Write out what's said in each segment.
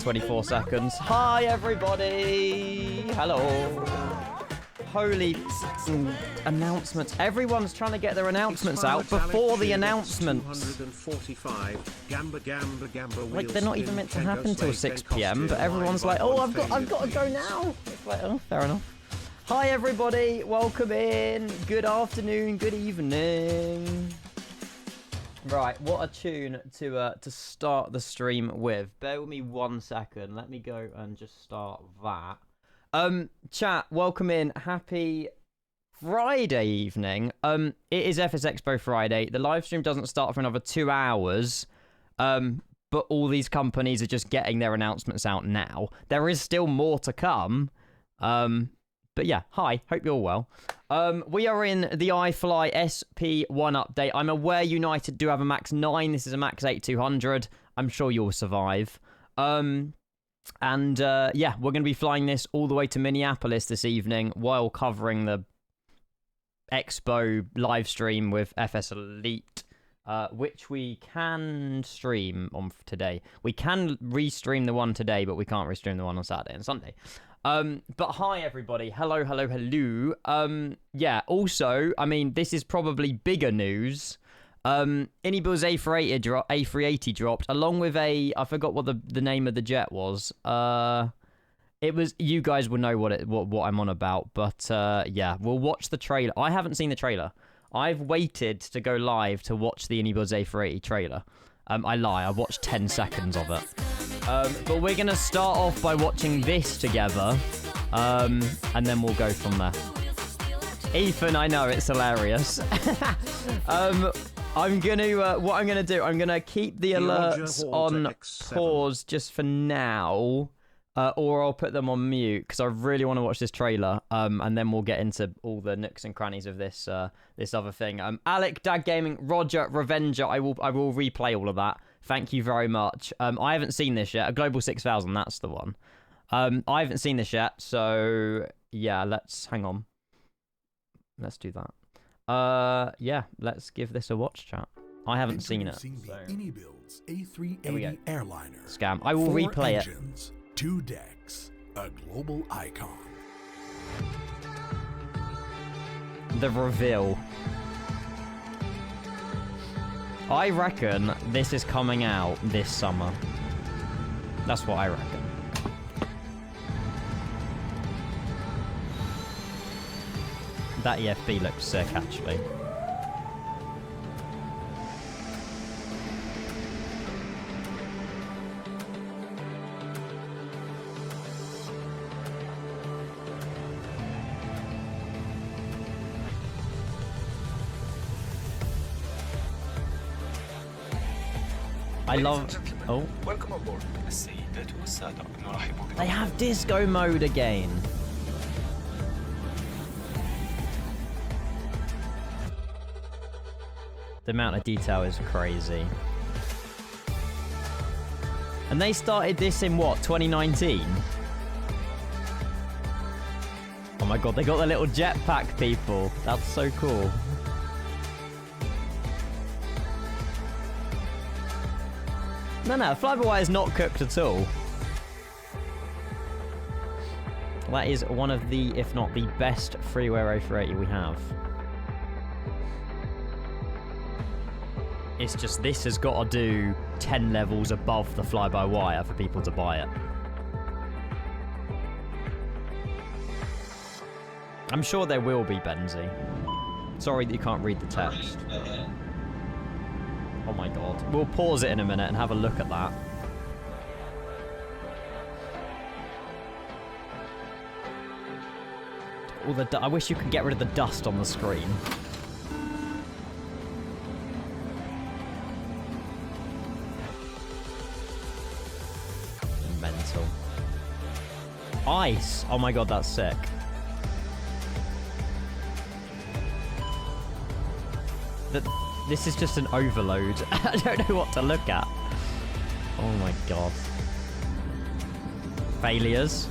24 seconds. Hi, everybody. Hello. Holy announcements. Everyone's trying to get their announcements out before the announcements. Like, they're not even meant to happen till 6 PM, but everyone's like, oh, I've got to go now. It's like, oh, fair enough. Hi, everybody. Welcome in. Good afternoon. Good evening. Right, what a tune to start the stream with. Bear with me 1 second. Let me go and just start that. Chat, welcome in. Happy Friday evening. It is FSExpo Friday. The live stream doesn't start for another 2 hours. But all these companies are just getting their announcements out now. There is still more to come. But yeah, hi, hope you're well. We are in the iFLY SP1 update. I'm aware United do have a Max 9. This is a Max 8200. I'm sure you'll survive. Yeah, we're going to be flying this all the way to Minneapolis this evening while covering the Expo live stream with FS Elite, which we can stream on today. We can restream the one today, but we can't restream the one on Saturday and Sunday. But hi everybody, hello. Yeah, also, I mean, this is probably bigger news. Anybuild's A380 dropped, along with I forgot what the name of the jet was. It was, you guys will know what I'm on about, but yeah, we'll watch the trailer. I haven't seen the trailer. I've waited to go live to watch the Anybuild's A380 trailer. I lie, I watched 10 seconds of it. But we're going to start off by watching this together, and then we'll go from there. Ethan, I know, it's hilarious. I'm going to, what I'm going to do, I'm going to keep the alerts on pause just for now, or I'll put them on mute, because I really want to watch this trailer, and then we'll get into all the nooks and crannies of this this other thing. Alec, Dad Gaming, Roger, Revenger, I will replay all of that. Thank you very much. I haven't seen this yet. A Global 6000, that's the one. I haven't seen this yet, so yeah, hang on. Let's do that. Yeah, let's give this a watch, chat. I haven't seen it. So. Anybuild's A380 airliner. Scam. I will replay engines, 2 decks, a global icon. The reveal. I reckon this is coming out this summer. That's what I reckon. That EFB looks sick, actually. I love... Oh. Welcome aboard. They have disco mode again. The amount of detail is crazy. And they started this in what, 2019? Oh my god, they got the little jetpack people. That's so cool. No, fly-by-wire is not cooked at all. That is one of the, if not the best freeware A380 we have. It's just this has got to do 10 levels above the fly-by-wire for people to buy it. I'm sure there will be, Benzie. Sorry that you can't read the text. Oh my god. We'll pause it in a minute and have a look at that. I wish you could get rid of the dust on the screen. Mental. Ice! Oh my god, that's sick. This is just an overload. I don't know what to look at. Oh my god. Failures.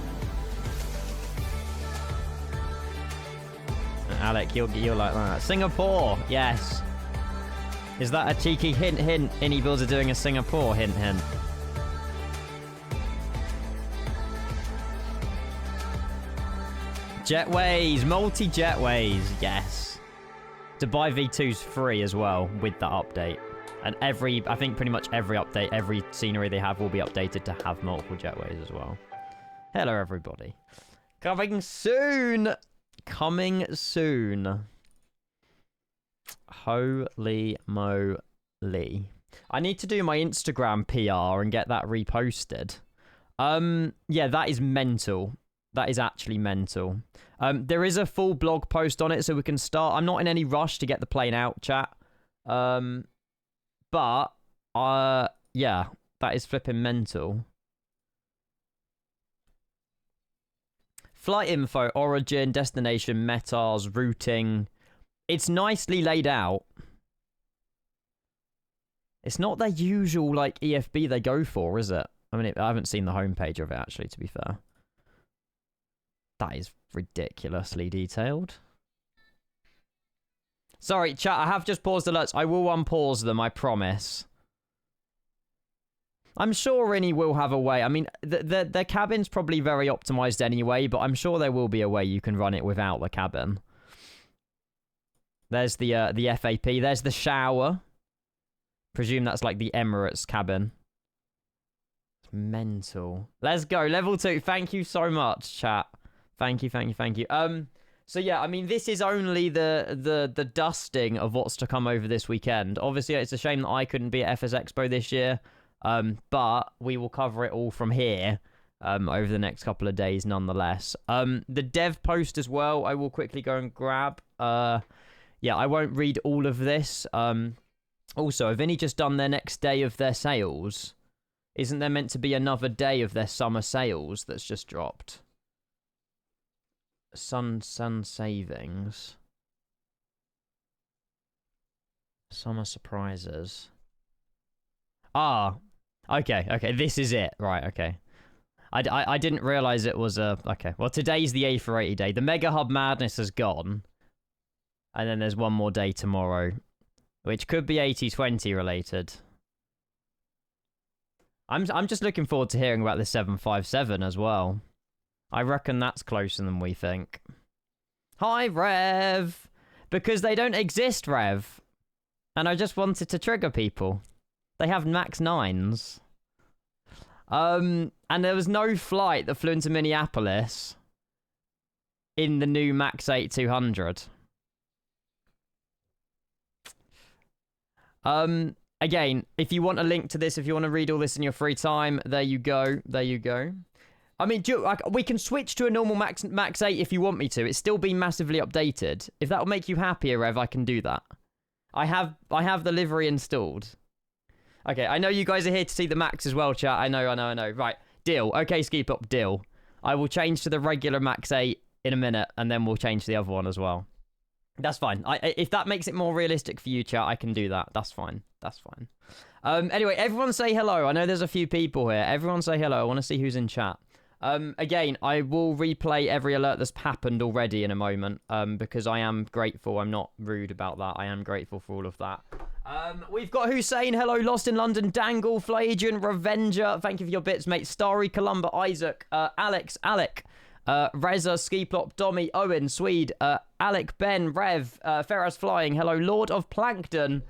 Alec, you're like that. Singapore, yes. Is that a cheeky hint? Anybuilds are doing a Singapore hint. Jetways, multi-jetways, yes. Dubai V2's free as well with that update. And I think pretty much every update, every scenery they have will be updated to have multiple jetways as well. Hello, everybody. Coming soon. Coming soon. Holy moly. I need to do my Instagram PR and get that reposted. Yeah, that is mental. That is actually mental. There is a full blog post on it, so we can start. I'm not in any rush to get the plane out, chat. But, yeah, that is flipping mental. Flight info, origin, destination, METARs, routing. It's nicely laid out. It's not their usual, like, EFB they go for, is it? I mean, I haven't seen the homepage of it, actually, to be fair. That is ridiculously detailed. Sorry, chat, I have just paused alerts. I will unpause them, I promise. I'm sure Rini will have a way. I mean, their cabin's probably very optimized anyway, but I'm sure there will be a way you can run it without the cabin. There's the FAP. There's the shower. Presume that's like the Emirates cabin. It's mental. Let's go. Level 2. Thank you so much, chat. Thank you, thank you, thank you. So yeah, I mean, this is only the dusting of what's to come over this weekend. Obviously, it's a shame that I couldn't be at FSExpo this year. But we will cover it all from here over the next couple of days nonetheless. The dev post as well, I will quickly go and grab. Yeah, I won't read all of this. Also, have any just done their next day of their sales? Isn't there meant to be another day of their summer sales that's just dropped? Sun savings. Summer surprises. Ah, okay, this is it. Right, okay. I didn't realize it was a... Okay, well, today's the A380 day. The Mega Hub Madness has gone. And then there's one more day tomorrow, which could be A320 related. I'm just looking forward to hearing about the 757 as well. I reckon that's closer than we think. Hi, Rev! Because they don't exist, Rev. And I just wanted to trigger people. They have Max 9s. And there was no flight that flew into Minneapolis in the new Max 8 200. Again, if you want a link to this, if you want to read all this in your free time, there you go. There you go. I mean, we can switch to a normal Max 8 if you want me to. It's still been massively updated. If that will make you happier, Rev, I can do that. I have the livery installed. Okay, I know you guys are here to see the Max as well, chat. I know. Right, deal. Okay, Skip Up, deal. I will change to the regular Max 8 in a minute, and then we'll change to the other one as well. That's fine. If that makes it more realistic for you, chat, I can do that. That's fine. That's fine. Anyway, everyone say hello. I know there's a few people here. Everyone say hello. I want to see who's in chat. Again, I will replay every alert that's happened already in a moment, because I am grateful. I'm not rude about that. I am grateful for all of that. We've got Hussein, hello, Lost in London, Dangle, Flagian, Revenger, thank you for your bits, mate, Starry, Columba, Isaac, Alex, Alec, Reza, Skiplop, Dommy, Owen, Swede, Alec, Ben, Rev, Ferraz Flying, hello, Lord of Plankton,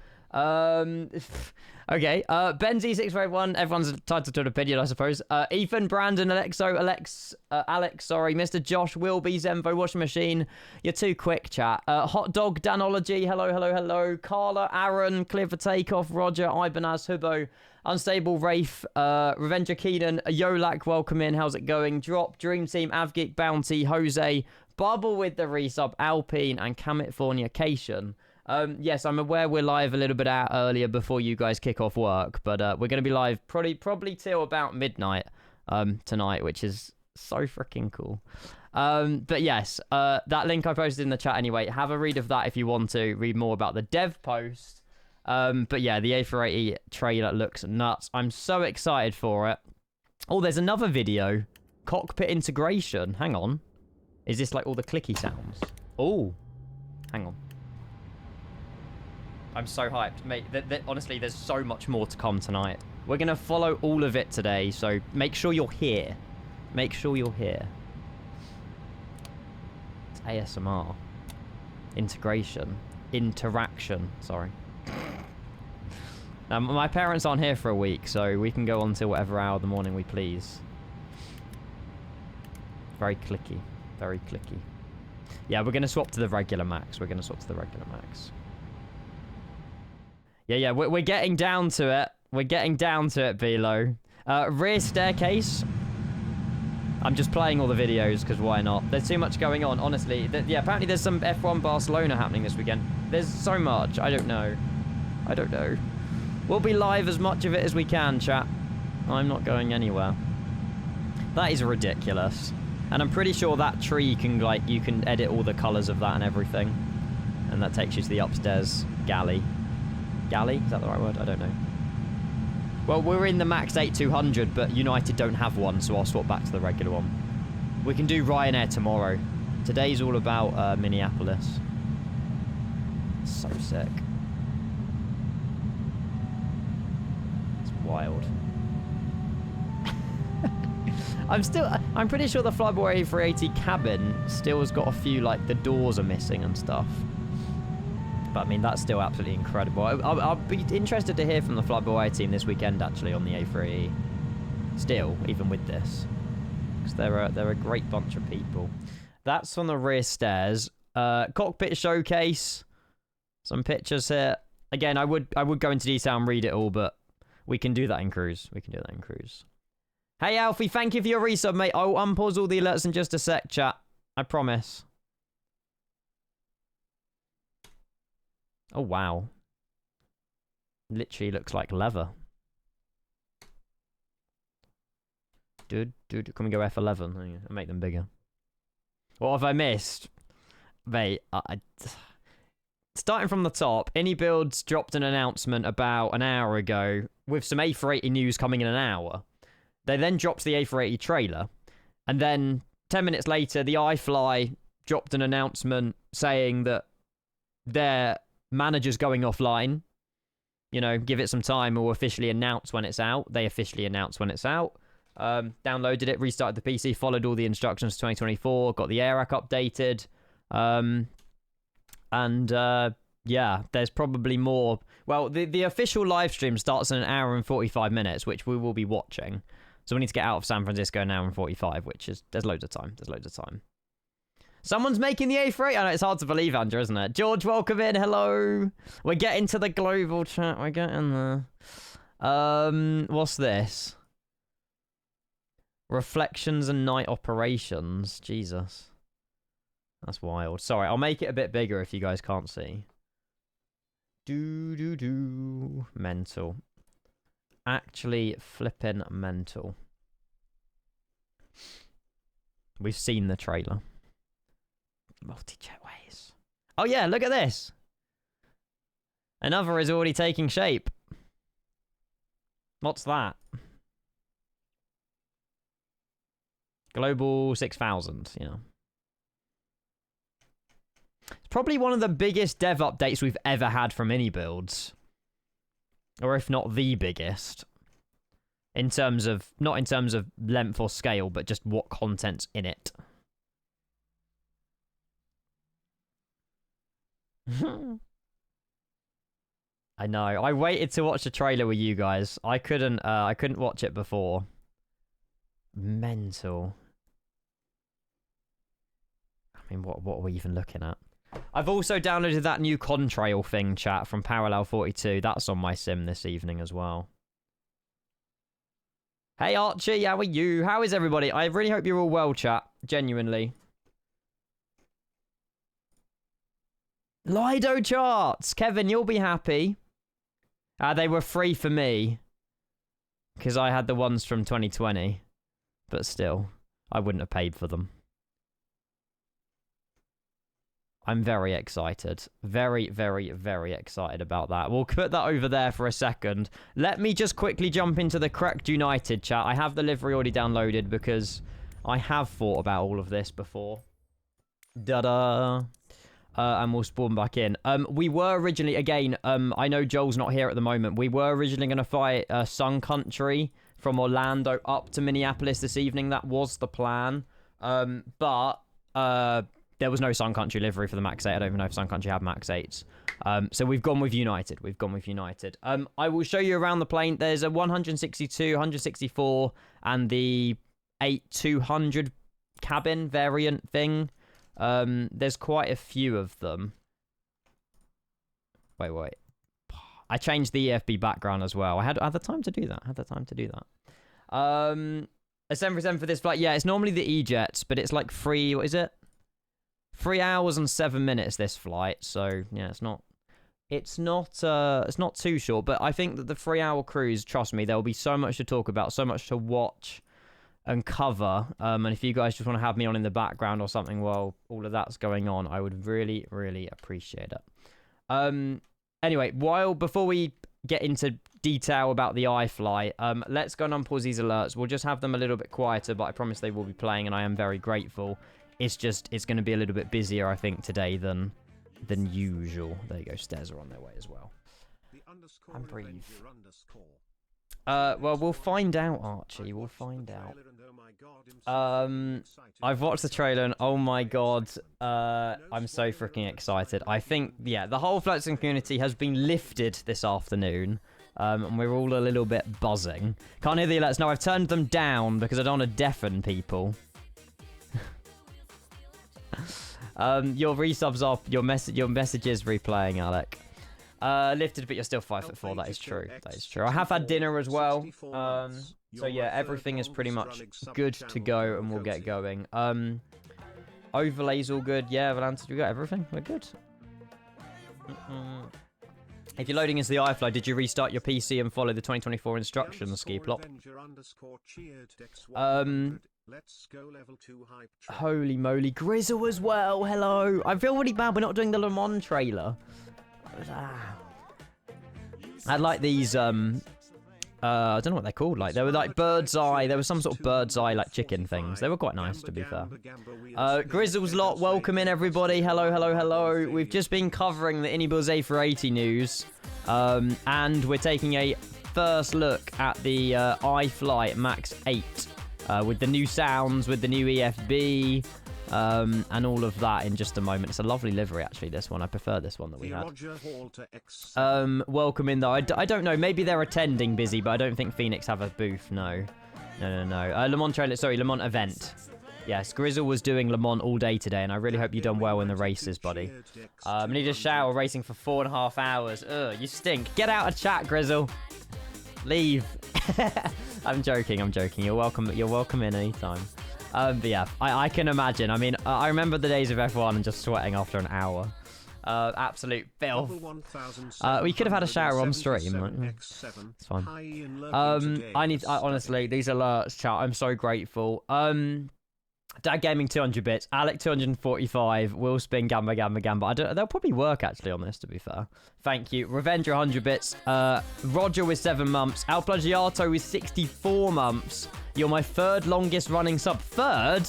okay, Benzi651, everyone's entitled to an opinion, I suppose. Ethan, Brandon, Alex, sorry, Mr. Josh, Wilby, Zemvo, Washing Machine, you're too quick, chat. Hot Dog, Danology, hello. Carla, Aaron, Clear for Takeoff, Roger, Ibanaz, Hubo, Unstable, Rafe, Revenger Keenan, Yolak, welcome in, how's it going? Drop, Dream Team, Avgeek, Bounty, Jose, Bubble with the resub, Alpine, and Californication. Yes, I'm aware we're live a little bit out earlier before you guys kick off work, but we're going to be live probably till about midnight tonight, which is so freaking cool. But yes, that link I posted in the chat anyway, have a read of that if you want to read more about the dev post. But yeah, the A380 trailer looks nuts. I'm so excited for it. Oh, there's another video. Cockpit integration. Hang on. Is this like all the clicky sounds? Oh, hang on. I'm so hyped, mate. Honestly, there's so much more to come tonight. We're going to follow all of it today, so make sure you're here. Make sure you're here. ASMR. Integration. Interaction. Sorry. My parents aren't here for a week, so we can go on till whatever hour of the morning we please. Very clicky. Very clicky. Yeah, we're going to swap to the regular max. We're going to swap to the regular max. Yeah, we're getting down to it. We're getting down to it, Velo. Rear staircase. I'm just playing all the videos, because why not? There's too much going on, honestly. Yeah, apparently there's some F1 Barcelona happening this weekend. There's so much. I don't know. I don't know. We'll be live as much of it as we can, chat. I'm not going anywhere. That is ridiculous. And I'm pretty sure that tree can, like, you can edit all the colours of that and everything. And that takes you to the upstairs galley. Galley? Is that the right word? I don't know. Well, we're in the Max 8200, but United don't have one, so I'll swap back to the regular one. We can do Ryanair tomorrow. Today's all about Minneapolis. So sick. It's wild. I'm pretty sure the Flyboy A380 cabin still has got a few, like, the doors are missing and stuff. But, I mean, that's still absolutely incredible. I'll be interested to hear from the Flyboy team this weekend, actually, on the A380. Still, even with this. Because they're a great bunch of people. That's on the rear stairs. Cockpit showcase. Some pictures here. Again, I would go into detail and read it all, but we can do that in cruise. We can do that in cruise. Hey, Alfie, thank you for your resub, mate. I'll unpause all the alerts in just a sec, chat. I promise. Oh, wow. Literally looks like leather. Dude, can we go F11? I'll make them bigger. What have I missed? Mate, starting from the top, AnyBuilds dropped an announcement about an hour ago with some A380 news coming in an hour. They then dropped the A380 trailer. And then 10 minutes later, the iFLY dropped an announcement saying that their manager's going offline. You know, give it some time. We'll officially announce when it's out. They officially announced when it's out. Downloaded it, restarted the PC, followed all the instructions for 2024, got the air rack updated. Yeah, there's probably more. Well, the official live stream starts in an hour and 45 minutes, which we will be watching. So we need to get out of San Francisco in an hour and 45, which is, there's loads of time. There's loads of time. Someone's making the A380. I know, it's hard to believe, Andrew, isn't it? George, welcome in. Hello. We're getting to the global chat. We're getting there. What's this? Reflections and night operations. Jesus. That's wild. Sorry, I'll make it a bit bigger if you guys can't see. Mental. Actually flipping mental. We've seen the trailer. Multi-jetways. Oh yeah, look at this. Another is already taking shape. What's that? Global 6000, you know. It's probably one of the biggest dev updates we've ever had from AnyBuilds. Or if not the biggest. In terms of, not in terms of length or scale, but just what content's in it. I know. I waited to watch the trailer with you guys. I couldn't watch it before. Mental. I mean, what are we even looking at? I've also downloaded that new contrail thing, chat, from Parallel 42. That's on my sim this evening as well. Hey, Archie, how are you? How is everybody? I really hope you're all well, chat. Genuinely. Lido charts! Kevin, you'll be happy. They were free for me. Because I had the ones from 2020. But still, I wouldn't have paid for them. I'm very excited. Very, very, very excited about that. We'll put that over there for a second. Let me just quickly jump into the Correct United chat. I have the livery already downloaded because I have thought about all of this before. Da-da. And we'll spawn back in. We were originally, again, I know Joel's not here at the moment. We were originally going to fly Sun Country from Orlando up to Minneapolis this evening. That was the plan. But there was no Sun Country livery for the Max 8. I don't even know if Sun Country had Max 8s. So we've gone with United. I will show you around the plane. There's a 162, 164, and the 8200 cabin variant thing. There's quite a few of them. Wait. I changed the EFB background as well. I had the time to do that. A 7% for this flight. Yeah, it's normally the E-Jets, but it's like 3 hours and 7 minutes this flight. So yeah, it's not too short. But I think that the 3-hour cruise, trust me, there will be so much to talk about, so much to watch and cover. And if you guys just want to have me on in the background or something while all of that's going on, I would really, really appreciate it. Anyway, before we get into detail about the iFLY, let's go and unpause these alerts. We'll just have them a little bit quieter, but I promise they will be playing, and I am very grateful. It's going to be a little bit busier, I think, today than usual. There you go, stairs are on their way as well. And breathe. Well, we'll find out, Archie. We'll find out. I've watched the trailer and oh my god, I'm so freaking excited. I think, yeah, the whole flight sim community has been lifted this afternoon, and we're all a little bit buzzing. Can't hear the alerts. No, I've turned them down because I don't want to deafen people. Your resubs off, your message is replaying, Alec. Lifted, but you're still 5'4". That is true. I have had dinner as well. So yeah, everything is pretty much good to go, and we'll get going. Overlays all good. Yeah, Valance, we got everything. We're good. If you're loading into the iFLY, did you restart your PC and follow the 2024 instructions, Skiplop? Holy moly, Grizzle as well. Hello. I feel really bad we're not doing the Le Mans trailer. I like these, I don't know what they're called. Like, they were like bird's eye. There was some sort of bird's eye, like chicken things. They were quite nice, to be fair. Grizzle's lot, welcome in, everybody. Hello. We've just been covering the Inibus A380 news. And we're taking a first look at the iFLY Max 8. With the new sounds, with the new EFB, and all of that in just a moment. It's a lovely livery, actually, this one. I prefer this one that we had. Welcome in, though. I don't know. Maybe they're attending busy, but I don't think Phoenix have a booth. No. Le Mans trailer. Sorry, Le Mans event. Yes, Grizzle was doing Le Mans all day today, and I really hope you've done well in the races, buddy. Need a shower racing for 4.5 hours. Ugh, you stink. Get out of chat, Grizzle. Leave. I'm joking. You're welcome in anytime. But yeah, I can imagine. I mean, I remember the days of F1 and just sweating after an hour. Absolute filth. We could have had a shower on stream. It's fine. Honestly, these alerts, chat, I'm so grateful. Dad Gaming 200 bits, Alec 245, Will Spin Gamba. They'll probably work actually on this, to be fair. Thank you. Revenger 100 bits, Roger with 7 months, Al Plagiato with 64 months. You're my third longest running sub. Third?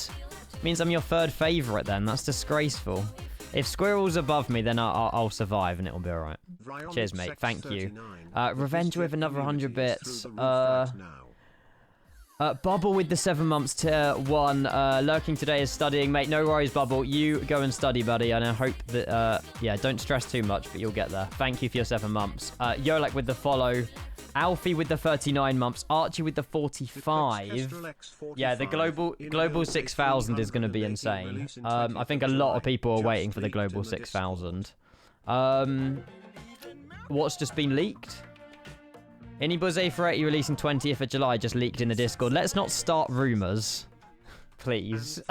Means I'm your third favourite then. That's disgraceful. If Squirrel's above me, then I'll survive and it'll be alright. Cheers, mate. Thank you. Revenger with another 100 bits. Bubble with the 7 months tier 1. Lurking today is studying, mate. No worries, Bubble. You go and study, buddy. And I hope that, yeah, don't stress too much, but you'll get there. Thank you for your 7 months. Yolak with the follow. Alfie with the 39 months. Archie with the 45. Yeah, the Global 6000 is going to be insane. I think a lot of people are waiting for the Global 6000. What's just been leaked? Inibus A380 releasing 20th of July just leaked in the Discord. Let's not start rumours, please,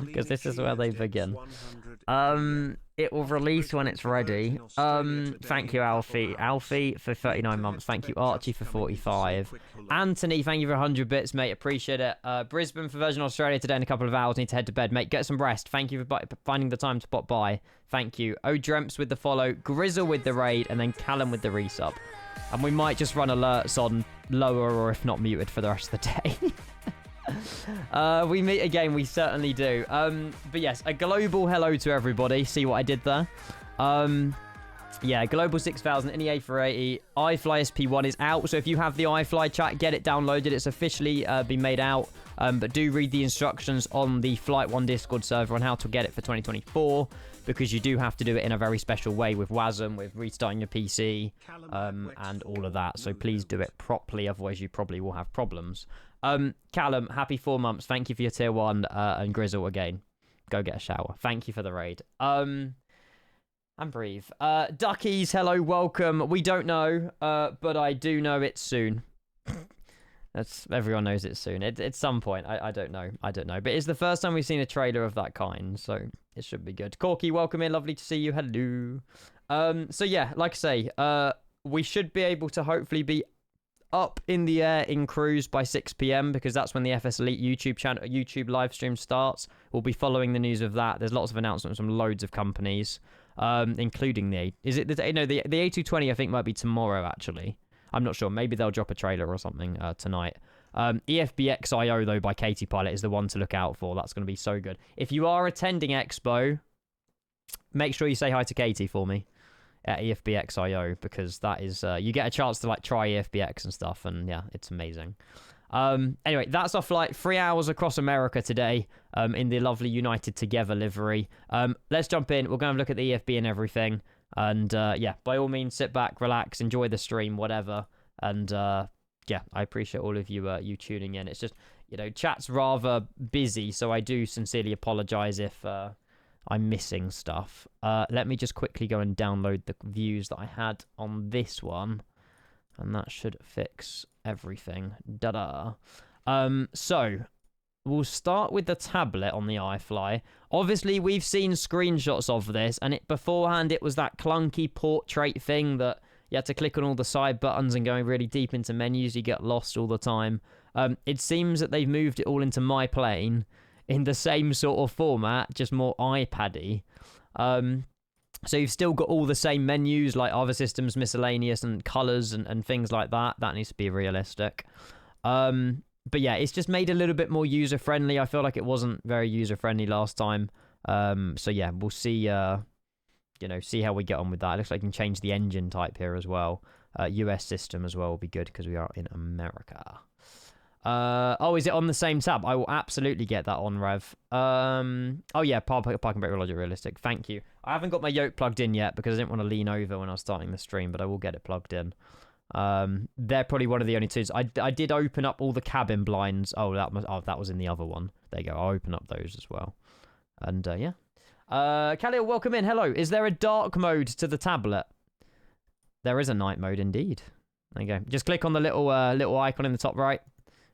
because this is where they begin. It will release when it's ready. Thank you, Alfie. Alfie for 39 months. Thank you, Archie for 45. Anthony, thank you for 100 bits, mate. Appreciate it. Brisbane for Virgin Australia today in a couple of hours. Need to head to bed, mate. Get some rest. Thank you for finding the time to pop by. Thank you. O'Dremps with the follow. Grizzle with the raid. And then Callum with the resub. And we might just run alerts on lower or if not muted for the rest of the day. We meet again, we certainly do. But yes, a global hello to everybody. See what I did there? Yeah, Global 6000 in the A380. iFLY SP1 is out. So if you have the iFLY chat, get it downloaded. It's officially been made out. But do read the instructions on the Flight 1 Discord server on how to get it for 2024, because you do have to do it in a very special way with WASM, with restarting your PC, and all of that. So please do it properly, otherwise you probably will have problems. Callum, happy 4 months. Thank you for your tier 1, and Grizzle again. Go get a shower. Thank you for the raid. And breathe. Duckies, hello, welcome. We don't know, but I do know it's soon. Everyone knows it's soon. It's some point. I don't know. I don't know. But it's the first time we've seen a trailer of that kind, so it should be good. Corky, welcome in. Lovely to see you. Hello. So yeah, like I say, we should be able to hopefully be up in the air in cruise by 6 p.m. because that's when the FS Elite YouTube live stream starts. We'll be following the news of that. There's lots of announcements from loads of companies, including the A220. I think might be tomorrow actually. I'm not sure. Maybe they'll drop a trailer or something tonight. EFBXIO though by Katie Pilot is the one to look out for. That's going to be so good. If you are attending Expo, make sure you say hi to Katie for me at EFBXIO, because that is you get a chance to like try EFBX and stuff, and yeah, it's amazing. Anyway, that's our flight. 3 hours across America today, in the lovely United Together livery. Let's jump in. We're going to look at the EFB and everything, and yeah, by all means, sit back, relax, enjoy the stream, whatever. And yeah, I appreciate all of you you tuning in. It's just, you know, chat's rather busy, so I do sincerely apologize if I'm missing stuff. Let me just quickly go and download the views that I had on this one, and that should fix everything. Da-da. So we'll start with the tablet on the iFLY. Obviously, we've seen screenshots of this, and beforehand it was that clunky portrait thing that you had to click on all the side buttons and going really deep into menus. You get lost all the time. It seems that they've moved it all into My Plane in the same sort of format, just more iPad-y. So you've still got all the same menus, like other systems, miscellaneous, and colors and things like that. That needs to be realistic. But yeah, it's just made a little bit more user-friendly. I feel like it wasn't very user-friendly last time. So yeah, we'll see, see how we get on with that. It looks like you can change the engine type here as well. US system as well will be good because we are in America. Oh, is it on the same tab? I will absolutely get that on, Rev. Oh yeah, park and brake logic realistic. Thank you. I haven't got my yoke plugged in yet because I didn't want to lean over when I was starting the stream, but I will get it plugged in. They're probably one of the only two. I did open up all the cabin blinds. That was in the other one. There you go. I'll open up those as well. And yeah. Khalil, welcome in. Hello. Is there a dark mode to the tablet? There is a night mode indeed. There you go. Just click on the little icon in the top right.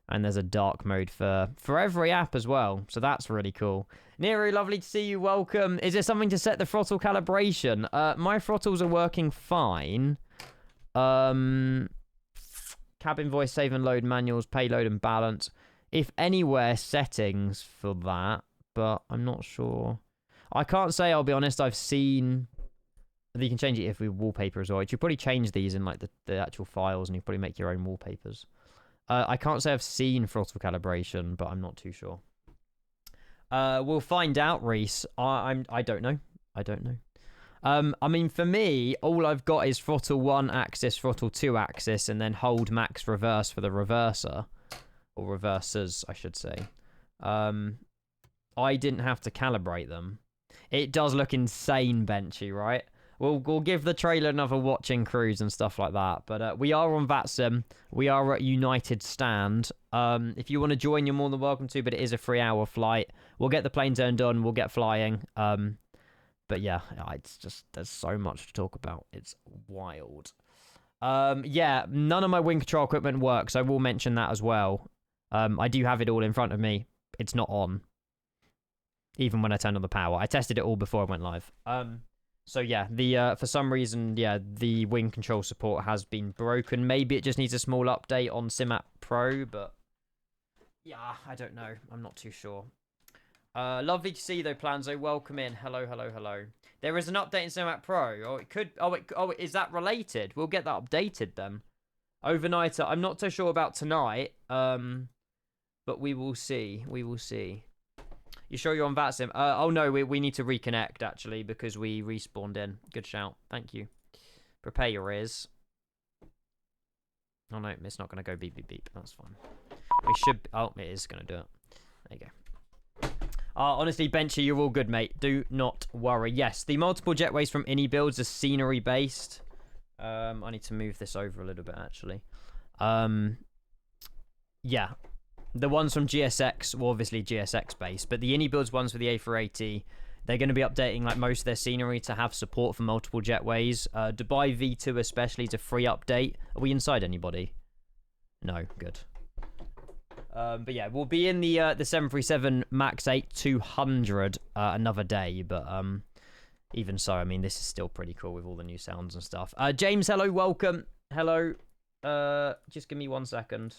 And there's a dark mode for every app as well. So that's really cool. Nero, lovely to see you. Welcome. Is there something to set the throttle calibration? My throttles are working fine. Cabin voice, save and load, manuals, payload and balance. If anywhere, settings for that. But I'm not sure. I can't say, I'll be honest. I've seen... You can change it if we wallpaper as well. You should probably change these in like the actual files, and you probably make your own wallpapers. I can't say I've seen throttle calibration, but I'm not too sure. We'll find out, Reese. I don't know. I don't know. I mean, for me, all I've got is throttle 1 axis, throttle 2 axis, and then hold max reverse for the reverser. Or reversers, I should say. I didn't have to calibrate them. It does look insane benchy, right? We'll give the trailer another watching cruise and stuff like that. But we are on VATSIM. We are at United Stand. If you want to join, you're more than welcome to, but it is a 3-hour flight. We'll get the plane turned on. We'll get flying. But yeah, it's just, there's so much to talk about. It's wild. Yeah, none of my wing control equipment works. I will mention that as well. I do have it all in front of me. It's not on. Even when I turned on the power. I tested it all before I went live. So yeah, for some reason, yeah, the wing control support has been broken. Maybe it just needs a small update on SimApp Pro, but yeah, I don't know. I'm not too sure. Lovely to see you though, Planzo. Welcome in. Hello, hello, hello. There is an update in SimApp Pro. Oh, it could. Oh, is that related? We'll get that updated then. Overnight, I'm not so sure about tonight. But we will see. We will see. You sure you're on VATSIM? Oh no, we need to reconnect actually because we respawned in. Good shout. Thank you. Prepare your ears. Oh no, it's not going to go beep beep beep. That's fine. We should... Oh, it is going to do it. Honestly, Benchy, you're all good, mate. Do not worry. Yes, the multiple jetways from Ini builds are scenery based. I need to move this over a little bit, actually. Yeah, the ones from GSX were obviously GSX based, but the Ini builds ones for the A380, they're going to be updating like most of their scenery to have support for multiple jetways. Dubai V2 especially to free update. Are we inside anybody? No, good. But yeah, we'll be in the 737 MAX 8 200 another day, but even so, I mean, this is still pretty cool with all the new sounds and stuff. James, hello, welcome. Hello. Just give me 1 second.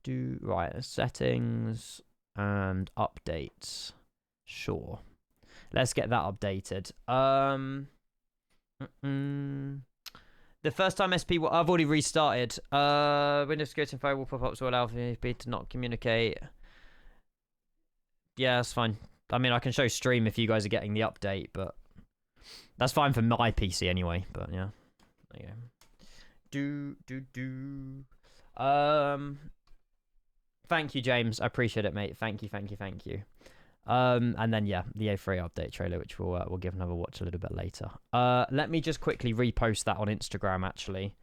Right, settings and updates. Sure. Let's get that updated. The first time SP1, I've already restarted. Windows security info will pop up so allow VP to not communicate. Yeah, that's fine. I mean, I can show stream if you guys are getting the update, but that's fine for my PC anyway. But yeah, there you go. Thank you, James. I appreciate it, mate. Thank you. And then yeah, the A3 update trailer, which we'll give another watch a little bit later. Let me just quickly repost that on Instagram, actually.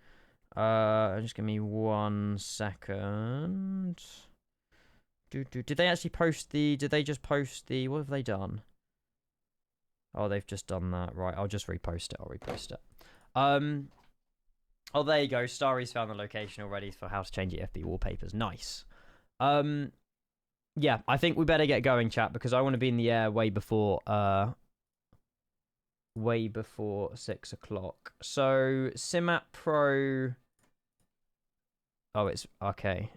Just give me 1 second. Did they actually post the? Did they just post the? What have they done? Oh, they've just done that. Right, I'll just repost it. Oh, there you go. Starry's found the location already for how to change your FB wallpapers. Nice. Yeah, I think we better get going, chat, because I want to be in the air way before 6 o'clock. So Simat Pro. Oh, it's okay.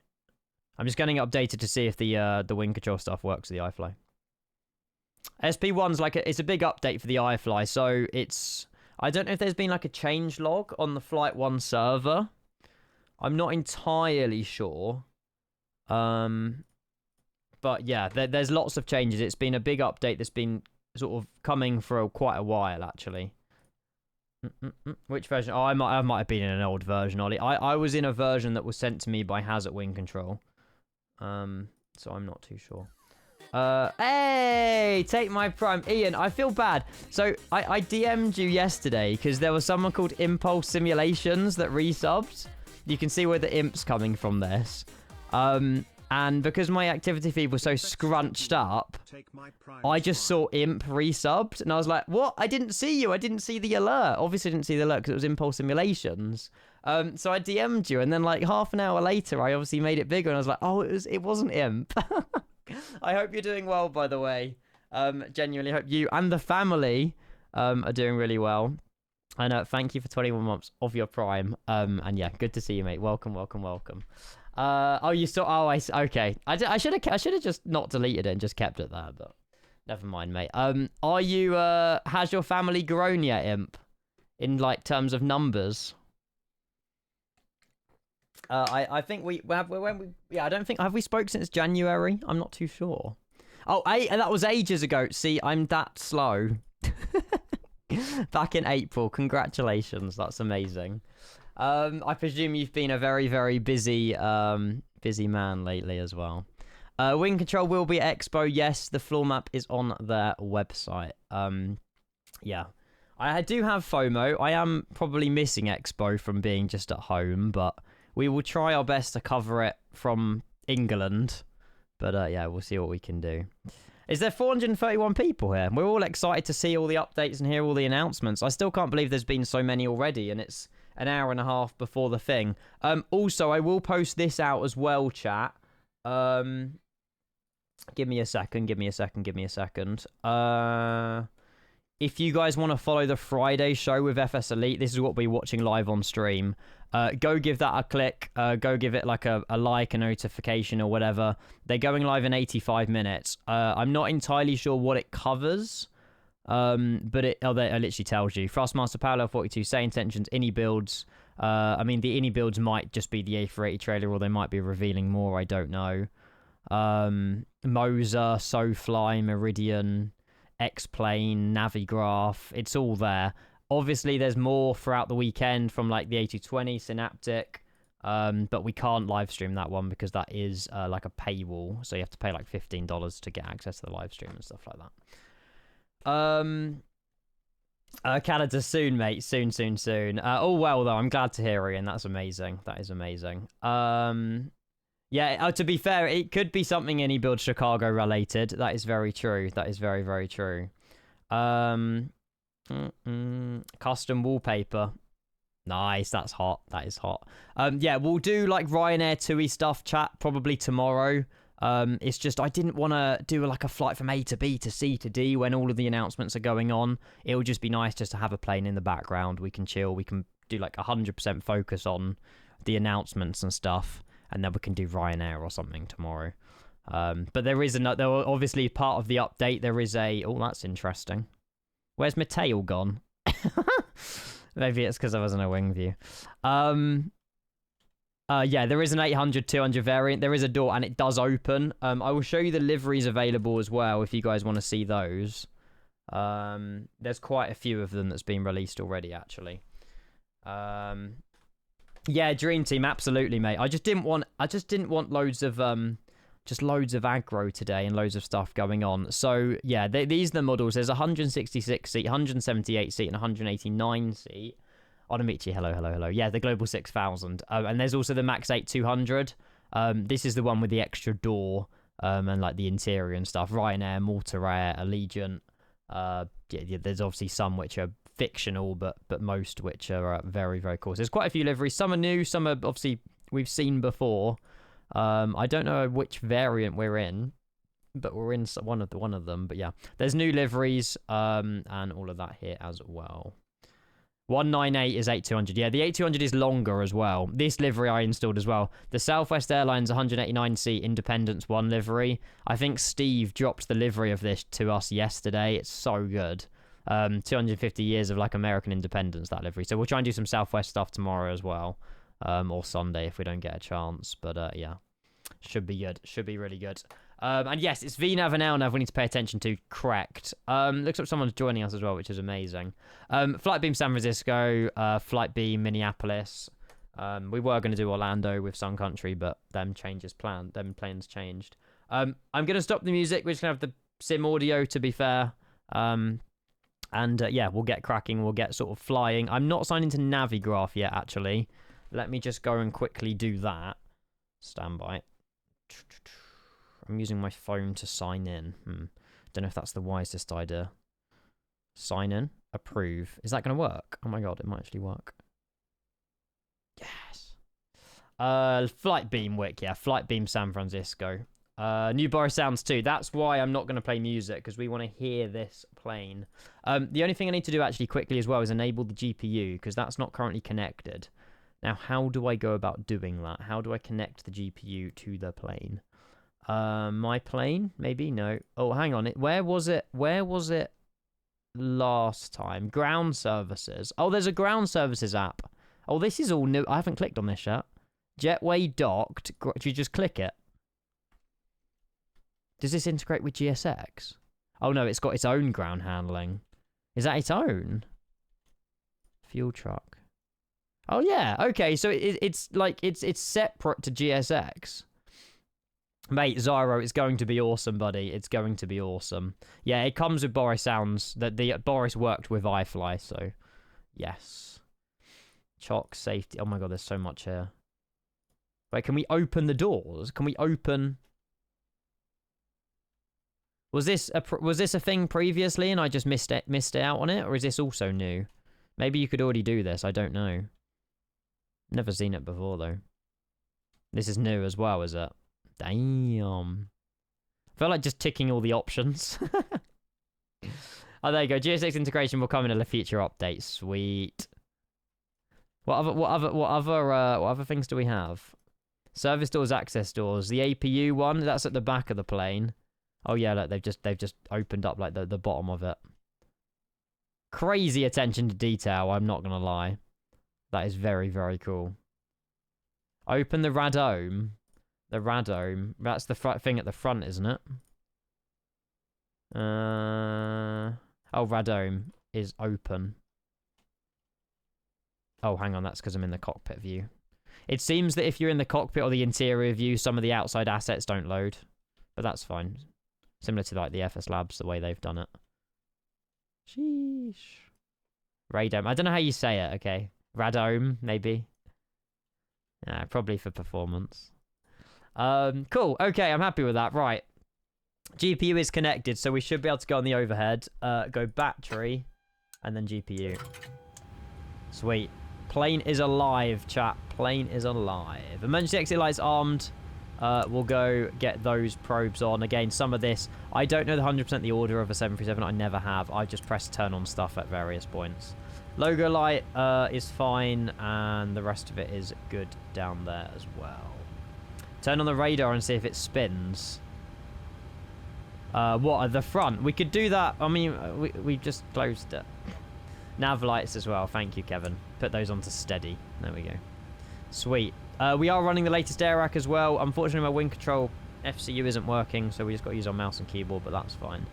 I'm just getting updated to see if the wing control stuff works with the iFLY. SP1's like it's a big update for the iFLY, so it's I don't know if there's been like a change log on the Flight 1 server. I'm not entirely sure. But yeah, there's lots of changes. It's been a big update that's been sort of coming for quite a while, actually. Which version? Oh, I might have been in an old version, Ollie. I was in a version that was sent to me by Hazard Wing Control. So I'm not too sure. Hey, take my prime. Ian, I feel bad. So I DM'd you yesterday because there was someone called Impulse Simulations that resubbed. You can see where the imp's coming from this. And because my activity feed was so scrunched up, I just saw Imp resubbed, and I was like, what? I didn't see you. I didn't see the alert. Obviously, I didn't see the alert because it was Impulse Simulations. So I DM'd you, and then like half an hour later, I obviously made it bigger, and I was like, oh, it wasn't Imp. I hope you're doing well, by the way. Genuinely hope you and the family are doing really well. And thank you for 21 months of your Prime. And yeah, good to see you, mate. Welcome. Oh, you still? Oh, okay. I should have just not deleted it and just kept it there, but never mind, mate. Are you? Has your family grown yet, Imp? In like terms of numbers? I think we have I don't think have we spoke since January. I'm not too sure. Oh, that was ages ago. See, I'm that slow. Back in April. Congratulations. That's amazing. I presume you've been a very, very busy man lately as well. Wing Control will be at Expo. Yes, the floor map is on their website. Yeah. I do have FOMO. I am probably missing Expo from being just at home, but we will try our best to cover it from England. But yeah, we'll see what we can do. Is there 431 people here? We're all excited to see all the updates and hear all the announcements. I still can't believe there's been so many already, and it's an hour and a half before the thing. Also, I will post this out as well, chat. Give me a second. If you guys want to follow the Friday show with FS Elite, this is what we're watching live on stream. Go give that a click. Go give it like a like, a notification or whatever. They're going live in 85 minutes. I'm not entirely sure what it covers. But it literally tells you. Thrustmaster Parallel 42, say intentions, Ini builds. I mean, the Ini builds might just be the A380 trailer, or they might be revealing more, I don't know. Moser, SoFly, Meridian, X-Plane, Navigraph, it's all there. Obviously, there's more throughout the weekend from like the A220, Synaptic, But we can't live stream that one because that is like a paywall. So you have to pay like $15 to get access to the live stream and stuff like that. Canada soon, mate. Soon. Oh, well, though. I'm glad to hear, Ian. That's amazing. That is amazing. Yeah, to be fair, it could be something Any Build Chicago related. That is very true. That is very, very true. Custom wallpaper. Nice, that's hot. That is hot. Yeah, we'll do like Ryanair TUI stuff, chat, probably tomorrow. It's just I didn't want to do like a flight from A to B to C to D when all of the announcements are going on. It would just be nice just to have a plane in the background. We can chill. We can do like 100% focus on the announcements and stuff, and then we can do Ryanair or something tomorrow. But there is another. Obviously, part of the update there is a. Oh, that's interesting. Where's my tail gone? Maybe it's because I was in a wing view. Yeah, there is an 800, 200 variant. There is a door, and it does open. I will show you the liveries available as well if you guys want to see those. There's quite a few of them that's been released already, actually. Yeah, Dream Team, absolutely, mate. I just didn't want loads of loads of aggro today and loads of stuff going on. So yeah, these are the models. There's a 166 seat, 178 seat, and 189 seat. Onamichi, hello. Yeah, the Global 6000. And there's also the Max 8 200. This is the one with the extra door and like the interior and stuff. Ryanair, Malta Air, Allegiant. Yeah, there's obviously some which are fictional, but most which are very, very cool. So there's quite a few liveries. Some are new, some are obviously we've seen before. I don't know which variant we're in, but we're in one of them. But yeah, there's new liveries and all of that here as well. 198 is 8200. Yeah, the 8200 is longer as well. This livery I installed as well. The Southwest Airlines 189 seat Independence 1 livery. I think Steve dropped the livery of this to us yesterday. It's so good. 250 years of like American independence, that livery. So we'll try and do some Southwest stuff tomorrow as well. Or Sunday if we don't get a chance. But yeah, should be good. Should be really good. And yes, it's VNAV and LNAV we need to pay attention to. Correct. Looks like someone's joining us as well, which is amazing. Flightbeam San Francisco, Flightbeam Minneapolis. We were going to do Orlando with Sun Country, but them plans changed. I'm going to stop the music. We're just going to have the sim audio, to be fair. And yeah, we'll get cracking. We'll get sort of flying. I'm not signed into Navigraph yet, actually. Let me just go and quickly do that. Stand by. I'm using my phone to sign in. Don't know if that's the wisest idea. Sign in. Approve. Is that going to work? Oh my god, it might actually work. Yes. Flightbeam Wick, yeah. Flightbeam San Francisco. New Boris Sounds too. That's why I'm not going to play music, because we want to hear this plane. The only thing I need to do actually quickly as well is enable the GPU, because that's not currently connected. Now, how do I go about doing that? How do I connect the GPU to the plane? My plane? Maybe? No. Oh, hang on. Where was it last time? Ground services. Oh, there's a ground services app. Oh, this is all new. I haven't clicked on this yet. Jetway docked. Do you just click it? Does this integrate with GSX? Oh, no, it's got its own ground handling. Is that its own? Fuel truck. Oh, yeah. Okay, so it's like, it's separate to GSX. Mate, Zyro, it's going to be awesome, buddy. It's going to be awesome. Yeah, it comes with Boris Sounds. Boris worked with iFLY, so yes. Chock, safety. Oh my god, there's so much here. Wait, can we open the doors? Can we open... Was this a thing previously and I just missed out on it? Or is this also new? Maybe you could already do this. I don't know. Never seen it before, though. This is new as well, is it? Damn. I feel like just ticking all the options. Oh, there you go. GSX integration will come in a future update. Sweet. What other things do we have? Service doors, access doors. The APU one, that's at the back of the plane. Oh yeah, look, they've just opened up like the bottom of it. Crazy attention to detail, I'm not gonna lie. That is very, very cool. Open the radome. The radome. That's the thing at the front, isn't it? Oh, radome is open. Oh, hang on. That's because I'm in the cockpit view. It seems that if you're in the cockpit or the interior view, some of the outside assets don't load. But that's fine. Similar to like the FS Labs, the way they've done it. Sheesh. Radome. I don't know how you say it, okay. Radome, maybe. Yeah, probably for performance. Cool. Okay, I'm happy with that. Right. GPU is connected, so we should be able to go on the overhead. Go battery, and then GPU. Sweet. Plane is alive, chat. Plane is alive. Emergency exit lights armed. We'll go get those probes on. Again, some of this, I don't know the 100% the order of a 737. I never have. I just press turn on stuff at various points. Logo light is fine, and the rest of it is good down there as well. Turn on the radar and see if it spins. What at the front? We could do that. I mean, we just closed it. Nav lights as well. Thank you, Kevin. Put those onto steady. There we go. Sweet. We are running the latest air rack as well. Unfortunately, my wing control FCU isn't working, so we just got to use our mouse and keyboard, but that's fine.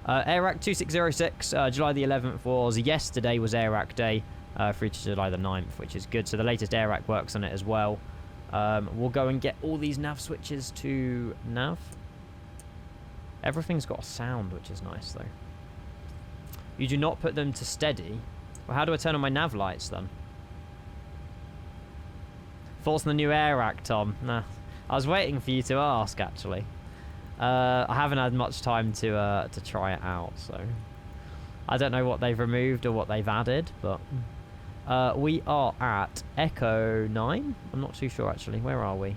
Air rack 2606, July the 11th was yesterday was air rack day, through to July the 9th, which is good. So the latest air rack works on it as well. We'll go and get all these nav switches to nav. Everything's got a sound, which is nice, though. You do not put them to steady. Well, how do I turn on my nav lights, then? Thoughts on the new air rack, Tom? Nah. I was waiting for you to ask, actually. I haven't had much time to try it out, so... I don't know what they've removed or what they've added, but... we are at Echo 9? I'm not too sure, actually. Where are we?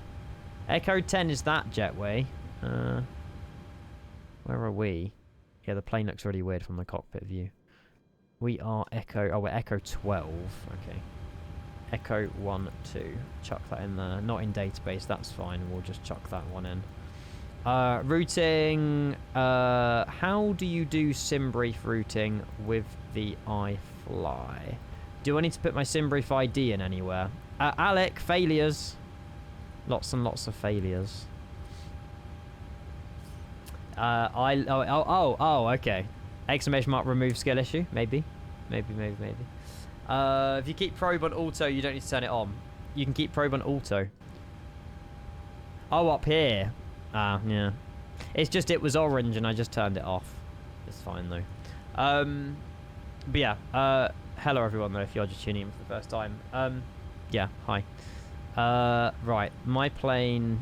Echo 10 is that jetway. Where are we? Yeah, the plane looks really weird from the cockpit view. We are Echo... Oh, we're Echo 12. Okay. Echo 1, 2. Chuck that in there. Not in database, that's fine. We'll just chuck that one in. Routing. How do you do SimBrief routing with the iFLY? Do I need to put my SimBrief ID in anywhere? Alec, failures. Lots and lots of failures. Okay. Exclamation mark remove skill issue. Maybe. If you keep probe on auto, you don't need to turn it on. You can keep probe on auto. Oh, up here. Ah, yeah. It's just it was orange and I just turned it off. It's fine though. But yeah. Hello everyone though, if you're just tuning in for the first time. Yeah, hi. Right, my plane.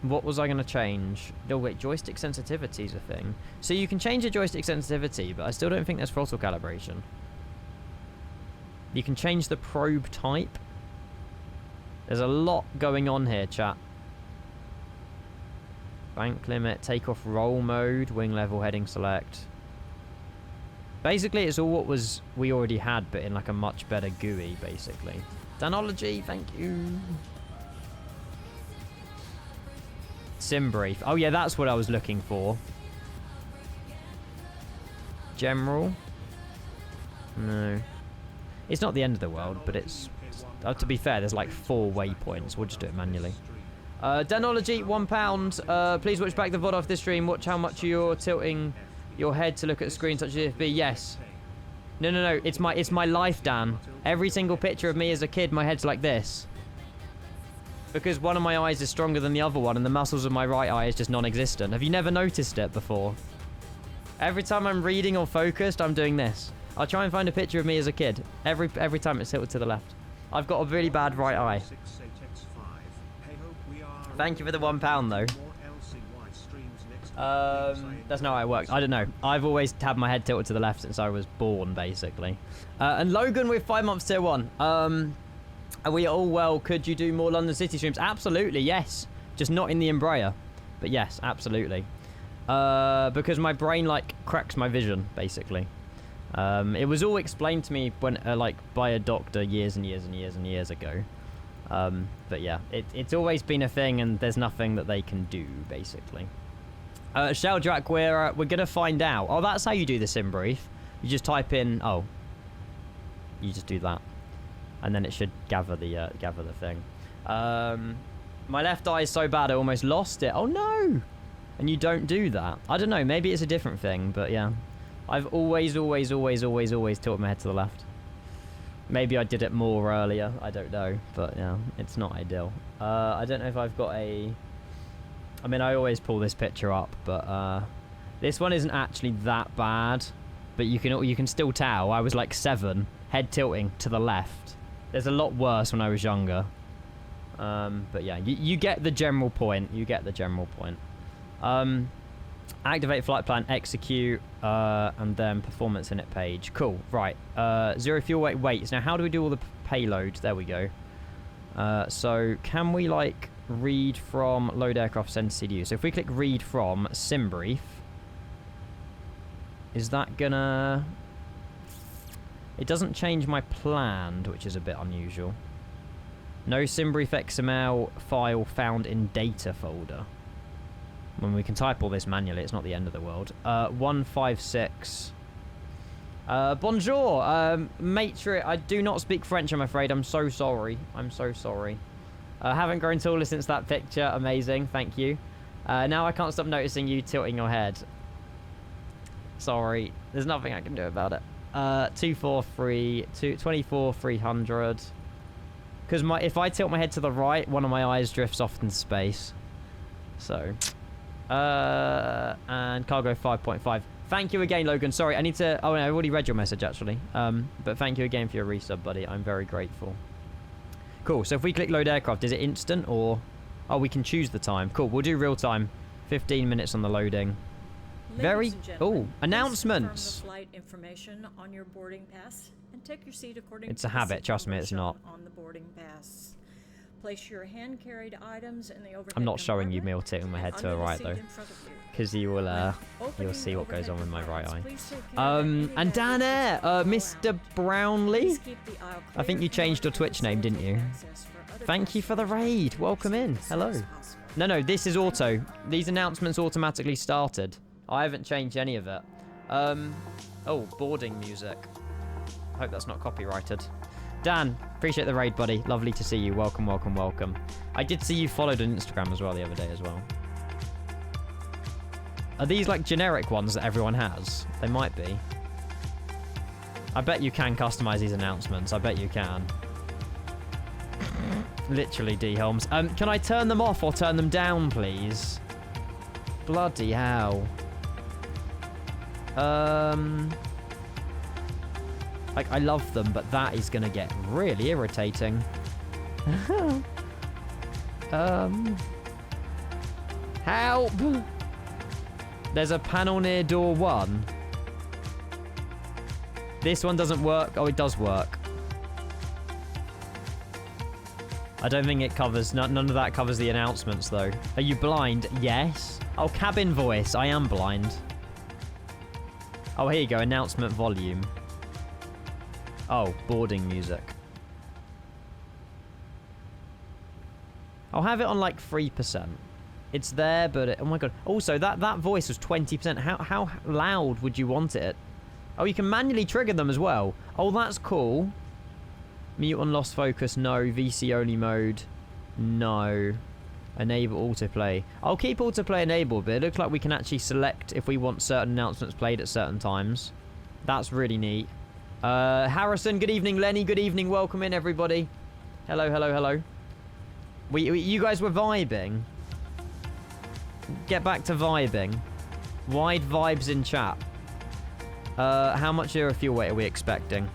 What was I going to change? Oh wait, joystick sensitivity is a thing. So you can change the joystick sensitivity, but I still don't think there's throttle calibration. You can change the probe type. There's a lot going on here, chat. Bank limit, takeoff roll mode, wing level, heading select. Basically, it's all what we already had, but in like a much better GUI, basically. Danology, thank you. SimBrief. Oh yeah, that's what I was looking for. General. No. It's not the end of the world, but it's... to be fair, there's like 4 waypoints. We'll just do it manually. Danology, £1. Please watch back the VOD of this stream. Watch how much you're tilting your head to look at the screen, such as FB. Yes. No. It's my life, Dan. Every single picture of me as a kid, my head's like this. Because one of my eyes is stronger than the other one, and the muscles of my right eye is just non-existent. Have you never noticed it before? Every time I'm reading or focused, I'm doing this. I'll try and find a picture of me as a kid. Every time it's tilted to the left. I've got a really bad right eye. Thank you for the £1 though. That's not how it works. I don't know. I've always had my head tilted to the left since I was born, basically. And Logan with 5 months tier 1. Are we all well? Could you do more London City streams? Absolutely, yes. Just not in the Embraer. But yes, absolutely. Because my brain, like, cracks my vision, basically. It was all explained to me when, like, by a doctor years and years ago. But yeah, it's always been a thing, and there's nothing that they can do, basically. Sheldrak, we're gonna find out. Oh, that's how you do the SimBrief. You just type in. Oh, you just do that, and then it should gather the thing. My left eye is so bad I almost lost it. Oh no! And you don't do that. I don't know. Maybe it's a different thing, but yeah. I've always tilted my head to the left. Maybe I did it more earlier. I don't know. But yeah, it's not ideal. I don't know if I've got a... I mean, I always pull this picture up, but this one isn't actually that bad. But you can still tell I was like 7, head tilting to the left. There's a lot worse when I was younger. But yeah, you get the general point. You get the general point. Activate flight plan, execute, and then performance init page. Cool, right. 0 fuel weight weights. Now, how do we do all the payload? There we go. So, can we, like, read from load aircraft send CDU? So, if we click read from sim brief, is that gonna... It doesn't change my planned, which is a bit unusual. No sim brief XML file found in data folder. When we can type all this manually, it's not the end of the world. 156. Bonjour, maitre. I do not speak French, I'm afraid. I'm so sorry. I'm so sorry. Haven't grown taller since that picture. Amazing. Thank you. Now I can't stop noticing you tilting your head. Sorry. There's nothing I can do about it. 24,300. Because if I tilt my head to the right, one of my eyes drifts off into space. So... and cargo 5.5. Thank you again, Logan. Sorry, I need to... Oh, no, I already read your message, actually. But thank you again for your resub, buddy. I'm very grateful. Cool. So if we click load aircraft, is it instant or... Oh, we can choose the time. Cool. We'll do real time. 15 minutes on the loading. Very... Oh, announcements. The flight information on your boarding pass and take your seat according it's a habit. Trust me, it's not. On the boarding pass. Place your hand-carried items in the overhead I'm not showing you me or tilting my head to the right though, because you will you'll see what goes on with my right eye. And Dan Air, Mr. Brownlee, I think you changed your Twitch name, didn't you? Thank you for the raid. Welcome in. Hello. No, this is auto. These announcements automatically started. I haven't changed any of it. Oh, boarding music. Hope that's not copyrighted. Dan, appreciate the raid, buddy. Lovely to see you. Welcome, welcome, welcome. I did see you followed on Instagram as well the other day as well. Are these like generic ones that everyone has? They might be. I bet you can customize these announcements. I bet you can. Literally, D. Holmes. Can I turn them off or turn them down, please? Bloody hell. Like, I love them, but that is going to get really irritating. Help! There's a panel near door 1. This one doesn't work. Oh, it does work. I don't think it covers... None of that covers the announcements, though. Are you blind? Yes. Oh, cabin voice. I am blind. Oh, here you go. Announcement volume. Oh, boarding music. I'll have it on like 3%. It's there, but oh my god. Also, that voice was 20%. How loud would you want it? Oh, you can manually trigger them as well. Oh, that's cool. Mute on lost focus, no. VC only mode, no. Enable autoplay. I'll keep autoplay enabled, but it looks like we can actually select if we want certain announcements played at certain times. That's really neat. Harrison, good evening. Lenny, good evening. Welcome in, everybody. Hello, hello, hello. You guys were vibing. Get back to vibing. Wide vibes in chat. How much air fuel weight are we expecting?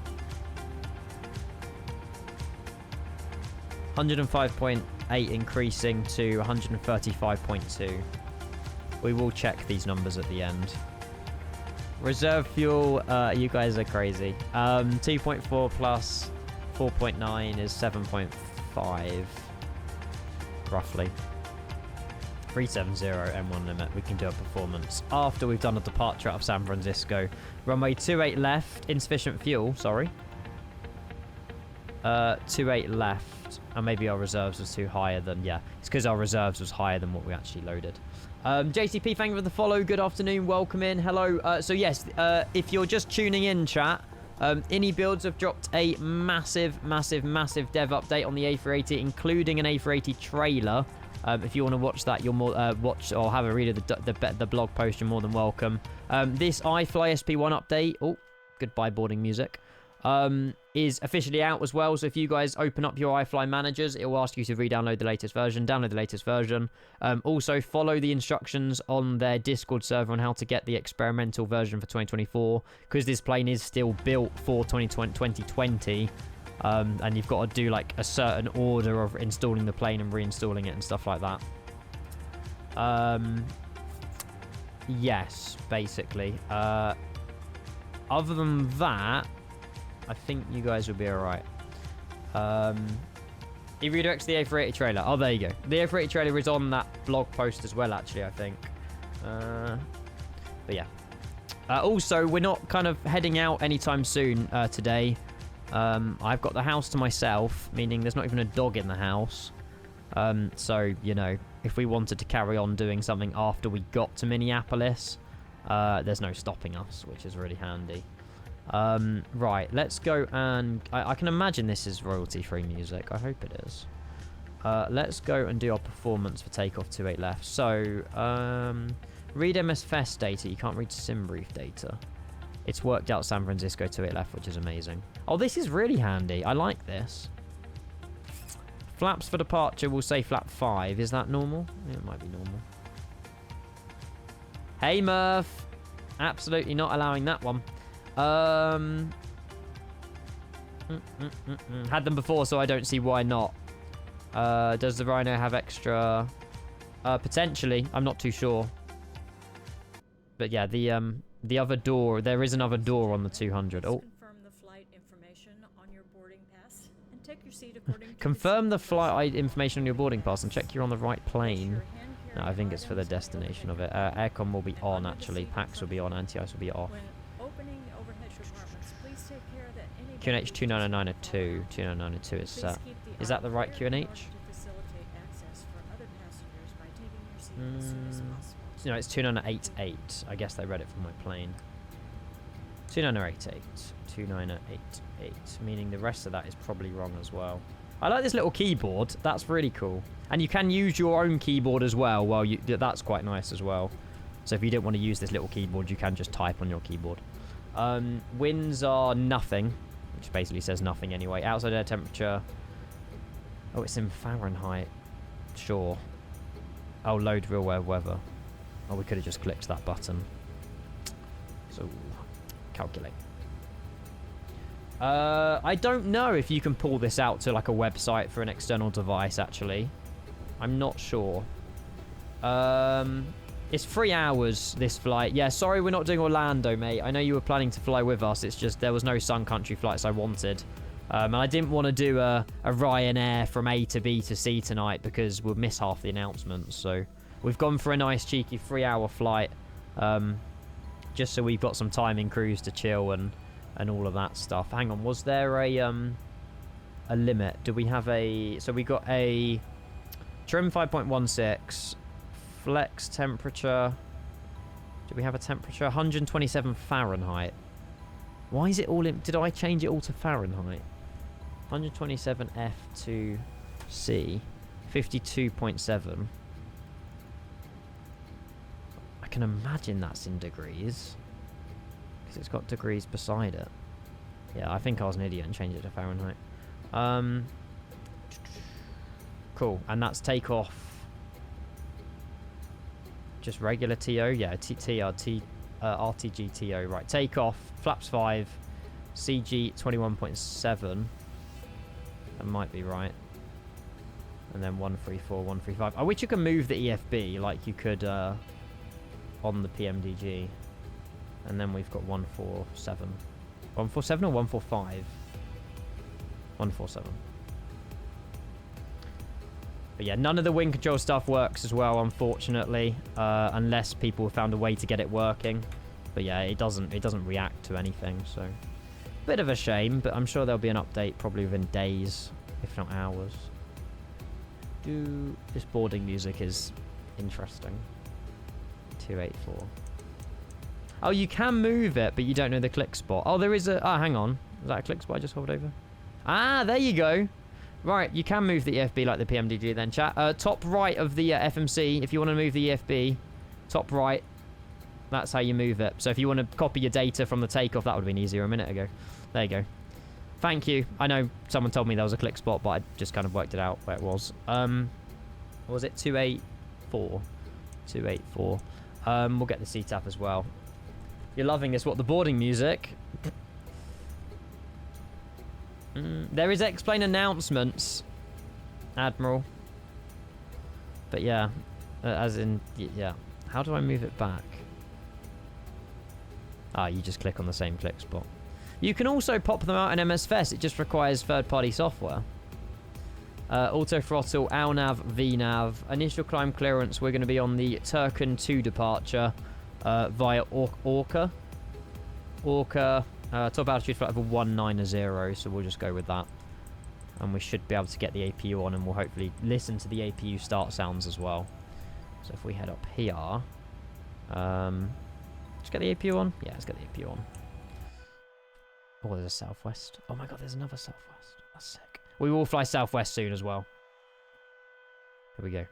105.8 increasing to 135.2. We will check these numbers at the end. Reserve fuel, you guys are crazy. 2.4 plus 4.9 is 7.5, roughly. 370 M1 limit. We can do a performance after we've done a departure out of San Francisco. Runway 28 left. Insufficient fuel. Sorry. 28 left. And maybe our reserves was too higher than... Yeah, it's because our reserves was higher than what we actually loaded. JCP, thank you for the follow. Good afternoon. Welcome in. Hello. So yes, if you're just tuning in, chat, Ini Builds have dropped a massive, massive, massive dev update on the A380, including an A380 trailer. If you want to watch that, you're more watch or have a read of the blog post. You're more than welcome. This iFLY SP1 update. Oh, goodbye boarding music. is officially out as well. So if you guys open up your iFLY managers, it will ask you to re-download the latest version. Download the latest version. Also, follow the instructions on their Discord server on how to get the experimental version for 2024, because this plane is still built for 2020. And you've got to do like a certain order of installing the plane and reinstalling it and stuff like that. Yes, basically. Other than that, I think you guys will be alright. It redirects the A380 trailer. Oh, there you go. The A380 trailer is on that blog post as well, actually, I think. But yeah. Also, we're not kind of heading out anytime soon today. I've got the house to myself, meaning there's not even a dog in the house. So, you know, if we wanted to carry on doing something after we got to Minneapolis, there's no stopping us, which is really handy. Right, let's go and... I can imagine this is royalty-free music. I hope it is. Let's go and do our performance for takeoff 28 left. So, read MSFS data. You can't read SimBrief data. It's worked out San Francisco 28 left, which is amazing. Oh, this is really handy. I like this. Flaps for departure, we'll say flap 5. Is that normal? Yeah, it might be normal. Hey, Murph. Absolutely not allowing that one. Had them before, so I don't see why not. Does the Rhino have extra? Potentially. I'm not too sure. But yeah, the other door, there is another door on the 200. Oh. Confirm the flight information on your boarding pass and take your seat according to Confirm the flight information on your boarding pass and check you're on the right plane. No, I think it's for the destination of it. Aircon will be on, actually. PAX will be on, anti-ice will be off. QNH 290902. 290902 is set. Is that the right QNH? No, it's 2988. I guess they read it from my plane. 2988. 2988. Meaning the rest of that is probably wrong as well. I like this little keyboard. That's really cool. And you can use your own keyboard as well. Well, that's quite nice as well. So if you didn't want to use this little keyboard, you can just type on your keyboard. Winds are nothing, which basically says nothing anyway. Outside air temperature. Oh, it's in Fahrenheit. Sure. Oh, load real world weather. Oh, we could have just clicked that button. So, calculate. I don't know if you can pull this out to like a website for an external device, actually. I'm not sure. It's 3 hours, this flight. Yeah, sorry we're not doing Orlando, mate. I know you were planning to fly with us. It's just there was no Sun Country flights I wanted. And I didn't want to do a Ryanair from A to B to C tonight because we'll miss half the announcements. So we've gone for a nice cheeky 3-hour flight. Just so we've got some time in cruise to chill and all of that stuff. Hang on, was there a limit? Do we have a... So we got a trim 5.16... Flex temperature. Do we have a temperature? 127 Fahrenheit. Why is it all in... Did I change it all to Fahrenheit? 127 F2C. 52.7. I can imagine that's in degrees. Because it's got degrees beside it. Yeah, I think I was an idiot and changed it to Fahrenheit. Cool. And that's takeoff. Just regular TO, yeah, RTG TO, right. Takeoff, flaps 5, CG 21.7. That might be right. And then 134, 135. I wish you could move the EFB like you could on the PMDG. And then we've got 147. 147 or 145? 147. But yeah, none of the wind control stuff works as well, unfortunately, unless people found a way to get it working. But yeah, it doesn't react to anything, so bit of a shame. But I'm sure there'll be an update probably within days, if not hours. This boarding music is interesting. 284. Oh, you can move it, but you don't know the click spot. Oh, there is a... Oh, hang on. Is that a click spot I just hovered over? Ah, there you go. Right, you can move the EFB like the PMDG then, chat. Top right of the FMC, if you want to move the EFB, top right, that's how you move it. So if you want to copy your data from the takeoff, that would have been easier a minute ago. There you go. Thank you. I know someone told me there was a click spot, but I just kind of worked it out where it was. What was it? 284. 284. We'll get the CTAP as well. You're loving this. What, the boarding music? There is explain announcements, Admiral. But yeah, as in, yeah. How do I move it back? Ah, you just click on the same click spot. You can also pop them out in MS Fest. It just requires third-party software. Auto throttle, ALNAV, VNAV. Initial climb clearance, we're going to be on the Turken 2 departure via Orca. Orca, top altitude flight of a 190, so we'll just go with that. And we should be able to get the APU on, and we'll hopefully listen to the APU start sounds as well. So if we head up here, let's get the APU on. Yeah, let's get the APU on. Oh, there's a southwest. Oh my god, there's another southwest. That's sick. We will fly southwest soon as well. Here we go.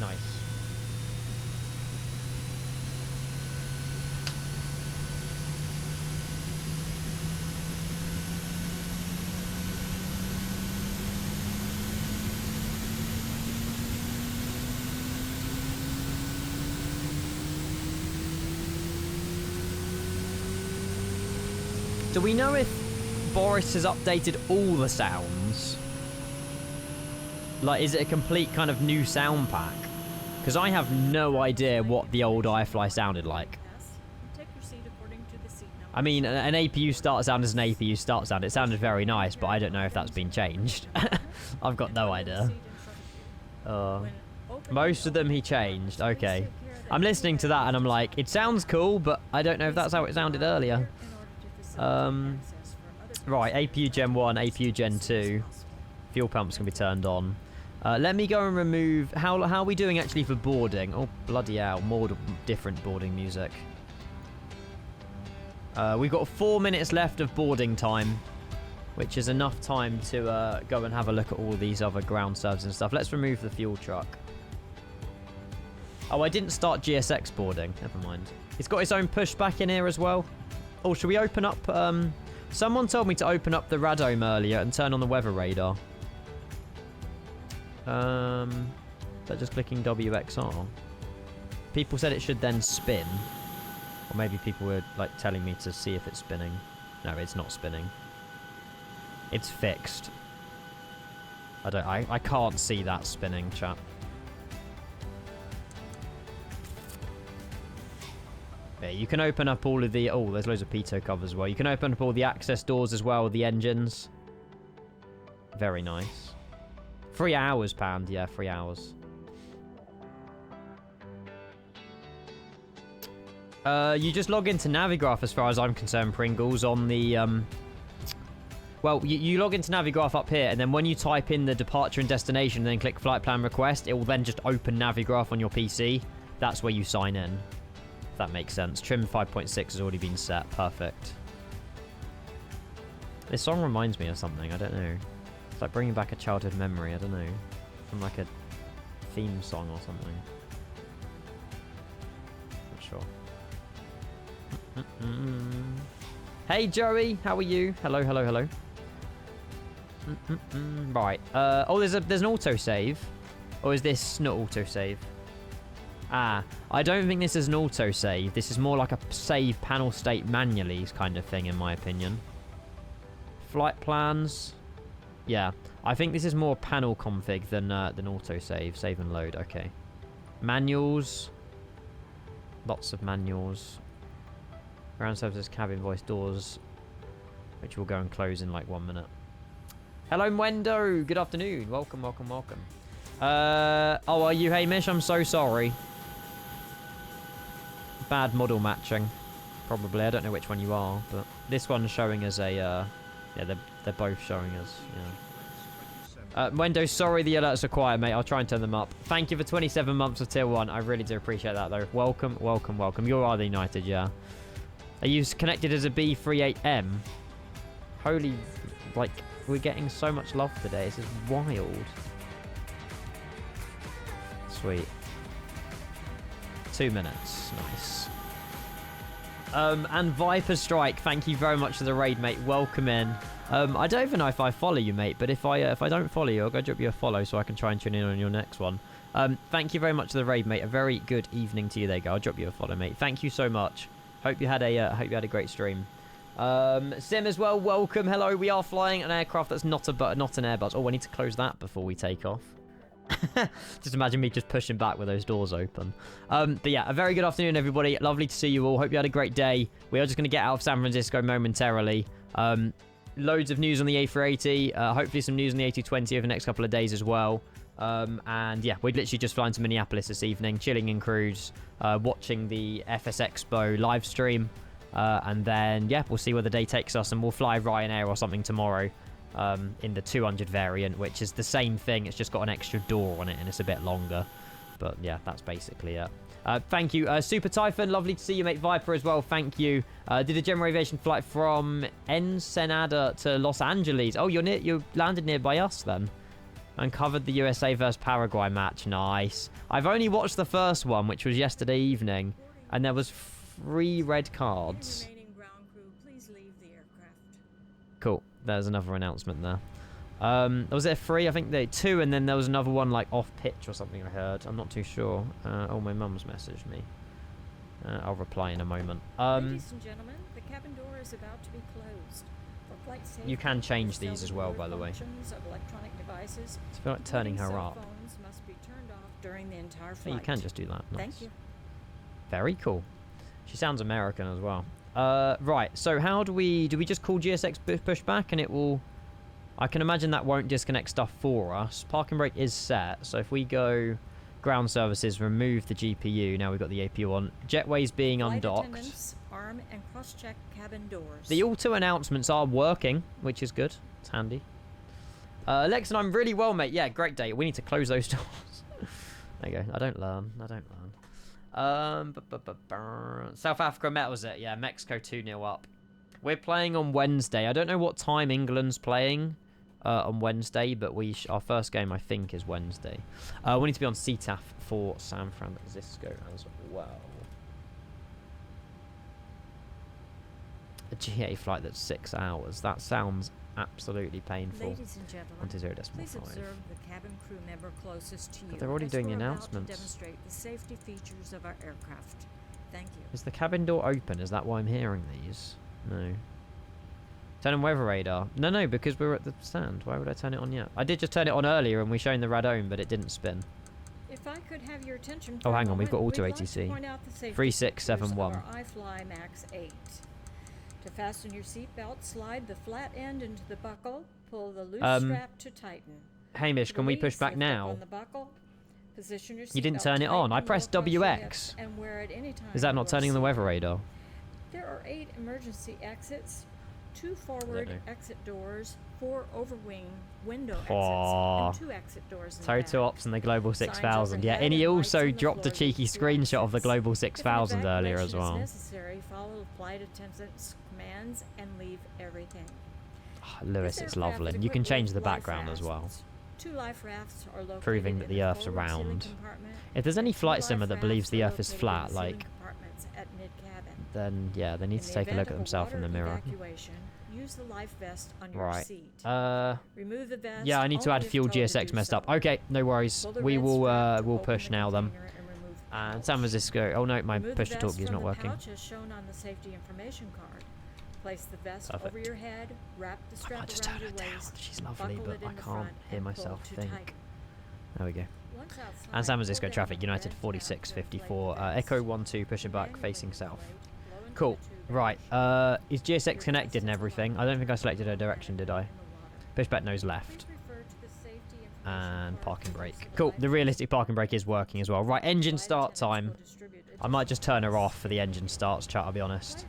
Nice. Do we know if Boris has updated all the sounds? Like, is it a complete kind of new sound pack? Because I have no idea what the old iFLY sounded like. I mean, an APU start sound is an APU start sound. It sounded very nice, but I don't know if that's been changed. I've got no idea. Most of them he changed. Okay. I'm listening to that and I'm like, it sounds cool, but I don't know if that's how it sounded earlier. Right, APU Gen 1, APU Gen 2. Fuel pumps can be turned on. Let me go and remove... How are we doing actually for boarding? Oh, bloody hell. More different boarding music. We've got 4 minutes left of boarding time, which is enough time to go and have a look at all these other ground servers and stuff. Let's remove the fuel truck. Oh, I didn't start GSX boarding. Never mind. It's got its own pushback in here as well. Oh, should we open up... someone told me to open up the radome earlier and turn on the weather radar. Is that just clicking WXR? People said it should then spin. Or maybe people were like telling me to see if it's spinning. No, it's not spinning. It's fixed. I can't see that spinning, chat. Yeah, you can open up all of the... Oh, there's loads of pitot covers as well. You can open up all the access doors as well, the engines. Very nice. 3 hours, Pound. Yeah, 3 hours. You just log into Navigraph as far as I'm concerned, Pringles, on the... Well, you log into Navigraph up here, and then when you type in the departure and destination and then click flight plan request, it will then just open Navigraph on your PC. That's where you sign in. If that makes sense. Trim 5.6 has already been set. Perfect. This song reminds me of something. I don't know. It's like bringing back a childhood memory. I don't know. From like a theme song or something. Not sure. Hey, Joey. How are you? Hello, hello, hello. Right. Oh, there's an autosave. Or is this not autosave? Ah, I don't think this is an autosave. This is more like a save panel state manually kind of thing, in my opinion. Flight plans. Yeah, I think this is more panel config than autosave. Save and load. Okay. Manuals. Lots of manuals. Ground services, cabin voice, doors, which will go and close in like 1 minute. Hello, Mwendo. Good afternoon. Welcome, welcome, welcome. Oh, are you Hamish? I'm so sorry. Bad model matching. Probably. I don't know which one you are, but this one's showing as a, yeah, they're both showing as, yeah. Mwendo, sorry the alerts are quiet, mate. I'll try and turn them up. Thank you for 27 months of tier 1. I really do appreciate that, though. Welcome, welcome, welcome. You're rather united, yeah. Are you connected as a B38M? Holy, like, we're getting so much love today. This is wild. Sweet. 2 minutes. Nice. And Viper Strike, thank you very much for the raid, mate. Welcome in. I don't even know if I follow you, mate, but if I don't follow you, I'll go drop you a follow so I can try and tune in on your next one. Thank you very much for the raid, mate. A very good evening to you. There you go. I'll drop you a follow, mate. Thank you so much. Hope you had a great stream. Sim as well, welcome. Hello, we are flying an aircraft that's not an Airbus. Oh, I need to close that before we take off. Just imagine me just pushing back with those doors open. But yeah, a very good afternoon, everybody. Lovely to see you all. Hope you had a great day. We are just going to get out of San Francisco momentarily. Loads of news on the A380. Hopefully some news on the A220 over the next couple of days as well. And yeah, we're literally just flying to Minneapolis this evening, chilling in cruise, watching the FSExpo live stream. And then, yeah, we'll see where the day takes us, and we'll fly Ryanair or something tomorrow in the 200 variant, which is the same thing. It's just got an extra door on it, and it's a bit longer. But yeah, that's basically it. Thank you. Super Typhon, lovely to see you, mate. Viper as well, thank you. Did a general aviation flight from Ensenada to Los Angeles. Oh, you landed nearby us then. And covered the USA versus Paraguay match. Nice. I've only watched the first one, which was yesterday evening, and there was 3 red cards. Cool. There's another announcement there. Was there 3? I think they 2, and then there was another one like off pitch or something I heard. I'm not too sure. Oh, my mum's messaged me. I'll reply in a moment. Ladies and gentlemen, the cabin door is about to be closed. For flight safety, you can change these as well, by the way. Of electronic devices, I feel like turning her up. phones must be turned off during the entire So flight. you can just do that. Nice. Thank you. Very cool. She sounds American as well. Right, so how do we just call GSX pushback and it will... I can imagine that won't disconnect stuff for us. Parking brake is set, so if we go ground services, remove the GPU, now we've got the APU on. Jetway's being undocked. Arm and cross-check cabin doors. The auto announcements are working, which is good. It's handy. Lex and I'm really well, mate. Yeah, great day. We need to close those doors. There you go. I don't learn. South Africa metals it. Yeah, Mexico 2-0 up. We're playing on Wednesday. I don't know what time England's playing on Wednesday, but our first game, I think, is Wednesday. We need to be on CTAF for San Francisco as well. A GA flight that's 6 hours. That sounds absolutely painful. Ladies and gentlemen, 1.0.5. please observe the cabin crew member closest to you. But they're already doing the announcements. To demonstrate the safety features of our aircraft. Thank you. Is the cabin door open? Is that why I'm hearing these? No. Turn on weather radar. No, because we're at the stand. Why would I turn it on yet? I did just turn it on earlier and we shown the radome, but it didn't spin. If I could have your attention Oh, for hang a on, we've got moment, auto we'd like to ATC. point out the safety 3671. features of our iFLY Max 8. To fasten your seatbelt, slide the flat end into the buckle, pull the loose strap to tighten. Hamish, can we push back now? On the buckle, position your You didn't seatbelt turn it on. I tight pressed and low across your WX. hips and wear it anytime Is that you not are turning on the weather seated. radar? There are 8 emergency exits, 2 know. forward exit doors, 4 overwing window Aww. exits, and 2 exit doors in the Total back. Ops and the Global 6000. Yeah, overhead and he and lights also on the dropped a floor cheeky with 2 screenshot of the exits. Global If an 6000 earlier as evacuation well. is necessary, follow flight attendant's commands and leave everything. Oh, Lewis, This it's aircraft lovely. is And you can equipped change with the life background as well. rafts. 2 life rafts are located Proving that in the Earth's forward ceiling round. compartment. If there's any 2 flight life simmer that believes rafts the are Earth is located in flat, the ceiling like, compartments at mid-cabin. then yeah, they need to In the take a event look at of themselves in the water mirror. evacuation, use the life vest on your Right. seat. Remove the vest. Yeah, I need to only add if fuel. told to GSX do messed so. up. Okay, no worries. Pull the We red will strap to we'll open push the now then. container and remove the And pouch. San Francisco. Oh no, my Remove the push to talk vest is from not the working. pouch as shown on the safety information card. Place the vest over Perfect. your head, wrap the I strap might just around turn your it down. waist, She's lovely, buckle but it I in the can't front, hear and pull myself to think. tighten. There we go. Once outside, And San Francisco pull down traffic, the United red 46, tab to inflate 54, the vest. Echo 12, push it back, Manually facing inflate, south. blow into Cool. the tube Right, and is GSX connected and everything? I don't think I selected a direction, did I? Pushback nose left. Please refer to the safety information And card parking for brake. use of the Cool, life the vest. realistic parking brake is working as well. Right, engine start time. I might just turn her off for the engine starts, chat, I'll be honest.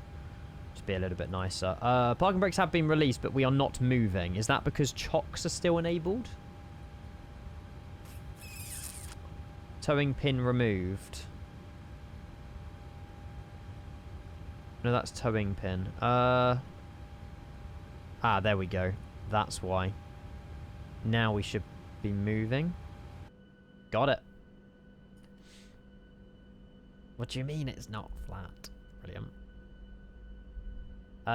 Just be a little bit nicer. Parking brakes have been released, but we are not moving. Is that because chocks are still enabled? Towing pin removed. No, that's towing pin. Ah, there we go. That's why. Now we should be moving. Got it. What do you mean it's not flat? Brilliant.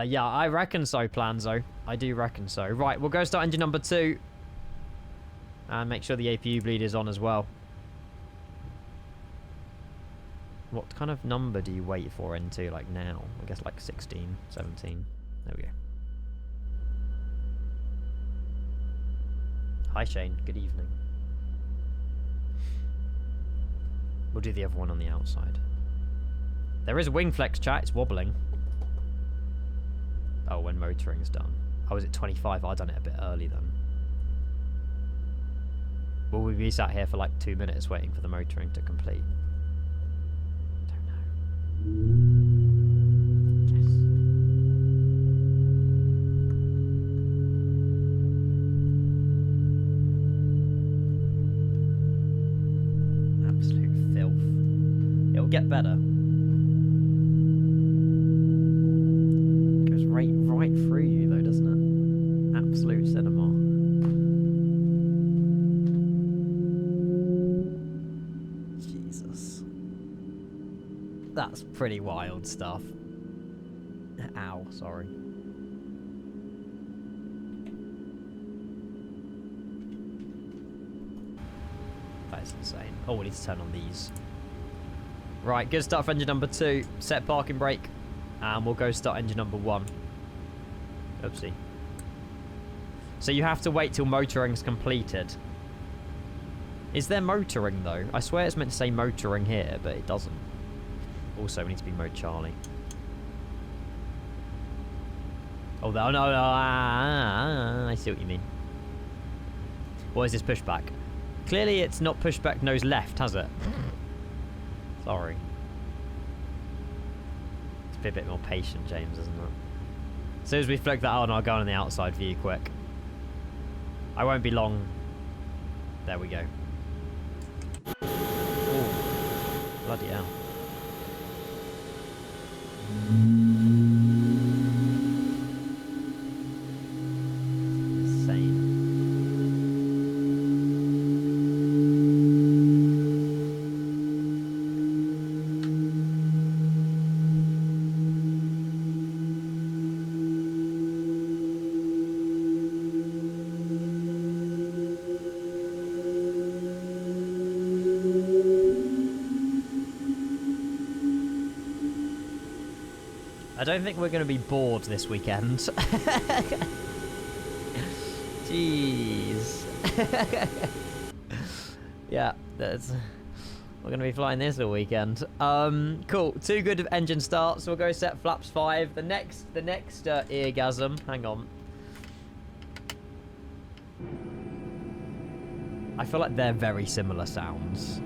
Yeah, I reckon so, Planzo. I do reckon so. Right, we'll go start engine number 2. And make sure the APU bleed is on as well. What kind of number do you wait for into, like, now? I guess, like, 16, 17. There we go. Hi, Shane. Good evening. We'll do the other one on the outside. There is a wing flex, chat. It's wobbling. Oh, when motoring's done. Oh, is it 25? I've done it a bit early then. Will we be sat here for like 2 minutes waiting for the motoring to complete? Don't know. Yes. Absolute filth. It'll get better. Goes right through you though, doesn't it? Absolute cinema. That's pretty wild stuff. Ow, sorry. That is insane. Oh, we need to turn on these. Right, good start for engine number 2. Set parking brake. And we'll go start engine number 1. Oopsie. So you have to wait till motoring's completed. Is there motoring though? I swear it's meant to say motoring here, but it doesn't. Also, we need to be mode Charlie. Oh, no, I see what you mean. What is this pushback? Clearly, it's not pushback nose left, has it? Sorry. Let's be a bit more patient, James, isn't it? As soon as we flag that on, I'll go on the outside view quick. I won't be long. There we go. Ooh. Bloody hell. Insane. I don't think we're going to be bored this weekend. Jeez. Yeah, we're going to be flying this all weekend. Cool. 2 good engine starts. We'll go set flaps 5. The next eargasm. Hang on. I feel like they're very similar sounds.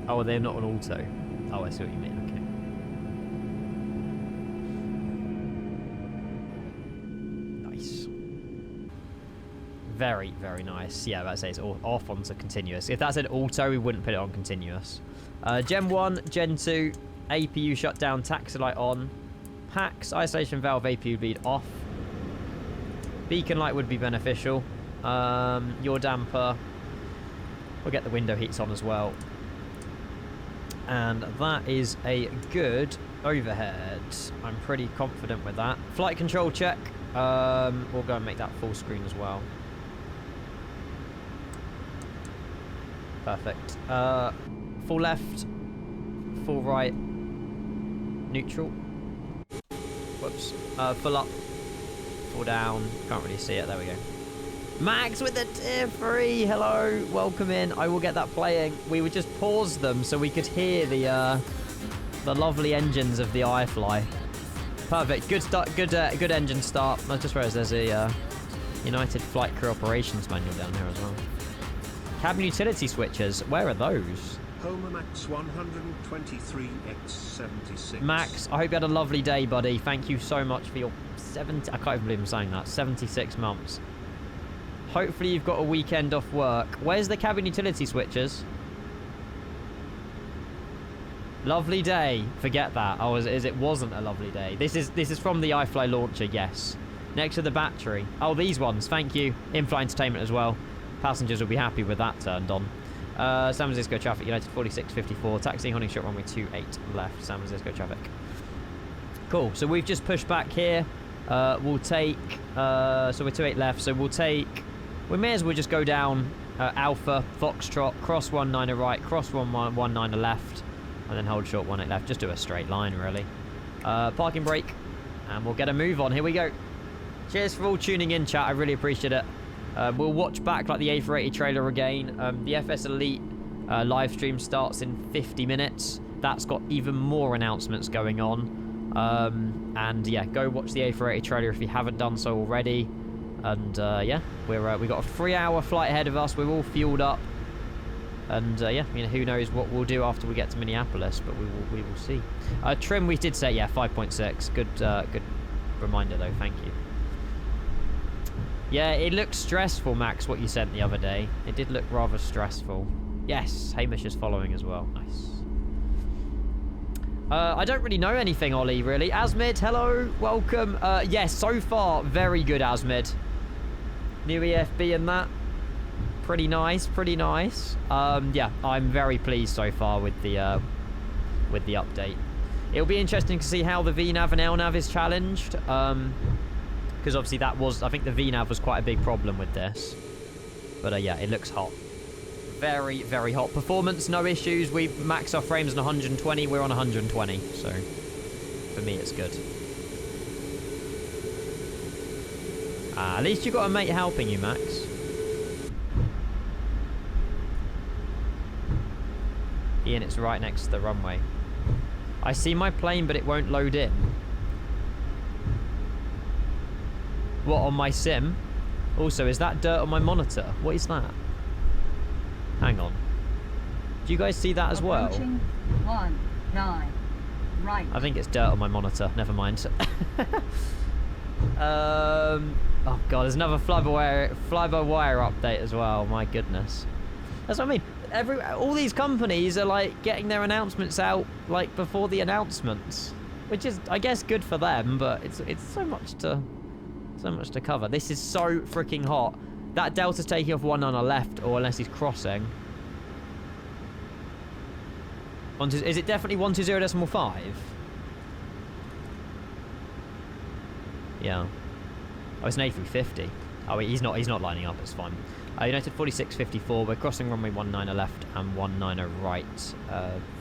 Oh, they're not on auto. Oh, I see what you mean. Okay. Nice. Very, very nice. Yeah, that's it. It's off onto continuous. If that said auto, we wouldn't put it on continuous. Gen 1, Gen 2, APU shutdown, taxi light on. PAX, isolation valve, APU bleed off. Beacon light would be beneficial. Your damper. We'll get the window heats on as well. And that is a good overhead. I'm pretty confident with that. Flight control check. We'll go and make that full screen as well. Perfect. Full left. Full right. Neutral. Whoops. Full up. Full down. Can't really see it. There we go. Max with the tier 3. Hello, welcome in. I will get that playing. We would just pause them so we could hear the lovely engines of the iFLY. Perfect. Good start. Good engine start. I just realised there's a United Flight Crew Operations manual down here as well. Cabin utility switches. Where are those? Homer Max 123x76. Max, I hope you had a lovely day, buddy. Thank you so much for your 70. I can't even believe I'm saying that. 76 months. Hopefully you've got a weekend off work. Where's the cabin utility switches? Lovely day. Forget that. Oh, it wasn't a lovely day. This is from the iFLY launcher, yes. Next to the battery. Oh, these ones. Thank you. In-flight entertainment as well. Passengers will be happy with that turned on. San Francisco traffic, United 4654. Taxi, Hunting Shot runway 28 left. San Francisco traffic. Cool. So we've just pushed back here. We'll take... so we're 28 left. So we'll take... We may as well just go down Alpha, Foxtrot, cross 19 right, cross 19 left, and then hold short 18 left. Just do a straight line, really. Parking brake, and we'll get a move on. Here we go. Cheers for all tuning in, chat. I really appreciate it. We'll watch back like the A380 trailer again. The FS Elite live stream starts in 50 minutes. That's got even more announcements going on. And yeah, go watch the A380 trailer if you haven't done so already. And yeah, we got a 3-hour flight ahead of us. We're all fueled up. And yeah, I mean, who knows what we'll do after we get to Minneapolis, but we will see. Trim, we did say, yeah, 5.6. Good reminder though. Thank you. Yeah, it looked stressful, Max, what you sent the other day. It did look rather stressful. Yes, Hamish is following as well. Nice. I don't really know anything, Ollie, really. Asmid, hello, welcome. Yes, so far, very good, Asmid. New EFB and that. Pretty nice, pretty nice. Yeah, I'm very pleased so far with the update. It'll be interesting to see how the VNAV and LNAV is challenged. Because obviously that was, I think the VNAV was quite a big problem with this. But yeah, it looks hot. Very, very hot. Performance, no issues. We max our frames on 120. We're on 120. So, for me, it's good. At least you got a mate helping you, Max. Ian, it's right next to the runway. I see my plane, but it won't load in. What, on my sim? Also, is that dirt on my monitor? What is that? Hang on. Do you guys see that as well? 19 right. I think it's dirt on my monitor. Never mind. Oh god, there's another fly-by-wire update as well. My goodness. That's what I mean. All these companies are like getting their announcements out like before the announcements, which is, I guess, good for them. But it's so much to cover. This is so freaking hot. That Delta's taking off 19 on left, or unless he's crossing. Is it definitely 120.5? Yeah. Oh, it's an A350. Oh, wait, he's not lining up. It's fine. United 4654. We're crossing runway 19 left and 19 right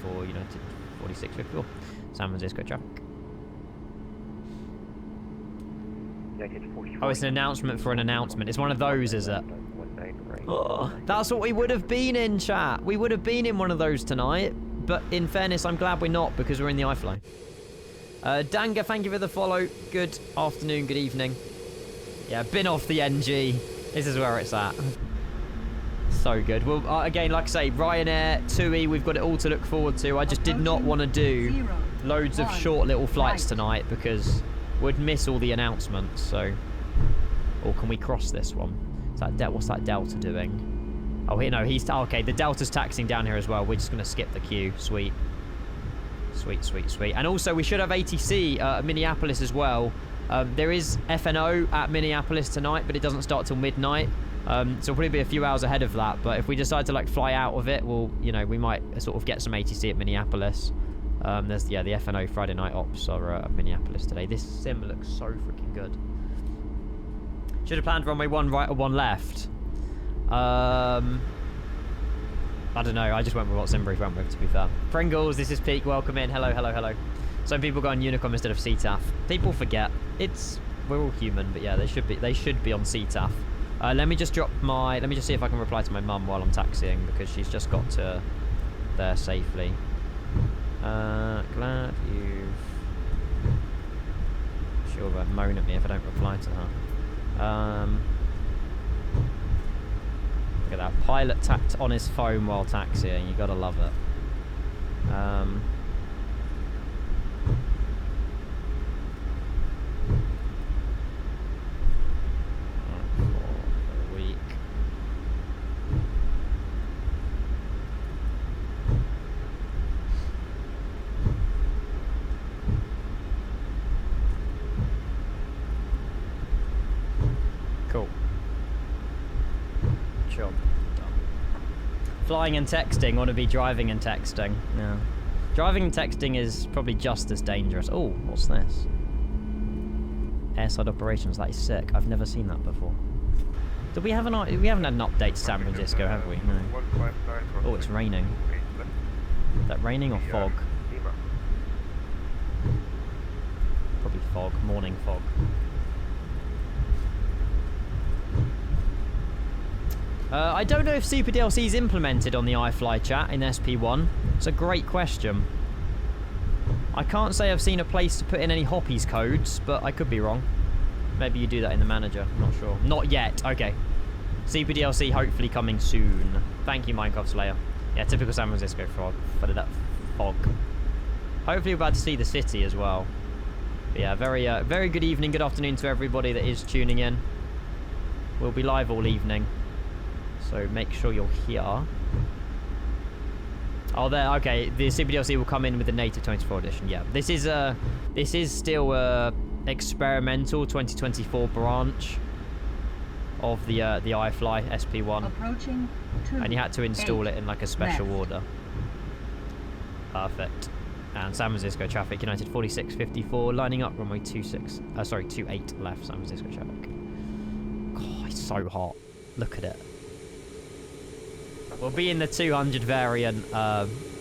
for United 4654. San Francisco traffic. Oh, it's an announcement for an announcement. It's one of those, is it? Oh, that's what we would have been in, chat. We would have been in one of those tonight. But in fairness, I'm glad we're not, because we're in the iFLY. Danga, thank you for the follow. Good afternoon, good evening. Yeah, been off the NG. This is where it's at. So good. Well, again, like I say, Ryanair, TUI, we've got it all to look forward to. I just did not want to do loads of short little flights tonight because we'd miss all the announcements. So, or can we cross this one? Is that what's that Delta doing? Oh, here, no, he's... okay, the Delta's taxiing down here as well. We're just going to skip the queue. Sweet. Sweet, sweet, sweet. And also, we should have ATC at Minneapolis as well. There is FNO at Minneapolis tonight, but it doesn't start till midnight. So we'll probably be a few hours ahead of that. But if we decide to, like, fly out of it, we'll, you know, we might sort of get some ATC at Minneapolis. There's, yeah, the FNO Friday night ops are at Minneapolis today. This sim looks so freaking good. Should have planned runway 1 right or 1 left. I don't know. I just went with what Simbrief went with, to be fair. Pringles, this is Peak. Welcome in. Hello, hello, hello. Some people go on Unicom instead of CTAF. People forget. We're all human, but yeah, they should be on CTAF. Let me just see if I can reply to my mum while I'm taxiing, because she's just got to there safely. Glad you've... She'll moan at me if I don't reply to her. Look at that. Pilot tapped on his phone while taxiing. You gotta love it. For a week. Cool. Job. Flying and texting, want to be driving and texting. Yeah. Driving and texting is probably just as dangerous. Oh, what's this? Airside operations, that is sick. I've never seen that before. We haven't had an update to San Francisco, have we? No. Oh, it's raining. Is that raining or fog? Probably fog. Morning fog. I don't know if Super DLC is implemented on the iFLY chat in SP1. It's a great question. I can't say I've seen a place to put in any Hoppies codes, but I could be wrong. Maybe you do that in the manager. Not sure. Not yet. Okay. Super DLC hopefully coming soon. Thank you, Minecraft Slayer. Yeah, typical San Francisco fog. But that fog. Hopefully we're about to see the city as well. But yeah, very good evening, good afternoon to everybody that is tuning in. We'll be live all evening. So make sure you're here. Oh, there. Okay, the Super DLC will come in with the native 24 edition. Yeah, this is still a experimental 2024 branch of the iFLY SP1. Approaching and you had to install it in like a special order. Perfect. And San Francisco traffic, United 4654, lining up runway 28 left, San Francisco traffic. God, it's so hot. Look at it. We'll be in the 200 variant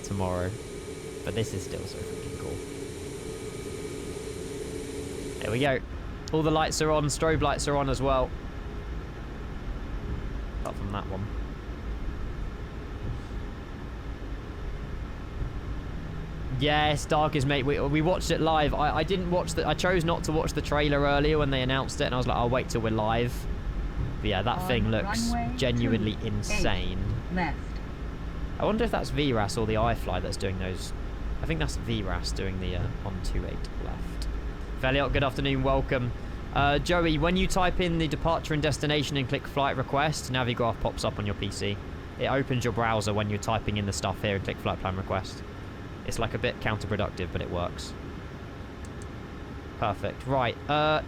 tomorrow, but this is still so freaking cool. There we go. All the lights are on, strobe lights are on as well. Apart from that one. Yes, Darkest Mate. We watched it live. I didn't watch I chose not to watch the trailer earlier when they announced it, and I was like, I'll wait till we're live. But yeah, that thing looks genuinely insane. Left. I wonder if that's VRAS or the iFLY that's doing those. I think that's VRAS doing the on 28 left. Valiot, good afternoon, welcome. Joey, when you type in the departure and destination and click flight request, Navigraph pops up on your PC. It opens your browser when you're typing in the stuff here and click flight plan request. It's like a bit counterproductive, but it works. Perfect. Right.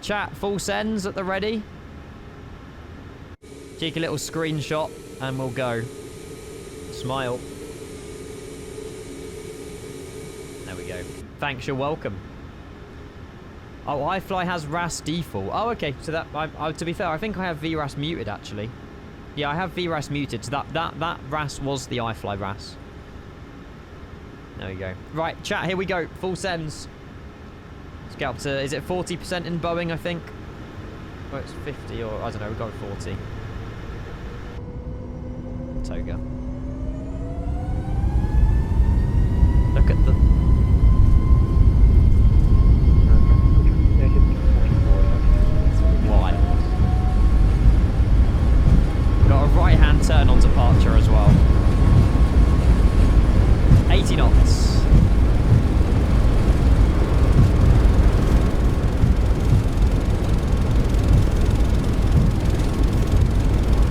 Chat, full sends at the ready. Cheeky little screenshot, and we'll go. Smile. There we go. Thanks, you're welcome. Oh, iFLY has RAS default. Oh, okay. So that, to be fair, I think I have VRAS muted, actually. Yeah, I have VRAS muted, so that RAS was the iFLY RAS. There we go. Right, chat, here we go. Full sends. Let's get up to, is it 40% in Boeing, I think? Oh, it's 50 or, I don't know, we've got 40. Toga. Look at the... Wild. Got a right-hand turn on departure as well. 80 knots.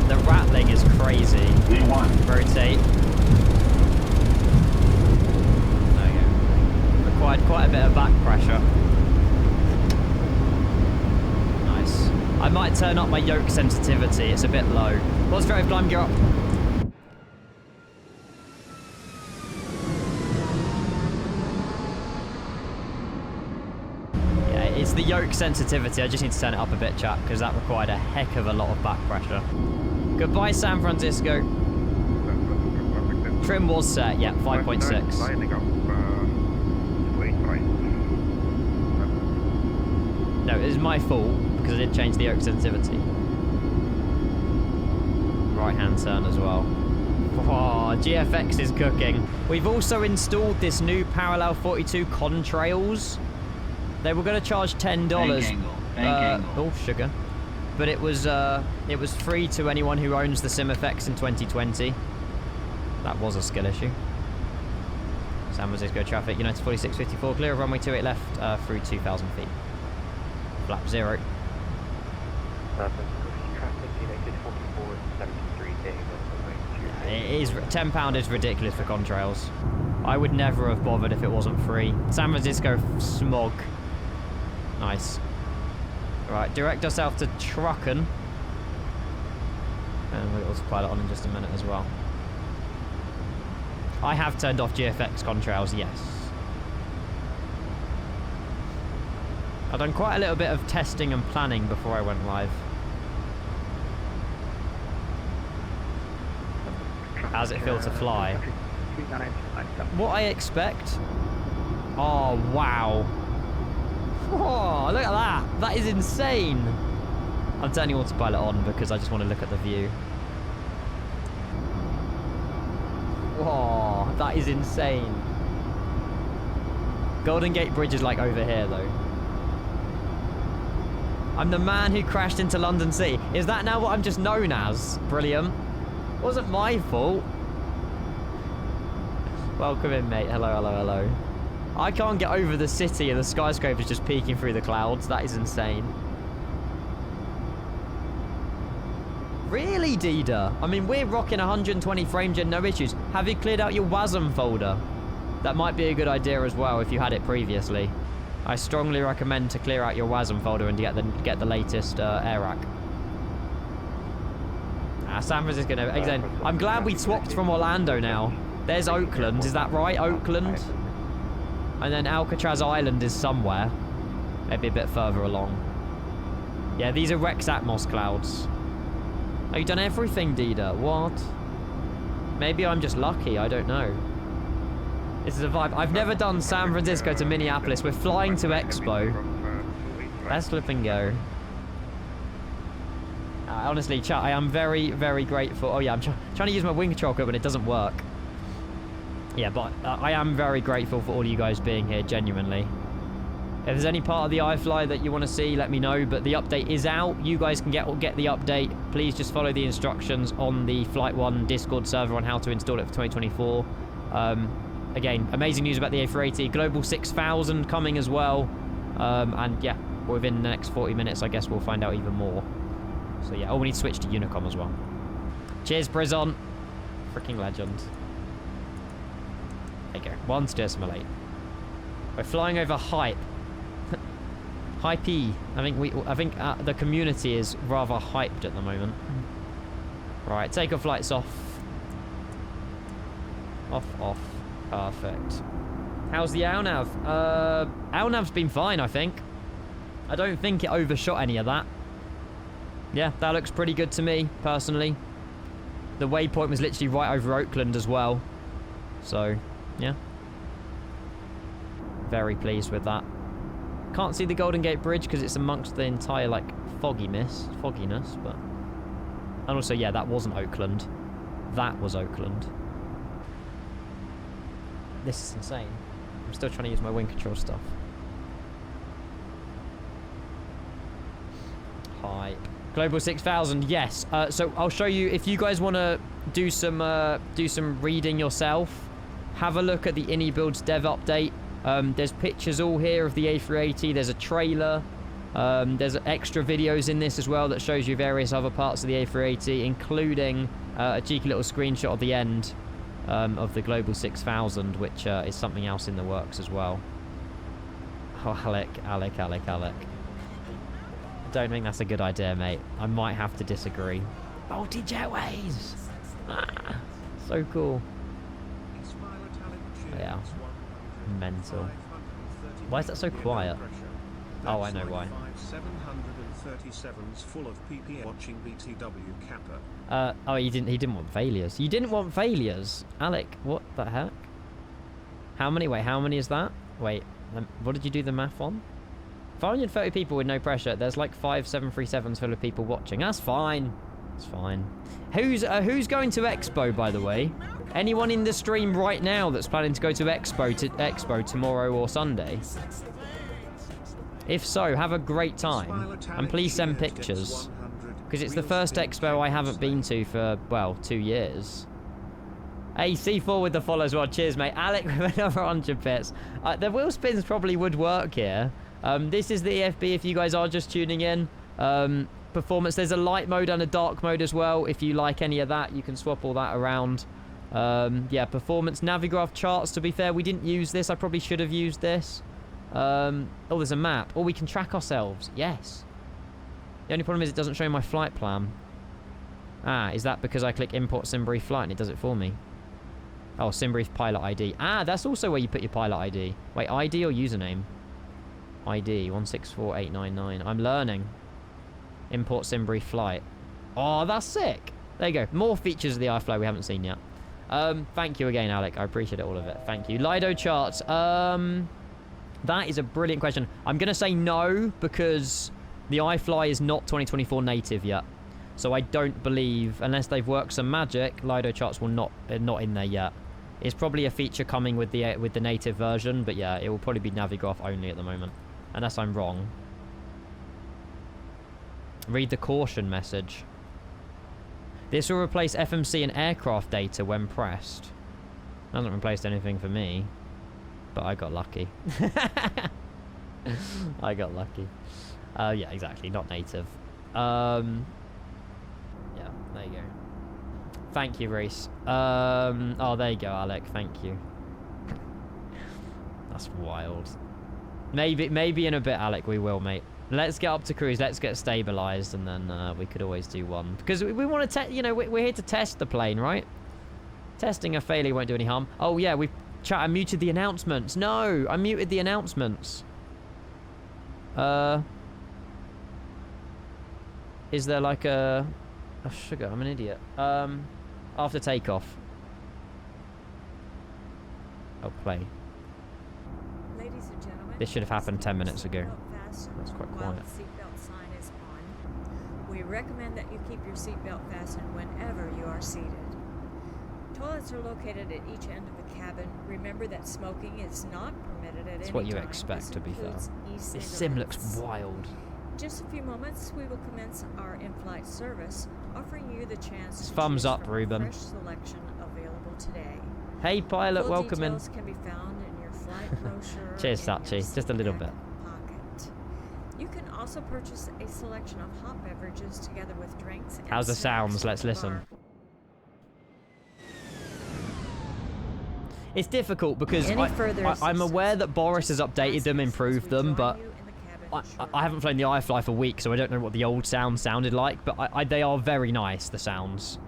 The rattling is crazy. V1. Rotate. There we go. Required quite a bit of back pressure. Nice. I might turn up my yoke sensitivity. It's a bit low. Let's drive, climb gear up. It's the yoke sensitivity. I just need to turn it up a bit, chat, because that required a heck of a lot of back pressure. Goodbye, San Francisco. Trim was set, yeah, 5.6. No, it was my fault, because I did change the yoke sensitivity. Right-hand turn as well. Oh, GFX is cooking. We've also installed this new Parallel 42 contrails. They were going to charge $10. Oh, sugar. But it was free to anyone who owns the SimFX in 2020. That was a skill issue. San Francisco traffic, United 4654, clear of runway 28 left through 2,000 feet. Flap 0. It is, £10 is ridiculous for contrails. I would never have bothered if it wasn't free. San Francisco smog. Nice. Right, direct ourselves to Trucken. And we'll autopilot on in just a minute as well. I have turned off GFX contrails, yes. I've done quite a little bit of testing and planning before I went live. How's it feel to fly? What I expect? Oh, wow. Oh, look at that. That is insane. I'm turning autopilot on because I just want to look at the view. Whoa, that is insane. Golden Gate Bridge is like over here, though. I'm the man who crashed into London City. Is that now what I'm just known as? Brilliant. Wasn't my fault. Welcome in, mate. Hello, hello, hello. I can't get over the city and the skyscrapers just peeking through the clouds. That is insane. Really, Dida? I mean, we're rocking 120 frames and no issues. Have you cleared out your WASM folder? That might be a good idea as well if you had it previously. I strongly recommend to clear out your WASM folder and get the latest AirRack. San Francisco. No, I'm glad we swapped from Orlando now. There's Oakland. Is that right? Oakland? And then Alcatraz Island is somewhere. Maybe a bit further along. Yeah, these are Rex Atmos clouds. Oh, you've done everything, Dida. What? Maybe I'm just lucky. I don't know. This is a vibe. I've never done San Francisco to Minneapolis. We're flying to Expo. Let's flip and go. Honestly, chat, I am very, very grateful. Oh, yeah, I'm trying to use my wing control equipment. It doesn't work. Yeah, but I am very grateful for all you guys being here, genuinely. If there's any part of the iFLY that you want to see, let me know. But the update is out. You guys can get the update. Please just follow the instructions on the Flight 1 Discord server on how to install it for 2024. Again, amazing news about the A380. Global 6000 coming as well. And yeah, within the next 40 minutes, I guess we'll find out even more. So yeah, oh, we need to switch to Unicom as well. Cheers, Brizon. Freaking legend. There you go. One steer simulate. We're flying over Hype. Hypey. I think the community is rather hyped at the moment. Right, takeoff lights off. Off. Perfect. How's the ALNAV? ALNAV's been fine, I think. I don't think it overshot any of that. Yeah, that looks pretty good to me, personally. The waypoint was literally right over Oakland as well. So, yeah. Very pleased with that. Can't see the Golden Gate Bridge because it's amongst the entire, like, fogginess, but... And also, yeah, that wasn't Oakland. That was Oakland. This is insane. I'm still trying to use my wing control stuff. Hype. Global 6000, yes. So I'll show you, if you guys want to do some reading yourself, have a look at the InnyBuilds dev update. There's pictures all here of the A380. There's a trailer. There's extra videos in this as well that shows you various other parts of the A380, including a cheeky little screenshot of the end of the Global 6000, which is something else in the works as well. Oh, Alec. Don't think that's a good idea, mate. I might have to disagree. Multi-jetways! Ah, so cool. Yeah. Mental. Why is that so quiet? Oh, I know why. 737's full of PP watching BTW Kappa. Oh, he didn't want failures. You didn't want failures, Alec. What the heck? How many? Wait, how many is that? Wait, what did you do the math on? 530 people with no pressure. There's like 5 737s full of people watching. That's fine. It's fine. Who's going to Expo, by the way? Anyone in the stream right now that's planning to go to Expo tomorrow or Sunday? If so, have a great time. And please send pictures. Because it's the first Expo I haven't been to for, well, 2 years. Hey, C4 with the follow as well. Cheers, mate. Alec with another 100 bits. The wheel spins probably would work here. This is the EFB if you guys are just tuning in. Performance, there's a light mode and a dark mode as well. If you like any of that, you can swap all that around. Yeah, performance, Navigraph charts, to be fair. We didn't use this. I probably should have used this. Oh, there's a map. Oh, we can track ourselves. Yes. The only problem is it doesn't show my flight plan. Ah, is that because I click import Simbury flight and it does it for me? Oh, SimBrief pilot ID. Ah, that's also where you put your pilot ID. Wait, ID or username? ID 164899. I'm learning. Import SimBrief flight. Oh, that's sick. There you go. More features of the iFLY we haven't seen yet. Thank you again, Alec. I appreciate all of it. Thank you. Lido charts. That is a brilliant question. I'm going to say no because the iFLY is not 2024 native yet. So I don't believe, unless they've worked some magic, Lido charts will not in there yet. It's probably a feature coming with the native version, but yeah, it will probably be Navigraph only at the moment, unless I'm wrong. Read the caution message. This will replace FMC and aircraft data when pressed. Hasn't replaced anything for me, but I got lucky. I got lucky. Yeah, exactly. Not native. Yeah, there you go. Thank you, Reese. Oh, there you go, Alec. Thank you. That's wild. Maybe in a bit, Alec, we will, mate. Let's get up to cruise. Let's get stabilized, and then we could always do one. Because we want to, you know, we're here to test the plane, right? Testing a failure won't do any harm. Oh, yeah, I muted the announcements. No, I muted the announcements. Is there like a... Oh, sugar, I'm an idiot. After takeoff. Oh, play. Ladies and gentlemen, This should have happened 10 minutes ago. That's quite while quiet. the seatbelt sign is on. We recommend that you keep your seatbelt fastened whenever you are seated. Toilets are located at each end of the cabin. Remember that smoking is not permitted at any time. That's what you expect, to be fair. This This sim looks wild. In just a few moments, we will commence our in-flight service, offering you the chance to Thumbs choose up, from a Ruben. fresh selection available today. Hey, pilot, Full welcome in. details can be found in your flight brochure. Cheers, and your Sachi. Just a little seat bit. back pocket. You can also purchase a selection of hot beverages together with drinks. And How's the snacks sounds? at Let's the listen. bar. It's difficult because Any further I'm aware that Boris has assistance, updated them, ask us as improved we them, join but you in the cabin shortly. I haven't flown the iFLY for weeks, so I don't know what the old sound sounded like, but they are very nice, the sounds.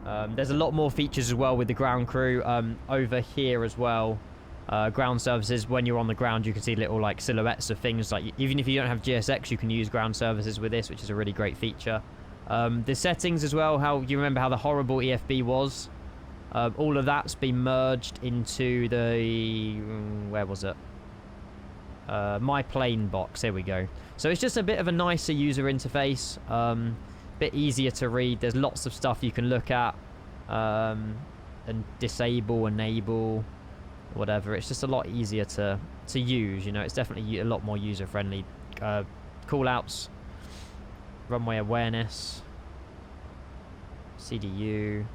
There's a lot more features as well with the ground crew over here as well. Ground services, when you're on the ground, you can see little like silhouettes of things. Like even if you don't have GSX, you can use ground services with this, which is a really great feature. The settings as well, how you remember how the horrible EFB was? All of that's been merged into the... where was it? My plane box. Here we go. So it's just a bit of a nicer user interface. Bit easier to read. There's lots of stuff you can look at. And disable, enable, whatever. It's just a lot easier to use. You know, it's definitely a lot more user friendly. Call-outs. Runway awareness. CDU.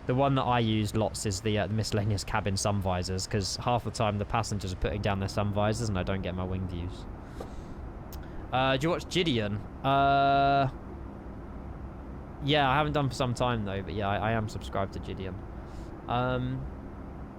The one that I use lots is the miscellaneous cabin sun visors, because half the time the passengers are putting down their sun visors and I don't get my wing views. Do you watch Gideon? Yeah, I haven't done for some time though, but yeah, I am subscribed to Gideon. No,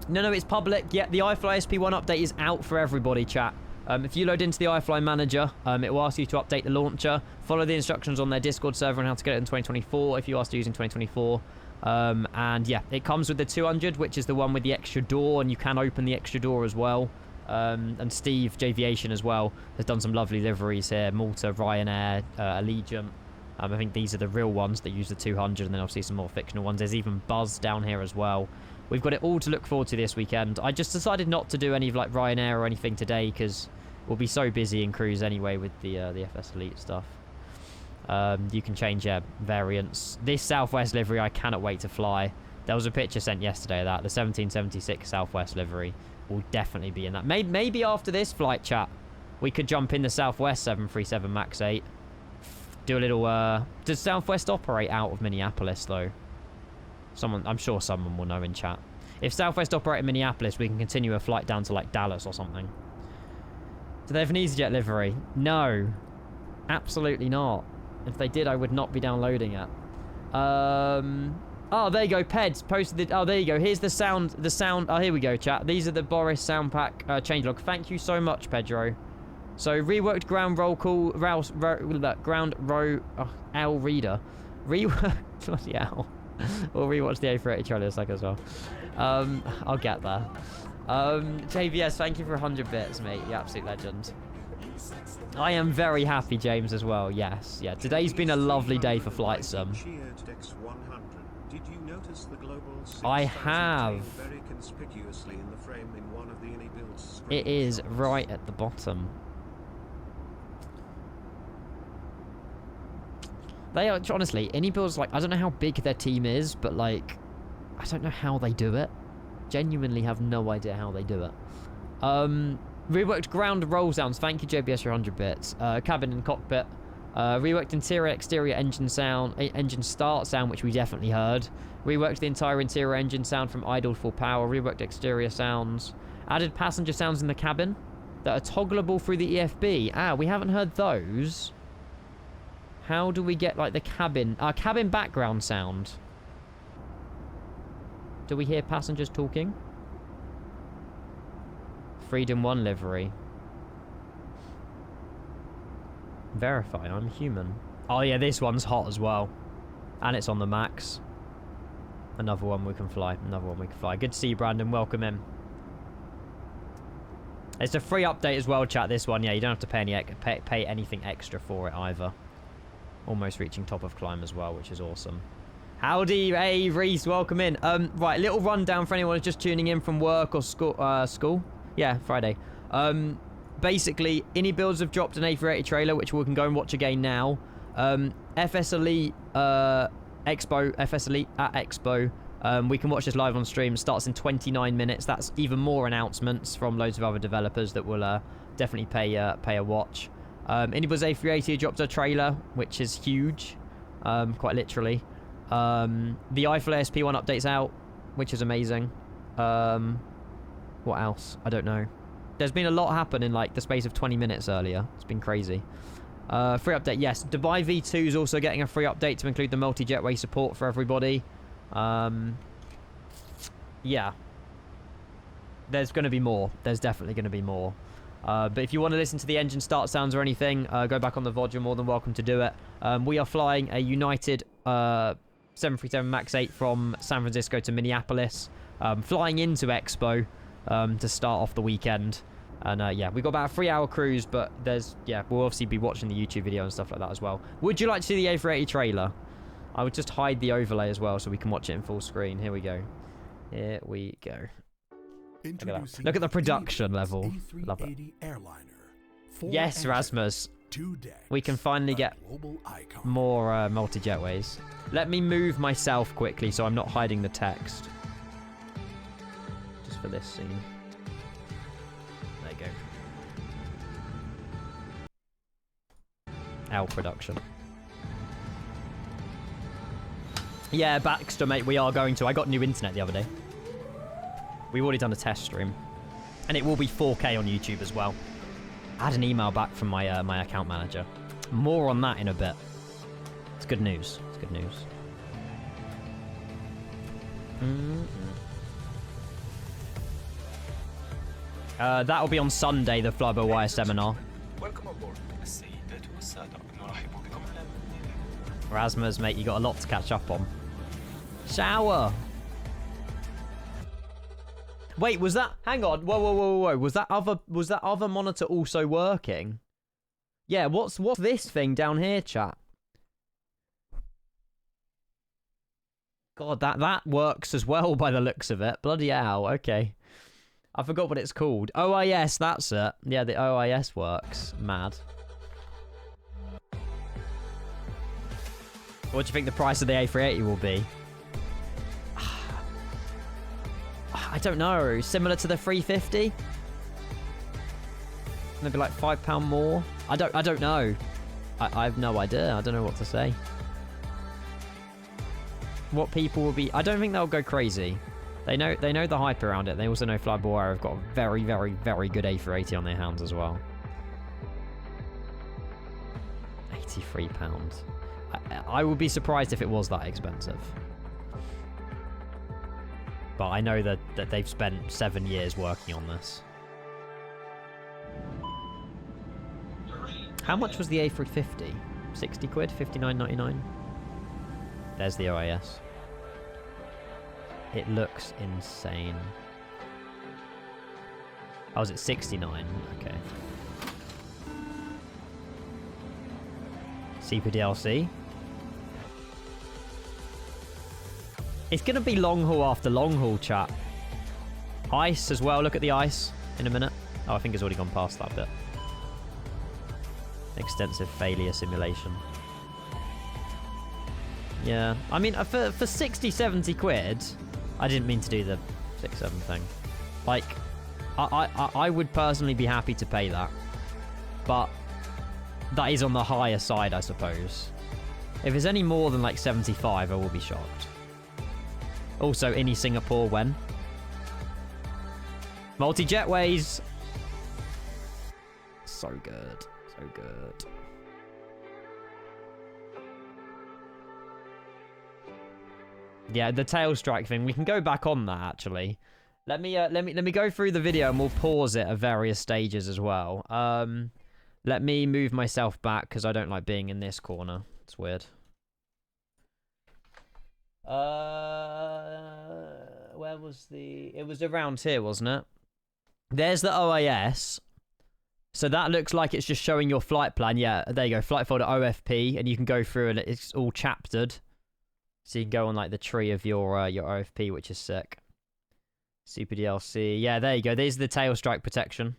it's public. Yeah, the iFLY SP1 update is out for everybody, chat. If you load into the iFLY manager, it will ask you to update the launcher. Follow the instructions on their Discord server on how to get it in 2024 if you are still using 2024. And yeah, it comes with the 200, which is the one with the extra door, and you can open the extra door as well. And Steve Javiation as well has done some lovely liveries here. Malta, Ryanair, Allegiant. I think these are the real ones that use the 200, and then obviously some more fictional ones. There's even Buzz down here as well. We've got it all to look forward to this weekend. I just decided not to do any of like Ryanair or anything today because we'll be so busy in cruise anyway with the FS Elite stuff. You can change variants. This Southwest livery I cannot wait to fly. There was a picture sent yesterday of that. The 1776 Southwest livery will definitely be in that. Maybe after this flight, chat, we could jump in the Southwest 737 MAX 8. Do a little... does Southwest operate out of Minneapolis, though? I'm sure someone will know in chat. If Southwest operate in Minneapolis, we can continue a flight down to, like, Dallas or something. Do they have an EasyJet livery? No. Absolutely not. If they did, I would not be downloading it. Oh, there you go. Peds posted the... Oh, there you go. Here's the sound. Oh, here we go, chat. These are the Boris sound pack changelog. Thank you so much, Pedro. So, reworked ground roll call... ground row... L reader. Reworked... Bloody hell. We'll rewatch the A380 trailer in a second as well. I'll get there. JVS, thank you for 100 bits, mate. You absolute legend. I am very happy, James, as well. Yes, yeah. Today's been a lovely day for Flight Sim. Did you notice the global I have. very conspicuously in the frame in one of the builds? It is right at the bottom. They are, honestly, any builds, like, I don't know how big their team is, but, like, I don't know how they do it. Genuinely have no idea how they do it. Reworked ground roll sounds. Thank you, JBS, for 100 bits. Cabin and cockpit. Reworked interior, exterior engine sound, engine start sound, which we definitely heard. Reworked the entire interior engine sound from idle full power. Reworked exterior sounds. Added passenger sounds in the cabin that are toggleable through the EFB. Ah, we haven't heard those. How do we get, like, the cabin background sound? Do we hear passengers talking? Freedom 1 livery. Verify, I'm human. Oh yeah, this one's hot as well. And it's on the max. Another one we can fly. Another one we can fly. Good to see you, Brandon. Welcome in. It's a free update as well, chat, this one. Yeah, you don't have to pay anything extra for it either. Almost reaching top of climb as well, which is awesome. Howdy, hey, Reese, welcome in. Right, little rundown for anyone who's just tuning in from work or school. Yeah, Friday. Basically, any builds have dropped an A380 trailer, which we can go and watch again now. FS Elite Expo, FS Elite at Expo. We can watch this live on stream. It starts in 29 minutes. That's even more announcements from loads of other developers that will definitely pay a watch. Anybody's A380 dropped a trailer, which is huge, quite literally. The iFLY SP1 update's out, which is amazing. What else? I don't know. There's been a lot happen in, like, the space of 20 minutes earlier. It's been crazy. Free update, yes. Dubai V2 is also getting a free update to include the multi-jetway support for everybody. Yeah. There's going to be more. There's definitely going to be more. But if you want to listen to the engine start sounds or anything, go back on the VOD. You're more than welcome to do it. We are flying a United 737 MAX 8 from San Francisco to Minneapolis. Flying into Expo to start off the weekend. And yeah, we got about a 3-hour cruise, but we'll obviously be watching the YouTube video and stuff like that as well. Would you like to see the A380 trailer? I would just hide the overlay as well so we can watch it in full screen. Here we go. Here we go. Look at the production level. Love it. Yes, Rasmus. We can finally get more multi-jetways. Let me move myself quickly so I'm not hiding the text. Just for this scene. There you go. L production. Yeah, Baxter, mate, we are going to. I got new internet the other day. We've already done a test stream. And it will be 4K on YouTube as well. I had an email back from my my account manager. More on that in a bit. It's good news. It's good news. That'll be on Sunday, the Fly-by-Wire seminar. Welcome aboard. Rasmus, mate, you got a lot to catch up on. Shower! Wait, was that... Hang on. Whoa. Was that other monitor also working? Yeah, what's this thing down here, chat? God, that works as well by the looks of it. Bloody hell, okay. I forgot what it's called. OIS, that's it. Yeah, the OIS works. Mad. What do you think the price of the A380 will be? I don't know. Similar to the 350? Maybe like £5 more? I don't know. I have no idea. I don't know what to say. What people will be... I don't think they'll go crazy. They know the hype around it. They also know Fly-by-Wire have got a very, very, very good A380 on their hands as well. £83. I would be surprised if it was that expensive. But I know that they've spent 7 years working on this. How much was the A350? 60 quid? 59.99? There's the OIS. It looks insane. Oh, is it 69? Okay. CPDLC. It's going to be long haul after long haul, chat. Ice as well. Look at the ice in a minute. Oh, I think it's already gone past that bit. Extensive failure simulation. Yeah. I mean, for 60, 70 quid, I didn't mean to do the 6-7 thing. Like, I would personally be happy to pay that. But that is on the higher side, I suppose. If it's any more than like 75, I will be shocked. Also, Innie Singapore when? Multi-jetways. So good. So good. Yeah, the tail strike thing. We can go back on that actually. Let me go through the video and we'll pause it at various stages as well. Let me move myself back because I don't like being in this corner. It's weird. Where was the... It was around here, wasn't it? There's the OAS. So that looks like it's just showing your flight plan. Yeah, there you go. Flight folder OFP. And you can go through and it's all chaptered. So you can go on like the tree of your OFP, which is sick. Super DLC. Yeah, there you go. There's the tail strike protection.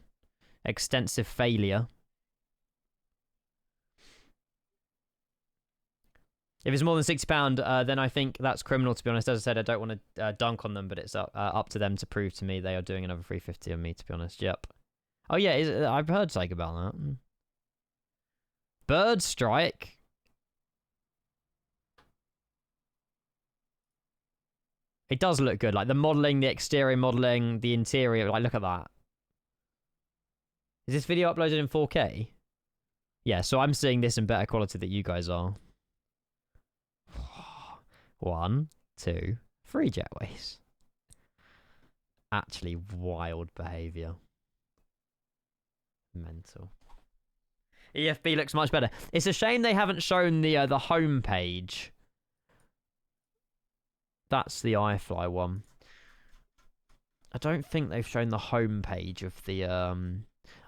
Extensive failure. If it's more than £60, then I think that's criminal, to be honest. As I said, I don't want to dunk on them, but it's up to them to prove to me they are doing another 350 on me, to be honest. Yep. Oh, yeah, I've heard something about that. Bird strike. It does look good. Like the modeling, the exterior modeling, the interior. Like, look at that. Is this video uploaded in 4K? Yeah, so I'm seeing this in better quality that you guys are. 1, 2, 3 jetways. Actually, wild behavior. Mental. EFB looks much better. It's a shame they haven't shown the home page. That's the iFLY one. I don't think they've shown the home page of the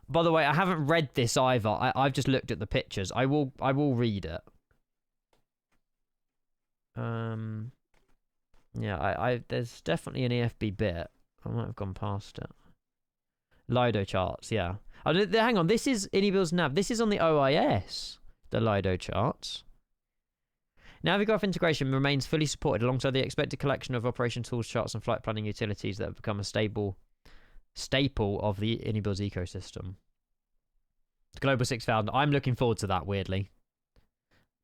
By the way, I haven't read this either. I've just looked at the pictures. I will read it. Yeah, there's definitely an EFB bit. I might have gone past it. Lido charts, yeah. Oh, hang on, this is Inniebuild's nav. This is on the OIS, the Lido charts. Navigraph integration remains fully supported alongside the expected collection of operation tools, charts, and flight planning utilities that have become a staple of the Inniebuild's ecosystem. The Global 6000. I'm looking forward to that, weirdly.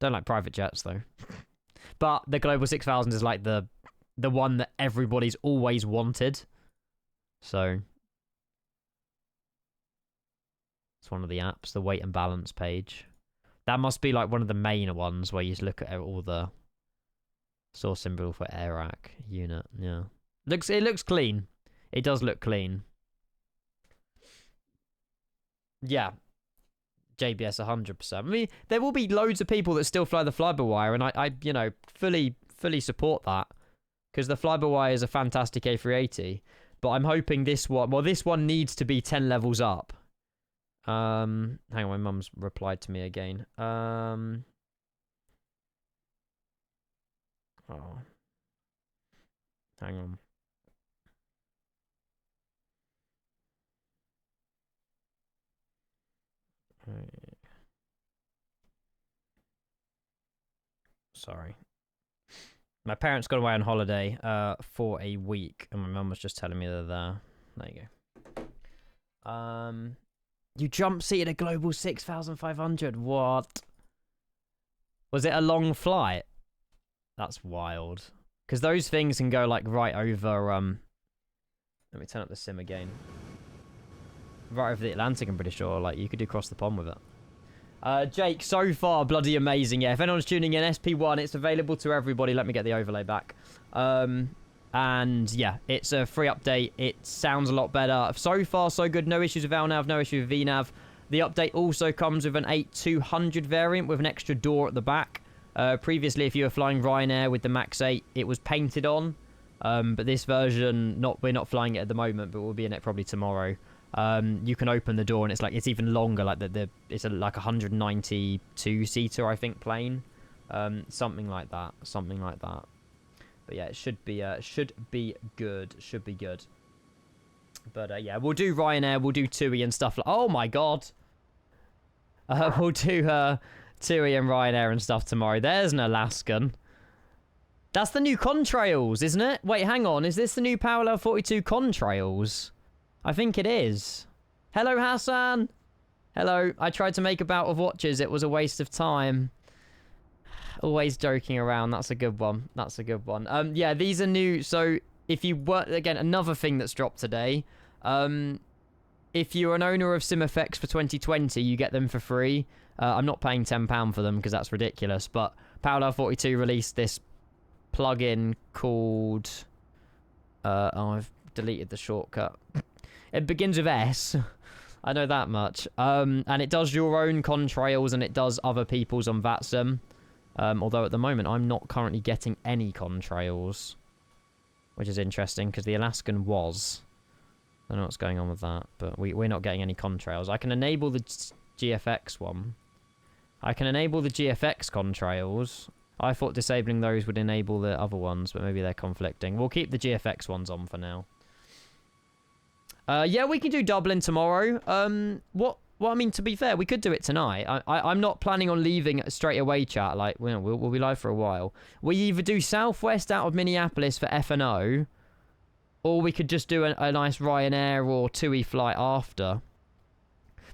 Don't like private jets, though. But the Global 6000 is like the one that everybody's always wanted. So it's one of the apps, the weight and balance page. That must be like one of the main ones where you just look at all the source symbol for AirRack unit. Yeah, it looks clean. It does look clean. Yeah, JBS 100%. I mean, there will be loads of people that still fly the fly-by-wire, and I you know, fully support that because the fly-by-wire is a fantastic A380. But I'm hoping this one, well, this one needs to be 10 levels up. Hang on, my mum's replied to me again. Oh. Hang on. Sorry. My parents got away on holiday for a week, and my mum was just telling me they're there. There you go. You jump seated a Global 6500. What? Was it a long flight? That's wild. Because those things can go like right over. Let me turn up the sim again. Right over the Atlantic, I'm pretty sure. Like you could do cross the pond with it. Jake, so far bloody amazing. Yeah, if anyone's tuning in, SP1, it's available to everybody. Let me get the overlay back. And yeah, it's a free update. It sounds a lot better. So far, so good. No issues with LNAV, no issue with VNAV. The update also comes with an 8200 variant with an extra door at the back. Previously, if you were flying Ryanair with the Max 8, it was painted on. But this version, we're not flying it at the moment, but we'll be in it probably tomorrow. You can open the door and it's even longer. Like it's like 192 seater, I think, plane. Something like that. But yeah, it should be good. Should be good. But yeah, we'll do Ryanair, we'll do TUI and stuff like. Oh my god. We'll do TUI and Ryanair and stuff tomorrow. There's an Alaskan. That's the new contrails, isn't it? Wait, hang on. Is this the new Parallel 42 contrails? I think it is. Hello, Hassan. Hello. I tried to make a bout of watches. It was a waste of time. Always joking around. That's a good one. Yeah, these are new. So if you were, again, another thing that's dropped today. If you're an owner of SimFX for 2020, you get them for free. I'm not paying £10 for them because that's ridiculous. But Parallel 42 released this plugin called... I've deleted the shortcut. It begins with S. I know that much. And it does your own contrails and it does other people's on VATSIM. Although at the moment, I'm not currently getting any contrails. Which is interesting, because the Alaskan was. I don't know what's going on with that, but we're not getting any contrails. I can enable the GFX one. I can enable the GFX contrails. I thought disabling those would enable the other ones, but maybe they're conflicting. We'll keep the GFX ones on for now. Yeah, we can do Dublin tomorrow. Well, I mean, to be fair, we could do it tonight. I'm not planning on leaving straight away, chat. Like, we'll be live for a while. We either do Southwest out of Minneapolis for F&O, or we could just do a nice Ryanair or TUI flight after.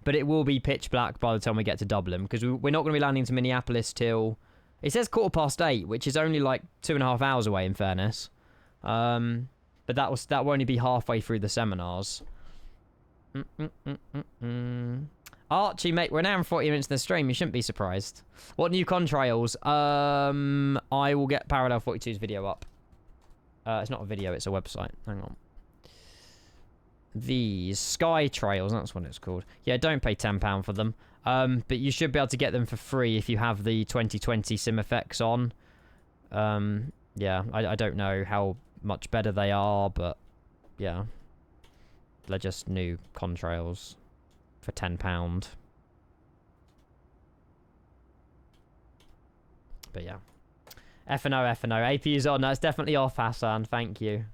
But it will be pitch black by the time we get to Dublin, because we're not going to be landing to Minneapolis till... It says 8:15, which is only like 2.5 hours away, in fairness. But that will only be halfway through the seminars. Archie, mate, we're an hour and 40 minutes in the stream. You shouldn't be surprised. What new contrails? I will get Parallel 42's video up. It's not a video, it's a website. Hang on. These Sky Trails, that's what it's called. Yeah, don't pay £10 for them. But you should be able to get them for free if you have the 2020 SimFX on. Yeah, I don't know how much better they are, but yeah. They're just new contrails for £10. But yeah. F&O. APU's on. That's definitely off, Hassan. Thank you.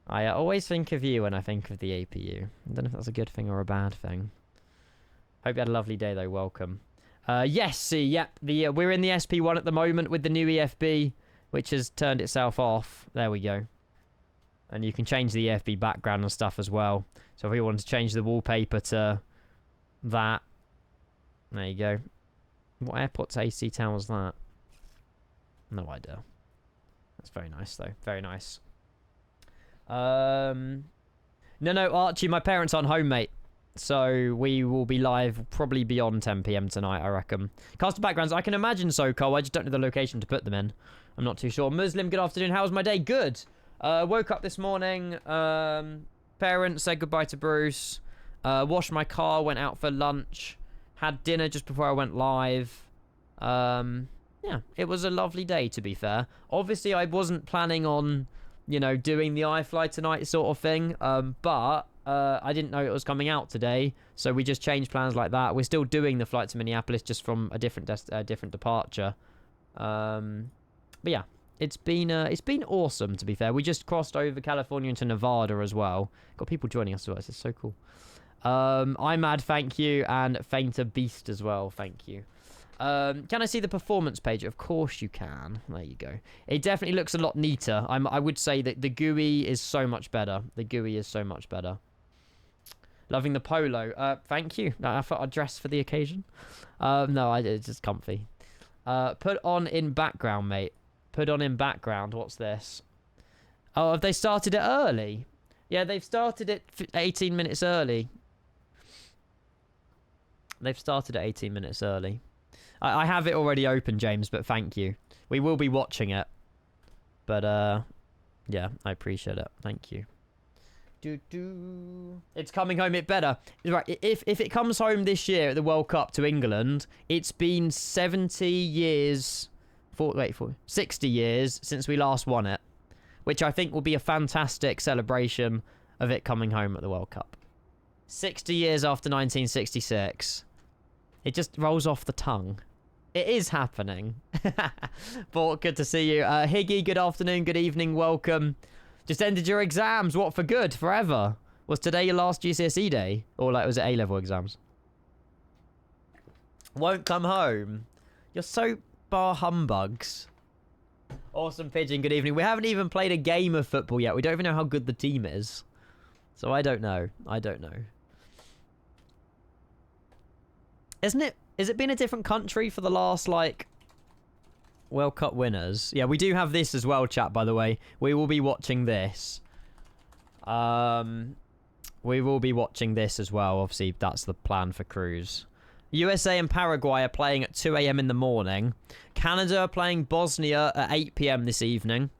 I always think of you when I think of the APU. I don't know if that's a good thing or a bad thing. Hope you had a lovely day, though. Welcome. Yes, see, yep. We're in the SP1 at the moment with the new EFB, which has turned itself off. There we go. And you can change the EFB background and stuff as well. So if we wanted to change the wallpaper to that, there you go. What airport's AC tower was that? No idea. That's very nice, though. Very nice. No, Archie, my parents aren't home, mate. So we will be live probably beyond 10 PM tonight, I reckon. Custom backgrounds, I can imagine so, Cole. I just don't know the location to put them in. I'm not too sure. Muslim, good afternoon. How was my day? Good. Woke up this morning. Parents said goodbye to Bruce. Washed my car, went out for lunch. Had dinner just before I went live. Yeah, it was a lovely day, to be fair. Obviously, I wasn't planning on, you know, doing the iFLY tonight sort of thing. But I didn't know it was coming out today. So we just changed plans like that. We're still doing the flight to Minneapolis just from a different departure. But yeah, it's been awesome, to be fair. We just crossed over California into Nevada as well. Got people joining us as well. This is so cool. I'm mad, thank you. And Fainter Beast as well, thank you. Can I see the performance page? Of course you can. There you go. It definitely looks a lot neater. I would say that the GUI is so much better. The GUI is so much better. Loving the polo. Thank you. I thought I'd dress for the occasion. No, it's just comfy. Put on in background, mate. Put on in background. What's this? Oh, have they started it early? Yeah, they've started it 18 minutes early. They've started it 18 minutes early. I have it already open, James, but thank you. We will be watching it. But, yeah, I appreciate it. Thank you. It's coming home, it better. Right, if it comes home this year at the World Cup to England, it's been 70 years... 60 years since we last won it. which I think will be a fantastic celebration of it coming home at the World Cup. 60 years after 1966. It just rolls off the tongue. It is happening. But good to see you. Higgy, good afternoon, good evening, welcome. Just ended your exams. What, for good? Forever? Was today your last GCSE day? Or like, was it A-level exams? Won't come home. You're so bar humbugs. Awesome Pigeon, good evening. We haven't even played a game of football yet. We don't even know how good the team is. So I don't know. I don't know. Isn't it? Has it been a different country for the last, like, World Cup winners? Yeah, we do have this as well, chat, by the way. We will be watching this. We will be watching this as well. Obviously, that's the plan for Cruise. USA and Paraguay are playing at 2 a.m. in the morning. Canada are playing Bosnia at 8 p.m. this evening.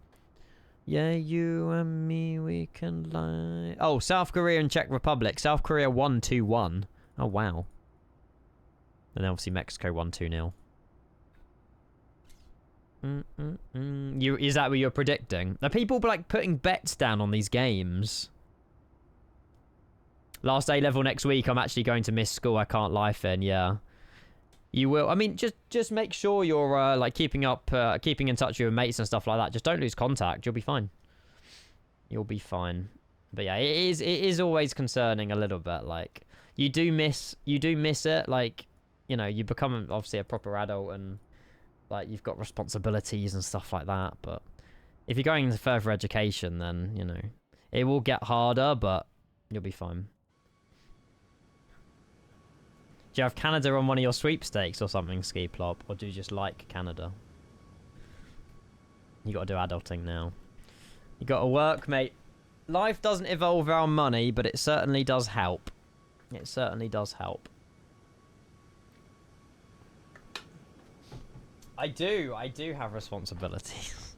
Yeah, you and me, we can lie. Oh, South Korea and Czech Republic. South Korea 1-2-1. Oh, wow. And then obviously Mexico 1-2-0. Is that what you're predicting? Are people like putting bets down on these games? Last A-level next week, I'm actually going to miss school. I can't lie, Finn. Yeah. You will. I mean, just make sure you're like keeping in touch with your mates and stuff like that. Just don't lose contact. You'll be fine. You'll be fine. But yeah, it is always concerning a little bit. Like you do miss it. Like, you know, you become obviously a proper adult and like you've got responsibilities and stuff like that. But if you're going into further education, then you know it will get harder, but you'll be fine. Do you have Canada on one of your sweepstakes or something, Ski Plop? Or do you just like Canada? You got to do adulting now. You got to work, mate. Life doesn't evolve around money, but it certainly does help. It certainly does help. I do have responsibilities.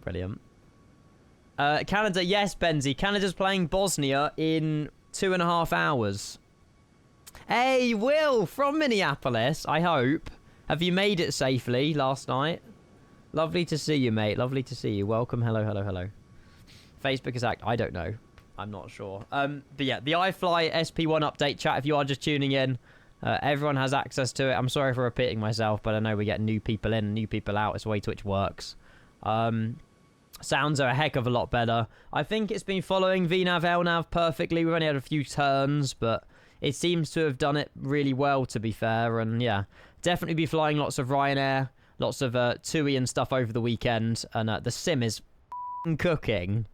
Brilliant. Canada, yes, Benzie. Canada's playing Bosnia in 2.5 hours. Hey, Will, from Minneapolis, I hope. Have you made it safely last night? Lovely to see you, mate. Lovely to see you. Welcome. Hello, hello, hello. Facebook is active. I don't know. I'm not sure. But yeah, the iFLY SP1 update, chat, if you are just tuning in, everyone has access to it. I'm sorry for repeating myself, but I know we get new people in and new people out. It's the way Twitch works. Sounds are a heck of a lot better. I think it's been following VNAV, LNAV perfectly. We've only had a few turns, but it seems to have done it really well, to be fair. And yeah, definitely be flying lots of Ryanair, lots of TUI and stuff over the weekend. And the sim is cooking.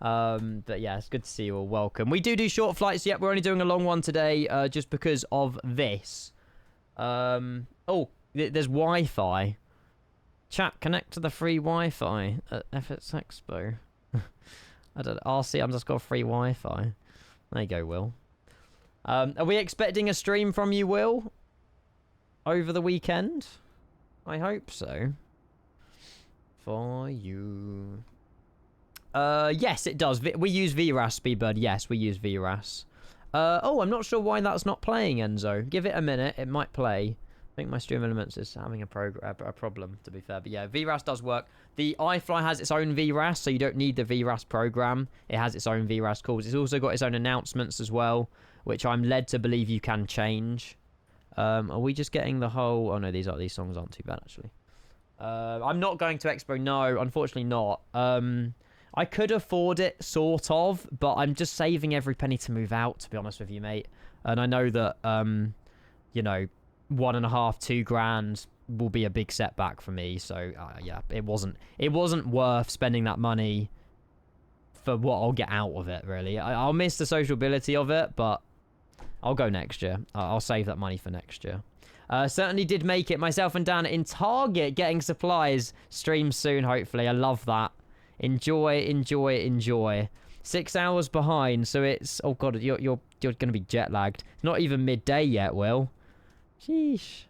But yeah, it's good to see you all. Welcome. We do short flights. Yep, we're only doing a long one today just because of this. Oh, there's Wi-Fi. Chat, connect to the free Wi-Fi at FSExpo. I don't know. RC_free Wi-Fi. There you go, Will. Are we expecting a stream from you, Will? Over the weekend? I hope so. For you. Yes, it does. We use VRAS, Speedbird. Yes, we use VRAS. Oh, I'm not sure why that's not playing, Enzo. Give it a minute. It might play. I think my Stream Elements is having a problem, to be fair. But yeah, VRAS does work. The iFLY has its own VRAS, so you don't need the VRAS program. It has its own VRAS calls. It's also got its own announcements as well, which I'm led to believe you can change. Are we just getting the whole... Oh, no, these songs aren't too bad, actually. I'm not going to Expo. No, unfortunately not. I could afford it, sort of, but I'm just saving every penny to move out, to be honest with you, mate. And I know that, you know, 1.5–2 grand will be a big setback for me. So, yeah, it wasn't worth spending that money for what I'll get out of it, really. I'll miss the sociability of it, but I'll go next year. I'll save that money for next year. Certainly did make it. Myself and Dan in Target getting supplies. Stream soon, hopefully. I love that. Enjoy, enjoy, enjoy. 6 hours behind, so it's... Oh, God, you're going to be jet lagged. It's not even midday yet, Will. Sheesh.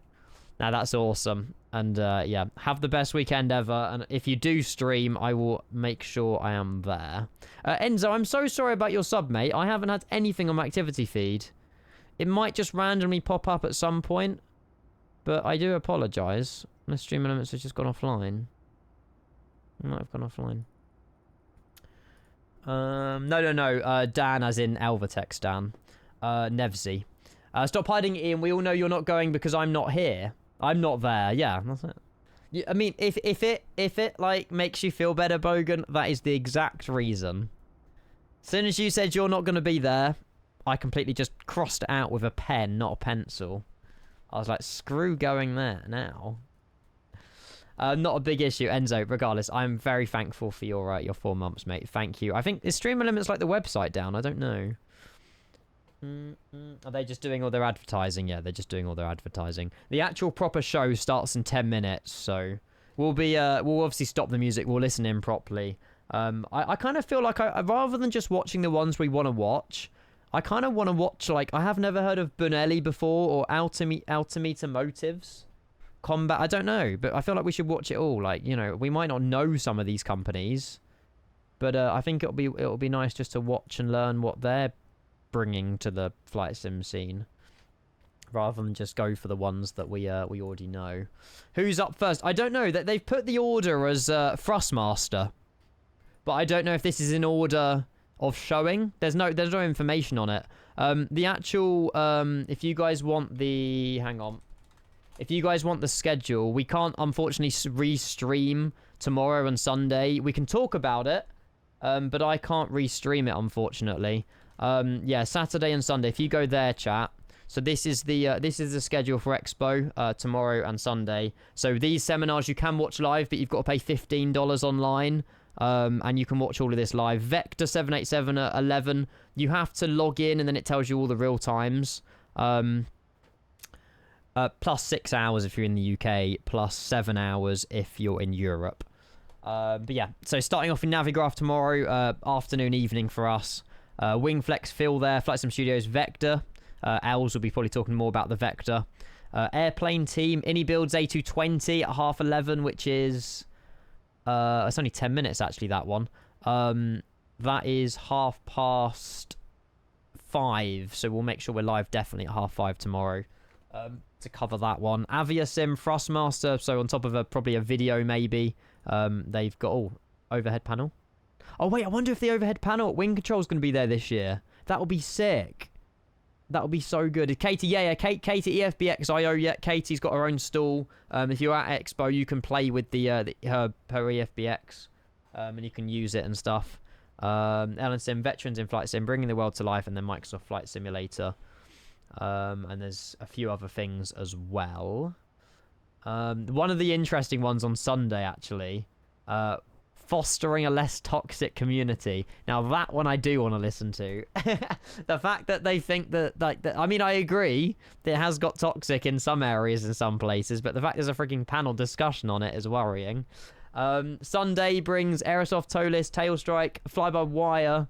Now, that's awesome. And, yeah, have the best weekend ever. And if you do stream, I will make sure I am there. Enzo, I'm so sorry about your sub, mate. I haven't had anything on my activity feed. It might just randomly pop up at some point. But I do apologise. My Stream Elements has just gone offline. It might have gone offline. No. Dan, as in Elvatex Dan. Nevsy. Stop hiding, Ian. We all know you're not going because I'm not here. I'm not there. Yeah, that's it. I mean, if it like makes you feel better, Bogan, that is the exact reason. As soon as you said you're not going to be there, I completely just crossed it out with a pen, not a pencil. I was like, screw going there now. Not a big issue, Enzo. Regardless, I'm very thankful for your 4 months, mate. Thank you. I think is Stream Elements like the website down? I don't know. Are they just doing all their advertising? Yeah, they're just doing all their advertising. The actual proper show starts in 10 minutes, so we'll obviously stop the music. We'll listen in properly. I kind of feel like rather than just watching the ones we want to watch, I kind of want to watch, like, I have never heard of Bonelli before or Altimeter Motives. Combat, I don't know, but I feel like we should watch it all. Like, you know, we might not know some of these companies, but I think it'll be nice just to watch and learn what they're bringing to the flight sim scene, rather than just go for the ones that we already know. Who's up first? I don't know. That they've put the order as Thrustmaster, but I don't know if this is in order of showing. There's no information on it. The actual if you guys want the if you guys want the schedule, we can't unfortunately restream tomorrow and Sunday. We can talk about it, but I can't restream it unfortunately. Yeah, Saturday and Sunday. If you go there, chat. So this is the schedule for Expo tomorrow and Sunday. So these seminars you can watch live, but you've got to pay $15 online. And you can watch all of this live. Vector 787 at 11. You have to log in, and then it tells you all the real times. Plus 6 hours if you're in the UK, plus 7 hours if you're in Europe. But yeah, so starting off in Navigraph tomorrow, afternoon, evening for us. Wingflex, Phil there, Flight Sim Studios, Vector. Els will be probably talking more about the Vector. Airplane Team, Ini Builds A220 at 11:30, which is... it's only 10 minutes actually, that one. That is 5:30, so we'll make sure we're live definitely at 5:30 tomorrow. To cover that one. Aviasim, Thrustmaster, so on top of probably a video maybe. They've got overhead panel. Oh wait, I wonder if the overhead panel at Wing Control is going to be there this year. That would be sick. That would be so good. Katie, yeah, Katie EFBX.io, yeah, Katie's got her own stall. If you're at Expo, you can play with her EFBX, and you can use it and stuff. Ellen Sim, Veterans in Flight Sim, Bringing the World to Life, and then Microsoft Flight Simulator. And there's a few other things as well. One of the interesting ones on Sunday, actually, fostering a less toxic community. Now, that one I do want to listen to. The fact that they think that, I mean, I agree that it has got toxic in some areas in some places, but the fact there's a freaking panel discussion on it is worrying. Sunday brings Aerosoft, Tolis, Tailstrike, Fly-by-Wire,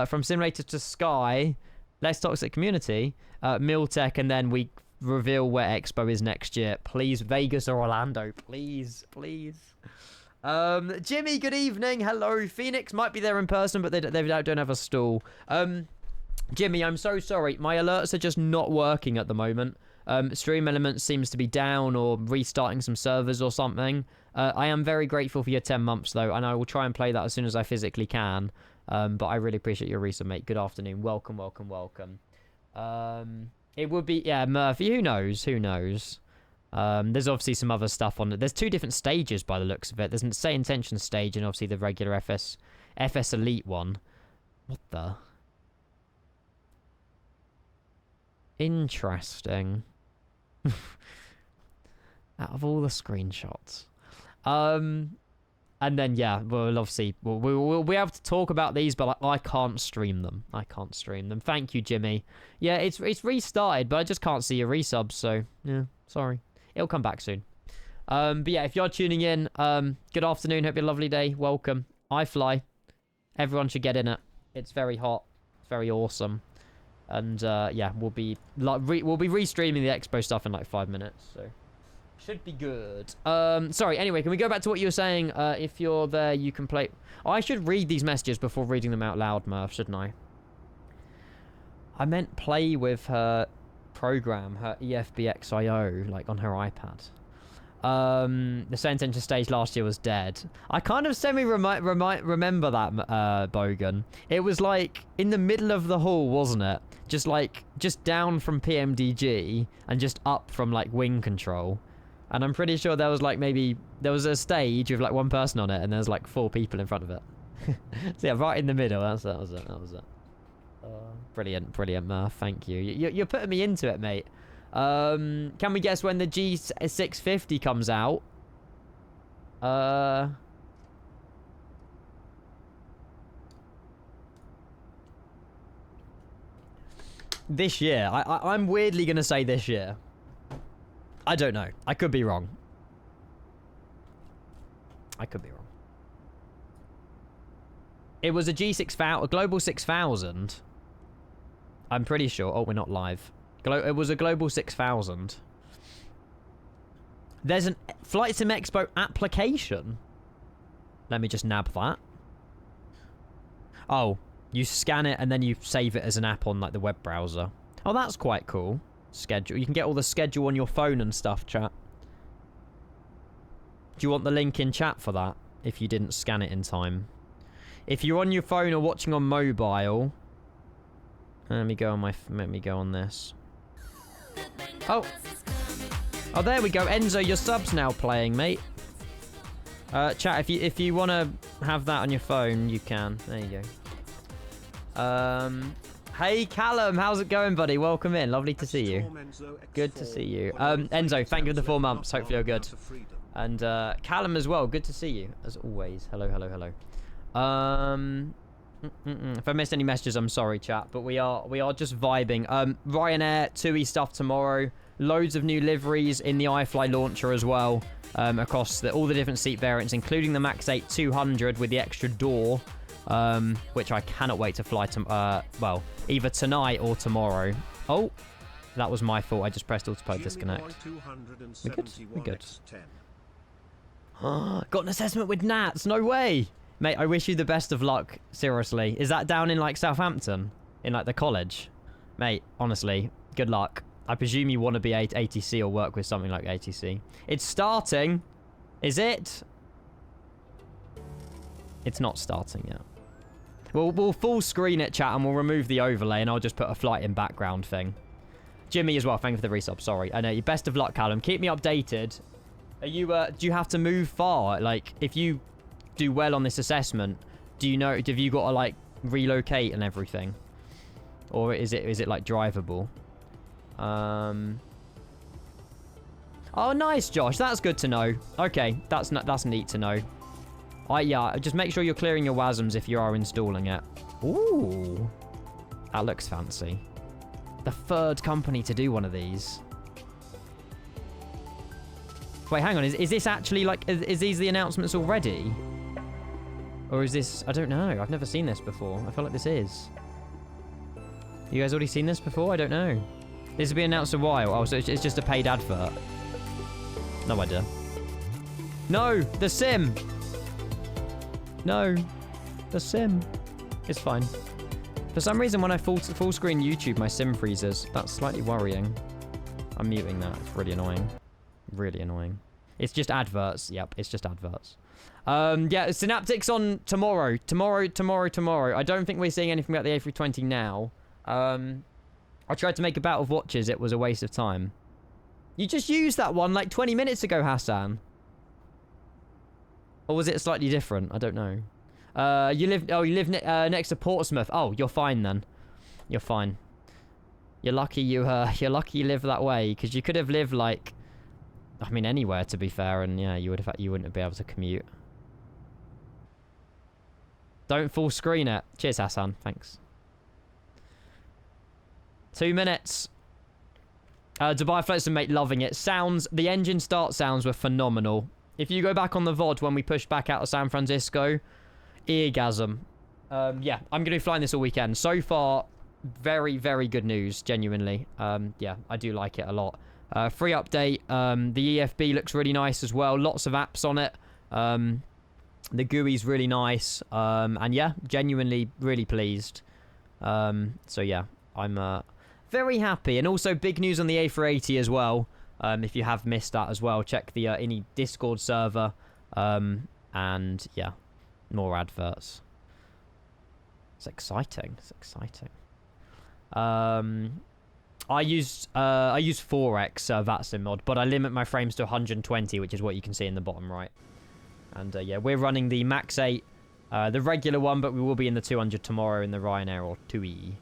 From Simulator to Sky, Less Toxic Community, Miltech, and then we reveal where Expo is next year. Please, Vegas or Orlando. Please. Jimmy, good evening. Hello. Phoenix might be there in person, but they don't have a stall. Jimmy, I'm so sorry. My alerts are just not working at the moment. Stream Elements seems to be down or restarting some servers or something. I am very grateful for your 10 months, though, and I will try and play that as soon as I physically can. But I really appreciate your resub, mate. Good afternoon. Welcome. It would be... Yeah, Murphy, who knows? There's obviously some other stuff on it. There's 2 different stages by the looks of it. There's an Say Intention stage and obviously the regular FS Elite one. What the... Interesting. Out of all the screenshots. And then, yeah, we'll obviously... We'll be able to talk about these, but I can't stream them. Thank you, Jimmy. Yeah, it's restarted, but I just can't see your resubs, so... Yeah, sorry. It'll come back soon. But yeah, if you're tuning in, good afternoon. Hope you have a lovely day. Welcome. iFLY. Everyone should get in it. It's very hot. It's very awesome. And yeah, we'll be restreaming the Expo stuff in like 5 minutes. So should be good. Sorry. Anyway, can we go back to what you were saying? If you're there, you can play. Oh, I should read these messages before reading them out loud, Murph, shouldn't I? I meant play with her program, her EFBX.io, like on her iPad. The Sentention stage last year was dead. I kind of remember that, Bogan. It was like in the middle of the hall, wasn't it? Just down from PMDG and just up from like wing control. And I'm pretty sure there was like there was a stage with like one person on it and there's like 4 people in front of it. So yeah, right in the middle. That was it. Brilliant, Murph. Thank you. You're putting me into it, mate. Can we guess when the G650 comes out? This year. I'm weirdly going to say this year. I don't know. I could be wrong. It was a G6000, a Global 6000. I'm pretty sure. Oh, we're not live. It was a Global 6000. There's an Flight Sim Expo application. Let me just nab that. Oh, you scan it and then you save it as an app on like the web browser. Oh, that's quite cool. Schedule. You can get all the schedule on your phone and stuff, chat. Do you want the link in chat for that? If you didn't scan it in time. If you're on your phone or watching on mobile. Let me go on this. Oh, there we go. Enzo, your sub's now playing, mate. Chat, if you want to have that on your phone, you can. There you go. Hey, Callum, how's it going, buddy? Welcome in. Lovely to see you. Good to see you. Enzo, thank you for the 4 months. Hopefully you're good. And Callum as well. Good to see you, as always. Hello. If I missed any messages, I'm sorry, chat. But we are just vibing. Ryanair, TUI stuff tomorrow. Loads of new liveries in the iFLY launcher as well. Across all the different seat variants, including the Max 8 200 with the extra door. Which I cannot wait to fly to, well, either tonight or tomorrow. Oh, that was my fault. I just pressed autopilot disconnect. We're good. Got an assessment with Nats. No way. Mate, I wish you the best of luck. Seriously. Is that down in, like, Southampton? In, like, the college? Mate, honestly, good luck. I presume you want to be ATC or work with something like ATC. It's starting. Is it? It's not starting yet. We'll full screen it, chat, and we'll remove the overlay, and I'll just put a flight in background thing. Jimmy as well, thank you for the resub. Sorry. I know you. Best of luck, Callum. Keep me updated. Are you, do you have to move far? Like, if you do well on this assessment, do you know, have you got to, like, relocate and everything? Or is it like, drivable? Oh, nice, Josh. That's good to know. Okay, that's neat to know. Yeah, just make sure you're clearing your WASMs if you are installing it. Ooh. That looks fancy. The 3rd company to do one of these. Wait, hang on. Is this actually, like, is these the announcements already? Or is this... I don't know. I've never seen this before. I feel like this is. You guys already seen this before? I don't know. This has been announced a while. Oh, so it's just a paid advert. No idea. No! The sim! No. The sim. It's fine. For some reason, when I full screen YouTube, my sim freezes. That's slightly worrying. I'm muting that. It's really annoying. Really annoying. It's just adverts. Yep, it's just adverts. Yeah, Synaptics on tomorrow. Tomorrow. I don't think we're seeing anything about the A320 now. I tried to make a battle of watches. It was a waste of time. You just used that one like 20 minutes ago, Hassan. Or was it slightly different? I don't know. You live next to Portsmouth. Oh, you're fine then. You're fine. You're lucky you live that way, because you could have lived like, I mean, anywhere to be fair, and yeah, you wouldn't be able to commute. Don't full screen it. Cheers, Hassan. Thanks. 2 minutes. Dubai Flights and mate, loving it. The engine start sounds were phenomenal. If you go back on the VOD when we pushed back out of San Francisco, eargasm. Yeah, I'm going to be flying this all weekend. So far, very, very good news, genuinely. Yeah, I do like it a lot. Free update. The EFB looks really nice as well. Lots of apps on it. The GUI's really nice. And yeah, genuinely really pleased. So yeah, I'm very happy. And also big news on the A380 as well. If you have missed that as well, check the INI Discord server. And yeah, more adverts. It's exciting. It's exciting. I use 4x VATSIM mod, but I limit my frames to 120, which is what you can see in the bottom right. And yeah, we're running the Max 8, the regular one, but we will be in the 200 tomorrow in the Ryanair or 2E.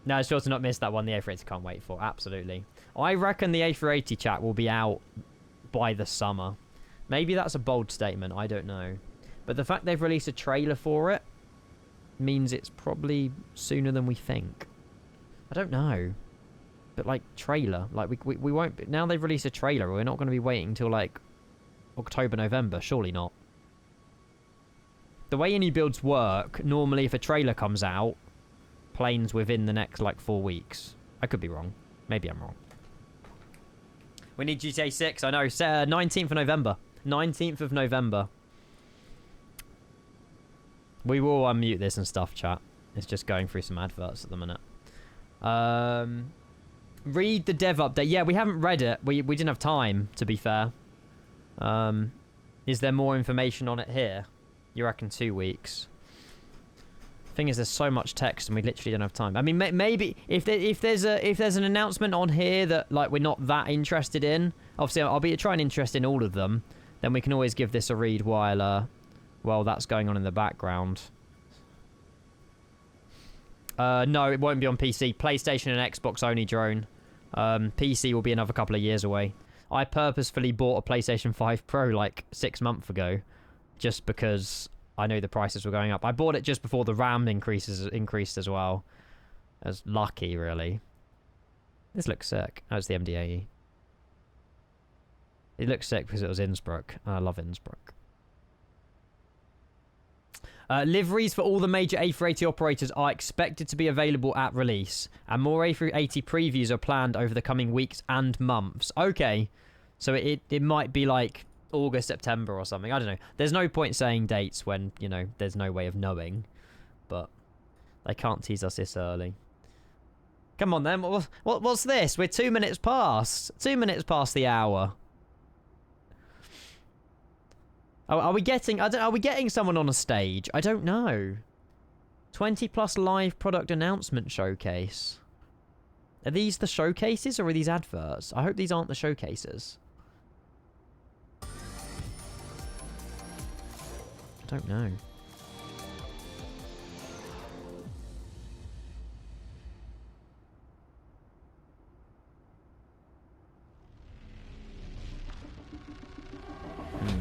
No, it's sure to not miss that one. The A380 can't wait for. Absolutely. I reckon the A380 chat will be out by the summer. Maybe that's a bold statement. I don't know. But the fact they've released a trailer for it means it's probably sooner than we think. I don't know. But like trailer, like we won't. Now they've released a trailer. We're not going to be waiting until like October, November. Surely not. The way any builds work, normally if a trailer comes out, planes within the next like 4 weeks. I could be wrong. Maybe I'm wrong. We need GTA 6. I know. 19th of November. 19th of November. We will unmute this and stuff, chat. It's just going through some adverts at the minute. Read the dev update. Yeah, we haven't read it. We didn't have time, to be fair. Is there more information on it here? You reckon 2 weeks? Thing is, there's so much text and we literally don't have time. I mean, maybe if there's an announcement on here that like we're not that interested in, obviously I'll be trying interest in all of them. Then we can always give this a read while that's going on in the background. No, it won't be on PC. PlayStation and Xbox only, drone. PC will be another couple of years away. I purposefully bought a PlayStation 5 Pro like 6 months ago, just because I knew the prices were going up. I bought it just before the RAM increased as well. I was lucky, really. This looks sick. Oh, it's the MDAE. It looks sick because it was Innsbruck. I love Innsbruck. Liveries for all the major A380 operators are expected to be available at release, and more A380 previews are planned over the coming weeks and months. Okay, so it might be like August, September or something. I don't know. There's no point saying dates when, you know, there's no way of knowing, but they can't tease us this early. Come on then, what's this? We're 2 minutes past. 2 minutes past the hour. Oh, are we getting someone on a stage? I don't know. 20+ live product announcement showcase. Are these the showcases or are these adverts? I hope these aren't the showcases. I don't know.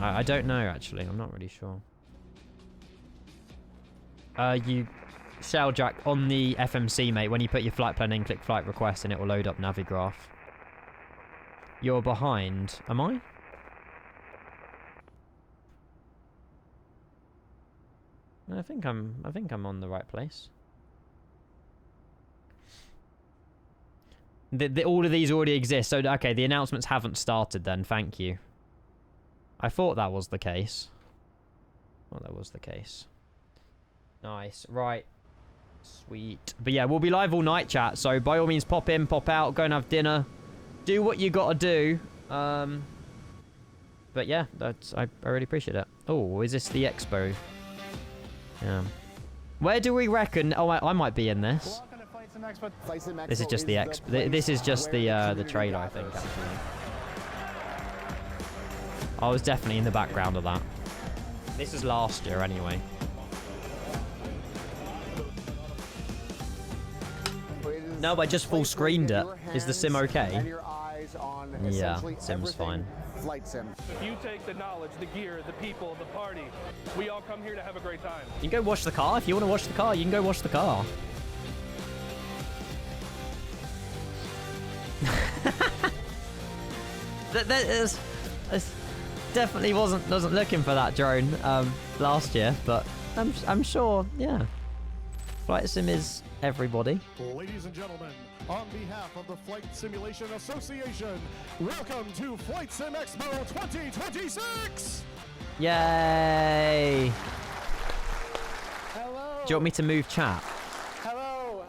I don't know, actually. I'm not really sure. You Shelljack on the FMC, mate. When you put your flight plan in, click flight request, and it will load up Navigraph. You're behind. Am I? I think I'm on the right place. All of these already exist. So okay, the announcements haven't started then. Thank you. I thought that was the case. Well, that was the case. Nice. Right. Sweet. But yeah, we'll be live all night, chat. So by all means, pop in, pop out, go and have dinner. Do what you gotta do. But yeah, I really appreciate it. Oh, is this the expo? Yeah. Where do we reckon... Oh, I might be in this. This is just the expo. This is just the trailer, I think, actually. I was definitely in the background of that. This was last year, anyway. No, I just full screened it. Is the sim okay? Yeah, sim's fine. If you take the knowledge, the gear, the people, the party, we all come here to have a great time. You can go wash the car. If you want to wash the car, you can go wash the car. That definitely wasn't looking for that drone last year, but I'm sure, yeah. Flight Sim is everybody. Ladies and gentlemen, on behalf of the Flight Simulation Association, welcome to Flight Sim Expo 2026! Yay! Hello. Do you want me to move chat? Hello,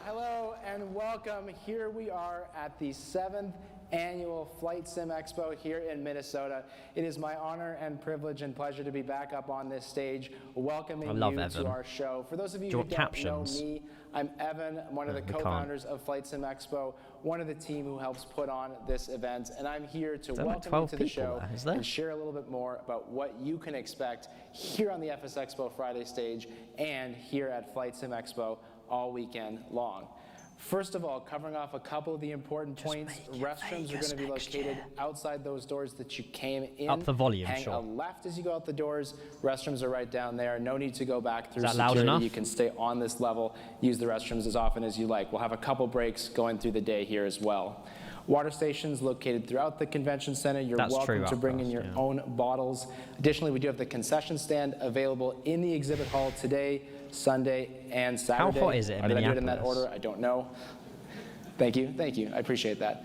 and welcome. welcome. Here we are at the 7th annual Flight Sim Expo here in Minnesota. It is my honor and privilege and pleasure to be back up on this stage welcoming you to our show. For those of you who don't know me, I'm Evan. I'm one of the co-founders of Flight Sim Expo, one of the team who helps put on this event, and I'm here to welcome you to the show and share a little bit more about what you can expect here on the FSExpoFriday stage and here at Flight Sim Expo all weekend long. First of all, covering off a couple of the important points, restrooms are going to be located outside those doors that you came in. Up the volume, Hang a left as you go out the doors. Restrooms are right down there. No need to go back through security. Loud enough? You can stay on this level, use the restrooms as often as you like. We'll have a couple breaks going through the day here as well. Water stations located throughout the convention center. You're welcome to bring in your own bottles. Additionally, we do have the concession stand available in the exhibit hall today, Sunday, and Saturday. How hot is it in Minneapolis? Did I do it in that order? I don't know. Thank you. I appreciate that.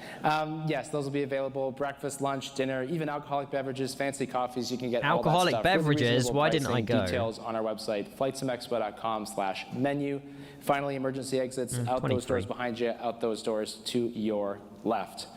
Yes, those will be available. Breakfast, lunch, dinner, even alcoholic beverages, fancy coffees. You can get alcoholic all that stuff. beverages. Why didn't I go? Details on our website, flightsimexpo.com/menu. Finally, emergency exits out those doors behind you, out those doors to your left.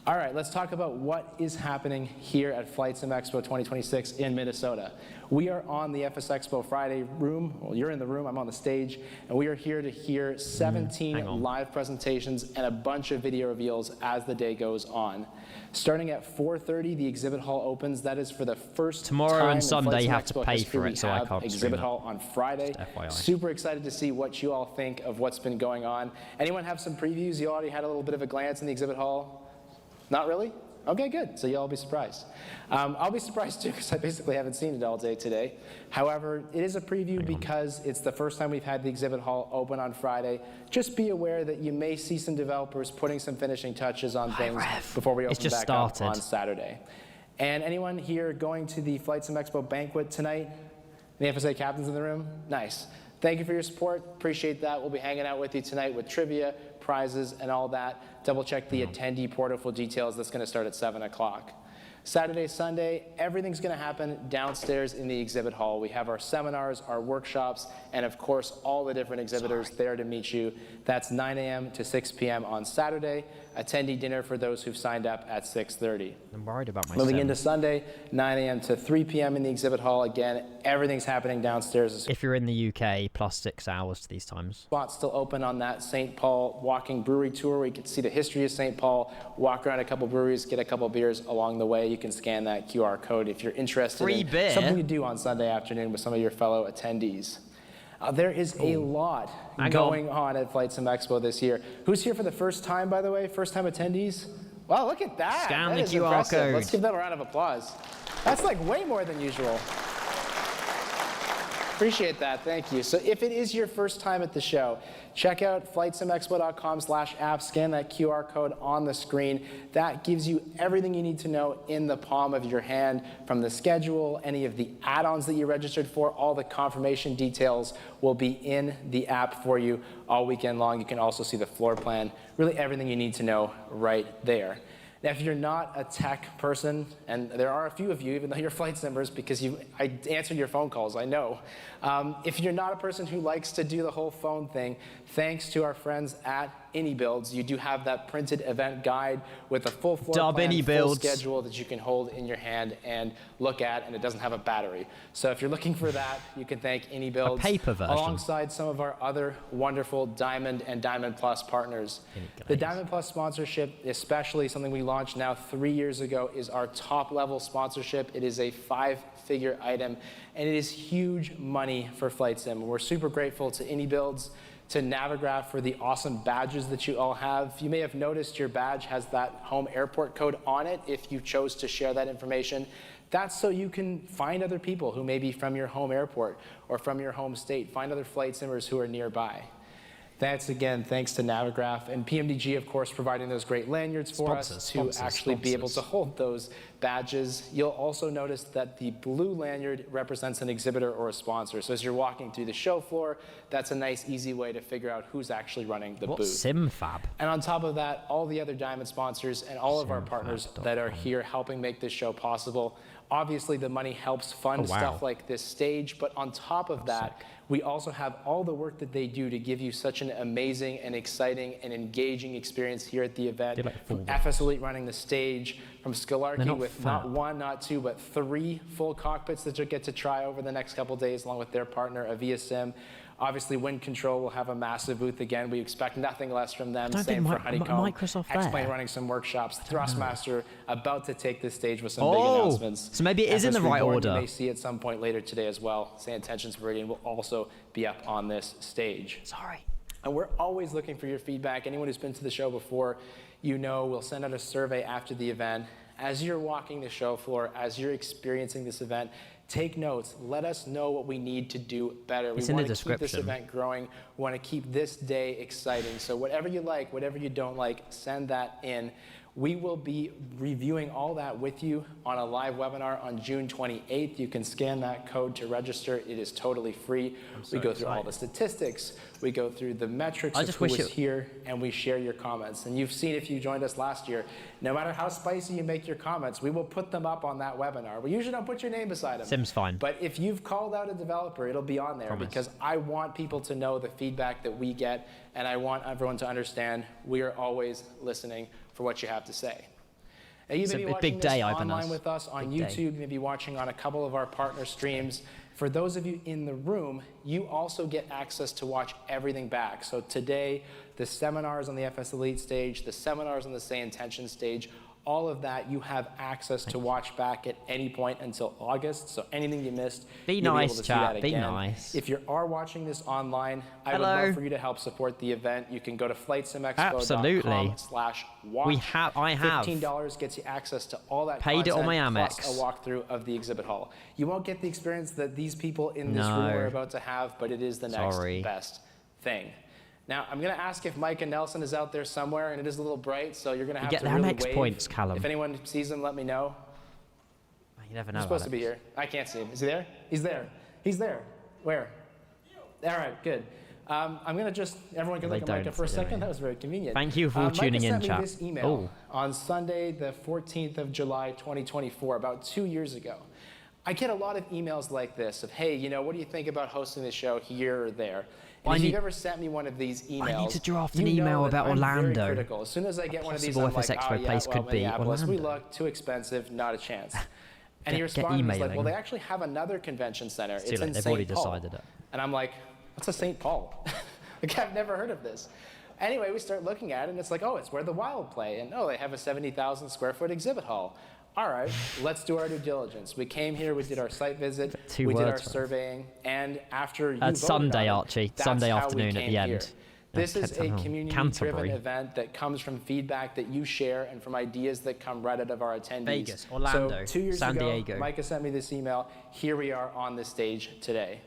All right, let's talk about what is happening here at Flight Sim Expo 2026 in Minnesota. We are on the FSExpoFriday room. Well, you're in the room, I'm on the stage, and we are here to hear 17 live presentations and a bunch of video reveals as the day goes on. Starting at 4:30, the exhibit hall opens. That is for the first time and Sunday you have to pay for it, so I can't exhibit hall on Friday. Super excited to see what you all think of what's been going on. Anyone have some previews? You already had a little bit of a glance in the exhibit hall? Not really? Okay, good. So you'll all be surprised. I'll be surprised too because I basically haven't seen it all day today. However, it is a preview because it's the first time we've had the exhibit hall open on Friday. Just be aware that you may see some developers putting some finishing touches on things before we open back up on Saturday. And anyone here going to the Flight Sim Expo banquet tonight? The FSA captains in the room? Nice. Thank you for your support. Appreciate that. We'll be hanging out with you tonight with trivia, prizes, and all that. Double check the attendee portal for details. That's going to start at 7 o'clock. Saturday, Sunday, everything's going to happen downstairs in the exhibit hall. We have our seminars, our workshops, and of course, all the different exhibitors there to meet you. That's 9 a.m. to 6 p.m. on Saturday. Attendee dinner for those who've signed up at 6:30. I'm worried about my Moving into Sunday, 9 a.m. to 3 p.m. in the exhibit hall. Again, everything's happening downstairs. If you're in the UK, plus 6 hours to these times. Spots still open on that St. Paul walking brewery tour where you can see the history of St. Paul, walk around a couple breweries, get a couple beers along the way. You can scan that QR code if you're interested in something to do on Sunday afternoon with some of your fellow attendees. There is a lot going on at Flight Sim Expo this year. Who's here for the first time, by the way? First time attendees? Wow, look at that. Scan the QR impressive. code. Let's give them a round of applause. That's like way more than usual. Appreciate that, thank you. So if it is your first time at the show, check out flightsimexpo.com/app, scan that QR code on the screen. That gives you everything you need to know in the palm of your hand, from the schedule, any of the add-ons that you registered for, all the confirmation details will be in the app for you all weekend long. You can also see the floor plan, really everything you need to know right there. Now, if you're not a tech person, and there are a few of you, even though you're flight simmers, because I answered your phone calls, I know. If you're not a person who likes to do the whole phone thing, thanks to our friends at AnyBuilds, you do have that printed event guide with a full floor plan, full schedule that you can hold in your hand and look at, and it doesn't have a battery. So if you're looking for that, you can thank AnyBuilds, a paper version, alongside some of our other wonderful Diamond and Diamond Plus partners. The Diamond Plus sponsorship, especially something we launched now 3 years ago, is our top level sponsorship. It is a 5-figure item, and it is huge money for Flight Sim. We're super grateful to AnyBuilds, to Navigraph for the awesome badges that you all have. You may have noticed your badge has that home airport code on it if you chose to share that information. That's so you can find other people who may be from your home airport or from your home state, find other flight simmers who are nearby. That's, again, thanks to Navigraph and PMDG, of course, providing those great lanyards for us to actually be able to hold those badges. You'll also notice that the blue lanyard represents an exhibitor or a sponsor. So as you're walking through the show floor, that's a nice, easy way to figure out who's actually running the booth. SimFab? And on top of that, all the other Diamond sponsors and all of our partners that are here helping make this show possible Obviously, the money helps fund stuff like this stage, but on top of that, we also have all the work that they do to give you such an amazing and exciting and engaging experience here at the event. From FS Elite running the stage, from Scalarchy with not 1, not 2, but 3 full cockpits that you'll get to try over the next couple days, along with their partner, Avia Sim. Obviously, Wind Control will have a massive booth again. We expect nothing less from them. Same for Honeycomb. X-Plane running some workshops. Thrustmaster about to take this stage with some big announcements. So maybe it is in the right order. You may see at some point later today as well. Sand Tensions Meridian will also be up on this stage. Sorry. And we're always looking for your feedback. Anyone who's been to the show before, you know we'll send out a survey after the event. As you're walking the show floor, as you're experiencing this event, take notes. Let us know what we need to do better. We want to keep this event growing. We want to keep this day exciting. So whatever you like, whatever you don't like, send that in. We will be reviewing all that with you on a live webinar on June 28th. You can scan that code to register. It is totally free. We go through all the statistics. We go through the metrics of who is here, and we share your comments. And you've seen if you joined us last year, no matter how spicy you make your comments, we will put them up on that webinar. We usually don't put your name beside them. Sim's fine. But if you've called out a developer, it'll be on there because I want people to know the feedback that we get, and I want everyone to understand we are always listening for what you have to say. Now, you may be watching this online with us on YouTube. You may be watching on a couple of our partner streams. For those of you in the room, you also get access to watch everything back. So today, the seminars on the FS Elite stage, the seminars on the Say Intention stage, all of that you have access to watch back at any point until August. So anything you missed, you'll be able to see that again. Be nice. If you are watching this online, I would love for you to help support the event. You can go to flightsimexpo.com/watch. I have. $15 gets you access to all that paid it on my Amex. Plus a walkthrough of the exhibit hall. You won't get the experience that these people in this room are about to have, but it is the next best thing. Now, I'm going to ask if Micah Nelson is out there somewhere, and it is a little bright, so you're going to have to really wave. Points, Callum. If anyone sees him, let me know. You never know. He's supposed to be here. I can't see him. Is he there? He's there. He's there. Where? All right, good. I'm going to just, everyone can look at Micah for a second. That was very convenient. Thank you for tuning in, chat. Micah sent me this email on Sunday, the 14th of July, 2024, about 2 years ago. I get a lot of emails like this of, hey, you know, what do you think about hosting the show here or there? And if you've ever sent me one of these emails, I need to draft an email about Orlando. Very critical. As soon as I get one of these, I'm like, oh yeah, well, Minneapolis, we look too expensive, not a chance. And he responds like, well, they actually have another convention center. It's in St. Paul. And I'm like, what's a St. Paul? Like, I've never heard of this. Anyway, we start looking at it, and it's like, oh, it's where the Wild play. And oh, they have a 70,000 square foot exhibit hall. All right, let's do our due diligence. We came here, we did our site visit, we did our surveying, and after you voted Sunday, on it, Archie. that's Sunday how afternoon we at the end. Here. This is a community-driven event that comes from feedback that you share and from ideas that come right out of our attendees. Vegas, Orlando, so 2 years San ago, Diego. Micah sent me this email. Here we are on the stage today.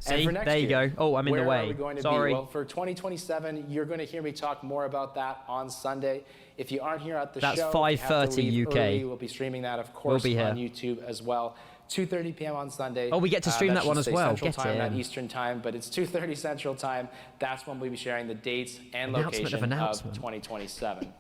See, and for next there you year, go. Oh, I'm in the way. Where are we going to be? Well, for 2027, you're going to hear me talk more about that on Sunday. If you aren't here at the show, that's 5:30 UK. Early. We'll be streaming that, of course, on YouTube as well. 2:30 p.m. on Sunday. Oh, we get to stream that one as well. Central time, not Eastern time, but it's 2:30 Central time. That's when we'll be sharing the dates and location of 2027.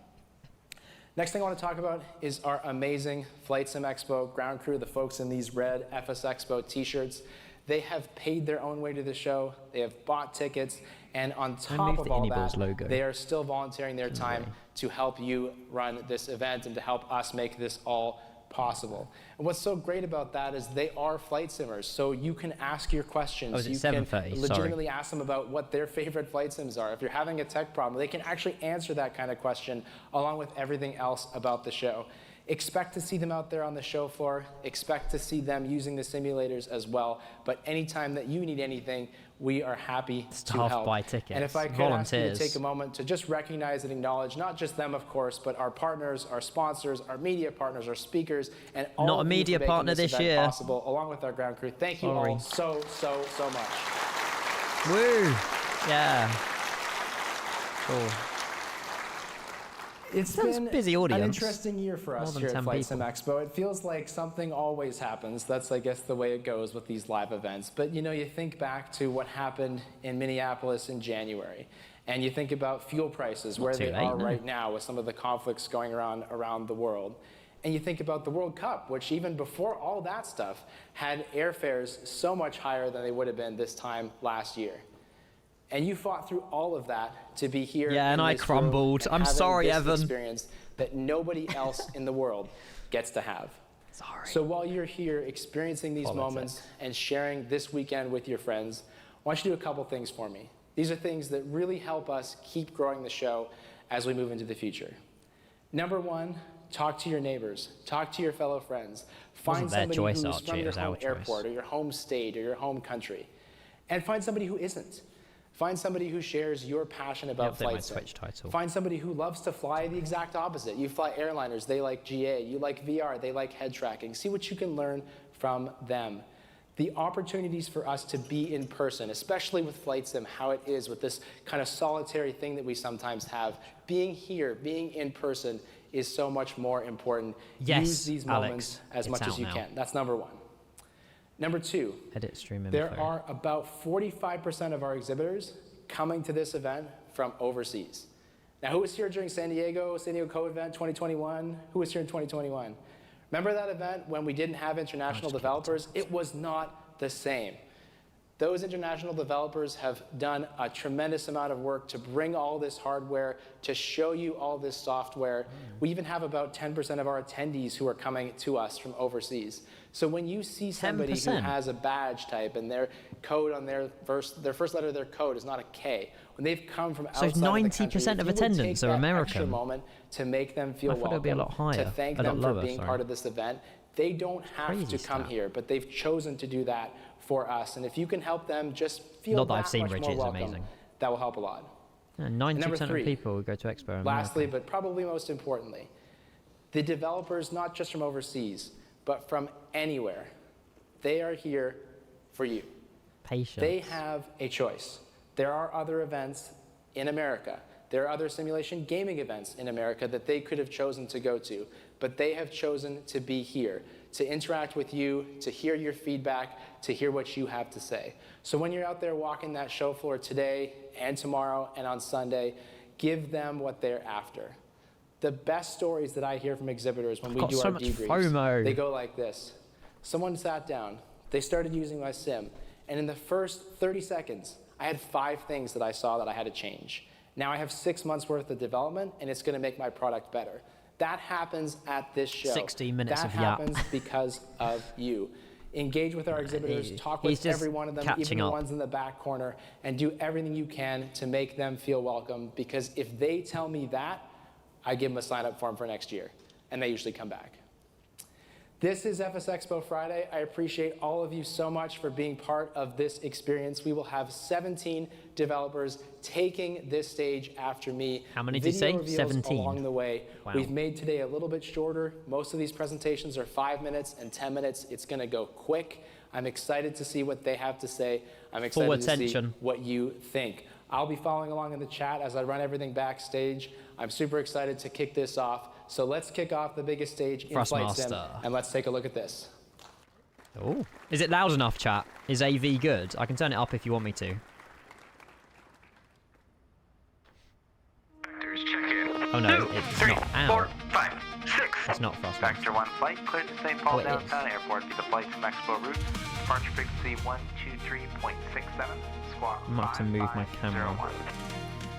Next thing I want to talk about is our amazing Flight Sim Expo ground crew, the folks in these red FSExpo t-shirts. They have paid their own way to the show. They have bought tickets. And on top of all that, they are still volunteering their time to help you run this event and to help us make this all possible. And what's so great about that is they are flight simmers. So you can ask your questions. You can legitimately ask them about what their favorite flight sims are. If you're having a tech problem, they can actually answer that kind of question along with everything else about the show. Expect to see them out there on the show floor. Expect to see them using the simulators as well. But anytime that you need anything, we are happy to help. Buy tickets. And if I could ask you to take a moment to just recognize and acknowledge not just them, of course, but our partners, our sponsors, our media partners, our speakers, and all not a media partner this year possible, along with our ground crew. Thank you all so much. Woo! Yeah. Cool. It's been busy audience. An interesting year for us here at Flight Sim Expo. It feels like something always happens. That's, I guess, the way it goes with these live events. But, you know, you think back to what happened in Minneapolis in January, and you think about fuel prices, where they are right now with some of the conflicts going around the world. And you think about the World Cup, which even before all that stuff had airfares so much higher than they would have been this time last year. And you fought through all of that to be here. Yeah, and I crumbled. I'm sorry, Evan. Experience that nobody else in the world gets to have. Sorry. So while you're here experiencing these moments and sharing this weekend with your friends, I want you to do a couple things for me. These are things that really help us keep growing the show as we move into the future. Number one, talk to your neighbors. Talk to your fellow friends. Find somebody who's from your home airport or your home state or your home country. And find somebody who isn't. Find somebody who shares your passion about flight sim. Find somebody who loves to fly the exact opposite. You fly airliners, they like GA. You like VR, they like head tracking. See what you can learn from them. The opportunities for us to be in person, especially with flight sim, how it is with this kind of solitary thing that we sometimes have. Being here, being in person is so much more important. Yes, use these moments as much as you can. That's number one. Number two, edit stream info. There are about 45% of our exhibitors coming to this event from overseas. Now, who was here during San Diego Code event 2021? Who was here in 2021? Remember that event when we didn't have international developers? It was not the same. Those international developers have done a tremendous amount of work to bring all this hardware, to show you all this software. We even have about 10% of our attendees who are coming to us from overseas. So when you see somebody 10%. who has a badge type and their code on their first letter of their code is not a K, when they've come from outside so 90% of the country, of attendants are American. Extra moment to make them feel welcome, it'd be a lot higher. to thank them for being part of this event. They don't have to come here, but they've chosen to do that for us. And if you can help them just feel that much more welcome, that will help a lot. Yeah, 90% of people who go to Expo. Lastly, but probably most importantly, the developers, not just from overseas, but from anywhere, they are here for you. Patience. They have a choice. There are other events in America. There are other simulation gaming events in America that they could have chosen to go to, but they have chosen to be here, to interact with you, to hear your feedback, to hear what you have to say. So when you're out there walking that show floor today and tomorrow and on Sunday, give them what they're after. The best stories that I hear from exhibitors when we do our debriefs, they go like this. Someone sat down, they started using my sim, and in the first 30 seconds, I had 5 things that I saw that I had to change. Now I have 6 months worth of development, and it's going to make my product better. That happens at this show. 60 minutes that of happens because of you. Engage with our exhibitors, talk with every one of them, even the ones in the back corner, and do everything you can to make them feel welcome, because if they tell me that, I give them a sign-up form for next year, and they usually come back. This is FSExpo Friday. I appreciate all of you so much for being part of this experience. We will have 17 developers taking this stage after me. How many did you say? 17. Along the way. Wow. We've made today a little bit shorter. Most of these presentations are 5 minutes and 10 minutes. It's going to go quick. I'm excited to see what they have to say. I'm excited to see what you think. I'll be following along in the chat as I run everything backstage. I'm super excited to kick this off. So let's kick off the biggest stage in Flight Sim, and let's take a look at this. Oh, is it loud enough, chat? Is AV good? I can turn it up if you want me to. Oh no, it's not. Ow. 4, 5, 6. It's not Thrustmaster. Vector 1 flight, cleared to St. Paul Downtown Airport via the FSExpo route. Departure frequency 123.67. Squawk 550. I might have to move my camera.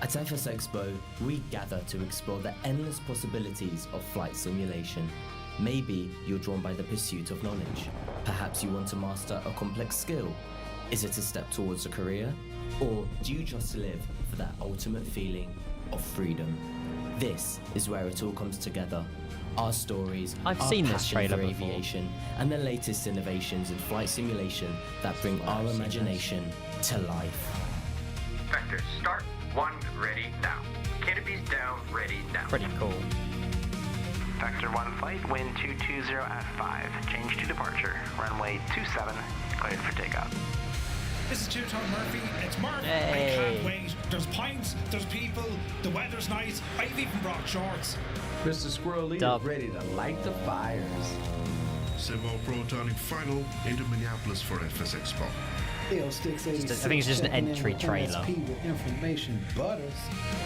At FSExpo, we gather to explore the endless possibilities of flight simulation. Maybe you're drawn by the pursuit of knowledge. Perhaps you want to master a complex skill. Is it a step towards a career? Or do you just live for that ultimate feeling of freedom? This is where it all comes together. Our stories, I've seen this trailer for before. aviation, and the latest innovations in flight simulation that bring our imagination to life. Vector start. 1 ready now. Canopies down, ready now. Pretty cool. Vector 1 flight, wind 220 at 5. Change to departure. Runway 27, cleared for takeoff. This is Two-Tone Murphy. It's Murphy. Hey. I can't wait. There's pints, there's people, the weather's nice. I've even brought shorts. Mr. Squirrel Leader ready to light the fires. Simo Protonic final into Minneapolis for FSExpo. I think it's just an entry trailer. Information butters.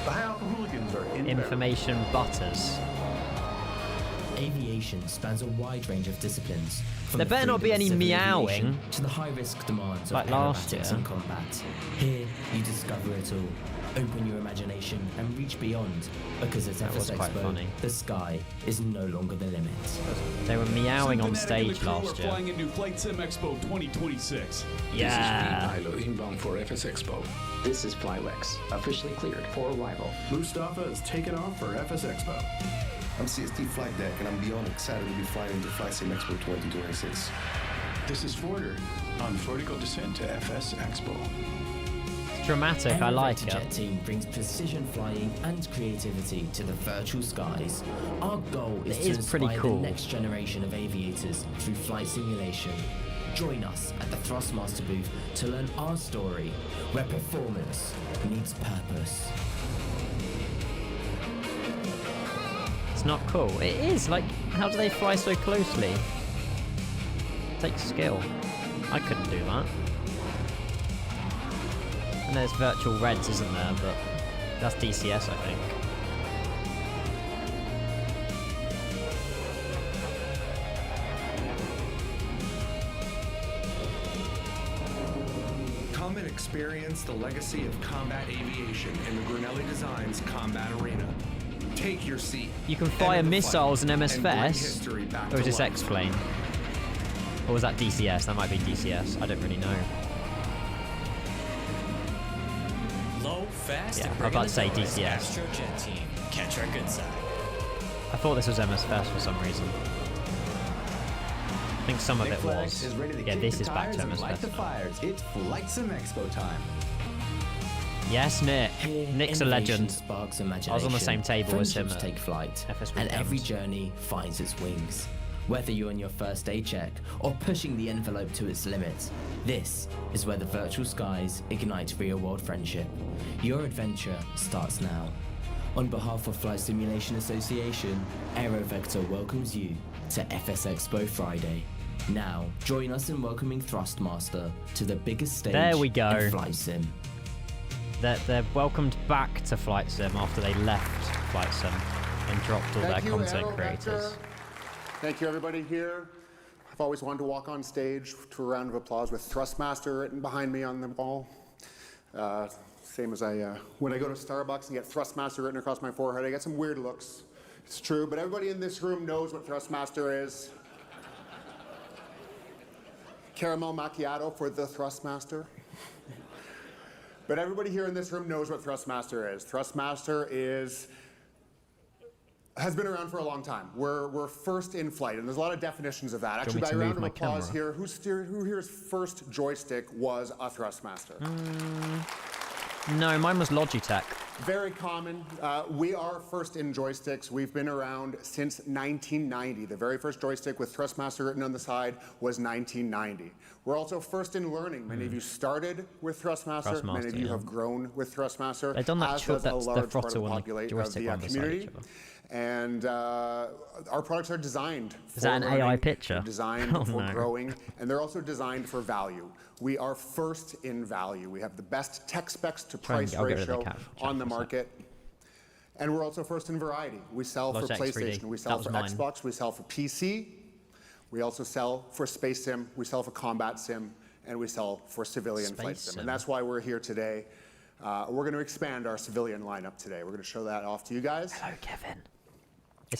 The High Hooligans are in Information butters. Aviation spans a wide range of disciplines. From There better not be any meowing to the high-risk demands like of last year. aerobatics and combat. Here, you discover it all. Open your imagination and reach beyond, because at FSExpo, the sky is no longer the limit. They were meowing on stage last year. Flying into Flight Sim Expo 2026. Yeah. This is Pilo inbound for FSExpo. This is FlyWex, officially cleared for arrival. Mustafa is taking off for FSExpo. I'm CST Flight Deck, and I'm beyond excited to be flying into Flight Sim Expo 2026. This is Forder on vertical descent to FSExpo. Dramatic, I like it. Jet team brings precision flying and creativity to the virtual skies. Our goal is to inspire the next generation of aviators through flight simulation. Join us at the Thrustmaster booth to learn our story, where performance meets purpose. It's not cool. It is, like, how do they fly so closely? It takes skill. I couldn't do that. And there's virtual reds, isn't there? But that's DCS, I think. Come and experience the legacy of combat aviation in the Brunelli Designs Combat Arena. Take your seat. You can fire missiles in MSFS, or is this X-Plane? Or was that DCS? That might be DCS. I don't really know. Low, fast, yeah, I'm about to say DCS. Astrojet team. Catch our good side. I thought this was MSFS for some reason. I think some of it was. Yeah, this is back to MSFS. It's Flight Sim Expo time. Yes, Nick. Nick's a legend. Sparks I was on the same table as him. Take flight, and every journey finds its wings. Whether you're on your first day check or pushing the envelope to its limit, this is where the virtual skies ignite real-world friendship. Your adventure starts now. On behalf of Flight Simulation Association, AeroVector welcomes you to FSExpoFriday. Now, join us in welcoming Thrustmaster to the biggest stage in Flight Sim. They're welcomed back to Flight Sim after they left Flight Sim and dropped all their content creators. Thank you, everybody here. I've always wanted to walk on stage to a round of applause with Thrustmaster written behind me on the wall. Same as when I go to Starbucks and get Thrustmaster written across my forehead, I get some weird looks. It's true, but everybody in this room knows what Thrustmaster is. Caramel macchiato for the Thrustmaster. But everybody here in this room knows what Thrustmaster is. Thrustmaster has been around for a long time. We're first in flight, and there's a lot of definitions of that. Actually, by a round of applause here, who here's first joystick was a Thrustmaster? No, mine was Logitech. Very common. We are first in joysticks. We've been around since 1990. The very first joystick with Thrustmaster written on the side was 1990. We're also first in learning. Many of you started with Thrustmaster. Many of you have grown with Thrustmaster. They've done that as does a large part of the joystick on the community. And our products are designed for Is that an learning, AI picture? Designed for growing, and they're also designed for value. We are first in value. We have the best tech specs to price ratio on the market. And we're also first in variety. We sell for PlayStation, we sell for Xbox, we sell for PC. We also sell for Space Sim, we sell for Combat Sim, and we sell for Civilian Flight Sim. And that's why we're here today. We're going to expand our civilian lineup today. We're going to show that off to you guys. Hello, Kevin.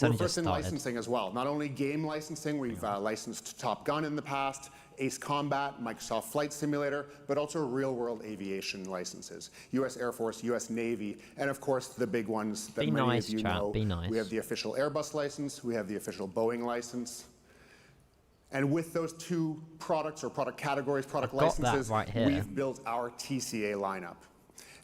We're first in licensing as well. Not only game licensing, we've licensed Top Gun in the past, Ace Combat, Microsoft Flight Simulator, but also real-world aviation licenses. U.S. Air Force, U.S. Navy, and of course the big ones that many of you know. We have the official Airbus license, we have the official Boeing license. And with those two products or product categories, product licenses, we've built our TCA lineup.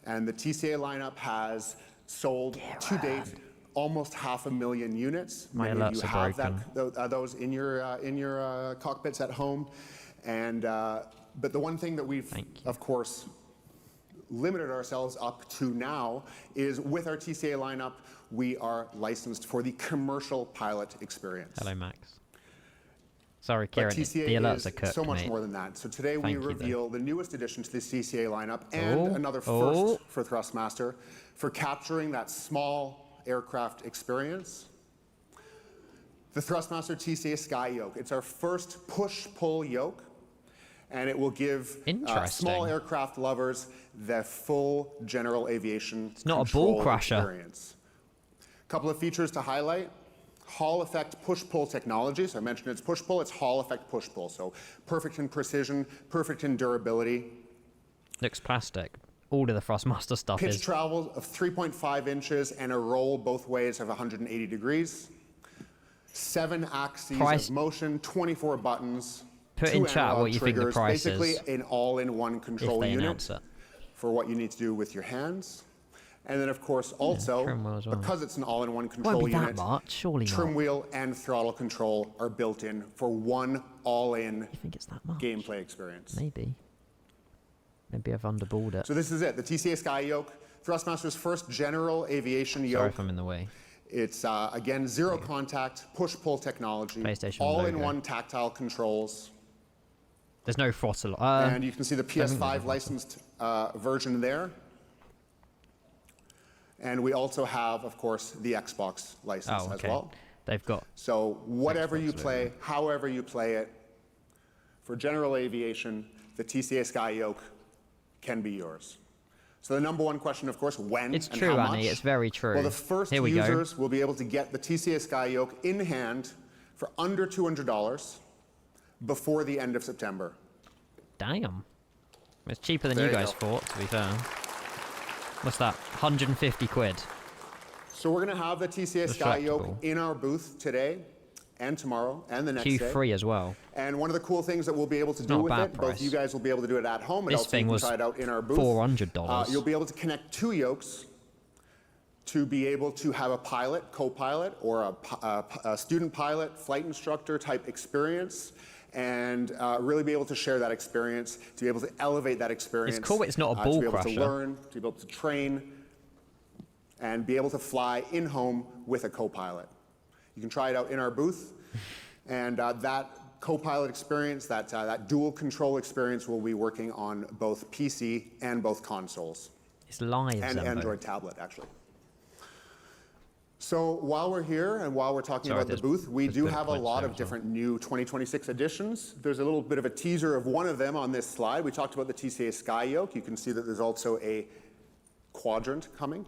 And the TCA lineup has sold to date almost 500,000 units. Many of you have those in your cockpits at home. And but the one thing that we've, of course, limited ourselves up to now is with our TCA lineup, we are licensed for the commercial pilot experience. Hello, Max. Sorry, Kieran, the alerts are cooked, so much more than that. So today we reveal the newest addition to the TCA lineup and another first for Thrustmaster for capturing that small aircraft experience. the Thrustmaster TCA Sky Yoke. It's our first push-pull yoke, and it will give small aircraft lovers the full general aviation It's not a ball crusher. Experience. A couple of features to highlight. Hall effect push-pull technology. So I mentioned it's push-pull, it's Hall effect push-pull. So perfect in precision, perfect in durability. Looks plastic. All of the Thrustmaster stuff Pitch is. travel of 3.5 inches and a roll both ways of 180 degrees. 7 axes of motion, 24 buttons. Put in chat what you think the price is. Basically an all-in-one control if they unit announce it. For what you need to do with your hands. And then, of course, also, because it's an all-in-one control unit, that much, surely trim wheel and throttle control are built in for one all-in gameplay experience. Maybe I've underballed it. So this is it, the TCA Sky Yoke, Thrustmaster's first general aviation yoke. Sorry if I'm in the way. It's, again, zero contact, push-pull technology, all-in-one tactile controls. There's no throttle. And you can see the PS5 licensed version there. And we also have, of course, the Xbox license as well. They've got. So whatever you play, however you play it, for general aviation, the TCA Sky Yoke can be yours. So the number one question, of course, when it's and true, how Annie. much? It's very true. Well, the first users will be able to get the TCA Sky Yoke in hand for under $200 before the end of September. Damn. It's cheaper than you guys thought, to be fair. What's that? 150 quid. So we're going to have the TCA Sky Yoke in our booth today and tomorrow and the next day. Q3 as well. And one of the cool things that we'll be able to do with it, both you guys will be able to do it at home, and also you can try it out in our booth. $400. You'll be able to connect 2 yokes to be able to have a pilot, co-pilot, or a student pilot, flight instructor type experience, and really be able to share that experience, to be able to elevate that experience. It's cool it's not a ball crusher. To be able to learn, to be able to train, and be able to fly in-home with a co-pilot. You can try it out in our booth, and that co-pilot experience, that dual control experience, will be working on both PC and both consoles. It's live, and Android tablet, actually. So while we're here and while we're talking about the booth, we do have a lot of different new 2026 editions. There's a little bit of a teaser of one of them on this slide. We talked about the TCA Sky Yoke. You can see that there's also a quadrant coming.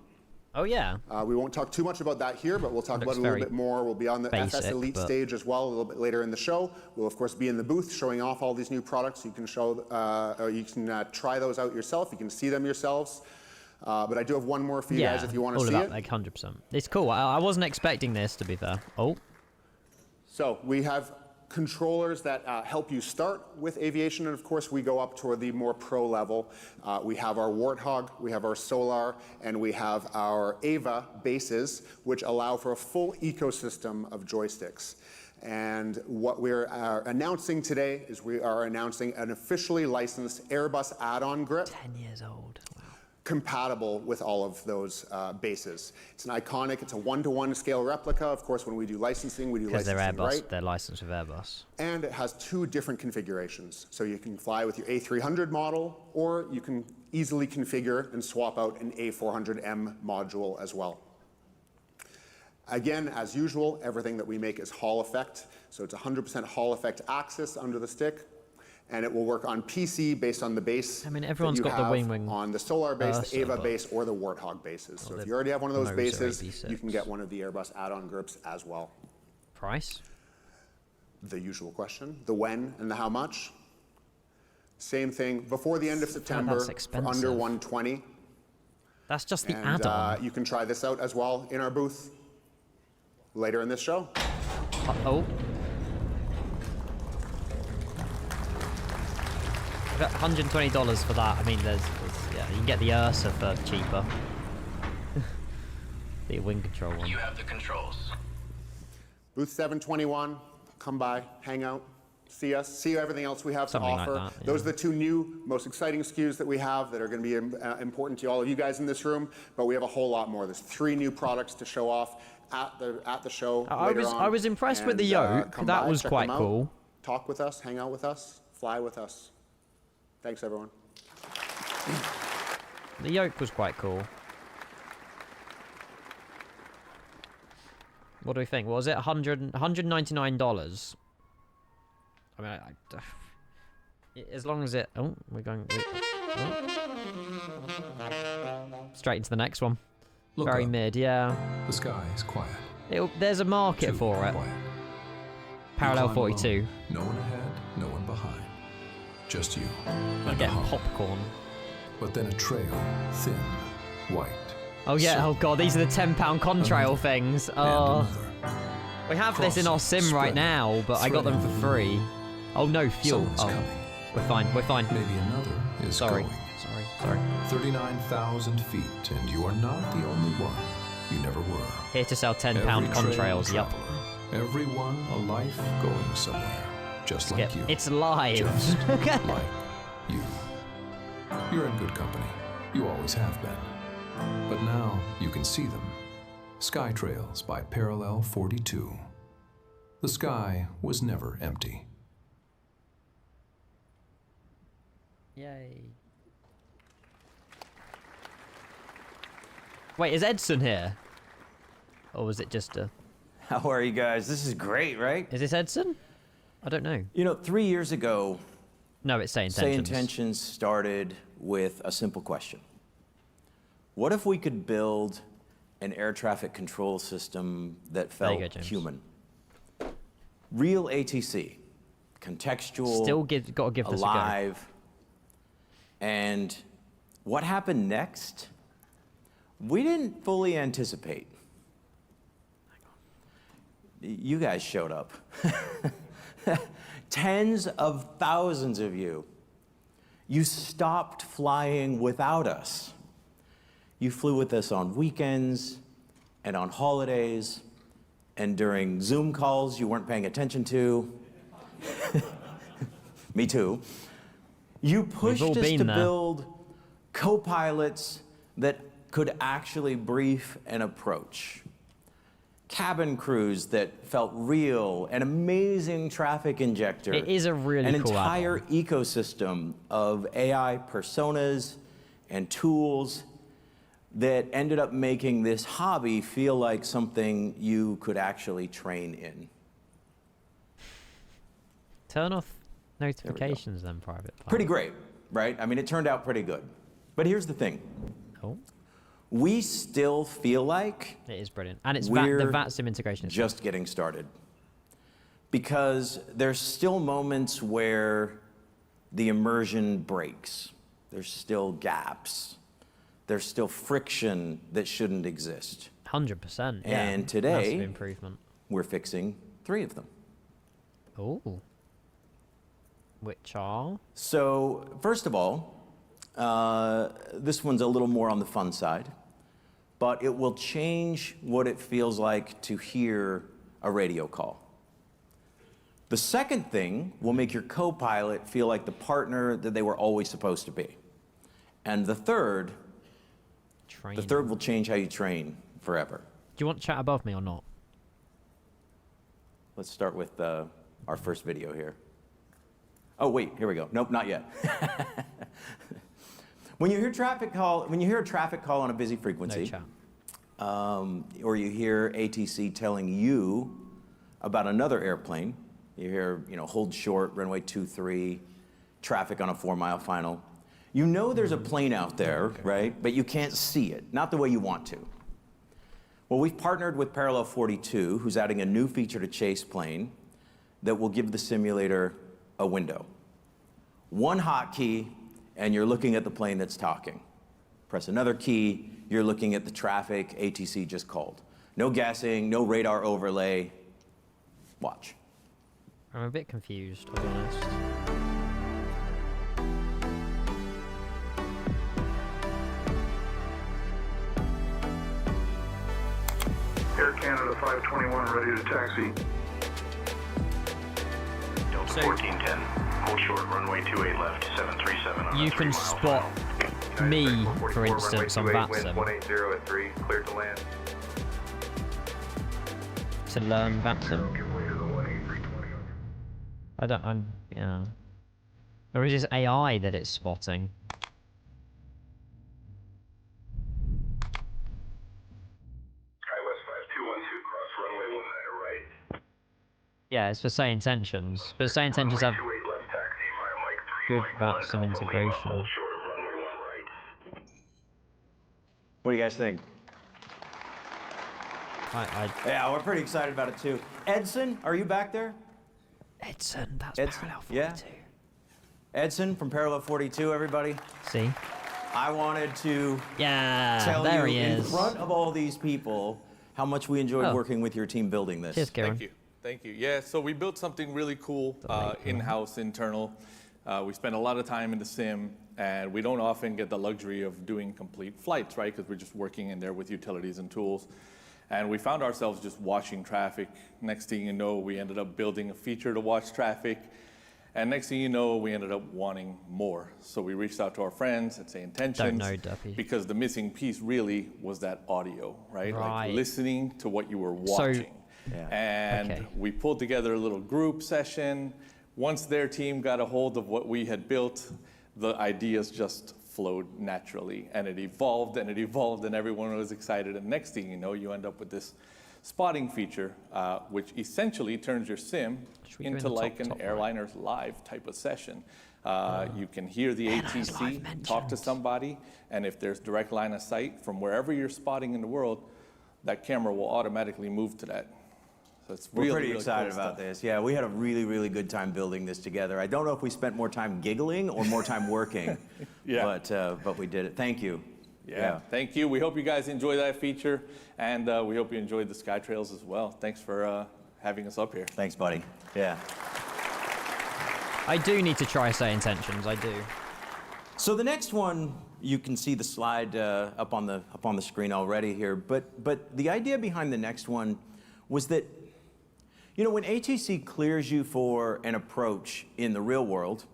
Oh, yeah. We won't talk too much about that here, but we'll talk about it a little bit more. We'll be on the FS Elite stage as well a little bit later in the show. We'll, of course, be in the booth showing off all these new products. You can show, or you can try those out yourself. You can see them yourselves. But I do have one more for you guys if you want to see it. Like 100%. It's cool. I wasn't expecting this, to be fair. Oh. So we have controllers that help you start with aviation, and of course we go up toward the more pro level. We have our Warthog, we have our Solar, and we have our Ava bases, which allow for a full ecosystem of joysticks. And what we're announcing today is we are announcing an officially licensed Airbus add-on grip. 10 years old. Compatible with all of those bases. It's an iconic, it's a 1-to-1 scale replica. Of course, when we do licensing, we do licensing they're Airbus, right. They're licensed with Airbus. And it has 2 different configurations. So you can fly with your A300 model, or you can easily configure and swap out an A400M module as well. Again, as usual, everything that we make is Hall effect. So it's 100% Hall effect axis under the stick. And it will work on PC based on the base. I mean, everyone's got the wing on the Solar base, the Ava base, or the Warthog bases. So if you already have one of those bases, you can get one of the Airbus add-on grips as well. Price? The usual question, the when and the how much. Same thing, before the end of September, for under $120. That's just the add-on. You can try this out as well in our booth later in this show. Uh-oh. $120 for that. I mean, there's yeah, you can get the Ursa for cheaper. The wing control one. You have the controls. Booth 721, come by, hang out, see us, see everything else we have to offer. Like that, yeah. Those are the 2 new, most exciting SKUs that we have that are going to be important to all of you guys in this room. But we have a whole lot more. There's 3 new products to show off at the show. I was impressed with the yoke. That was quite cool. Talk with us, hang out with us, fly with us. Thanks, everyone. The yoke was quite cool. What do we think? What was it? $199. I mean, as long as it... Oh, we're going... Straight into the next one. Look Very up. mid, yeah. The sky is quiet. There's a market for it. Quiet. Parallel You climb 42. alone. No one ahead, no one behind. Just you. I get popcorn. But then a trail, thin, white. Oh yeah, oh god, these are the £10 contrail things. Oh. We have this in our sim right now, but I got them for free. Oh no, fuel. Someone's coming. We're fine, we're fine. Maybe another is going. Sorry. 39,000 feet, and you are not the only one. You never were. Here to sell £10 Every contrails, train yup. traveler, everyone a life going somewhere, just like you. It's live. Just like you. You're in good company. You always have been. But now you can see them. Sky Trails by Parallel 42. The sky was never empty. Yay. Wait, is Edson here? Or was it just a... How are you guys? This is great, right? Is this Edson? I don't know. You know, 3 years ago... No, it's Say Intentions. Say Intentions started with a simple question. What if we could build an air traffic control system that felt human? Real ATC. Contextual. Still gotta give this a go. Alive. And what happened next? We didn't fully anticipate. You guys showed up. Tens of thousands of you. You stopped flying without us. You flew with us on weekends and on holidays and during Zoom calls you weren't paying attention to. Me too. You pushed us to build co-pilots that could actually brief an approach. Cabin crews that felt real, an amazing traffic injector. It is a really cool add-on. entire ecosystem of AI personas and tools that ended up making this hobby feel like something you could actually train in. Turn off notifications then, private pilot. Pretty great, right? I mean, it turned out pretty good. But here's the thing. Oh. We still feel like it is brilliant. And it's we're the VATSIM integration is just getting started. Because there's still moments where the immersion breaks. There's still gaps. There's still friction that shouldn't exist. 100%. Yeah. And today, massive improvement. We're fixing 3 of them. Oh. Which are? So, first of all, this one's a little more on the fun side, but it will change what it feels like to hear a radio call. The second thing will make your co-pilot feel like the partner that they were always supposed to be. And the third will change how you train forever. Do you want chat above me or not? Let's start with our first video here. Oh wait, here we go. Nope, not yet. When you hear a traffic call on a busy frequency, or you hear ATC telling you about another airplane, you hear, hold short, runway 23, traffic on a 4-mile final. You know there's a plane out there, right? But you can't see it, not the way you want to. Well, we've partnered with Parallel 42, who's adding a new feature to Chase Plane that will give the simulator a window. One hotkey, and you're looking at the plane that's talking. Press another key, you're looking at the traffic ATC just called. No guessing, no radar overlay. Watch. I'm a bit confused, I'll be honest. Air Canada 521 ready to taxi. Delta 1410. Hold short, runway 28 left, 737. You can spot me, for instance, on VATSIM. 180 at 3, cleared to land. To learn VATSIM. Yeah. Or is it AI that it's spotting? SkyWest 5212, cross runway Yeah, it's for Say Intentions. But Say Intentions have good about some integration. What do you guys think? Yeah, we're pretty excited about it too. Edson, are you back there? Edson, that's Edson? Parallel 42. Yeah. Edson from Parallel 42, everybody. See? I wanted to tell there you he in is. front of all these people how much we enjoyed working with your team building this. Cheers, Karen. Thank you. Thank you. Yeah, so we built something really cool, in-house, internal. We spend a lot of time in the sim, and we don't often get the luxury of doing complete flights, right? Because we're just working in there with utilities and tools. And we found ourselves just watching traffic. Next thing you know, we ended up building a feature to watch traffic. And next thing you know, we ended up wanting more. So we reached out to our friends at Say Intentions. Don't know, Duppy. Because the missing piece really was that audio, right? Like listening to what you were watching. And we pulled together a little group session. Once their team got a hold of what we had built, the ideas just flowed naturally. And it evolved and it evolved and everyone was excited. And next thing you know, you end up with this spotting feature, which essentially turns your sim into like an airliner's live type of session. You can hear the ATC talk to somebody, and if there's direct line of sight from wherever you're spotting in the world, that camera will automatically move to that. So it's We're really, pretty really excited cool about stuff. this. Yeah, we had a really, really good time building this together. I don't know if we spent more time giggling or more time working, but we did it. Thank you. Yeah, thank you. We hope you guys enjoy that feature, and we hope you enjoyed the SkyTrails as well. Thanks for having us up here. Thanks, buddy. Yeah. I do need to try Say Intentions, I do. So the next one, you can see the slide up on the screen already here, but the idea behind the next one was that, you know, when ATC clears you for an approach in the real world,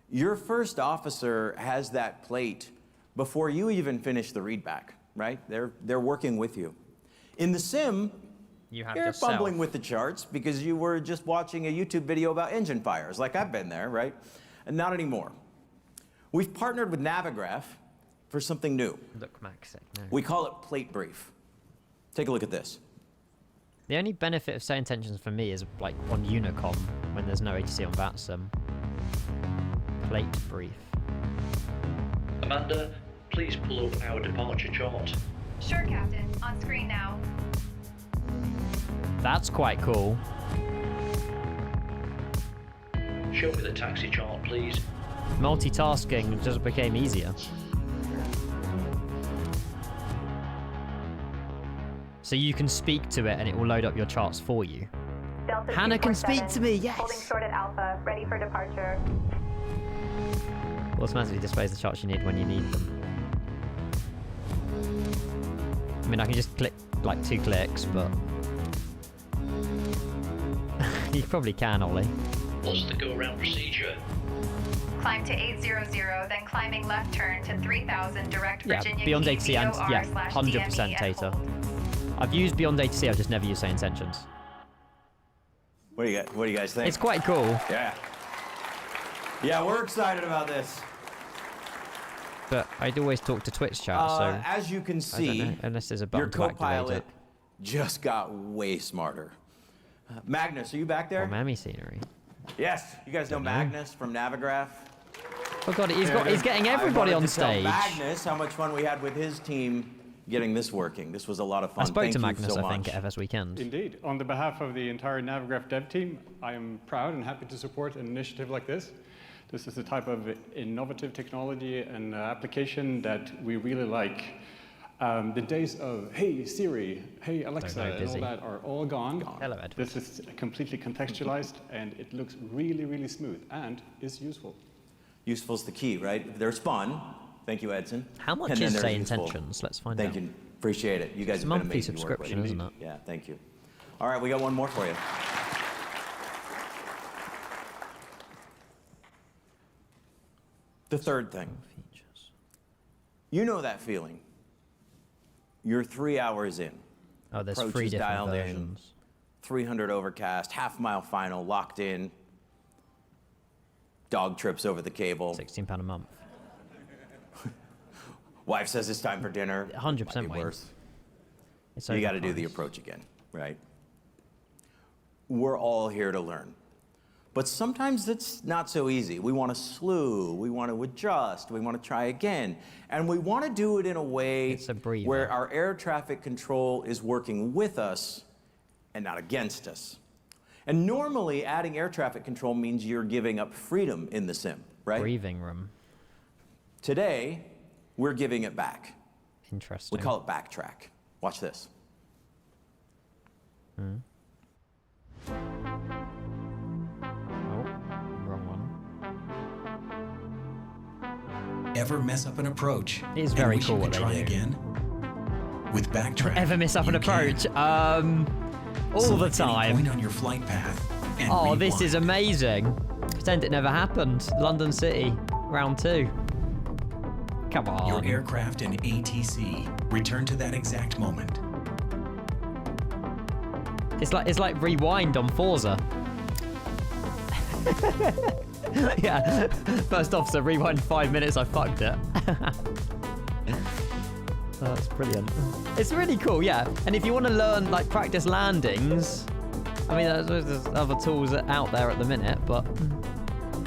your first officer has that plate before you even finish the readback, right? They're working with you. In the sim, you're fumbling with the charts because you were just watching a YouTube video about engine fires, like I've been there, right? And not anymore. We've partnered with Navigraph for something new. Look, Max. No. We call it Plate Brief. Take a look at this. The only benefit of Say Intentions for me is like on Unicom when there's no ATC on VATSIM. Plate Brief. Amanda, please pull up our departure chart. Sure, Captain. On screen now. That's quite cool. Show me the taxi chart, please. Multitasking just became easier. So you can speak to it and it will load up your charts for you. Delta Hannah can speak to me, yes! Holding short at Alpha, ready for departure. Automatically displays the charts you need when you need them. I mean, I can just click like 2 clicks, but you probably can, Ollie. What's the go-around procedure? Climb to 800, then climbing left turn to 3000 direct Virginia Beyond ATC and yeah, VOR/DME 100% Tater. I've used Beyond ATC, I've just never used Say Intentions. What do you guys think? It's quite cool. Yeah. Yeah, we're excited about this. But I'd always talk to Twitch chat, so as you can see, I don't know, unless there's a button your to activate co-pilot it. just got way smarter. Magnus, are you back there? Or Mammy scenery. Yes, you guys know Magnus from Navigraph. Oh god, he's getting everybody on stage. I wanted to tell Magnus how much fun we had with his team getting this working. This was a lot of fun. I spoke Thank to you Magnus, so I think, much. at FS Weekend. Indeed. On the behalf of the entire Navigraph dev team, I am proud and happy to support an initiative like this. This is the type of innovative technology and application that we really like. The days of, hey Siri, hey Alexa, and all that are all gone. Hello, Edward. This is completely contextualized, and it looks really, really smooth, and is useful. Useful's the key, right? There's fun. Thank you, Edson. How much And then is there's Say useful. Intentions? Let's find out. Thank you. Appreciate it. You guys It's a have been monthly amazing to work with. subscription, isn't it? Yeah, thank you. All right, we got one more for you. The third thing. You know that feeling. You're 3 hours in. Oh, there's Approach 3 is different dialed versions. in. 300 overcast, half-mile final, locked in. Dog trips over the cable. £16 a month. Wife says it's time for dinner. 100% worse. It's You got to do overpriced. the approach again, right? we're all here to learn. But sometimes it's not so easy. We want to slew, we want to adjust, we want to try again. And we want to do it in a way where our air traffic control is working with us and not against us. And normally adding air traffic control means you're giving up freedom in the sim, right? Breathing room. Today, we're giving it back. Interesting. We call it backtrack. Watch this. Ever mess up an approach? It is very cool what they try do. Again? With backtrack. Ever mess up an approach? All the time. Point on your flight path and oh, rewind. this is amazing. Pretend it never happened. London City, round 2. Come on. Your aircraft and ATC return to that exact moment. It's like rewind on Forza. Yeah. First officer, rewind 5 minutes. I fucked it. Oh, that's brilliant. It's really cool, yeah. And if you want to learn, like, practice landings, I mean, there's other tools out there at the minute, but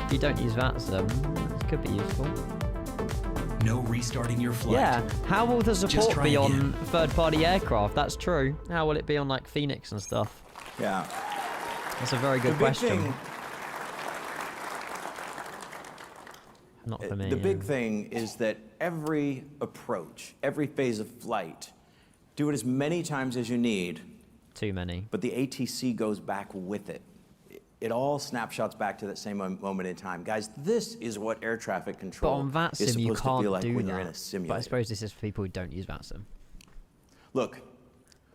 if you don't use VATSIM, it could be useful. No restarting your flight. Yeah. How will the support be on again. third-party aircraft? That's true. How will it be on, like, Phoenix and stuff? Yeah. That's a very good question. Not for me. The big thing is that every approach, every phase of flight, do it as many times as you need. Too many. But the ATC goes back with it. It all snapshots back to that same moment in time. Guys, this is what air traffic control but on is VATSIM, supposed you to can't feel like do when that. you're in a simulator. But I suppose this is for people who don't use VATSIM. Look,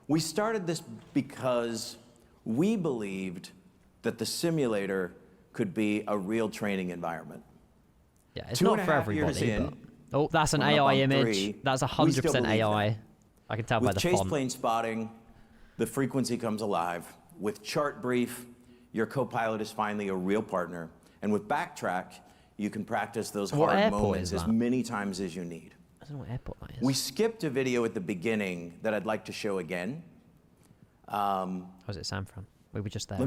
we started this because we believed that the simulator could be a real training environment. Yeah, it's not for everybody. But... Oh, that's an AI image. That's 100% AI. I can tell by the font. With chase plane spotting, the frequency comes alive. With chart brief, your co-pilot is finally a real partner. And with backtrack, you can practice those hard moments as many times as you need. I don't know what airport that is. We skipped a video at the beginning that I'd like to show again. Was it San Fran? We were just there.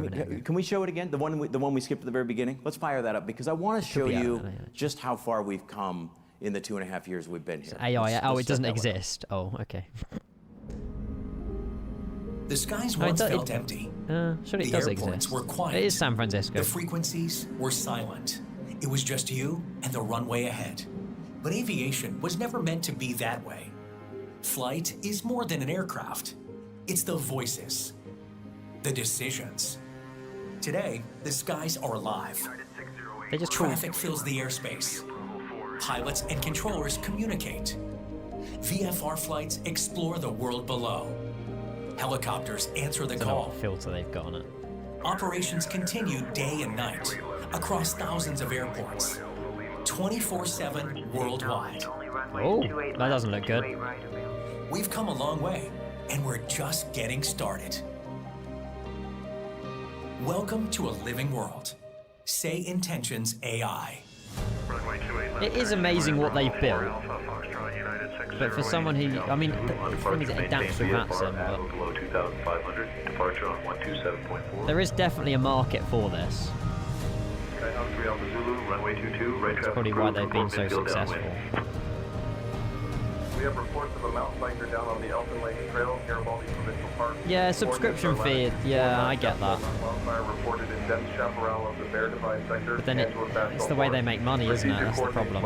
Can we show it again? The one we skipped at the very beginning? Let's fire that up because I want to show you just how far we've come in the 2.5 years we've been here. AI. It doesn't exist. Oh, okay. The skies once felt empty. Surely it does exist. Were quiet. It is San Francisco. The frequencies were silent. It was just you and the runway ahead. But aviation was never meant to be that way. Flight is more than an aircraft. It's the voices, the decisions. Today, the skies are alive. Traffic fills the airspace. Pilots and controllers communicate. VFR flights explore the world below. Helicopters answer the call. What filter they've got on it. Operations continue day and night across thousands of airports, 24/7 worldwide. Oh, that doesn't look good. We've come a long way, and we're just getting started. Welcome to a living world. Say Intentions AI. It is amazing what they've built. But for someone who, I mean, the thing is it adapts with VATSIM, but there is definitely a market for this. That's probably why they've been so successful. We have reports of a mountain biker down on the Elfin Lake Trail near Baldy Provincial Park. Yeah, subscription fee. Yeah, I get that. Wildfire reported in dense chaparral of the Bear Divide sector. But then it's the way they make money, isn't it? That's the problem.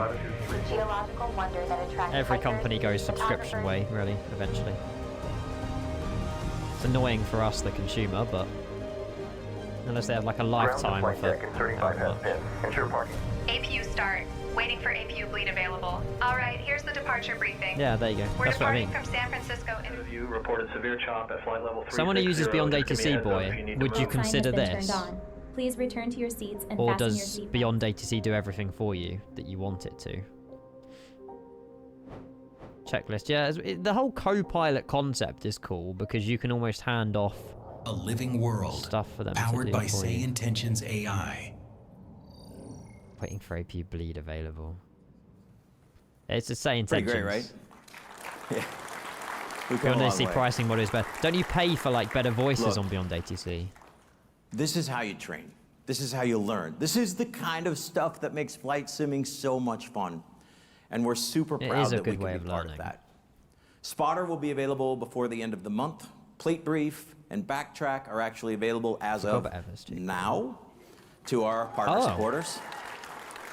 Every company goes subscription way, really, eventually. It's annoying for us, the consumer, but unless they have like a lifetime of it. APU start. Waiting for APU bleed available. All right, here's the departure briefing. Yeah, there you go. We're That's what I mean. departing from San Francisco. You reported severe chop at flight level 360. Someone who uses Beyond ATC, boy, would you consider this? Please return to your seats and or fasten your does seatbelt. Beyond ATC do everything for you that you want it to? Checklist. Yeah, the whole co-pilot concept is cool because you can almost hand off a living world stuff for them powered to do by for Say you. Intentions AI. Waiting for APU bleed available. It's the Say Pretty Intentions. great, right? Yeah. Beyond ATC pricing model is better. Don't you pay for like better voices on Beyond ATC? This is how you train. This is how you learn. This is the kind of stuff that makes flight simming so much fun. And we're super proud that we can be part of that. Spotter will be available before the end of the month. Plate Brief and Backtrack are actually available as of now to our partner supporters.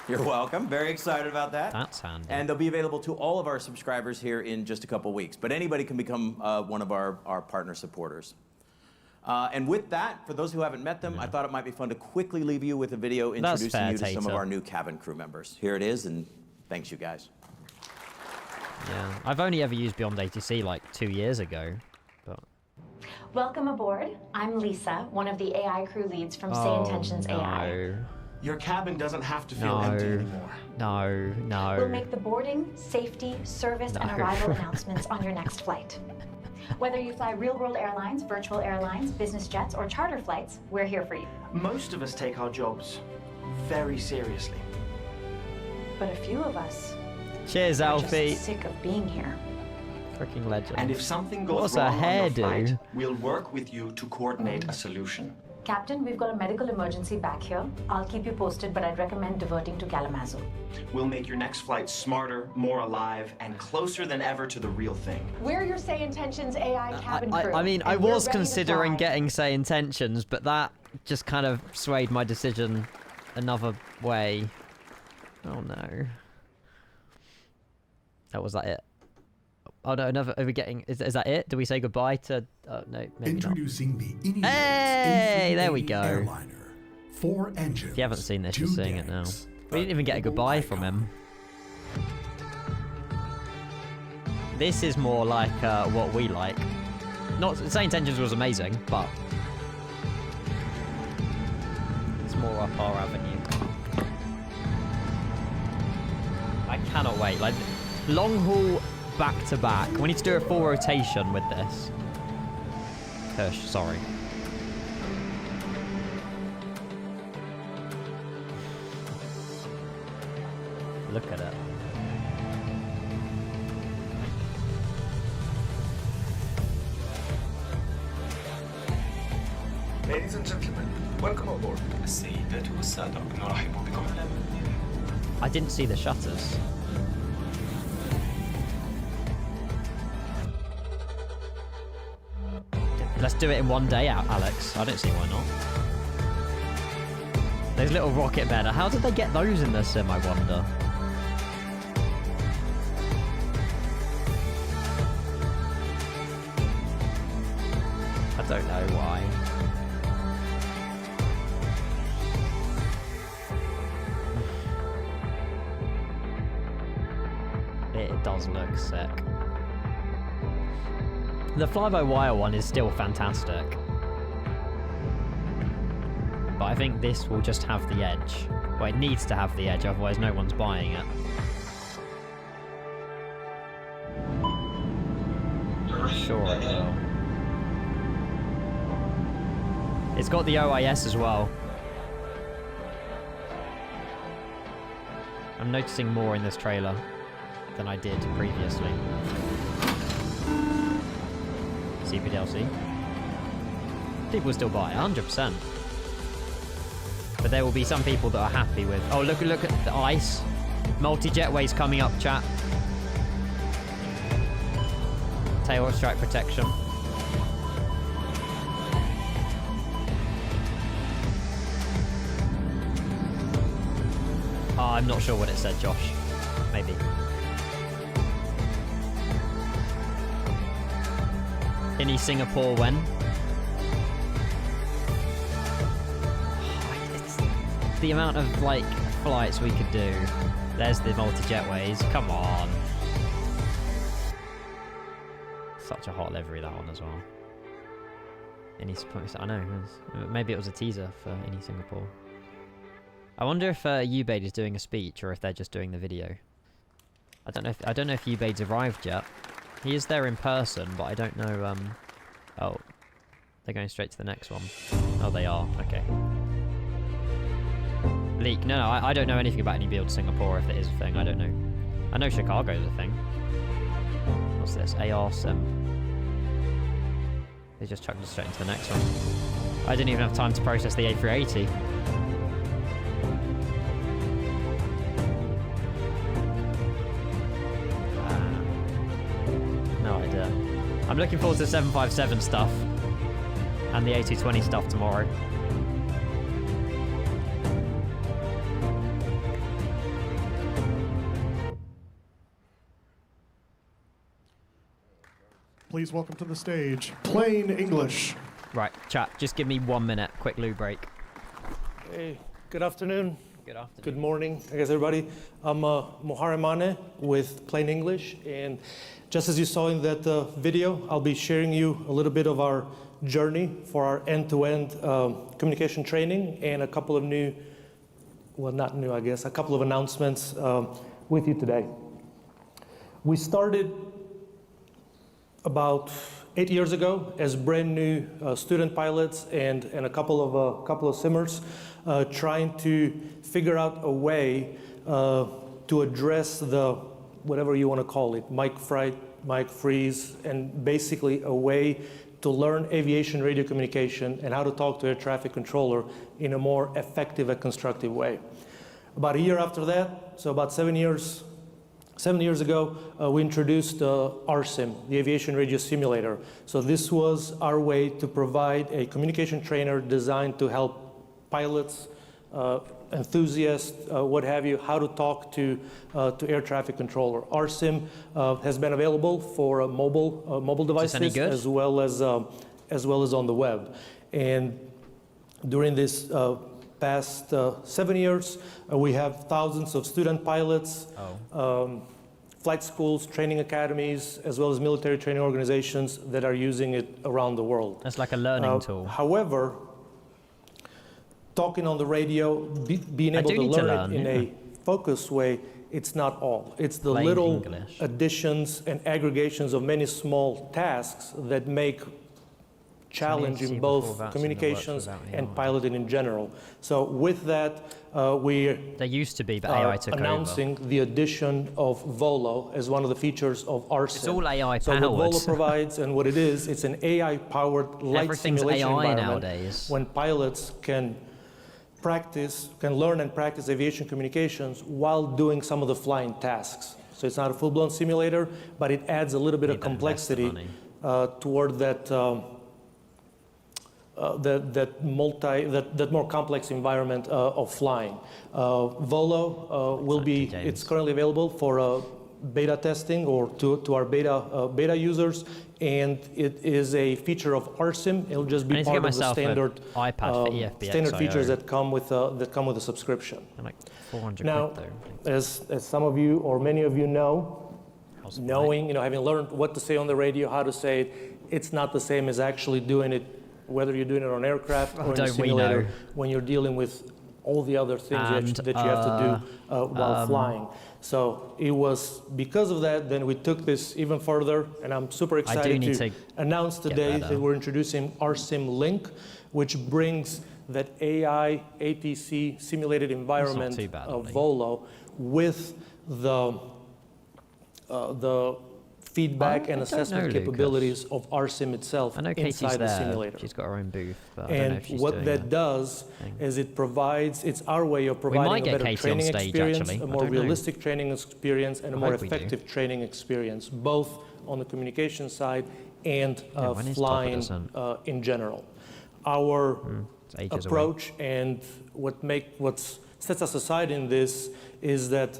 You're welcome. Very excited about that. That's handy. And they'll be available to all of our subscribers here in just a couple weeks. But anybody can become one of our partner supporters. And with that, for those who haven't met them, I thought it might be fun to quickly leave you with a video introducing you to some of our new cabin crew members. Here it is, and thanks, you guys. Yeah, I've only ever used Beyond ATC like 2 years ago. But... Welcome aboard. I'm Lisa, one of the AI crew leads from Say Intentions AI. Your cabin doesn't have to feel empty anymore. No. We'll make the boarding, safety, service, and arrival announcements on your next flight. Whether you fly real-world airlines, virtual airlines, business jets, or charter flights, we're here for you. Most of us take our jobs very seriously. But a few of us Cheers, Alfie. Just sick of being here. Freaking legend. And if something goes wrong on your flight, we'll work with you to coordinate a solution. Captain, we've got a medical emergency back here. I'll keep you posted, but I'd recommend diverting to Kalamazoo. We'll make your next flight smarter, more alive, and closer than ever to the real thing. We're your Say Intentions AI cabin crew. I mean, I was considering getting Say Intentions, but that just kind of swayed my decision another way. Oh no. Was that it? Oh no, another. Are we getting? Is that it? Do we say goodbye to? No, maybe Introducing not. the Ineos Hey, there we go. Airliner. 4 engines. If you haven't seen this, you're seeing it now. We didn't even get a goodbye from him. This is more like what we like. Not Say Intentions was amazing, but it's more up our avenue. I cannot wait. Like long haul back to back. We need to do a full rotation with this. Hush, sorry. Look at it. Ladies and gentlemen, welcome aboard. I didn't see the shutters. Let's do it in one day out, Alex. I don't see why not. Those little rocket bed. How did they get those in the sim, I wonder? I don't know why. It does look sick. The fly-by-wire one is still fantastic. But I think this will just have the edge. Well, it needs to have the edge, otherwise no one's buying it. Sure it will. It's got the OIS as well. I'm noticing more in this trailer than I did previously. CPDLC. People still buy it, 100%. But there will be some people that are happy with... Oh, look at the ice. Multi-jetways coming up, chat. Tail strike protection. Oh, I'm not sure what it said, Josh. Maybe. Any Singapore when? It's the amount of like flights we could do. There's the multi-jetways. Come on. Such a hot livery, that one as well. Any I know. Maybe it was a teaser for Any Singapore. I wonder if Ubaid is doing a speech or if they're just doing the video. I don't know if Ubaid's arrived yet. He is there in person, but I don't know, oh. They're going straight to the next one. Oh, they are. Okay. Leak. No, I don't know anything about any build Singapore, if it is a thing. I don't know. I know Chicago's a thing. What's this? AR Sim. They just chucked us straight into the next one. I didn't even have time to process the A380. No idea. I'm looking forward to the 757 stuff and the A220 stuff tomorrow. Please welcome to the stage, Plain English. Right, chat, just give me 1 minute, quick loo break. Hey, good afternoon. Good afternoon. Good morning, I guess, everybody. I'm Mohare Mane with Plain English, and just as you saw in that video, I'll be sharing you a little bit of our journey for our end-to-end communication training and a couple of new, well, not new, I guess, a couple of announcements with you today. We started about 8 years ago as brand new student pilots and a couple of simmers trying to figure out a way to address the, whatever you want to call it, mic fright, mic freeze, and basically a way to learn aviation radio communication and how to talk to a traffic controller in a more effective and constructive way. About a year after that, so about 7 years ago, we introduced RSIM, the Aviation Radio Simulator. So this was our way to provide a communication trainer designed to help pilots, enthusiasts, what have you, how to talk to air traffic controller. RSIM has been available for mobile devices as well as on the web. And during this past 7 years, we have thousands of student pilots, flight schools, training academies, as well as military training organizations that are using it around the world. That's like a learning tool. However, talking on the radio, being able to learn it in a focused way, it's not all. It's the little additions and aggregations of many small tasks that make challenging both communications and piloting in general. So with that, there used to be, but AI took announcing the addition of Volo as one of the features of RSIM. It's all AI powered. So what Volo provides and what it is, it's an AI-powered light simulation environment nowadays. When pilots can learn and practice aviation communications while doing some of the flying tasks. So it's not a full-blown simulator, but it adds a little bit of complexity toward that that more complex environment of flying. Volo it's currently available for beta testing or to our beta users, and it is a feature of RSIM. It'll just be part of the standard standard features that come with a subscription. Like 400 now, quid though. As some of you or many of you know, having learned what to say on the radio, how to say it, it's not the same as actually doing it, whether you're doing it on aircraft or in a simulator, when you're dealing with all the other things that you have to do while flying. So it was because of that, then we took this even further, and I'm super excited to announce today that we're introducing RSIM Link, which brings that AI ATC simulated environment of Volo with the feedback and assessment capabilities of RSIM itself inside the simulator. She's got her own booth. But and what that does is it's our way of providing a better training experience, a more realistic training experience, and a more effective training experience, both on the communication side and flying in general. Our approach and what sets us aside in this is that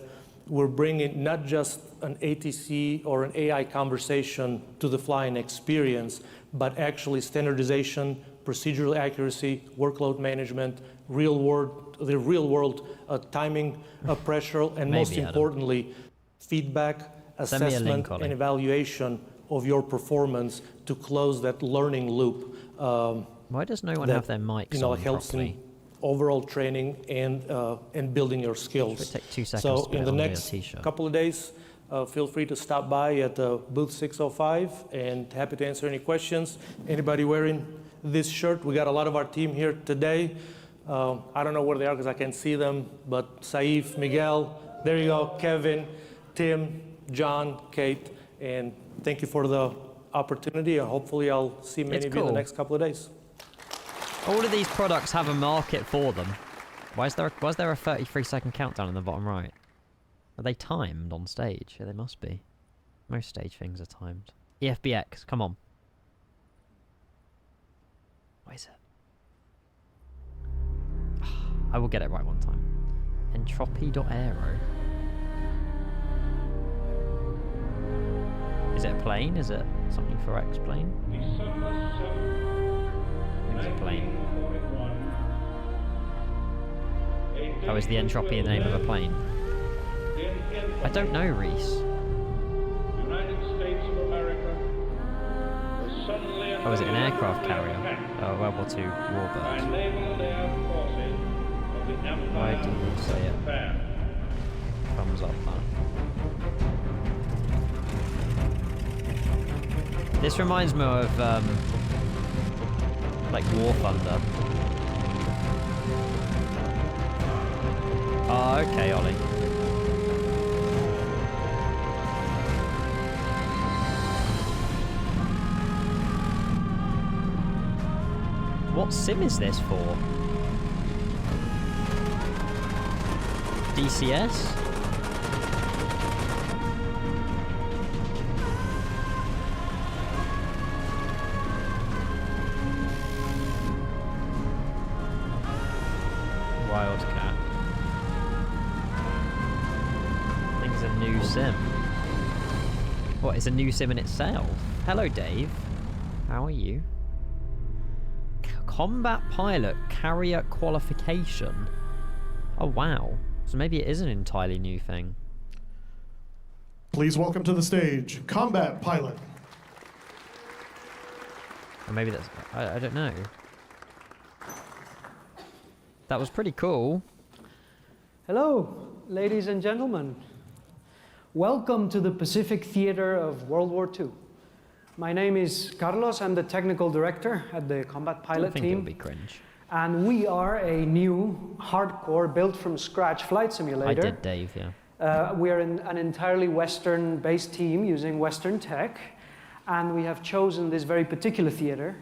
we're bringing not just an ATC or an AI conversation to the flying experience, but actually standardization, procedural accuracy, workload management, real world timing pressure, and most importantly, feedback, assessment, and evaluation of your performance to close that learning loop. Why does no one have their mics on helps properly? Overall training and building your skills. Take 2 seconds so in the next couple of days, feel free to stop by at booth 605, and happy to answer any questions. Anybody wearing this shirt? We got a lot of our team here today. I don't know where they are because I can't see them, but Saif, Miguel, there you go, Kevin, Tim, John, Kate, and thank you for the opportunity. And hopefully I'll see many of you in the next couple of days. All of these products have a market for them. Why is there a 33-second countdown in the bottom right? Are they timed on stage? Yeah, they must be. Most stage things are timed. EFBX, come on. What is it? I will get it right one time. Entropy.aero. Is it a plane? Is it something for X-plane? I think it's a plane. Oh, is the entropy the name of a plane? I don't know, Reese. Oh, is it an aircraft carrier? Oh, World War II warbird. Why didn't you say it? Thumbs up, man. This reminds me of, like, War Thunder. Oh, okay, Ollie. What sim is this for? DCS? Wildcat. I think it's a new sim. What, it's a new sim in itself? Hello, Dave. How are you? Combat pilot carrier qualification. Oh, wow. So maybe it is an entirely new thing. Please welcome to the stage, combat pilot. Or maybe that's... I don't know. That was pretty cool. Hello, ladies and gentlemen. Welcome to the Pacific Theater of World War II. My name is Carlos. I'm the technical director at the combat pilot team. I think it'll be cringe. And we are a new, hardcore, built-from-scratch flight simulator. I did, Dave, yeah. We are an entirely Western-based team using Western tech. And we have chosen this very particular theater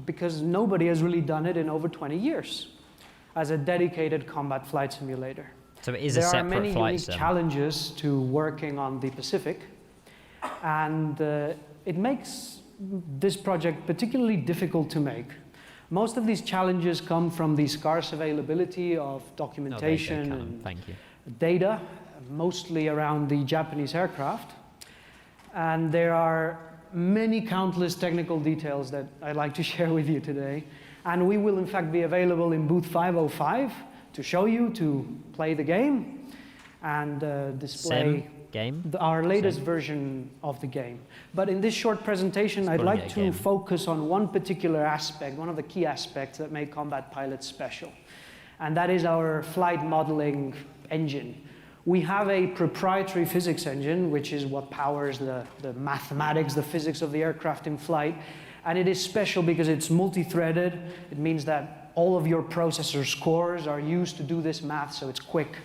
because nobody has really done it in over 20 years as a dedicated combat flight simulator. So it is a separate flight sim. There are many unique challenges to working on the Pacific. And it makes this project particularly difficult to make. Most of these challenges come from the scarce availability of documentation and data, mostly around the Japanese aircraft. And there are many countless technical details that I'd like to share with you today. And we will, in fact, be available in booth 505 to show you, to play the game and display our latest version of the game. But in this short presentation, I'd like to focus on one particular aspect, one of the key aspects that make combat pilots special. And that is our flight modeling engine. We have a proprietary physics engine, which is what powers the mathematics, the physics of the aircraft in flight. And it is special because it's multi-threaded. It means that all of your processor cores are used to do this math, so it's quick.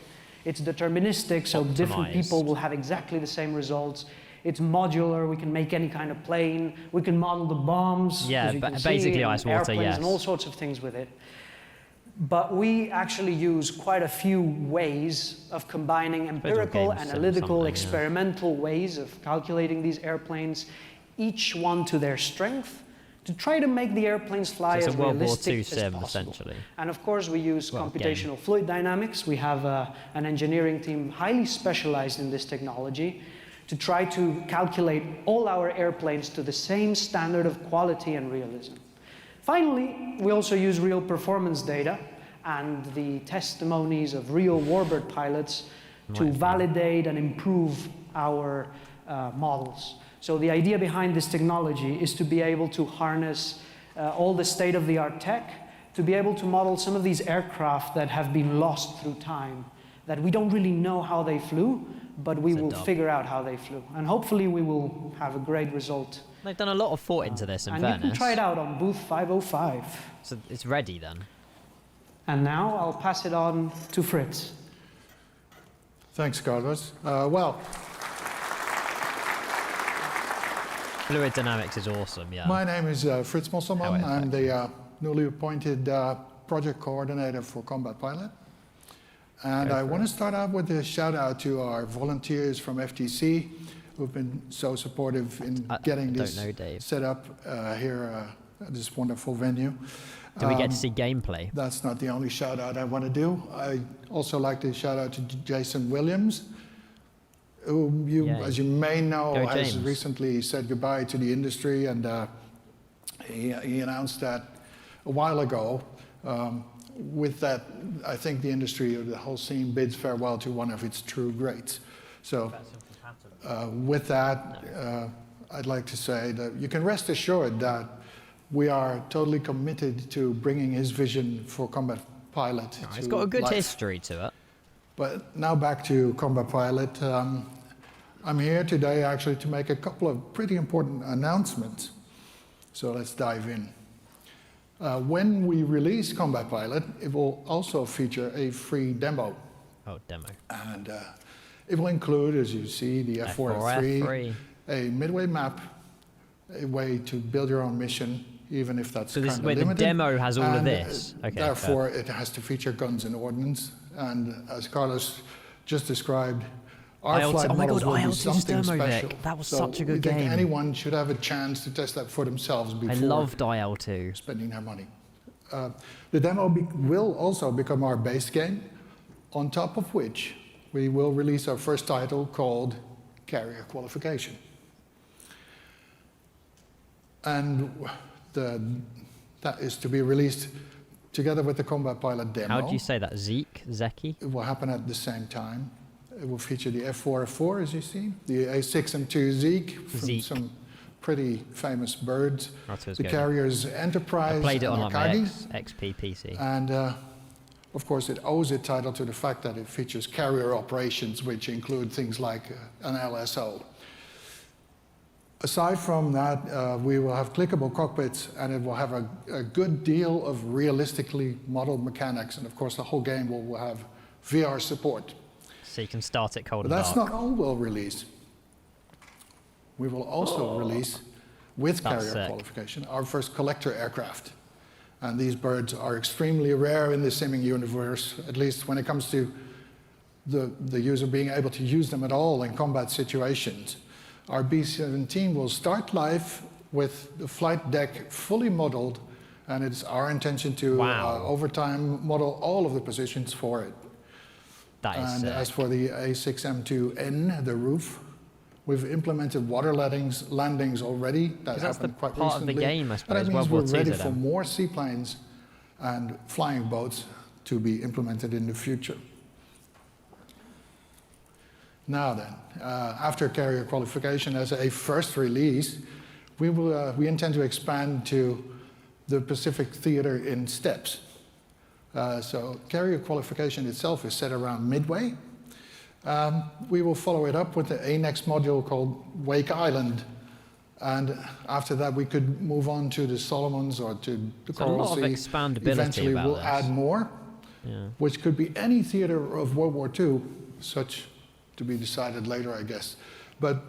It's deterministic, so different people will have exactly the same results. It's modular, we can make any kind of plane. We can model the bombs. Yeah, basically ice water, yes. And all sorts of things with it. But we actually use quite a few ways of combining empirical, analytical, experimental ways of calculating these airplanes, each one to their strength, to try to make the airplanes fly as realistic as possible. Essentially. And of course, we use computational fluid dynamics. We have an engineering team highly specialized in this technology to try to calculate all our airplanes to the same standard of quality and realism. Finally, we also use real performance data and the testimonies of real warbird pilots to validate and improve our models. So the idea behind this technology is to be able to harness all the state-of-the-art tech, to be able to model some of these aircraft that have been lost through time, that we don't really know how they flew, but we will figure out how they flew. And hopefully we will have a great result. They've done a lot of thought into this, in fairness. And you can try it out on booth 505. So it's ready then? And now I'll pass it on to Fritz. Thanks, Carlos. Well, fluid dynamics is awesome, yeah. My name is Fritz Mosselman. I'm the newly appointed project coordinator for Combat Pilot. And I want to start out with a shout out to our volunteers from FTC who've been so supportive in getting this set up here at this wonderful venue. Do we get to see gameplay? That's not the only shout out I want to do. I also like to shout out to Jason Williams, who as you may know, has recently said goodbye to the industry, and he announced that a while ago. With that, I think the industry or the whole scene bids farewell to one of its true greats. So with that, I'd like to say that you can rest assured that we are totally committed to bringing his vision for Combat Pilot to it's got a good life. history to it. But now back to Combat Pilot. I'm here today actually to make a couple of pretty important announcements. So let's dive in. When we release Combat Pilot, it will also feature a free demo. Oh, demo. And it will include, as you see, the F4, F3, a midway map, a way to build your own mission, even if that's kind of limited. So the demo has all of this? Okay, therefore, it has to feature guns and ordnance. And as Carlos just described, our flight models will be something special. That was such a good game. I think anyone should have a chance to test that for themselves before I loved IL-2. Spending their money. The demo will also become our base game, on top of which we will release our first title called Carrier Qualification. And that is to be released together with the Combat Pilot demo. How do you say that? Zeki? It will happen at the same time. It will feature the F4, as you see, the A6M2 Zeke from some pretty famous birds, the carriers Enterprise, I played it on my Arcades, XP PC. and of course it owes its title to the fact that it features carrier operations, which include things like an LSO. Aside from that, we will have clickable cockpits, and it will have a good deal of realistically modeled mechanics, and of course the whole game will have VR support. So you can start it cold and dark. That's not all we'll release. We will also release, with carrier qualification, our first collector aircraft. And these birds are extremely rare in the simming universe, at least when it comes to the user being able to use them at all in combat situations. Our B-17 will start life with the flight deck fully modeled, and it's our intention to, over time, model all of the positions for it. And as for the A6M2N, the roof, we've implemented water landings already. That happened quite recently. Part of the game, I suppose. That means we're ready for more seaplanes and flying boats to be implemented in the future. Now then, after carrier qualification as a first release, we intend to expand to the Pacific Theater in steps. So carrier qualification itself is set around midway. We will follow it up with the next module called Wake Island. And after that, we could move on to the Solomons or to the Coral Sea. A lot of expandability. Eventually, we'll add more, which could be any theater of World War II, such to be decided later, I guess. But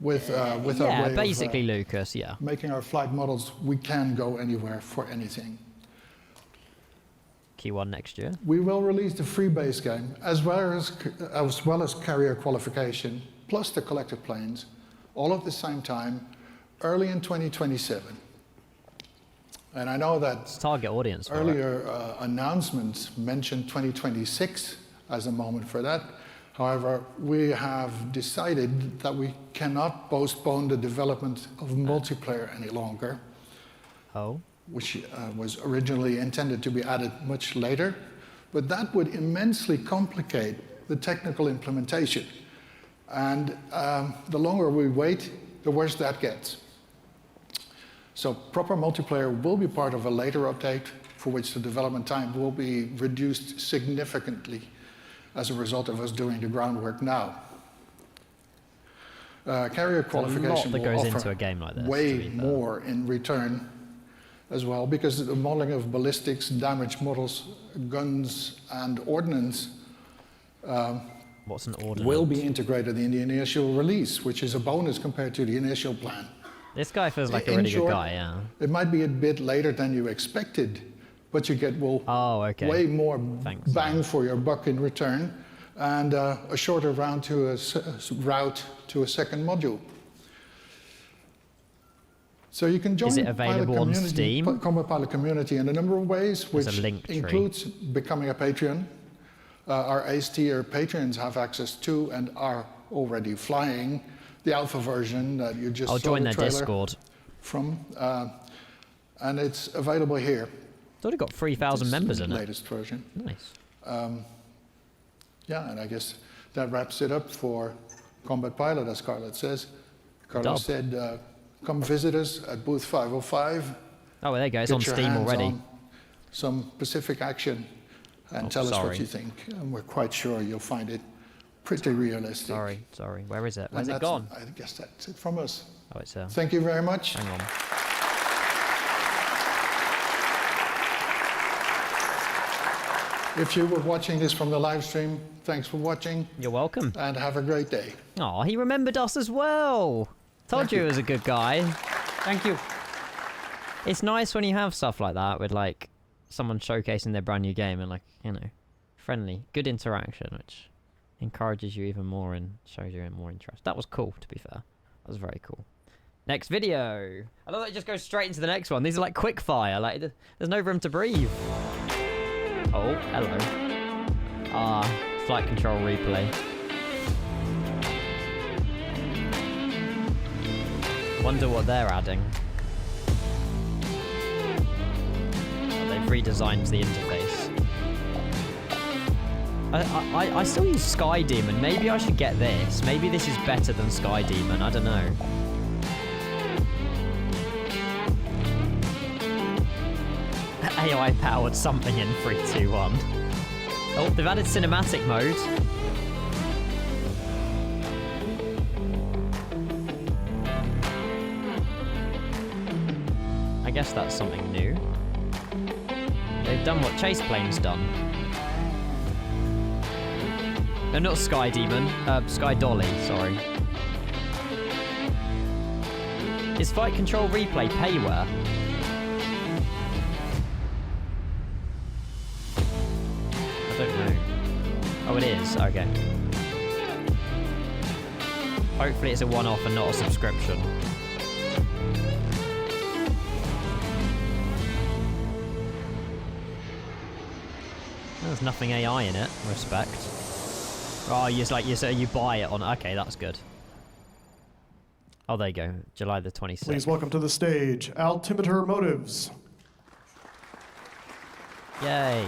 with our way basically, of, Lucas, making our flight models, we can go anywhere for anything. Q1 next year. We will release the free base game as well as carrier qualification, plus the collector planes, all at the same time, early in 2027. And I know that target audience earlier announcements mentioned 2026 as a moment for that. However, we have decided that we cannot postpone the development of multiplayer any longer. Which was originally intended to be added much later, but that would immensely complicate the technical implementation. And the longer we wait, the worse that gets. So proper multiplayer will be part of a later update, for which the development time will be reduced significantly as a result of us doing the groundwork now. Carrier qualification will offer way more in return as well, because the modeling of ballistics, damage models, guns, and ordnance What's an ordnance? will be integrated in the initial release, which is a bonus compared to the initial plan. This guy feels like a really good guy, yeah. It might be a bit later than you expected, but you get way more bang for your buck in return, and a shorter route to a second module. So you can join Is it available on Steam? Combat Pilot community in a number of ways, which includes becoming a Patreon. Our Ace tier Patreons have access to and are already flying the alpha version that you just saw join the their trailer Discord from, and it's available here. It's already got 3,000 members in it. Latest version. Nice. Yeah, and I guess that wraps it up for Combat Pilot, as Scarlett says. Carlos said, come visit us at booth 505. Oh, well, there you go. It's on Steam already. On some Pacific action and tell us what you think. And we're quite sure you'll find it pretty realistic. Sorry. Where is it? Where's it gone? I guess that's it from us. Oh, it's there. Thank you very much. Hang on. If you were watching this from the live stream, thanks for watching. You're welcome. And have a great day. Oh, he remembered us as well. Told you he was a good guy. Thank you. It's nice when you have stuff like that with like someone showcasing their brand new game and like, you know, friendly, good interaction, which encourages you even more and shows you more interest. That was cool, to be fair. That was very cool. Next video. I love that it just goes straight into the next one. These are like quick fire. Like, there's no room to breathe. Oh, hello. Flight control replay. Wonder what they're adding. Oh, they've redesigned the interface. I still use Sky Demon. Maybe I should get this. Maybe this is better than Sky Demon. I don't know. AI powered something in 3, 2, 1. Oh, they've added cinematic mode. I guess that's something new. They've done what Chase Plane's done. No, not Sky Demon. Sky Dolly, sorry. Is Flight Control Replay payware? I don't know. Oh, it is? Okay. Hopefully it's a one-off and not a subscription. There's nothing AI in it. Respect. Oh, you buy it on... Okay, that's good. Oh, there you go. July the 26th. Please welcome to the stage, Altimeter Motives. Yay.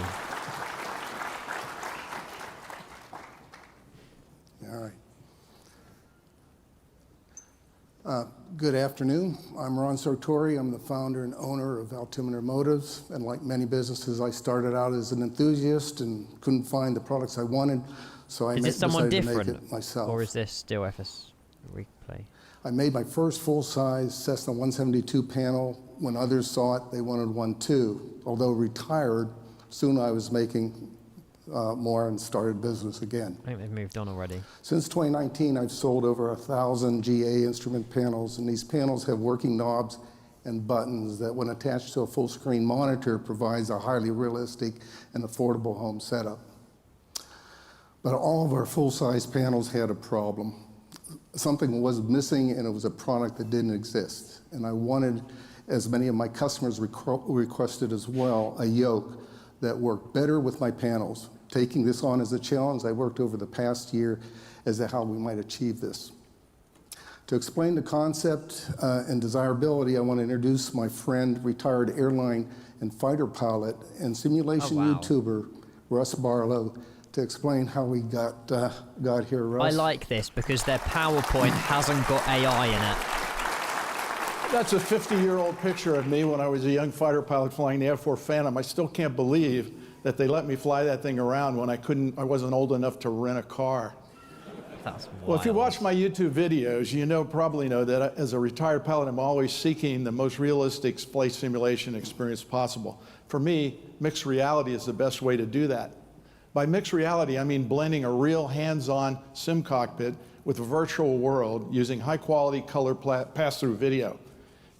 All right. Good afternoon. I'm Ron Sartori. I'm the founder and owner of Altimeter Motives. And like many businesses, I started out as an enthusiast and couldn't find the products I wanted. So I decided to make it myself. Or is this still FS Replay? I made my first full-size Cessna 172 panel. When others saw it, they wanted one too. Although retired, soon I was making more and started business again. I think they've moved on already. Since 2019, I've sold over 1,000 GA instrument panels, and these panels have working knobs and buttons that, when attached to a full-screen monitor, provides a highly realistic and affordable home setup. But all of our full-size panels had a problem. Something was missing, and it was a product that didn't exist. And I wanted, as many of my customers requested as well, a yoke that worked better with my panels. Taking this on as a challenge, I worked over the past year as to how we might achieve this. To explain the concept and desirability, I want to introduce my friend, retired airline and fighter pilot and simulation YouTuber, Russ Barlow, to explain how we got here, Russ. I like this because their PowerPoint hasn't got AI in it. That's a 50-year-old picture of me when I was a young fighter pilot flying the F-4 Phantom. I still can't believe that they let me fly that thing around when I wasn't old enough to rent a car. That's wild. Well, if you watch my YouTube videos, you probably know that as a retired pilot, I'm always seeking the most realistic flight simulation experience possible. For me, mixed reality is the best way to do that. By mixed reality, I mean blending a real hands-on sim cockpit with a virtual world using high-quality color pass-through video.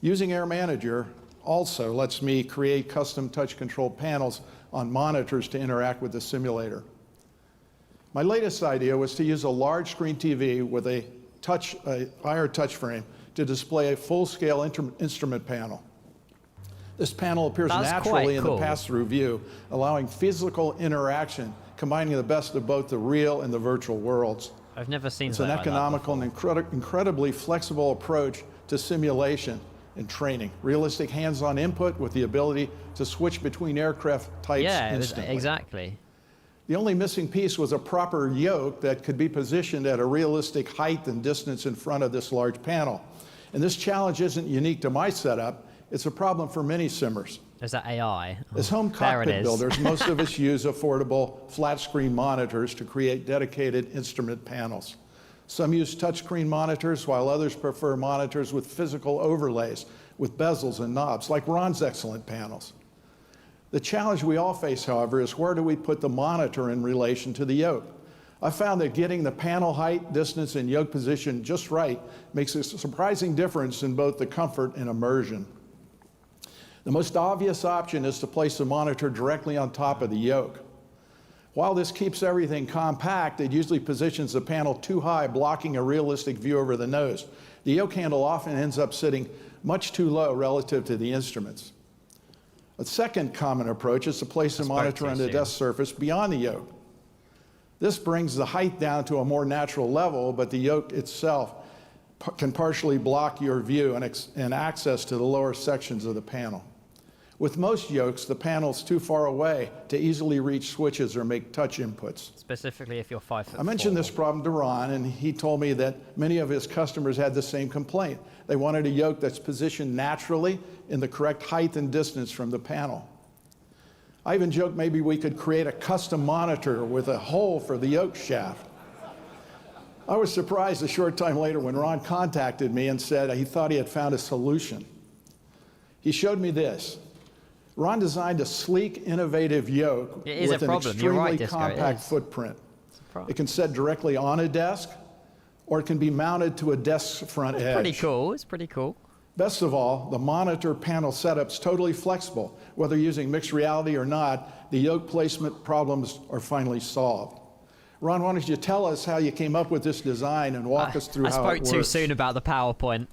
Using Air Manager also lets me create custom touch control panels on monitors to interact with the simulator. My latest idea was to use a large screen TV with a IR touch frame to display a full-scale instrument panel. This panel appears naturally in the pass-through view, allowing physical interaction, combining the best of both the real and the virtual worlds. I've never seen It's an economical and incredibly flexible approach to simulation and training. Realistic hands-on input with the ability to switch between aircraft types instantly. Exactly. The only missing piece was a proper yoke that could be positioned at a realistic height and distance in front of this large panel. And this challenge isn't unique to my setup. It's a problem for many simmers. Is that AI? As home cockpit builders, most of us use affordable flat-screen monitors to create dedicated instrument panels. Some use touchscreen monitors, while others prefer monitors with physical overlays, with bezels and knobs, like Ron's excellent panels. The challenge we all face, however, is where do we put the monitor in relation to the yoke? I found that getting the panel height, distance, and yoke position just right makes a surprising difference in both the comfort and immersion. The most obvious option is to place the monitor directly on top of the yoke. While this keeps everything compact, it usually positions the panel too high, blocking a realistic view over the nose. The yoke handle often ends up sitting much too low relative to the instruments. A second common approach is to place the monitor on the desk surface beyond the yoke. This brings the height down to a more natural level, but the yoke itself can partially block your view and access to the lower sections of the panel. With most yokes, the panel's too far away to easily reach switches or make touch inputs. Specifically if you're 5'4". I mentioned this problem to Ron, and he told me that many of his customers had the same complaint. They wanted a yoke that's positioned naturally in the correct height and distance from the panel. I even joked maybe we could create a custom monitor with a hole for the yoke shaft. I was surprised a short time later when Ron contacted me and said he thought he had found a solution. He showed me this. Ron designed a sleek, innovative yoke with an extremely compact footprint. It can set directly on a desk, or it can be mounted to a desk's front edge. Pretty cool. It's pretty cool. Best of all, the monitor panel setup's totally flexible. Whether using mixed reality or not, the yoke placement problems are finally solved. Ron, why don't you tell us how you came up with this design and walk us through how it works? I spoke too soon about the PowerPoint.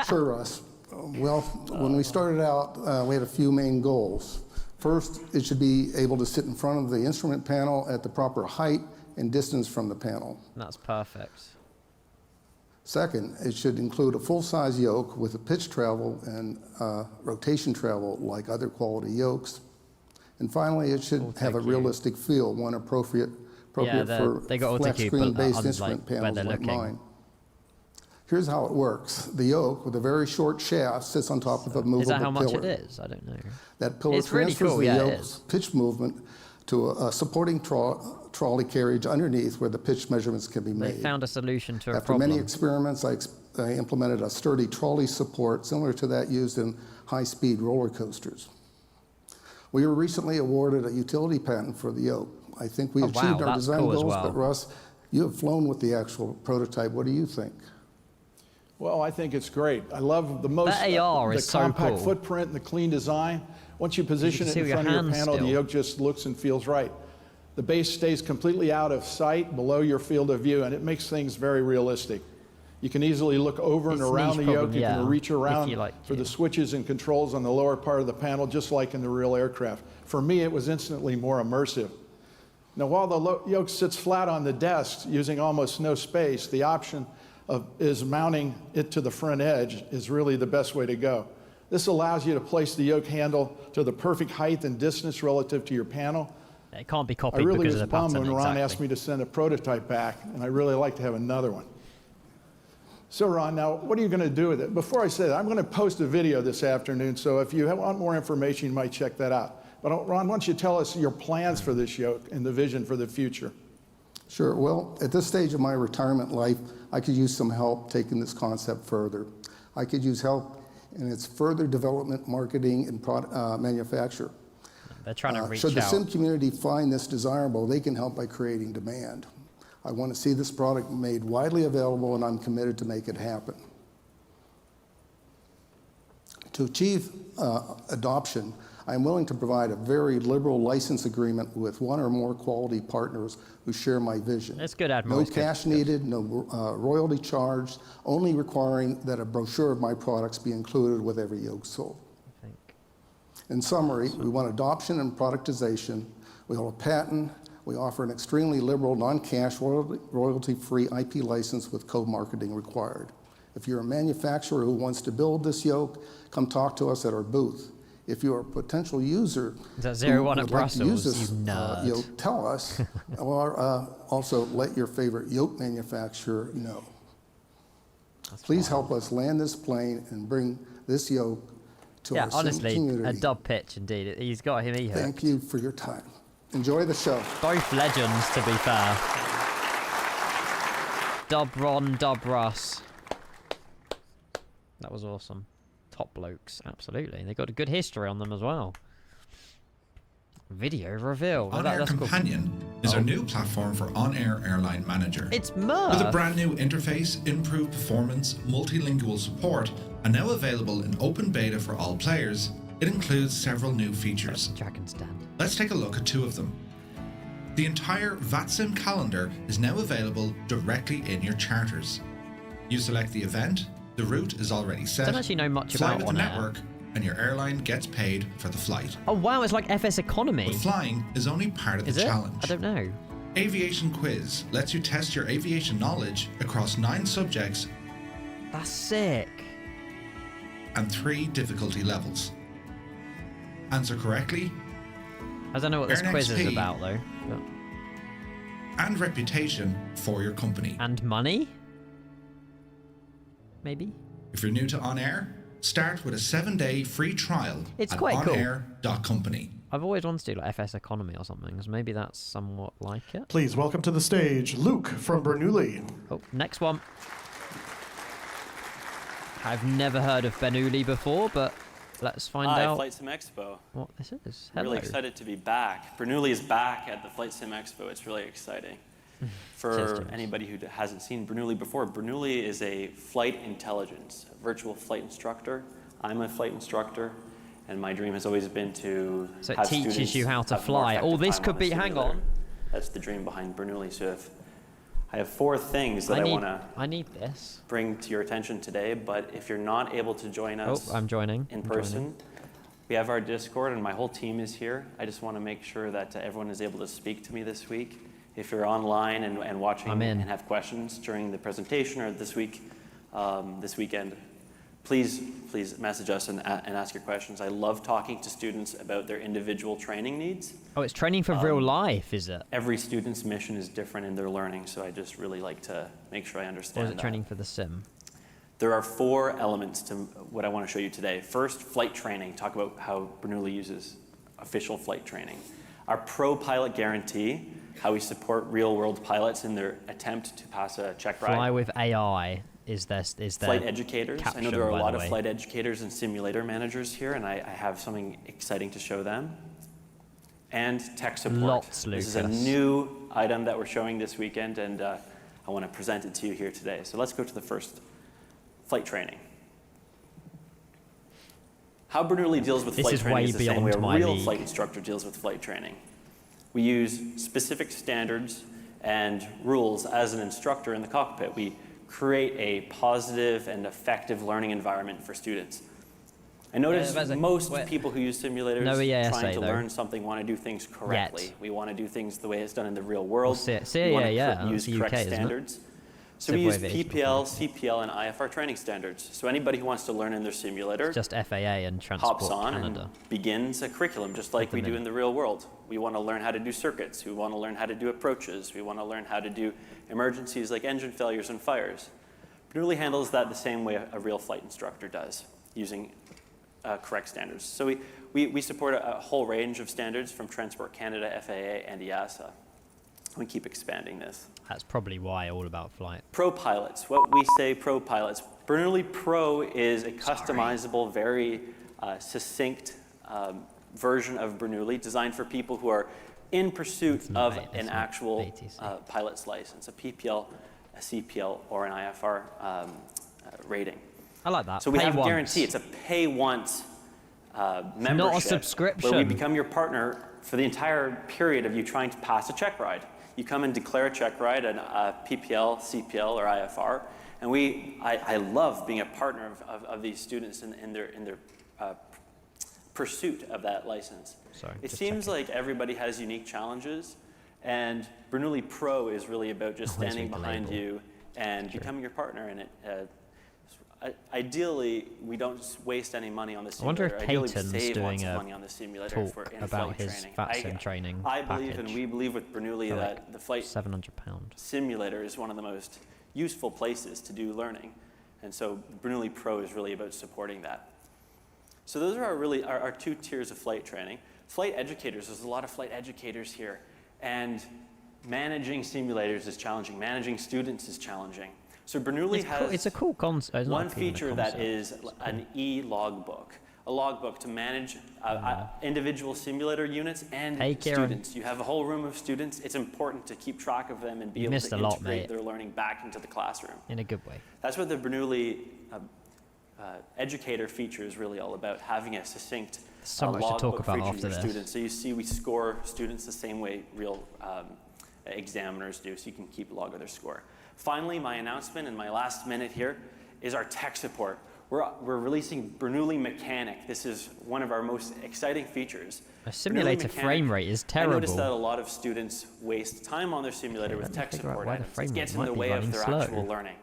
Sure, Russ. Well, when we started out, we had a few main goals. First, it should be able to sit in front of the instrument panel at the proper height and distance from the panel. That's perfect. Second, it should include a full-size yoke with a pitch travel and rotation travel like other quality yokes. And finally, it should have a realistic feel, one appropriate for flat-screen-based instrument panels like mine. Here's how it works. The yoke, with a very short shaft, sits on top of a movable pillar. Is that how much it is? I don't know. That pillar transfers the yoke's pitch movement to a supporting trolley carriage underneath where the pitch measurements can be made. They found a solution to a problem. After many experiments, I implemented a sturdy trolley support similar to that used in high-speed roller coasters. We were recently awarded a utility patent for the yoke. I think we achieved our design goals, but Russ, you have flown with the actual prototype. What do you think? Well, I think it's great. I love the compact footprint and the clean design. Once you position it in front of your panel, the yoke just looks and feels right. The base stays completely out of sight, below your field of view, and it makes things very realistic. You can easily look over and around the yoke. You can reach around for the switches and controls on the lower part of the panel, just like in the real aircraft. For me, it was instantly more immersive. Now, while the yoke sits flat on the desk using almost no space, the option is mounting it to the front edge is really the best way to go. This allows you to place the yoke handle to the perfect height and distance relative to your panel. It can't be copied because of the pattern. I really was bummed when Ron asked me to send a prototype back, and I really like to have another one. So Ron, now what are you going to do with it? Before I say that, I'm going to post a video this afternoon, so if you want more information, you might check that out. But Ron, why don't you tell us your plans for this yoke and the vision for the future? Sure. Well, at this stage of my retirement life, I could use some help taking this concept further. I could use help in its further development, marketing, and manufacture. They're trying to reach out. Should the sim community find this desirable, they can help by creating demand. I want to see this product made widely available, and I'm committed to make it happen. To achieve adoption, I am willing to provide a very liberal license agreement with one or more quality partners who share my vision. That's good, Admiral. No cash needed, no royalty charged, only requiring that a brochure of my products be included with every yoke sold. In summary, we want adoption and productization. We hold a patent. We offer an extremely liberal, non-cash, royalty-free IP license with co-marketing required. If you're a manufacturer who wants to build this yoke, come talk to us at our booth. If you're a potential user who would like to use this yoke, tell us, or also let your favorite yoke manufacturer know. Please help us land this plane and bring this yoke to our honestly, community. a dub pitch indeed. He's got him hooked. Thank you for your time. Enjoy the show. Both legends, to be fair. Dub Ron, Dub Russ. That was awesome. Top blokes, absolutely. They got a good history on them as well. Video reveal. On-Air Companion is our new platform for on-air airline manager. It's Murph. With a brand new interface, improved performance, multilingual support, and now available in open beta for all players, it includes several new features. Dragon's Den. Let's take a look at two of them. The entire VATSIM calendar is now available directly in your charters. You select the event, the route is already set. Don't actually know much fly about with the network, and your airline gets paid for the flight. Oh wow, it's like FS Economy. But flying is only part of the challenge. I don't know. Aviation Quiz lets you test your aviation knowledge across 9 subjects. That's sick. And 3 difficulty levels. Answer correctly. I don't know what this earn quiz is XP, about though. But... And reputation for your company. And money? Maybe? If you're new to On Air, start with a 7-day free trial it's at quite onair.company. I've always wanted to do like FS Economy or something, because maybe that's somewhat like it. Please welcome to the stage Luke from Bernoulli. Oh, next one. I've never heard of Bernoulli before, but let's find out. Flight Sim Expo. What this is. I'm really excited to be back. Bernoulli is back at the Flight Sim Expo. It's really exciting. For anybody who hasn't seen Bernoulli before, Bernoulli is a flight intelligence, a virtual flight instructor. I'm a flight instructor, and my dream has always been to so have it teaches students you how to have more fly. Oh, effective this time could on be. a Hang simulator. on. That's the dream behind Bernoulli. So I have 4 things that I need this. Bring to your attention today. But if you're not able to join us, I'm joining in person. We have our Discord, and my whole team is here. I just want to make sure that everyone is able to speak to me this week. If you're online and watching and have questions during the presentation or this weekend, please message us and ask your questions. I love talking to students about their individual training needs. Oh, it's training for real life, is it? Every student's mission is different in their learning, so I just really like to make sure I understand Or is it training for the sim? There are 4 elements to what I want to show you today. First, flight training. Talk about how Bernoulli uses official flight training. Our Pro Pilot Guarantee, how we support real-world pilots in their attempt to pass a check ride. Fly with AI is their flight educators. Caption, I know there are a lot the of way. flight educators and simulator managers here, and I have something exciting to show them. And tech support. Lots, This is a Lucas. new item that we're showing this weekend, and I want to present it to you here today. So let's go to the first. Flight training. How Bernoulli deals with flight training is the same way a real flight instructor deals with flight training. We use specific standards and rules as an instructor in the cockpit. We create a positive and effective learning environment for students. I notice most people who use simulators trying to learn something want to do things correctly. We want to do things the way it's done in the real world. We want to use correct standards. So we use PPL, CPL, and IFR training standards. So anybody who wants to learn in their simulator It's just FAA and Transport hops on Canada. and begins a curriculum just like we do in the real world. We want to learn how to do circuits. We want to learn how to do approaches. We want to learn how to do emergencies like engine failures and fires. Bernoulli handles that the same way a real flight instructor does, using correct standards. So we support a whole range of standards from Transport Canada, FAA, and EASA. We keep expanding this. That's probably why all about flight. Pro pilots, what we say pro pilots. Bernoulli Pro is a customizable, very succinct version of Bernoulli designed for people who are in pursuit of an actual pilot's license, a PPL, a CPL, or an IFR rating. I like that. So we pay have a once. guarantee. It's a pay once membership. Not a subscription. Where we become your partner for the entire period of you trying to pass a check ride. You come and declare a check ride, a PPL, CPL, or IFR, and I love being a partner of these students in their pursuit of that license. Sorry, it seems like everybody has unique challenges, and Bernoulli Pro is really about just standing behind you and becoming your partner in it. Ideally, we don't waste any money on the simulator. I wonder if Peyton's doing a money on the simulator talk about his VATSIM training I believe, package. and we believe with Bernoulli, that the flight £700 simulator is one of the most useful places to do learning. And so Bernoulli Pro is really about supporting that. So those are our two tiers of flight training. Flight educators, there's a lot of flight educators here. And managing simulators is challenging. Managing students is challenging. So Bernoulli has it's a cool concept. One feature that is an e-logbook. A logbook to manage individual simulator units and students. You have a whole room of students. It's important to keep track of them and be able to integrate their learning back into the classroom. In a good way. That's what the Bernoulli educator feature is really all about, having a succinct so much to talk about after this. Students. So you see we score students the same way real examiners do, so you can keep log of their score. Finally, my announcement in my last minute here is our tech support. We're releasing Bernoulli Mechanic. This is one of our most exciting features. A simulator frame rate is terrible. I noticed that a lot of students waste time on their simulator with tech support items. It gets in the way of their actual learning.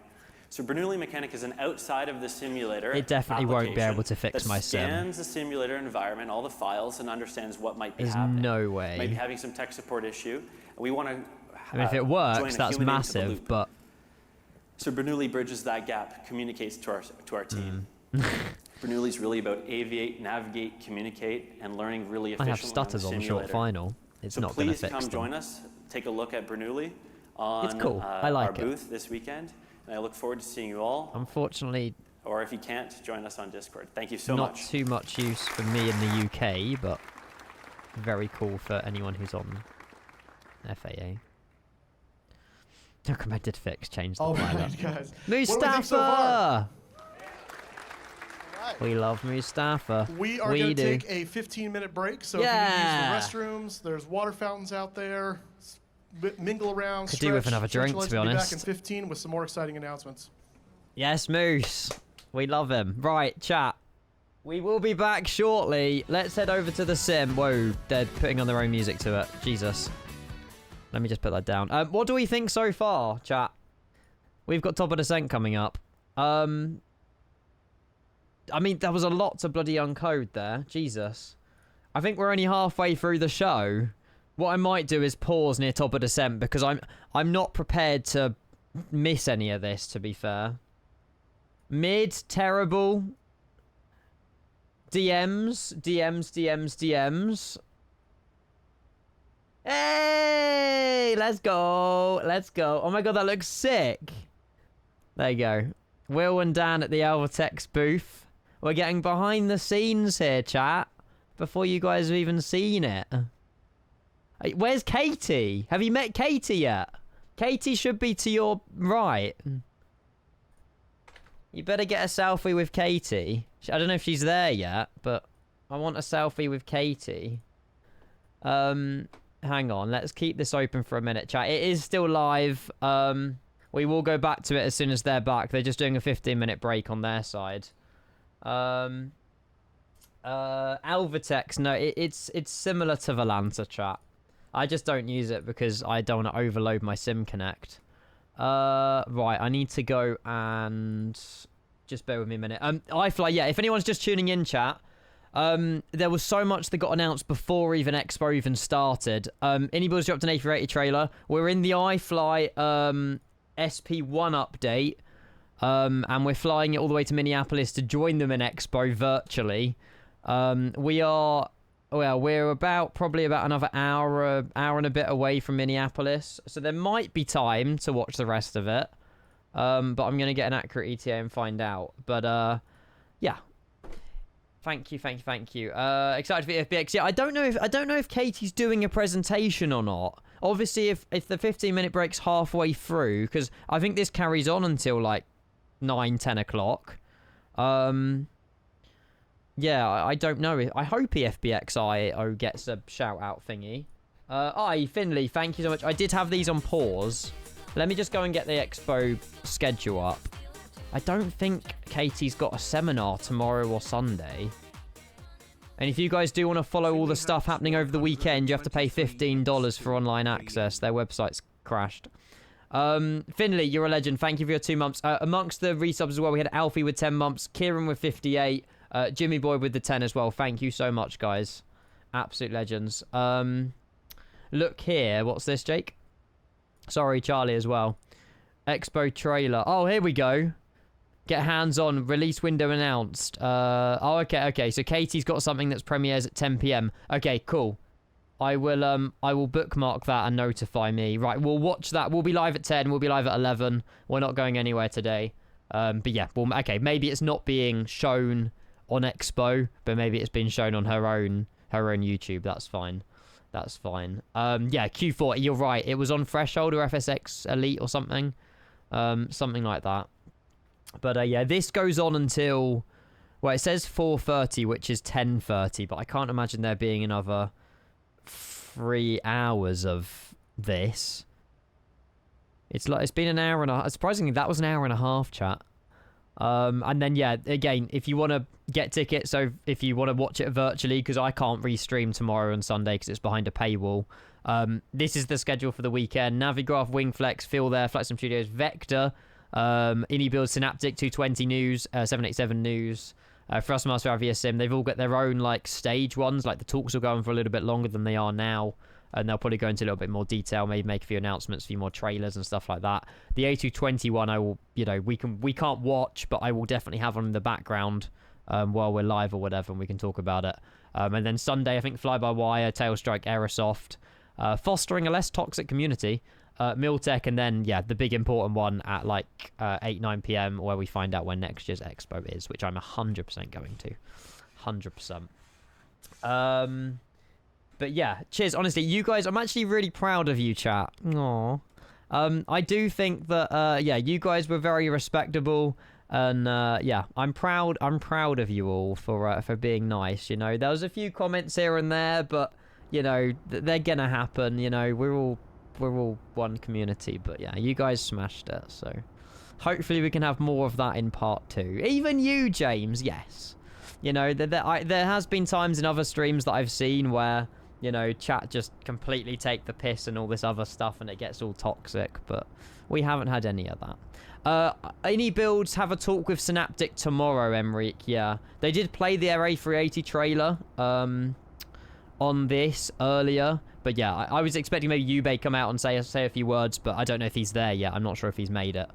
So Bernoulli Mechanic is an outside of the simulator It definitely won't be able to fix my sim. It scans the simulator environment, all the files, and understands what might be There's happening. no way. Might be having some tech support issue. And we want to I mean, if it works, that's massive, but... So Bernoulli bridges that gap, communicates to our team. Bernoulli is really about aviate, navigate, communicate, and learning really efficiently. I have stutters on the short final. It's not going to fix them. So please come join us. Take a look at Bernoulli on it's cool. I like our booth this weekend. And I look forward to seeing you all. Unfortunately... Or if you can't, join us on Discord. Thank you so much. Not too much use for me in the UK, but very cool for anyone who's on FAA. Recommended fix, change the pilot. Guys. Mustafa! We love Mustafa. We are going to take a 15-minute break, so if you can use the restrooms, there's water fountains out there. Mingle around, Could do with another drink, to be honest. We'll be back in 15 with some more exciting announcements. Yes, Moose. We love him. Right, chat. We will be back shortly. Let's head over to the sim. Whoa, they're putting on their own music to it. Jesus. Let me just put that down. What do we think so far, chat? We've got Top of Descent coming up. I mean, there was a lot to bloody uncode there. Jesus. I think we're only halfway through the show. What I might do is pause near Top of Descent because I'm not prepared to miss any of this, to be fair. Mid, terrible. DMs. Hey, let's go. Let's go. Oh my god, that looks sick. There you go. Will and Dan at the Alvatex booth. We're getting behind the scenes here, chat. Before you guys have even seen it. Where's Katie? Have you met Katie yet? Katie should be to your right. You better get a selfie with Katie. I don't know if she's there yet, but I want a selfie with Katie. Hang on, let's keep this open for a minute, chat. It is still live. We will go back to it as soon as they're back. They're just doing a 15-minute break on their side. Alvatex, no, it's similar to Volanta, chat. I just don't use it because I don't want to overload my Sim Connect. Right, I need to go and... Just bear with me a minute. iFLY, yeah, if anyone's just tuning in, chat, there was so much that got announced before even Expo even started. Anybody's dropped an A380 trailer. We're in the iFLY SP1 update, and we're flying it all the way to Minneapolis to join them in Expo virtually. We're probably about another hour and a bit away from Minneapolis, so there might be time to watch the rest of it. But I'm going to get an accurate ETA and find out. But, yeah. Thank you. Excited for the FBX. Yeah, I don't know if Katie's doing a presentation or not. Obviously, if the 15-minute break's halfway through, because I think this carries on until, like, 9, 10 o'clock. Yeah, I don't know. I hope EFBXIO gets a shout-out thingy. Finley, thank you so much. I did have these on pause. Let me just go and get the expo schedule up. I don't think Katie's got a seminar tomorrow or Sunday. And if you guys do want to follow all the stuff happening over the weekend, you have to pay $15 for online access. Their website's crashed. Finley, you're a legend. Thank you for your 2 months. Amongst the resubs as well, we had Alfie with 10 months, Kieran with 58, Jimmy Boy with the 10 as well. Thank you so much, guys. Absolute legends. Look here. What's this, Jake? Sorry, Charlie as well. Expo trailer. Oh, here we go. Get hands on. Release window announced. Okay. So Katie's got something that's premieres at 10 p.m. Okay, cool. I will bookmark that and notify me. Right, we'll watch that. We'll be live at 10. We'll be live at 11. We're not going anywhere today. But yeah, okay. Maybe it's not being shown on Expo, but maybe it's been shown on her own YouTube. That's fine. That's fine. Yeah, Q4. You're right. It was on Threshold or FSX Elite or something. Something like that. But yeah, this goes on until, well, it says 4:30, which is 10:30, but I can't imagine there being another 3 hours of this. It's been an hour and a half. Surprisingly, that was an hour and a half, chat. And then, yeah, again, if you want to get tickets, so if you want to watch it virtually, because I can't restream tomorrow and Sunday because it's behind a paywall, this is the schedule for the weekend. Navigraph, Wingflex, Phil there, Flightsum Studios, Vector, IndyBuild, Synaptic, 220 News, 787 News, Thrustmaster, Aviasim. They've all got their own, like, stage ones. Like, the talks will go on for a little bit longer than they are now. And they'll probably go into a little bit more detail, maybe make a few announcements, a few more trailers and stuff like that. The A220 one, I will, you know, we can't watch, but I will definitely have on in the background while we're live or whatever, and we can talk about it. And then Sunday, I think Fly-by-Wire, Tailstrike, Aerosoft, fostering a less toxic community, Miltech, and then, yeah, the big important one at like 8, 9 p.m. where we find out when next year's Expo is, which I'm 100% going to. 100%. But yeah, cheers. Honestly, you guys, I'm actually really proud of you, chat. Aww. I do think that, yeah, you guys were very respectable. And, yeah, I'm proud of you all for being nice, you know. There was a few comments here and there, but, you know, they're gonna happen, you know. We're all one community. But, yeah, you guys smashed it, so hopefully we can have more of that in part 2. Even you, James, yes. You know, there has been times in other streams that I've seen where, you know, chat just completely take the piss and all this other stuff and it gets all toxic, but we haven't had any of that. Any builds have a talk with Synaptic tomorrow, Emric, yeah. They did play the A380 trailer on this earlier, but yeah, I was expecting maybe Yubei come out and say a few words, but I don't know if he's there yet. I'm not sure if he's made it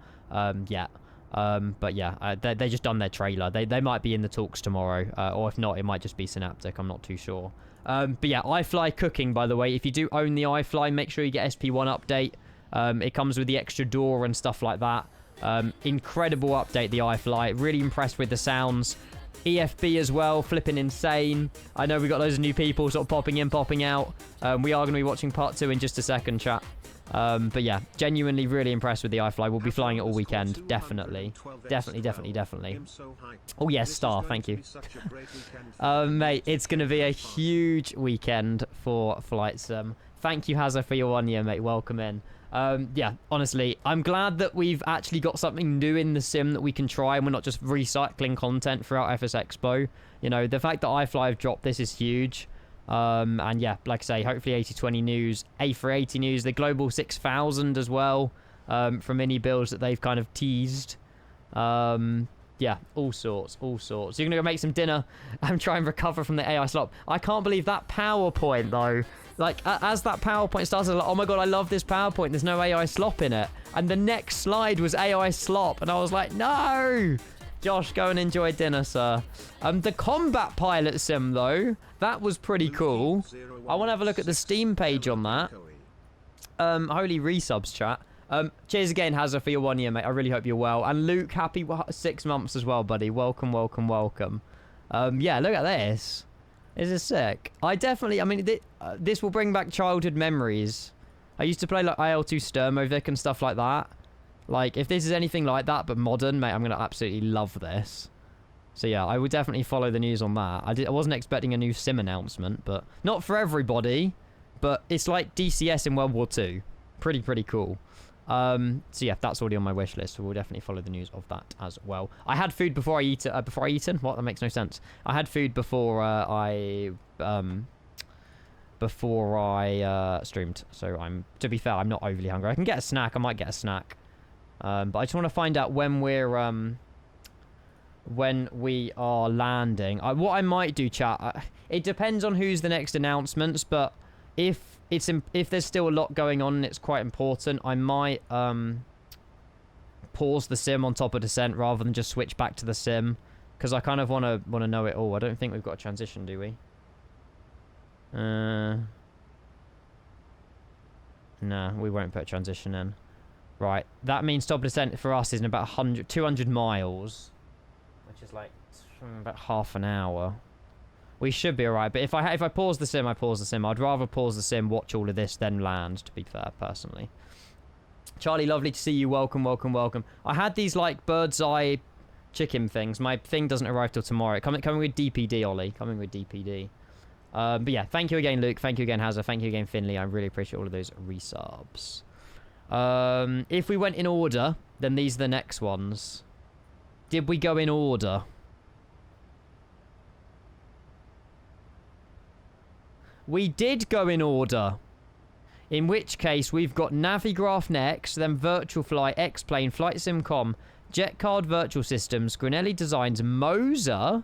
yet. But yeah, they just done their trailer. They might be in the talks tomorrow, or if not, it might just be Synaptic. I'm not too sure. But yeah, iFLY cooking, by the way. If you do own the iFLY, make sure you get SP1 update. It comes with the extra door and stuff like that. Incredible update, the iFLY. Really impressed with the sounds. EFB as well, flipping insane. I know we got loads of new people sort of popping in, popping out. We are going to be watching part 2 in just a second, chat. But yeah, genuinely really impressed with the iFLY. We'll be flying it all weekend, definitely. Definitely. Oh yes, Star, thank you. Mate, it's going to be a huge weekend for Flight Sim. Thank you, Hazza, for your 1 year, mate. Welcome in. Yeah, honestly, I'm glad that we've actually got something new in the sim that we can try, and we're not just recycling content throughout FSExpo. You know, the fact that iFLY have dropped this is huge. And yeah, like I say, hopefully A220 news, A380 news, the Global 6000 as well, from mini builds that they've kind of teased. Yeah, all sorts. You're gonna go make some dinner and try and recover from the AI slop. I can't believe that PowerPoint though. Like, as that PowerPoint started, I was like, oh my god, I love this PowerPoint. There's no AI slop in it. And the next slide was AI slop, and I was like, no! Josh, go and enjoy dinner, sir. The combat pilot sim, though, that was pretty cool. I want to have a look at the Steam page on that. Holy resubs, chat. Cheers again, Hazza, for your 1 year, mate. I really hope you're well. And Luke, happy 6 months as well, buddy. Welcome. Yeah, look at this. This is sick. I mean, this will bring back childhood memories. I used to play, like, IL-2 Sturmovik and stuff like that. Like, if this is anything like that, but modern, mate, I'm going to absolutely love this. So yeah, I would definitely follow the news on that. I wasn't expecting a new sim announcement, but not for everybody. But it's like DCS in World War II. Pretty cool. So yeah, that's already on my wish list. So we'll definitely follow the news of that as well. I had food before I eat. Before I eaten? What? That makes no sense. I had food before I streamed. So to be fair, I'm not overly hungry. I can get a snack. I might get a snack. But I just want to find out when we are landing. What I might do, chat. It depends on who's the next announcements, but if there's still a lot going on and it's quite important, I might pause the sim on top of Descent rather than just switch back to the sim, because I kind of want to know it all. I don't think we've got a transition, do we? Nah, we won't put a transition in. Right, that means top of Descent for us is in about 200 miles, which is like about half an hour. We should be alright, but if I pause the sim, I pause the sim. I'd rather pause the sim, watch all of this, then land, to be fair, personally. Charlie, lovely to see you. Welcome. I had these, like, bird's eye chicken things. My thing doesn't arrive till tomorrow. Coming with DPD, Ollie. Coming with DPD. But yeah, thank you again, Luke. Thank you again, Hazza. Thank you again, Finley. I really appreciate all of those resubs. If we went in order, then these are the next ones. Did we go in order? We did go in order. In which case, we've got Navigraph next, then VirtualFly, X-Plane, Flight Simcom, JetCard Virtual Systems, Grinelli Designs, Moser,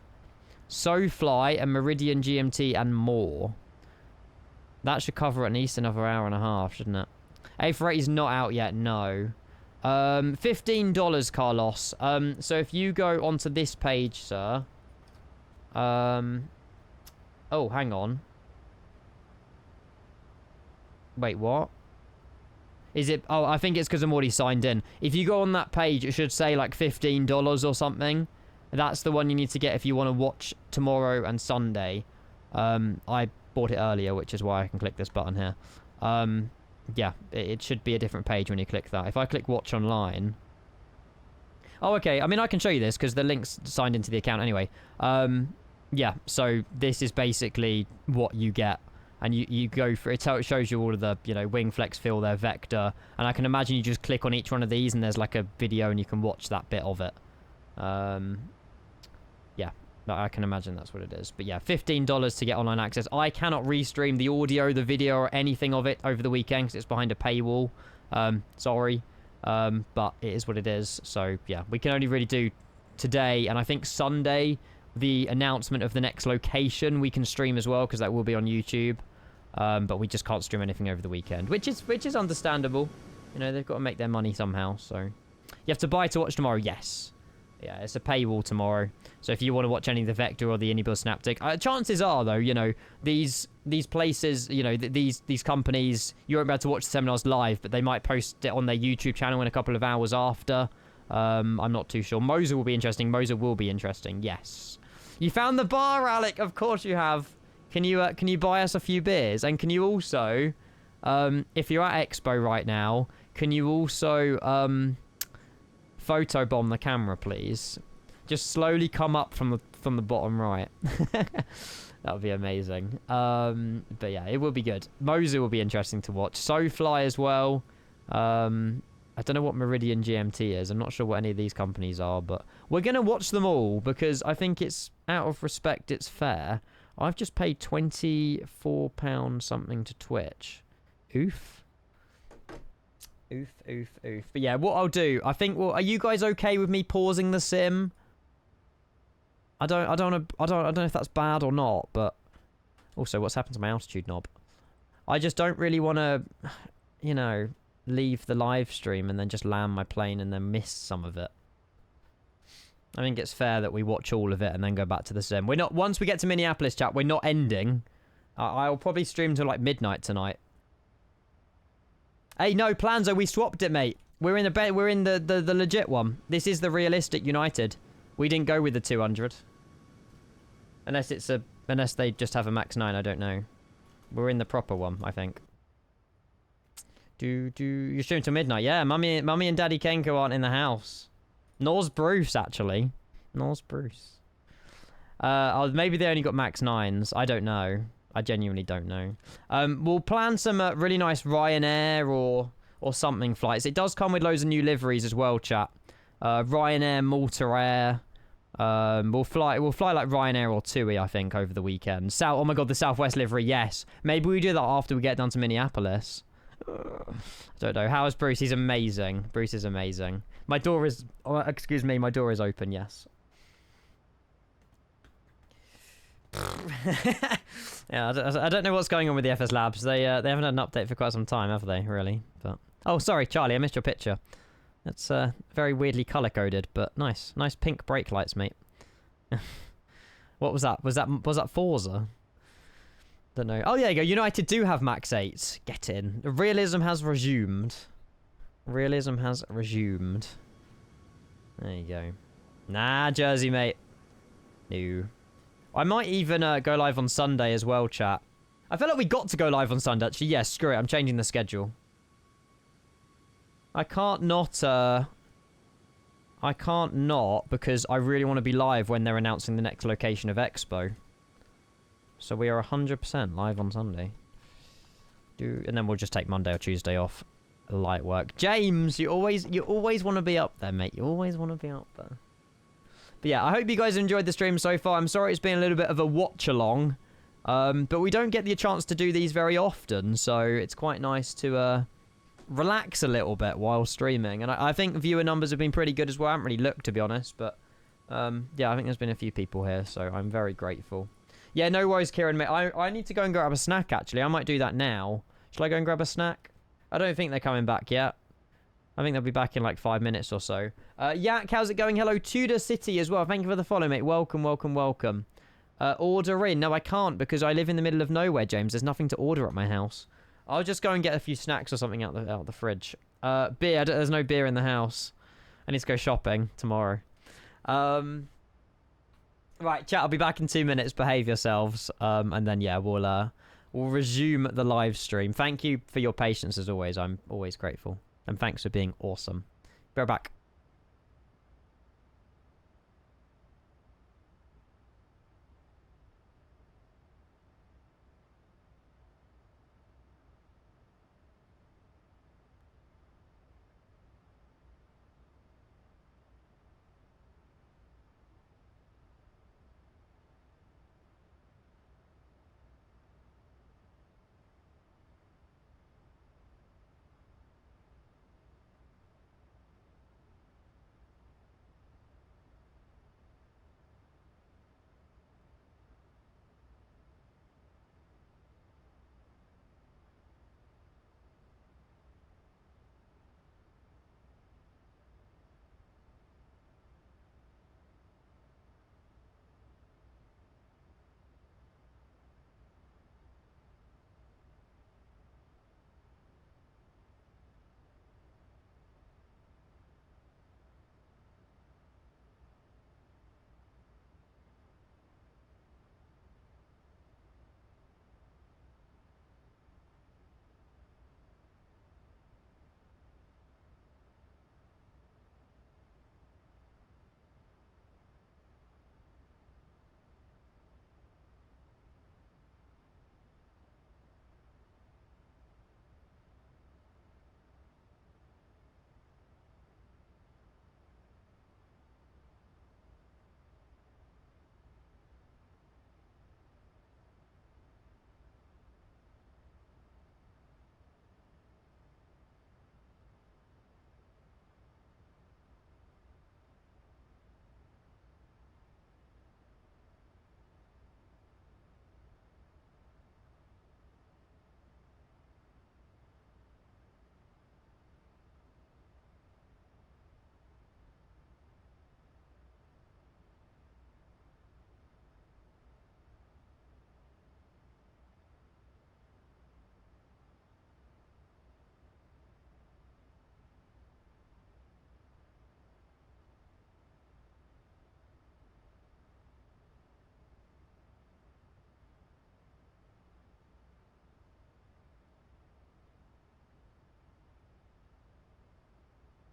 SoFly, and Meridian GMT, and more. That should cover at least another hour and a half, shouldn't it? A380 is not out yet, no. $15, Carlos. So if you go onto this page, sir. Oh, hang on. Wait, what? Is it? Oh, I think it's because I'm already signed in. If you go on that page, it should say like $15 or something. That's the one you need to get if you want to watch tomorrow and Sunday. I bought it earlier, which is why I can click this button here. Yeah, it should be a different page when you click that. If I click watch online... Oh, okay. I mean, I can show you this because the link's signed into the account anyway. Yeah, so this is basically what you get. And you go for it. It shows you all of the, wing flex, feel their vector. And I can imagine you just click on each one of these and there's like a video and you can watch that bit of it. Yeah, I can imagine that's what it is. But yeah, $15 to get online access. I cannot restream the audio, the video, or anything of it over the weekend because it's behind a paywall. Sorry. But it is what it is. So yeah, we can only really do today. And I think Sunday... the announcement of the next location we can stream as well because that will be on YouTube, but we just can't stream anything over the weekend, which is understandable. They've got to make their money somehow. So you have to buy to watch tomorrow. Yes, yeah, it's a paywall tomorrow. So if you want to watch any of the Vector or the Anybuild Synaptic, chances are though, these places, these companies, you won't be able to watch the seminars live, but they might post it on their YouTube channel in a couple of hours after. I'm not too sure. Moser will be interesting. Yes. You found the bar, Alec. Of course you have. Can you buy us a few beers? And can you also, if you're at Expo right now, can you also photobomb the camera, please? Just slowly come up from the bottom right. That would be amazing. But yeah, it will be good. Moser will be interesting to watch. SoFly as well. I don't know what Meridian GMT is. I'm not sure what any of these companies are, but we're going to watch them all because I think it's, out of respect, it's fair. I've just paid £24 something to Twitch. Oof. But yeah, what I'll do, I think, are you guys okay with me pausing the sim? I don't know if that's bad or not, but also what's happened to my altitude knob? I just don't really want to, leave the live stream and then just land my plane and then miss some of it. I think it's fair that we watch all of it and then go back to the sim. Once we get to Minneapolis, chat, we're not ending. I'll probably stream till like midnight tonight. Hey, no, Planzo, we swapped it, mate. We're in the legit one. This is the realistic United. We didn't go with the 200. Unless they just have a Max 9, I don't know. We're in the proper one, I think. You're streaming till midnight. Yeah, mummy and Daddy Kenko aren't in the house. Nor's Bruce, actually. Nor's Bruce. Maybe they only got Max 9s. I don't know. I genuinely don't know. We'll plan some really nice Ryanair or something flights. It does come with loads of new liveries as well, chat. Ryanair, Malta Air. We'll fly like Ryanair or TUI, I think, over the weekend. Oh my god, the Southwest livery, yes. Maybe we do that after we get down to Minneapolis. I don't know. How is Bruce? He's amazing. Bruce is amazing. My door is... Oh, excuse me, my door is open, yes. Yeah, I don't know what's going on with the FS Labs. They haven't had an update for quite some time, have they? Really? But oh, sorry, Charlie, I missed your picture. That's very weirdly color coded, but nice pink brake lights, mate. What was that? Was that Forza? Don't know. Oh, there you go. United do have Max 8s. Get in. Realism has resumed. Realism has resumed. There you go. Nah, Jersey, mate. No. I might even go live on Sunday as well, chat. I feel like we got to go live on Sunday, actually. Yes, screw it. I'm changing the schedule. I can't not because I really want to be live when they're announcing the next location of Expo. So we are 100% live on Sunday. And then we'll just take Monday or Tuesday off. Light work. James, you always want to be up there, mate. You always want to be up there. But yeah, I hope you guys enjoyed the stream so far. I'm sorry it's been a little bit of a watch along. But we don't get the chance to do these very often. So it's quite nice to relax a little bit while streaming. And I think viewer numbers have been pretty good as well. I haven't really looked, to be honest. But yeah, I think there's been a few people here. So I'm very grateful. Yeah, no worries, Kieran, mate. I need to go and grab a snack, actually. I might do that now. Shall I go and grab a snack? I don't think they're coming back yet. I think they'll be back in like 5 minutes or so. Yak, how's it going? Hello, Tudor City as well. Thank you for the follow, mate. Welcome, welcome, welcome. Order in. No, I can't because I live in the middle of nowhere, James. There's nothing to order at my house. I'll just go and get a few snacks or something out the fridge. Beer. There's no beer in the house. I need to go shopping tomorrow. Right, chat. I'll be back in 2 minutes. Behave yourselves. And then, yeah, we'll resume the live stream. Thank you for your patience as always. I'm always grateful. And thanks for being awesome. Be right back.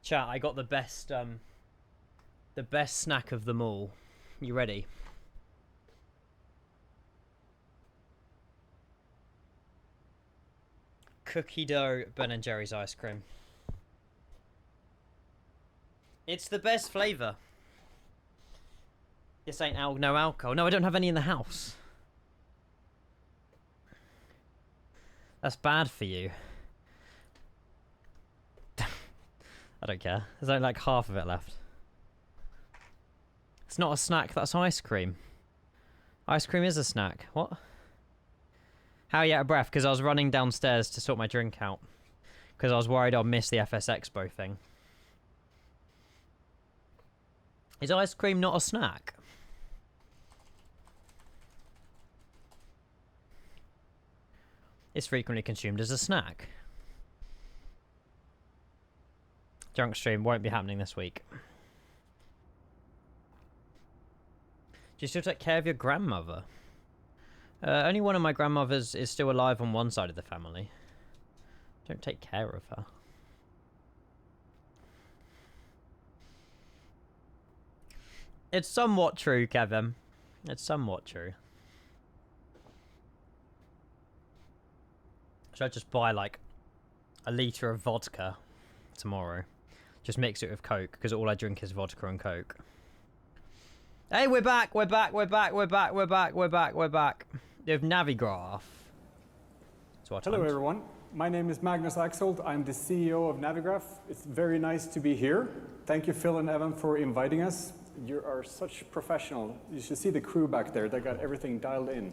Chat, I got the best snack of them all. You ready? cookie dough Ben & Jerry's ice cream. It's the best flavour. This ain't no alcohol. No, I don't have any in the house. That's bad for you. I don't care. There's only like half of it left. It's not a snack, that's ice cream. Ice cream is a snack. What? How are you out of breath? Because I was running downstairs to sort my drink out. Because I was worried I'd miss the FSExpo thing. Is ice cream not a snack? It's frequently consumed as a snack. Junk stream won't be happening this week. Do you still take care of your grandmother? Only one of my grandmothers is still alive on one side of the family. Don't take care of her. It's somewhat true, Kevin. It's somewhat true. Should I just buy like a litre of vodka tomorrow? Just mix it with Coke, because all I drink is vodka and Coke. Hey, we're back, we're back, we're back, we're back, we're back, we're back, we're back. We have Navigraph. Hello everyone, my name is Magnus Axholt. I'm the CEO of Navigraph. It's very nice to be here. Thank you, Phil and Evan, for inviting us. You are such professional. You should see the crew back there. They got everything dialed in.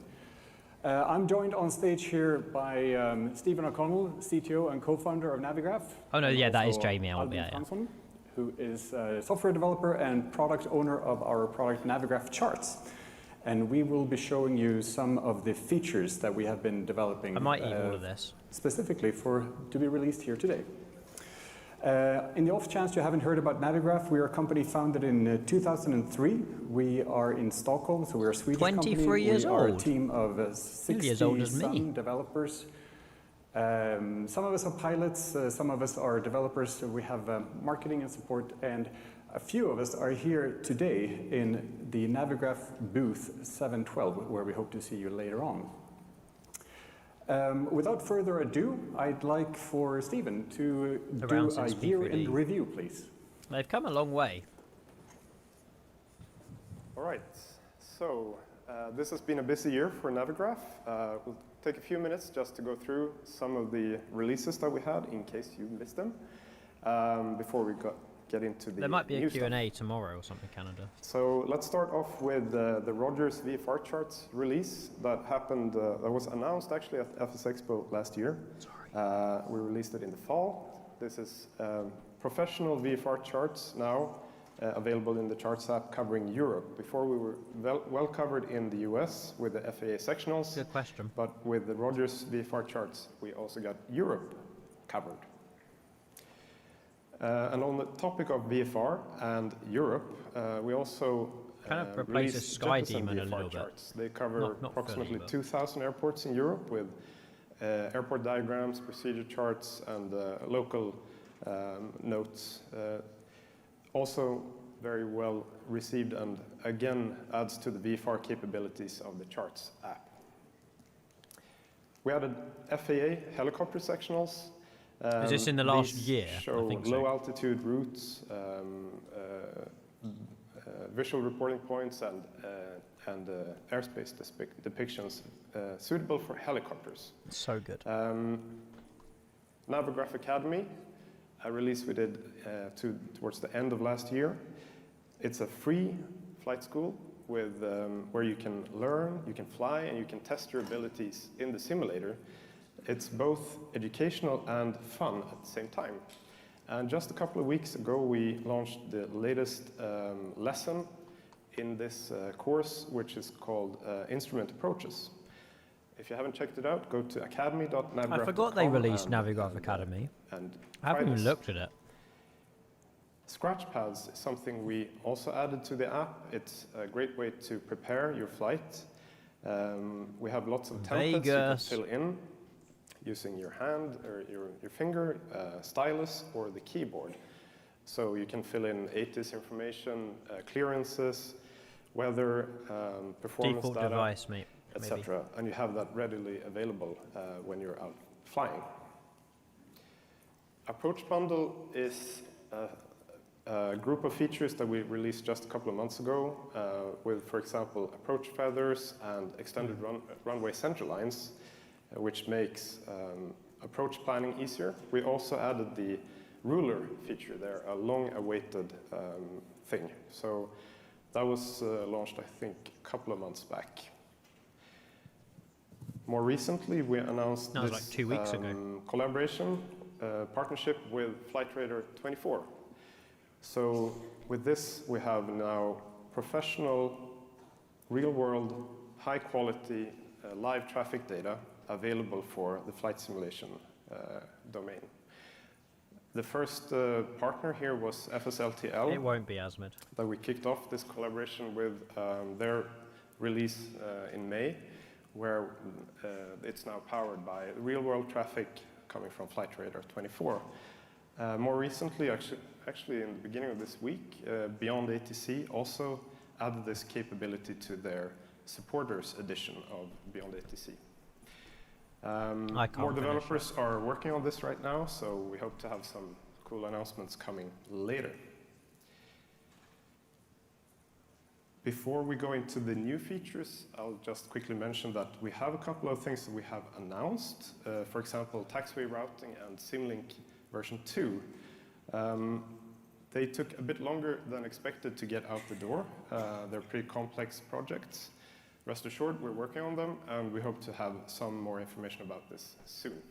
I'm joined on stage here by Stephen O'Connell, CTO and co-founder of Navigraph. Oh no, yeah, that is Jamie. Franson, who is a software developer and product owner of our product Navigraph Charts. And we will be showing you some of the features that we have been developing. I might eat all of this. Specifically to be released here today. In the off chance you haven't heard about Navigraph, we are a company founded in 2003. We are in Stockholm, so we're a Swedish company. 23 years old. We are a team of 60 developers. Some of us are pilots, some of us are developers, so we have marketing and support, and a few of us are here today in the Navigraph booth 712, where we hope to see you later on. Without further ado, I'd like for Stephen to do a year-end review, please. They've come a long way. All right, so this has been a busy year for Navigraph. We'll take a few minutes just to go through some of the releases that we had, in case you missed them, before we get into the There might be a Q&A tomorrow or something, Canada. So let's start off with the Rogers VFR charts release that happened, that was announced actually at FSExpo last year. We released it in the fall. This is professional VFR charts now available in the Charts app covering Europe. Before we were well covered in the US with the FAA sectionals. Good question. But with the Rogers VFR charts, we also got Europe covered. And on the topic of VFR and Europe, we also kind of replaces Sky Demon a little charts. They cover approximately 2,000 airports in Europe with airport diagrams, procedure charts, and local notes. Also very well received, and again adds to the VFR capabilities of the Charts app. We added FAA helicopter sectionals. Is this in the last year? Show I think so. low altitude routes, visual reporting points, and airspace depictions suitable for helicopters. So good. Navigraph Academy, a release we did towards the end of last year. It's a free flight school with where you can learn, you can fly, and you can test your abilities in the simulator. It's both educational and fun at the same time. And just a couple of weeks ago, we launched the latest lesson in this course, which is called Instrument Approaches. If you haven't checked it out, go to academy.navigraph.com. I forgot they released Navigraph Academy. And I haven't even looked at it. Scratch pads is something we also added to the app. It's a great way to prepare your flight. We have lots of templates you can fill in using your hand or your finger, stylus, or the keyboard. So you can fill in ATIS information, clearances, weather, performance default data, device, mate, etc. And you have that readily available when you're out flying. Approach Bundle is a group of features that we released just a couple of months ago with, for example, approach feathers and extended runway center lines, which makes approach planning easier. We also added the ruler feature there, a long-awaited thing. So that was launched, I think, a couple of months back. More recently, we announced this like 2 weeks ago. Collaboration partnership with Flight Radar 24. So with this, we have now professional, real-world, high-quality live traffic data available for the flight simulation domain. The first partner here was FSLTL. It won't be Asmod. That we kicked off this collaboration with their release in May, where it's now powered by real-world traffic coming from Flight Radar 24. More recently, actually in the beginning of this week, Beyond ATC also added this capability to their supporters edition of Beyond ATC. More developers are working on this right now, so we hope to have some cool announcements coming later. Before we go into the new features, I'll just quickly mention that we have a couple of things that we have announced. For example, taxiway routing and Symlink version 2. They took a bit longer than expected to get out the door. They're pretty complex projects. Rest assured, we're working on them, and we hope to have some more information about this soon.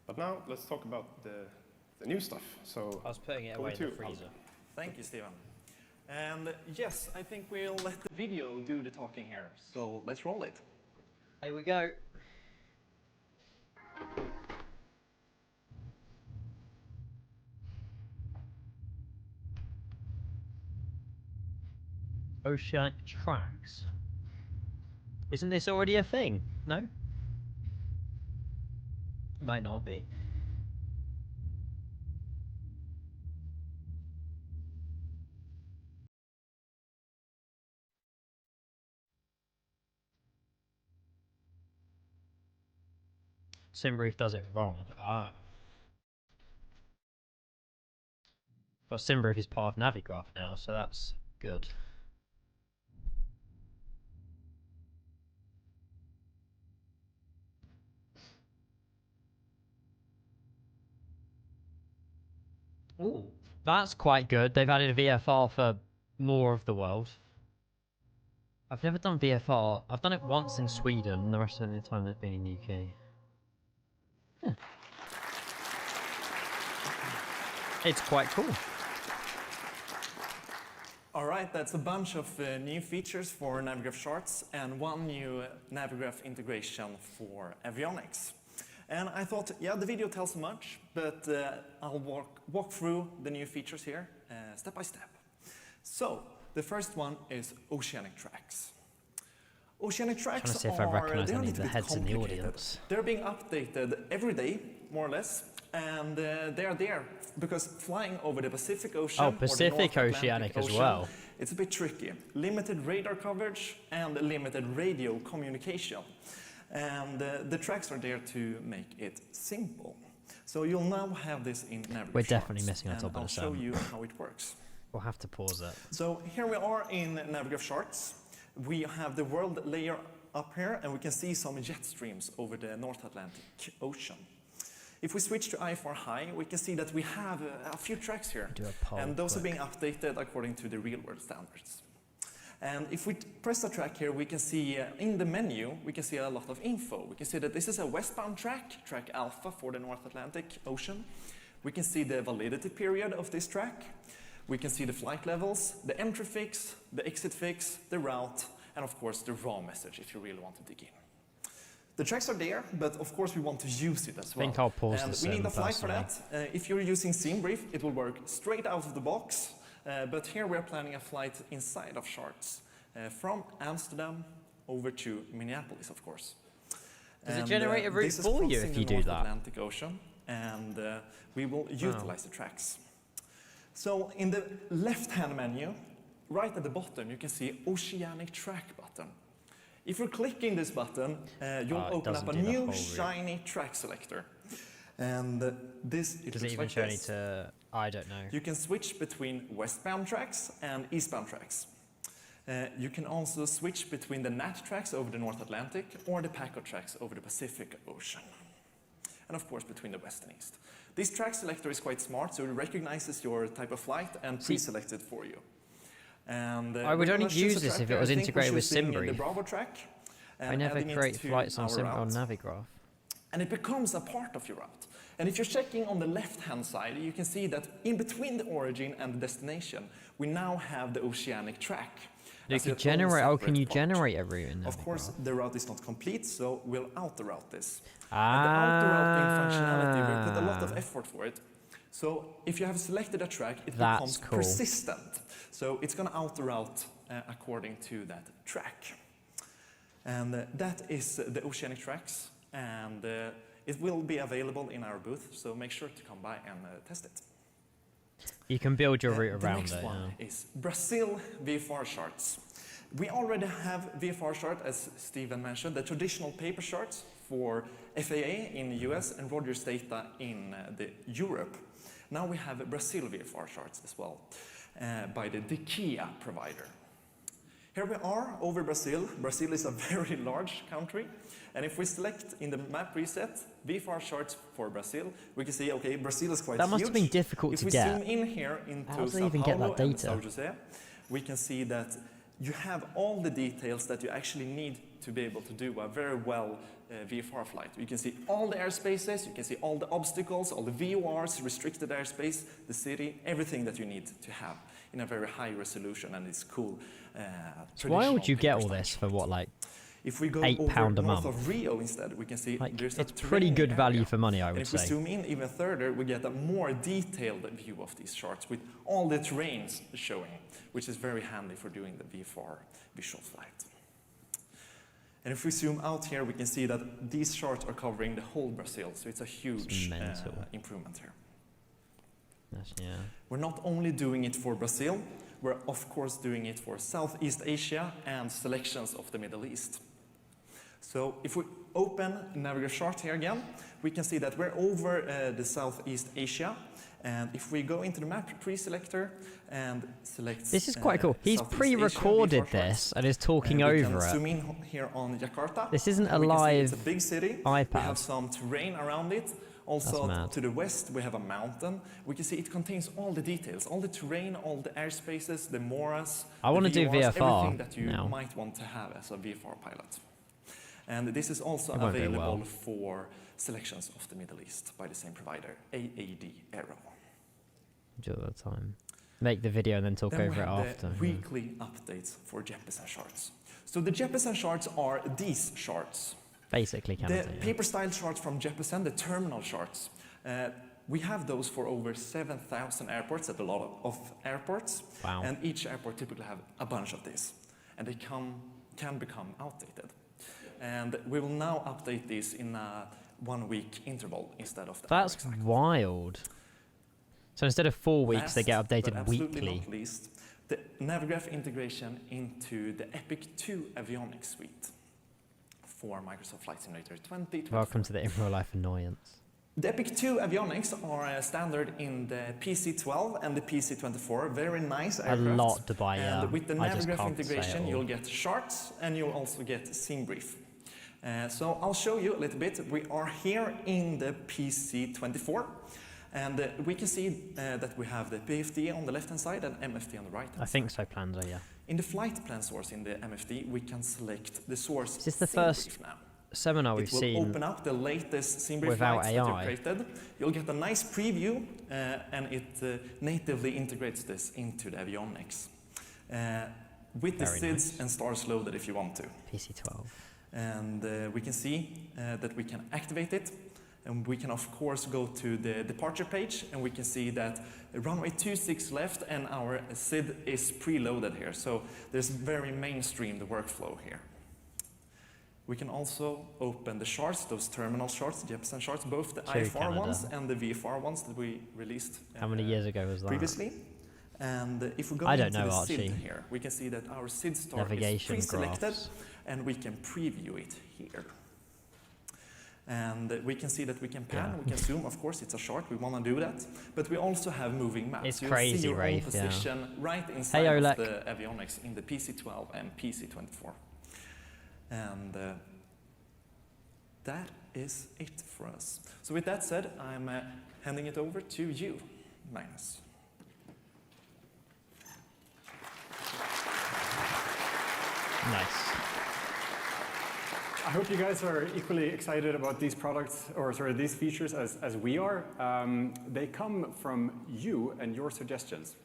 But now, let's talk about the new stuff. So I was putting it away in the freezer. Thank you, Stephen. And yes, I think we'll let the video do the talking here. So let's roll it. Here we go. Oceanic tracks. Isn't this already a thing? No? Might not be. SimBrief does it wrong. But SimBrief is part of Navigraph now, so that's good. Ooh, that's quite good. They've added VFR for more of the world. I've never done VFR. I've done it once in Sweden, and the rest of the time they've been in the UK. Yeah. It's quite cool. All right, that's a bunch of new features for Navigraph Charts and one new Navigraph integration for avionics. And I thought, yeah, the video tells much, but I'll walk through the new features here step by step. So, the first one is oceanic tracks. Oceanic tracks see if I recognise any of the heads in the audience. They're being updated every day, more or less, and they are there because flying over the Pacific Ocean or Pacific the North Oceanic Atlantic as well. It's a bit tricky. Limited radar coverage and limited radio communication. And the tracks are there to make it simple. So you'll now have this in Navigraph. We're definitely missing on top of the I'll show you how it works. We'll have to pause it. So here we are in Navigraph Charts. We have the world layer up here, and we can see some jet streams over the North Atlantic Ocean. If we switch to iFLY, we can see that we have a few tracks here, and those are being updated according to the real-world standards. And if we press the track here, we can see in the menu, we can see a lot of info. We can see that this is a westbound track, track alpha for the North Atlantic Ocean. We can see the validity period of this track. We can see the flight levels, the entry fix, the exit fix, the route, and of course the raw message if you really want to dig in. The tracks are there, but of course we want to use it as well. I think I'll pause and this we need a flight personally. for that. If you're using SimBrief, it will work straight out of the box. But here we're planning a flight inside of Charts from Amsterdam over to Minneapolis, of course. Does it generate a route for you if you do that? This is crossing the North Atlantic Ocean, and we will utilize the tracks. So in the left-hand menu, right at the bottom, you can see Oceanic Track button. If you're clicking this button, you'll open up a new shiny track selector. And this does it even show any to? I don't know. You can switch between westbound tracks and eastbound tracks. You can also switch between the NAT tracks over the North Atlantic or the PACO tracks over the Pacific Ocean. And of course between the west and east. This track selector is quite smart, so it recognizes your type of flight and pre-selects it for you. And I would only use this if it was integrated with SimBrief. The Bravo track. I never create flights on Navigraph. And it becomes a part of your route. And if you're checking on the left-hand side, you can see that in between the origin and the destination, we now have the oceanic track. You can generate. Oh, can you generate a route in Navigraph? Of course, the route is not complete, so we'll auto-route this. And the auto-routing functionality, we put a lot of effort for it. So if you have selected a track, it becomes persistent. So it's going to auto-route according to that track. And that is the oceanic tracks. And it will be available in our booth, so make sure to come by and test it. You can build your route around it. The next one is Brazil VFR charts. We already have VFR chart, as Steven mentioned, the traditional paper charts for FAA in the US and Rogers data in Europe. Now we have Brazil VFR charts as well by the Kia provider. Here we are over Brazil. Brazil is a very large country. And if we select in the map reset VFR charts for Brazil, we can see, okay, Brazil is quite huge. That must have been difficult to get. If we zoom in here into How do they even get that data? Sao Jose, we can see that you have all the details that you actually need to be able to do a very well VFR flight. You can see all the airspaces, you can see all the obstacles, all the VORs, restricted airspace, the city, everything that you need to have in a very high resolution, and it's cool. So why would you get all this for what, like if we go £8 a month? North of Rio instead, we can see there's it's pretty good value for money, I would say. say. If we zoom in even further, we get a more detailed view of these charts with all the terrains showing, which is very handy for doing the VFR visual flight. And if we zoom out here, we can see that these charts are covering the whole Brazil, so it's a huge improvement here. We're not only doing it for Brazil, we're of course doing it for Southeast Asia and selections of the Middle East. So if we open Navigraph chart here again, we can see that we're over the Southeast Asia. And if we go into the map pre-selector and select this is quite cool. He's pre-recorded this and is talking over it. We can zoom in here on Jakarta. This isn't a live it's a big city. iPad. We have some terrain around it. Also to the west we have a mountain. We can see it contains all the details, all the terrain, all the airspaces, the moras. I want to do VFR everything that you now. might want to have as a VFR pilot. And this is also available for selections of the Middle East by the same provider, AAD Aero. Do it all the time. Make the video and then talk over it after. The weekly updates for Jeppesen charts. So the Jeppesen charts are these charts. Basically, the paper style charts from Jeppesen, the terminal charts. We have those for over 7,000 airports at a lot of airports. Wow. And each airport typically have a bunch of these. And they can become outdated. And we will now update these in a 1 week interval instead of That's wild. So instead of 4 weeks, they get updated but weekly. Not least, the Navigraph integration into the Epic 2 avionics suite for Microsoft Flight Simulator 2024. Welcome to the in real life annoyance. The Epic 2 avionics are standard in the PC-12 and the PC-24. Very nice aircraft. A lot to buy, And with the Navigraph integration, you'll get charts and you'll also get SimBrief. So I'll show you a little bit. We are here in the PC-24. And we can see that we have the PFD on the left-hand side and MFD on the right-hand side. I think so, plans are, yeah. In the flight plan source in the MFD, we can select the source. Is this the first seminar we've seen It will open up the latest SimBrief without flights AI? that you've created. You'll get a nice preview, and it natively integrates this into the avionics. With the SIDS and stars loaded if you want to. PC-12. And we can see that we can activate it. And we can, of course, go to the departure page, and we can see that runway 26 left, and our SID is preloaded here. So there's very mainstream the workflow here. We can also open the charts, those terminal charts, Jeppesen charts, both the iFLY ones and the VFR ones that we released. How many years ago was that? Previously. And if we go into the SID here, we can see that our SID star is pre-selected, and we can preview it here. And we can see that we can pan, we can zoom. Of course, it's a short, we want to do that. But we also have moving maps. It's You'll crazy, see your own Rafe, position right inside of the avionics in the PC12 and PC24. And that is it for us. So with that said, I'm handing it over to you, Magnus. Nice. I hope you guys are equally excited about these products, or sorry, these features as we are. They come from you and your suggestions.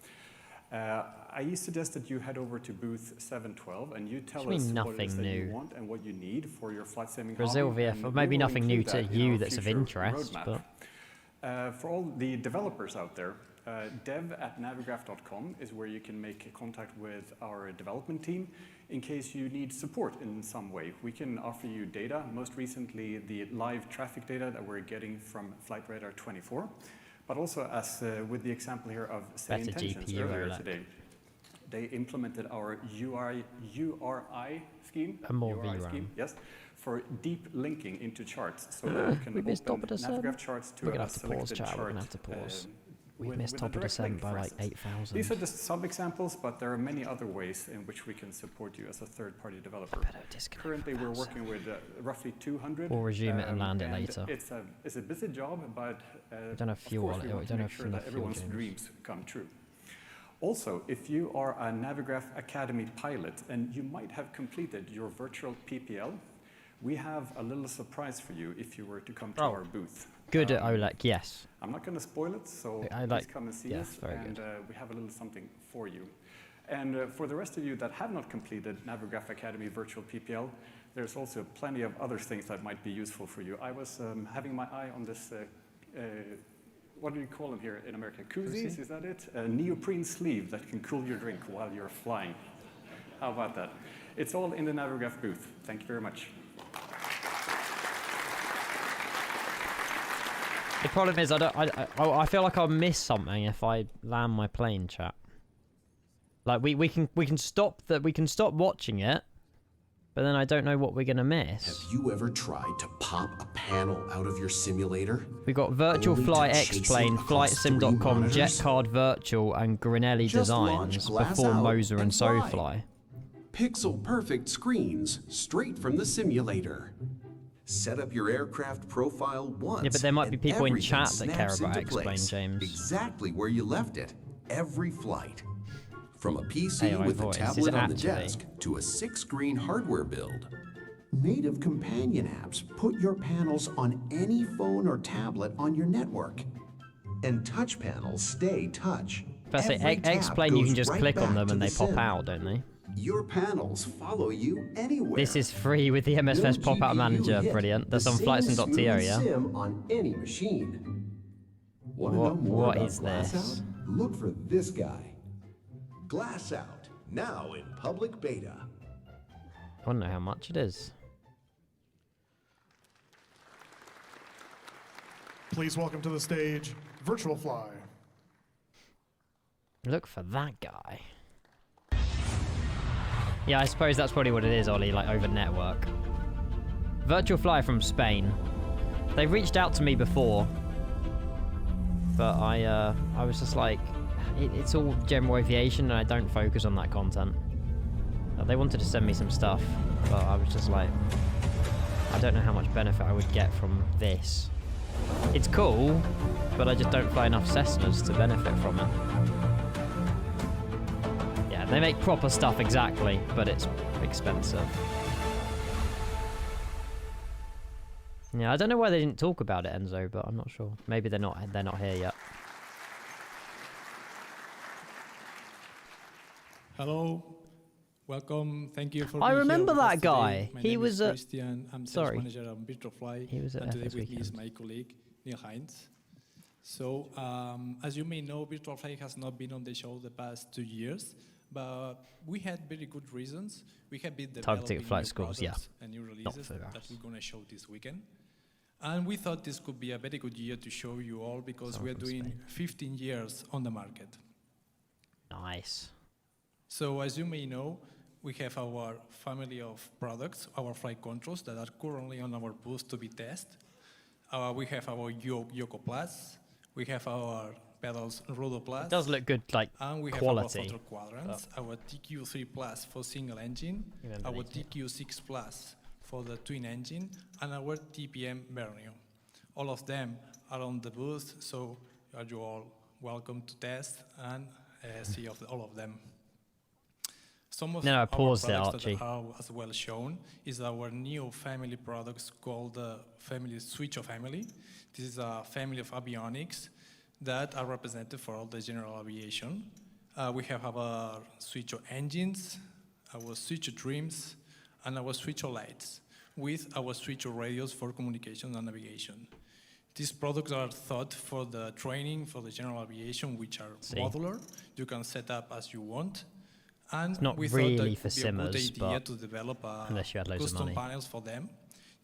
I suggest that you head over to booth 712 and you tell us what it is that you want and what you need for your flight simming Brazil hobby, VF, or and maybe we will nothing new include to that in you our that's of future interest, roadmap. but For all the developers out there, dev@navigraph.com is where you can make contact with our development team in case you need support in some way. We can offer you data, most recently the live traffic data that we're getting from Flight Radar 24, but also as with the example here of Say better Intentions GPU earlier OLED. today. They implemented our URI scheme, And more URI VRAM. scheme, yes, for deep linking into charts, so that you can We missed open top of the Navigraph set. charts to We're gonna a have to pause, selected chat. chart. We're gonna have to pause. We with missed a top of the direct set link, by for like instance. 8,000. These are just some examples, but there are many other ways in which we can support you as a third-party developer. Currently, we're working with roughly 200. We'll resume it and land it later. It's a busy job, but We don't have fuel of on course, it. we We want to don't make have sure that enough fuel, everyone's James. dreams come true. Also, if you are a Navigraph Academy pilot and you might have completed your virtual PPL, we have a little surprise for you if you were to come to our booth. Good at OLEC, yes. I'm not going to spoil it, so I please like- come and see yeah, us, very and we have a little something for you. And for the rest of you that have not completed Navigraph Academy Virtual PPL, there's also plenty of other things that might be useful for you. I was having my eye on this, what do you call them here in America? Koozies, is that it? A neoprene sleeve that can cool your drink while you're flying. How about that? It's all in the Navigraph booth. Thank you very much. The problem is I feel like I'll miss something if I land my plane, chat. Like we can stop watching it, but then I don't know what we're gonna miss. Have you ever tried to pop a panel out of your simulator? We got Virtual Only Fly to chase it X-Plane, across 3 FlightSim.com, monitors? JetCard Virtual, and Grinelli Just launch Designs glass before out Moser and and fly. SoFly. Pixel-perfect screens, straight from the simulator. Set up your aircraft profile once. Yeah, but there might be and people in everything chat that care snaps about into X-Plane, place, James. Exactly where you left it, every flight. From a PC AI with a voice. Is tablet it on the actually? desk to a 6-screen hardware build. Native companion apps put your panels on any phone or tablet on your network. And touch panels stay touch. If I say Every tab X-Plane, you can goes just right click on back them to and the they pop sim. out, don't they? Your panels follow you anywhere. This is free with the MSFS No pop-out GPU manager. hit. Brilliant. That's The on same flightsim.to, smooth yeah? sim on any machine. Want to know more What about is Glass this? Out? Look for this guy. Glass Out, now in public beta. I don't know how much it is. Please welcome to the stage, Virtual Fly. Look for that guy. Yeah, I suppose that's probably what it is, Ollie, like over network. Virtual Fly from Spain. They reached out to me before, but I was just like, it's all general aviation and I don't focus on that content. They wanted to send me some stuff, but I was just like, I don't know how much benefit I would get from this. It's cool, but I just don't fly enough Cessnas to benefit from it. Yeah, they make proper stuff exactly, but it's expensive. Yeah, I don't know why they didn't talk about it, Enzo, but I'm not sure. Maybe they're not here yet. Hello, welcome. Thank you for. I being remember here with that us guy. today. My He name was is at- Christian. I'm sales sorry. manager at Virtualfly. He was at and today FS with me is Weekend. my colleague Neil Heinz. So, as you may know, Virtualfly has not been on the show the past 2 years, but we had very good reasons. We have been developing Targeted flight new schools, yeah. products and new Not releases for that us. we're going to show this weekend. And we thought this could be a very good year to show you all because Someone we are from doing Spain. 15 years on the market. Nice. So as you may know, we have our family of products, our flight controls that are currently on our booth to be tested. We have our Yoko Plus. We have our pedals Rudo Plus. It does look good, like and we quality. have our photo quadrants, our TQ3 Plus for single engine, our TQ6 Plus for the twin engine, and our TPM Meridian. All of them are on the booth, so you're all welcome to test and see all of them. Some of our products that are as well shown is our new family products called the Switcho family. This is a family of avionics that are represented for all the general aviation. We have our Switcho engines, our Switcho trims, and our Switcho lights, with our Switcho radios for communication and navigation. These products are thought for the training for the general aviation, which are modular. You can set up as you want. And it's not we really thought for that would be a simmers, good idea but to develop unless you had loads of custom money. panels for them.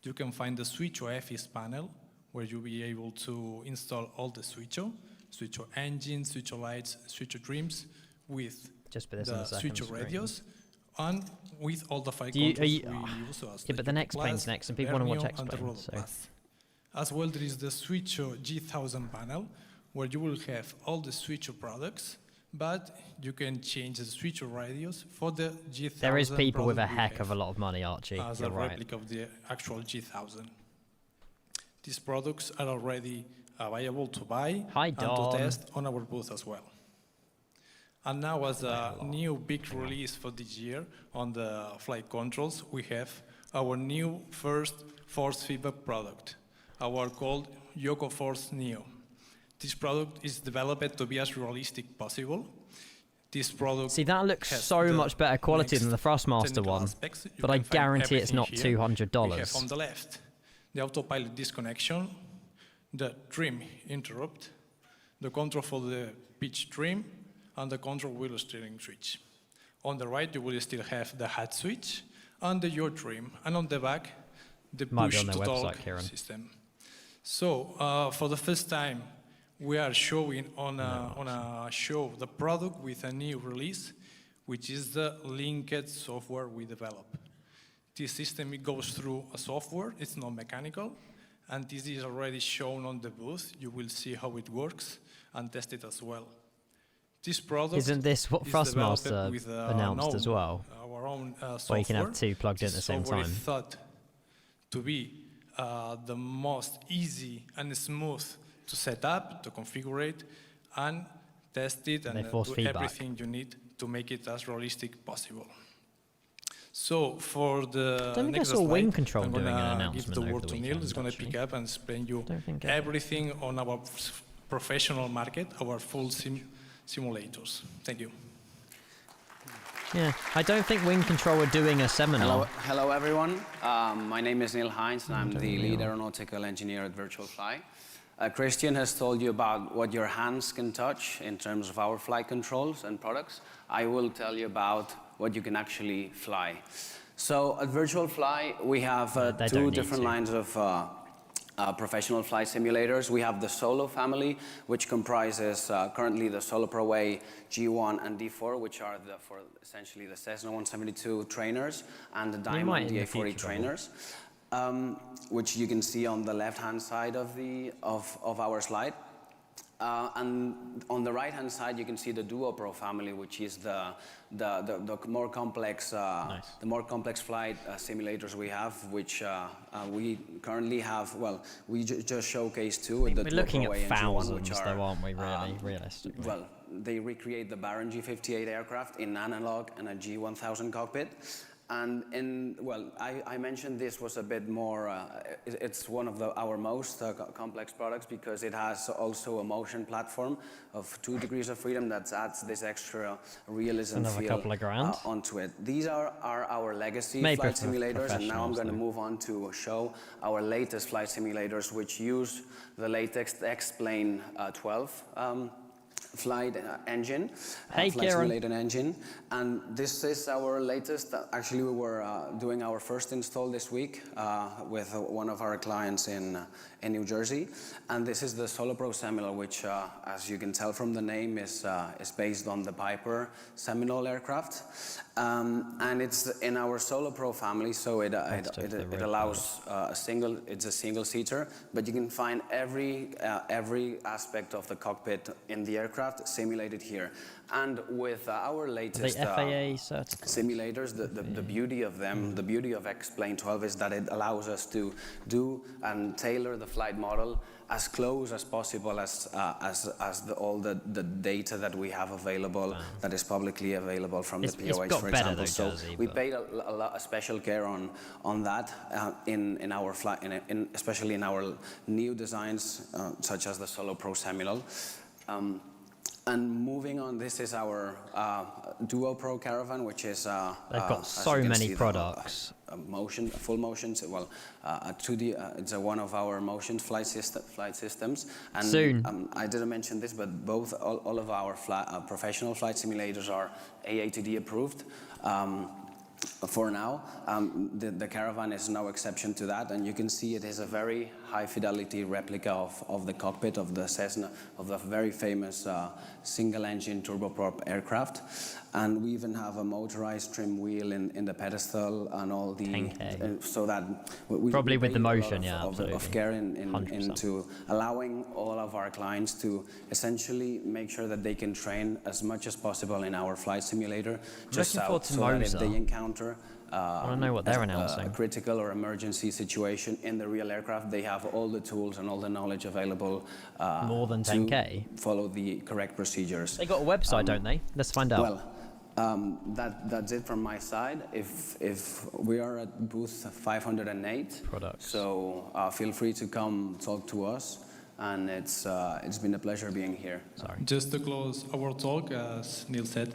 You can find the Switcho FS panel, where you'll be able to install all the Switcho engines, Switcho lights, Switcho trims, with the Switcho radios, and with all the flight controls we use. Yeah, but the next plane's next, and people want to watch X-Plane. So. As well, there is the Switcho G1000 panel, where you will have all the Switcho products, but you can change the Switcho radios for the G1000. There is people with a heck of a lot of money, Archie. As a replica of the actual G1000. These products are already available to buy and to test on our booth as well. And now, as a new big release for this year on the flight controls, we have our new first force feedback product, our called Yoko Force Neo. This product is developed to be as realistic possible. This product that looks so much better quality than the Thrustmaster one, but I guarantee it's not $200. We have on the left the autopilot disconnection, the trim interrupt, the control for the pitch trim, and the control wheel steering switch. On the right, you will still have the hat switch and the yaw trim, and on the back, the push-to-talk system. So, for the first time, we are showing on a show the product with a new release, which is the linked software we develop. This system, it goes through a software, it's not mechanical, and this is already shown on the booth. You will see how it works and test it as well. This product isn't this what Thrustmaster announced as well? Our own software. Where you can have two plugged in at the same time. It's thought to be the most easy and smooth to set up, to configure it, and test it, and do everything you need to make it as realistic possible. So for the next slide, Wing Control I'm doing an gonna announcement give the over word the to Neil. He's going to pick up and explain you everything on our professional market, our full simulators. Thank you. Yeah, I don't think Wing Control are doing a seminar. Hello everyone. My name is Neil Heinz, and I'm the lead aeronautical engineer at Virtual Fly. Christian has told you about what your hands can touch in terms of our flight controls and products. I will tell you about what you can actually fly. So at Virtual Fly, we have two different lines of professional flight simulators. We have the Solo family, which comprises currently the Solo Pro A, G1, and D4, which are for essentially the Cessna 172 trainers and the Diamond DA40 trainers. Which you can see on the left-hand side of our slide. And on the right-hand side, you can see the Duo Pro family, which is the more complex flight simulators we have, which we currently have. Well, we just showcased two. We're looking at thousands, though, aren't we? Really, realistically. Well, they recreate the Baron G58 aircraft in analog and a G1000 cockpit. And I mentioned this was a bit more, it's one of our most complex products because it has also a motion platform of 2 degrees of freedom that adds this extra realism feel onto it. These are our legacy flight simulators, and now I'm going to move on to show our latest flight simulators, which use the latest X-Plane 12 flight engine, hey, flight simulator engine, and this is our latest. Actually, we were doing our first install this week with one of our clients in New Jersey, and this is the Solo Pro Seminole, which, as you can tell from the name, is based on the Piper Seminole aircraft, and it's in our Solo Pro family, so it allows it's a single seater, but you can find every aspect of the cockpit in the aircraft simulated here. And with our latest simulators, the beauty of them, the beauty of X-Plane 12 is that it allows us to do and tailor the flight model as close as possible as all the data that we have available, that is publicly available from the POH, for example. So we paid a special care on that in our flight, especially in our new designs, such as the Solo Pro Seminole. And moving on, this is our Duo Pro Caravan, which is they've got so many products. Full motions. Well, 2D. It's one of our motion flight systems. And soon. I didn't mention this, but all of our professional flight simulators are A380 approved. For now, the Caravan is no exception to that, and you can see it is a very high-fidelity replica of the cockpit of the Cessna, of the very famous single-engine turboprop aircraft. And we even have a motorized trim wheel in the pedestal and all the so that we probably with the motion, of care into allowing all of our clients to essentially make sure that they can train as much as possible in our flight simulator, just so that if they encounter I don't know what they're announcing. A critical or emergency situation in the real aircraft, they have all the tools and all the knowledge available more than 10K to follow the correct procedures. They got a website, don't they? Let's find out. Well, that's it from my side. If we are at booth 508 products, so feel free to come talk to us. And it's been a pleasure being here. Sorry. Just to close our talk, as Neil said,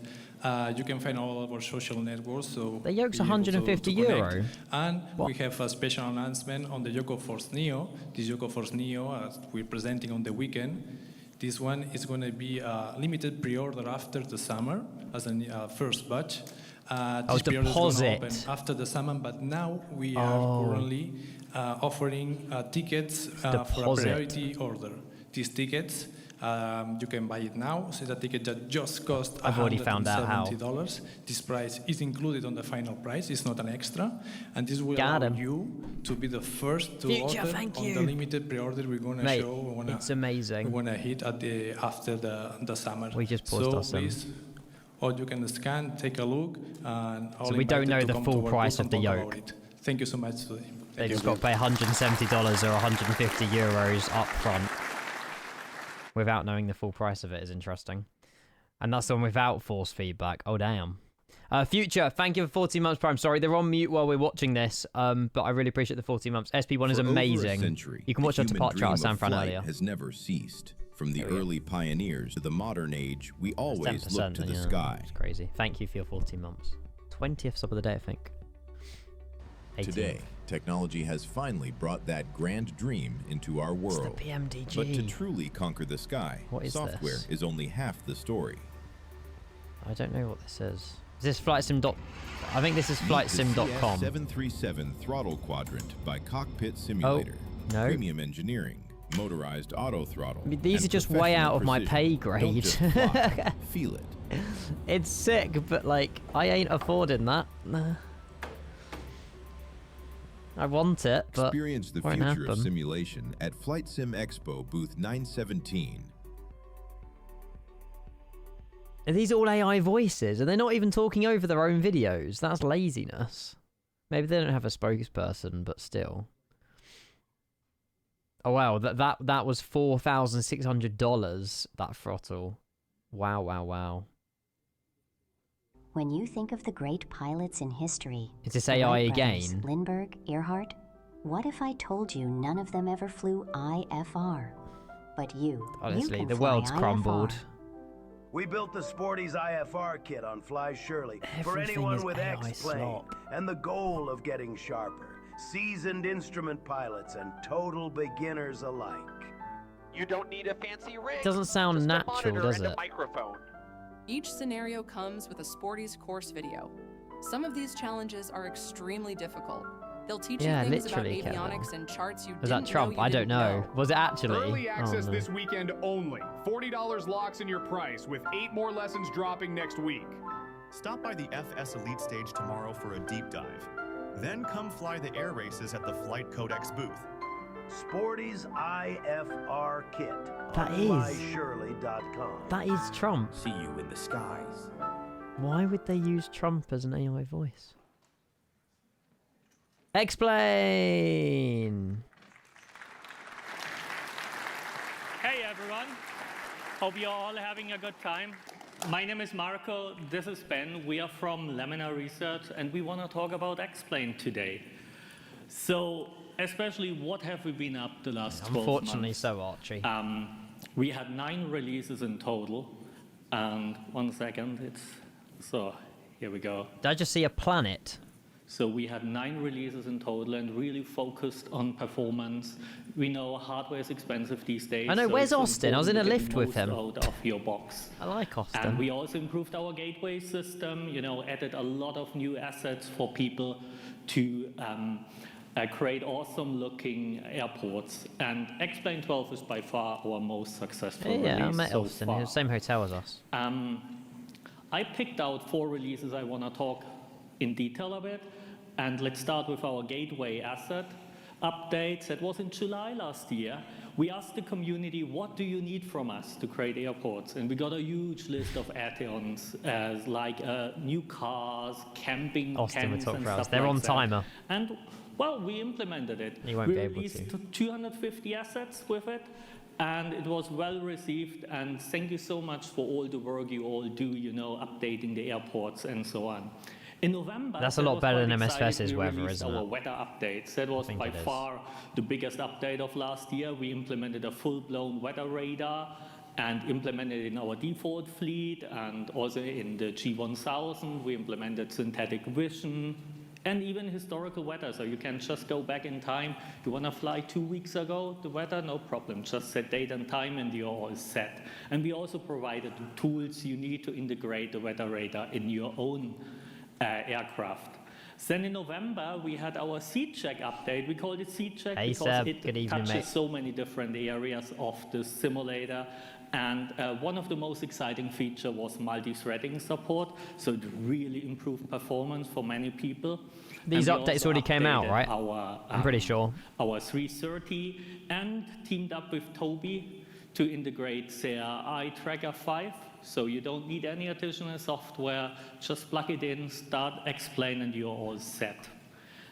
you can find all of our social networks. So the yoke's 150 euro. And we have a special announcement on the Yoko Force Neo. This Yoko Force Neo, we're presenting on the weekend. This one is going to be a limited pre-order after the summer as a first batch. This pre-order is going to open after the summer, but now we are currently offering tickets for a priority order. These tickets, you can buy it now. So the ticket that just cost I've already found out how. $170. This price is included on the final price. It's not an extra. And this will allow you to be the first to order on the limited pre-order we're going to show. It's amazing. We're going to hit at after the summer. We just paused so us. Please, or you can scan, take a look. And so we don't know the full price of the yoke. Thank you so much. They just got to pay $170 or 150 euros up front without knowing the full price of it is interesting. And that's the one without force feedback. Oh, damn. Future, thank you for 14 months Prime. Sorry, they're on mute while we're watching this, but I really appreciate the 14 months. SP1 is amazing. You can watch our departure out of San Fran earlier. Has never ceased. From the early pioneers to the modern age, we always look to the sky. It's crazy. Thank you for your 14 months. 20th sub of the day, I think. 18th. Today, technology has finally brought that grand dream into our world. It's the PMDG. But to truly conquer the sky, software is only half the story. I don't know what this is. Is this FlightSim? I think this is FlightSim.com. 737 throttle quadrant by Cockpit Simulator. Oh, no. Premium engineering, motorized auto throttle. I mean, these are just way out of my pay grade. Don't just fly, feel it. It's sick, but like, I ain't affording that. Nah. I want it, but experience the future of simulation at FlightSimExpo booth 917. Are these all AI voices? Are they not even talking over their own videos? That's laziness. Maybe they don't have a spokesperson, but still. Oh wow, that was $4,600. That throttle. Wow, wow, wow. When you think of the great pilots in history, is this AI again? Lindbergh, Earhart. What if I told you none of them ever flew IFR? But you, honestly, the world's crumbled. We built the Sporty's IFR kit on Fly Shirley for anyone with X-Plane, and the goal of getting sharper, seasoned instrument pilots and total beginners alike. You don't need a fancy rig. Doesn't sound just natural, a monitor does and it? A microphone. Each scenario comes with a Sporty's course video. Some of these challenges are extremely difficult. They'll teach you things about avionics and charts you Was that didn't Trump? know you I don't didn't know. Was it actually? Early access oh, no. this weekend only. $40 locks in your price, with 8 more lessons dropping next week. Stop by the FS Elite stage tomorrow for a deep dive. Then come fly the air races at the Flight Codex booth. Sporty's IFR kit. That on is. FlyShirley.com. That is Trump. See you in the skies. Why would they use Trump as an AI voice? Explain! Hey everyone, hope you're all having a good time. My name is Marco, this is Ben, we are from Laminar Research and we want to talk about Explain today. So, especially what have we been up the last 12 months? Unfortunately so, Archie. We had 9 releases in total, and 1 second, so here we go. Did I just see a planet? So we had 9 releases in total and really focused on performance. We know hardware is expensive these days. I know, so where's it's Austin? I was in a important to lift get with him. most out of your box. I like Austin. And we also improved our gateway system, added a lot of new assets for people to create awesome looking airports. And Explain 12 is by far our most successful release I met so Austin, far. he was the same hotel as us. I picked out 4 releases I want to talk in detail a bit. And let's start with our gateway asset updates. That was in July last year. We asked the community, what do you need from us to create airports? And we got a huge list of add-ons, like new cars, camping Austin would tents talk and for us. stuff They're like on that. timer. And, well, we implemented it. You won't we be able released to. 250 assets with it. And it was well received. And thank you so much for all the work you all do, updating the airports and so on. In November, that's a lot better than MS Versus we weather, released isn't our it? weather updates. That was by far the biggest update of last year. We implemented a full-blown weather radar and implemented it in our default fleet, and also in the G1000 we implemented synthetic vision and even historical weather. So you can just go back in time. You want to fly 2 weeks ago, the weather, no problem. Just set date and time and you're all set. And we also provided the tools you need to integrate the weather radar in your own aircraft. Then in November, we had our seat check update. We called it seat check because it touches so many different areas of the simulator. And one of the most exciting features was multi-threading support. So it really improved performance for many people. These updates already came out, right? I'm pretty sure. Our 330 and teamed up with Toby to integrate their iTracker 5. So you don't need any additional software, just plug it in, start Explain, and you're all set.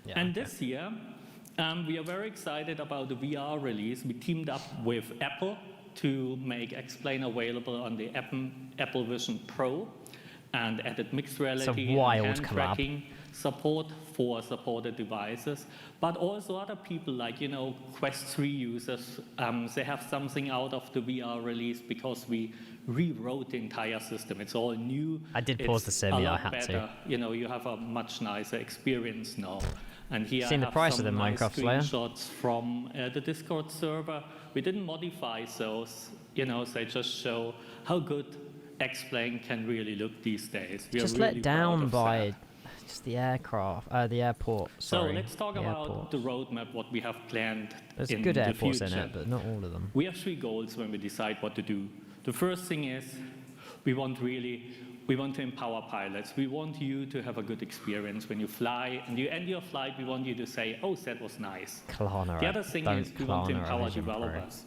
Yeah, and this year, we are very excited about the VR release. We teamed up with Apple to make Explain available on the Apple Vision Pro and added mixed reality and hand tracking support for supported devices. But also other people like, Quest 3 users, they have something out of the VR release because we rewrote the entire system. It's all new. I did pause the sim, yeah, I had to. You have a much nicer experience now. And here Seen I the have price some of the nice Minecraft Slayer? screenshots from the Discord server. We didn't modify those, they just show how good Explain can really look these days. We just are really let down by that. just the airport. Sorry, so let's talk about the roadmap, what we have planned There's in good the airports future. in it, but not all of them. We have 3 goals when we decide what to do. The first thing is we want to empower pilots. We want you to have a good experience when you fly, and you end your flight, we want you to say, oh, that was nice. The other thing is we want to empower developers.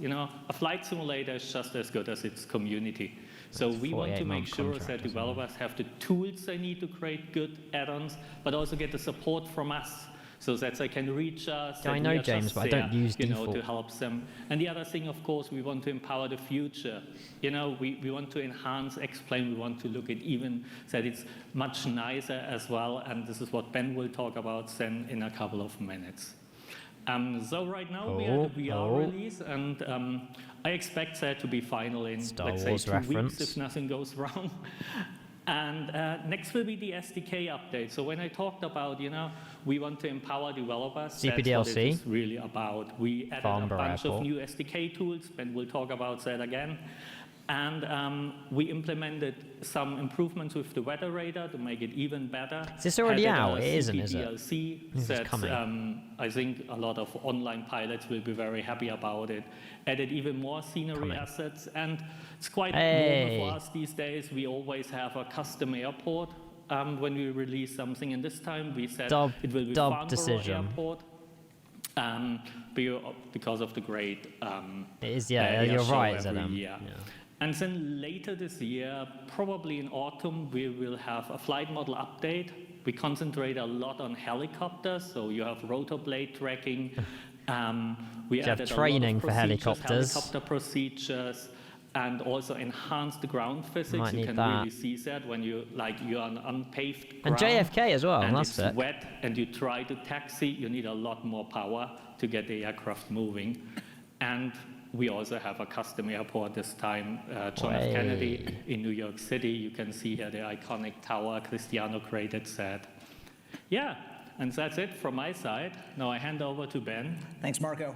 A flight simulator is just as good as its community. So we want to make sure that developers have the tools they need to create good add-ons, but also get the support from us, so that they can reach us. I know, James, but I don't use default. To help them. And the other thing, of course, we want to empower the future. We want to enhance Explain. We want to look at even that it's much nicer as well. And this is what Ben will talk about then in a couple of minutes. So right now we have a VR release, and I expect that to be final in, let's say, 2 weeks if nothing goes wrong. And next will be the SDK update. So when I talked about, we want to empower developers, CPDLC. that's what it is really about. We added a bunch of new SDK tools, and we'll talk about that again. And we implemented some improvements with the weather radar to make it even better. Is this already out? It isn't, is it? This is coming. I think a lot of online pilots will be very happy about it. Added even more scenery assets, and it's quite normal for us these days. We always have a custom airport when we release something, and this time we said it will be Farnborough Airport. Because of the great it is, you're right, Zedam. Yeah. And then later this year, probably in autumn, we will have a flight model update. We concentrate a lot on helicopters, so you have rotor blade tracking. We added training for helicopters. Helicopter procedures, and also enhance the ground physics. You can really see that when you're on unpaved ground. And JFK as well, and that's it's wet, and you try to taxi, you need a lot more power to get the aircraft moving. And we also have a custom airport this time, John F. Kennedy in New York City. You can see here the iconic tower Cristiano created that. Yeah, and that's it from my side. Now I hand over to Ben. Thanks, Marco.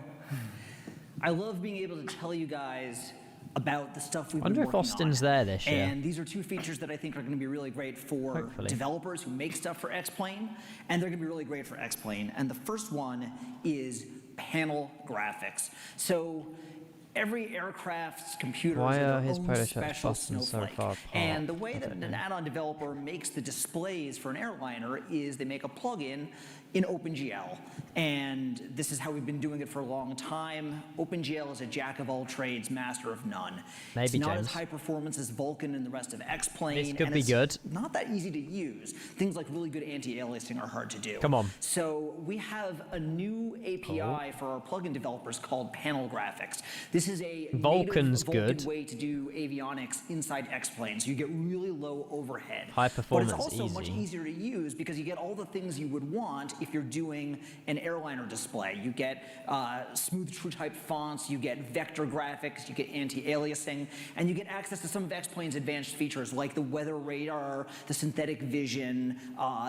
I love being able to tell you guys about the stuff we've been working on. I wonder if Austin's there this year. And these are two features that I think are going to be really great for developers who make stuff for X-Plane, and they're going to be really great for X-Plane. And the first one is panel graphics. So every aircraft's computers have their own special snowflake. And the way that an add-on developer makes the displays for an airliner is they make a plugin in OpenGL. And this is how we've been doing it for a long time. OpenGL is a jack of all trades, master of none. It's not as high performance as Vulkan and the rest of X-Plane. This could be good. Not that easy to use. Things like really good anti-aliasing are hard to do. Come on. So we have a new API for our plugin developers called Panel Graphics. This is a Vulkan's native Vulkan way to do avionics inside X-Plane. So you get really low overhead. High performance, but it's also much easier to use because you get all the things you would want if you're doing an airliner display. You get smooth true type fonts, you get vector graphics, you get anti-aliasing, and you get access to some of X-Plane's advanced features like the weather radar, the synthetic vision,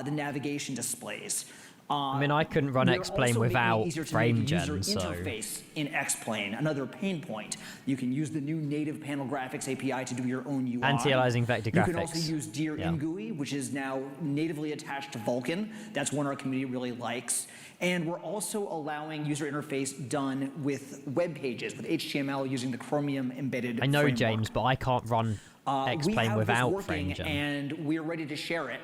the navigation displays. I mean, I couldn't run X-Plane without frame gen, so... interface in X-Plane, another pain point. You can use the new native panel graphics API to do your own UI. Anti-aliasing vector graphics. You can also use Deer InGUI, which is now natively attached to Vulkan. That's one our community really likes. And we're also allowing user interface done with web pages, with HTML using the Chromium embedded I know, framework. James, but I can't run X-Plane without frame gen. And we're ready to share it.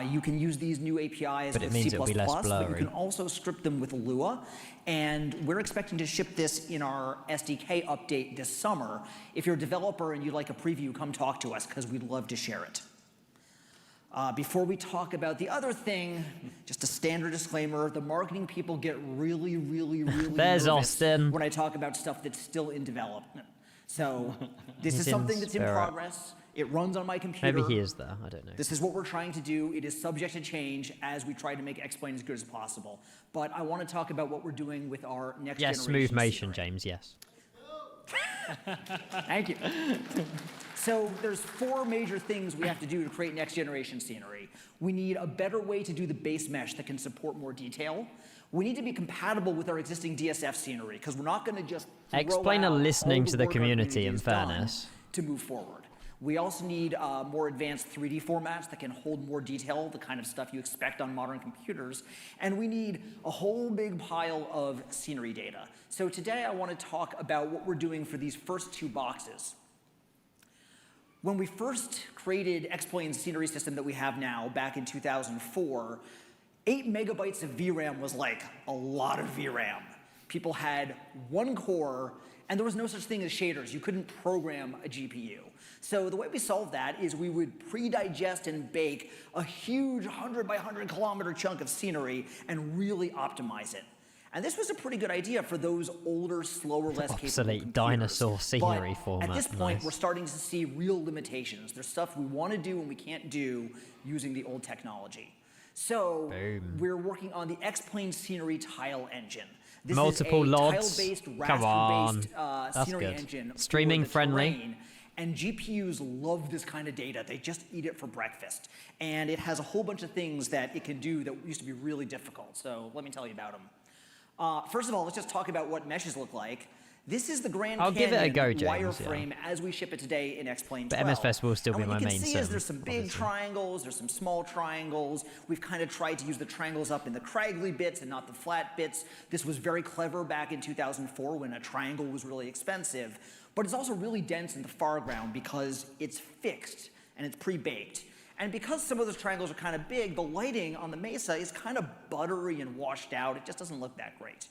You can use these new APIs with C++, but you can also script them with Lua. And we're expecting to ship this in our SDK update this summer. If you're a developer and you'd like a preview, come talk to us, because we'd love to share it. Before we talk about the other thing, just a standard disclaimer, the marketing people get really There's nervous Austin. when I talk about stuff that's still in development. So this is something that's in progress. It runs on my computer. Maybe he is there, I don't know. This is what we're trying to do. It is subject to change as we try to make X-Plane as good as possible. But I want to talk about what we're doing with our next generation. Yes, smooth motion, James, yes. Thank you. So there's 4 major things we have to do to create next generation scenery. We need a better way to do the base mesh that can support more detail. We need to be compatible with our existing DSF scenery, because we're not going to just X-Plane are listening to the community, in fairness. To move forward. We also need more advanced 3D formats that can hold more detail, the kind of stuff you expect on modern computers. And we need a whole big pile of scenery data. So today I want to talk about what we're doing for these first 2 boxes. When we first created X-Plane's scenery system that we have now back in 2004, 8 megabytes of VRAM was like a lot of VRAM. People had 1 core, and there was no such thing as shaders. You couldn't program a GPU. So the way we solved that is we would pre-digest and bake a huge 100 by 100 kilometer chunk of scenery and really optimize it. And this was a pretty good idea for those older, slower, less capable obsolete dinosaur scenery format. At this point, we're starting to see real limitations. There's stuff we want to do and we can't do using the old technology. So we're working on the X-Plane scenery tile engine. This Multiple is a LODs. tile-based, Come on. raster-based That's scenery good. engine. Streaming for the friendly. terrain. And GPUs love this kind of data. They just eat it for breakfast. And it has a whole bunch of things that it can do that used to be really difficult. So let me tell you about them. First of all, let's just talk about what meshes look like. This is the Grand Canyon wireframe as we ship it today in X-Plane 12. But MS Fest will still be my main sim. What you can see is there's some big triangles, there's some small triangles. We've kind of tried to use the triangles up in the craggly bits and not the flat bits. This was very clever back in 2004 when a triangle was really expensive. But it's also really dense in the foreground because it's fixed and it's pre-baked. And because some of those triangles are kind of big, the lighting on the Mesa is kind of buttery and washed out. It just doesn't look that great.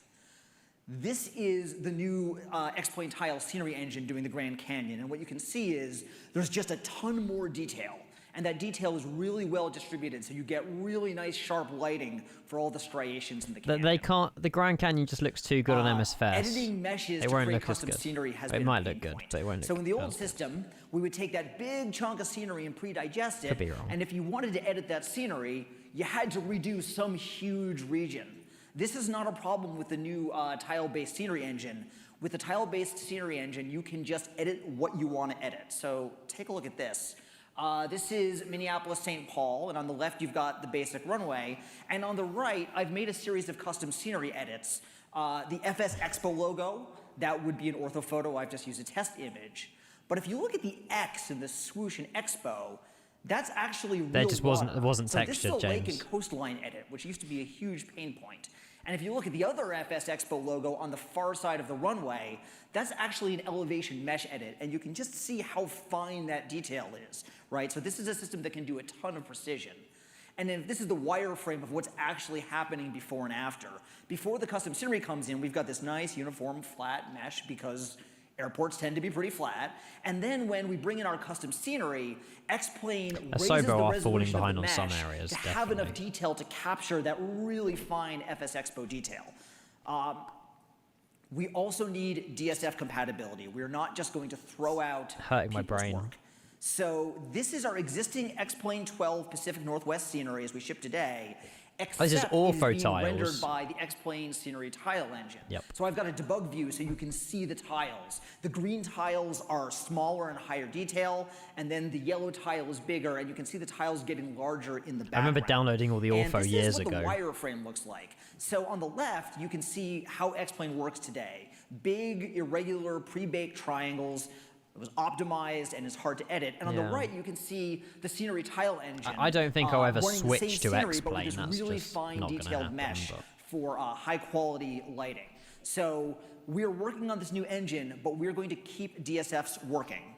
This is the new X-Plane Tile scenery engine doing the Grand Canyon. And what you can see is there's just a ton more detail. And that detail is really well distributed, so you get really nice sharp lighting for all the striations in the canyon. The Grand Canyon just looks too good on MS Fest. Editing meshes to create custom scenery has been it might look good, but it won't look So in the old system, we would take that big chunk of scenery and pre-digest it. Could be wrong. And if you wanted to edit that scenery, you had to redo some huge region. This is not a problem with the new tile-based scenery engine. With the tile-based scenery engine, you can just edit what you want to edit. So take a look at this. This is Minneapolis-St. Paul, and on the left you've got the basic runway. And on the right, I've made a series of custom scenery edits. The FSExpo logo, that would be an orthophoto. I've just used a test image. But if you look at the X in the swoosh and Expo, that's actually real There just wasn't so textured, this is a lake James. and coastline edit, which used to be a huge pain point. And if you look at the other FSExpo logo on the far side of the runway, that's actually an elevation mesh edit, and you can just see how fine that detail is, right? So this is a system that can do a ton of precision. And then this is the wireframe of what's actually happening before and after. Before the custom scenery comes in, we've got this nice uniform flat mesh because airports tend to be pretty flat. And then when we bring in our custom scenery, X-Plane raises the resolution of the mesh to have enough detail to capture that really fine FSExpo detail. We also need DSF compatibility. We're not just going to throw out hurting my brain. Work. So this is our existing X-Plane 12 Pacific Northwest scenery as we ship today. This is ortho being tiles. rendered by the X-Plane scenery tile engine. Yep. So I've got a debug view so you can see the tiles. The green tiles are smaller and higher detail, and then the yellow tile is bigger, and you can see the tiles getting larger in the background. I remember downloading all the ortho years ago. And this is what the wireframe looks like. So on the left, you can see how X-Plane works today. Big, irregular, pre-baked triangles. It was optimized and is hard to edit. And on the right, you can see the scenery tile engine. I don't think I'll ever switch to X-Plane. X-Plane. That's really just fine, not going to happen. mesh for high quality lighting. So we're working on this new engine, but we're going to keep DSFs working.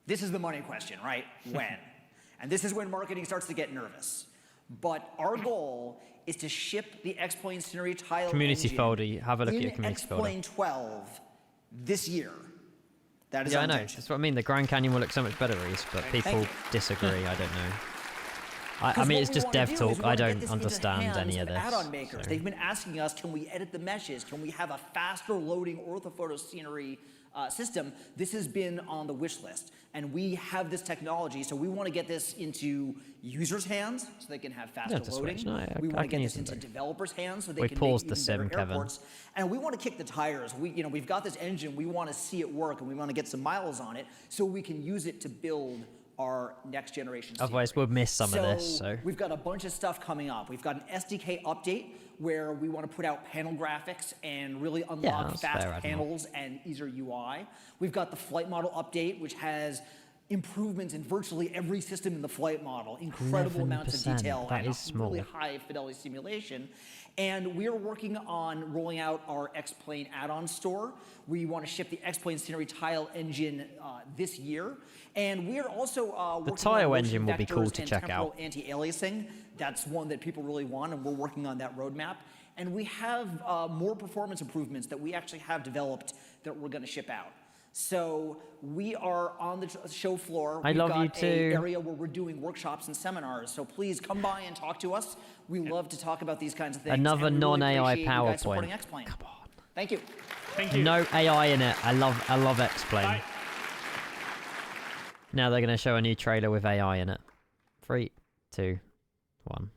This is the money question, right? When? And this is when marketing starts to get nervous. But our goal is to ship the X-Plane scenery tile community engine folder. Have a look at your in community folder. X-Plane 12 this year. That is I know. That's what I mean. The Grand Canyon will look so much better, Reese, but people disagree. I don't know. I mean, it's just dev talk. I don't understand any of this. Add-on makers. They've been asking us, can we edit the meshes? Can we have a faster loading orthophoto scenery system? This has been on the wish list, and we have this technology, so we want to get this into users' hands so they can have faster loading. We want to get this into developers' hands so they can make even better airports. And we want to kick the tires. We've got this engine. We want to see it work, and we want to get some miles on it so we can use it to build our next generation. Otherwise, we'll miss some of this. So we've got a bunch of stuff coming up. We've got an SDK update where we want to put out panel graphics and really unlock fast panels and easier UI. We've got the flight model update, which has improvements in virtually every system in the flight model, incredible amounts of detail and really high fidelity simulation. And we're working on rolling out our X-Plane add-on store. We want to ship the X-Plane scenery tile engine this year. And we're also working the tile on engine will be cool to check out. Anti-aliasing. That's one that people really want, and we're working on that roadmap. And we have more performance improvements that we actually have developed that we're going to ship out. So we are on the show floor. I love you too. We've got an area where we're doing workshops and seminars. So please come by and talk to us. We love to talk about these kinds of things. Another non-AI PowerPoint. Come on. Thank you. Thank you. No AI in it. I love X-Plane. Bye. Now they're going to show a new trailer with AI in it. 3, 2, 1.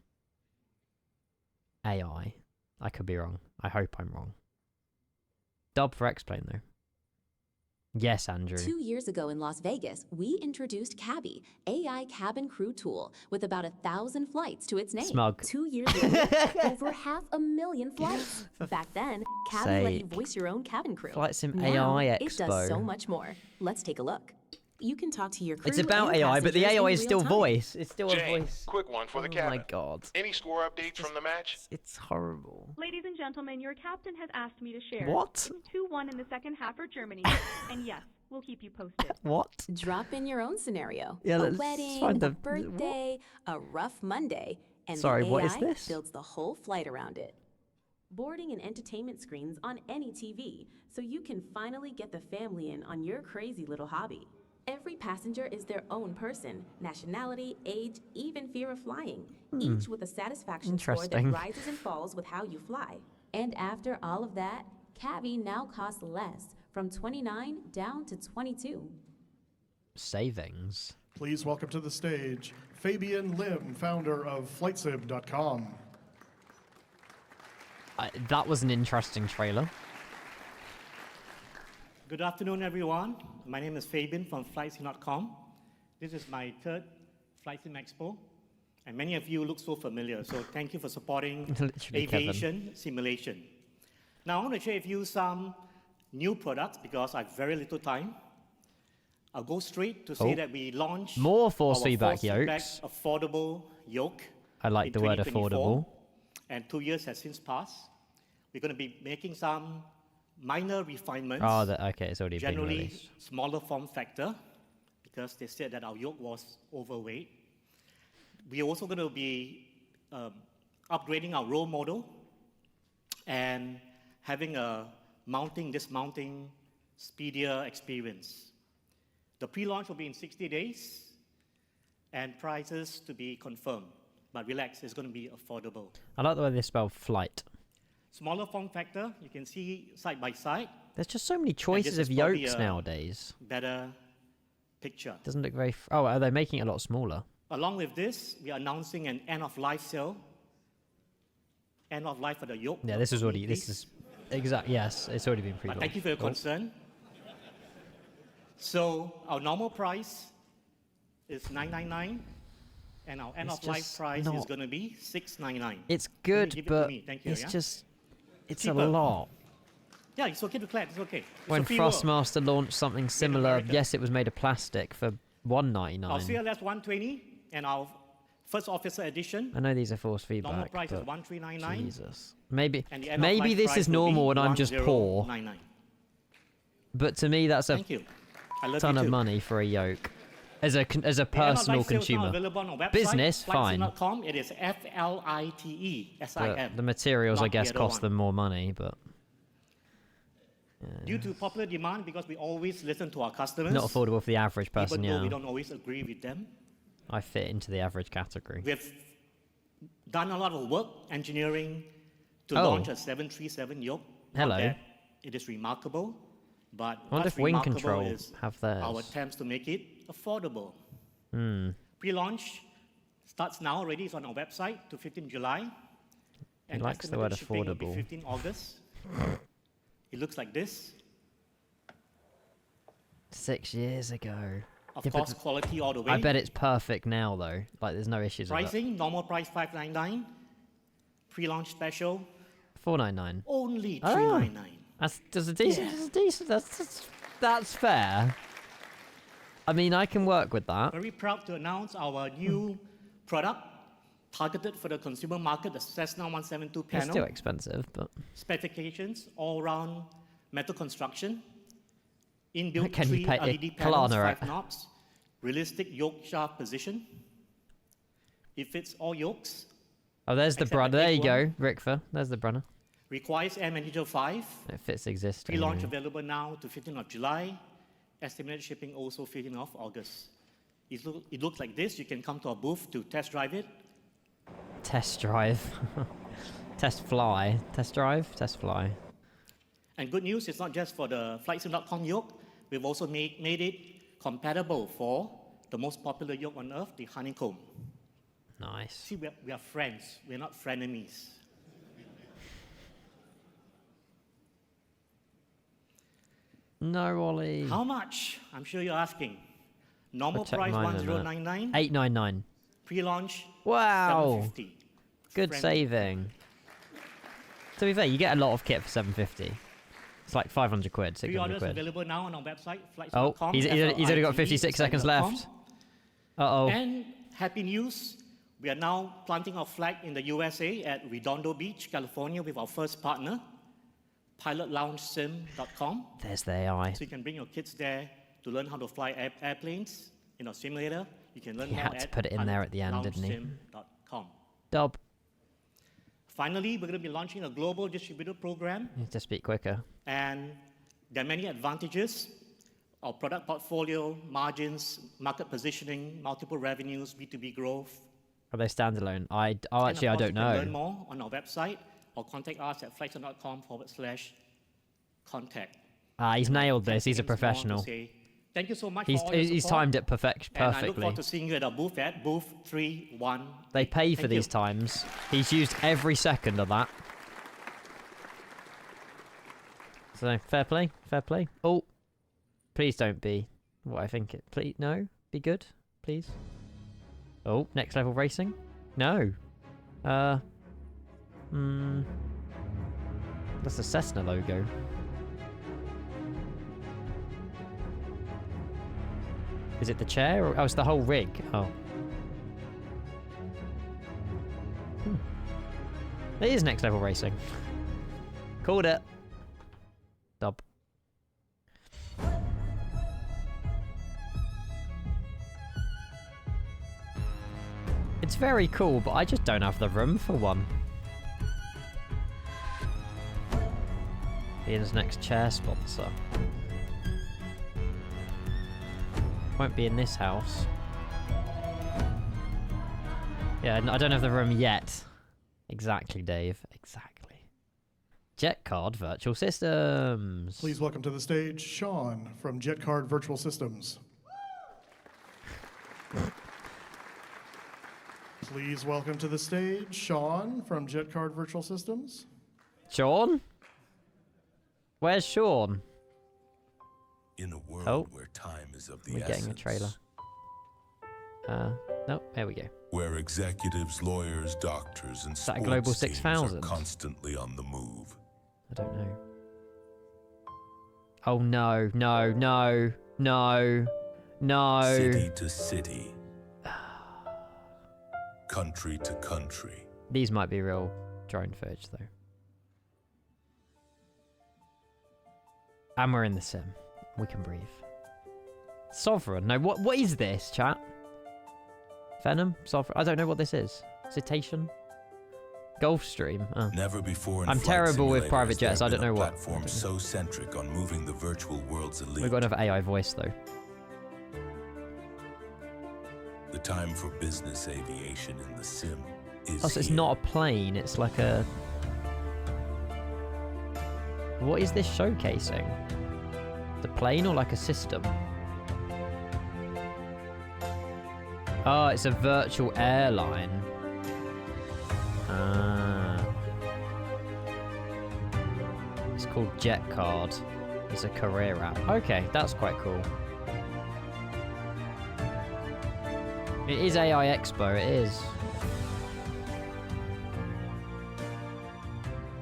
AI. I could be wrong. I hope I'm wrong. Dub for X-Plane though. Yes, Andrew. 2 years ago in Las Vegas, we introduced Cabby, AI cabin crew tool, with about 1,000 flights to its name. Smug. 2 years later, over 500,000 flights. Back then, Cabby let you voice your own cabin crew. Flight Sim Now, AI it Expo. does so much more. Let's take a look. You can talk to your crew It's about and AI, but the passengers AI in is still real time. voice. It's still a Jane, voice. quick one for the Oh cabin. my god. Any score updates from the match? It's horrible. Ladies and gentlemen, your captain has asked me to share. What? It's 2-1 in the second half for Germany. And yes, we'll keep you posted. What? Drop in your own scenario. Yeah, A let's wedding, find a the- birthday, a rough Monday, and Sorry, the what AI is this? builds the whole flight around it. Boarding and entertainment screens on any TV, so you can finally get the family in on your crazy little hobby. Every passenger is their own person, nationality, age, even fear of flying, each with a satisfaction score that Interesting. rises and falls with how you fly. And after all of that, Cabby now costs less, from $29 down to $22. Savings. Please welcome to the stage Fabian Lim, founder of FlightSim.com. That was an interesting trailer. Good afternoon, everyone. My name is Fabian from FlightSim.com. This is my third FlightSim Expo, and many of you look so familiar, so thank you for supporting Literally, aviation simulation. Now, I want to share with you some new products because I have very little time. I'll go straight to say that we launched More force our feedback force feedback yokes. affordable yoke. I like in the word 2024, affordable. And 2 years has since passed. We're going to be making some minor refinements. Oh, okay, it's already been generally released. smaller form factor, because they said that our yoke was overweight. We're also going to be upgrading our roll model and having a mounting, dismounting, speedier experience. The pre-launch will be in 60 days, and prices to be confirmed. But relax, it's going to be affordable. I like the way they spell flight. Smaller form factor, you can see side by side. There's just so many choices of yokes nowadays. Better picture. Doesn't look very... Oh, are they making it a lot smaller? Along with this, we are announcing an end-of-life sale. End of life for the yoke. Yeah, this is already... This is... Exact. Yes, it's already been pre-launched. Thank you for your concern. So, our normal price is $999, and our end-of-life price is going to be $699. It's Can you good, give it to but me? Thank you, it's yeah? just... It's Cheaper. a lot. Yeah, it's okay to clap. It's okay. It's When a free world. Thrustmaster launched something similar, yes, it was made of plastic for $199. Our CLS 120 and our first officer edition. I know these are force feedback. Normal price is but $1,399. Jesus. Maybe And the end-of-life this price is will normal be and I'm just poor. $1,099. But to me, that's a Thank you. I love ton you of too. money for a yoke. As a personal The end-of-life sale is now consumer. available on our website, Business, fine. flightsim.com. It is FLITESIM. But the materials, I not guess, the other cost one. them more money. But Due to popular demand, because we always listen to our customers. not affordable for the average person. Even though we Yeah, don't always agree with them. I fit into the average category. We've done a lot of work engineering to Oh. launch a 737 yoke. Not Hello. that it is remarkable, but I wonder what's if Wing remarkable Control is have theirs. our attempts to make it affordable. Hmm. Pre-launch starts now already. It's on our website to 15 July. He likes the word estimated shipping will be affordable. 15 August. It looks like this. 6 years ago. Of Yeah, but course, quality all the way. I bet it's perfect now, though. Like, there's no issues with it. Pricing, normal price $599. Pre-launch special, $499. only Oh. $399. That's a decent. Yeah. That's a decent. That's fair. I mean, I can work with that. Very proud to announce our new product targeted for the consumer market, the Cessna 172 It's panel. still expensive, but Specifications, all-round metal construction, inbuilt Can you 3 pay- LED panels, Kalana 5 knobs, realistic yoke shaft position. It fits all yokes. oh, there's the Except brother. the There big you one. go, Rickfer. There's the brother. Requires Air Manager 5. It fits existing. Pre-launch available now to 15th of July. Estimated shipping also 15th of August. It looks like this. You can come to our booth to test drive it. Test drive. Test fly. Test drive. Test fly. And good news, it's not just for the FlightSim.com yoke. We've also made it compatible for the most popular yoke on earth, the honeycomb. Nice. See, we are friends. We're not frenemies. No, Ollie. How much? I'm sure you're asking. Normal I'll check price mine in a minute. 1099. 899. Pre-launch. Wow. 750. Good Friendly. saving. To be fair, you get a lot of kit for 750. It's like 500 quid, 600 Pre-orders quid. available now on our website, Oh, flights.com. he's only got 56 seconds left. Uh-oh. And happy news, we are now planting our flag in the USA at Redondo Beach, California with our first partner, pilotloungesim.com. There's the AI. So you can bring your kids there to learn how to fly airplanes in a simulator. You can learn He more had to at put it in there at the end, didn't he? pilotloungesim.com. Dub. Finally, we're going to be launching a global distributor program. You have to speak quicker. And there are many advantages. Our product portfolio, margins, market positioning, multiple revenues, B2B growth. Are they standalone? I don't know. You can learn more on our website or contact us at flightson.com/contact. He's nailed this. He's a professional. Thank you so much He's, for all your he's support. timed it perfectly. And I look forward to seeing you at our booth at booth 318. They pay for Thank these you. times. He's used every second of that. So, fair play. Fair play. Oh. Please don't be what I think it... Please, no? Be good, please. Oh, next level racing? No. That's the Cessna logo. Is it the chair? Or, oh, it's the whole rig. Oh. It is next level racing. Called it. Dub. It's very cool, but I just don't have the room for one. Ian's next chair sponsor. Won't be in this house. Yeah, I don't have the room yet. Exactly, Dave. Exactly. JetCard Virtual Systems. Please welcome to the stage Sean from JetCard Virtual Systems. Please welcome to the stage Sean from JetCard Virtual Systems. Sean? Where's Sean? In a world where time is of the We're essence. getting a trailer. No, there we go. Where executives, lawyers, doctors, and Is that a sports Global teams 6000? are constantly on the move. I don't know. Oh no, no, no, no, no. City to city. Country to country. These might be real drone footage though. And we're in the sim. We can breathe. Sovereign. No, what is this, chat? Venom? Sovereign? I don't know what this is. Cetacean? Gulfstream? Oh. Never before in I'm flight terrible with simulators private jets. there I don't been know a what. platform so centric on moving the virtual world's elite. We've got another AI voice though. The time for business aviation in the sim is Oh, so it's here. not a plane, it's like a... What is this showcasing? The plane or like a system? Oh, it's a virtual airline. Ah. It's called JetCard. It's a career app. Okay, that's quite cool. It is AI Expo, it is.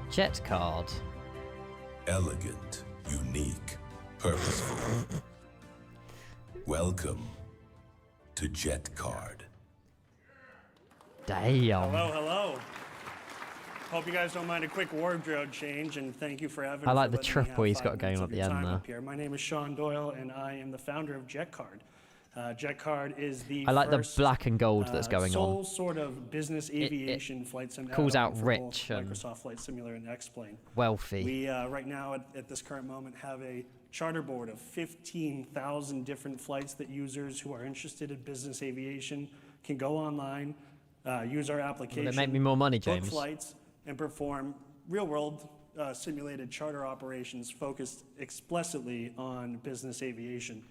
JetCard. Elegant, unique, purposeful. Welcome to JetCard. Damn. Hello. Hope you guys don't mind a quick wardrobe change, and thank you for having I like for the letting me triple have he's 5 got going minutes on of at the your end time there. up here. My name is Sean Doyle, and I am the founder of JetCard. JetCard is the I like the first, black and gold that's going sole on. sort of business aviation flight sim calls add-on out for rich both and Microsoft Flight Simulator and X-Plane. Wealthy. We right now at this current moment have a charter board of 15,000 different flights that users who are interested in business aviation can go online, use our application, Will it make me more money, book James? flights, and perform real-world simulated charter operations focused explicitly on business aviation.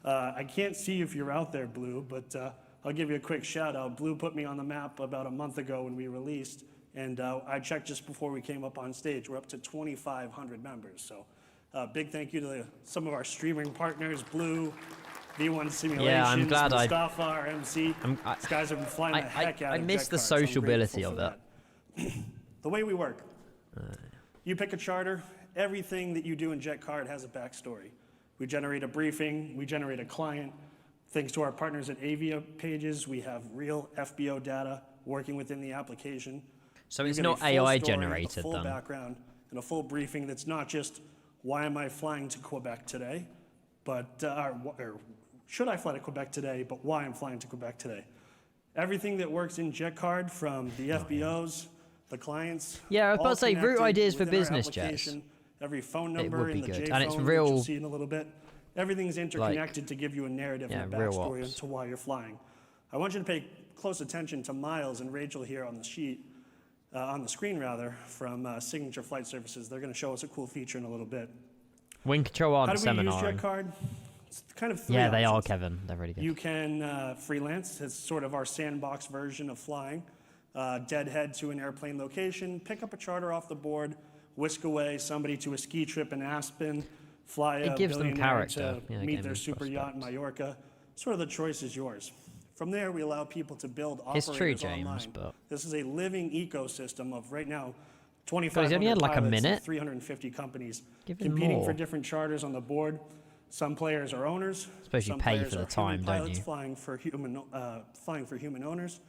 I can't see if you're out there, Blue, but I'll give you a quick shout out. Blue put me on the map about a month ago when we released, and I checked just before we came up on stage. We're up to 2,500 members, so Big thank you to some of our streaming partners, Blue, V1 Simulations, Yeah, I'm glad Mustafa, our MC. These guys have been flying the heck out of I miss jet the cards, so I'm sociability grateful of for it. that. The way we work. You pick a charter, everything that you do in Jet Card has a backstory. We generate a briefing, we generate a client. Thanks to our partners at Avia Pages, we have real FBO data working within the application. So You it's get a not full AI story, generated a full then? background, and a full briefing that's not just, why am I flying to Quebec today? But, or should I fly to Quebec today, but why I'm flying to Quebec today? Everything that works in Jet Card, from the FBOs, the clients. Yeah, I was about to say, route connected ideas for within our business jets. application. Every phone It number would in be the good. J And it's phone, real- which you'll see in a little bit. Everything's interconnected to give you a narrative yeah, and a real backstory ops. to why you're flying. I want you to pay close attention to Miles and Rachel here on the sheet, on the screen rather, from Signature Flight Services. They're going to show us a cool feature in a little bit. Wing control on How do we use seminaring. Jet Card? It's kind of three Yeah, they are, options. Kevin. They're really good. You can freelance. It's sort of our sandbox version of flying. Deadhead to an airplane location, pick up a charter off the board, whisk away somebody to a ski trip in Aspen, fly It a gives them billionaire character. to Yeah, meet game their of super yacht in Mallorca. Sort of the choice is yours. From there, we allow people to build It's operators true, James, online. but- This is a living ecosystem of, right now, Guys, 2,500 he only had like a pilots and minute. 350 companies Give him competing more. for different charters on the board. Some players are owners. Suppose you some pay players for the are time, human don't pilots you? Flying for human owners.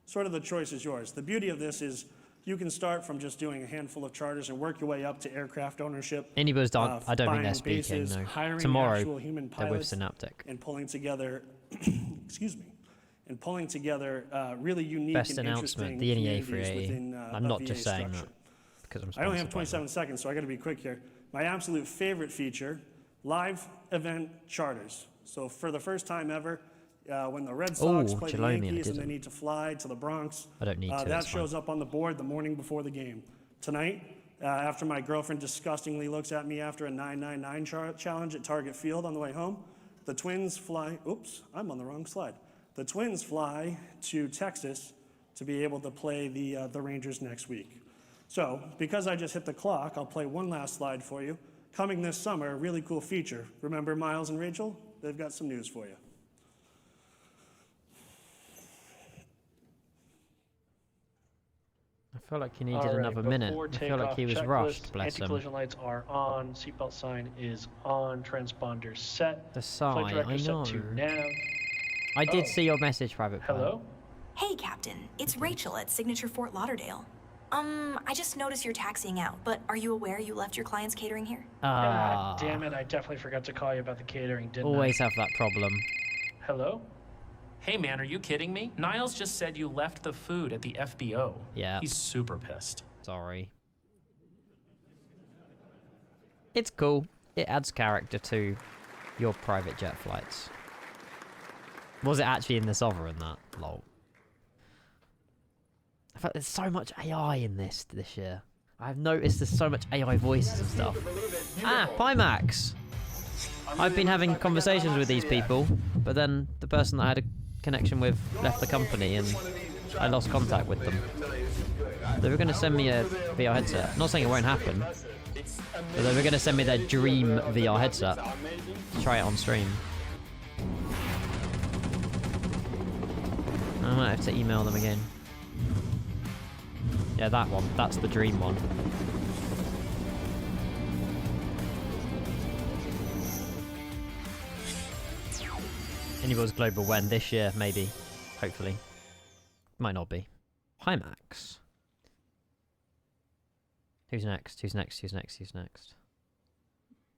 Sort of the choice is yours. The beauty of this is you can start from just doing a handful of charters and work your way up to aircraft ownership. Anybody's done. I don't think they're buying speaking. bases, No. hiring Tomorrow, actual human they're with pilots, Synaptic. and pulling together, excuse me, and pulling together really unique Best and announcement, interesting the NEA communities 380. within I'm a not VA just saying structure. that because I'm I only have sponsored by them. 27 seconds, so I got to be quick here. My absolute favorite feature, live event charters. So for the first time ever, when the Red Sox Ooh, play the Jalomia, I Yankees and they didn't. need to fly to the Bronx, I don't need to, that that's fine. shows up on the board the morning before the game. Tonight, after my girlfriend disgustingly looks at me after a 999 challenge at Target Field on the way home, the Twins fly, oops, I'm on the wrong slide. The Twins fly to Texas to be able to play the Rangers next week. So, because I just hit the clock, I'll play one last slide for you. Coming this summer, a really cool feature. Remember Miles and Rachel? They've got some news for you. I feel like he needed another minute. I feel like he was rushed, bless him. Anti-collision lights are on. Seatbelt sign is on. Transponder set. The Flight sign, director I set know. to nav. I did Oh. see your message, Private Pilot. Hello? Hey, Captain. It's Rachel at Signature Fort Lauderdale. I just noticed you're taxiing out, but are you aware you left your client's catering here? God damn it, I definitely forgot to call you about the catering, didn't Always I? have that problem. Hello? Hey man, are you kidding me? Niles just said you left the food at the FBO. Yeah. He's super pissed. Sorry. It's cool. It adds character to your private jet flights. Was it actually in the Sovereign, that? Lol. I felt there's so much AI in this year. I've noticed there's so much AI voices and stuff. Ah, Pimax! I've been having conversations with these people, but then the person that I had a connection with left the company and I lost contact with them. They were going to send me a VR headset. Not saying it won't happen, but they were going to send me their dream VR headset to try it on stream. I might have to email them again. Yeah, that one. That's the dream one. Anybody's Global when? This year, maybe. Hopefully. Might not be. Pimax. Who's next? Who's next? Who's next? Who's next?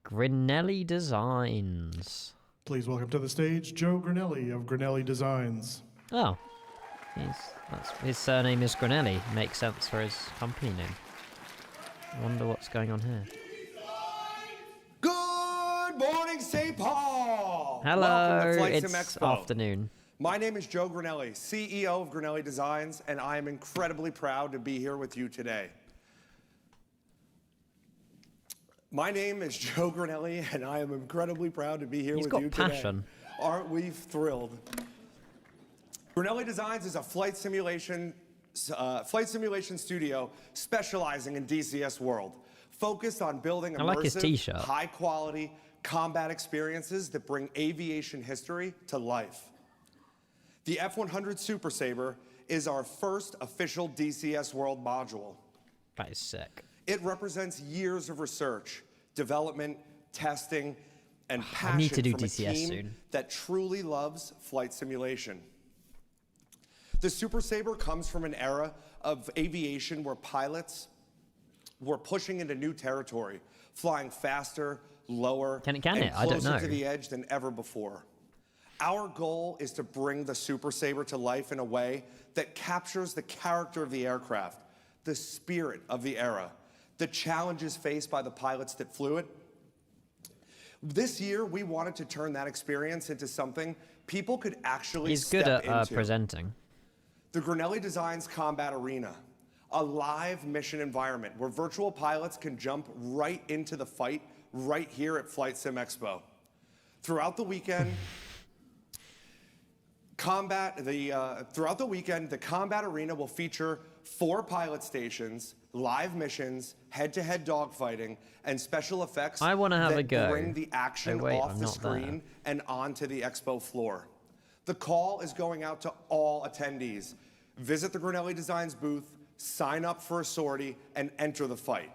Grinelli Designs. Please welcome to the stage Joe Grinelli of Grinelli Designs. Oh. His surname is Grinelli. Makes sense for his company name. I wonder what's going on here. Good morning, St. Paul! Hello, Welcome to Flight it's Sim Expo. afternoon. My name is Joe Grinelli, CEO of Grinelli Designs, and I am incredibly proud to be here with you today. My name is Joe Grinelli, and I am incredibly proud to be here He's with got you passion. today. Aren't we thrilled? Grinelli Designs is a flight simulation studio specializing in DCS world. focused on building I like his immersive, t-shirt. high-quality combat experiences that bring aviation history to life. The F-100 Super Sabre is our first official DCS World module. That is sick. It represents years of research, development, testing, and I passion need to do from a DCS team soon. that truly loves flight simulation. The Super Sabre comes from an era of aviation where pilots were pushing into new territory, flying faster, lower, and I don't know. closer to the edge than ever before. Our goal is to bring the Super Sabre to life in a way that captures the character of the aircraft, the spirit of the era, the challenges faced by the pilots that flew it. This year, we wanted to turn that experience into something people could actually He's good step at into. presenting. The Granelli Designs Combat Arena, a live mission environment where virtual pilots can jump right into the fight right here at Flight Sim Expo. Throughout the weekend, the Combat Arena will feature 4 pilot stations, live missions, head-to-head dogfighting, and special effects I want to have a go. that bring the action Oh, wait, off I'm the not there. screen and onto the expo floor. The call is going out to all attendees. Visit the Granelli Designs booth, sign up for a sortie, and enter the fight.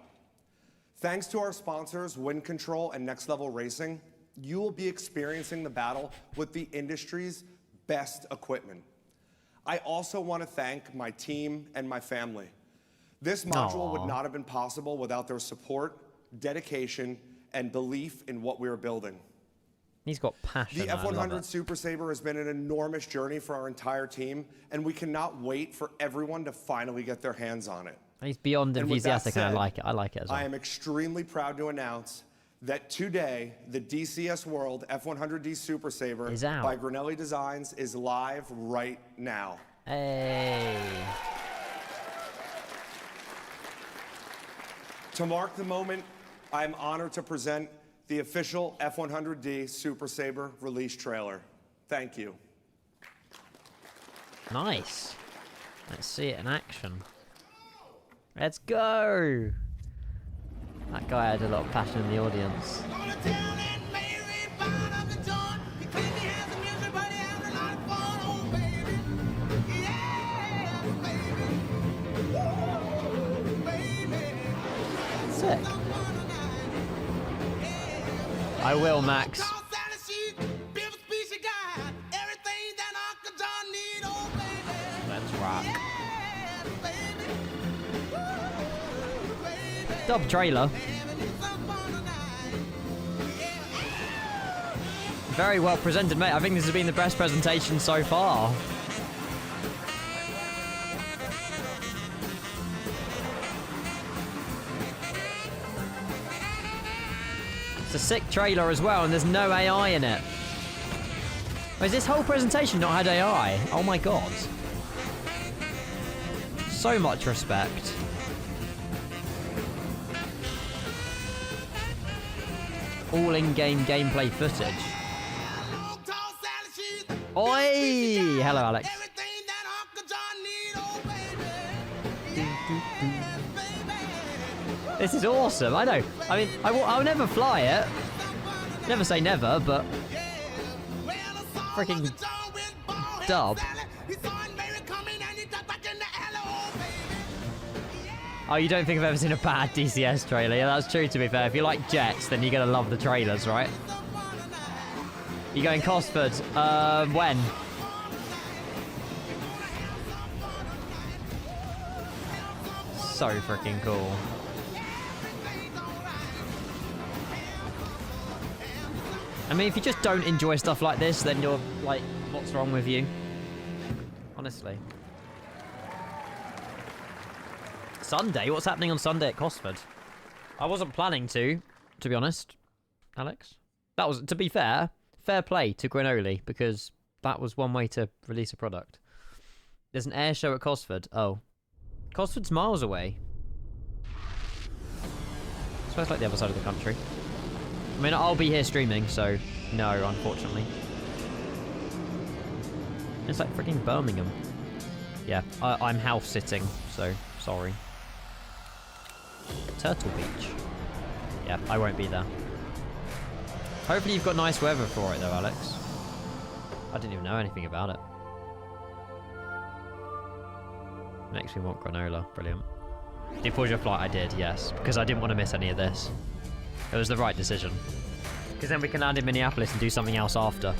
Thanks to our sponsors, Wind Control and Next Level Racing, you will be experiencing the battle with the industry's best equipment. I also want to thank my team and my family. This module would not have been possible without their support, dedication, and belief in what we are building. He's got passion. The I love F-100 it. Super Sabre has been an enormous journey for our entire team, and we cannot wait for everyone to finally get their hands on it. He's beyond And with that enthusiastic, and I said, like it. I like it as well. I am extremely proud to announce that today, the DCS World F-100D Super Sabre Is out. by Granelli Designs is live right now. Hey. To mark the moment, I am honored to present the official F-100D Super Sabre release trailer. Thank you. Nice. Let's see it in action. Let's go. That guy had a lot of passion in the audience. Sick. I will, Max. Let's rock. Dub trailer. Very well presented, mate. I think this has been the best presentation so far. It's a sick trailer as well, and there's no AI in it. Has this whole presentation not had AI? Oh my god. So much respect. All in-game gameplay footage. Oi! Hello, Alex. This is awesome. I know. I mean, I'll never fly it. Never say never, but freaking dub. Oh, you don't think I've ever seen a bad DCS trailer? Yeah, that's true, to be fair. If you like jets, then you're going to love the trailers, right? You going Cosford? When? So freaking cool. I mean, if you just don't enjoy stuff like this, then you're like, what's wrong with you? Honestly. Sunday? What's happening on Sunday at Cosford? I wasn't planning to be honest, Alex. That was, to be fair play to Granoli, because that was one way to release a product. There's an air show at Cosford. Oh. Cosford's miles away. So it's like the other side of the country. I mean, I'll be here streaming, so no, unfortunately. It's like freaking Birmingham. Yeah, I'm house sitting, so sorry. Turtle Beach. Yeah, I won't be there. Hopefully you've got nice weather for it though, Alex. I didn't even know anything about it. Makes me want granola. Brilliant. Did you pause your flight? I did, yes. Because I didn't want to miss any of this. It was the right decision. Because then we can land in Minneapolis and do something else after.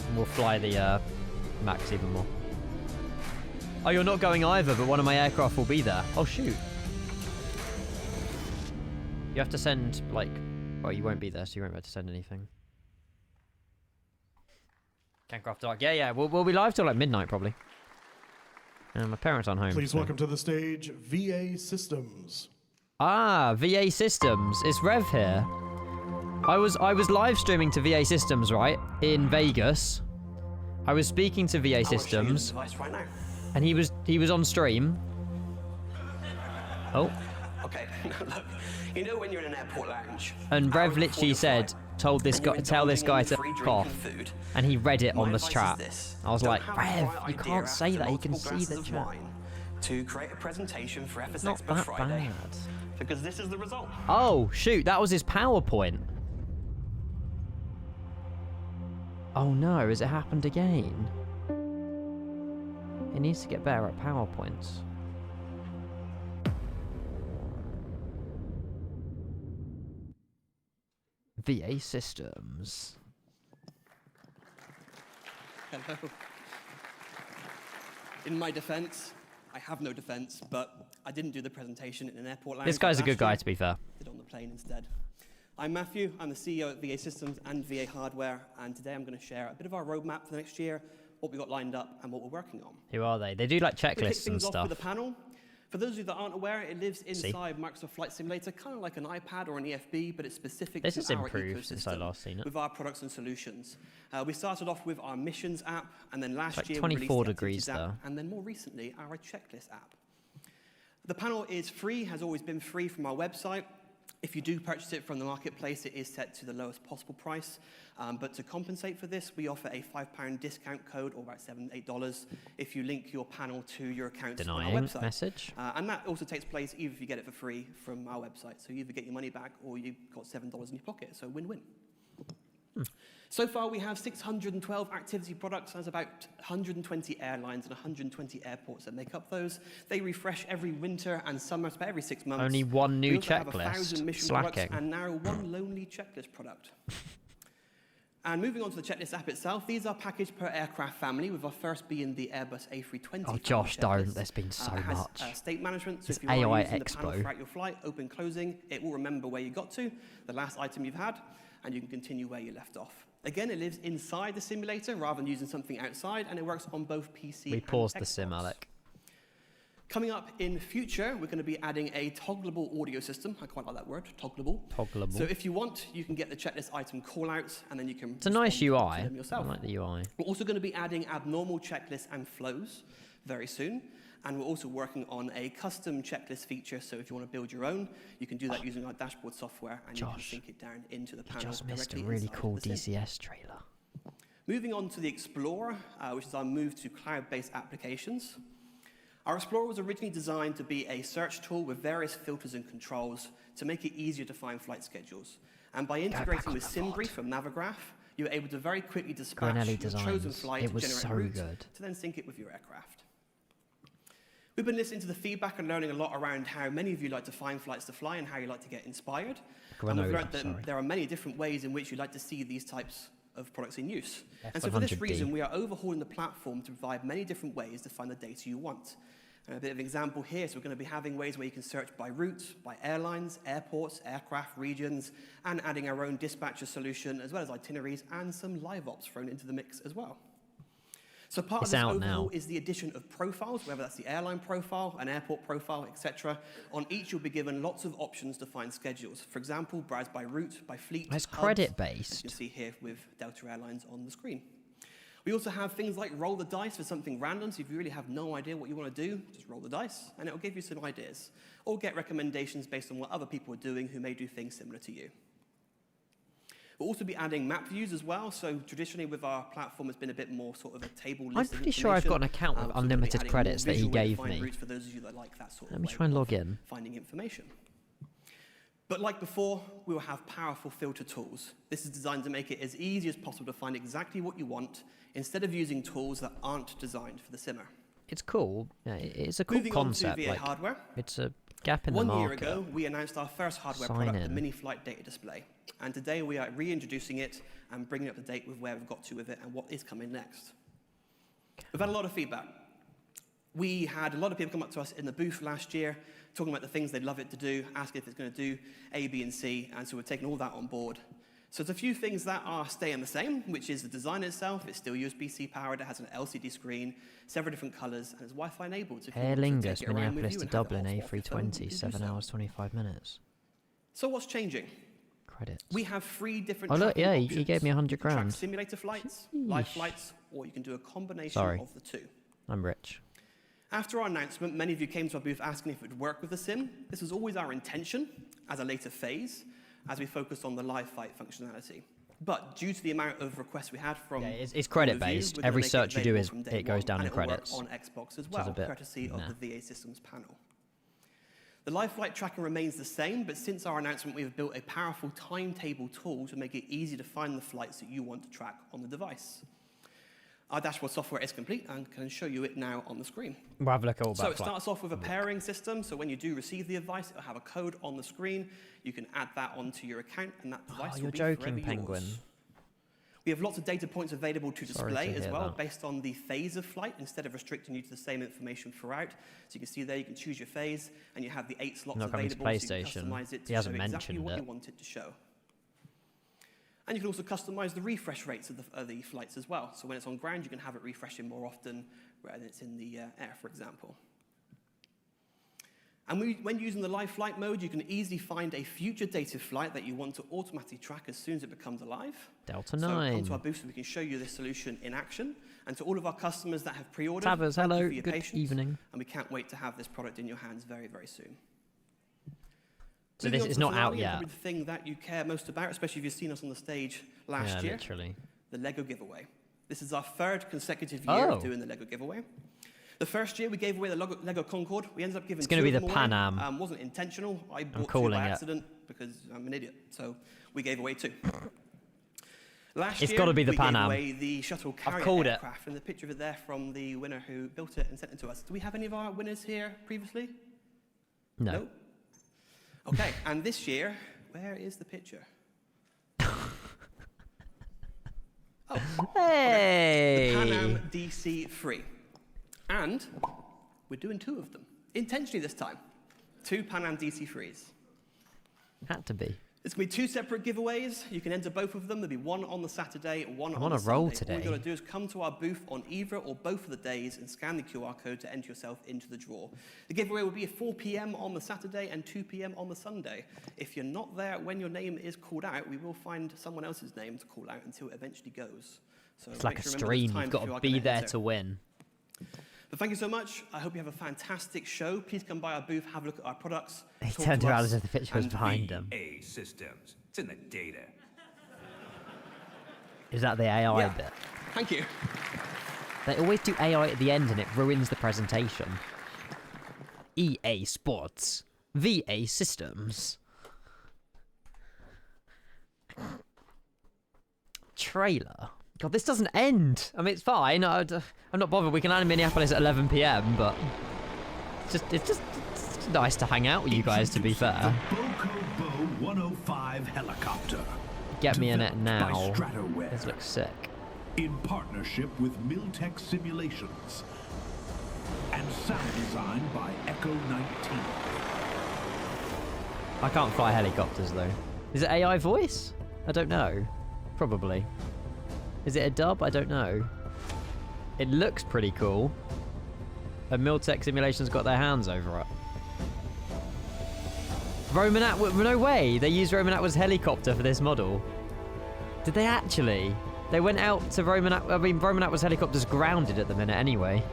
And we'll fly the Max even more. Oh, you're not going either, but one of my aircraft will be there. Oh, shoot. You have to send, like... Well, you won't be there, so you won't be able to send anything. Can't craft dark. Yeah, we'll be live till like midnight, probably. And my parents aren't home. Please welcome to the stage, VA Systems. Ah, VA Systems. It's Rev here. I was live streaming to VA Systems, right, in Vegas. I was speaking to VA Systems, right now. and he was on stream. Oh. Okay, look, you know when you're in an airport lounge. And Rev literally said, tell this guy to f off, and he read it on the chat. I was like, Rev, you can't say that. He can see the chat. To create a presentation for It's not that FSExpoFriday. bad. Because this is the result. Oh shoot, that was his PowerPoint. Oh no, has it happened again? He needs to get better at PowerPoints. VA Systems. Hello. In my defense, I have no defense, but I didn't do the presentation in an airport lounge. This guy's a good guy, to be fair. Did it on the plane instead. I'm Matthew. I'm the CEO at VA Systems and VA Hardware, and today I'm going to share a bit of our roadmap for the next year, what we've got lined up, and what we're working on. Who are they? They do like We'll kick checklists and things off stuff. with a panel. For those of you that aren't aware, it lives inside Microsoft Flight Simulator, kind of like an iPad or an EFB, but it's specific This to has our improved since I ecosystem last seen it. with our products and solutions. We started off with our missions app, and then last Like year 24 we released the degrees Activities app, there. and then more recently our checklist app. The panel is free, has always been free from our website. If you do purchase it from the marketplace, it is set to the lowest possible price. But to compensate for this, we offer a £5 discount code, or about $7, $8, if you link your panel to your account on our Denying website. message. And that also takes place either if you get it for free from our website. So you either get your money back or you've got $7 in your pocket. So win-win. So far, we have 612 activity products. There's about 120 airlines and 120 airports that make up those. They refresh every winter and summer, so about every 6 months. Only one new We also have checklist. 1,000 mission Slacking. products and now one lonely checklist product. And moving on to the checklist app itself, these are packaged per aircraft family, with our first being the Airbus A320. Oh, Josh, checklist. don't. There's been so It has, much. State management, so It's if you are AI using the panel Expo. throughout your flight, open, closing, it will remember where you got to, the last item you've had, and you can continue where you left off. Again, it lives inside the simulator rather than using something outside, and it works on both PC We and paused the Xbox. sim, Alec. Coming up in future, we're going to be adding a toggleable audio system. I quite like that word, toggleable. Toggleable. So if you want, you can get the checklist item callouts, and then you can It's a nice UI. to them yourself. I like the UI. We're also going to be adding abnormal checklists and flows very soon. And we're also working on a custom checklist feature. So if you want to build your own, you can do that using our dashboard software, and you can sync it down into the panel. Just missed a directly really inside cool the sim. DCS trailer. Moving on to the Explorer, which is our move to cloud-based applications. Our Explorer was originally designed to be a search tool with various filters and controls to make it easier to find flight schedules. And by integrating with SimBrief from Navigraph, you were able to very quickly dispatch Granelli your chosen Designs. flight It to was generate so a route good. to then sync it with your aircraft. We've been listening to the feedback and learning a lot around how many of you like to find flights to fly and how you like to get inspired. And we've learned that there are many different ways in which you like to see these types of products in use. And so for this reason, we are overhauling the platform to provide many different ways to find the data you want. And a bit of an example here, so we're going to be having ways where you can search by route, by airlines, airports, aircraft, regions, and adding our own dispatcher solution, as well as itineraries and some live ops thrown into the mix as well. So part of this overhaul is the addition of profiles, whether that's the airline profile, an airport profile, etc. On each, you'll be given lots of options to find schedules. For example, browse by route, by fleet. It's hubs, credit-based. as you can see here with Delta Airlines on the screen. We also have things like roll the dice for something random. So if you really have no idea what you want to do, just roll the dice, and it'll give you some ideas. Or get recommendations based on what other people are doing who may do things similar to you. We'll also be adding map views as well. So traditionally with our platform, it's been a bit more sort of a table list. I'm pretty sure I've got an account with unlimited credits that he gave me. For those of you that like that sort Let me try and log in. Finding information. But like before, we will have powerful filter tools. This is designed to make it as easy as possible to find exactly what you want instead of using tools that aren't designed for the simmer. It's cool. Yeah, it's a cool concept. Moving on to VA hardware. It's a gap in the market. 1 year ago, we announced our first hardware product, the mini flight data display. And today we are reintroducing it and bringing it up to date with where we've got to with it and what is coming next. We've had a lot of feedback. We had a lot of people come up to us in the booth last year talking about the things they'd love it to do, asking if it's going to do A, B, and C, and so we're taking all that on board. So there's a few things that are staying the same, which is the design itself. It's still USB-C powered. It has an LCD screen, several different colors, and it's Wi-Fi enabled. Aer Lingus, Minneapolis to Dublin, A320, 7 hours, 25 minutes. So what's changing? Credits. We have 3 different Oh look, yeah, options. he gave me 100 grand. Track simulator flights, live flights, or you can do a combination of the two. I'm rich. After our announcement, many of you came to our booth asking if it would work with the sim. This was always our intention as a later phase, as we focused on the live flight functionality. But due to the amount of requests we had from it's credit based. Every search you do is it goes down in credits. On Xbox as well, courtesy of the VA Systems panel. The live flight tracking remains the same, but since our announcement, we have built a powerful timetable tool to make it easy to find the flights that you want to track on the device. Our dashboard software is complete and can show you it now on the screen. We'll have a look at all So it starts off with a pairing system. So when you do receive the device, it'll have a code on the screen. You can add that onto your account, and that device will be forever yours. You're joking, Penguin. We have lots of data points available to display as well, based on the phase of flight, instead of restricting you to the same information throughout. So you can see there, you can choose your phase, and you have the 8 slots available. So you can customize it to show exactly what you want it to show. And you can also customize the refresh rates of the flights as well. So when it's on ground, you can have it refreshing more often rather than it's in the air, for example. And when using the live flight mode, you can easily find a future dated flight that you want to automatically track as soon as it becomes alive. Delta 9. So come to our booth so we can show you this solution in action. And to all of our customers that have pre-ordered, Tabbers, hello, thank you for your good patience, evening. And we can't wait to have this product in your hands very, very soon. So this is not out yet. The thing that you care most about, especially if you've seen us on the stage last year, literally. The Lego giveaway. This is our 3rd consecutive year of doing the Lego giveaway. The first year we gave away the Lego Concorde. We ended up giving 2 of them away. It's going to be the Pan Am. Wasn't intentional. I bought 2 by accident because I'm an idiot. So we gave away 2. Last year, got to be the Pan Am. We gave away the shuttle carrier aircraft, and the picture of it there from the winner who built it and sent it to us. Do we have any of our winners here previously? No. Okay, and this year, where is the picture? Hey! The Pan Am DC-3. And we're doing 2 of them. Intentionally this time. 2 Pan Am DC-3s. Had to be. It's going to be 2 separate giveaways. You can enter both of them. There'll be one on the Saturday, one on the Sunday. I'm on a roll today. All you've got to do is come to our booth on either or both of the days and scan the QR code to enter yourself into the draw. The giveaway will be at 4 p.m. on the Saturday and 2 p.m. on the Sunday. If you're not there when your name is called out, we will find someone else's name to call out until it eventually goes. So it's like a stream. You've got to be there to win. But thank you so much. I hope you have a fantastic show. Please come by our booth, have a look at our products. He turned around as if the picture was behind him. VA Systems. It's in the data. Is that the AI bit? Thank you. They always do AI at the end and it ruins the presentation. EA Sports. VA Systems. Trailer. God, this doesn't end. I mean, it's fine. I'm not bothered. We can land in Minneapolis at 11 p.m., but it's just nice to hang out with you guys, to be fair. The Boco 105 helicopter. Get me in it now. This looks sick. In partnership with Miltech Simulations. And sound design by Echo 19. I can't fly helicopters, though. Is it AI voice? I don't know. Probably. Is it a dub? I don't know. It looks pretty cool. And Miltech Simulations got their hands over it. Roman Atwood, no way! They used Roman Atwood's helicopter for this model. Did they actually? They went out to Roman Atwood's helicopter's grounded at the minute anyway.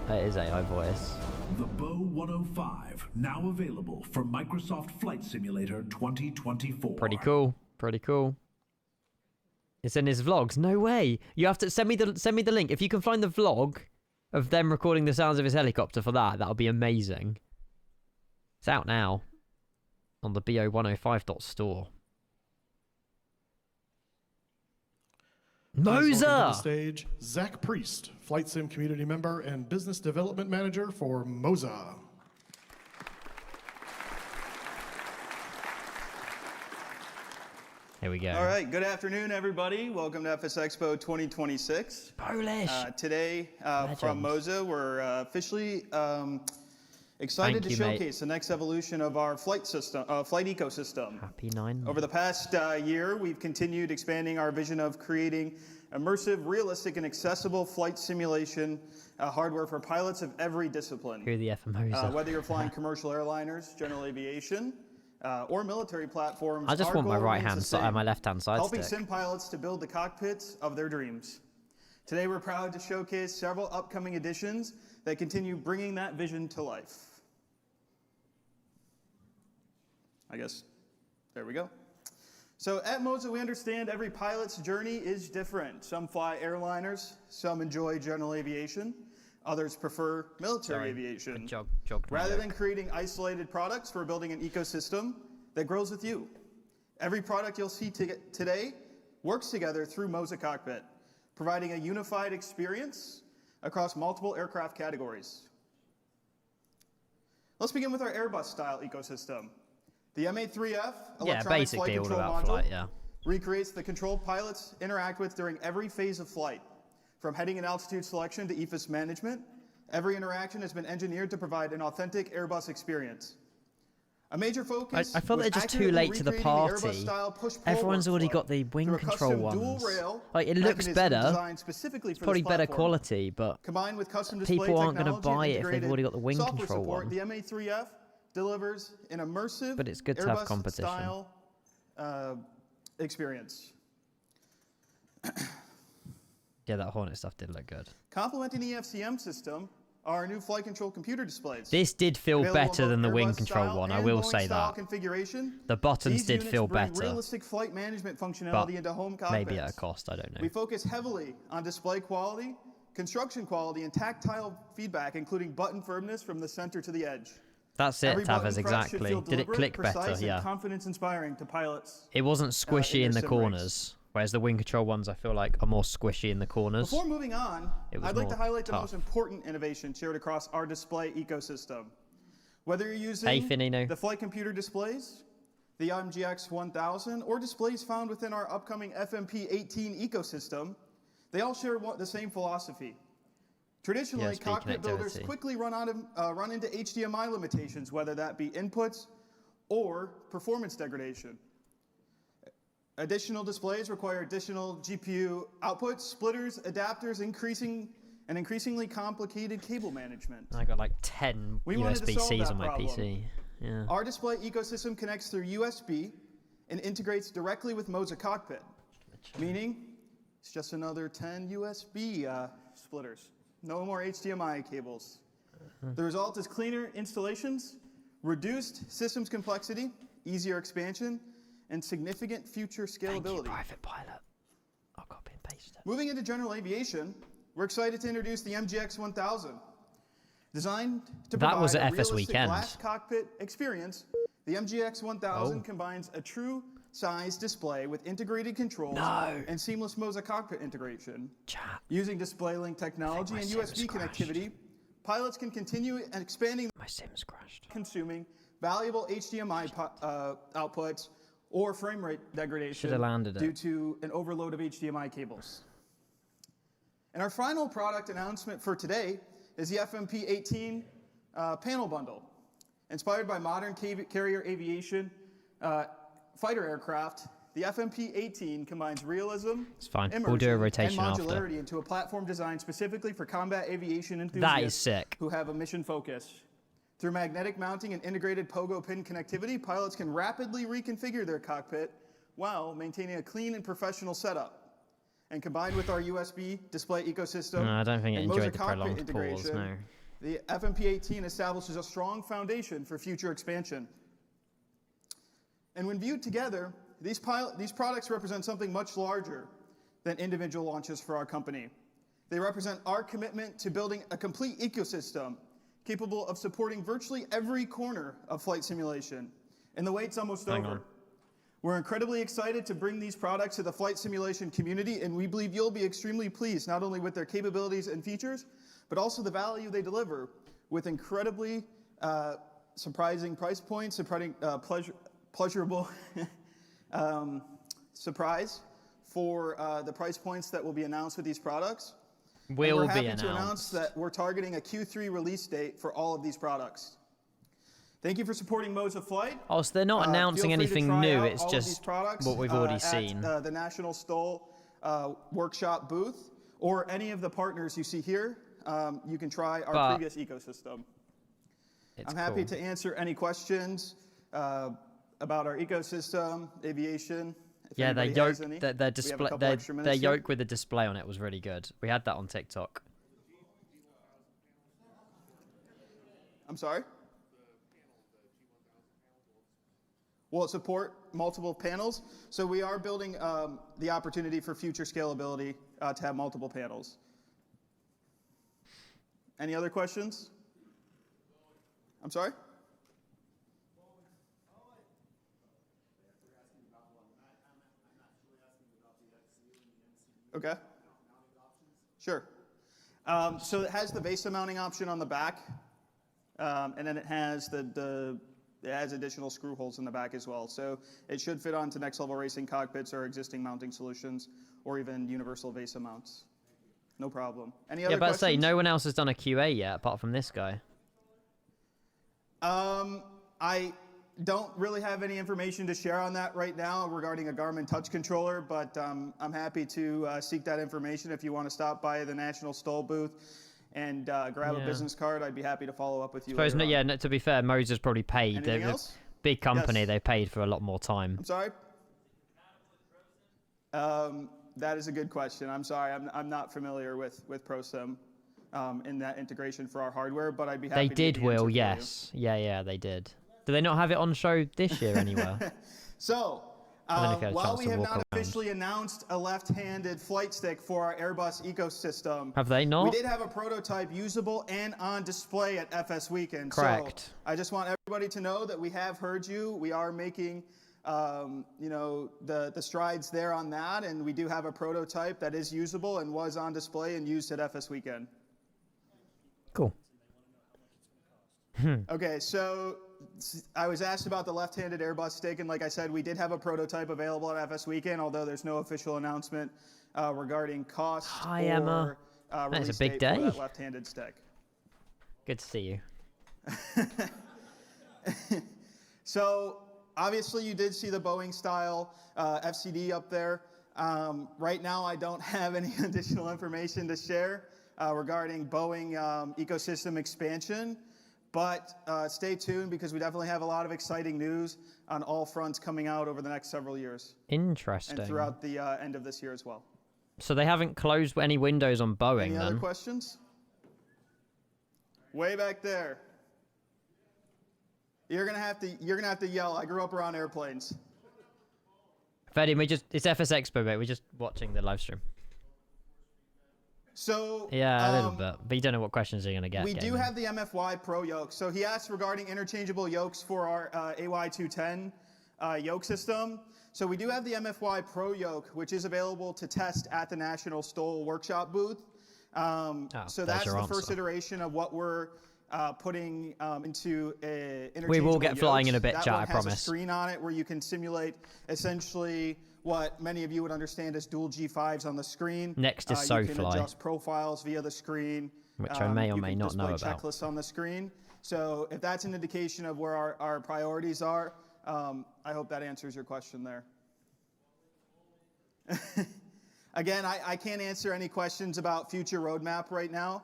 It is AI voice. The Bow 105, now available for Microsoft Flight Simulator 2024. Pretty cool. Pretty cool. It's in his vlogs. No way. You have to send me the link. If you can find the vlog of them recording the sounds of his helicopter for that'll be amazing. It's out now on the bo105.store. Welcome to the Moza! stage, Zach Priest, Flight Sim Community Member and Business Development Manager for Moza. Here we go. All right, good afternoon, everybody. Welcome to FSExpo 2026. Polish. Today, from Moza, we're officially excited to showcase the next evolution of our flight ecosystem. Happy 9. Over the past year, we've continued expanding our vision of creating immersive, realistic, and accessible flight simulation hardware for pilots of every discipline. Who the F Moza? Whether you're flying commercial airliners, general aviation, or military platforms. I just want my right hand side, my left hand side helping stick. sim pilots to build the cockpits of their dreams. Today we're proud to showcase several upcoming additions that continue bringing that vision to life. I guess, there we go. So at Moza, we understand every pilot's journey is different. Some fly airliners, some enjoy general aviation, others prefer military aviation. Rather than creating isolated products, we're building an ecosystem that grows with you. Every product you'll see today works together through Moza Cockpit, providing a unified experience across multiple aircraft categories. Let's begin with our Airbus-style ecosystem. The M83F electronic flight control module recreates the control pilots interact with during every phase of flight. From heading and altitude selection to EFIS management, every interaction has been engineered to provide an authentic Airbus experience. A major focus I felt they're just too late to the party. Everyone's already got the wing control ones. Like, it looks better. It's probably better quality, but people aren't going to buy it if they've already got the wing control one. The M83F delivers an immersive but it's good to have competition. Airbus-style experience. Yeah, that Hornet stuff did look good. Complementing the FCM system are our new flight control computer displays. This did feel better than the wing control one, I will say that. The buttons did feel better, realistic flight management functionality into home cockpits. Maybe at a cost, I don't know. We focus heavily on display quality, construction quality, and tactile feedback, including button firmness from the center to the edge. That's it, Tavers, exactly. Did it click better? Yeah. Confidence-inspiring to pilots. It wasn't squishy in the corners, whereas the wing control ones I feel like are more squishy in the corners. Before moving on, I'd like to highlight the most important innovation shared across our display ecosystem. Whether you're using the flight computer displays, the MGX 1000, or displays found within our upcoming FMP18 ecosystem, they all share the same philosophy. Traditionally, cockpit builders quickly run into HDMI limitations, whether that be inputs or performance degradation. Additional displays require additional GPU outputs, splitters, adapters, increasingly complicated cable management. I got like 10 USB-Cs on my PC. Yeah. Our display ecosystem connects through USB and integrates directly with Moza Cockpit, meaning it's just another 10 USB splitters. No more HDMI cables. The result is cleaner installations, reduced systems complexity, easier expansion, and significant future scalability. Thank you, Private Pilot. I'll copy and paste it. Moving into general aviation, we're excited to introduce the MGX 1000. Designed to provide a realistic glass cockpit experience, the MGX 1000 combines a true size display with integrated controls and seamless Moza Cockpit integration. Using DisplayLink technology and USB connectivity, pilots can continue expanding consuming valuable HDMI outputs or frame rate degradation due to an overload of HDMI cables. And our final product announcement for today is the FMP18 panel bundle. Inspired by modern carrier aviation fighter aircraft, the FMP18 combines realism, we'll do a rotation and modularity after. into a platform designed specifically for combat aviation enthusiasts that is sick. Who have a mission focus. Through magnetic mounting and integrated pogo pin connectivity, pilots can rapidly reconfigure their cockpit while maintaining a clean and professional setup. And combined with our USB display ecosystem, no, I don't think it and enjoyed Moza the Cockpit prolonged pause, no. The FMP18 establishes a strong foundation for future expansion. And when viewed together, these products represent something much larger than individual launches for our company. They represent our commitment to building a complete ecosystem capable of supporting virtually every corner of flight simulation. And the wait's almost over. We're incredibly excited to bring these products to the flight simulation community, and we believe you'll be extremely pleased not only with their capabilities and features, but also the value they deliver with incredibly surprising price points, pleasurable surprise for the price points that will be announced with these products. We're happy to announce that we're targeting a Q3 release date for all of these products. Thank you for supporting Modes of Flight. Oh, so they're not announcing anything new, it's just what we've already seen. At the National STOL workshop booth, or any of the partners you see here, you can try our previous ecosystem. I'm happy to answer any questions about our ecosystem, aviation. Yeah, their yoke with the display on it was really good. We had that on TikTok. I'm sorry? Will it support multiple panels? So we are building the opportunity for future scalability to have multiple panels. Any other questions? I'm sorry? Okay. Sure. So it has the VESA mounting option on the back, and then it has it has additional screw holes in the back as well. So it should fit onto next level racing cockpits or existing mounting solutions, or even universal VESA mounts. No problem. Any other questions? Yeah, but no one else has done a QA yet, apart from this guy. I don't really have any information to share on that right now regarding a Garmin touch controller, but I'm happy to seek that information. If you want to stop by the National STOL booth and grab a business card, I'd be happy to follow up with you. To be fair, Modes has probably paid. Anything else? Big company, they paid for a lot more time. I'm sorry? That is a good question. I'm sorry, I'm not familiar with ProSim in that integration for our hardware, but I'd be happy to They did, Will, yes. Yeah, they did. Do they not have it on show this year anywhere? So, while we have not officially announced a left-handed flight stick for our Airbus ecosystem, have they not? We did have a prototype usable and on display at FS Weekend. Correct. So I just want everybody to know that we have heard you. We are making, the strides there on that, and we do have a prototype that is usable and was on display and used at FS Weekend. Cool. Okay, so I was asked about the left-handed Airbus stick, and like I said, we did have a prototype available at FS Weekend, although there's no official announcement regarding cost Hi, Emma. release It's a big date day. for that left-handed stick. Good to see you. So obviously you did see the Boeing style FCD up there. Right now I don't have any additional information to share regarding Boeing ecosystem expansion. But stay tuned because we definitely have a lot of exciting news on all fronts coming out over the next several years. Interesting. And throughout the end of this year as well. So they haven't closed any windows on Boeing Any then? other questions? Way back there. You're gonna have to yell. I grew up around airplanes. Freddie, it's FSExpo, mate. We're just watching the live stream. So yeah, a little bit, but you don't know what questions you're gonna get. We do have the MFY Pro yoke. So he asked regarding interchangeable yokes for our AY210 yoke system. So we do have the MFY Pro yoke, which is available to test at the National STOL workshop booth. So that's the first iteration of what we're putting into interchangeable We will get flying yokes. in a bit, that chat, one I has promise. a screen on it where you can simulate essentially what many of you would understand as dual G5s on the screen. Next is You can SoFly, adjust profiles via the screen. which I may or may not know You can about. display checklists on the screen. So if that's an indication of where our priorities are, I hope that answers your question there. Again, I can't answer any questions about future roadmap right now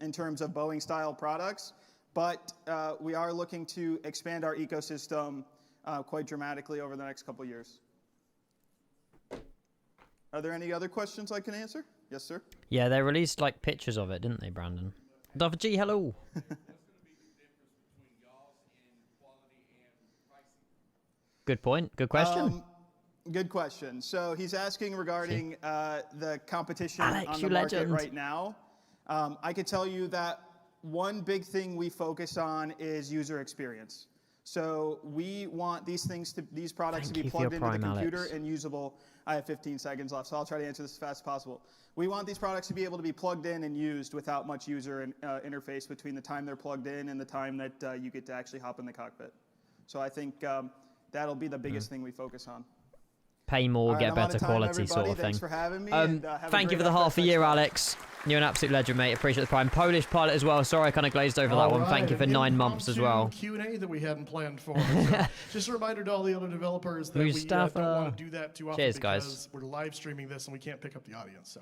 in terms of Boeing-style products, but we are looking to expand our ecosystem quite dramatically over the next couple years. Are there any other questions I can answer? Yes, sir. Yeah, they released like pictures of it, didn't they, Brandon? Dava G, hello. Good point. Good question. Good question. So he's asking regarding the competition Alex, on you the market legend. right now. I could tell you that one big thing we focus on is user experience. So we want these products to be plugged into the computer and usable. I have 15 seconds left, so I'll try to answer this as fast as possible. We want these products to be able to be plugged in and used without much user interface between the time they're plugged in and the time that you get to actually hop in the cockpit. So I think that'll be the biggest thing we focus on. Pay more, get better quality sort of thing. Thanks for having me. Thank you for the half a year, Alex. You're an absolute legend, mate. Appreciate the prime. Polish pilot as well. Sorry, I kind of glazed over that one. Thank you for 9 months as well. Q&A that we hadn't planned for. So just a reminder to all the other developers that we don't want to do that too often. Cheers, because guys. We're live streaming this and we can't pick up the audience. So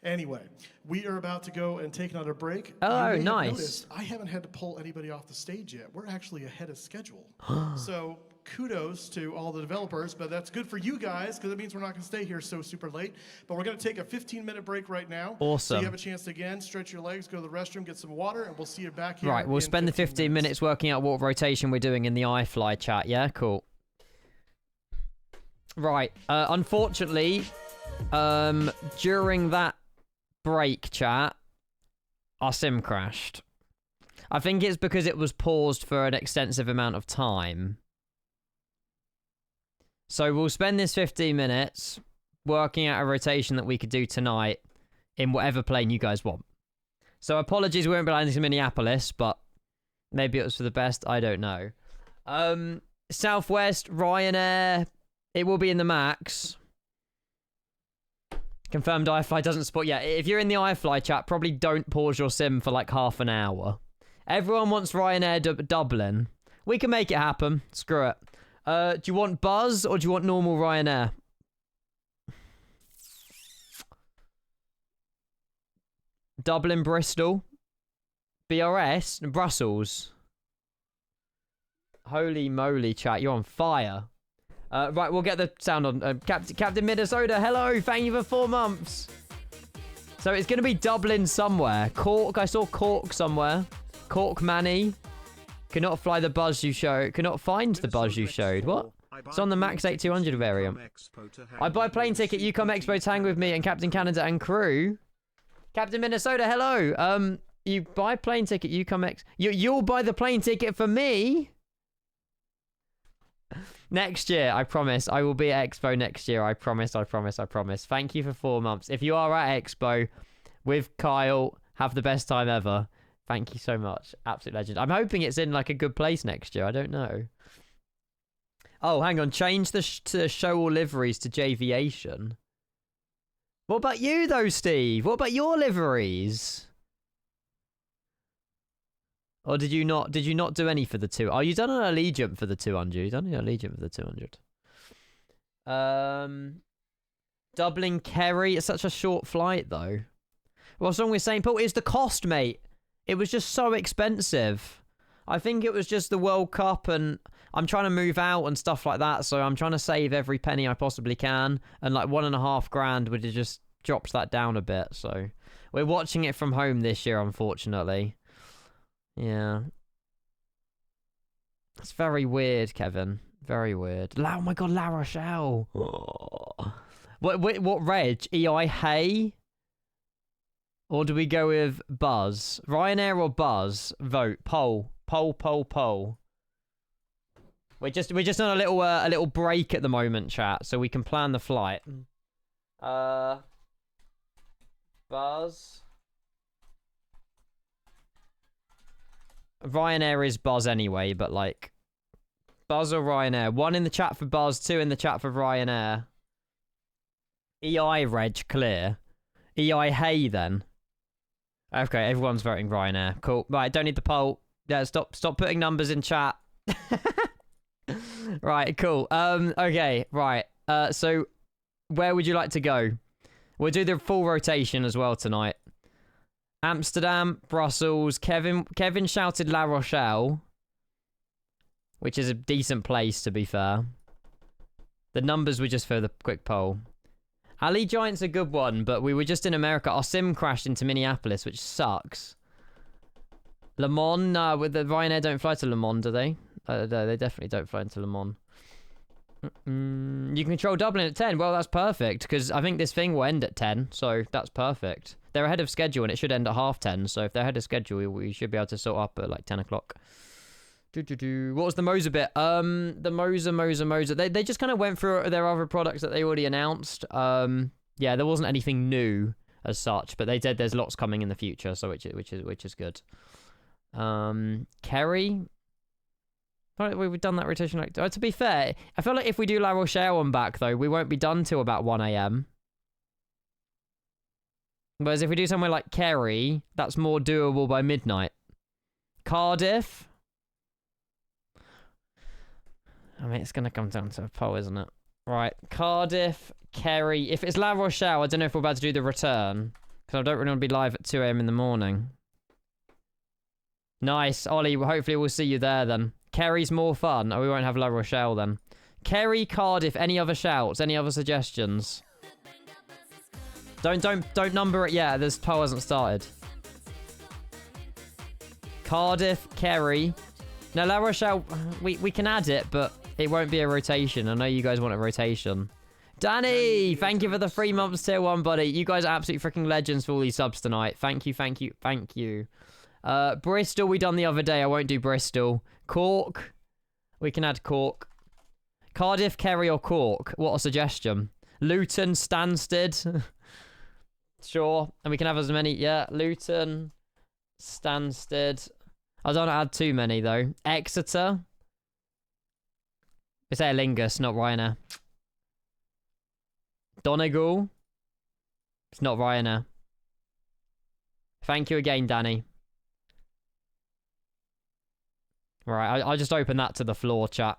anyway, we are about to go and take another break. Oh, you may have nice. noticed I haven't had to pull anybody off the stage yet. We're actually ahead of schedule. So kudos to all the developers, but that's good for you guys because it means we're not going to stay here so super late. But we're going to take a 15-minute break right now. Awesome. So you have a chance to, again, stretch your legs, go to the restroom, get some water, and we'll see you back here. Right, we'll spend the 15 minutes working out what rotation we're doing in the iFLY chat. Yeah, cool. Right, unfortunately, during that break chat, our sim crashed. I think it's because it was paused for an extensive amount of time. So we'll spend this 15 minutes working out a rotation that we could do tonight in whatever plane you guys want. So apologies we won't be landing to Minneapolis, but maybe it was for the best. I don't know. Southwest, Ryanair, it will be in the max. Confirmed iFLY doesn't support. Yeah, if you're in the iFLY chat, probably don't pause your sim for like half an hour. Everyone wants Ryanair Dublin. We can make it happen. Screw it. Do you want Buzz or do you want normal Ryanair? Dublin, Bristol, BRS, Brussels. Holy moly, chat, you're on fire. Right, we'll get the sound on. Captain Minnesota, hello, thank you for 4 months. So it's going to be Dublin somewhere. Cork, I saw Cork somewhere. Cork Manny. Cannot fly the Buzz you showed. Cannot find the Buzz you showed. What? It's on the Max 8200 variant. I buy plane ticket, you come Expo to hang with me and Captain Canada and crew. Captain Minnesota, hello. You buy plane ticket, you come you'll buy the plane ticket for me? Next year, I promise. I will be at Expo next year. I promise, I promise, I promise. Thank you for 4 months. If you are at Expo with Kyle, have the best time ever. Thank you so much. Absolute legend. I'm hoping it's in like a good place next year. I don't know. Oh, hang on. Change the show all liveries to Javiation. What about you though, Steve? What about your liveries? Or did you not do any for the 2? Oh, you done an Allegiant for the 200. You done an Allegiant for the 200. Dublin Kerry. It's such a short flight though. What's wrong with St. Paul? It's the cost, mate. It was just so expensive. I think it was just the World Cup and I'm trying to move out and stuff like that. So I'm trying to save every penny I possibly can. And like $1.5 grand would have just dropped that down a bit. So we're watching it from home this year, unfortunately. Yeah. It's very weird, Kevin. Very weird. Oh my God, La Rochelle. Oh. What reg? EI Hay? Or do we go with Buzz? Ryanair or Buzz? Vote. Poll. Poll. We're just on a little break at the moment, chat, so we can plan the flight. Buzz. Ryanair is Buzz anyway, but like Buzz or Ryanair. 1 in the chat for Buzz, 2 in the chat for Ryanair. EI reg clear. EI Hay then. Okay, everyone's voting Ryanair. Cool. Right, don't need the poll. Yeah, stop putting numbers in chat. Right, cool. Okay, right. So where would you like to go? We'll do the full rotation as well tonight. Amsterdam, Brussels. Kevin shouted La Rochelle, which is a decent place to be fair. The numbers were just for the quick poll. Ali Giant's a good one, but we were just in America. Our sim crashed into Minneapolis, which sucks. Le Mans, with the Ryanair don't fly to Le Mans, do they? No, they definitely don't fly into Le Mans. You can control Dublin at 10. Well, that's perfect, because I think this thing will end at 10, so that's perfect. They're ahead of schedule, and it should end at 10:30, so if they're ahead of schedule, we should be able to sort up at like 10 o'clock. What was the Moser bit? The Moser. They just kind of went through their other products that they already announced. Yeah, there wasn't anything new as such, but they said there's lots coming in the future, so which is good. Kerry. Right, we've done that rotation. Like, to be fair, I feel like if we do La Rochelle one back though, we won't be done till about 1 AM. Whereas if we do somewhere like Kerry, that's more doable by midnight. Cardiff. I mean, it's going to come down to a poll, isn't it? Right, Cardiff, Kerry. If it's La Rochelle, I don't know if we're about to do the return. Because I don't really want to be live at 2 AM in the morning. Nice, Ollie. Hopefully we'll see you there then. Kerry's more fun. Oh, we won't have La Rochelle then. Kerry, Cardiff. Any other shouts? Any other suggestions? Don't number it yet. This poll hasn't started. Cardiff, Kerry. Now La Rochelle, we can add it, but it won't be a rotation. I know you guys want a rotation. Danny, thank you for the 3 months tier 1, buddy. You guys are absolute freaking legends for all these subs tonight. Thank you. Bristol we done the other day. I won't do Bristol. Cork. We can add Cork. Cardiff, Kerry, or Cork. What a suggestion. Luton, Stansted. Sure. And we can have as many. Yeah, Luton, Stansted. I don't want to add too many, though. Exeter. It's Aer Lingus, not Ryanair. Donegal. It's not Ryanair. Thank you again, Danny. Right, I'll just open that to the floor, chat.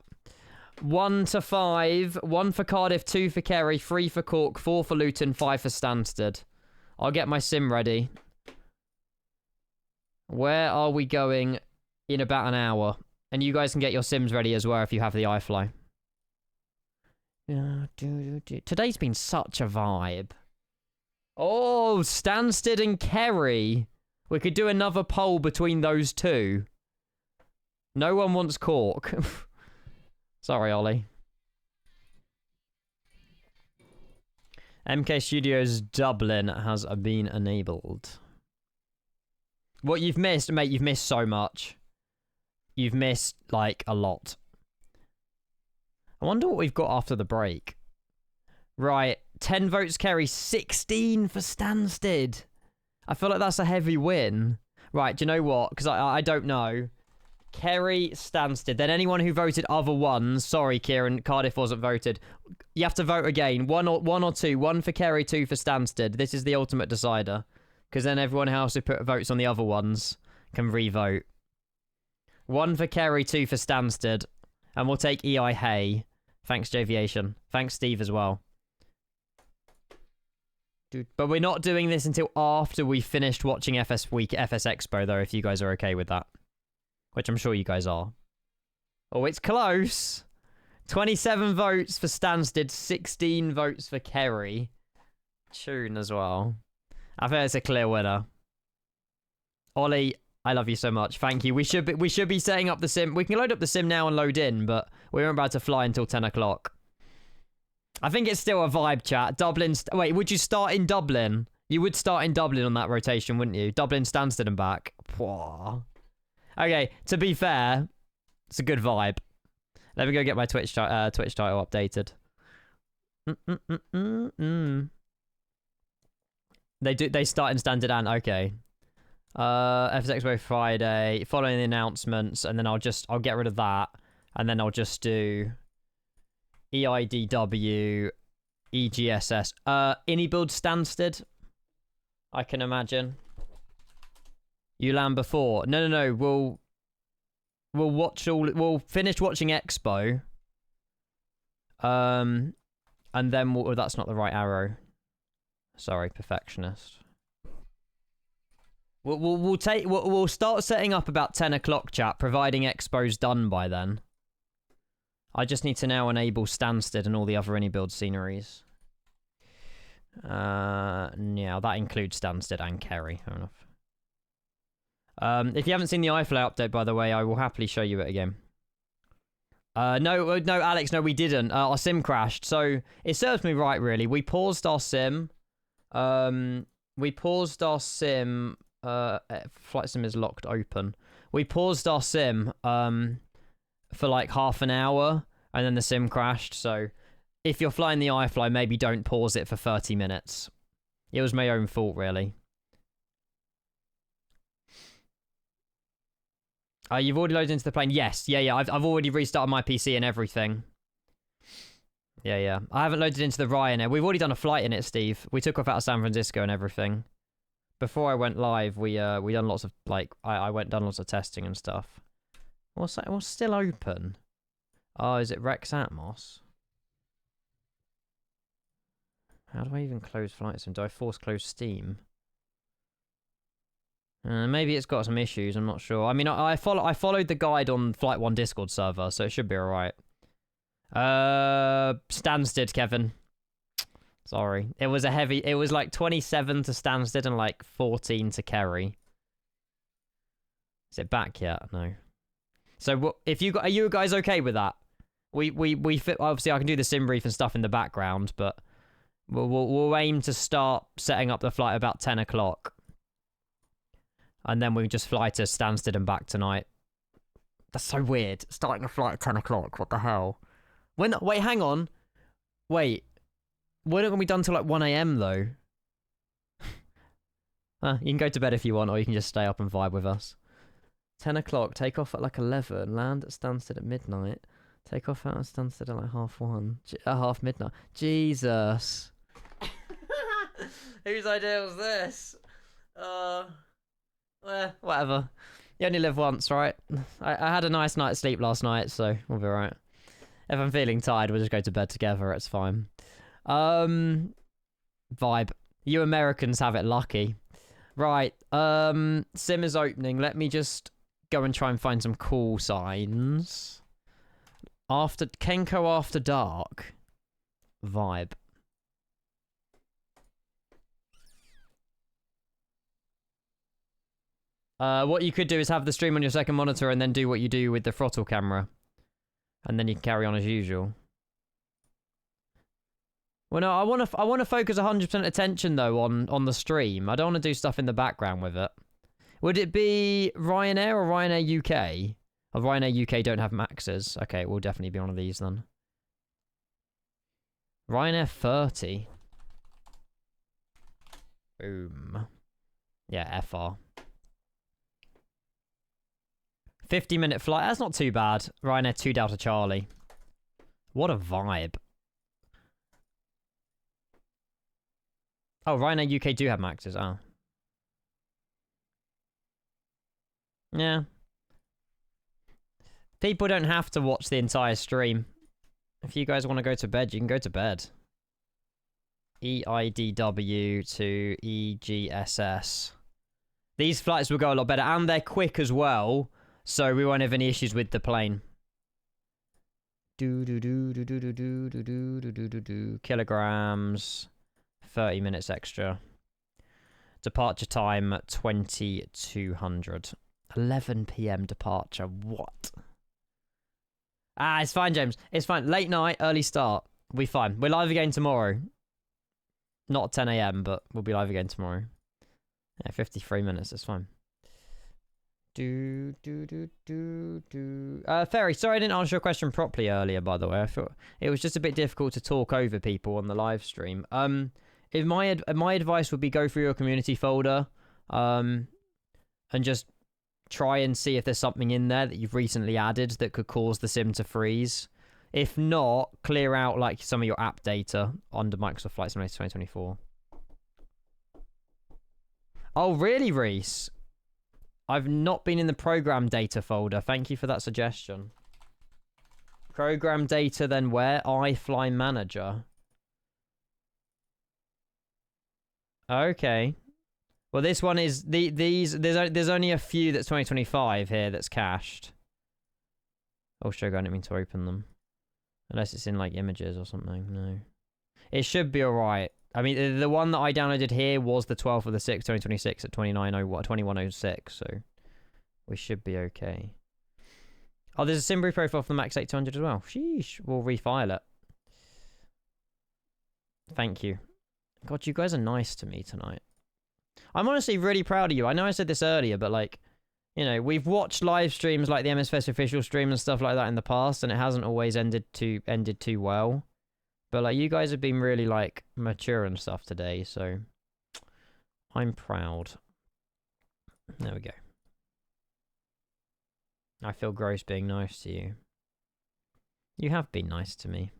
1 to 5. 1 for Cardiff, 2 for Kerry, 3 for Cork, 4 for Luton, 5 for Stansted. I'll get my sim ready. Where are we going in about an hour? And you guys can get your sims ready as well if you have the iFLY. Today's been such a vibe. Oh, Stansted and Kerry. We could do another poll between those two. No one wants Cork. Sorry, Ollie. MK Studios Dublin has been enabled. What you've missed, mate, you've missed so much. You've missed, like, a lot. I wonder what we've got after the break. Right, 10 votes Kerry, 16 for Stansted. I feel like that's a heavy win. Right, do you know what? Because I don't know. Kerry, Stansted. Then anyone who voted other ones, sorry, Kieran, Cardiff wasn't voted. You have to vote again. One or two. 1 for Kerry, 2 for Stansted. This is the ultimate decider. Because then everyone else who put votes on the other ones can re-vote. 1 for Kerry, 2 for Stansted. And we'll take EI Hay. Thanks, Javiation. Thanks, Steve, as well. Dude. But we're not doing this until after we finished watching FS Expo, though, if you guys are okay with that. Which I'm sure you guys are. Oh, it's close. 27 votes for Stansted, 16 votes for Kerry. Tune as well. I think it's a clear winner. Ollie, I love you so much. Thank you. We should be setting up the sim. We can load up the sim now and load in, but we weren't about to fly until 10 o'clock. I think it's still a vibe, chat. Dublin. Wait, would you start in Dublin? You would start in Dublin on that rotation, wouldn't you? Dublin, Stansted, and back. Pwah. Okay, to be fair, it's a good vibe. Let me go get my Twitch title updated. They start in Standard and okay. FSExpoFriday, following the announcements, and then I'll get rid of that, and then I'll just do EIDW, EGSS, Build Stansted. I can imagine. You land before. No. We'll finish watching Expo. And then that's not the right arrow. Sorry, perfectionist. We'll start setting up about 10 o'clock, chat, providing Expo's done by then. I just need to now enable Stansted and all the other AnyBuild sceneries. Yeah, that includes Stansted and Kerry. Fair enough. If you haven't seen the iFLY update, by the way, I will happily show you it again. No, Alex, no, we didn't. Our sim crashed, so it serves me right, really. We paused our sim. Flight sim is locked open. We paused our sim for like half an hour, and then the sim crashed. So if you're flying the iFLY, maybe don't pause it for 30 minutes. It was my own fault, really. You've already loaded into the plane? Yes. Yeah. I've already restarted my PC and everything. Yeah. I haven't loaded into the Ryanair. We've already done a flight in it, Steve. We took off out of San Francisco and everything. Before I went live, we done lots of, like, done lots of testing and stuff. What's that? What's still open? Oh, is it Rex Atmos? How do I even close Flight Sim? Do I force close Steam? Maybe it's got some issues, I'm not sure. I mean, I followed the guide on Flight 1 Discord server, so it should be alright. Stansted, Kevin. Sorry. It was like 27 to Stansted and like 14 to Kerry. Is it back yet? No. So are you guys okay with that? We fit, obviously I can do the sim brief and stuff in the background, but we'll aim to start setting up the flight about 10 o'clock. And then we just fly to Stansted and back tonight. That's so weird. Starting a flight at 10 o'clock. What the hell? Wait, hang on. Wait. We're not going to be done till like 1 a.m. though. You can go to bed if you want, or you can just stay up and vibe with us. 10 o'clock. Take off at like 11. Land at Stansted at midnight. Take off out of Stansted at like half midnight. Jesus. Whose idea was this? Whatever. You only live once, right? I had a nice night's sleep last night, so we'll be alright. If I'm feeling tired, we'll just go to bed together, it's fine. Vibe. You Americans have it lucky. Right, sim is opening. Let me just go and try and find some call signs. Kenko After Dark. Vibe. What you could do is have the stream on your second monitor and then do what you do with the throttle camera. And then you can carry on as usual. Well, no, I want to focus 100% attention, though, on the stream. I don't want to do stuff in the background with it. Would it be Ryanair or Ryanair UK? Oh, Ryanair UK don't have Maxes. Okay, it will definitely be one of these, then. Ryanair 30. Boom. Yeah, FR. 50-minute flight. That's not too bad. Ryanair 2 Delta Charlie. What a vibe. Oh, Ryanair UK do have Maxes. Oh. Yeah. People don't have to watch the entire stream. If you guys want to go to bed, you can go to bed. EIDW to EGSS. These flights will go a lot better, and they're quick as well. So we won't have any issues with the plane. Kilograms. 30 minutes extra. Departure time 2200. 11 p.m. departure. What? It's fine, James. It's fine. Late night, early start. We'll be fine. We're live again tomorrow. Not at 10 a.m., but we'll be live again tomorrow. Yeah, 53 minutes. It's fine. Ferry, sorry I didn't answer your question properly earlier, by the way. I thought it was just a bit difficult to talk over people on the live stream. If my advice would be go through your community folder, and just try and see if there's something in there that you've recently added that could cause the sim to freeze. If not, clear out like some of your app data under Microsoft Flight Simulator 2024. Oh, really, Reese? I've not been in the program data folder. Thank you for that suggestion. Program data, then where? iFLY Manager. Okay. Well, this one is there's only a few that's 2025 here that's cached. Oh, sugar, I didn't mean to open them. Unless it's in like images or something. No. It should be alright. I mean, the one that I downloaded here was the 12th of the 6th, 2026 at 2106, so We should be okay. Oh, there's a sim brief profile for the Max 8200 as well. Sheesh. We'll refile it. Thank you. God, you guys are nice to me tonight. I'm honestly really proud of you. I know I said this earlier, but like, you know, we've watched live streams like the MSFest official stream and stuff like that in the past, and it hasn't always ended too well. But like, you guys have been really like mature and stuff today, so I'm proud. There we go. I feel gross being nice to you. You have been nice to me.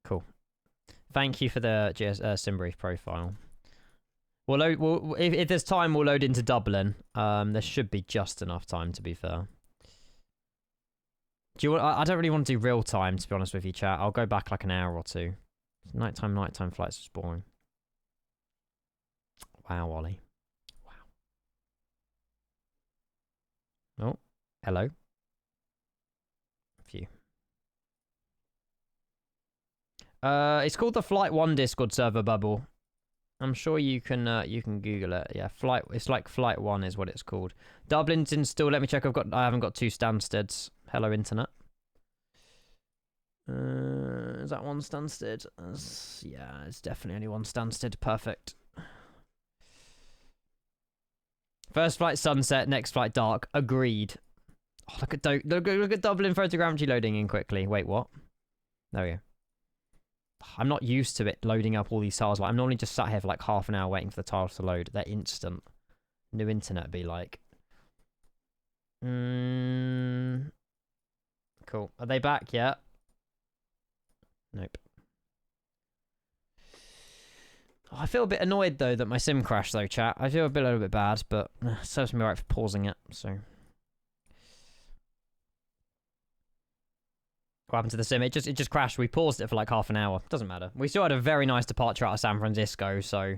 Cool. Thank you for the sim brief profile. If there's time, we'll load into Dublin. There should be just enough time, to be fair. Do you want? I don't really want to do real time, to be honest with you, chat. I'll go back like an hour or two. Nighttime flights is boring. Wow, Ollie. Wow. Oh, hello. Phew. It's called the Flight 1 Discord server bubble. I'm sure you can Google it. Yeah, it's like Flight 1 is what it's called. Dublin's installed. Let me check. I haven't got 2 Stansteads. Hello, internet. Is that one Stansted? Yeah, it's definitely only one Stansted. Perfect. First flight sunset, next flight dark. Agreed. Oh, look at Dublin photogrammetry loading in quickly. Wait, what? There we go. I'm not used to it loading up all these tiles. Like, I'm normally just sat here for like half an hour waiting for the tiles to load. They're instant. New internet be like. Cool. Are they back yet? Nope. Oh, I feel a bit annoyed though that my sim crashed though, chat. I feel a little bit bad, but it serves me right for pausing it, so. What happened to the sim? It just crashed. We paused it for like half an hour. Doesn't matter. We still had a very nice departure out of San Francisco, so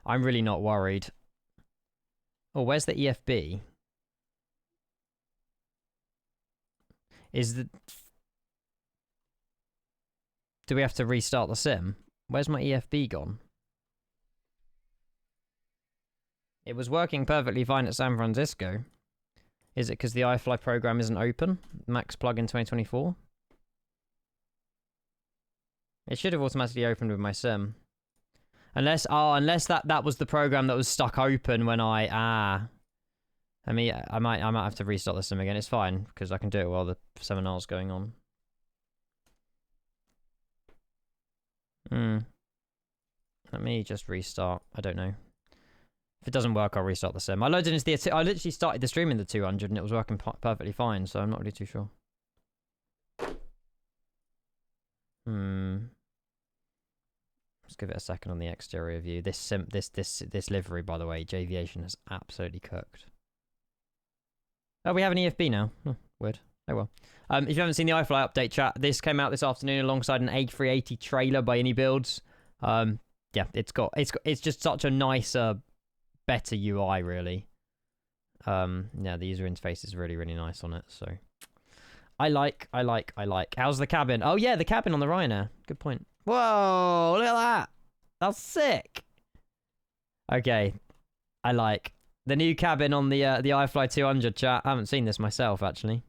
I'm really not worried. Oh, where's the EFB? Do we have to restart the sim? Where's my EFB gone? It was working perfectly fine at San Francisco. Is it because the iFLY program isn't open? Max plugin 2024? It should have automatically opened with my sim. Unless that was the program that was stuck open when I mean, I might have to restart the sim again. It's fine, because I can do it while the seminar's going on. Let me just restart. I don't know. If it doesn't work, I'll restart the sim. I loaded into the... I literally started the stream in the 200 and it was working perfectly fine, so I'm not really too sure. Let's give it a second on the exterior view. This livery, by the way, Javiation has absolutely cooked. Oh, we have an EFB now. Oh, weird. Oh well. If you haven't seen the iFLY update, chat, this came out this afternoon alongside an A380 trailer by Any Builds. Yeah, it's just such a nicer, better UI really. Yeah, the user interface is really, really nice on it. So, I like. How's the cabin? Oh yeah, the cabin on the Ryanair. Good point. Whoa, look at that. That's sick. Okay, I like the new cabin on the iFLY 200. Chat. I haven't seen this myself actually.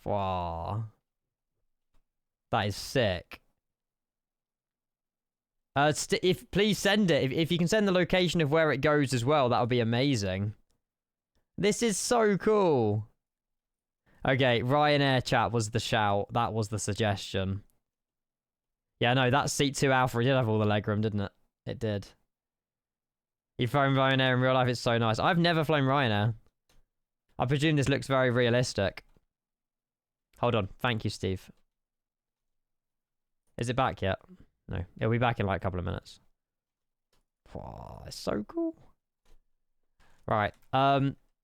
Wow, that is sick. Please send it. If you can send the location of where it goes as well, that would be amazing. This is so cool. Okay, Ryanair, chat, was the shout. That was the suggestion. Yeah, no, that seat 2 Alpha did have all the legroom, didn't it? It did. You've flown Ryanair in real life, it's so nice. I've never flown Ryanair. I presume this looks very realistic. Hold on. Thank you, Steve. Is it back yet? No. It'll be back in like a couple of minutes. Wow, it's so cool. Right.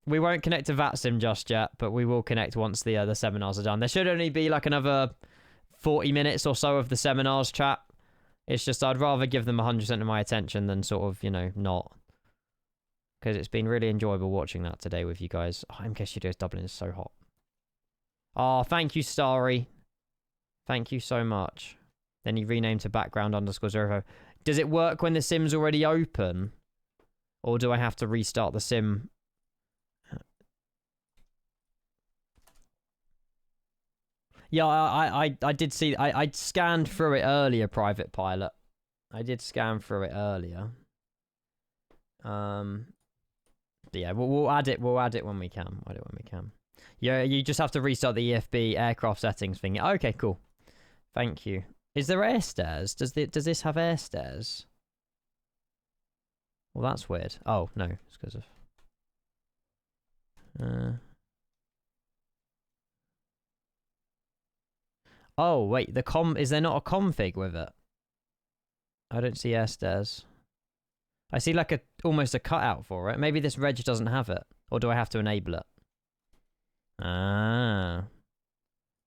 We won't connect to VATSIM just yet, but we will connect once the seminars are done. There should only be like another 40 minutes or so of the seminars, chat. It's just I'd rather give them 100% of my attention than sort of, you know, not. Because it's been really enjoyable watching that today with you guys. Oh, MK Studios Dublin is so hot. Oh, thank you, Starry. Thank you so much. Then you rename to background_0. Does it work when the sim's already open? Or do I have to restart the sim Yeah, I did see. I scanned through it earlier, Private Pilot. I did scan through it earlier. But yeah, we'll add it. We'll add it when we can. Add it when we can. Yeah, you just have to restart the EFB aircraft settings thing. Okay, cool. Thank you. Is there air stairs? Does this have air stairs? Well, that's weird. Oh no, it's because of. Oh wait, is there not a config with it? I don't see air stairs. I see like almost a cutout for it. Maybe this reg doesn't have it, or do I have to enable it? Ah,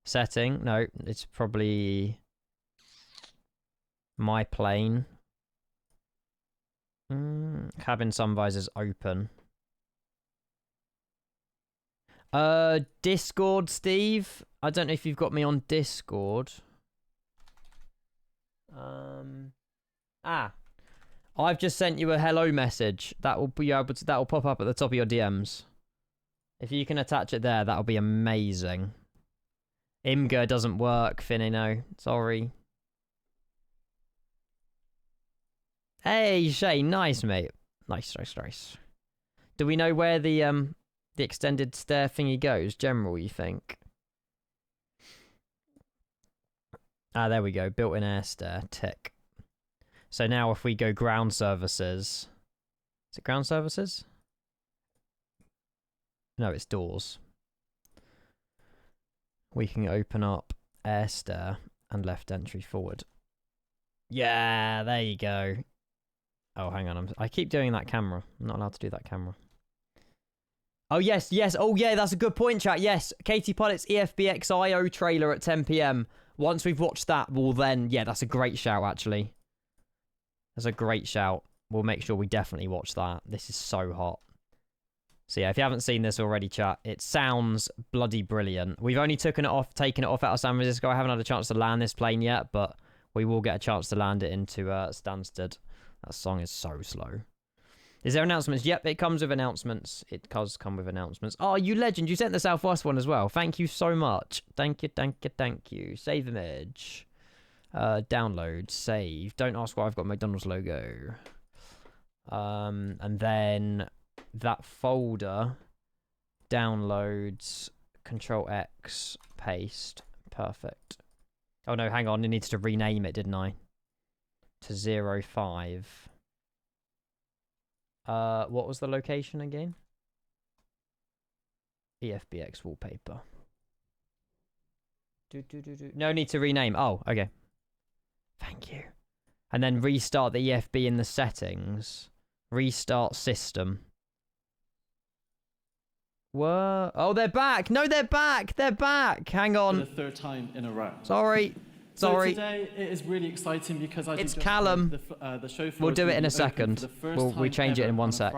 setting. No, it's probably my plane. Cabin sun visors open. Discord, Steve. I don't know if you've got me on Discord. I've just sent you a hello message. That will be able to. That will pop up at the top of your DMs. If you can attach it there, that'll be amazing. Imgur doesn't work, Finino. Sorry. Hey, Shay, nice, mate. Nice. Do we know where the extended stair thingy goes? General, you think? Ah, there we go. Built-in air stair. Tick. So now if we go ground services... Is it ground services? No, it's doors. We can open up air stair and left entry forward. Yeah, there you go. Oh, hang on. I keep doing that camera. I'm not allowed to do that camera. Oh, yes. Oh, yeah, that's a good point, chat. Yes, Katie Pilot's EFBXIO trailer at 10 PM. Once we've watched that, we'll then... Yeah, that's a great shout, actually. That's a great shout. We'll make sure we definitely watch that. This is so hot. So, yeah, if you haven't seen this already, chat, it sounds bloody brilliant. We've only taken it off out of San Francisco. I haven't had a chance to land this plane yet, but we will get a chance to land it into Stansted. That song is so slow. Is there announcements? Yep, it comes with announcements. It does come with announcements. Oh, you legend. You sent the Southwest one as well. Thank you so much. Thank you. Save image. Download. Save. Don't ask why I've got McDonald's logo. And then that folder downloads. Control X. Paste. Perfect. Oh, no, hang on. It needs to rename it, didn't I? To 05. What was the location again? EFBX wallpaper. No need to rename. Oh, okay. Thank you. And then restart the EFB in the settings. Restart system. What? Oh, they're back. No, they're back. They're back. Hang on. For the third time in a row. Sorry. So today it is really exciting because it's Callum. The show floor. We'll do it in a second. We change it in 1 sec.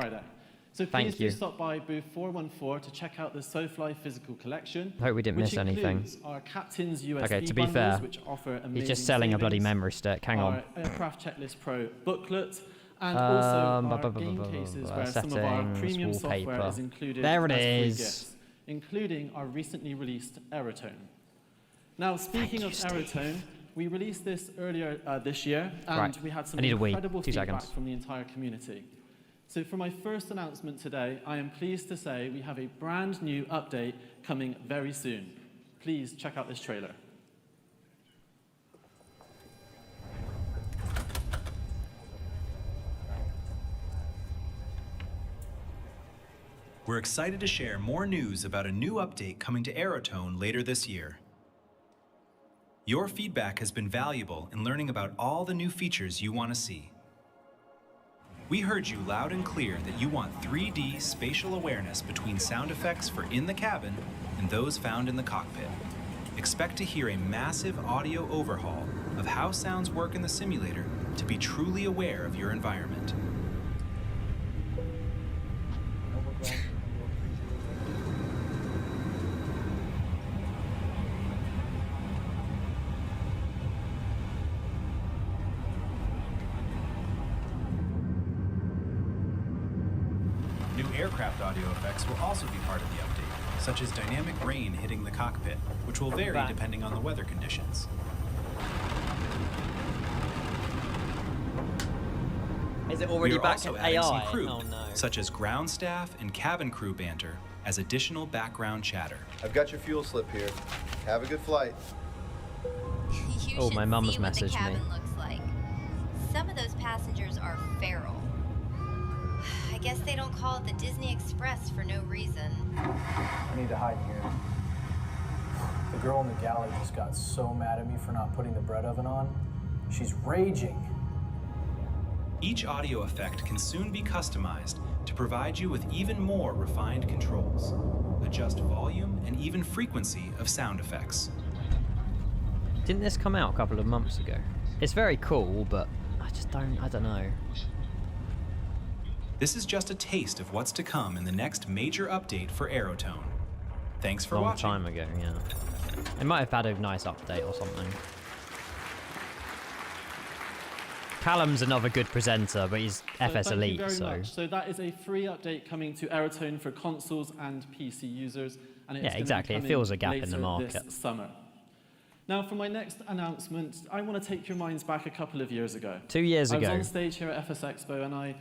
So please do stop by booth 414 to check out the SoFly physical collection. I hope we didn't miss anything. Our Captain's USB okay, to be fair, which offer he's just selling a bloody memory stick. Hang on. Our Aircraft Checklist Pro booklet. And also our game cases where some of our premium software is included there it as free is. gifts, including our recently released Aerotone. Now, speaking of Aerotone, we released this earlier this year, and we had some incredible feedback from the entire community. So for my first announcement today, I am pleased to say we have a brand new update coming very soon. Please check out this trailer. We're excited to share more news about a new update coming to Aerotone later this year. Your feedback has been valuable in learning about all the new features you want to see. We heard you loud and clear that you want 3D spatial awareness between sound effects for in the cabin and those found in the cockpit. Expect to hear a massive audio overhaul of how sounds work in the simulator to be truly aware of your environment. Aircraft audio effects will also be part of the update, such as dynamic rain hitting the cockpit, which will vary depending on the weather conditions. Is it already back also in adding AI? some crew, Oh no. such as ground staff and cabin crew banter, as additional background chatter. I've got your fuel slip here. Have a good flight. Oh, my mum's messaged me. Looks like. Some of those passengers are feral. I guess they don't call it the Disney Express for no reason. I need to hide here. The girl in the galley just got so mad at me for not putting the bread oven on. She's raging. Each audio effect can soon be customized to provide you with even more refined controls. Adjust volume and even frequency of sound effects. Didn't this come out a couple of months ago? It's very cool, but I don't know. This is just a taste of what's to come in the next major update for Aerotone. Thanks for Long watching. time ago, yeah. It might have had a nice update or something. Callum's another good presenter, but he's FS Elite, so... So that is a free update coming to Aerotone for consoles and PC users. And it's exactly. It fills a gap in the market. This summer. Now, for my next announcement, I want to take your minds back a couple of years ago. 2 years ago. I was on stage here at FSExpo, and I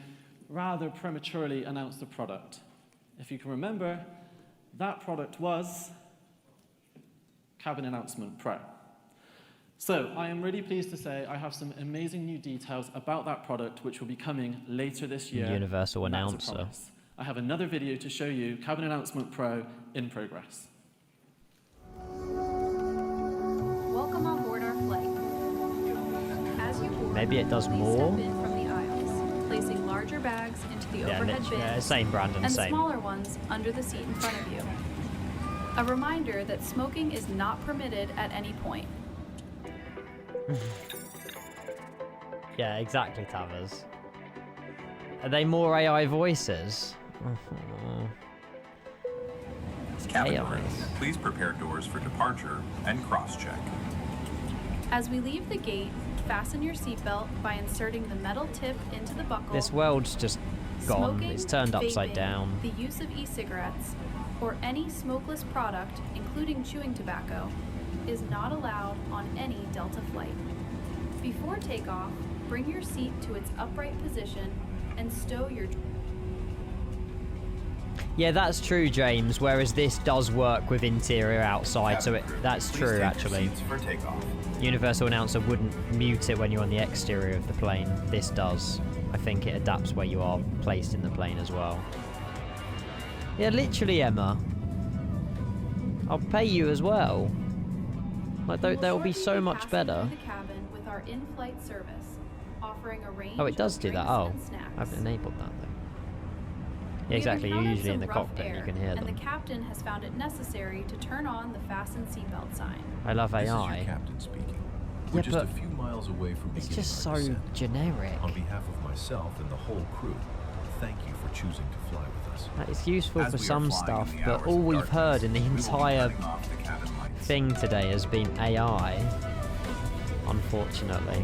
rather prematurely announced a product. If you can remember, that product was Cabin Announcement Pro. So I am really pleased to say I have some amazing new details about that product, which will be coming later this year. Universal Announcer. I have another video to show you Cabin Announcement Pro in progress. Welcome on board our flight. As you board, maybe it does more. Step in from the aisles, placing larger bags into the overhead bins same, Brandon, and same. smaller ones under the seat in front of you. A reminder that smoking is not permitted at any point. Yeah, exactly, Tavers. Are they more AI voices? Cabin crew, please prepare doors for departure and cross-check. As we leave the gate, fasten your seatbelt by inserting the metal tip into the buckle. This world's just gone. Smoking, It's turned upside vaping, down. The use of e-cigarettes or any smokeless product, including chewing tobacco, is not allowed on any Delta flight. Before takeoff, bring your seat to its upright position and stow your... Yeah, that's true, James, whereas this does work with interior outside, so that's true, actually. Universal Announcer wouldn't mute it when you're on the exterior of the plane. This does. I think it adapts where you are placed in the plane as well. Yeah, literally, Emma. I'll pay you as well. Like, that will be so much better. The cabin with our in-flight service, offering a range Oh, it does of do that. drinks Oh, and snacks. I haven't enabled that though. Yeah, We've exactly. You're encountered usually in some the rough cockpit and you air, can hear and them. the captain has found it necessary to turn on the fasten seatbelt sign. I love AI. This is your captain speaking. We're Yeah, just but a few miles away from it's beginning just our so descent. generic. On behalf of myself and the whole crew, thank you for choosing to fly with us. Like, it's useful As for we are some flying stuff, in the but hours all of we've darkness, heard in the we will be entire turning off the cabin lights. thing today has been AI. Unfortunately.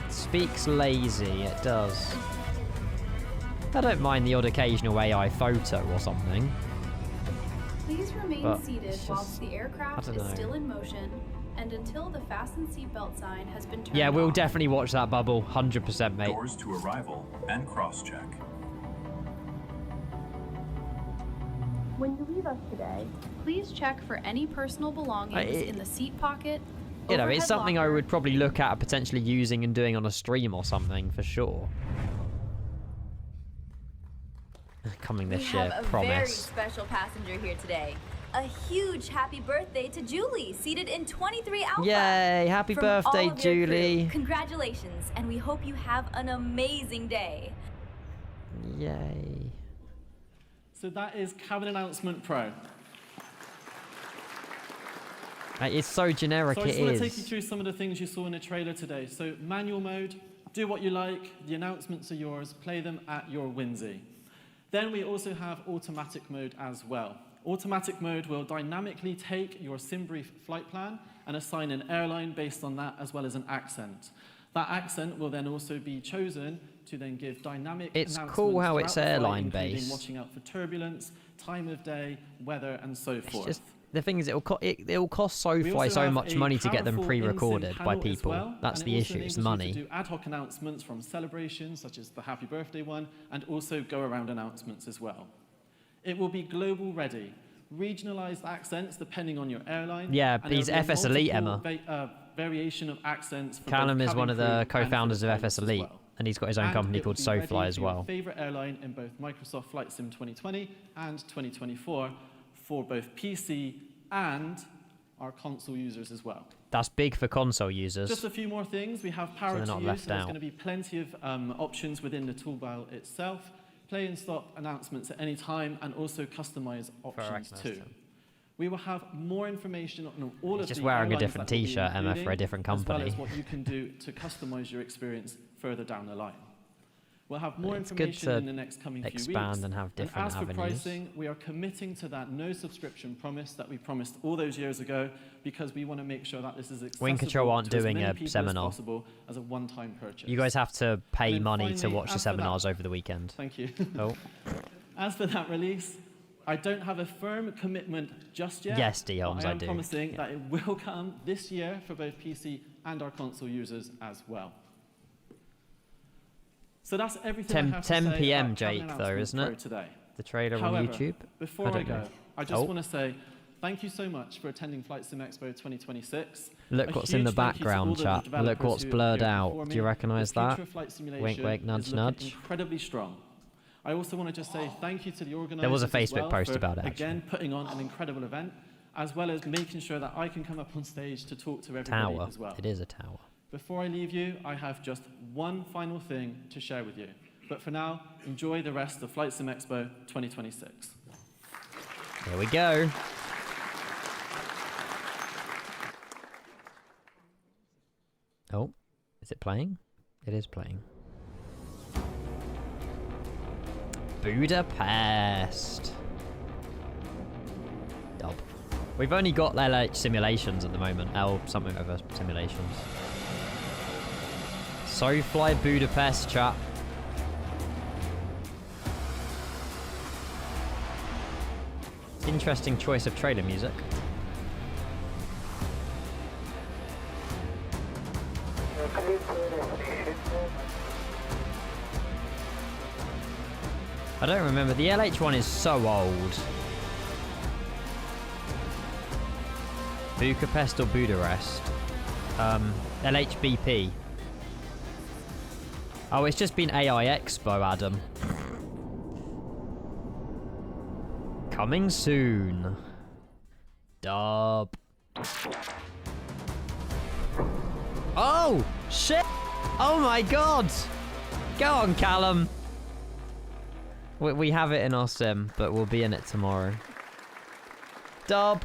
Speaks lazy, it does. I don't mind the odd occasional AI photo or something. Please remain But seated it's whilst just- the aircraft I is don't know. still in motion and until the fasten seatbelt sign has been turned Yeah, we'll off. definitely watch that bubble, 100%, mate. Doors to arrival and cross-check. When you leave us today, please check for any personal belongings in the seat pocket. You know, overhead it's something I locker, would probably look at potentially using and doing on a stream or something, for sure. Coming this year, have a promise. very special passenger here today. A huge happy birthday to Julie, seated in 23 Alpha. Yay, happy From birthday, all of your crew, Julie. Congratulations, and we hope you have an amazing day. Yay. So that is Cabin Announcement Pro. It's so generic, So I just it want is. to take you through some of the things you saw in the trailer today. So manual mode, do what you like, the announcements are yours, play them at your whimsy. Then we also have automatic mode as well. Automatic mode will dynamically take your SimBrief flight plan and assign an airline based on that, as well as an accent. That accent will then also be chosen to then give dynamic It's announcements cool how throughout it's the flight, airline including based. watching out for turbulence, time of day, weather, and so forth. Just, the thing is, it'll cost SoFly so much money to get them pre-recorded by people. Well, that's the issue, it's the money. To do ad hoc announcements from celebrations, such as the Happy Birthday one, and also go-around announcements as well. It will be global ready. Regionalized accents depending on your airline. Yeah, he's FS Elite, Emma. Variation of accents. For Callum both is one of cabin the crew and co-founders of for FS pilots as Elite, well. and he's got his own company it will called be ready SoFly as for your well. favorite airline in both Microsoft Flight Sim 2020 and 2024 for both PC and our console users as well. That's big for console users. Just a few more things. We have power they're to not use, left so there's out. going to be plenty of options within the toolbar itself. Play and stop announcements at any time, and also customize options too. We will have more information on all of the just wearing a airlines different that we'll be t-shirt, Emma, for a including, different as well company. as what you can do to customize your experience further down the line. We'll have more It's good information to in the next coming few weeks. expand and have different as for avenues. pricing, we are committing to that no subscription promise that we promised all those years ago, because we want to make sure that this is accessible Wing Control aren't to as doing many a people as seminar. possible as a one-time purchase. You guys have to pay And money then to finally, watch the as for that- seminars over the weekend. Thank you. Oh. As for that release, I don't have a firm commitment just yet. Yes, D. Holmes, but I am do. promising that it will come this year for both PC and our console users as well. So that's everything I have to 10 say p.m. about Cabin Jake, though, Announcement isn't Pro it? Today. The trailer on However, YouTube? Before I don't go, know. I just Oh. want to say thank you so much for attending Flight Sim Expo 2026. Look A what's in the huge thank you to all background, the chat. Look developers what's who blurred appeared out. before Do you me. recognise The future that? of flight simulation Wink, wink, nudge, is looking nudge. incredibly strong. I also want to just say thank you to the organisers. There was a as Facebook well post for, about it, again, putting on an incredible event, as well as making sure that I can come up on stage to talk to everybody Tower. as well. It is a tower. Before I leave you, I have just one final thing to share with you. But for now, enjoy the rest of Flight Sim Expo 2026. Here we go. Oh, is it playing? It is playing. Budapest. Dub. We've only got LH simulations at the moment. L something over simulations. SoFly Budapest, chat. Interesting choice of trailer music. I don't remember. The LH one is so old. Bucharest or Budarest? LHBP. Oh, it's just been AIExpo, Adam. Coming soon. Dub. Oh, shit. Oh my god. Go on, Callum. We have it in our sim, but we'll be in it tomorrow. Dub.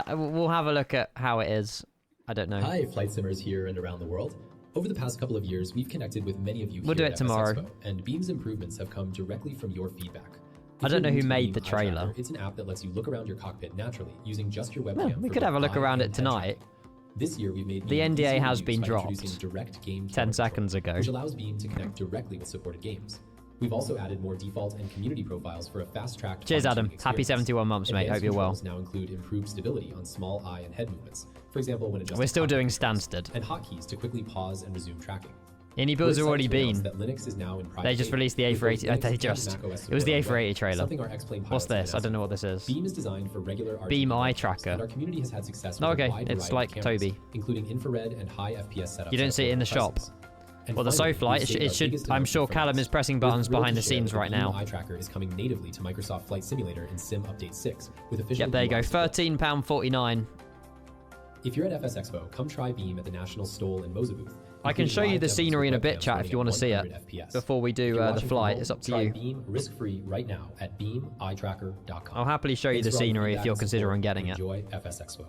We'll have a look at how it is. I don't know. Hi, flight simmers here and around the world. Over the past couple of years, we've connected with many of you We'll do here it at tomorrow. FSExpo, and Beam's improvements have come directly from your feedback. If I don't know you're new who to made Beam the trailer. iTracker, it's an app that lets you look around your cockpit naturally using just your webcam. Well, we for could have a both look eye around and it head tonight. tracking. This year, we've made The Beam NDA easier to has use been by dropped introducing direct game 10 camera seconds control, ago. which allows Beam to connect directly with supported games. We've also added more default and community profiles for a fast-tracked. Cheers, Adam. fine-tuning Happy experience. 71 months, mate. Advanced Hope you're well. controls now include improved stability on small eye and head movements. For example, when adjusting We're still cockpit doing controls, Stansted. and hotkeys to quickly pause and resume tracking. Any builds have We're already excited to been. announce that Linux is now in private They just beta, released the with both A380. Linux They and just. macOS It was support the on A380 web, trailer. something our X-Plane What's pilots this? can I don't know what answer. this is. Beam is designed for regular RGB Beam eye broadcasts, tracker. and our community has had success with Oh, a okay. wide It's variety like of cameras, Toby. including infrared and high FPS setups. You don't at see it in the affordable shop. prices. And Well, the finally, SoFly, we've it saved our should. biggest I'm sure development for Callum us. is pressing We're buttons thrilled behind to the share scenes that the right Beam now. eye tracker is coming natively to Microsoft Flight Simulator in Sim Update 6 with official. Yep, there you go. UI support. £13.49. If you're at FSExpo, come try Beam at the National Stoll in Moza booth. I can show you the scenery in a bit, chat, if you want to see it. Before we do the flight, it's up to you. Beam risk-free right now at beameyetracker.com. I'll happily show you the scenery if you're considering getting it. Enjoy FSExpo.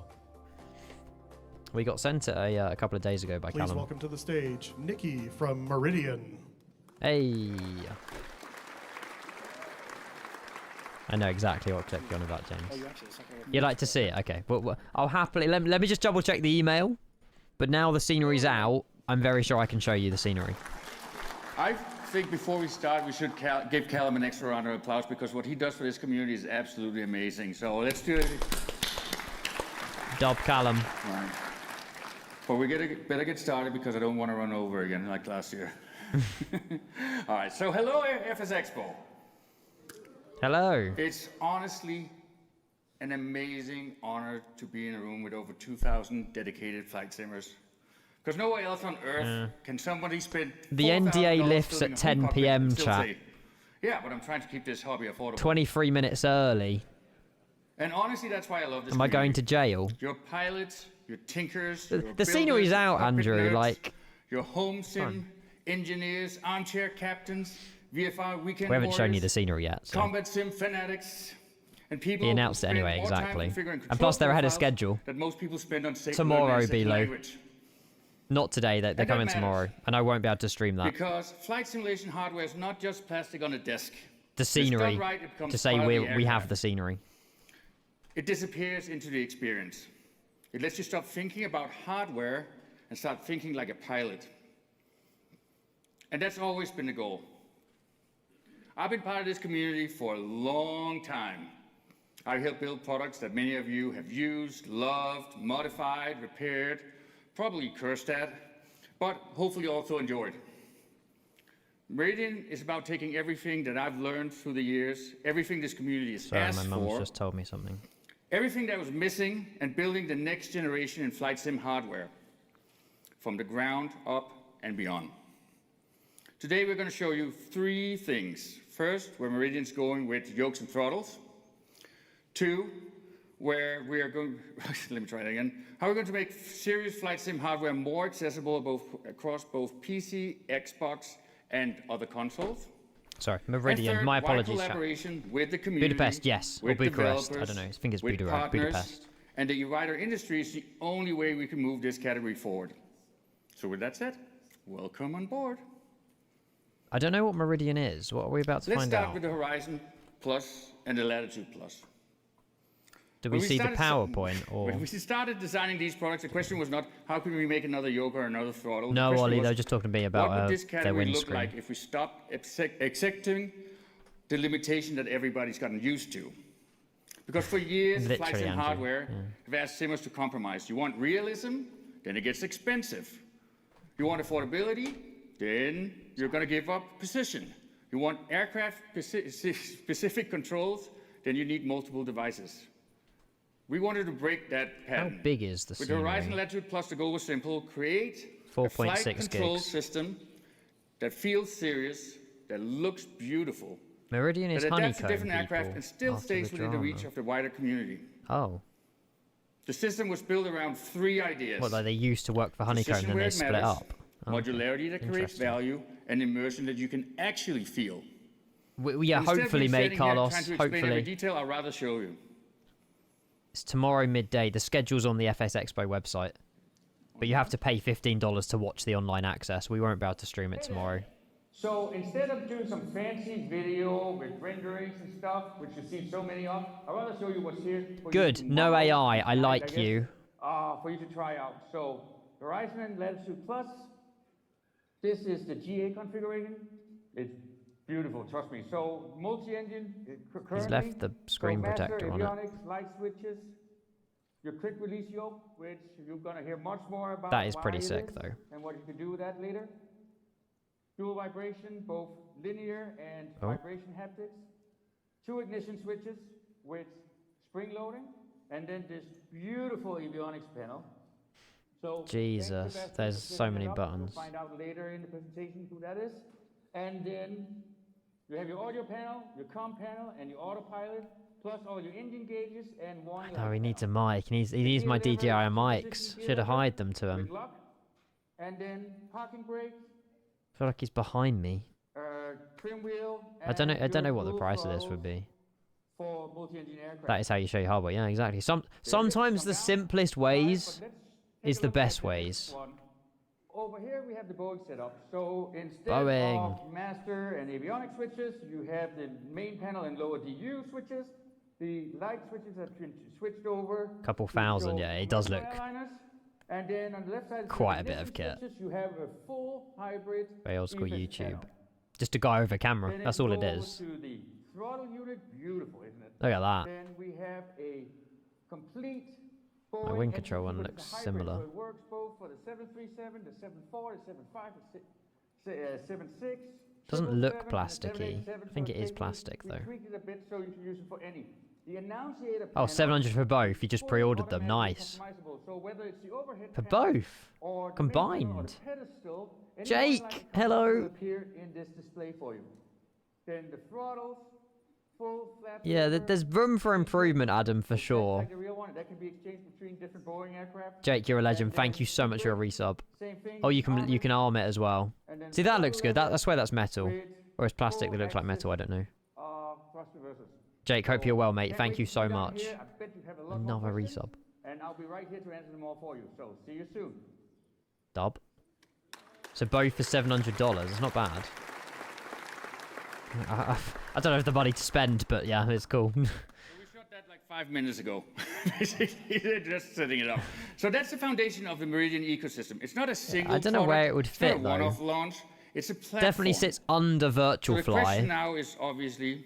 We got sent it a couple of days ago by Please Callum. welcome to the stage, Nikki from Meridian. Hey. I know exactly what clip you're on about, James. You'd like to see it? Okay. Well, I'll happily... Let me just double check the email. But now the scenery's out, I'm very sure I can show you the scenery. I think before we start, we should give Callum an extra round of applause because what he does for this community is absolutely amazing. So let's do it. Dob Callum. Right. But we better get started because I don't want to run over again like last year. All right, so hello, FSExpo. Hello. It's honestly an amazing honor to be in a room with over 2,000 dedicated flight simmers. Because nowhere else on Earth can somebody spend the NDA lifts at 10 p.m. chat. Say, yeah, but I'm trying to keep this hobby affordable. 23 minutes early. And honestly, that's why I love this. Am I going to jail? Your pilots, your tinkers, the scenery's out, Andrew. Nerds, like your home sim engineers, armchair captains, VFR weekend. We haven't shown you the scenery yet. So. Combat sim fanatics. And people he announced it anyway, exactly. And plus, they're ahead of schedule. That most people spend on tomorrow, Bilo. Not today. They're coming tomorrow, and I won't be able to stream that. Because flight simulation hardware is not just plastic on a desk. The scenery. Right, to say we have the scenery. It disappears into the experience. It lets you stop thinking about hardware and start thinking like a pilot. And that's always been the goal. I've been part of this community for a long time. I've helped build products that many of you have used, loved, modified, repaired, probably cursed at, but hopefully also enjoyed. Meridian is about taking everything that I've learned through the years, everything this community has asked for. My mum's just told me something. Everything that was missing, and building the next generation in flight sim hardware, from the ground up and beyond. Today we're going to show you 3 things. First, where Meridian's going with yokes and throttles. 2, where we are going, let me try that again. How we're going to make serious flight sim hardware more accessible across both PC, Xbox, and other consoles. Sorry, Meridian. Third, my apologies. Collaboration with the community, Budapest, yes, or Bucharest. I don't know. I think it's Budapest. And the wider industry is the only way we can move this category forward. So with that said, welcome on board. I don't know what Meridian is. What are we about to find out? Let's start with the Horizon Plus and the Latitude Plus. Did we see the PowerPoint? Or when we started designing these products, the question was not how can we make another yoke or another throttle. No, Ollie, they're just talking to me about what would this category look windscreen. like if we stopped accepting the limitation that everybody's gotten used to. Because for years, flight sim hardware have asked simmers to compromise. You want realism, then it gets expensive. You want affordability, then you're going to give up precision. You want aircraft-specific controls, then you need multiple devices. We wanted to break that pattern. How big is the With the Horizon Latitude Plus, the goal was simple: create a flight control system that feels serious, that looks beautiful, Meridian is that adapts to honeycomb different aircraft and still stays within the reach of the wider community. Oh. The system was built around 3 ideas. Well, like they used to work for honeycomb and then they split up. Modularity that creates value, and immersion that you can actually feel. Yeah, hopefully, mate, Carlos. Trying to explain every detail, I'd rather show you. It's tomorrow midday. The schedule's on the FSExpo website. But you have to pay $15 to watch the online access. We won't be able to stream it tomorrow. So instead of doing some fancy video with renderings and stuff, which you see so many of, I'd rather show you what's here. Good. No AI. I like you. For you to try out. So Horizon Latitude Plus. This is the GA configuration. It's beautiful, trust me. So multi-engine currently. He's left the screen protector on it. Avionics, light switches, your quick release yoke, which you're gonna hear much more about. That is pretty sick, though. And what you can do with that later. Dual vibration, both linear and vibration haptics. 2 ignition switches with spring loading, and then this beautiful avionics panel. So Jesus, there's so many buttons. We'll find out later in the presentation who that is. And then you have your audio panel, your comm panel, and your autopilot, plus all your engine gauges and one. No, he needs a mic. He needs my DJI mics. Should have hired them to him. And then parking brake. I feel like he's behind me. Trim wheel. I don't know what the price of this would be. For multi-engine aircraft. That is how you show your hardware. Yeah, exactly. Sometimes the simplest ways is the best ways. Over here we have the Boeing setup. So instead of master and avionics switches, you have the main panel and lower DU switches. The light switches have been switched over. Couple thousand, yeah. It does look And then on the left side, quite a bit of kit. You have a full hybrid. Very old school EFS YouTube. panel. Just a guy over camera. Then That's all it goes is. To the throttle unit, beautiful, isn't it? Look at that. Then we have a complete. My wing control one looks similar. So it works both for the 737, the 74, the 75, the 76. Doesn't look plasticky. I think it is plastic though. We tweaked it a bit so you can use it for any. The annunciator Oh, 700 for both. You just pre-ordered them. Nice. So whether it's the overhead For panel both. or the Combined. pedestal, Jake, hello. will appear in this display for you. Then the throttles, full flap. Yeah, there's room for improvement, Adam, for sure. Like the real one, that can be exchanged between different Boeing aircraft. Jake, you're a legend. Thank you so much for your resub. Oh, you can arm it as well. See, that looks good. I swear that's metal. Or it's plastic that looks like metal, I don't know. Jake, hope you're well, mate. Thank you so much. Another resub. And I'll be right here to answer them all for you. So, see you soon. Dub. So both for $700. It's not bad. I don't have the money to spend, but yeah, it's cool. We shot that like 5 minutes ago. They're just setting it up. So that's the foundation of the Meridian ecosystem. It's not a single I don't know where it would fit, it's not a though. one-off launch. It's a platform. Definitely sits under Virtual So the Fly. question now is obviously,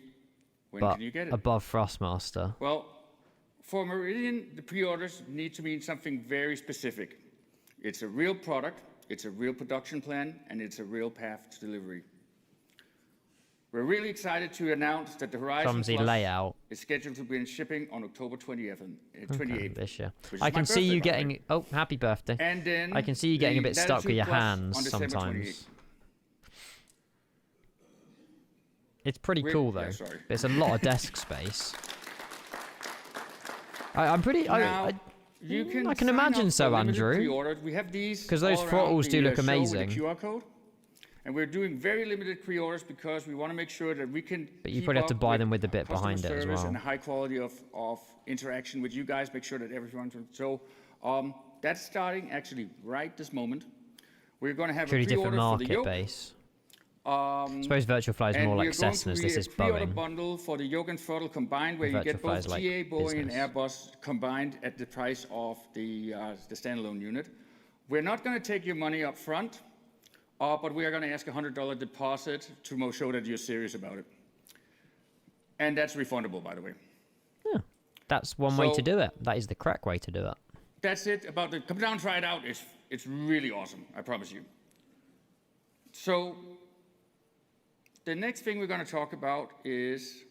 when but can you get it? above Thrustmaster. Well, for Meridian, the pre-orders need to mean something very specific. It's a real product, it's a real production plan, and it's a real path to delivery. We're really excited to announce that the Horizon Clumsy Plus layout. is scheduled to begin shipping on October 28th. Okay, this year. which is I my can see birthday, you by the way. getting... Oh, happy birthday. And then I can see you getting a the bit stuck with Latitude your Plus hands on December sometimes. 28th. It's pretty cool, though. yeah, sorry. There's a lot of desk space. I'm pretty... Now, I you can can sign imagine up so, for limited Andrew. pre-orders. We have these Because those all around throttles do the, look show with amazing. the QR code. And we're doing very limited pre-orders because we want to make sure that we can But you keep probably have to up buy them with the bit customer behind it as service well. and high quality of interaction with you guys, make sure that everyone's... So that's starting actually right this moment. We're going to have Pretty a pre-order different for the market yoke. base. I suppose Virtual Fly is more like Cessna's. This is pre-order Boeing. bundle for the yoke and throttle combined, where you Virtual get Fly both is like GA, Boeing, business. and Airbus combined at the price of the standalone unit. We're not going to take your money up front, but we are going to ask a $100 deposit to show that you're serious about it. And that's refundable, by the way. Yeah, that's one way So- to do it. That is the correct way to do it. That's it about the... Come down, try it out. It's really awesome, I promise you. So the next thing we're going to talk about is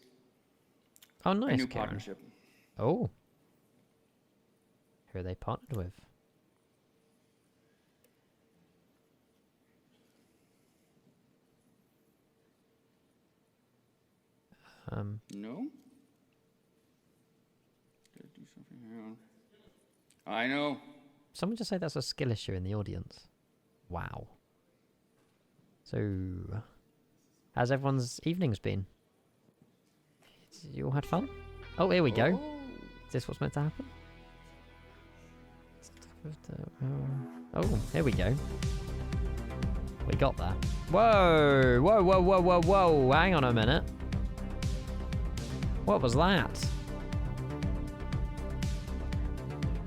Oh, a nice, new Karen. partnership. Oh. Who are they partnered with? No? Did I do something? Hang on. I know. Someone just say that's a skill issue in the audience. Wow. So, how's everyone's evenings been? You all had fun? Oh, here we go. Is this what's meant to happen? Oh, here we go. We got there. Whoa! Whoa, whoa, whoa, whoa, whoa! Hang on a minute. What was that?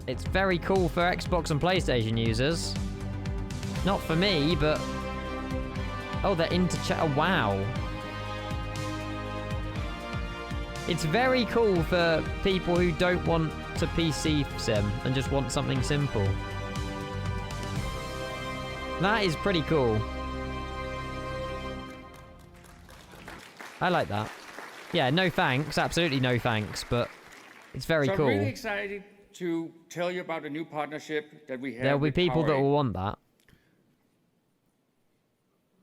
It's very cool for Xbox and PlayStation users. Not for me, but... Oh, they're interchange. Oh, wow. It's very cool for people who don't want to PC sim and just want something simple. That is pretty cool. I like that. Yeah, no thanks. Absolutely no thanks, but it's very So cool. I'm really excited to tell you about a new partnership that we have. There'll be with people that PowerA. will want that.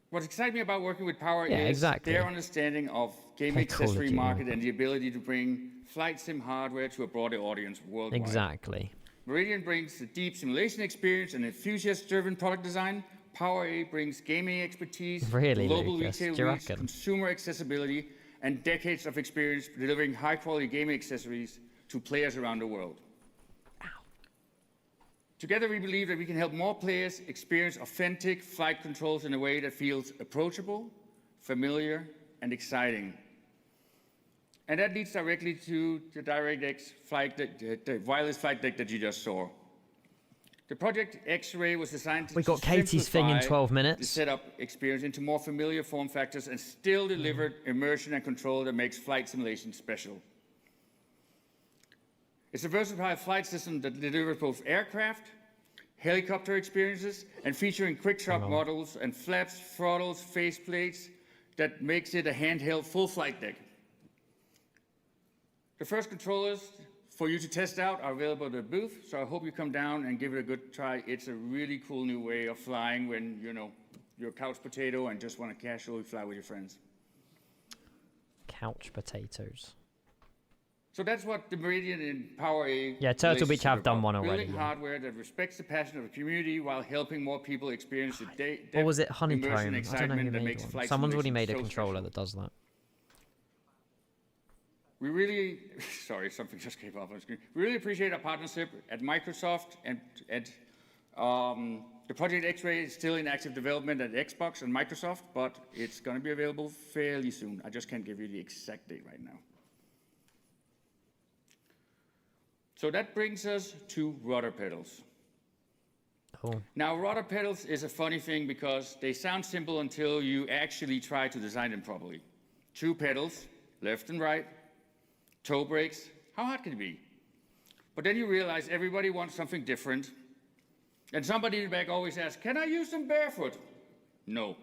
What excites me about working with Power Yeah, is exactly. their understanding of game Play Call of accessory Duty, market and the ability to bring flight sim hardware to a broader audience worldwide. Exactly. Meridian brings a deep simulation experience and enthusiast-driven product design. PowerA brings gaming expertise, Really, global Lucas? retail Do you reach, reckon? consumer accessibility, and decades of experience delivering high-quality gaming accessories to players around the world. Together, we believe that we can help more players experience authentic flight controls in a way that feels approachable, familiar, and exciting. And that leads directly to the DirectX flight deck, the wireless flight deck that you just saw. The Project X-Ray was designed to We got Katie's thing in 12 minutes. The setup experience into more familiar form factors and still delivered immersion and control that makes flight simulation special. It's a versatile flight system that delivers both aircraft, helicopter experiences, and featuring quick-shot models and flaps, throttles, faceplates that makes it a handheld full flight deck. The first controllers for you to test out are available at the booth, so I hope you come down and give it a good try. It's a really cool new way of flying when, you know, you're a couch potato and just want to casually fly with your friends. Couch potatoes. So that's what the Meridian and Power A. Yeah, Turtle Beach have done one already. Building hardware that respects the passion of the community while helping more people experience the depth, Or was it Honeycomb? immersion, I don't know excitement who that made makes one. flight Someone's already simulation made a so controller special. that does that. We really, sorry, something just came up on screen. We really appreciate our partnership at Microsoft and at the Project X-Ray is still in active development at Xbox and Microsoft, but it's going to be available fairly soon. I just can't give you the exact date right now. So that brings us to rudder pedals. Cool. Now, rudder pedals is a funny thing because they sound simple until you actually try to design them properly. 2 pedals, left and right, toe brakes, how hard can it be? But then you realize everybody wants something different. And somebody in the back always asks, can I use them barefoot? No.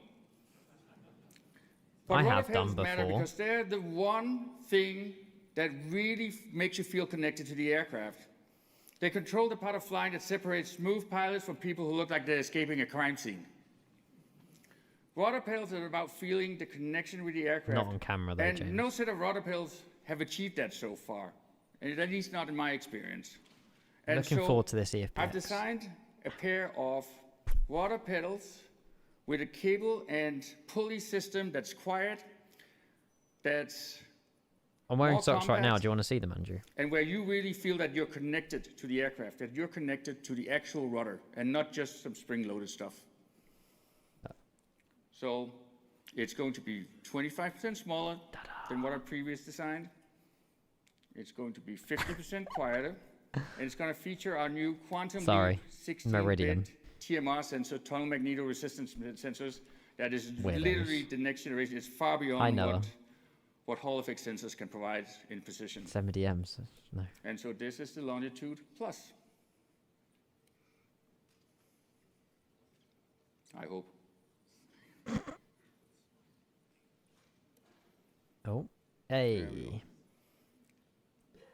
But I rudder have pedals done matter before. because they're the one thing that really makes you feel connected to the aircraft. They control the part of flying that separates smooth pilots from people who look like they're escaping a crime scene. Rudder pedals are about feeling the connection with the aircraft. Not on camera though, and James. no set of rudder pedals have achieved that so far, and at least not in my experience. And Looking so forward to this EFPX. I've designed a pair of rudder pedals with a cable and pulley system that's quiet, that's I'm wearing more socks right now. compact, Do you want to see them, Andrew? and where you really feel that you're connected to the aircraft, that you're connected to the actual rudder and not just some spring-loaded stuff. So it's going to be 25% smaller than what I previously designed. It's going to be 50% quieter, and it's going to feature our new quantum Sorry, 16-bit Meridian. TMR sensor, tunnel magneto-resistance sensors. That is Weirdos. literally the next generation. It's far I beyond know. what Hall effect sensors can provide in precision. 70Ms. No. And so this is the Longitude Plus. I hope. Oh. Hey.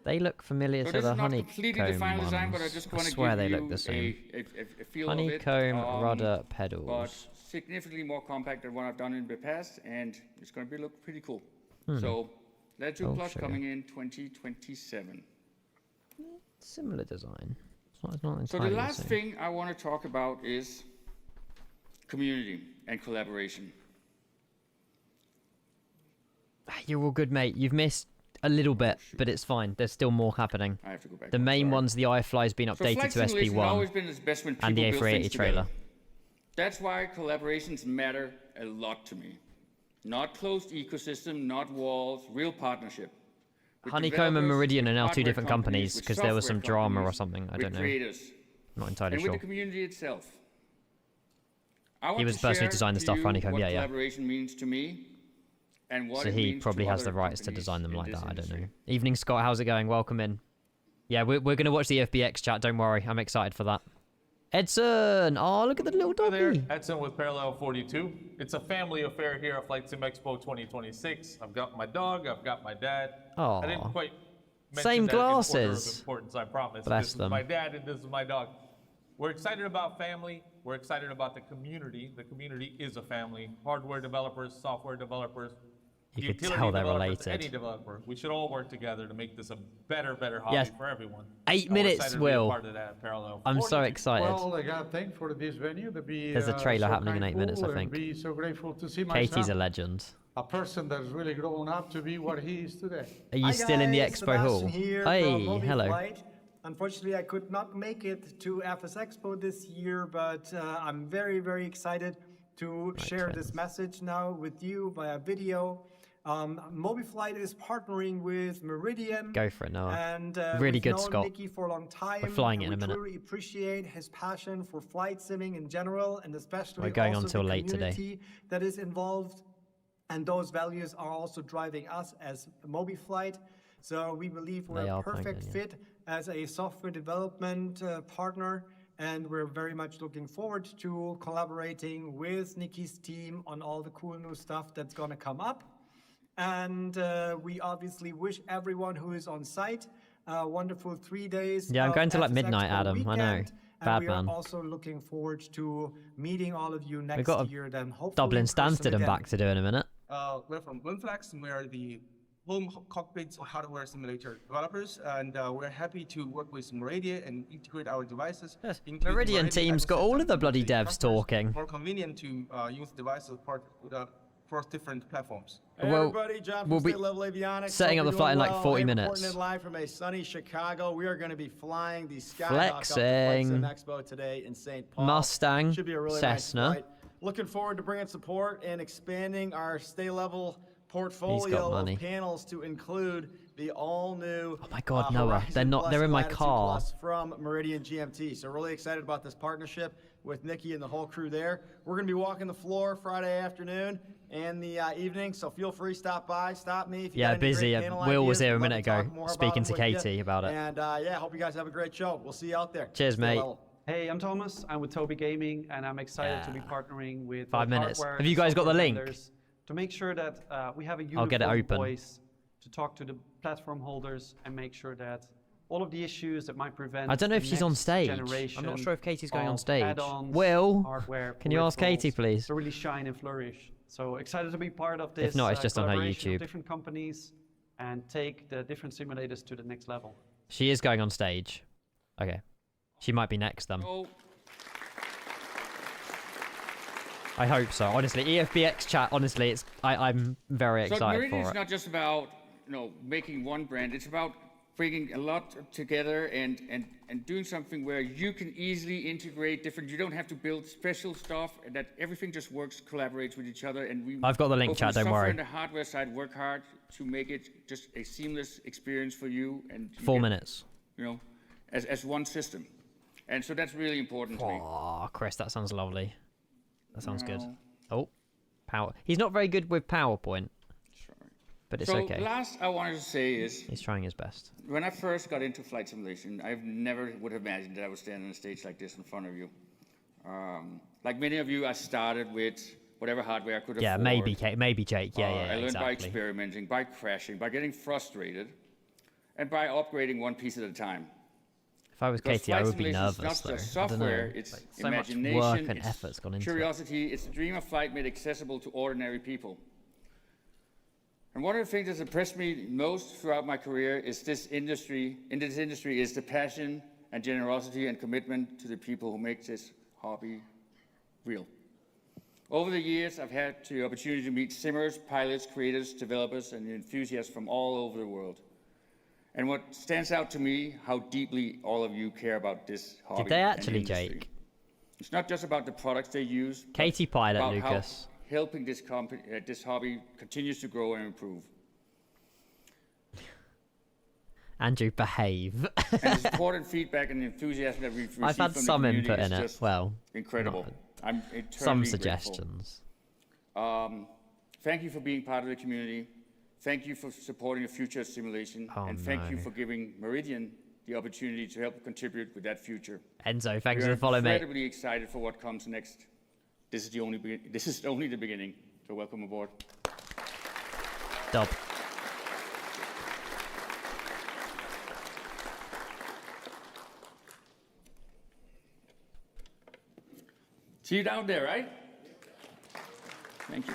They look familiar So to this the is not completely the honeycomb final ones. design, but I just want to swear give they you look the same. a feel of it. Honeycomb rudder But pedals. significantly more compact than what I've done in the past, and it's going to look pretty cool. Hmm. So, Latitude I'll Plus show coming in 2027. Similar design. It's not So entirely the last same. thing I want to talk about is community and collaboration. You're all good, mate. You've missed a little bit, but it's fine. There's still more happening. I have to go back. The main one's the iFLY's been So updated flight to simulation has always SP1 been its best when and the people build A380 things trailer. together. That's why collaborations matter a lot to me. Not closed ecosystem, not walls, real partnership. With Honeycomb and developers, Meridian are with now two hardware different companies with because there was some software drama or companies, something. I with don't know. creators, Not entirely and sure. with the community itself. I want He was to the person who share designed the to stuff you for Honeycomb. what Yeah, yeah. collaboration means to me, and what So it he means probably to has the other rights to companies design them in like this that. I don't know. industry. Evening, Scott. How's it going? Welcome in. Yeah, we're going to watch the FBX chat. Don't worry. I'm excited for that. Edson. Oh, look at the little Hi there, doggy. Edson with Parallel 42. It's a family affair here at Flight Sim Expo 2026. I've got my dog, I've got my dad. Aw. I didn't quite mention Same that in order of glasses. importance, I promise. Bless This them. is my dad and this is my dog. We're excited about family. We're excited about the community. The community is a family. Hardware developers, software developers, You could utility tell they're developers, related. any developer. We should all work together to make this a better hobby Yes. for everyone. 8 And we're minutes, excited to be a Will. part of that at Parallel I'm so 42. excited. Well, I gotta thank for this venue to be. There's a trailer so happening in 8 minutes, I kindful and think. Be so grateful to see my Katie's a son, legend. a person that's really grown up to be what he is today. Are you still in the expo hall? Hey, hello. Flight. Unfortunately, I could not make it to FSExpo this year, but I'm very, very excited to share this message now with you via video. MobiFlight is partnering with Meridian. Go for it, Noah. And really good, known Scott. Nicky for a long time. We're flying it in a minute. We truly appreciate his passion for flight simming in general, and especially We're going also on till the late today. community that is involved. And those values are also driving us as MobiFlight. So we believe we're a perfect fit as a software development partner. And we're very much looking forward to collaborating with Nicky's team on all the cool new stuff that's going to come up. And we obviously wish everyone who is on site a wonderful 3 days. Yeah, I'm going to like FSExpo midnight, Adam. weekend. I know. Bad we man. are also looking forward to meeting all of you next We've got year. Then hopefully Dublin Stansted and back to do in a minute. We're from Winflex, and we are the home cockpit hardware simulator developers, and we're happy to work with Meridian and integrate our devices. Yes. into the Meridian team's got all of the bloody devs talking. More convenient to use devices for different platforms. Hey everybody, John from State Level Avionics. Setting up the flight in like 40 minutes. Reporting in live from a sunny Chicago. We are going to be flying the Skyhawk Flexing. up to FSExpo today in St. Paul. Mustang, Should be a really Cessna. nice flight. Looking forward to bringing support and expanding our State Level portfolio of panels to include the all-new. Oh my God, Noah! They're not. They're in my car. From Meridian GMT. So really excited about this partnership with Nicky and the whole crew there. We're going to be walking the floor Friday afternoon and the evening. So feel free, stop by, stop me. If you got any busy. great panel Will was ideas, here a we'd love minute to ago, talk more speaking about to them with Katie you. about it. And yeah, hope you guys have a great show. We'll see you out there. Cheers, Stay mate. level. Hey, I'm Thomas. I'm with Toby Gaming, and I'm excited to be partnering with 5 minutes. hardware Have you and guys got the software link? vendors to make sure that we have a I'll get it uniform open. voice to talk to the platform holders and make sure that all of the issues that might prevent I don't know if the she's on next stage. I'm generation not sure if Katie's going on of stage. add-ons, Will, hardware, can you ask Katie, peripherals please? to really shine and flourish. So excited to be part of this. If not, it's just on her collaboration of YouTube. different companies and take the different simulators to the next level. She is going on stage. Okay. She might be next then. I hope so. Honestly, EFBX chat. Honestly, I'm very excited Meridian for is it. not just about making one brand. It's about bringing a lot together and doing something where you can easily integrate different. You don't have to build special stuff. And that everything just works, collaborates with each other. And we. I've got the link, both on chat, the don't software worry. And the hardware side work hard to make it just a seamless experience for you. And you 4 get, minutes. As one system. And so that's really important to me. Oh, Chris, that sounds lovely. That sounds good. No. Oh, power. He's not very good with PowerPoint. Sorry. But it's so okay. Last I wanted to say is He's trying his best. when I first got into flight simulation, I never would have imagined that I would stand on a stage like this in front of you. Like many of you, I started with whatever hardware I could afford. Yeah, maybe Jake. Yeah, I learned by exactly. experimenting, by crashing, by getting frustrated, and by upgrading one piece at a time. If I was Because Katie, I flight would be simulation is nervous not though. just I don't know. software, it's Like, so much imagination, work and it's effort's gone into it. curiosity, it's the dream of flight made accessible to ordinary people. And one of the things that's impressed me most throughout my career is in this industry is the passion and generosity and commitment to the people who make this hobby real. Over the years, I've had the opportunity to meet simmers, pilots, creators, developers, and enthusiasts from all over the world. And what stands out to me, how deeply all of you care about this hobby. Did they and actually, industry. Jake? It's not just about the products they use. but Katie Pilot, about Lucas. How helping this hobby continues to grow and improve. Andrew, behave. And the support and feedback and enthusiasm that we've received I've had from some the community input in is it. just Well, incredible. not- I'm eternally some grateful. suggestions. Thank you for being part of the community. Thank you for supporting the future of simulation. Oh, and thank you no. for giving Meridian the opportunity to help contribute with that future. Enzo, thanks We for are the follow, mate. incredibly excited for what comes next. This is only the beginning. So welcome aboard. Dub. See you down there, right? Thank you.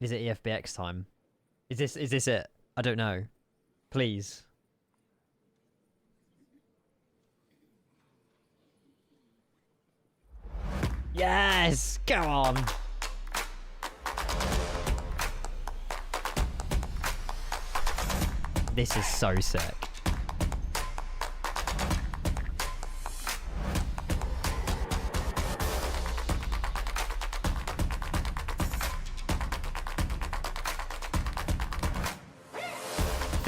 Is it EFBX time? Is this it? I don't know. Please. Yes! Go on! This is so sick.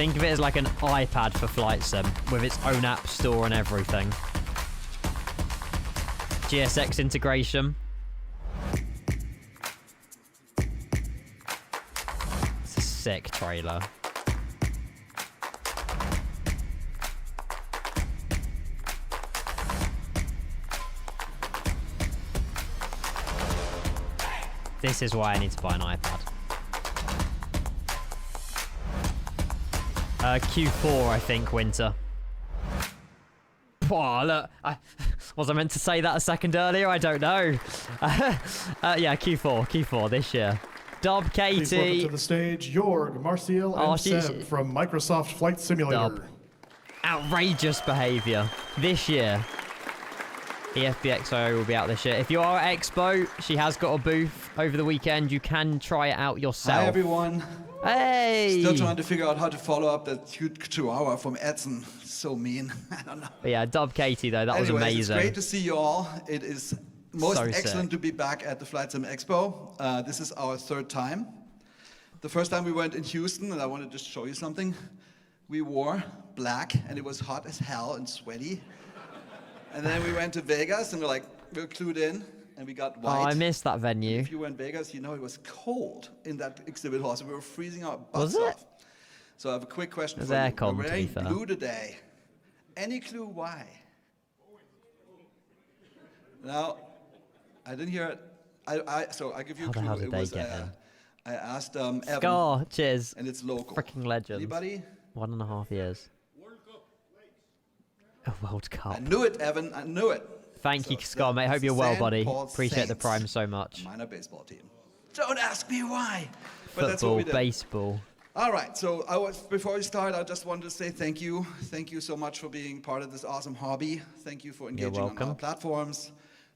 Think of it as like an iPad for flight sim with its own app store and everything. GSX integration. It's a sick trailer. This is why I need to buy an iPad. Q4, I think, winter. Oh, look. Was I meant to say that a second earlier? I don't know. Yeah, Q4 this year. Dub Katie. Please welcome to the stage, Jorg, Marcial, and Seb from Microsoft Flight Simulator. Dub. Outrageous behavior this year. EFBXO will be out this year. If you are at Expo, she has got a booth over the weekend. You can try it out yourself. Hi, everyone. Hey! Still trying to figure out how to follow up that huge chihuahua from Edson. So mean. I don't know. But yeah, Dub Katie, though. That was amazing. It's great to see you all. It is most So excellent sick. to be back at the Flight Sim Expo. This is our third time. The first time we went in Houston, and I wanted to just show you something. We wore black, and it was hot as hell and sweaty. And then we went to Vegas, and we're clued in, and we got white. Oh, I missed that venue. If you were in Vegas, you know it was cold in that exhibit hall, so we were freezing our Was butts it? off. So I have a quick question It was for you. aircon, We're to be wearing fair. blue today. Any clue why? Now, I didn't hear it. So I give you a clue. How the hell did It they was, get in? I asked Evan. Scar, cheers. And it's local. Freaking legends. Anybody? 1.5 years. A World Cup. I knew it, Evan. I knew it. Thank you, Scar, mate. Hope you're well, buddy. Paul Appreciate the Saints. prime so much. Minor baseball team. Don't ask me why. But that's what Football, we did. baseball. All right, so before we start, I just wanted to say thank you. Thank you so much for being part of this awesome hobby. Thank you for engaging on our platforms.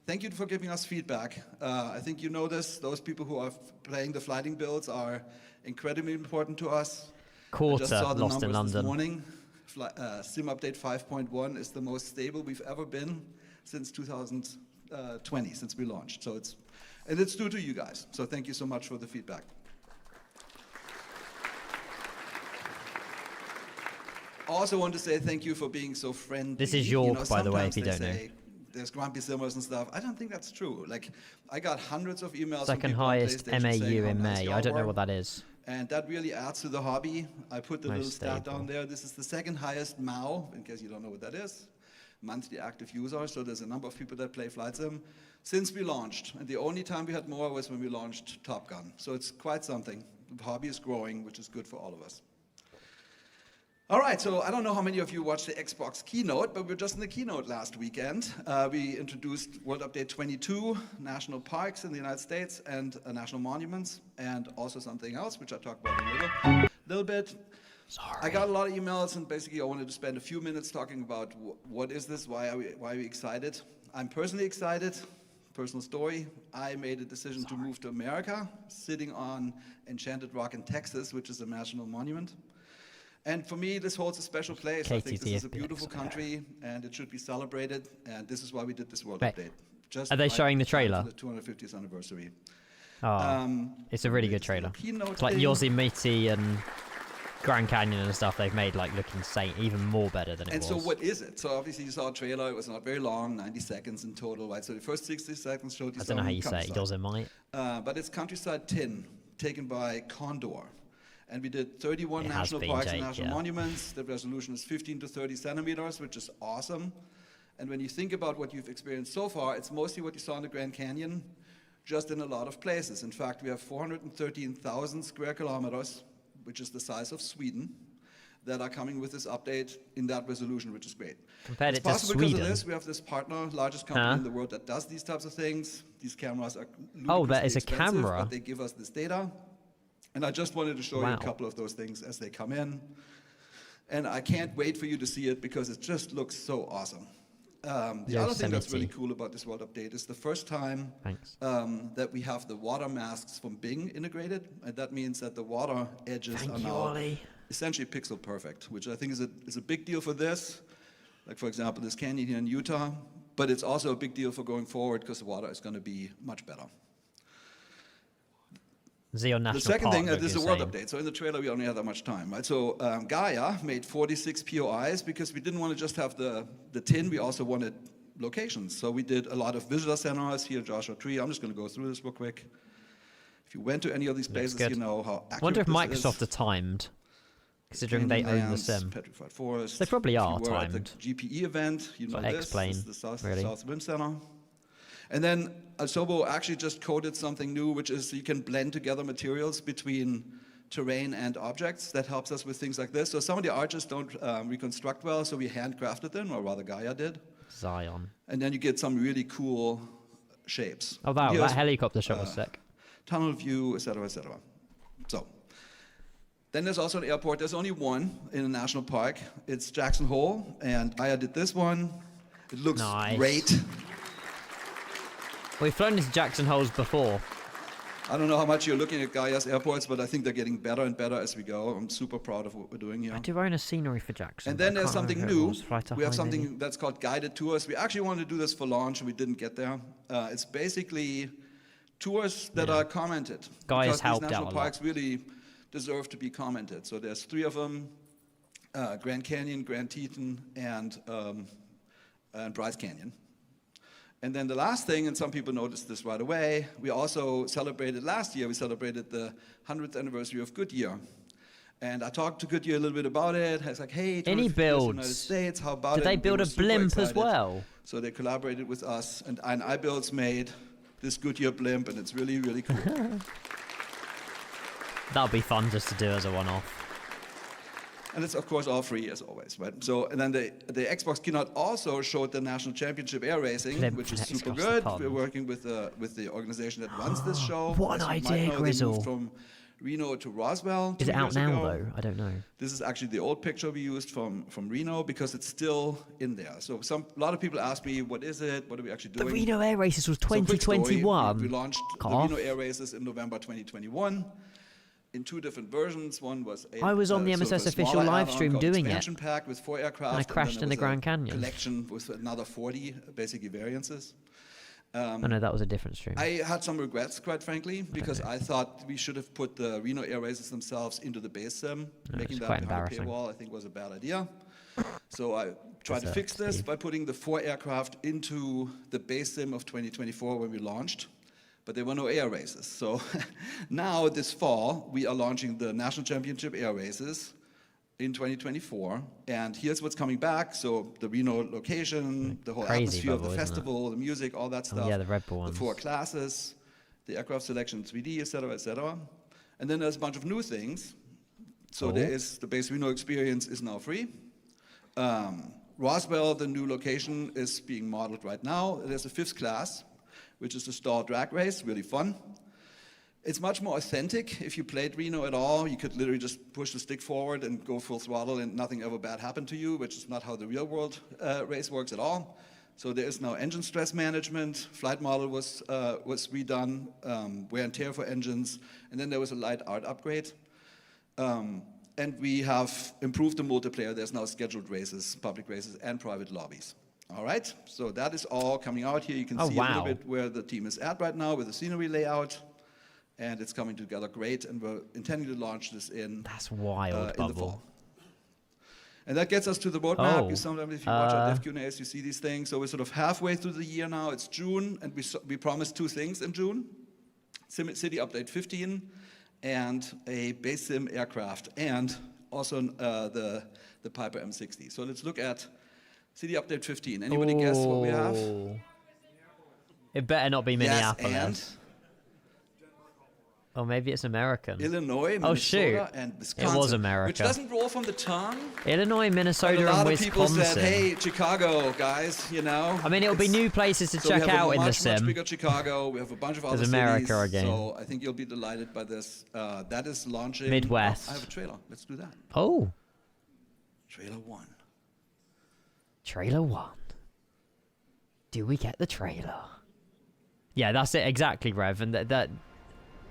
Thank you for giving us feedback. I think you know this. Those people who are playing the flighting builds are incredibly important to us. Quarter I just saw the lost in numbers this London. morning. Sim Update 5.1 is the most stable we've ever been since 2020, since we launched. So it's due to you guys. So thank you so much for the feedback. Also want to say thank you for being so friendly. This is York, by the way, if you don't know. There's grumpy simmers and stuff. I don't think that's true. Like, I got hundreds of emails Second from people on highest PlayStation MAU saying how in nice May. y'all I don't know were. what that is. And that really adds to the hobby. I put the Most little stat stable. down there. This is the second highest MAU, in case you don't know what that is. Monthly active user. So there's a number of people that play Flight Sim since we launched. And the only time we had more was when we launched Top Gun. So it's quite something. The hobby is growing, which is good for all of us. All right, so I don't know how many of you watched the Xbox keynote, but we were just in the keynote last weekend. We introduced World Update 22, national parks in the United States, and national monuments, and also something else, which I'll talk about in a little bit. Sorry. I got a lot of emails, and basically I wanted to spend a few minutes talking about what is this, why are we excited. I'm personally excited. Personal story, I made a decision to move to America, sitting on Enchanted Rock in Texas, which is a national monument. And for me, this holds a special place. I think this is a beautiful country, and it should be celebrated. And this is why we did this World Update. Just Are they showing the trailer? For the 250th anniversary. Oh, it's a really good trailer. It's like Yosemite and Grand Canyon and stuff they've made look insane, even more better than it was. And so what is it? So obviously you saw a trailer. It was not very long, 90 seconds in total, right? So the first 60 seconds showed you I don't know how you say it. Yosemite. But it's Countryside 10, taken by Condor. And we did 31 national parks and national monuments. The resolution is 15 to 30 centimeters, which is awesome. And when you think about what you've experienced so far, it's mostly what you saw in the Grand Canyon, just in a lot of places. In fact, we have 413,000 square kilometers, which is the size of Sweden, that are coming with this update in that resolution, which is great. Compared it's it to possible because Sweden. of this. We have this partner, largest company in the world that does these types of things. These cameras are that is a expensive, camera. but they give us this data. And I just wanted to show you a couple of those things as they come in. And I can't wait for you to see it because it just looks so awesome. The other thing that's really cool about this World Update is the first time that we have the water masks from Bing integrated. And that means that the water edges are now essentially pixel perfect, which I think is a big deal for this. Like, for example, this canyon here in Utah. But it's also a big deal for going forward because the water is going to be much better. Xeon National The second Park, thing, like this is a you're world saying. update. So in the trailer, we only had that much time, right? So Gaia made 46 POIs because we didn't want to just have the tin. We also wanted locations. So we did a lot of visitor centers here, Joshua Tree. I'm just going to go through this real quick. If you went to any of these places, you know how accurate I wonder if this Microsoft is. are timed, considering they own the sim. Petrified Forest. They probably are If you were timed. at the GPE event, you know this. X-Plane, This is the South really. Swim Center. And then Asobo actually just coded something new, which is you can blend together materials between terrain and objects. That helps us with things like this. So some of the arches don't reconstruct well, so we handcrafted them, or rather Gaia did. Zion. And then you get some really cool shapes. Oh wow, Here's, that helicopter shot was sick. Tunnel view, etc., etc. So, then there's also an airport. There's only one in a national park. It's Jackson Hole, and Gaia did this one. It looks great. We've flown into Jackson Holes before. I don't know how much you're looking at Gaia's airports, but I think they're getting better and better as we go. I'm super proud of what we're doing here. I do own a scenery for Jackson. And then but I there's can't something remember who it new. was. Fly to We have High, something maybe. that's called guided tours. We actually wanted to do this for launch, and we didn't get there. It's basically tours that are commented. Gaia's because helped these national out a lot. parks really deserve to be commented. So there's 3 of them: Grand Canyon, Grand Teton, and Bryce Canyon. And then the last thing, and some people noticed this right away, we also celebrated last year, we celebrated the 100th anniversary of Goodyear. And I talked to Goodyear a little bit about it. I was like, hey, Any 250 years in the builds? United States, how about it? Did they And build were a super blimp as excited. well? So they collaborated with us, and iBuilds made this Goodyear blimp, and it's really, really cool. That'll be fun just to do as a one-off. And it's, of course, all free, as always, right? So, and then the Xbox keynote also showed the National Championship Air Racing, which is super good. We're working with the organization that runs this show. What an As you might idea, know, they Grizzle. moved from Reno to Roswell. Is 2 it out years now, ago. though? I don't know. This is actually the old picture we used from Reno because it's still in there. So a lot of people ask me, what is it? What are we actually The doing? Reno Air Races was So quick story, 2021. we launched the Reno Air Races in November 2021. In 2 different versions. One was I was on the sort of MSS a official smaller live add-on stream called doing it. Expansion pack with 4 aircraft. And I crashed then in the there was Grand a Canyon. Collection with another 40 basically variances. Oh no, that was a different stream. I had some regrets, quite frankly, because I thought we should have put the Reno Air Races themselves into the base sim. Making that quite behind a embarrassing. paywall, I think, was a bad idea. So I tried to That's fix this Steve. by putting the 4 aircraft into the base sim of 2024 when we launched. But there were no air races. So now this fall, we are launching the National Championship Air Races in 2024. And here's what's coming back. So the Reno location, the whole Crazy atmosphere of bubble, the isn't it? festival, the music, all that Oh, stuff. yeah, the Red Bull The ones. 4 classes, the aircraft selection 3D, et cetera, et cetera. And then there's a bunch of new things. So there is the base Reno experience is now free. Roswell, the new location, is being modeled right now. There's a 5th class, which is the stall drag race, really fun. It's much more authentic. If you played Reno at all, you could literally just push the stick forward and go full throttle and nothing ever bad happened to you, which is not how the real world race works at all. So there is now engine stress management. Flight model was redone, wear and tear for engines, and then there was a light art upgrade. And we have improved the multiplayer. There's now scheduled races, public races, and private lobbies. All right, so that is all coming out here. You can see a little bit where the team is at right now with the scenery layout, and it's coming together great. And we're intending to launch this in That's wild, in the Bubble. fall. And that gets us to the roadmap. Oh, You sometimes, if you watch our Dev Q&As, you see these things. So we're sort of halfway through the year now. It's June, and we promised 2 things in June: City Update 15, and a base sim aircraft, and also the Piper M60. So let's look at City Update 15. Anybody guess what we have? It better not be Minneapolis. Yes, and or maybe it's American. Illinois, Oh, shoot. Minnesota, and Wisconsin. It was America. Which doesn't roll from the tongue. Illinois, Minnesota, But a lot and of people Wisconsin. said, hey, Chicago, guys, you know. I mean, it'll be new places to So check we have out a in the much sim. bigger Chicago. We have a bunch of other There's America cities. again. So I think you'll be delighted by this. That is launching. Midwest. Oh, I have a trailer. Let's do that. Oh. Trailer 1. Trailer 1. Do we get the trailer? Yeah, that's it exactly, Rev. And that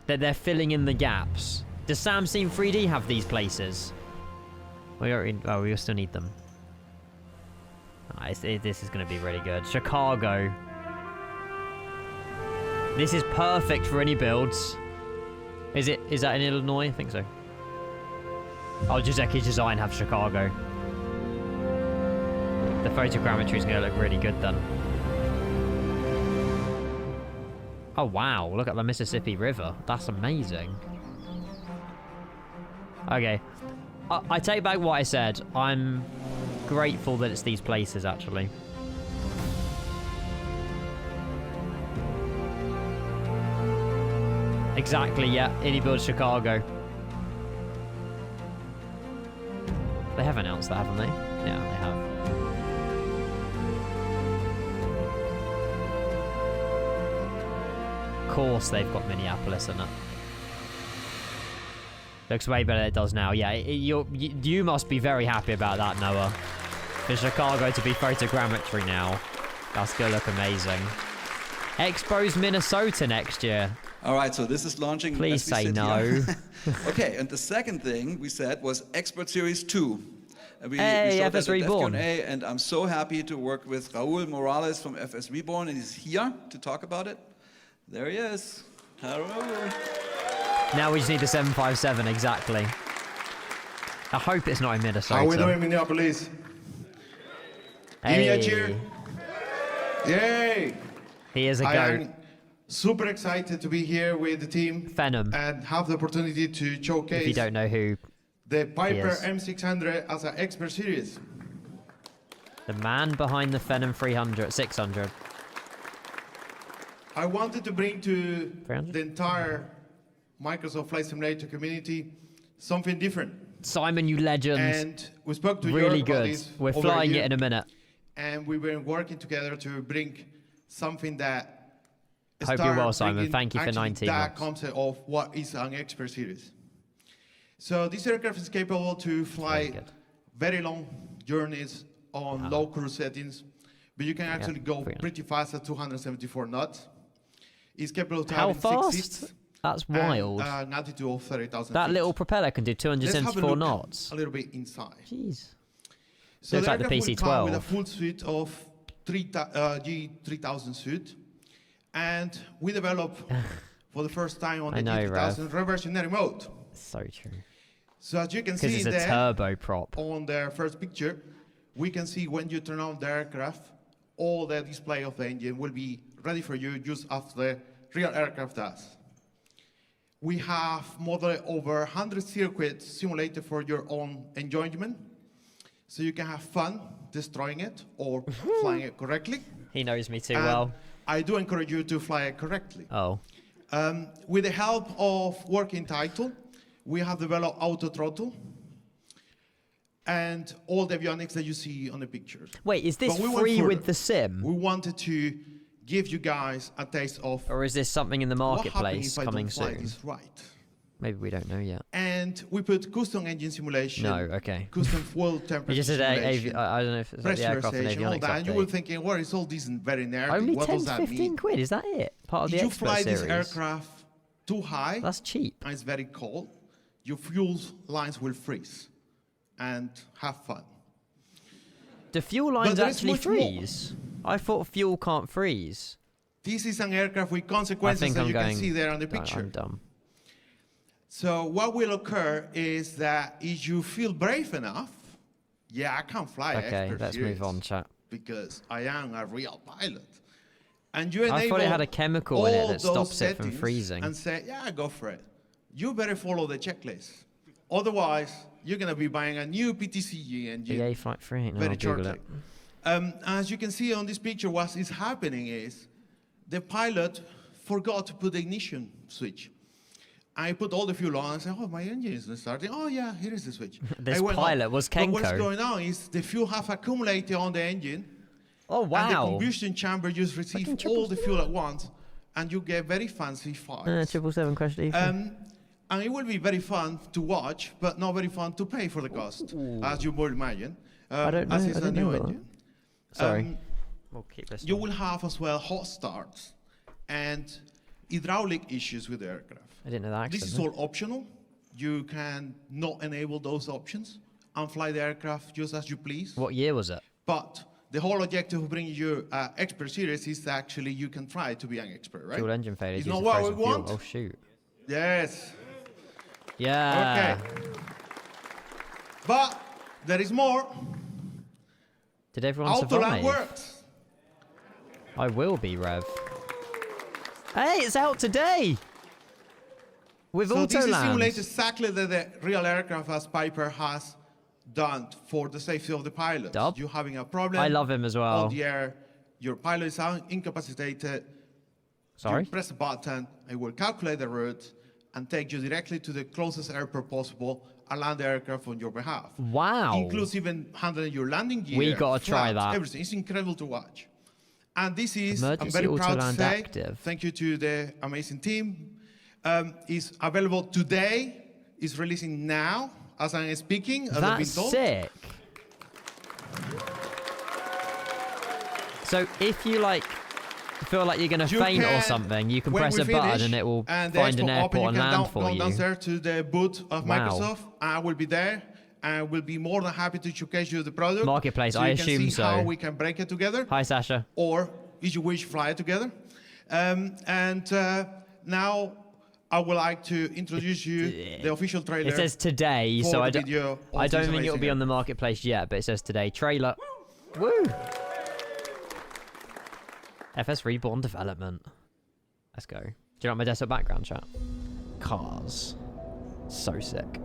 they're filling in the gaps. Does Samsung 3D have these places? We still need them. This is going to be really good. Chicago. This is perfect for any builds. Is that in Illinois? I think so. Oh, Giuseppe's design have Chicago. The photogrammetry is going to look really good then. Oh wow, look at the Mississippi River. That's amazing. Okay. I take back what I said. I'm grateful that it's these places, actually. Exactly, yeah. IndyBuild Chicago. They have announced that, haven't they? Yeah, they have. Of course they've got Minneapolis in it. Looks way better than it does now. Yeah, you must be very happy about that, Noah. For Chicago to be photogrammetry now. That's going to look amazing. Expo's Minnesota next year. All right, so this is launching. Please say no. Okay, and the second thing we said was Expert Series 2. We FS showed Reborn. Q&A, and I'm so happy to work with Raul Morales from FS Reborn, and he's here to talk about it. There he is. Hello. Now we just need the 757, exactly. I hope it's not in Minnesota. How are we doing, Minneapolis? Give me a cheer. Yay! He is a I goat. am super excited to be here with the team. Phenom. And have the opportunity to showcase If you don't know who the Piper is. M600 as an Expert Series. The man behind the Phenom 600. I wanted to bring to 300? the entire Microsoft Flight Simulator community something different. Simon, you legend. And we spoke to really your good. buddies We're over flying here, it in a minute. And we've been working together to bring something that Hope you're well, Simon. Thank you for 19 that months. concept of what is an Expert Series. So this aircraft is capable to fly very long journeys on low cruise settings, but you can actually go pretty fast at 274 knots. It's capable of having 6 seats. That's wild. And an altitude of 30,000 That feet. little propeller can do Let's have a 274 look knots. a little bit inside. Jeez. So Looks like the aircraft will come with a PC-12. full suite of G3000 suit, and we developed for the first time on the G3000 reversionary mode. So true. So as you can Because see it's a there, turboprop. on the first picture, we can see when you turn on the aircraft, all the display of the engine will be ready for you just as the real aircraft does. We have modeled over 100 circuits simulated for your own enjoyment, so you can have fun destroying it or flying it correctly. He knows me too And well. I do encourage you to fly it correctly. Oh. With the help of working title, we have developed auto throttle and all the avionics that you see on the pictures. Wait, is this But we went free with further. the sim? We wanted to give you guys a taste of Or is this something in the what marketplace happens if I coming don't fly soon? this right. Maybe we don't know yet. And we put custom engine simulation. No, okay. Custom fuel temperature You just said simulation. I don't know if it's like the aircraft and pressurization, all avionics that. And you will update. thinking, what is all this very nerdy? Only what 10 does to that 15 mean? quid, is that it? Part of If the you Expert fly series? this aircraft too high, that's cheap. And it's very cold, your fuel lines will freeze and have fun. Do fuel But lines there is actually much more. freeze? I thought fuel can't freeze. This is an aircraft with I consequences think that I'm you going. can see there on the No, picture. I'm dumb. So what will occur is that if you feel brave enough, yeah, I can fly Okay, Expert let's Series move on, chat. because I am a real pilot. And you I enable thought it had a chemical in it all that those stops it from settings freezing. and say, yeah, go for it. You better follow the checklist. Otherwise, you're going to be buying a new PTCG engine. The A-Flight 3, no, very I'll Google shortly. it. As you can see on this picture, what is happening is the pilot forgot to put the ignition switch. I put all the fuel on and said, oh, my engine isn't starting. Oh, yeah, here is the switch. This I went on. pilot was But what's Kenko. going on is the fuel have accumulated on the engine. Oh, And the wow. combustion chamber just receives all the fuel at once, and you get very fancy fires. 777 crashed And it will be very fun to watch, but not very fun to pay for the cost, as you would imagine. I don't know. As I it's a didn't new know that. engine. Sorry. We'll keep this. You will have as well hot starts and hydraulic issues with the aircraft. I didn't know that. This is all optional. You can not enable those options and fly the aircraft just as you please. What year was it? But the whole objective of bringing you Expert Series is actually you can try to be an expert, right? Fuel engine failure. It's due not to what we frozen fuel. want. Oh, shoot. Yes. Yeah. Okay. But there is more. Did everyone Autoland survive? works. I will be, Rev. Hey, it's out today! With So this is Autoland. simulated exactly the real aircraft as Piper has done for the safety of the pilots. Dub. You having a problem. I love him as well. On the air, your pilot is incapacitated. Sorry? You press a button, it will calculate the route and take you directly to the closest airport possible and land the aircraft on your behalf. Wow. Includes even handling your landing gear. We gotta try flaps, that. Everything. It's incredible to watch. And this is, Emergency I'm very proud to Autoland say, active. thank you to the amazing team. Is available today, is releasing now, as I'm speaking, as I've been That's told. sick. So if you like feel like you're gonna You faint or can, something, you can when press we a button finish and it will and the find an expo airport open, and you can land for go you. downstairs to the booth of Wow. Microsoft. I will be there and will be more than happy to showcase you the product. Marketplace, so I you can assume see so. how we can break it together. Hi, Sasha. Or, if you wish, fly it together. Now I would like to introduce you the official trailer. It says today, for so the I don't, video of I don't this think it'll amazing be on the marketplace yet, but it says today. Trailer. Woo! FS Reborn development. Let's go. Do you know my desktop background, chat? Cars. So sick.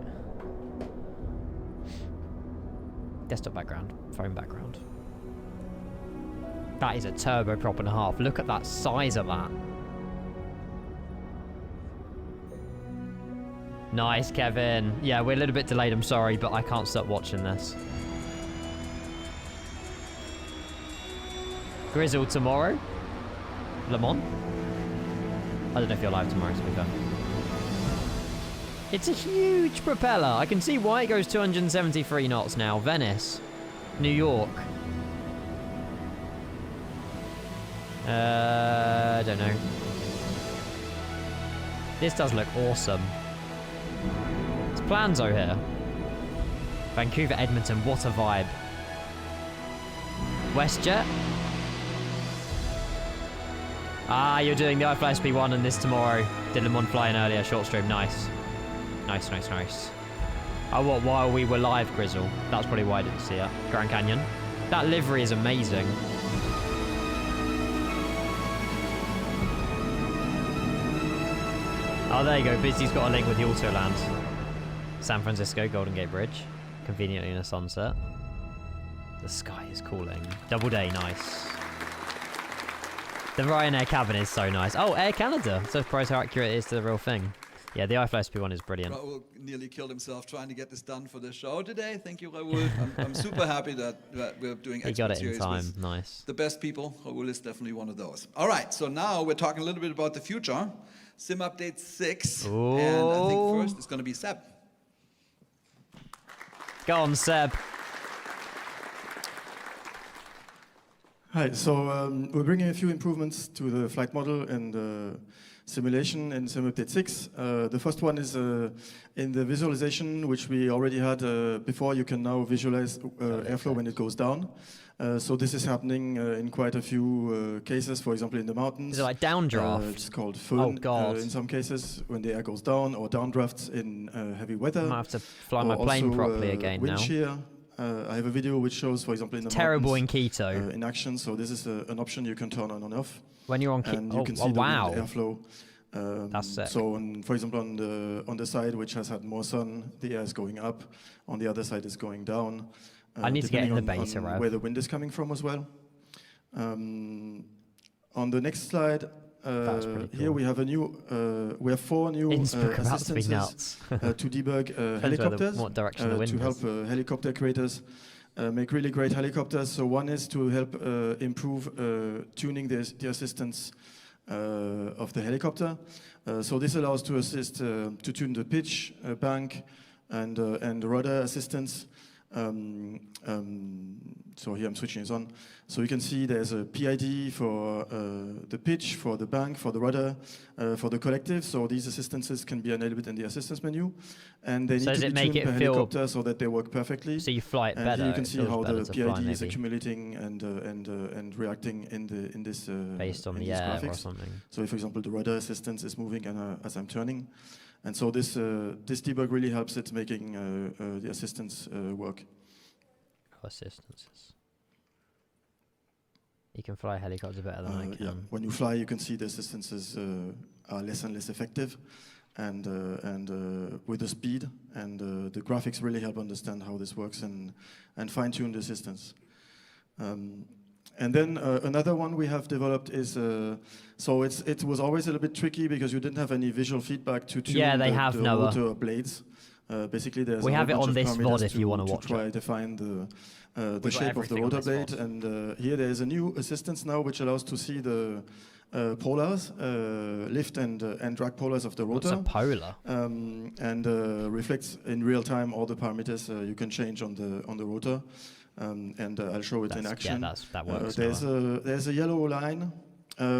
Desktop background. Phone background. That is a turboprop and a half. Look at that size of that. Nice, Kevin. Yeah, we're a little bit delayed, I'm sorry, but I can't stop watching this. Grizzle tomorrow. Le Mans? I don't know if you're live tomorrow, to be fair. It's a huge propeller. I can see why it goes 273 knots now. Venice. New York. I don't know. This does look awesome. It's Planzo here. Vancouver, Edmonton, what a vibe. WestJet. Ah, you're doing the iFLY SP1 and this tomorrow. Did Le Mans flying earlier, short stream, nice. Nice, nice, nice. Oh, what, while we were live, Grizzle. That's probably why I didn't see it. Grand Canyon. That livery is amazing. Oh, there you go. Busy's got a link with the Autoland. San Francisco, Golden Gate Bridge. Conveniently in a sunset. The sky is cooling. Double day, nice. The Ryanair cabin is so nice. Oh, Air Canada. So surprised how accurate it is to the real thing. Yeah, the iFLY SP1 is brilliant. Raul nearly killed himself trying to get this done for the show today. Thank you, Raul. I'm super happy that we're doing He got it in time. Nice. The best people. Raul is definitely one of those. All right, so now we're talking a little bit about the future. Sim Update 6. Ooh. And I think first it's going to be Seb. Go on, Seb. Hi, so we're bringing a few improvements to the flight model and the simulation in Sim Update 6. The first one is in the visualization, which we already had before. You can now visualize airflow when it goes down. So this is happening in quite a few cases, for example, in the mountains. Is it like downdraft? It's called föhn in some cases, when the air goes down, or downdrafts in heavy weather. I might have to fly my plane properly again wind now. shear. I have a video which shows, for example, in the Terrible in mountains, keto. in action. So this is an option you can turn on and off. When you're on keto, and you can see the wow. wind airflow. That's sick. So, for example, on the side which has had more sun, the air is going up. On the other side, is going down. I need to get in the depending beta, on Rev. where the wind is coming from as well. On the next slide, here we have we have 4 new assistances to debug helicopters, what direction the wind to help helicopter creators make really great helicopters. So one is to help improve tuning the assistance of the helicopter. So this allows to assist to tune the pitch, bank, and rudder assistance. So here I'm switching it on. So you can see there's a PID for the pitch, for the bank, for the rudder, for the collective. So these assistances can be enabled in the assistance menu. And they need to be tuned per helicopter so that they work perfectly. So you fly it better. And here you can see how the fly, PID is maybe. accumulating and reacting in this based on in the these air graphics. or something. So if, for example, the rudder assistance is moving and as I'm turning, And so this debug really helps it making the assistance work. Assistances. You can fly a helicopter better than I can. Yeah. When you fly, you can see the assistances are less and less effective, and with the speed, and the graphics really help understand how this works and fine-tune the assistance. And then another one we have developed is, so it was always a little bit tricky because you didn't have any visual feedback to tune the rotor blades. Basically, there's we have it on this VOD if you want to watch try to define the shape of the rotor blade. And here there is a new assistance now which allows to see the polars, lift and drag polars of the rotor. What's a polar? And reflects in real time all the parameters you can change on the rotor. And I'll show it in action. Yeah, that works. There's a yellow line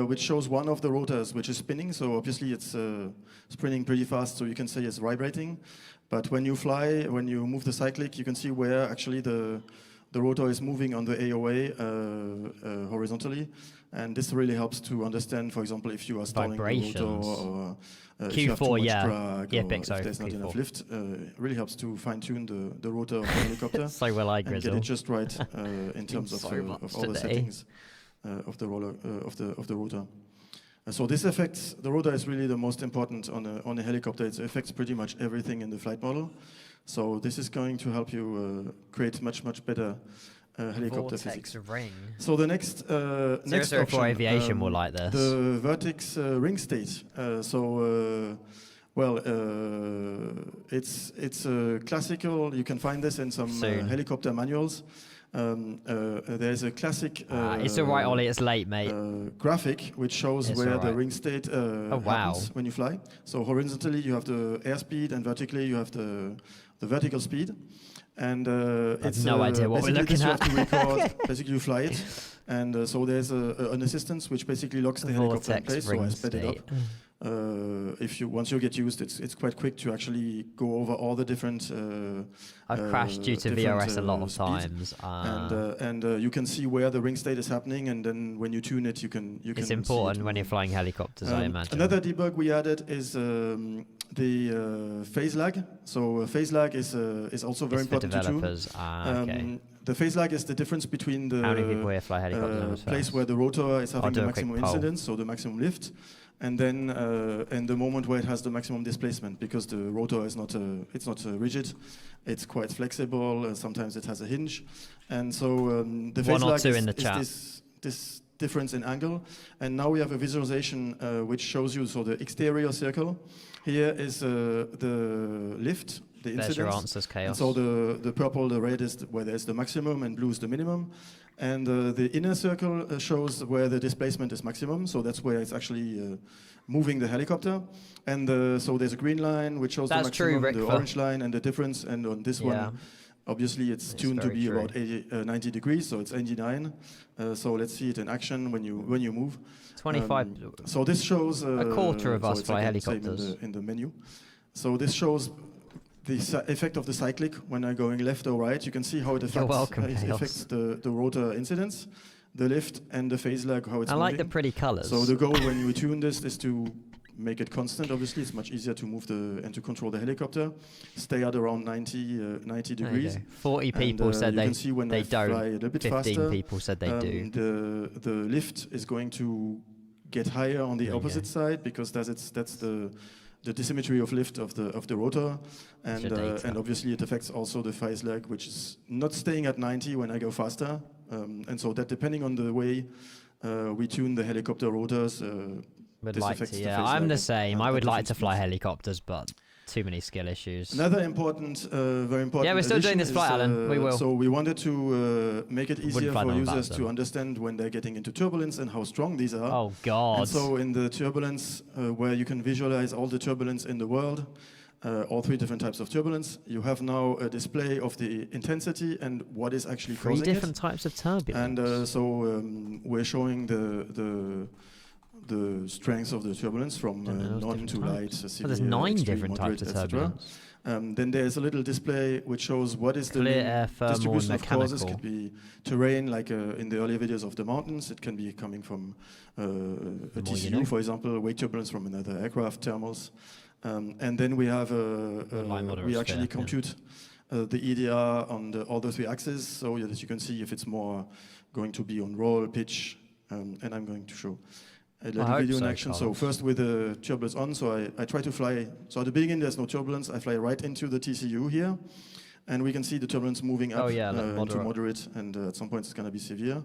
which shows one of the rotors which is spinning. So obviously it's spinning pretty fast, so you can say it's vibrating. But when you fly, when you move the cyclic, you can see where actually the rotor is moving on the AOA horizontally. And this really helps to understand, for example, if you are stalling the rotor or if you have too much drag, or if there's not enough lift. It really helps to fine-tune the rotor of the helicopter So will I, and Grizzle. get it just right in terms of all the settings of the rotor. So this affects, the rotor is really the most important on a helicopter. It affects pretty much everything in the flight model. So this is going to help you create much better helicopter physics. Ring. So the next option, Aviation will like this. The vertex ring state. It's classical. You can find this in some helicopter manuals. There's a classic. It's alright, Ollie. It's late, mate. Graphic which shows where the ring state happens when you fly. So horizontally you have the airspeed, and vertically you have the vertical speed. And it's no idea what we're looking at. You have to record. Basically, you fly it, and so there's an assistance which basically locks the helicopter in place. So I sped it up. Once you get used, it's quite quick to actually go over all the different. I've crashed due to VRS a lot of times, and you can see where the ring state is happening, and then when you tune it, you can. It's important when you're flying helicopters, I imagine. Another debug we added is the phase lag. So phase lag is also very important to tune. Okay. The phase lag is the difference between the How many people here fly helicopters place where the rotor is having the maximum incidence, so the maximum lift, and then the moment where it has the maximum displacement, because the rotor is not rigid, it's quite flexible. Sometimes it has a hinge, and so the phase lag is this difference in angle. And now we have a visualization which shows you, so the exterior circle here is the lift, the incidence. There's your answers, Chaos. And so the purple, the red is where there's the maximum, and blue is the minimum. And the inner circle shows where the displacement is maximum, so that's where it's actually moving the helicopter. And so there's a green line which shows the maximum, the orange line, and the difference. And on this one, obviously it's tuned to be about 90 degrees, so it's 89. So let's see it in action when you move. 25. So this shows a quarter of us fly helicopters in the menu. So this shows the effect of the cyclic when I'm going left or right. You can see how it affects the rotor incidence, the lift, and the phase lag, how it's moving. I like the pretty colors. So the goal when you tune this is to make it constant. Obviously, it's much easier to move and to control the helicopter. Stay at around 90 degrees. 40 people said you can see when they fly don't. a little bit 15 faster, people said they do. The lift is going to get higher on the opposite side, because that's the dissymmetry of lift of the rotor, and obviously it affects also the phase lag, which is not staying at 90 when I go faster, and so that depending on the way we tune the helicopter rotors, this affects the phase lag. I'm the same. I would like to fly helicopters, but too many skill issues. Another important, very important. Yeah, we're still doing this flight, Alan. We will. So we wanted to make it easier for users to understand when they're getting into turbulence and how strong these are. Oh God! And so in the turbulence, where you can visualize all the turbulence in the world, all 3 different types of turbulence, you have now a display of the intensity and what is actually causing it. 3 different types of turbulence. And so we're showing the strength of the turbulence from none to light, severe, there's 9 extreme, different moderate, types of turbulence. Then there's a little display which shows what is the thermal, distribution and of causes. It could be terrain, like in the earlier videos of the mountains. It can be coming from a TCU, for example, wake turbulence from another aircraft, thermals. And then we have we actually compute the EDR on all the 3 axes, so that you can see if it's more going to be on roll, pitch, and I'm going to show a little video in action. So first with the turbulence on, so I try to fly. So at the beginning there's no turbulence. I fly right into the TCU here, and we can see the turbulence moving up into moderate, and at some point it's going to be severe.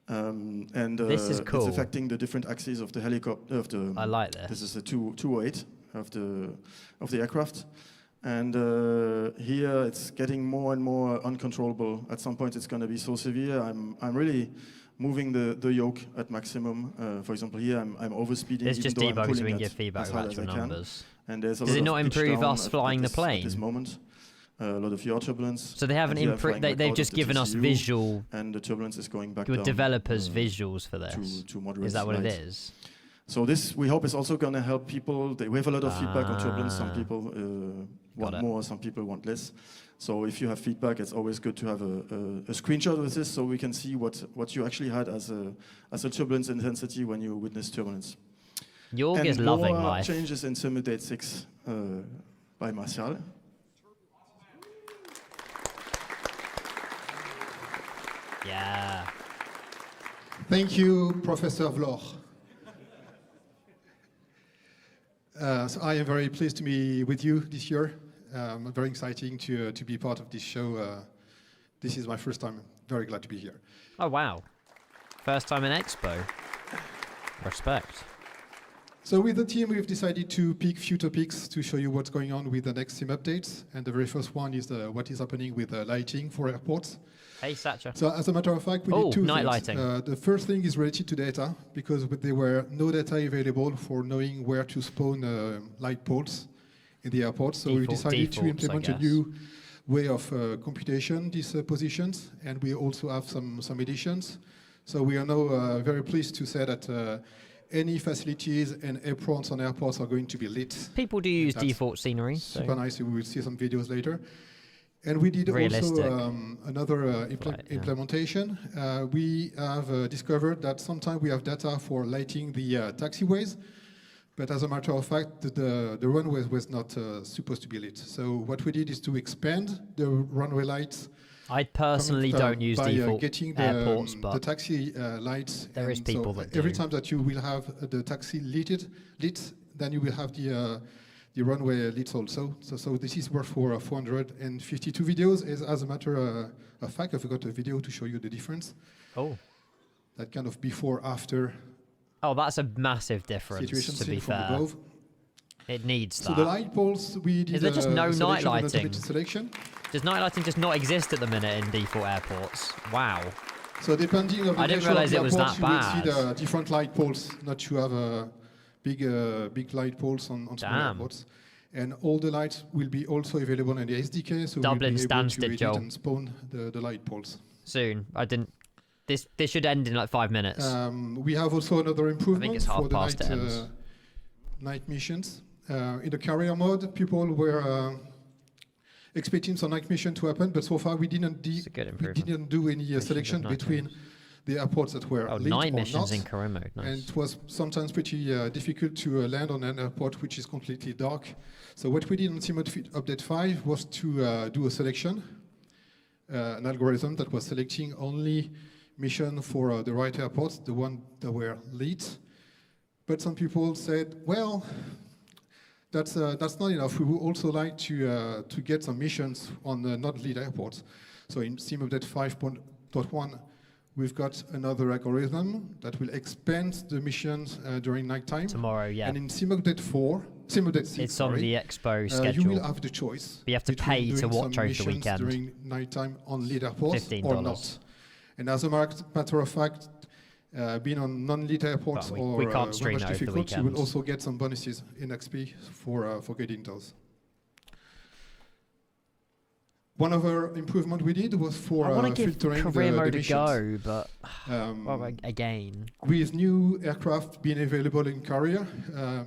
This is cool. It's affecting the different axes of the helicopter. I like this. This is a 208 of the aircraft. And here it's getting more and more uncontrollable. At some point it's going to be so severe. I'm really moving the yoke at maximum. For example, here I'm overspeeding. It's just debugging so we can give feedback about actual numbers. And there's Does it not improve us flying the plane? At this moment, a lot of yaw turbulence. So they haven't improved. They've just given us visual. And the turbulence is going back down. Your developers' visuals for this. To moderate. Is that what it is? So this, we hope, is also going to help people. We have a lot of feedback on turbulence. Some people want more, some people want less. So if you have feedback, it's always good to have a screenshot with this, so we can see what you actually had as a turbulence intensity when you witness turbulence. Jorg is loving more life. Changes in Simulate 6 by Martial. Yeah. Thank you, Professor Vlor. So I am very pleased to be with you this year. Very exciting to be part of this show. This is my first time. Very glad to be here. Oh, wow. First time in Expo. Respect. So with the team, we've decided to pick few topics to show you what's going on with the next sim updates. And the very first one is what is happening with lighting for airports. Hey, Satcher. So as a matter of fact, we did 2 night things. lighting. The first thing is related to data, because there were no data available for knowing where to spawn light poles in the airport. So we decided to implement a new way of computation these positions, and we also have some additions. So we are now very pleased to say that any facilities and aprons on airports are going to be lit. People do use default scenery. Super nice. We will see some videos later. And we did also another implementation. We have discovered that sometimes we have data for lighting the taxiways, but as a matter of fact, the runway was not supposed to be lit. So what we did is to expand the runway lights. I personally don't use default getting airports, but the taxi lights. There is people that do. Every time that you will have the taxi lit, then you will have the runway lit also. So this is worth for 452 videos. As a matter of fact, I forgot a video to show you the difference. Oh. That kind of before, after. Oh, that's a massive difference, to be fair. It needs that. So the light poles, we did Is there just no night lighting? Selection. Does night lighting just not exist at the minute in default airports? Wow. So depending on the I didn't realize it was that bad. You will see the different light poles, not to have big light poles on small airports. And all the lights will be also available in the SDK, so Dublin we'll be able to Stansted, edit Joel. and spawn the light poles. Soon. I didn't. This should end in like 5 minutes. We have also another improvement I think it's for the half-past night missions. In the carrier mode, people were expecting some night mission to happen, but so far we didn't do any selection between the airports that were lit night or missions not. in career mode. Nice. And it was sometimes pretty difficult to land on an airport which is completely dark. So what we did on Simode Update 5 was to do a selection, an algorithm that was selecting only mission for the right airports, the one that were lit. But some people said, well, that's not enough. We would also like to get some missions on the not lit airports. So in Sim Update 5.1, we've got another algorithm that will expand the missions during nighttime. Tomorrow, yeah. And in Sim Update 4, Sim Update 6, it's on the Expo schedule. You will have the choice. But you have to pay to watch over the weekend. During nighttime on lit airports $15. or not. And as a matter of fact, being on non-lit airports we can't stream much over the difficult, you weekend. will also get some bonuses in XP for getting those. One other improvement we did was for filtering career the mode missions. A go, but again. With new aircraft being available in carrier,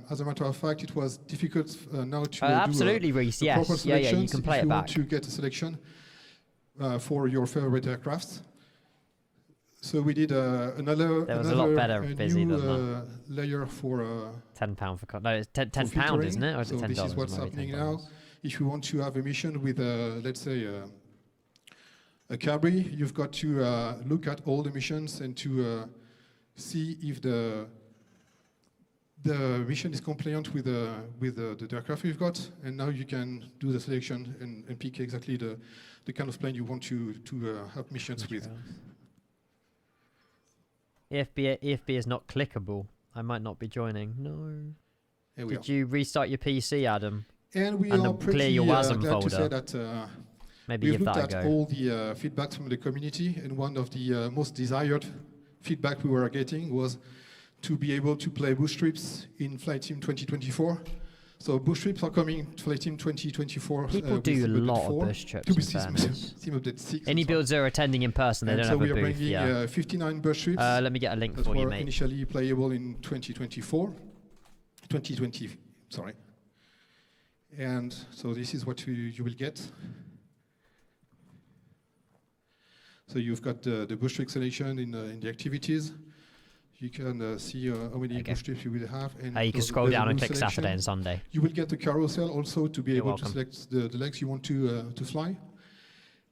as a matter of fact, it was difficult now to absolutely, do Reese. proper Yes, yeah, you can play if it you back. want to get a selection for your favorite aircraft. So we did another There was a lot better busy new than that. layer for £10 for no, it's £10, isn't it? Or is it $10? So this is what's happening now. If you want to have a mission with, let's say, a Cabri, you've got to look at all the missions and to see if the mission is compliant with the aircraft you've got, and now you can do the selection and pick exactly the kind of plane you want to have missions with. EFB is not clickable. I might not be joining. No. Did you restart your PC, Adam? And we are pretty clear your WASM glad folder? to say that Maybe we've give looked that a at go. all the feedback from the community, and one of the most desired feedback we were getting was to be able to play boost trips in Flight Sim 2024. So boost trips are coming to Flight Sim 2024. People do a lot of boost trips. in fairness. Sim Update 6. Any builds that are attending in person, they And don't so have we a are booth. bringing Yeah. 59 boost trips. Let me get a link that for you, were mate. initially playable in 2024. 2020, sorry. And so this is what you will get. So you've got the boost trick selection in the activities. You can see how many boost trips you will have. And You can so scroll there's a down and room click selection. Saturday and Sunday. You will get the carousel also to be You're able welcome. to select the legs you want to fly.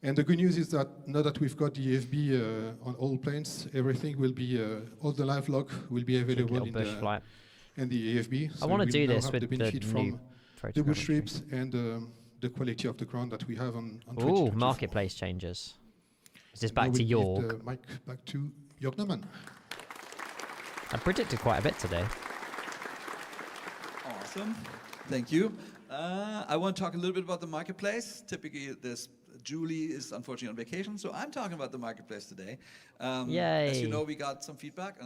And the good news is that now that we've got the EFB on all planes, everything will be, all the live log will be available in the AFB. I want to do this with the benefit the from new the boost trips and the quality of the ground that we have on Ooh, 2024. marketplace changes. Is this Now back we to give York? the mic back to York Norman. I predicted quite a bit today. Awesome. Thank you. I want to talk a little bit about the marketplace. Typically, Julie is unfortunately on vacation, so I'm talking about the marketplace today. Yay. As you know, we got some feedback.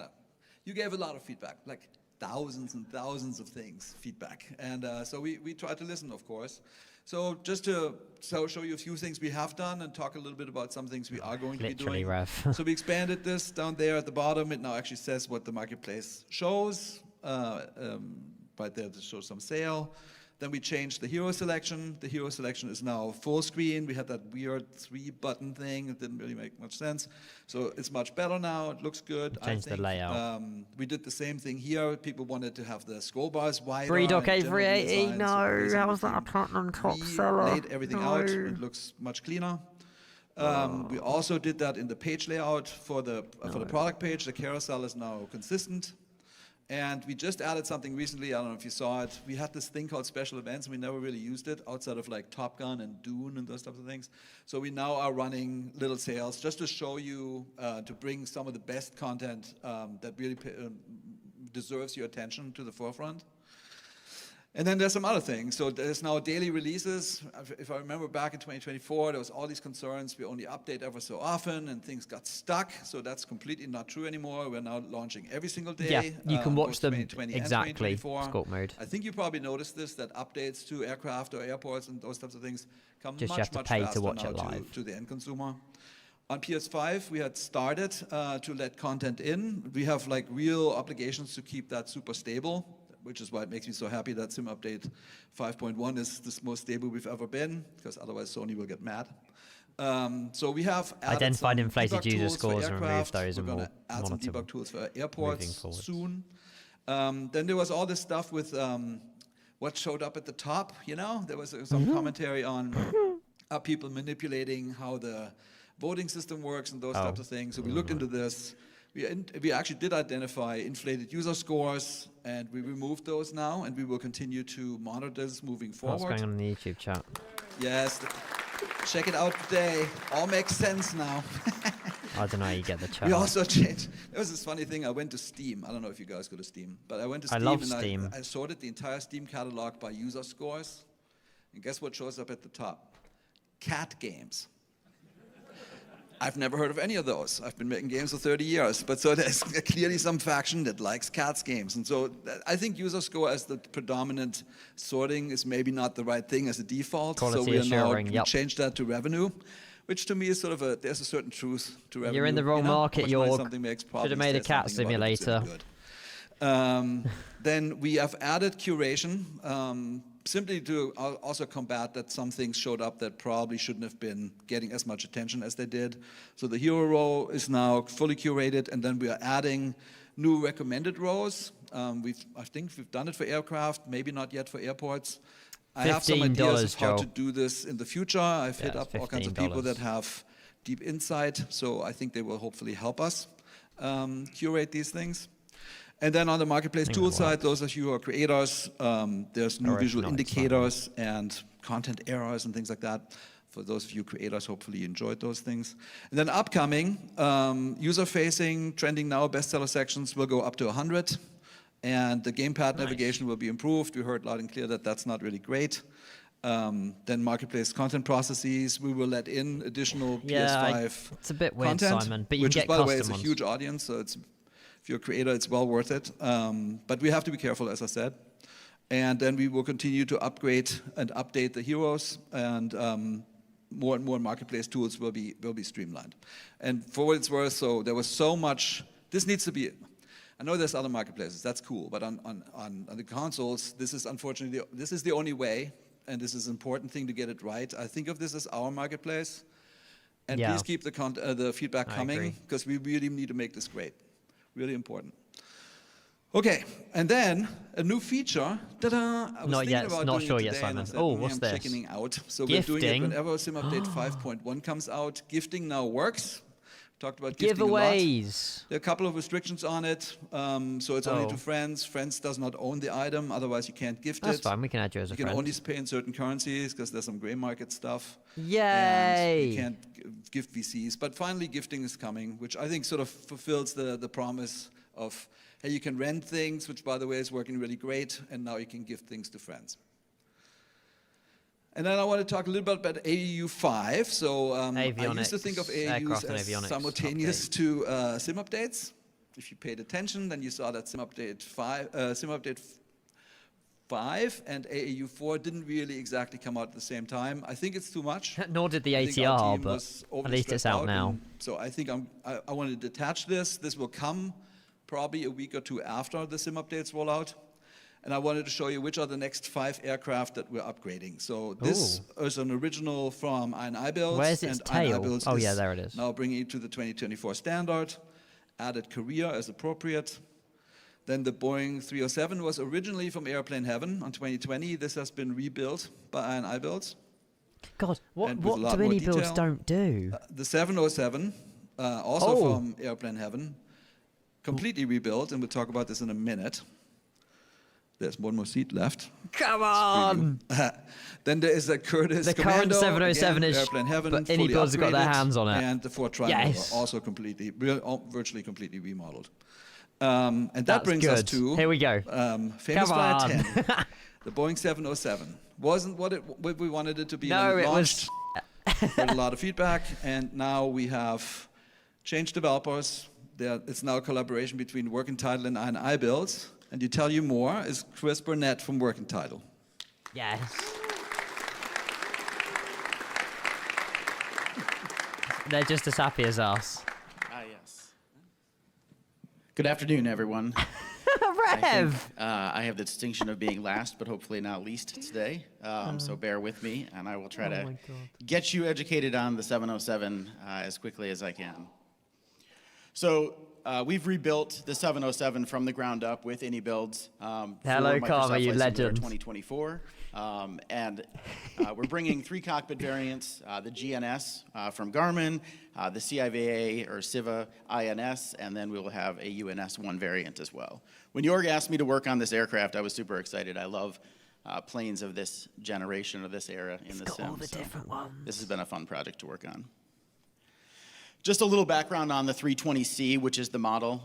You gave a lot of feedback, like thousands and thousands of feedback. And so we try to listen, of course. So just to show you a few things we have done and talk a little bit about some things we are going to be doing. So we expanded this down there at the bottom. It now actually says what the marketplace shows. Right there to show some sale. Then we changed the hero selection. The hero selection is now full screen. We had that weird 3-button thing. It didn't really make much sense. So it's much better now. It looks good. Changed the layout. We did the same thing here. People wanted to have the scroll bars wider. Freedock and general A380, design. no, So how was that a platinum top we seller? laid everything out. It looks much cleaner. We also did that in the page layout for the product page. The carousel is now consistent. And we just added something recently, I don't know if you saw it. We had this thing called special events, and we never really used it outside of like Top Gun and Dune and those types of things. So we now are running little sales just to show you, to bring some of the best content that really deserves your attention to the forefront. And then there's some other things. So there's now daily releases. If I remember back in 2024, there was all these concerns. We only update ever so often, and things got stuck. So that's completely not true anymore. We're now launching every single day. Yeah, you can watch them 2020 and exactly. 2024. Scope mode. I think you probably noticed this, that updates to aircraft or airports and those types of things come Just you much, have to much pay to faster watch now it live. to the end consumer. On PS5, we had started to let content in. We have like real obligations to keep that super stable, which is why it makes me so happy that Sim Update 5.1 is the most stable we've ever been, because otherwise Sony will get mad. So we have identified some inflated debug user tools for scores and remove aircraft. those, We're and going we'll to add some monitor debug tools for airports forward. soon. Then there was all this stuff with what showed up at the top. You know, there was some commentary on are people manipulating how the voting system works and those types of things. So we looked into this. We actually did identify inflated user scores, and we removed those now, and we will continue to monitor this moving forward. What's going on in the YouTube chat? Yes, check it out today. All makes sense now. I don't know how you get the chat. We also changed. There was this funny thing. I went to Steam. I don't know if you guys go to Steam, but I went to Steam. I love and Steam. I sorted the entire Steam catalog by user scores, and guess what shows up at the top? Cat games. I've never heard of any of those. I've been making games for 30 years, but so there's clearly some faction that likes cats games. And so I think user score as the predominant sorting is maybe not the right thing as a default. Quality so we assuring, we changed that to revenue, which to me is sort of there's a certain truth to revenue. You're in the wrong market, York. Should have made a cat simulator. Then we have added curation. simply to also combat that some things showed up that probably shouldn't have been getting as much attention as they did. So the hero row is now fully curated, and then we are adding new recommended rows. I think we've done it for aircraft, maybe not yet for airports. I have some ideas of how to do this in the future. I've hit up all kinds of people that have deep insight, so I think they will hopefully help us curate these things. And then on the marketplace tool side, those of you who are creators, there's new visual indicators and content errors and things like that. For those of you creators, hopefully you enjoyed those things. And then upcoming, user-facing, trending now, bestseller sections will go up to 100. And the gamepad navigation will be improved. We heard loud and clear that that's not really great. Then marketplace content processes, we will let in additional PS5 it's a bit weird, content, Simon, but you which can is, get by the way, it's custom a huge audience, so it's, if you're a creator, it's well worth it. But we have to be careful, as I said. And then we will continue to upgrade and update the heroes, and more and more marketplace tools will be streamlined. And for what it's worth, so there was so much, this needs to be, I know there's other marketplaces, that's cool, but on the consoles, this is unfortunately, this is the only way, and this is an important thing to get it right. I think of this as our marketplace, and please keep the feedback coming, because we really need to make this great. Really important. Okay, and then a new feature. Ta-da! I was Not yet. about Not doing sure it yet, today, Simon. and I said, Oh, what's I'm this? checking out. So Gifting. we're doing it whenever Sim Update 5.1 comes out. Gifting now works. Talked about gifting Giveaways. a lot. There are a couple of restrictions on it. So it's only to friends. Friends does not own the item. Otherwise, you can't gift it. That's fine. We can add you as a friend. You can only pay in certain currencies because there's some gray market stuff. Yay! And you can't gift VCs. But finally, gifting is coming, which I think sort of fulfills the promise of, hey, you can rent things, which, by the way, is working really great. And now you can gift things to friends. And then I want to talk a little bit about AAU5. So I used to think of AAUs as simultaneous to sim updates. If you paid attention, then you saw that sim update 5 and AAU4 didn't really exactly come out at the same time. I think it's too much. Nor did the ATR, but at least it's out now. So I think I want to detach this. This will come probably a week or two after the sim updates roll out. And I wanted to show you which are the next 5 aircraft that we're upgrading. So this is an original from AMD builds. Where's its tail? Oh yeah, there it is. Now bringing it to the 2024 standard. Added Korea as appropriate. Then the Boeing 307 was originally from Airplane Heaven on 2020. This has been rebuilt by AMD builds. God, what do any builds don't do? The 707, also from Airplane Heaven, completely rebuilt, and we'll talk about this in a minute. There's one more seat left. Come on! Then there is a Curtiss the Commando, current 707 again, is, Airplane Heaven, but any builds have got their hands on it. And the Ford Triangle, also completely, virtually completely remodeled. And that brings us to here we go. Famous Flight 10, the Boeing 707. Wasn't what we wanted it to be. No, when it launched. Heard a lot of feedback, and now we have changed developers. It's now a collaboration between Working Title and AMD builds. And to tell you more is Chris Burnett from Working Title. Yes. They're just as happy as us. Yes. Good afternoon, everyone. Rev! I have the distinction of being last, but hopefully not least today. So bear with me, and I will try to get you educated on the 707 as quickly as I can. So we've rebuilt the 707 from the ground up with any builds. Hello, Karma, you legend. 2024. And we're bringing 3 cockpit variants, the GNS from Garmin, the CIVA or CIVA INS, and then we will have a UNS-1 variant as well. When Jorg asked me to work on this aircraft, I was super excited. I love planes of this generation or this era in the sim. All the different ones. This has been a fun project to work on. Just a little background on the 320C, which is the model.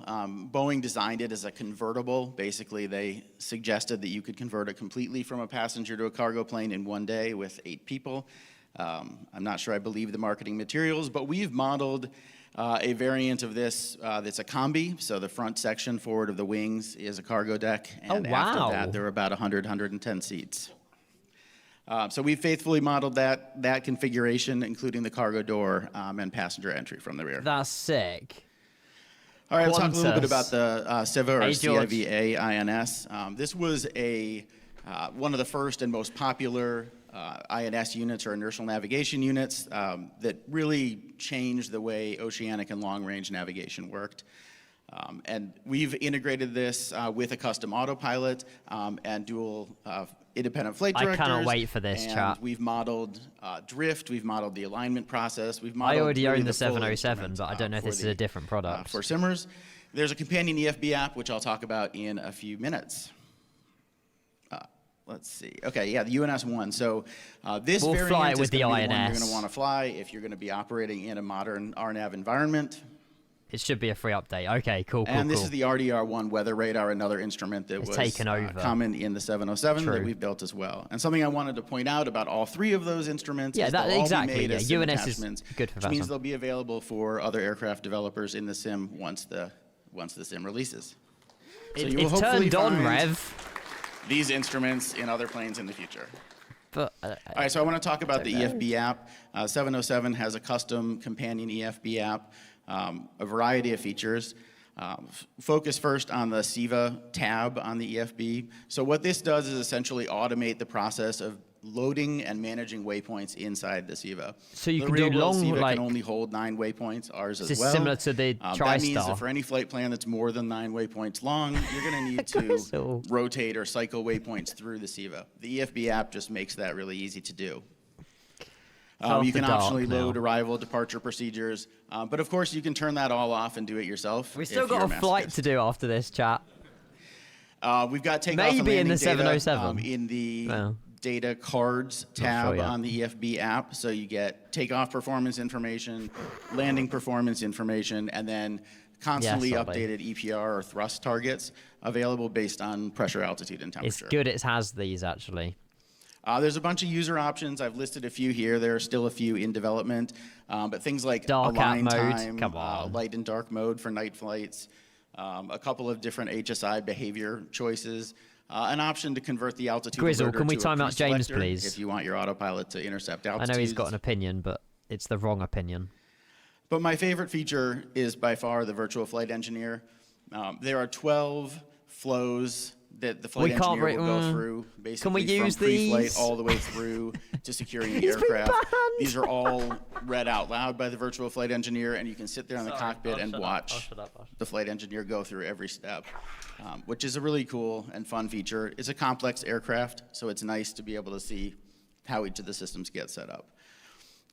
Boeing designed it as a convertible. Basically, they suggested that you could convert it completely from a passenger to a cargo plane in one day with 8 people. I'm not sure I believe the marketing materials, but we've modeled a variant of this that's a combi. So the front section forward of the wings is a cargo deck. And after that, there are about 100, 110 seats. So we faithfully modeled that configuration, including the cargo door and passenger entry from the rear. That's sick. All right, let's talk a little bit about the CIVA or CIVA INS. This was a one of the first and most popular INS units, or inertial navigation units, that really changed the way oceanic and long-range navigation worked. And we've integrated this with a custom autopilot and dual independent flight directors. I cannot wait for this, chat. We've modeled drift, we've modeled the alignment process, we've I modeled already really own the full 707, but I don't know if this is a different product. for simmers. There's a companion EFB app, which I'll talk about in a few minutes. Let's see. Okay, yeah, the UNS-1. So this We'll variant fly it is with the gonna be the one you're INS. going to want to fly if you're going to be operating in a modern RNAV environment. It should be a free update. Okay, cool, And this is the RDR-1 weather radar, another instrument that It's was taken over. common in the 707 that True. we've built as well. And something I wanted to point out about all three of those instruments Yeah, is that- they'll exactly, all be made yeah. as sim UNS is attachments, good for which means VASM. they'll be available for other aircraft developers in the sim once the sim releases. So you will It's hopefully turned on, find Rev. these instruments in other planes in the future. But, all right, so I want to talk about the don't know. EFB app. 707 has a custom companion EFB app, a variety of features. Focus first on the SIVA tab on the EFB. So what this does is essentially automate the process of loading and managing waypoints inside the SIVA. So you the can do real-world long, SIVA like- can only hold 9 waypoints, ours as This is well. similar to the That means TriStar. that for any flight plan that's more than 9 waypoints long, you're going to need to rotate or cycle waypoints through the SIVA. The EFB app just makes that really easy to do. You can optionally load arrival, departure procedures, but of course you can turn that all off and do it yourself. We still if you're got a flight masochist. to do after this, chat. We've got takeoff and Maybe in landing the 707. data, in the Well, data cards not sure tab yet. on the EFB app. So you get takeoff performance information, landing performance information, and then constantly lovely. updated EPR or thrust targets available based on pressure, altitude, and It's temperature. good it has these, actually. There's a bunch of user options. I've listed a few here. There are still a few in development, but things like Dark out align mode, time, come on. light and dark mode for night flights, a couple of different HSI behavior choices, an option to convert the altitude Grizzle, alerter can we to a time out James, preselector please? if you want your autopilot to intercept I altitudes. know he's got an opinion, but it's the wrong opinion. But my favorite feature is by far the virtual flight engineer. There are 12 flows that the flight We can't engineer will go re- through, basically Can we use from pre-flight these? all the way through to securing the He's been aircraft. banned. These are all read out loud by the virtual flight engineer, and you can sit there in the Sorry, cockpit I'll and shut up, watch I'll shut up. the flight engineer go through every step, which is a really cool and fun feature. It's a complex aircraft, so it's nice to be able to see how each of the systems get set up.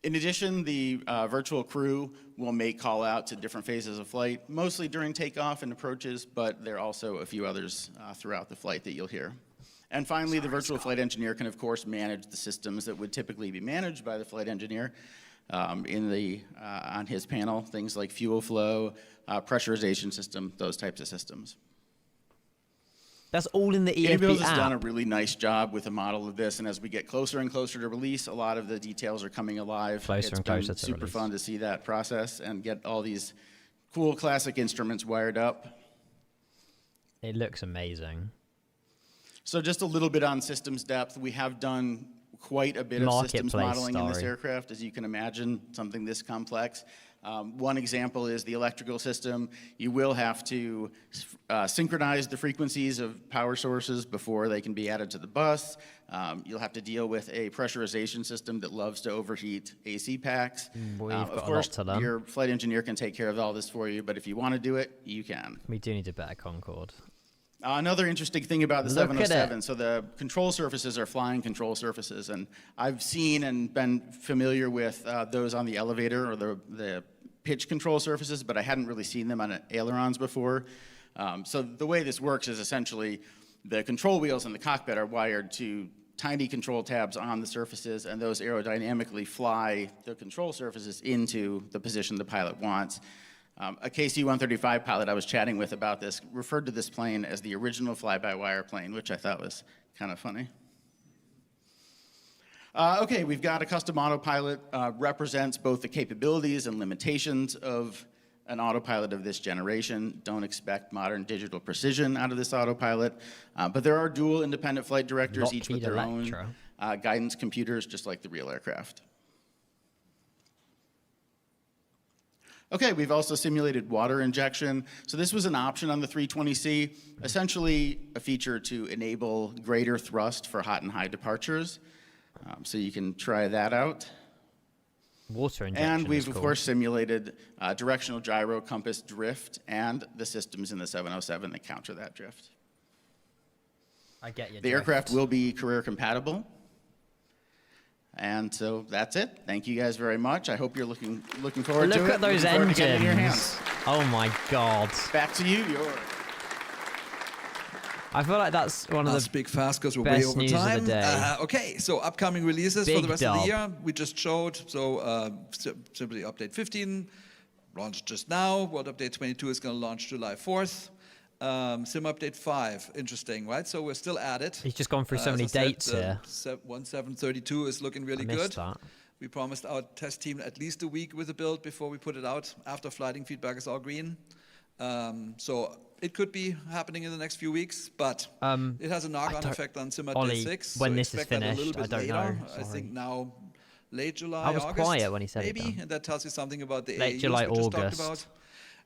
In addition, the virtual crew will make call out to different phases of flight, mostly during takeoff and approaches, but there are also a few others throughout the flight that you'll hear. And finally, the virtual flight engineer can, of course, manage the systems that would typically be managed by the flight engineer on his panel, things like fuel flow, pressurization system, those types of systems. That's all in the EFB AWS has app. done a really nice job with a model of this, and as we get closer and closer to release, a lot of the details are coming alive. Closer It's and been closer to super release. fun to see that process and get all these cool classic instruments wired up. It looks amazing. So just a little bit on systems depth. We have done quite a bit of systems Marketplace modeling in this story. aircraft, as you can imagine, something this complex. One example is the electrical system. You will have to synchronize the frequencies of power sources before they can be added to the bus. You'll have to deal with a pressurization system that loves to overheat AC packs. We've got Of a course, lot to learn. your flight engineer can take care of all this for you, but if you want to do it, you can. We do need a better Concorde. Another interesting thing about the Look at 707, it. so the control surfaces are flying control surfaces, and I've seen and been familiar with those on the elevator or the pitch control surfaces, but I hadn't really seen them on ailerons before. So the way this works is essentially the control wheels in the cockpit are wired to tiny control tabs on the surfaces, and those aerodynamically fly the control surfaces into the position the pilot wants. A KC-135 pilot I was chatting with about this referred to this plane as the original fly-by-wire plane, which I thought was kind of funny. Okay, we've got a custom autopilot, represents both the capabilities and limitations of an autopilot of this generation. Don't expect modern digital precision out of this autopilot, but there are dual independent flight directors, each with Lockheed their own Electra. guidance computers, just like the real aircraft. Okay, we've also simulated water injection. So this was an option on the 320C, essentially a feature to enable greater thrust for hot and high departures. So you can try that out. Water injection. And we've, of course, simulated directional gyro compass drift and the systems in the 707 that counter that drift. I get you. The aircraft will be career compatible. And so that's it. Thank you guys very much. I hope you're looking forward to it. Look at those engines. Oh my God. Back to you. I feel like that's one of the big fast because we're best way over news time. of the day. Okay, so upcoming releases for Big the rest of the dub. year. We just showed. So simply update 15 launched just now. World Update 22 is going to launch July 4th. Sim Update 5, interesting, right? So we're still at it. He's just gone through so many dates here. 1732 is looking really I good. missed that. We promised our test team at least a week with the build before we put it out. After flighting feedback is all green. So it could be happening in the next few weeks, but it has a knock-on effect on Sim Update 6. When so this is expect that a little finished, bit I don't later. know. I think now late July, I was August, quiet when he said it, maybe, though. and that tells you something about the Late AAUs July, we just talked August. about.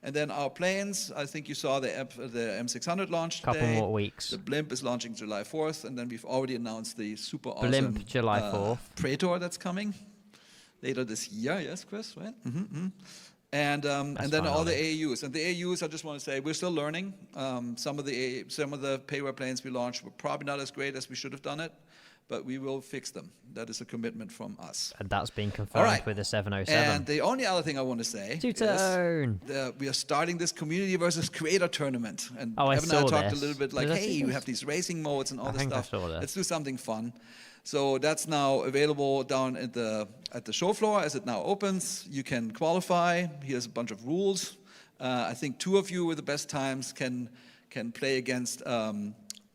And then our planes, I think you saw the M600 launch today. Couple more weeks. The Blimp is launching July 4th, and then we've already announced the super awesome Blimp, July 4th. Praetor that's coming later this year. Yes, Chris, right? And then all the AAUs. And the AAUs, I just want to say, we're still learning. Some of the pay-ware planes we launched were probably not as great as we should have done it, but we will fix them. That is a commitment from us. And that's been confirmed with the 707. And the only other thing I want to say Two-tone. is we are starting this community versus creator tournament. And Oh, I Evan and I saw talked this. a little bit like, Did I hey, see you this? have these racing modes and all this think I stuff. saw this. Let's do something fun. So that's now available down at the show floor as it now opens. You can qualify. Here's a bunch of rules. I think 2 of you with the best times can play against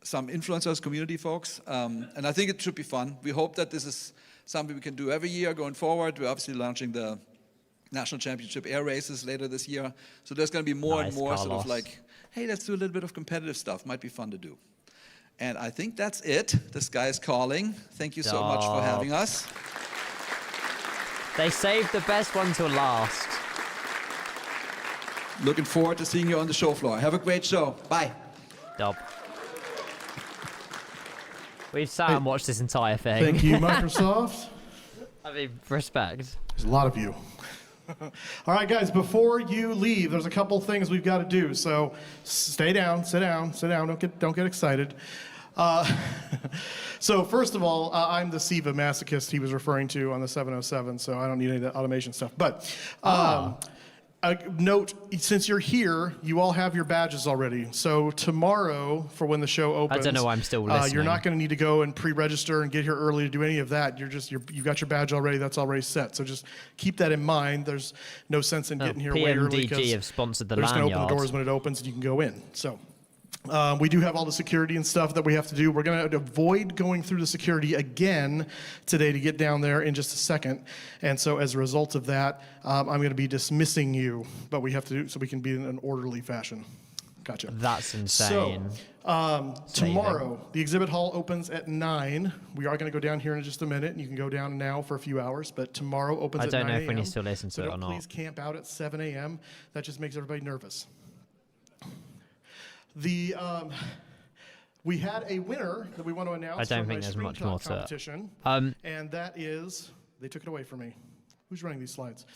some influencers, community folks. And I think it should be fun. We hope that this is something we can do every year going forward. We're obviously launching the National Championship air races later this year. So there's going to be more and more sort of like, hey, let's do a little bit of competitive stuff. Might be fun to do. And I think that's it. The sky is calling. Thank you so much for having us. They saved the best one till last. Looking forward to seeing you on the show floor. Have a great show. Bye. Dub. We've sat and watched this entire thing. Thank you, Microsoft. I mean, respect. There's a lot of you. All right, guys, before you leave, there's a couple things we've got to do. So stay down, sit down, don't get excited. So first of all, I'm the SIVA masochist he was referring to on the 707, so I don't need any of that automation stuff. But note, since you're here, you all have your badges already. So tomorrow, for when the show opens, I don't know why I'm still listening. you're not going to need to go and pre-register and get here early to do any of that. You've got your badge already. That's already set. So just keep that in mind. There's no sense in getting here way early because PMDG have sponsored the they're just going to open the lanyard. doors when it opens and you can go in. So. We do have all the security and stuff that we have to do. We're going to avoid going through the security again today to get down there in just a second. And so as a result of that, I'm going to be dismissing you, but we have to do so we can be in an orderly fashion. Gotcha. That's insane. So, tomorrow, the exhibit hall opens at 9. We are going to go down here in just a minute, and you can go down now for a few hours, but tomorrow opens at 9 I don't know if we a.m. need to listen to so it or don't not. please camp out at 7 a.m. That just makes everybody nervous. We had a winner that we want to announce. I don't from think a there's much screenshot more to it. competition, and that is, they took it away from me. Who's running these slides?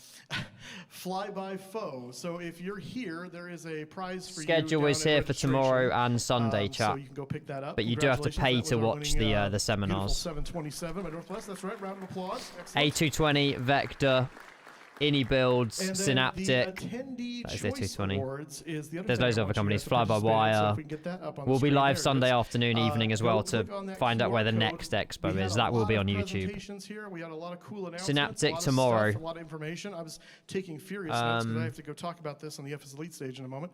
Fly by Foe. So if you're here, there is a prize for you. Schedule is here for tomorrow and Sunday, chat. So you can go pick that up. But you do have to pay to watch the seminars. 727 by Northwest. That's right. Round of applause. Excellent. A220, Vector, Ini Builds, And then Synaptic. the attendee That is choice A220. awards is the other There's thing loads I of other want you companies. guys to Fly by participate in. So Wire. if we can get that up on the We'll be screen, live there it Sunday is. afternoon, evening as well to click on that find out where the QR next code. expo We had is. a That will lot be of on YouTube. presentations here. We had a lot of cool announcements. Synaptic a lot of tomorrow. Stuff, a lot of information. I was taking furious notes because I have to go talk about this on the FS Elite stage in a moment.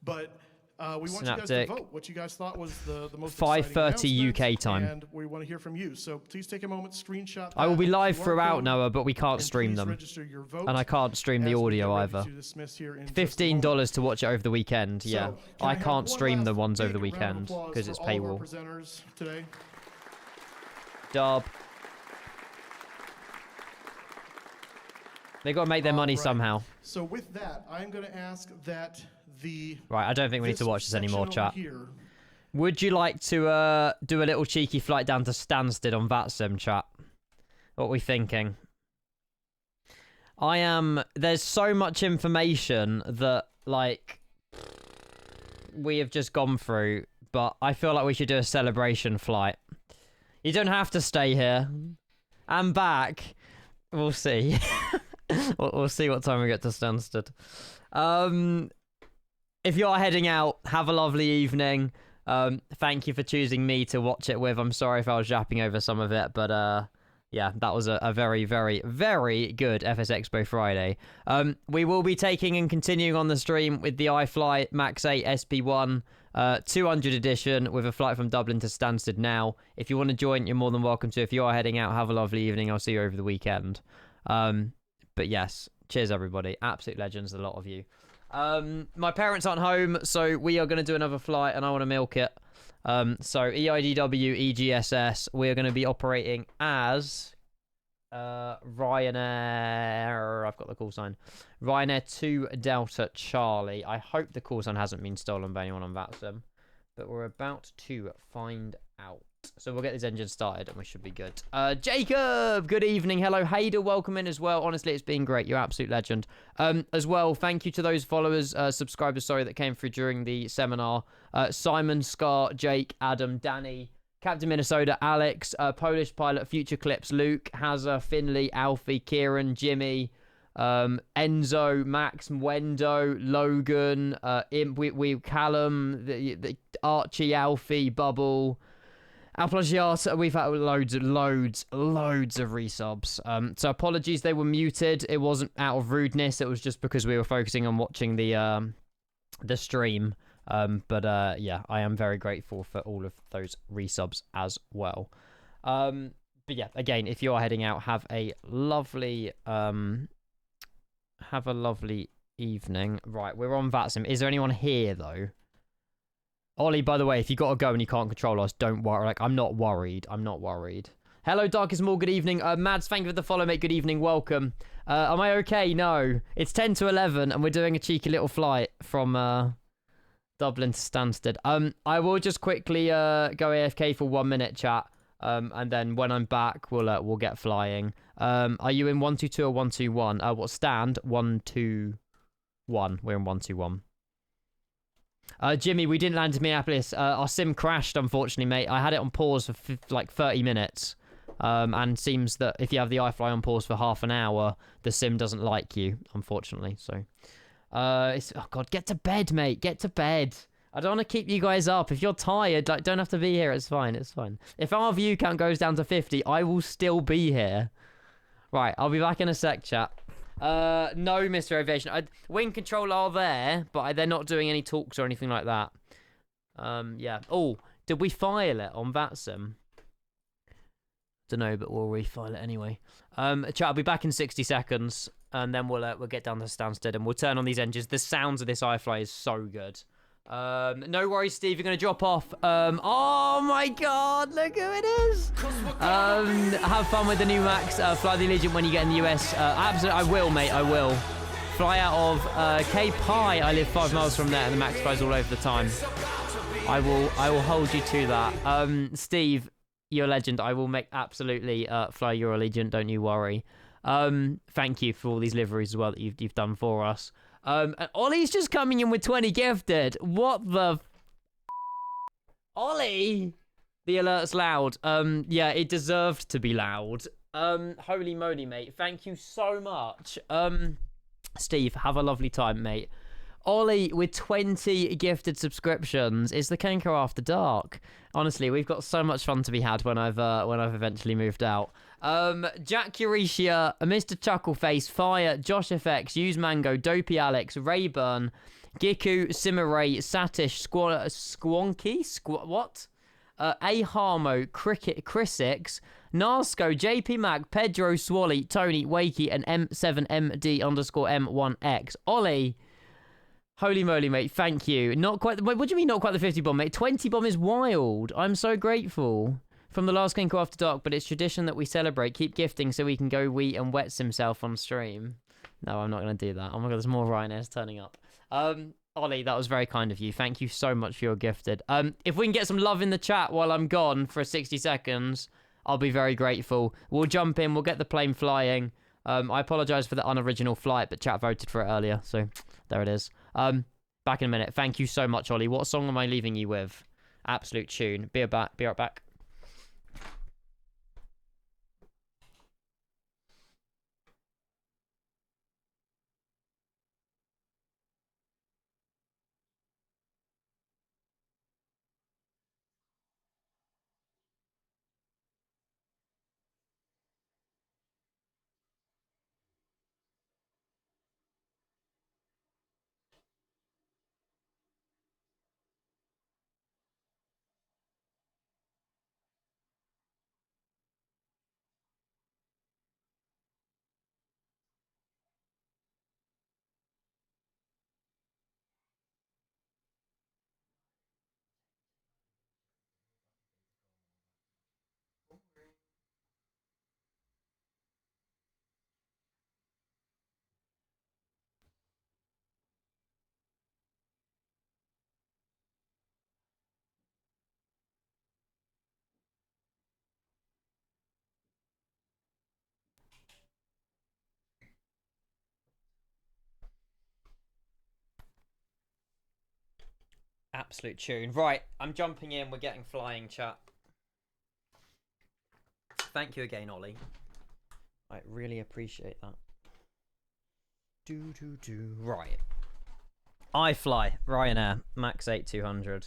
But we want you guys to Synaptic. vote what you guys thought was the most 5:30 exciting UK time. announcement, and we want to hear from you. So please take a moment, screenshot I will that be live QR throughout, code, Noah, but we can't and stream please them. register your vote And I can't stream the as we audio get ready either. to dismiss here in just a $15 to watch it over the weekend, yeah. So, can I have can't one stream the last ones over the big round of weekend applause because for it's all of our paywall. presenters today. Dub. They got to make their money somehow. So with that, I'm going to ask that the... Right, I don't think we need to watch this anymore, chat. Here, would you like to do a little cheeky flight down to Stansted on VATSIM, chat? What are we thinking? There's so much information that, like, we have just gone through, but I feel like we should do a celebration flight. You don't have to stay here. I'm back. We'll see. We'll see what time we get to Stansted. If you're heading out, have a lovely evening. Thank you for choosing me to watch it with. I'm sorry if I was yapping over some of it, but yeah, that was a very, very, very good FSExpo Friday. We will be taking and continuing on the stream with the iFLY Max 8 SP1 200 edition with a flight from Dublin to Stansted now. If you want to join, you're more than welcome to. If you are heading out, have a lovely evening. I'll see you over the weekend. But yes, cheers everybody. Absolute legends, a lot of you. My parents aren't home, so we are going to do another flight, and I want to milk it. So EIDW, EGSS, we're going to be operating as Ryanair. I've got the call sign. Ryanair 2 Delta Charlie. I hope the call sign hasn't been stolen by anyone on VATSIM, but we're about to find out. So we'll get this engine started and we should be good. Jacob, good evening. Hello, Hader, welcome in as well. Honestly, it's been great. You're an absolute legend. As well, thank you to those followers, subscribers, sorry, that came through during the seminar. Simon, Scar, Jake, Adam, Danny, Captain Minnesota, Alex, Polish Pilot, Future Clips, Luke, Hazza, Finley, Alfie, Kieran, Jimmy, Enzo, Max, Wendo, Logan, Imp, Callum, the Archie, Alfie, Bubble, Alplagiat. We've had loads of resubs. So apologies, they were muted. It wasn't out of rudeness. It was just because we were focusing on watching the stream. But yeah, I am very grateful for all of those resubs as well. But yeah, again, if you are heading out, have a lovely evening. Right, we're on VATSIM. Is there anyone here though? Ollie, by the way, if you got to go and you can't control us, don't worry. Like, I'm not worried. Hello, Darkest Maul. Good evening. Mads, thank you for the follow, mate. Good evening. Welcome. Am I okay? No. It's 10 to 11, and we're doing a cheeky little flight from Dublin to Stansted. I will just quickly go AFK for 1 minute, chat. And then when I'm back, we'll get flying. Are you in 122 or 121? What stand? 121. We're in 121. Jimmy, we didn't land in Minneapolis. Our sim crashed, unfortunately, mate. I had it on pause for like 30 minutes. And seems that if you have the iFLY on pause for half an hour, the sim doesn't like you, unfortunately. So, oh God, get to bed, mate. Get to bed. I don't want to keep you guys up. If you're tired, like, don't have to be here. It's fine. It's fine. If our view count goes down to 50, I will still be here. Right, I'll be back in a sec, chat. No, Mr. Aviation. Wing Control are there, but they're not doing any talks or anything like that. Yeah. Oh, did we file it on VATSIM? Don't know, but we'll refile it anyway. Chat, I'll be back in 60 seconds, and then we'll get down to Stansted, and we'll turn on these engines. The sounds of this iFLY is so good. No worries, Steve. You're gonna drop off. Oh my God, look who it is. Have fun with the new Max. Fly the Allegiant when you get in the US. Absolutely, I will, mate. I will. Fly out of Cape High. I live 5 miles from there, and the Max flies all over the time. I will hold you to that. Steve, you're a legend. I will make absolutely fly your Allegiant. Don't you worry. Thank you for all these liveries as well that you've done for us. And Ollie's just coming in with 20 gifted. What the Ollie? The alert's loud. Yeah, it deserved to be loud. Holy moly, mate. Thank you so much. Steve, have a lovely time, mate. Ollie with 20 gifted subscriptions. It's the Kenko After Dark. Honestly, we've got so much fun to be had when I've eventually moved out. Jack Euretia, Mr. Chuckleface, Fire, Josh FX, Use Mango, Dopey Alex, Rayburn, Giku, Simmeray, Satish, Squonky, what? A Harmo, Cricket, Chrisix, Narsco, JP Mac, Pedro, Swally, Tony, Wakey, and M7MD_M1X. Ollie, holy moly, mate, thank you. Not quite, wait, what do you mean not quite the 50 bomb, mate? 20 bomb is wild. I'm so grateful. From the last Kenko After Dark, but it's tradition that we celebrate. Keep gifting so we can go wheat and wets himself on stream. No, I'm not going to do that. Oh my god, there's more Ryanairs turning up. Ollie, that was very kind of you. Thank you so much for your gifted. If we can get some love in the chat while I'm gone for 60 seconds, I'll be very grateful. We'll jump in, we'll get the plane flying. I apologize for the unoriginal flight, but chat voted for it earlier, so there it is. Back in a minute. Thank you so much, Ollie. What song am I leaving you with? Absolute tune. Be right back. Absolute tune. Right, I'm jumping in. We're getting flying, chat. Thank you again, Ollie. I really appreciate that. Right. iFLY, Ryanair, Max 8200.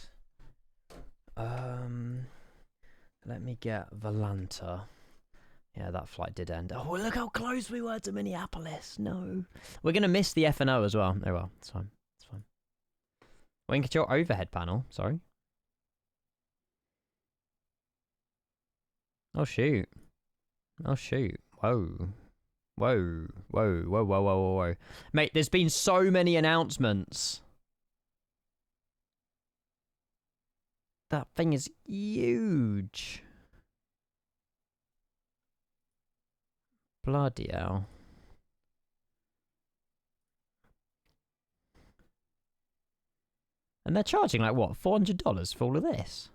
Let me get Volanta. Yeah, that flight did end. Oh, look how close we were to Minneapolis. No. We're going to miss the F&O as well. Oh, well, it's fine. It's fine. Wing control overhead panel. Sorry. Oh, shoot. Oh, shoot. Whoa. Whoa. Whoa. Whoa, whoa, whoa, whoa, whoa. Mate, there's been so many announcements. That thing is huge. Bloody hell. And they're charging like what, $400 for all of this?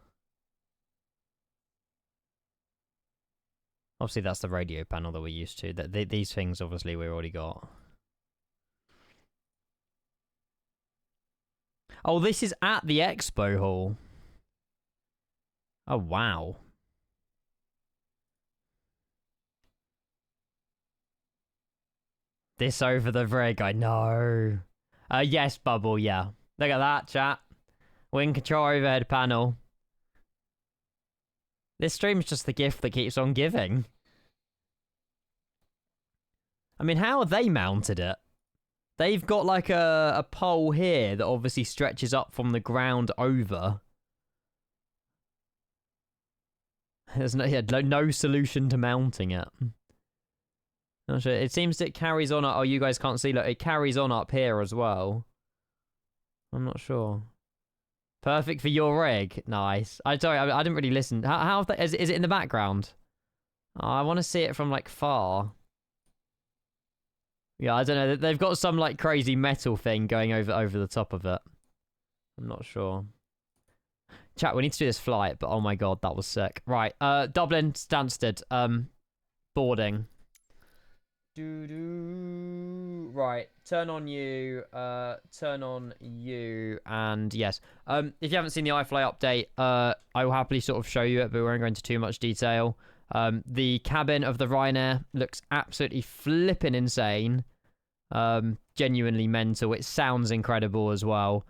Obviously that's the radio panel that we're used to. These things obviously we've already got. Oh, this is at the expo hall. Oh, wow. This over the rig, I know. Yes, Bubble, yeah. Look at that, chat. Wing control overhead panel. This stream's just the gift that keeps on giving. I mean, how have they mounted it? They've got like a pole here that obviously stretches up from the ground over. There's no solution to mounting it. Not sure. It seems it carries on. Oh, you guys can't see. Look, it carries on up here as well. I'm not sure. Perfect for your rig. Nice. I didn't really listen. How is it in the background? Oh, I want to see it from like far. Yeah, I don't know. They've got some like crazy metal thing going over the top of it. I'm not sure. Chat, we need to do this flight, but oh my god, that was sick. Right, Dublin, Stansted, boarding. Right, turn on you, and yes. If you haven't seen the iFLY update, I will happily sort of show you it, but we won't go into too much detail. The cabin of the Ryanair looks absolutely flipping insane. Genuinely mental. It sounds incredible as well.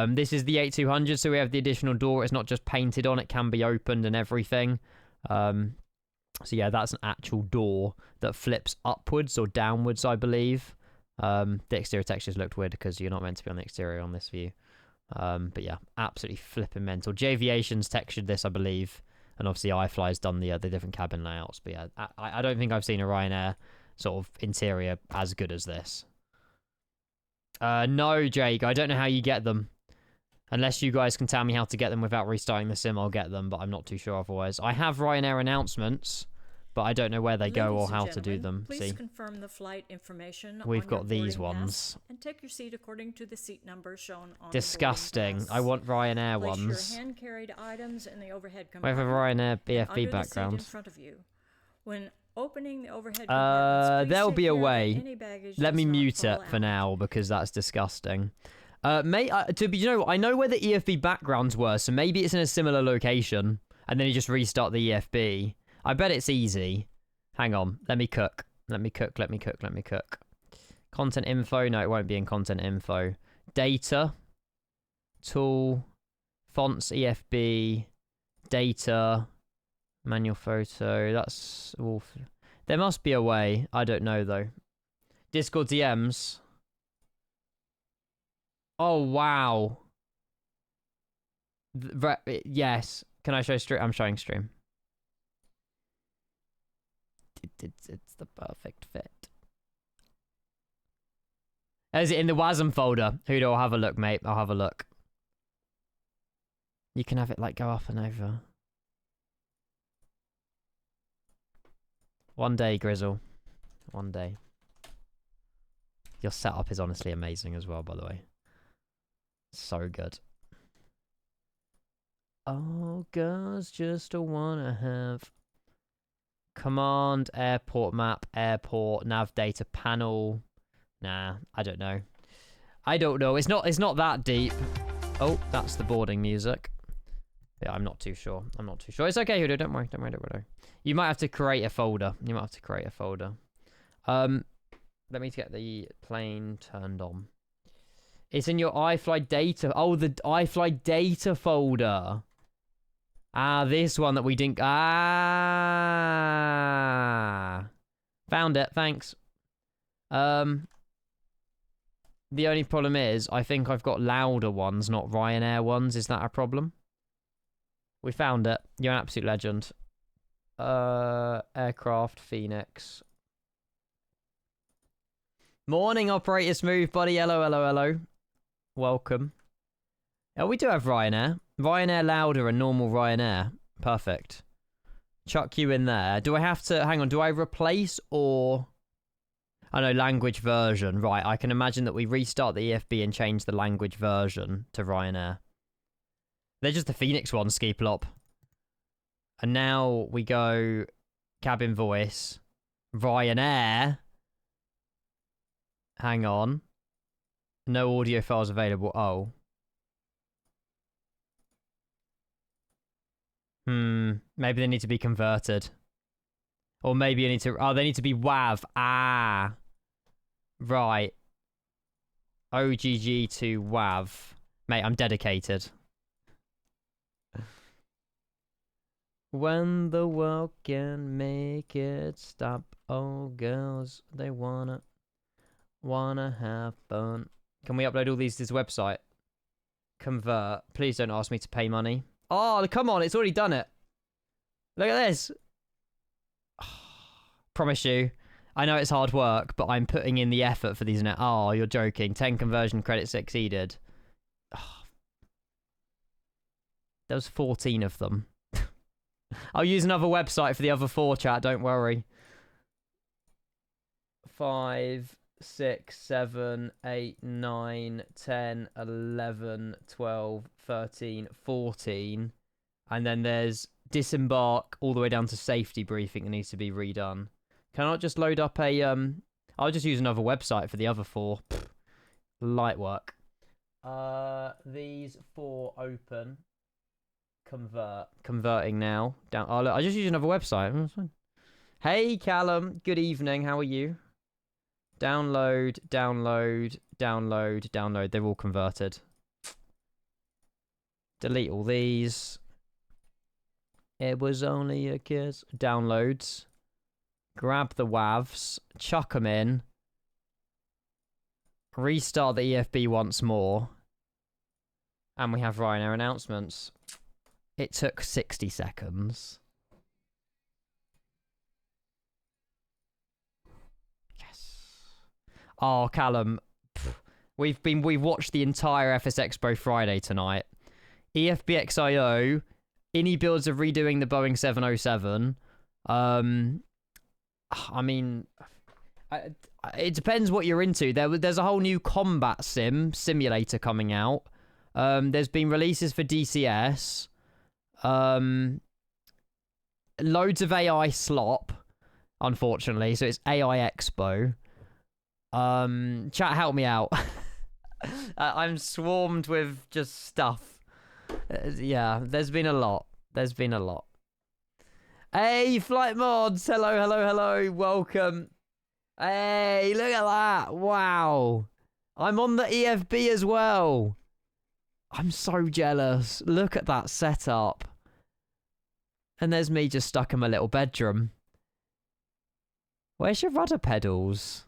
This is the 8200, so we have the additional door. It's not just painted on, it can be opened and everything. So yeah, that's an actual door that flips upwards or downwards, I believe. The exterior textures looked weird because you're not meant to be on the exterior on this view. But yeah, absolutely flipping mental. J-Aviation's textured this, I believe. And obviously iFLY's done the different cabin layouts. But yeah, I don't think I've seen a Ryanair sort of interior as good as this. No, Jake, I don't know how you get them. Unless you guys can tell me how to get them without restarting the sim, I'll get them, but I'm not too sure otherwise. I have Ryanair announcements, but I don't know where they go or Ladies and how to do gentlemen, them. Please See, confirm the flight information we've on got your these boarding ones. pass and take your seat according to the seat number shown on Disgusting. the boarding I pass. want Ryanair Place ones. your hand-carried items in the overhead We have a compartment Ryanair and BFB under the seat background. in front of you. When opening the overhead compartments, please There'll take be a care that way. any baggage Let does me not mute fall it for out. now because that's disgusting. Mate, you know, I know where the EFB backgrounds were, so maybe it's in a similar location, and then you just restart the EFB. I bet it's easy. Hang on, let me cook. Let me cook. Content info, no, it won't be in content info. Data, tool, fonts, EFB, data, manual photo. That's all. There must be a way. I don't know though. Discord DMs. Oh, wow. Yes. Can I show stream? I'm showing stream. It's the perfect fit. Is it in the WASM folder? Hudo, I'll have a look, mate. I'll have a look. You can have it, like, go up and over. One day, Grizzle. One day. Your setup is honestly amazing as well, by the way. So good. Oh, girls just wanna have command, airport map, airport, nav data panel. Nah, I don't know. I don't know. It's not that deep. Oh, that's the boarding music. Yeah, I'm not too sure. It's okay, Hudo. Don't worry. You might have to create a folder. Let me get the plane turned on. It's in your iFLY data. Oh, the iFLY data folder. Ah, this one that we didn't. Ah, found it. Thanks. The only problem is, I think I've got louder ones, not Ryanair ones. Is that a problem? We found it. You're an absolute legend. Aircraft Phoenix. Morning, operator smooth, buddy. Hello. Welcome. Oh, we do have Ryanair. Ryanair louder and normal Ryanair. Perfect. Chuck you in there. Do I have to... Hang on, do I replace or... I know, language version. Right, I can imagine that we restart the EFB and change the language version to Ryanair. They're just the Phoenix ones, Ski Plop. And now we go... Cabin voice. Ryanair. Hang on. No audio files available. Oh. Maybe they need to be converted. Or maybe you need to... Oh, they need to be WAV. Ah. Right. OGG to WAV. Mate, I'm dedicated. When the world can make it stop. Oh, girls, they wanna have fun. Can we upload all these to this website? Convert. Please don't ask me to pay money. Oh, come on, it's already done it. Look at this. Promise you. I know it's hard work, but I'm putting in the effort for these now. Oh, you're joking. 10 conversion credits exceeded. Oh. There was 14 of them. I'll use another website for the other 4, chat. Don't worry. 5, 6, 7, 8, 9, 10, 11, 12, 13, 14. And then there's disembark all the way down to safety briefing that needs to be redone. Can I just load up a... I'll just use another website for the other 4. Pfft. Light work. These 4 open. Convert. Converting now. Down. Oh, look, I just use another website. Hey, Callum. Good evening. How are you? Download, download, download, download. They're all converted. Delete all these. It was only a kiss. Downloads. Grab the WAVs. Chuck them in. Restart the EFB once more. And we have Ryanair announcements. It took 60 seconds. Oh, Callum, we've watched the entire FSExpoFriday tonight. EFBXIO, Innie builds of redoing the Boeing 707. I mean, it depends what you're into. There's a whole new combat simulator coming out. There's been releases for DCS. Loads of AI slop, unfortunately. So it's AIExpo. Chat, help me out. I'm swarmed with just stuff. Yeah, there's been a lot. There's been a lot. Hey, Flight Mods. Hello, hello, hello. Welcome. Hey, look at that. Wow. I'm on the EFB as well. I'm so jealous. Look at that setup. And there's me just stuck in my little bedroom. Where's your rudder pedals?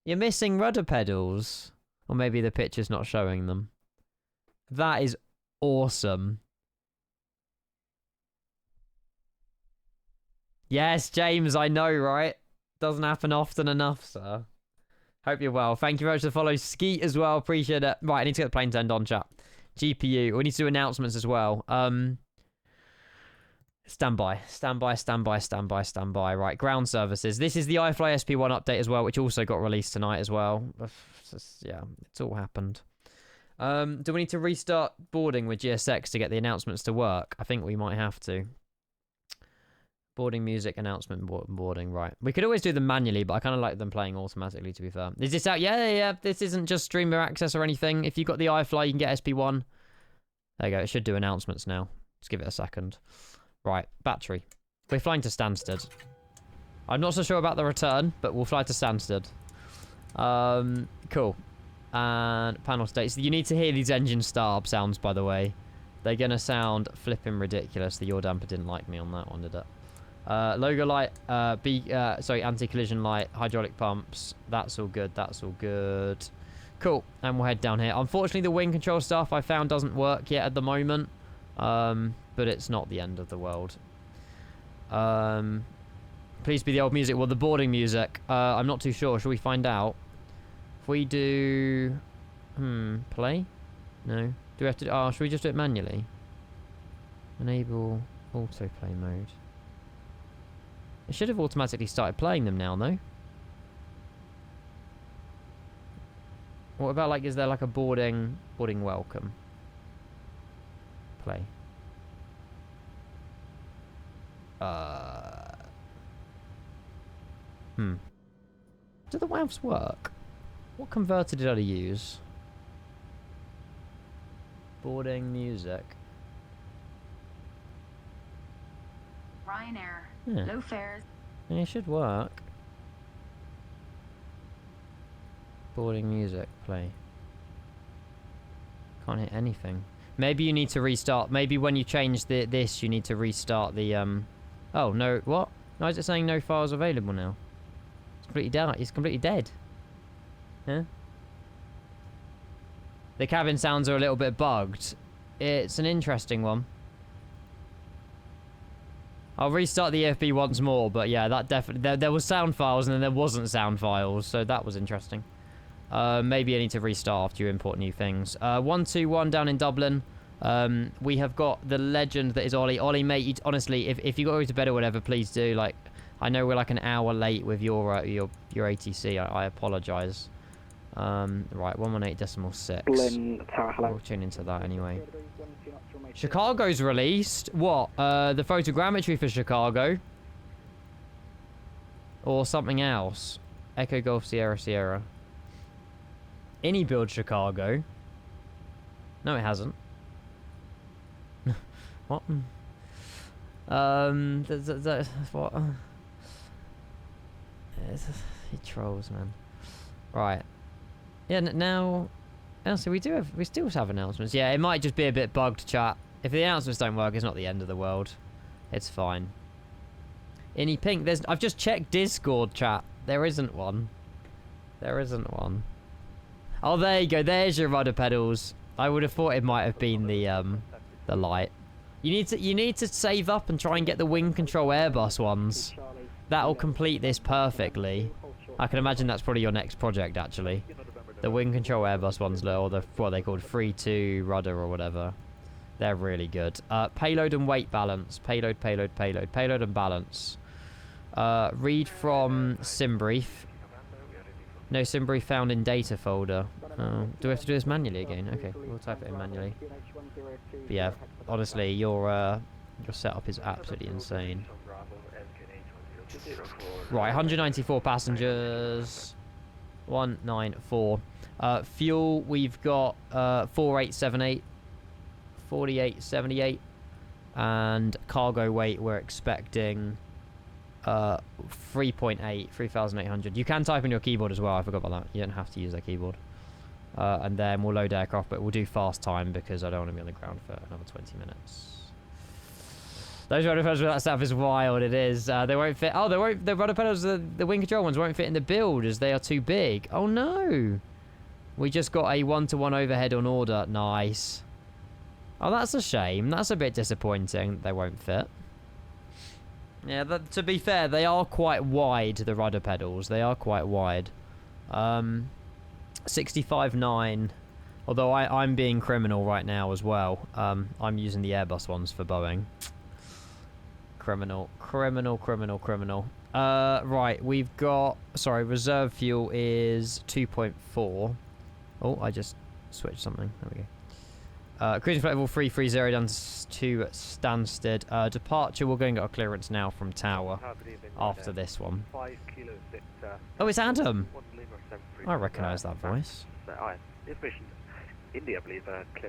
You're missing rudder pedals. Or maybe the picture's not showing them. That is awesome. Yes, James, I know, right? Doesn't happen often enough, sir. Hope you're well. Thank you very much for the follow. Skeet as well. Appreciate it. Right, I need to get the plane turned on, chat. GPU. We need to do announcements as well. Standby. Right, ground services. This is the iFLY SP1 update as well, which also got released tonight as well. Yeah, it's all happened. Do we need to restart boarding with GSX to get the announcements to work? I think we might have to. Boarding music, announcement, boarding, right. We could always do them manually, but I kind of like them playing automatically, to be fair. Is this out? Yeah. This isn't just streamer access or anything. If you've got the iFLY, you can get SP1. There you go. It should do announcements now. Let's give it a second. Right, battery. We're flying to Stansted. I'm not so sure about the return, but we'll fly to Stansted. Cool. And panel states. You need to hear these engine startup sounds, by the way. They're going to sound flipping ridiculous. The yaw damper didn't like me on that one, did it? Logo light, anti-collision light, hydraulic pumps. That's all good. That's all good. Cool. And we'll head down here. Unfortunately, the wing control stuff I found doesn't work yet at the moment. But it's not the end of the world. Please be the old music. Well, the boarding music. I'm not too sure. Shall we find out? If we do... play? No. Do we have to... Oh, should we just do it manually? Enable autoplay mode. It should have automatically started playing them now, though. What about, like, is there, like, a boarding welcome? Play. Do the WAVs work? What converter did I use? Boarding music. Ryanair. Yeah. Low fares. Yeah, it should work. Boarding music, play. Can't hit anything. Maybe you need to restart. Maybe when you change this, you need to restart the Oh no! What? Why is it saying no files available now? It's completely down. It's completely dead. Huh? The cabin sounds are a little bit bugged. It's an interesting one. I'll restart the EFB once more, but yeah, that definitely... There was sound files and then there wasn't sound files, so that was interesting. Maybe I need to restart after you import new things. 121 down in Dublin. We have got the legend that is Ollie. Ollie, mate, honestly, if you got to go to bed or whatever, please do. Like, I know we're like an hour late with your ATC. I apologise. Right, 118.6. We'll tune into that anyway. Chicago's released. What? The photogrammetry for Chicago? Or something else? Echo Golf Sierra Sierra. Any build Chicago? No, it hasn't. What? What? He trolls, man. Right. Yeah. Now, so we still have announcements. Yeah, it might just be a bit bugged, chat. If the announcements don't work, it's not the end of the world. It's fine. Any pink? I've just checked Discord, chat. There isn't one. There isn't one. Oh, there you go. There's your rudder pedals. I would have thought it might have been the light. You need to save up and try and get the wing control Airbus ones. That'll complete this perfectly. I can imagine that's probably your next project, actually. The wing control Airbus ones, or what are they called? 3-2 rudder or whatever. They're really good. Payload and weight balance. Payload and balance. Read from SimBrief. No SimBrief found in data folder. Do we have to do this manually again? Okay, we'll type it in manually. But yeah, honestly, your setup is absolutely insane. Right, 194 passengers. 194. Fuel, we've got 4878, 4878, and cargo weight we're expecting 3.8, 3,800. You can type in your keyboard as well. I forgot about that. You don't have to use that keyboard. And then we'll load aircraft, but we'll do fast time because I don't want to be on the ground for another 20 minutes. Those rudder pedals with that stuff is wild. It is. They won't fit. Oh, they won't. The rudder pedals, the wing control ones, won't fit in the build as they are too big. Oh no! We just got a 1-to-1 overhead on order. Nice. Oh, that's a shame. That's a bit disappointing. They won't fit. Yeah, to be fair, they are quite wide. The rudder pedals. They are quite wide. 65.9. Although I'm being criminal right now as well. I'm using the Airbus ones for Boeing. Criminal. Right, we've got... Sorry, reserve fuel is 2.4. Oh, I just switched something. There we go. Cruising flight level 330 down to Stansted. Departure, we're going to get our clearance now from Tower after this one. Oh, it's Adam! I recognise that voice. India, I believe,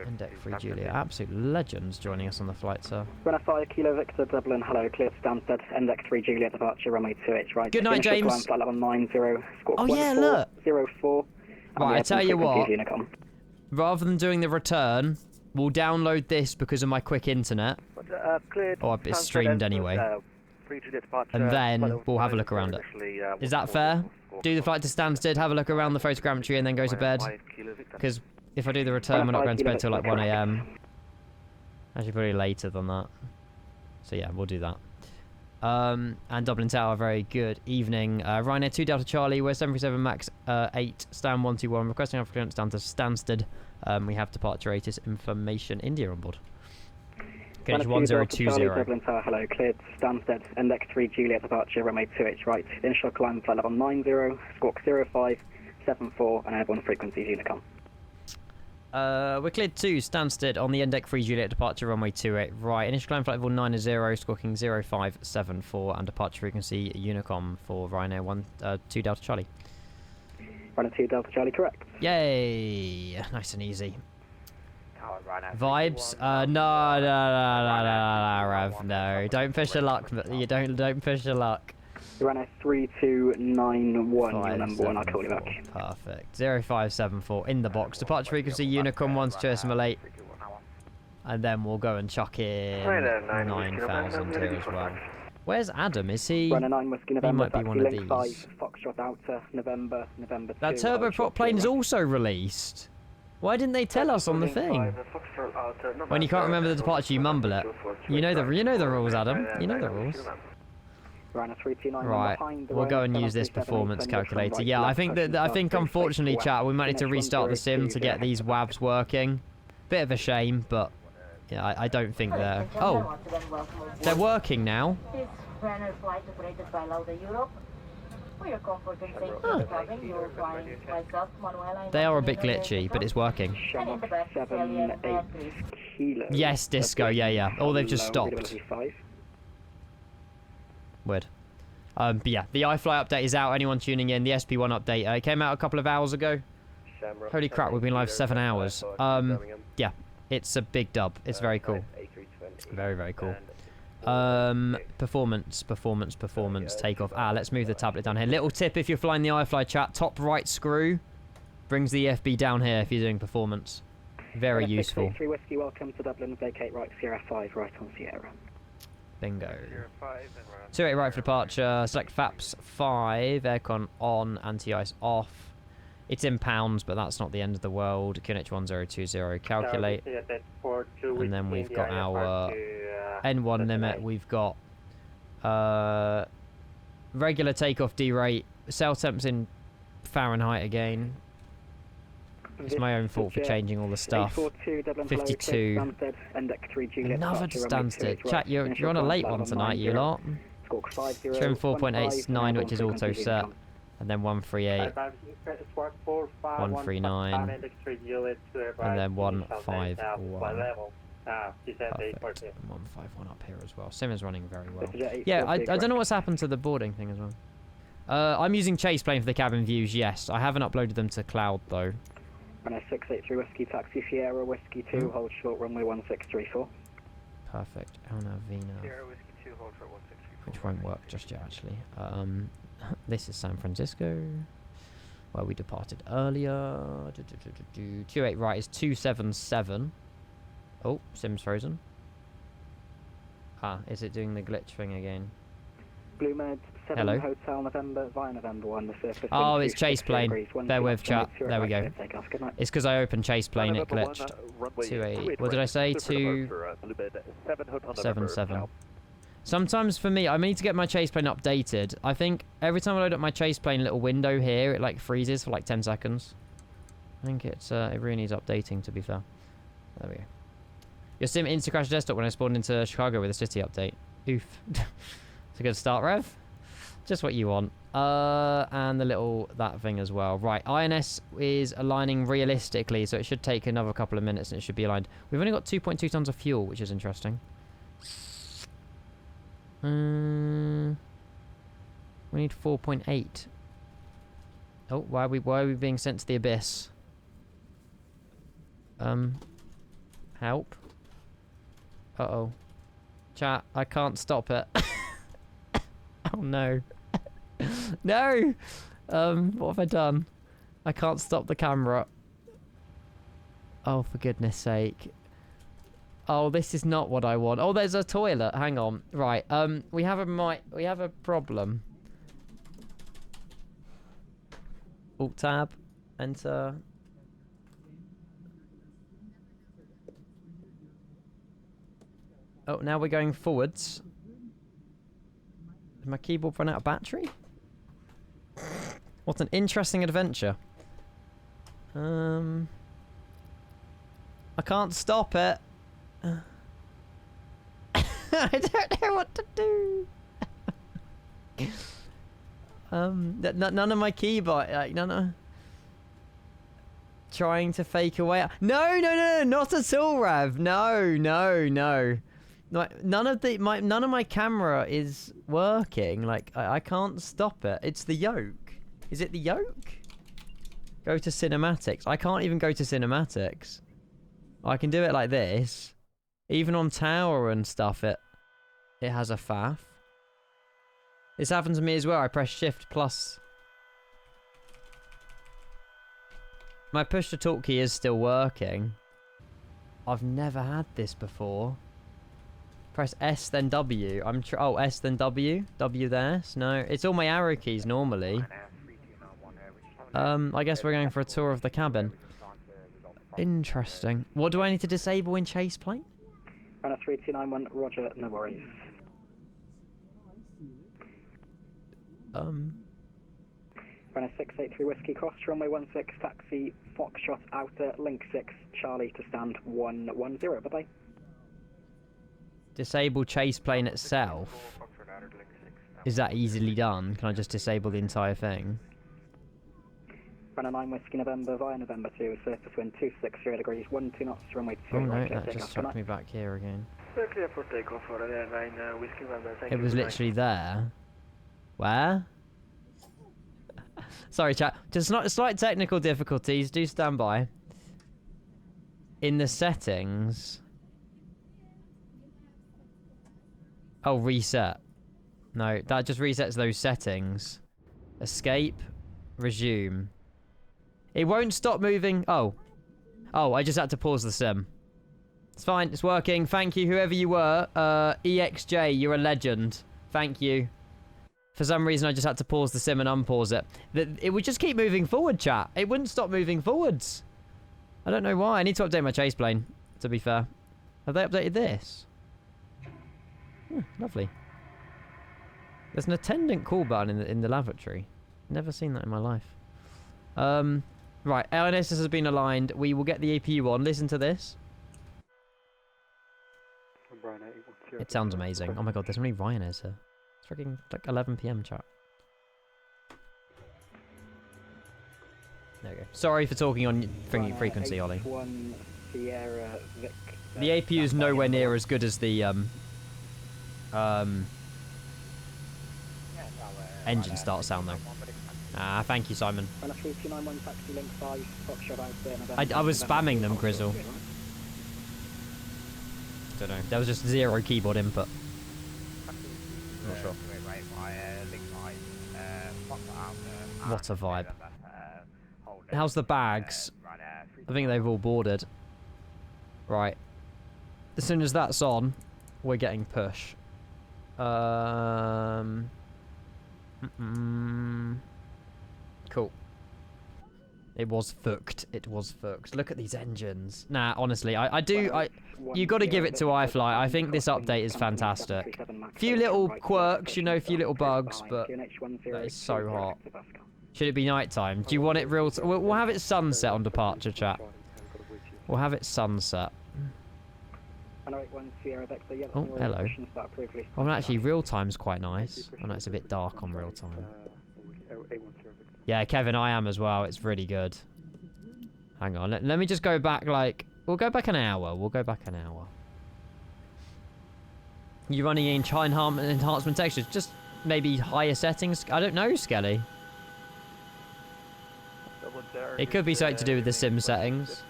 Index 3 Julia, absolute legends joining us on the flight, sir. Runner 5, Kilo Victor, Dublin, hello, clear to Stansted, Index 3 Julia, departure, runway 28, right. Good night, Initial James. Climb, flight level 90, score Oh yeah, look. 04. Right, I tell you what, rather than doing the return, we'll download this because of my quick internet. Or it's streamed anyway. And then we'll have a look around it. Is that fair? Do the flight to Stansted, have a look around the photogrammetry, and then go to bed. Because if I do the return, we're not going to bed till like 1 AM. Actually, probably later than that. So yeah, we'll do that. And Dublin Tower, very good evening. Ryanair 2 Delta Charlie, we're 737 MAX 8, Stan 121, requesting our clearance down to Stansted. We have departure ATIS information, India on board. Cage 1020. Dublin Tower, hello, cleared Stansted, Index 3 Juliet, departure, runway 28, right. Initial climb, flight level 90, squawk 0574, and airborne frequencies Unicom. We're cleared to Stansted on the Index 3 Juliet, departure runway 28, right. Initial climb flight level 90, squawking 0574, and departure frequency Unicom for Ryanair 2 Delta Charlie. Ryanair 2 Delta Charlie, correct. Yay! Nice and easy. Vibes? No, Rav, no. Don't push your luck. You don't push your luck. Ryanair 3291, your number one, I'll call you back. Perfect. 0574 in the box. Departure frequency Unicom 128. And then we'll go and chuck in 9,000 here as well. Where's Adam? Is he? Ryanair 9 Whiskey He November, might be one of these. 5, Foxtrot Outer, November 2. That turboprop plane is also released. Why didn't they tell us on the thing? When you can't remember the departure, you mumble it. You know the rules, Adam. You know the rules. Right, we'll go and use this performance calculator. Yeah, I think unfortunately, chat, we might need to restart the sim to get these WAVs working. Bit of a shame, but yeah, I don't think they're. Oh, they're working now. They are a bit glitchy, but it's working. Yes, Disco, yeah. Oh, they've just stopped. Weird. But yeah, the iFLY update is out. Anyone tuning in, the SP1 update, it came out a couple of hours ago. Holy crap, we've been live 7 hours. Yeah, it's a big dub. It's very cool. Very, very cool. Performance, takeoff. Let's move the tablet down here. Little tip if you're flying the iFLY, chat, top right screw brings the FB down here if you're doing performance. Very useful. 3 Whiskey, welcome to Dublin, vacate right, Sierra 5, right on Sierra. Bingo. 28 right for departure, select FAPS 5, aircon on, anti-ice off. It's in pounds, but that's not the end of the world. QNH 1020, calculate. And then we've got our N1 limit. We've got regular takeoff D rate. Sail temps in Fahrenheit again. It's my own fault for changing all the stuff. 52. Another Stansted. Chat, you're on a late one tonight, you lot. Squawk 50. Trim 4.89, which is auto set. And then 138. 139. And then 151. Perfect. And 151 up here as well. Sim is running very well. Yeah, I don't know what's happened to the boarding thing as well. I'm using Chase Plane for the cabin views, yes. I haven't uploaded them to cloud, though. Runner 683 Whiskey Taxi Sierra Whiskey 2, hold short runway 1634. Perfect. El Navina. Sierra Whiskey 2, hold short 1634. Which won't work just yet, actually. This is San Francisco, where we departed earlier. 28 right is 277. Oh, Sim's frozen. Ah, is it doing the glitch thing again? Blue Med 7 Hello? Hotel November via November 1. The surface. Oh, it's Chase Plane. Bear with, chat. There we go. It's because I opened Chase Plane, it glitched. 28. What did I say? 277. Sometimes for me, I need to get my Chase Plane updated. I think every time I load up my Chase Plane little window here, it like freezes for like 10 seconds. I think it really needs updating, to be fair. There we go. Your sim insta crashed desktop when I spawned into Chicago with a city update. Oof. It's a good start, Rev. Just what you want. And the little that thing as well. Right, INS is aligning realistically, so it should take another couple of minutes and it should be aligned. We've only got 2.2 tons of fuel, which is interesting. We need 4.8. Oh, why are we being sent to the abyss? Help. Uh-oh. Chat, I can't stop it. Oh no. No! What have I done? I can't stop the camera. Oh, for goodness sake. Oh, this is not what I want. Oh, there's a toilet. Hang on. Right. We have a problem. Alt tab. Enter. Oh, now we're going forwards. Did my keyboard run out of battery? What an interesting adventure. I can't stop it. I don't know what to do. None of my keyboard, like none of. Trying to fake away. No, not at all, Rav. No. None of my camera is working. Like I can't stop it. It's the yoke. Is it the yoke? Go to cinematics. I can't even go to cinematics. I can do it like this. Even on tower and stuff, it has a faff. This happened to me as well. I press shift plus. My push to talk key is still working. I've never had this before. Press S then W. Oh, S then W. W then S. No, it's all my arrow keys normally. I guess we're going for a tour of the cabin. Interesting. What do I need to disable in Chase Plane? Runner 3291, roger, no worries. Runner 683 Whiskey Cross, runway 16, taxi, Foxtrot outer, link 6, Charlie to stand 110, bye-bye. Disable Chase Plane itself? Is that easily done? Can I just disable the entire thing? Runner 9 Whiskey November via November 2, surface wind 260 degrees, 12 knots, runway 2. Oh no, that just sucked me back here again. It was literally there. Where? Sorry chat, just slight technical difficulties, do stand by. In the settings. Oh, reset. No, that just resets those settings. Escape, resume. It won't stop moving. Oh, I just had to pause the sim. It's fine, it's working. Thank you, whoever you were. EXJ, you're a legend. Thank you. For some reason, I just had to pause the sim and unpause it. It would just keep moving forward, chat. It wouldn't stop moving forwards. I don't know why. I need to update my Chase Plane, to be fair. Have they updated this? Lovely. There's an attendant call button in the lavatory. Never seen that in my life. Right, LNS has been aligned. We will get the APU on. Listen to this. It sounds amazing. Oh my god, there's so many Ryanairs here. Freaking like 11 p.m. chat. There we go. Sorry for talking on frequency, Ollie. The APU is nowhere near as good as the engine start sound though. Ah, thank you, Simon. I was spamming them, Grizzle. Don't know. There was just 0 keyboard input. Not sure. What a vibe. How's the bags? I think they've all boarded. Right. As soon as that's on, we're getting push. Cool. It was fucked. It was fucked. Look at these engines. Nah, honestly, you got to give it to iFLY. I think this update is fantastic. Few little quirks, you know, few little bugs, but that is so hot. Should it be nighttime? Do you want it real? We'll have it sunset on departure, chat. We'll have it sunset. Oh, hello. Well, actually, real time's quite nice. Oh, no, it's a bit dark on real time. Yeah, Kevin, I am as well. It's really good. Hang on. Let me just go back, like... We'll go back an hour. We'll go back an hour. You running in enhancement textures? Just maybe higher settings? I don't know, Skelly. It could be something to do with the sim settings.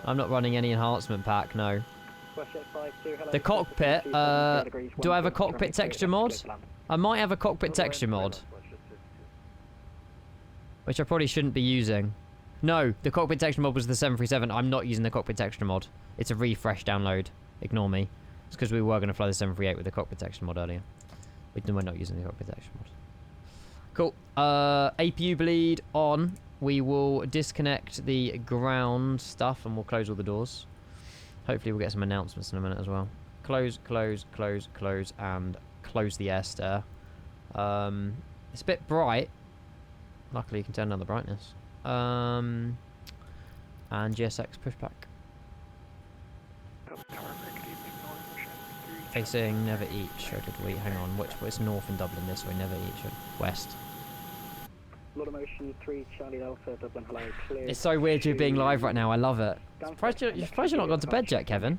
I'm not running any enhancement pack, no. The cockpit, do I have a cockpit texture mod? I might have a cockpit texture mod. Which I probably shouldn't be using. No, the cockpit texture mod was the 737. I'm not using the cockpit texture mod. It's a refresh download. Ignore me. It's because we were going to fly the 738 with the cockpit texture mod earlier. We're not using the cockpit texture mod. Cool. APU bleed on. We will disconnect the ground stuff and we'll close all the doors. Hopefully we'll get some announcements in a minute as well. Close, close, close, close, and close the air stair. It's a bit bright. Luckily you can turn down the brightness. And GSX pushback. Facing never eat, shredded wheat. Hang on, it's north in Dublin this way, never eat, west. It's so weird you being live right now, I love it. Surprised you're not gone to bed yet, Kevin.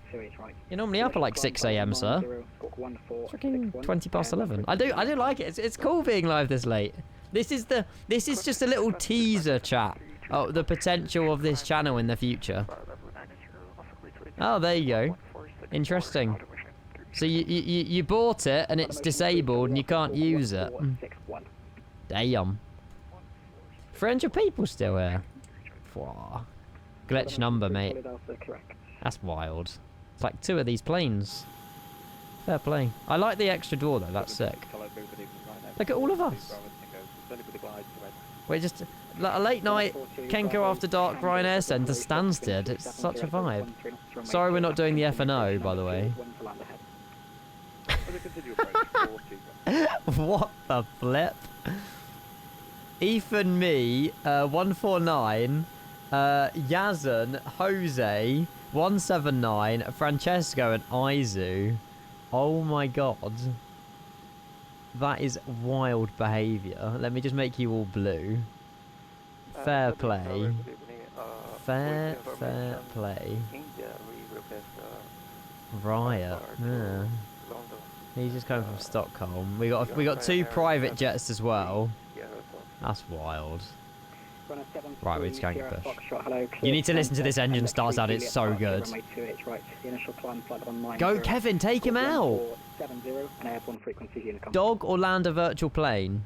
You're normally up at like 6 AM, sir. Freaking 20 past 11. I do like it. It's cool being live this late. This is just a little teaser, chat. Oh, the potential of this channel in the future. Oh, there you go. Interesting. So you bought it and it's disabled and you can't use it. Damn. 300 people still here. Wow. Glitch number, mate. That's wild. It's like 2 of these planes. Fair play. I like the extra door though, that's sick. Look at all of us. We're just a late night Kenko after dark Ryanair Centre Stansted. It's such a vibe. Sorry we're not doing the F&O, by the way. What the flip? Ethan, me, 149, Yazan, Jose, 179, Francesco, and Izu. Oh my god. That is wild behaviour. Let me just make you all blue. Fair play. Fair play. Riot. Yeah. He's just coming from Stockholm. We got 2 private jets as well. That's wild. Right, we're just going to push. You need to listen to this engine start sound, it's so good. Go, Kevin, take him out! Dog or land a virtual plane?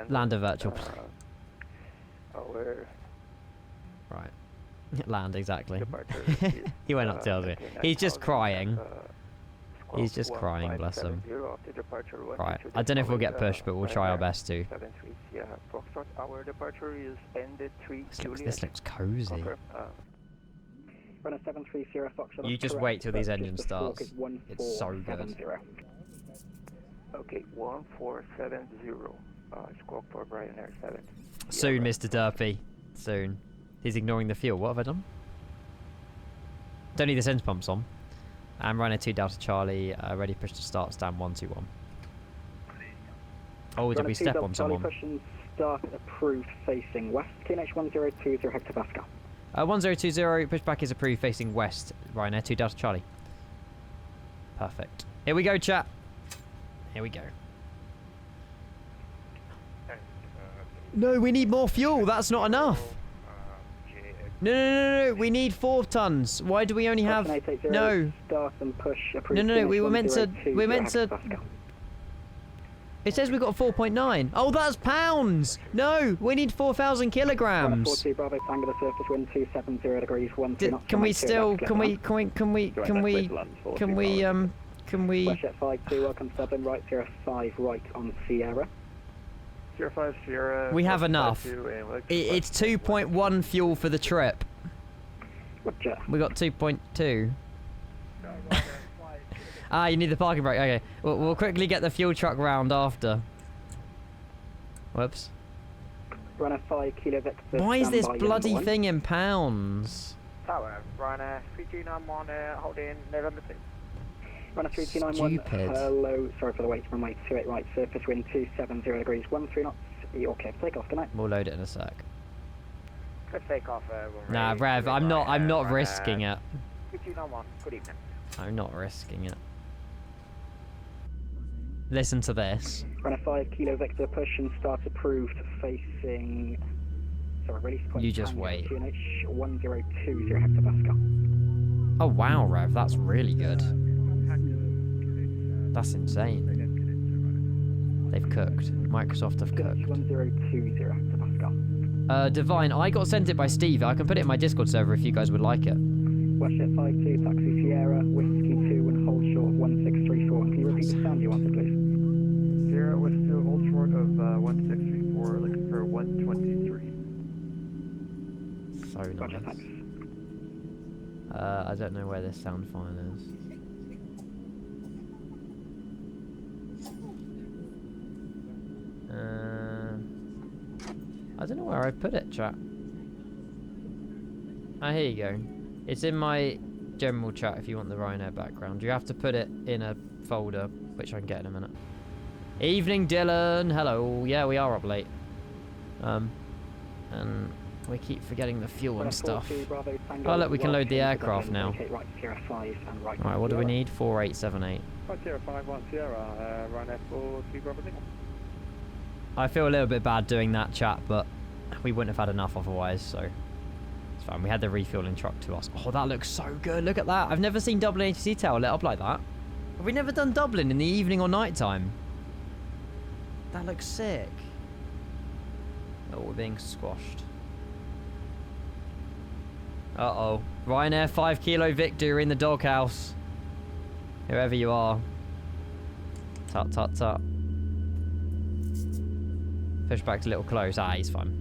Land a virtual plane. Right. Land, exactly. He went up to us. He's just crying. He's just crying, bless him. Right, I don't know if we'll get pushed, but we'll try our best to. This looks cozy. You just wait till these engines start. It's so good. Okay, 1470. Squawk for Ryanair 7. Soon, Mr. Derpy. Soon. He's ignoring the fuel. What have I done? Don't need the sense pumps on. And Ryanair 2 Delta Charlie, ready push to start, stand 121. Oh, did we step on someone? Push and start approved facing west. KNH 1020 hectopascal. 1020, pushback is approved facing west. Ryanair 2 Delta Charlie. Perfect. Here we go, chat. Here we go. No, we need more fuel. That's not enough. No. We need 4 tons. Why do we only have... No. Start and push approved. No. We were meant to... It says we've got 4.9. Oh, that's pounds. No, we need 4,000 kilograms. 40 Bravo Tango, the surface wind 270 degrees, 1 knots. Can we still? Can we? Westjet 52, welcome to Dublin, right 05 right on Sierra. 05 Sierra. We have enough. It's 2.1 fuel for the trip. Roger. We got 2.2. Ah, you need the parking brake. Okay, we'll quickly get the fuel truck round after. Whoops. Runner 5 Kilo Victor. Why is this bloody thing in pounds? Tower, Runner 3291, hold in November 2. Runner 3291, hello, sorry for the wait, runway 28 right, surface wind 270 degrees, 13 knots, you're okay for takeoff, good night. We'll load it in a sec. Good takeoff, nah, Rev, I'm not risking it. 3291, good evening. I'm not risking it. Listen to this. Runner 5 Kilo Victor, push and start approved facing... Sorry, release point. You just wait. QNH 1020 hectopascal. Oh wow, Rev, that's really good. That's insane. They've cooked. Microsoft have cooked. 1020 hectopascal. Divine, I got sent it by Steve. I can put it in my Discord server if you guys would like it. Westjet 52, taxi Sierra, Whiskey 2 and hold short of 1634. Can you repeat the sound you wanted, please? Sierra, Whiskey 2, hold short of 1634, looking for 123. So nice. I don't know where this sound file is. I don't know where I put it, chat. Ah, here you go. It's in my general chat if you want the Ryanair background. You have to put it in a folder, which I can get in a minute. Evening, Dylan. Hello. Yeah, we are up late. And we keep forgetting the fuel and stuff. Oh, look, we can load the aircraft now. Alright, what do we need? 4878. 5051 Sierra, Ryanair 42 Bravo. I feel a little bit bad doing that, chat, but we wouldn't have had enough otherwise, so it's fine. We had the refueling truck to us. Oh, that looks so good. Look at that. I've never seen Dublin ATC tail lit up like that. Have we never done Dublin in the evening or night time? That looks sick. Oh, we're being squashed. Uh-oh. Ryanair 5 Kilo Victor in the doghouse. Whoever you are. Tut, tut, tut. Push back a little close. Ah, he's fine.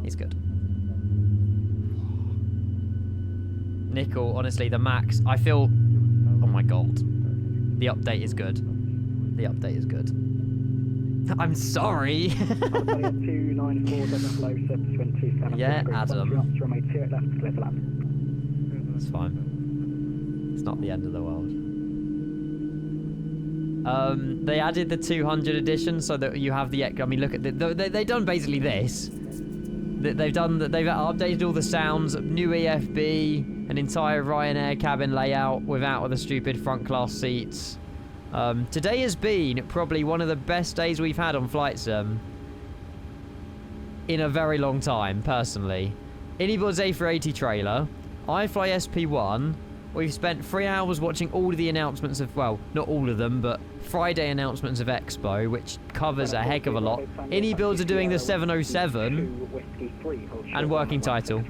He's good. Nickel, honestly, the max. I feel... Oh my god. The update is good. The update is good. I'm sorry. Yeah, Adam. It's fine. It's not the end of the world. They added the 200 edition so that you have the... I mean, look at they've done basically this. They've updated all the sounds, new EFB, an entire Ryanair cabin layout without all the stupid front class seats. Today has been probably one of the best days we've had on Flight Sim in a very long time, personally. Anybody's A380 trailer, iFLY SP1. We've spent 3 hours watching all of the announcements of, well, not all of them, but Friday announcements of Expo, which covers a heck of a lot. Any builds are doing the 707 and working title.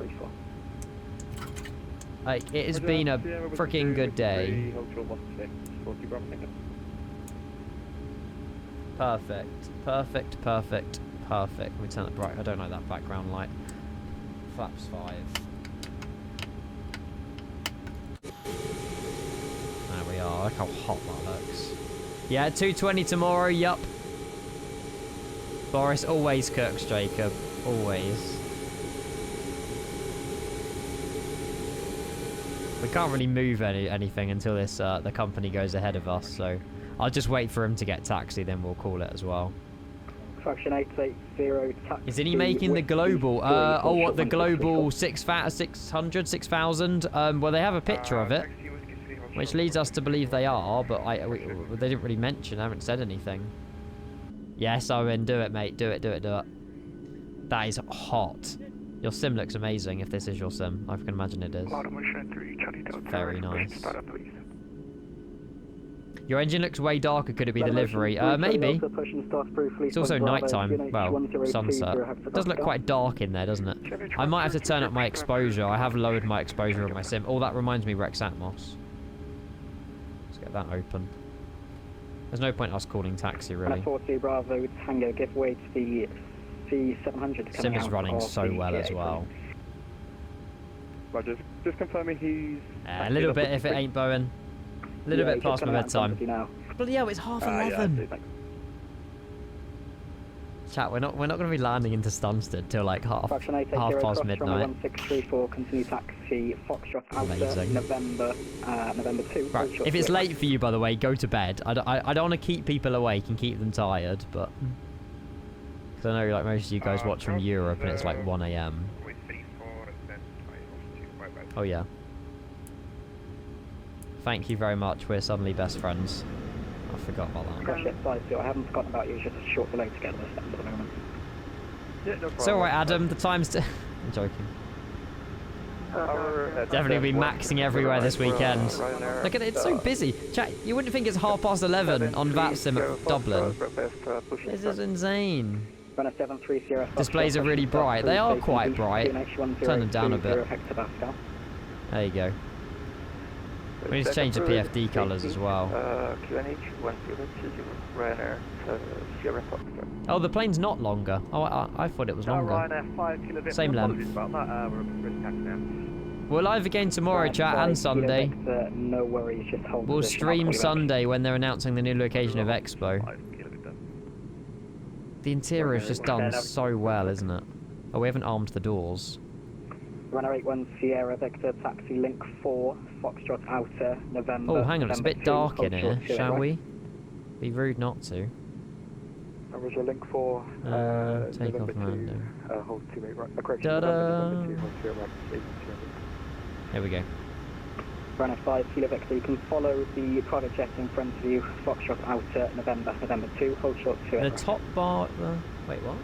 Like, it has been a freaking good day. Perfect. Perfect, perfect, perfect. Let me turn it bright. I don't like that background light. Flaps 5. There we are. Look how hot that looks. Yeah, 220 tomorrow. Yup. Boris always cooks, Jacob. Always. We can't really move anything until this the company goes ahead of us, so I'll just wait for him to get taxi, then we'll call it as well. Fraction 880 taxi. Isn't he making the global? Oh, what, the global 600, 6,000? Well, they have a picture of it, which leads us to believe they are, but they didn't really mention, I haven't said anything. Yes, Owen, do it, mate. Do it, do it, do it. That is hot. Your sim looks amazing if this is your sim. I can imagine it is. It's very nice. Your engine looks way darker. Could it be the livery? Maybe. It's also nighttime. Well, sunset. It does look quite dark in there, doesn't it? I might have to turn up my exposure. I have lowered my exposure on my sim. Oh, that reminds me, Rex Atmos. Let's get that open. There's no point us calling taxi, really. 40 Bravo Tango, give way to the C700. Sim is running so well as well. Roger, just confirming he's... A little bit if it ain't Bowen. A little bit past my bedtime. Bloody hell, it's 11:30. Chat, we're not going to be landing into Stansted till like half past midnight. 1634, continue taxi Foxtrot Alpha, November 2. Right. If it's late for you, by the way, go to bed. I don't want to keep people awake and keep them tired, but because I know like most of you guys watch from Europe and it's like 1 AM. Oh yeah. Thank you very much. We're suddenly best friends. I forgot about that. Crash at 5-2. I haven't forgotten about you. It's just a short delay to get to the stand at the moment. Yeah, no problem. It's alright, Adam. The time's... I'm joking. Definitely be maxing everywhere this weekend. Look at it. It's so busy. Chat, you wouldn't think it's 11:30 on VATSIM at Dublin. This is insane. Displays are really bright. They are quite bright. Turn them down a bit. There you go. We need to change the PFD colours as well. Oh, the plane's not longer. Oh, I thought it was longer. Same length. We're live again tomorrow, chat, and Sunday. No worries, just hold we'll stream Sunday when they're announcing the new location of Expo. The interior is just done so well, isn't it? Oh, we haven't armed the doors. Runner 81 Sierra Victor Taxi Link 4 Foxtrot Outer November. Oh, hang on, it's a bit dark in here, shall we? Be rude not to. Original Link 4. Takeoff Mando. Hold 2 right. Ta-da! There we go. Runner 5 Kilo Victor, you can follow the private jet in front of you. Foxtrot Outer November 2. Hold short 2. The top bar. Wait, what?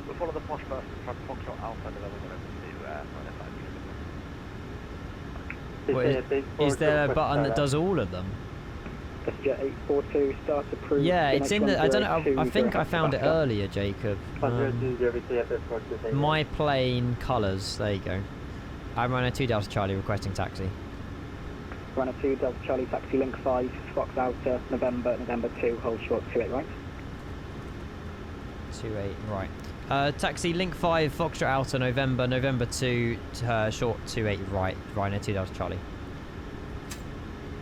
We'll follow the Poshback from Foxtrot Alpha Is there a button that does all of them? Jet 842 start approved. Yeah, it's in the. I don't know. I think I found it earlier, Jacob. My plane colours. There you go. I'm running 2 Delta Charlie requesting taxi. Runner 2 Delta Charlie taxi Link 5 Fox Outer November 2. Hold short 28 right. 28 right. Taxi Link 5 Foxtrot Outer November 2 short 28 right. Rhino 2 Delta Charlie.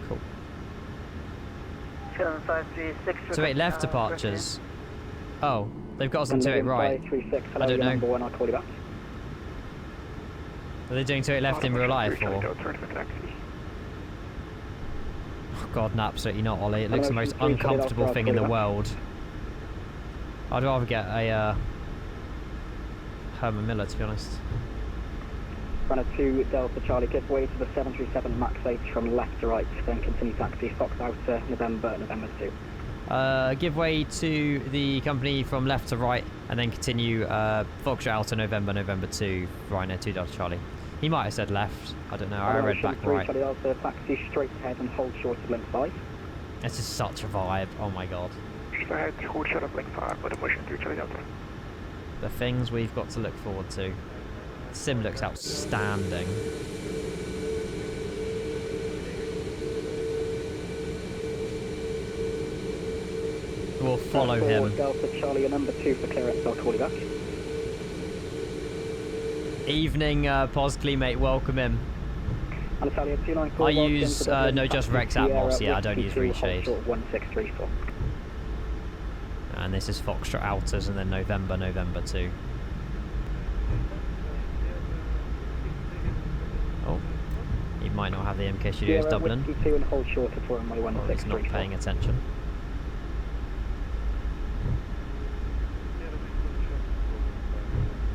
Cool. 7536. 28 left departures. Oh, they've got us on 28 right. I don't know. I'll call you back. Are they doing 28 left in real life or? Oh god, no, absolutely not, Ollie. It looks the most uncomfortable thing in the world. I'd rather get a Herman Miller, to be honest. Runner 2 Delta Charlie, give way to the 737 MAX 8 from left to right, then continue taxi Fox Outer November 2. Give way to the company from left to right, and then continue Foxtrot Outer November 2, Rhino 2 Delta Charlie. He might have said left. I don't know. I read back right. Charlie Alpha, taxi straight ahead and hold short of Link 5. This is such a vibe. Oh my god. Hold short of Link 5, but motion 3 Charlie Delta. The things we've got to look forward to. Sim looks outstanding. We'll follow him. Delta Charlie, number 2 for clearance. I'll call you back. Evening, Posley, mate. Welcome in. I use no, just Rex Atmos. Yeah, I don't use Reshade. 1634. And this is Foxtrot Outers, and then November 2. Oh, he might not have the MK Studios Dublin. And hold short of He's not paying attention.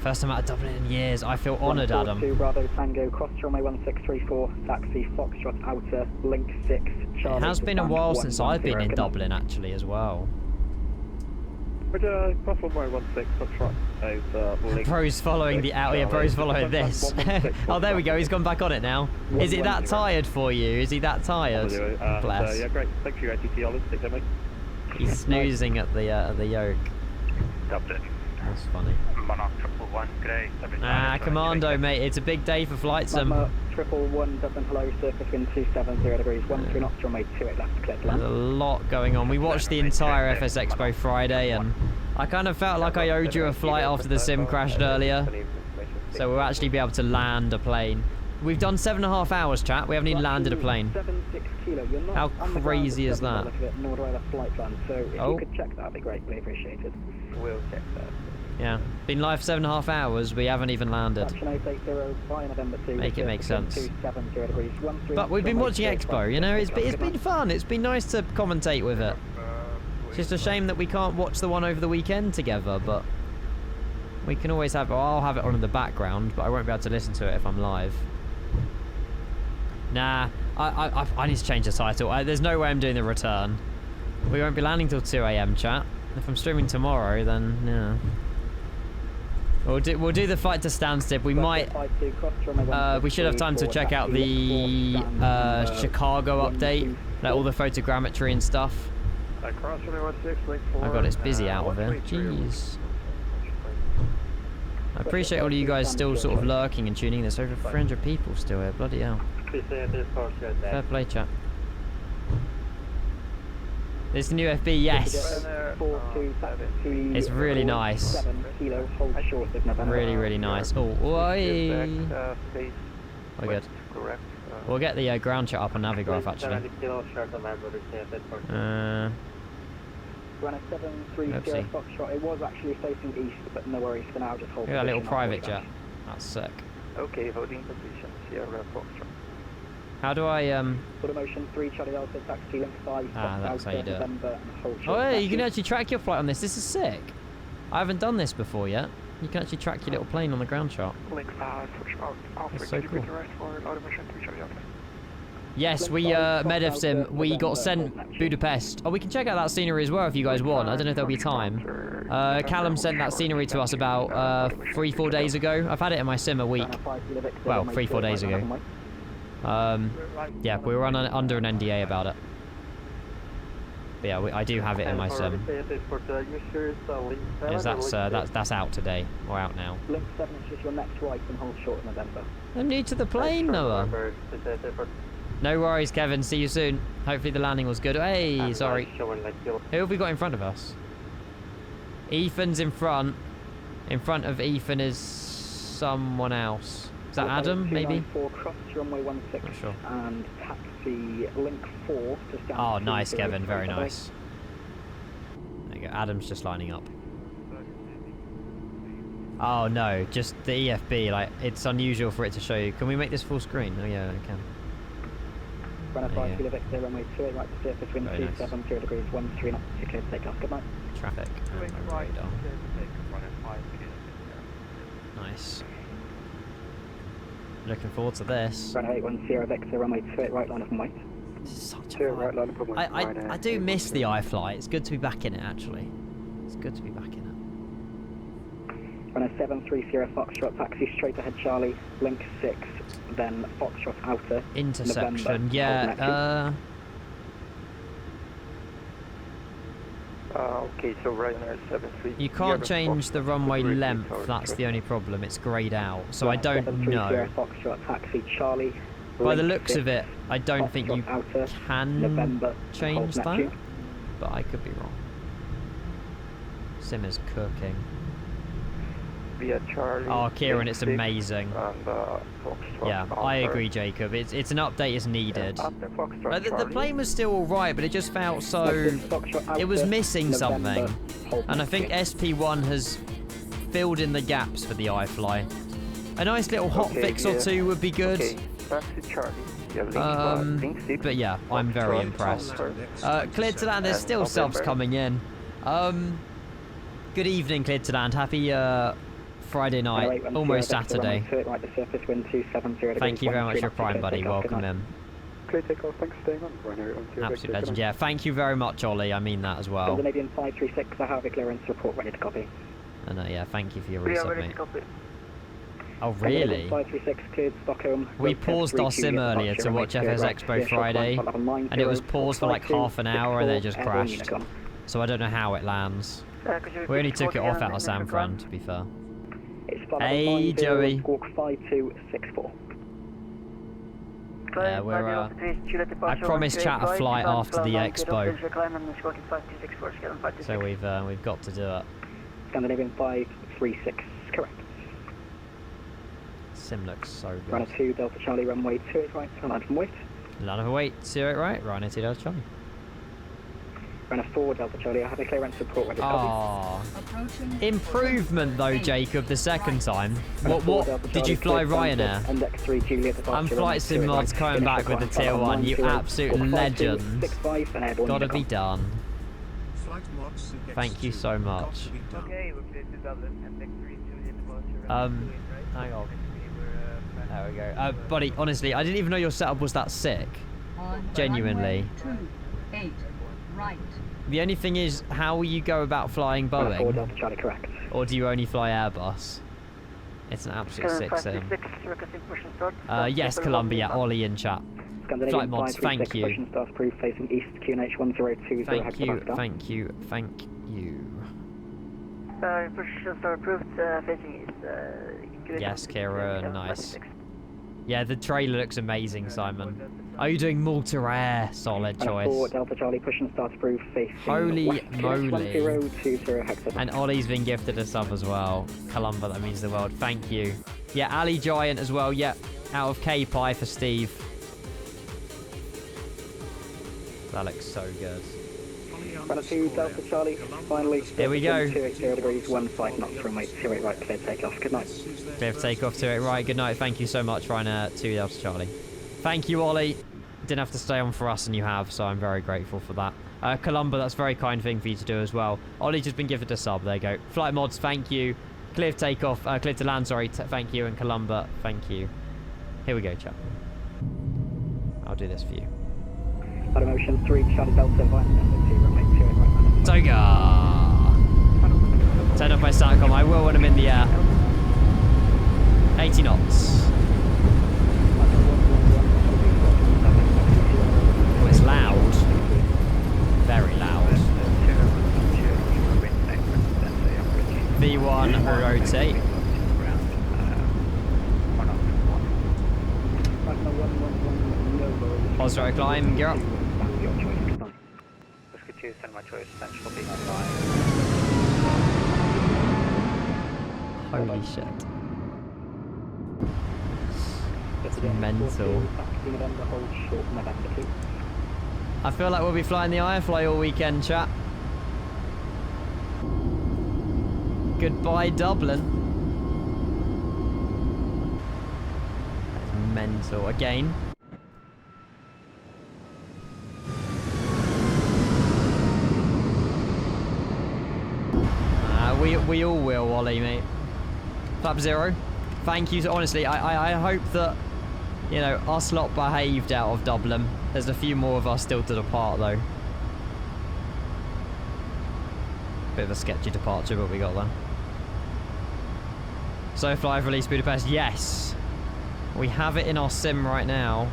First time out of Dublin in years. I feel honoured, Adam. 142 Bravo Tango, cross runway 1634, taxi Foxtrot Outer, link 6, Charlie. It has been a while since I've been in Dublin, actually, as well. Cross runway 16, Foxtrot Outer, link. Bro's following the out. Yeah, Bro's following this. Oh, there we go. He's gone back on it now. Is it that tired for you? Is he that tired? Bless. Yeah, great. Thanks for your ATT, Olive. Take care, mate. He's snoozing at the yoke. Dublin. That's funny. Monarch 111, good day. Commando, mate. It's a big day for flight sim. 111 Dublin, hello, surface wind 270 degrees, 13 knots, runway 28 left, clear to land. There's a lot going on. We watched the entire FSExpo Friday, and I kind of felt like I owed you a flight after the sim crashed earlier. So we'll actually be able to land a plane. We've done 7.5 hours, chat. We haven't even landed a plane. 76 kilo. You're not How on the crazy ground is that? Nor do I have a flight plan, so if Oh. you could check that, that'd be greatly appreciated. We'll check that. Yeah. Been live 7.5 hours. We haven't even landed. Action 880 by November 2. Make it make sense. 270 degrees, 13 But we've been watching Expo, you know, it's been fun. It's been nice to commentate with it. It's just a shame that we can't watch the one over the weekend together, but we can always have, I'll have it on in the background, but I won't be able to listen to it if I'm live. Nah, I need to change the title. There's no way I'm doing the return. We won't be landing till 2 AM, chat. If I'm streaming tomorrow, then, yeah. We'll do the flight to Stansted. We might. We should have time to check out the Chicago update, like all the photogrammetry and stuff. Oh god, it's busy out of here. Jeez. I appreciate all of you guys still sort of lurking and tuning in. There's over 300 people still here. Bloody hell. Fair play, chat. This new FB, yes. It's really nice. Really, really nice. Oh, oi. We're good. We'll get the ground shot up on Navigraph, actually. Run a 730 Foxtrot. It was actually facing east, but no worries for now. Just hold. Look at that little private jet. That's sick. Okay, holding position. Sierra Foxtrot. How do I Put a motion 3 Charlie Delta taxi link 5. that's how you do it. November, Oh, hey, you can actually track your flight on this. This is sick. I haven't done this before yet. You can actually track your little plane on the ground shot. Link 5 Foxtrot. That's so cool. Yes, we Medef Sim, we got sent Budapest. Oh, we can check out that scenery as well if you guys want. I don't know if there'll be time. Callum sent that scenery to us about 3-4 days ago. I've had it in my sim a week. Well, 3-4 days ago. Yeah, we were under an NDA about it. But yeah, I do have it in my sim. Yes, that's out today, or out now. Link 7 is just your next right and hold short in November. I'm new to the plane, Noah. No worries, Kevin. See you soon. Hopefully the landing was good. Hey, sorry. Who have we got in front of us? Ethan's in front. In front of Ethan is someone else. Is that Adam, maybe? Cross runway 16 Not sure. and taxi link 4 to stand. Oh, nice, Kevin. Very nice. There you go. Adam's just lining up. Oh no, just the EFB. Like, it's unusual for it to show you. Can we make this full screen? Oh yeah, I can. Runway 5 Kilo Victor, runway 28 right to surface, wind 270 degrees, 13 knots, clear to take off. Good night. Traffic. Nice. Looking forward to this. Runway 810 Victor, runway 28 right line of white. This is such a I do miss the iFLY. It's good to be back in it, actually. It's good to be back in it. Runway 730 Foxtrot, taxi straight ahead Charlie, link 6, then Foxtrot outer. Intersection, November, yeah. Okay, so right now 73. You can't change the runway length, that's the only problem. It's greyed out, so I don't know. Foxtrot, taxi Charlie. By the looks of it, I don't think you can November, change that, but I could be wrong. Sim is cooking. Via Charlie. Oh, Kieran, it's amazing. Yeah, I agree, Jacob. It's an update is needed. The plane was still alright, but it just felt so... It was missing something. And I think SP1 has filled in the gaps for the iFLY. A nice little hot fix or two would be good. But yeah, I'm very impressed. Cleared to land, there's still subs coming in. Good evening, Cleared to land. Happy Friday night, almost Saturday. Right, the surface wind 270 Thank you very much for your prime, buddy. Welcome in. Clear takeoff, thanks for staying on. Absolute legend. Yeah, thank you very much, Ollie. I mean that as well. Scandinavian 536, I have a clearance report ready to copy. And yeah, thank you for your resub, mate. Oh, really? 536 cleared Stockholm. We paused our sim earlier to watch FSExpoFriday, and it was paused for like half an hour and then it just crashed. So I don't know how it lands. We only took it off out of San Fran, to be fair. Hey, Joey. Squawk 5264. Yeah, we're, I promised chat a flight after the expo. So we've got to do it. Scandinavian 536, correct. Sim looks so good. Runner 2, Delta Charlie, runway 28 right, line from wait. Line of wait, 28 right, runner 2, Delta Charlie. Runner 4, Delta Charlie, I have a clearance report ready to copy. Improvement though, Jacob, the second time. What did you fly Ryanair? I'm Flight Sim Mods coming back with the tier 1, you absolute legend. Gotta be done. Thank you so much. Hang on. There we go. Buddy, honestly, I didn't even know your setup was that sick. Genuinely. 28 right. The only thing is, how will you go about flying Boeing? Or do you only fly Airbus? It's an absolute sick sim. Yes, Columbia, Ollie in chat. Flight Mods, thank you. Facing east, QNH 1020. Thank you, thank you, thank you. Position start approved, facing east. Yes, Kira, nice. Yeah, the trailer looks amazing, Simon. Are you doing Malta Air? Solid choice. Delta Charlie, push and start approved, facing holy moly. 1020 hectare. And Ollie's been gifted a sub as well. Columba, that means the world. Thank you. Yeah, Ali Giant as well. Yep, out of K-Pie for Steve. That looks so good. Runner 2, Delta Charlie, finally. Here we go. 280 degrees, 15 knots, runway 28 right, clear takeoff. Good night. Clear takeoff, 28 right. Good night. Thank you so much, Ryanair 2 Delta Charlie. Thank you, Ollie. Didn't have to stay on for us, and you have, so I'm very grateful for that. Columba, that's a very kind thing for you to do as well. Ollie's just been gifted a sub. There you go. Flight Mods, thank you. Clear takeoff, clear to land, sorry. Thank you. And Columba, thank you. Here we go, chap. I'll do this for you. Out of motion 3, Charlie Delta, via number 2, runway 28 right. Toga! Turn off my SATCOM. I will when I'm in the air. 80 knots. Oh, it's loud. Very loud. V1 rotate. Positive climb, gear up. Holy shit. It's mental. I feel like we'll be flying the iFLY all weekend, chat. Goodbye, Dublin. That's mental. Again. We all will, Wally, mate. Flap 0. Thank you. Honestly, I hope that, you know, us lot behaved out of Dublin. There's a few more of us still to depart, though. Bit of a sketchy departure, but we got there. SoFly have released Budapest. Yes. We have it in our sim right now.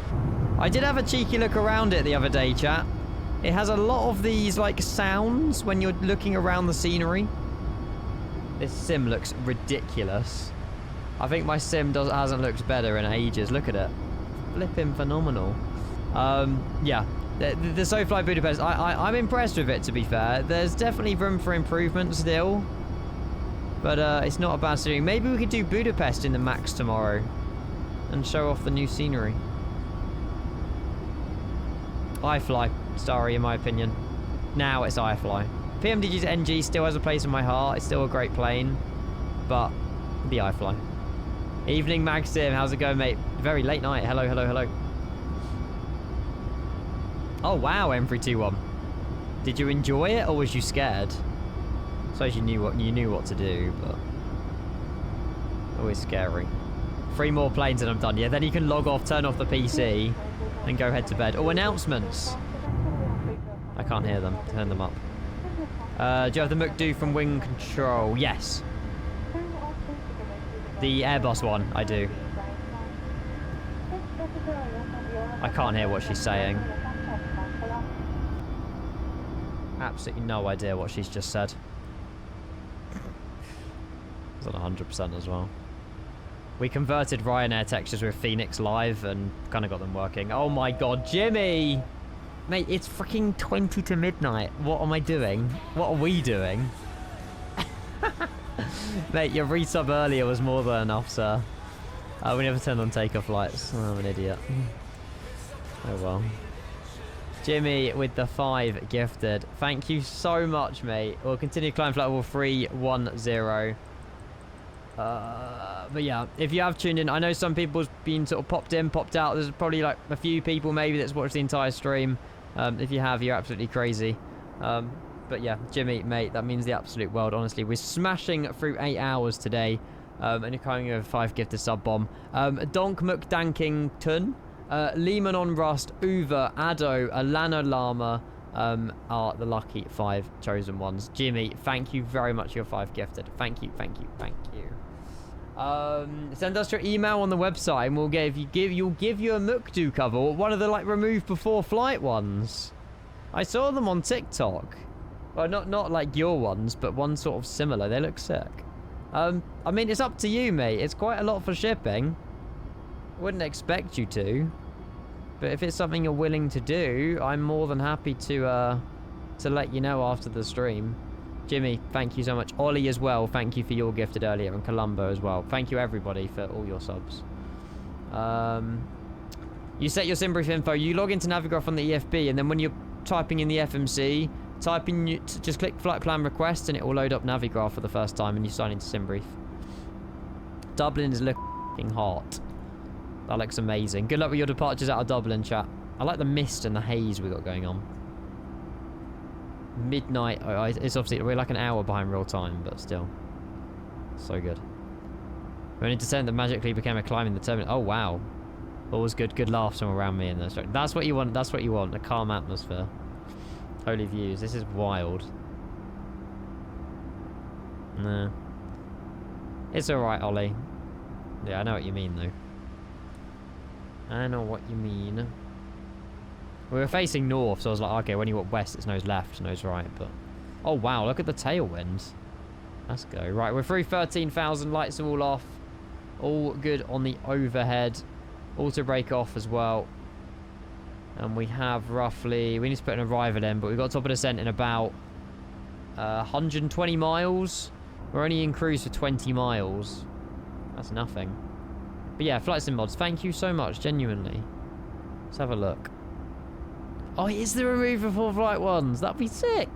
I did have a cheeky look around it the other day, chat. It has a lot of these, like, sounds when you're looking around the scenery. This sim looks ridiculous. I think my sim hasn't looked better in ages. Look at it. Flipping phenomenal. Yeah. The SoFly Budapest, I'm impressed with it, to be fair. There's definitely room for improvement still. But it's not a bad scenery. Maybe we could do Budapest in the max tomorrow. And show off the new scenery. iFLY, Starry, in my opinion. Now it's iFLY. PMDG's NG still has a place in my heart. It's still a great plane. But the iFLY. Evening, Maxim. How's it going, mate? Very late night. Hello, hello, hello. Oh, wow, M321. Did you enjoy it, or was you scared? I suppose you knew what to do, but... Always scary. 3 more planes and I'm done. Yeah, then you can log off, turn off the PC, and go head to bed. Oh, announcements. I can't hear them. Turn them up. Do you have the McDo from Wing Control? Yes. The Airbus one, I do. I can't hear what she's saying. Absolutely no idea what she's just said. It's on 100% as well. We converted Ryanair textures with Phoenix Live and kind of got them working. Oh my god, Jimmy! Mate, it's freaking 20 to midnight. What am I doing? What are we doing? Mate, your resub earlier was more than enough, sir. We never turned on takeoff lights. Oh, I'm an idiot. Oh well. Jimmy with the 5 gifted. Thank you so much, mate. We'll continue climb flight level 310. But yeah, if you have tuned in, I know some people's been sort of popped in, popped out. There's probably like a few people maybe that's watched the entire stream. If you have, you're absolutely crazy. But yeah, Jimmy, mate, that means the absolute world, honestly. We're smashing through 8 hours today. And you're coming over 5 gifted sub bomb. Donk McDankington, Lehman on Rust, Uva, Addo, Alana Lama are the lucky 5 chosen ones. Jimmy, thank you very much for your 5 gifted. Thank you, thank you, thank you. Send us your email on the website and we'll give you a McDo cover, or one of the like removed before flight ones. I saw them on TikTok. Well, not like your ones, but one sort of similar. They look sick. I mean, it's up to you, mate. It's quite a lot for shipping. Wouldn't expect you to, but if it's something you're willing to do, I'm more than happy to let you know after the stream. Jimmy, thank you so much. Ollie as well, thank you for your gifted earlier, and Columbo as well. Thank you everybody for all your subs. You set your SimBrief info, you log into Navigraph on the EFB, and then when you're typing in the FMC, just click flight plan request and it will load up Navigraph for the first time and you sign into SimBrief. Dublin is looking hot. That looks amazing. Good luck with your departures out of Dublin, chat. I like the mist and the haze we got going on. Midnight. Oh, it's obviously, we're like an hour behind real time, but still. So good. We only descent that magically became a climb in the terminal. Oh, wow. Always good. Good laughs from around me in those. That's what you want. That's what you want. A calm atmosphere. Holy views. This is wild. Nah. It's alright, Ollie. Yeah, I know what you mean, though. I know what you mean. We were facing north, so I was like, okay, when you walk west, it's nose left, nose right, but... Oh, wow, look at the tailwind. Let's go. Right, we're through 13,000, lights are all off. All good on the overhead. Auto brake off as well. And we have roughly... We need to put an arrival in, but we've got top of descent in about 120 miles. We're only in cruise for 20 miles. That's nothing. But yeah, Flight Sim mods, thank you so much, genuinely. Let's have a look. Oh, it is the remove before flight ones. That'd be sick.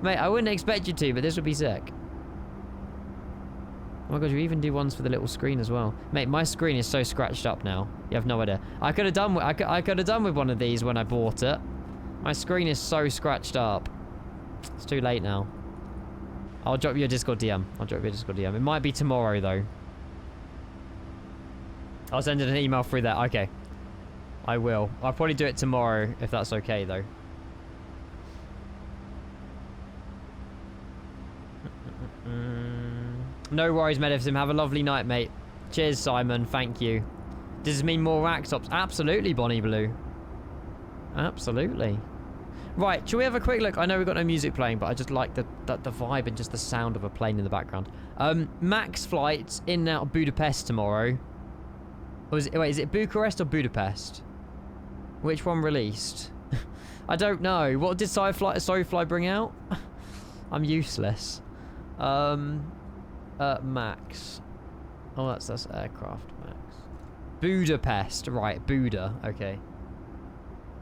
Mate, I wouldn't expect you to, but this would be sick. Oh my god, you even do ones for the little screen as well. Mate, my screen is so scratched up now. You have no idea. I could have done with one of these when I bought it. My screen is so scratched up. It's too late now. I'll drop you a Discord DM. It might be tomorrow, though. I'll send an email through that. Okay. I will. I'll probably do it tomorrow, if that's okay, though. No worries, Medivsim. Have a lovely night, mate. Cheers, Simon. Thank you. Does this mean more rack stops? Absolutely, Bonnie Blue. Absolutely. Right, shall we have a quick look? I know we've got no music playing, but I just like the vibe and just the sound of a plane in the background. Max flights in and out of Budapest tomorrow. Or is it Bucharest or Budapest? Which one released? I don't know. What did SoFly bring out? I'm useless. Max. Oh, that's aircraft, Max. Budapest. Right, Buda. Okay.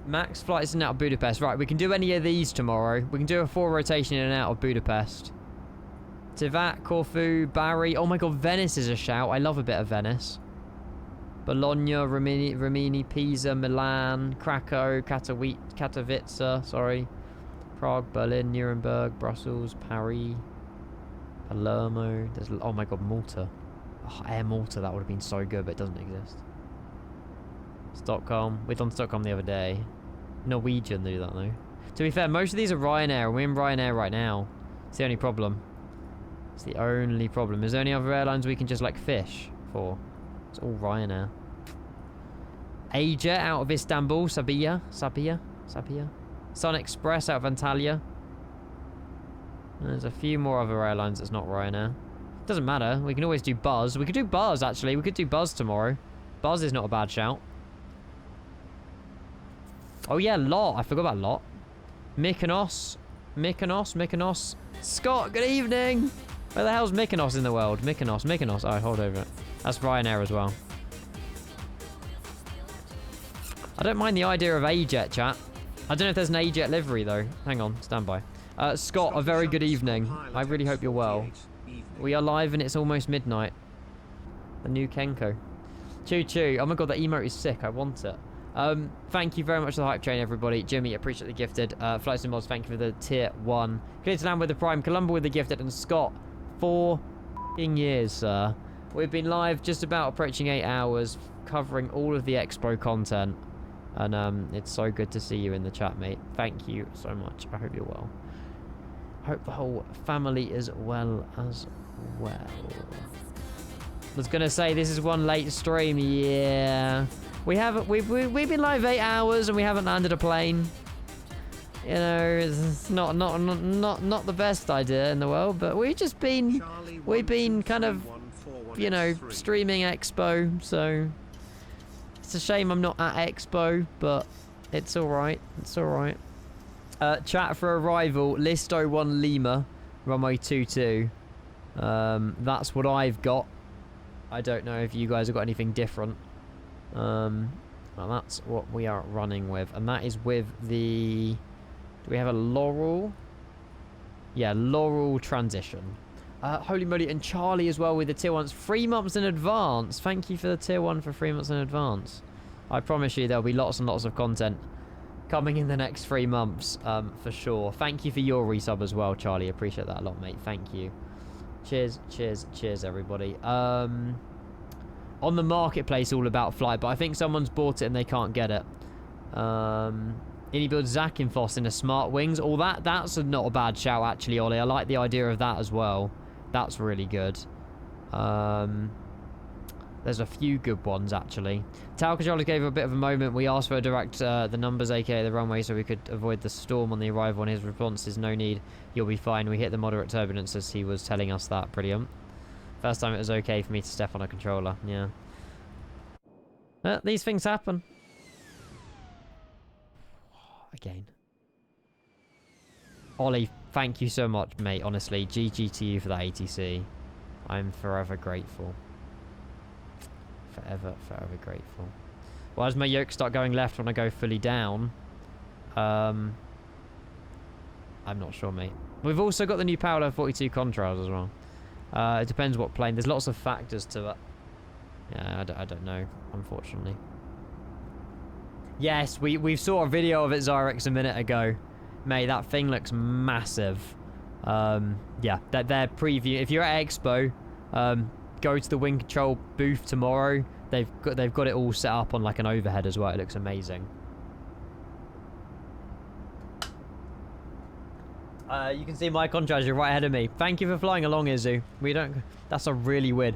Max flights in and out of Budapest. Right, we can do any of these tomorrow. We can do a 4 rotation in and out of Budapest. Tivat, Corfu, Bari. Oh my god, Venice is a shout. I love a bit of Venice. Bologna, Rimini, Pisa, Milan, Krakow, Katowice, sorry. Prague, Berlin, Nuremberg, Brussels, Paris, Palermo. There's, oh my god, Malta. Oh, Air Malta, that would have been so good, but it doesn't exist. Stockholm. We've done Stockholm the other day. Norwegian do that, though. To be fair, most of these are Ryanair, and we're in Ryanair right now. It's the only problem. It's the only problem. Is there any other airlines we can just, like, fish for? It's all Ryanair. Asia out of Istanbul. Sabiha. Sun Express out of Antalya. There's a few more other airlines that's not Ryanair. Doesn't matter. We can always do Buzz. We could do Buzz, actually. We could do Buzz tomorrow. Buzz is not a bad shout. Oh, yeah, Lot. I forgot about Lot. Mykonos. Scott, good evening. Where the hell's Mykonos in the world? Mykonos. Oh, hold over it. That's Ryanair as well. I don't mind the idea of A-Jet, chat. I don't know if there's an A-Jet livery, though. Hang on, stand by. Scott, a very good evening. I really hope you're well. We are live and it's almost midnight. The new Kenko. Choo-choo. Oh my god, that emote is sick. I want it. Thank you very much for the hype train, everybody. Jimmy, appreciate the gifted. Flight Sim Mods, thank you for the tier 1. Clear to land with the Prime. Columba with the gifted. And Scott, 4 years, sir. We've been live just about approaching 8 hours, covering all of the Expo content. And it's so good to see you in the chat, mate. Thank you so much. I hope you're well. Hope the whole family is well as well. I was gonna say this is one late stream. Yeah, we've been live 8 hours and we haven't landed a plane. You know, it's not the best idea in the world, but we've been kind of, you know, streaming Expo. So it's a shame I'm not at Expo, but it's all right. It's all right. Chat for arrival, Listo 1 Lima, runway 22. That's what I've got. I don't know if you guys have got anything different. Well, that's what we are running with. And that is with the... Do we have a Laurel? Yeah, Laurel transition. Holy moly, and Charlie as well with the tier 1s. 3 months in advance. Thank you for the tier 1 for 3 months in advance. I promise you there'll be lots and lots of content coming in the next 3 months, for sure. Thank you for your resub as well, Charlie. Appreciate that a lot, mate. Thank you. Cheers, everybody. On the marketplace, all about flight, but I think someone's bought it and they can't get it. Any build Zakinfos in a Smart Wings. Oh, that's not a bad shout, actually, Ollie. I like the idea of that as well. That's really good. There's a few good ones, actually. Tower controllers gave a bit of a moment. We asked for a direct the numbers, aka the runway, so we could avoid the storm on the arrival. And his response is, no need, you'll be fine. We hit the moderate turbulence as he was telling us that. Brilliant. First time it was okay for me to step on a controller. Yeah. These things happen. Again. Ollie, thank you so much, mate. Honestly, GG to you for that ATC. I'm forever grateful. Forever grateful. Why does my yoke start going left when I go fully down? I'm not sure, mate. We've also got the new Paolo 42 contrails as well. It depends what plane. There's lots of factors to it. Yeah, I don't know, unfortunately. Yes, we saw a video of it, Zyrex, a minute ago. Mate, that thing looks massive. Yeah, their preview. If you're at Expo, go to the wing control booth tomorrow. They've got it all set up on like an overhead as well. It looks amazing. You can see my contrast. You're right ahead of me. Thank you for flying along, Izu. We don't. That's a really weird.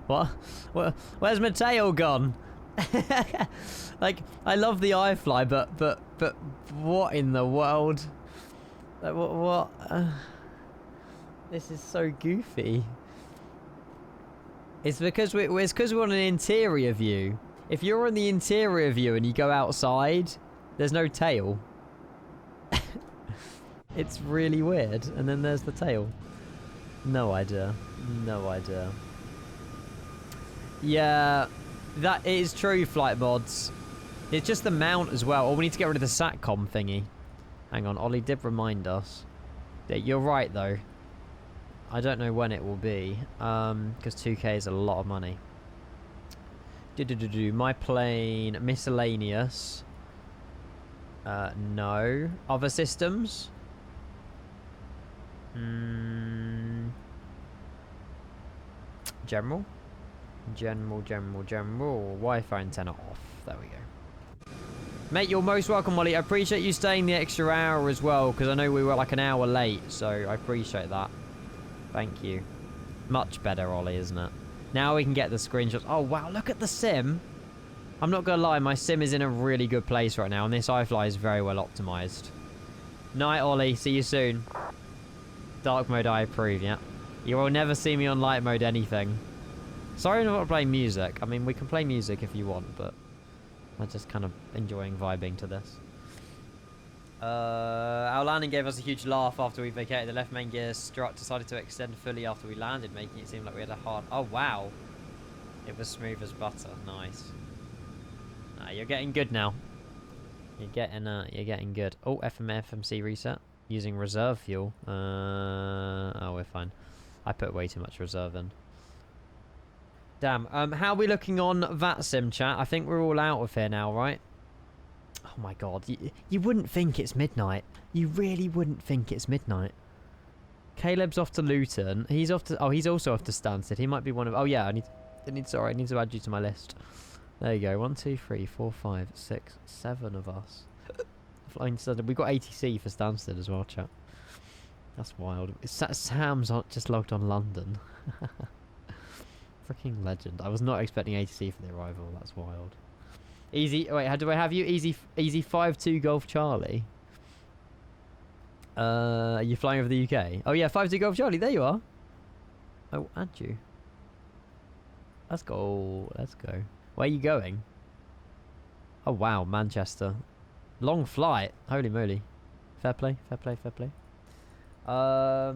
What? Where's Mateo gone? Like, I love the iFLY, but what in the world? Like, what? This is so goofy. It's because we're on an interior view. If you're on the interior view and you go outside, there's no tail. It's really weird. And then there's the tail. No idea. No idea. Yeah, that is true, flight mods. It's just the mount as well. Oh, we need to get rid of the SATCOM thingy. Hang on, Ollie did remind us. Yeah, you're right, though. I don't know when it will be, because 2K is a lot of money. My plane, miscellaneous. No. Other systems? General. Wi-Fi antenna off. There we go. Mate, you're most welcome, Molly. I appreciate you staying the extra hour as well, because I know we were like an hour late, so I appreciate that. Thank you. Much better, Ollie, isn't it? Now we can get the screenshots. Oh, wow, look at the sim. I'm not going to lie, my sim is in a really good place right now, and this iFLY is very well optimized. Night, Ollie. See you soon. Dark mode, I approve, yeah. You will never see me on light mode anything. Sorry I'm not playing music. I mean, we can play music if you want, but I'm just kind of enjoying vibing to this. Our landing gave us a huge laugh after we vacated. The left main gear strut decided to extend fully after we landed, making it seem like we had a hard... Oh, wow. It was smooth as butter. Nice. You're getting good now. You're getting good. Oh, FMC reset. Using reserve fuel. Oh, we're fine. I put way too much reserve in. Damn. How are we looking on VATSIM, chat? I think we're all out of here now, right? Oh my god. You wouldn't think it's midnight. You really wouldn't think it's midnight. Caleb's off to Luton. He's off to... Oh, he's also off to Stansted. He might be one of... Oh, yeah. I need to add you to my list. There you go. 1, 2, 3, 4, 5, 6, 7 of us. Flying Stansted. We've got ATC for Stansted as well, chat. That's wild. Sam's just logged on London. Freaking legend. I was not expecting ATC for the arrival. That's wild. Easy. Wait, how do I have you? Easy 5-2 Golf Charlie. Are you flying over the UK? Oh yeah, 5-2 Golf Charlie. There you are. Oh, add you. Let's go. Let's go. Where are you going? Oh wow, Manchester. Long flight. Holy moly. Fair play. Fair play. Fair play. I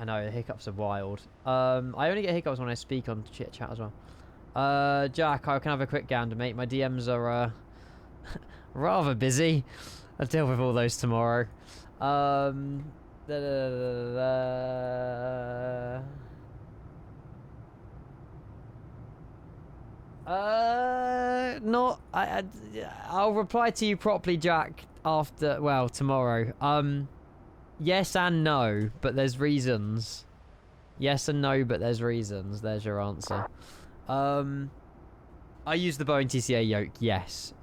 know, the hiccups are wild. I only get hiccups when I speak on chit chat as well. Jack, I can have a quick gander, mate. My DMs are rather busy. I'll deal with all those tomorrow. I'll reply to you properly, Jack, after, well, tomorrow. Yes and no, but there's reasons. Yes and no, but there's reasons. There's your answer. I use the Boeing TCA yoke, yes.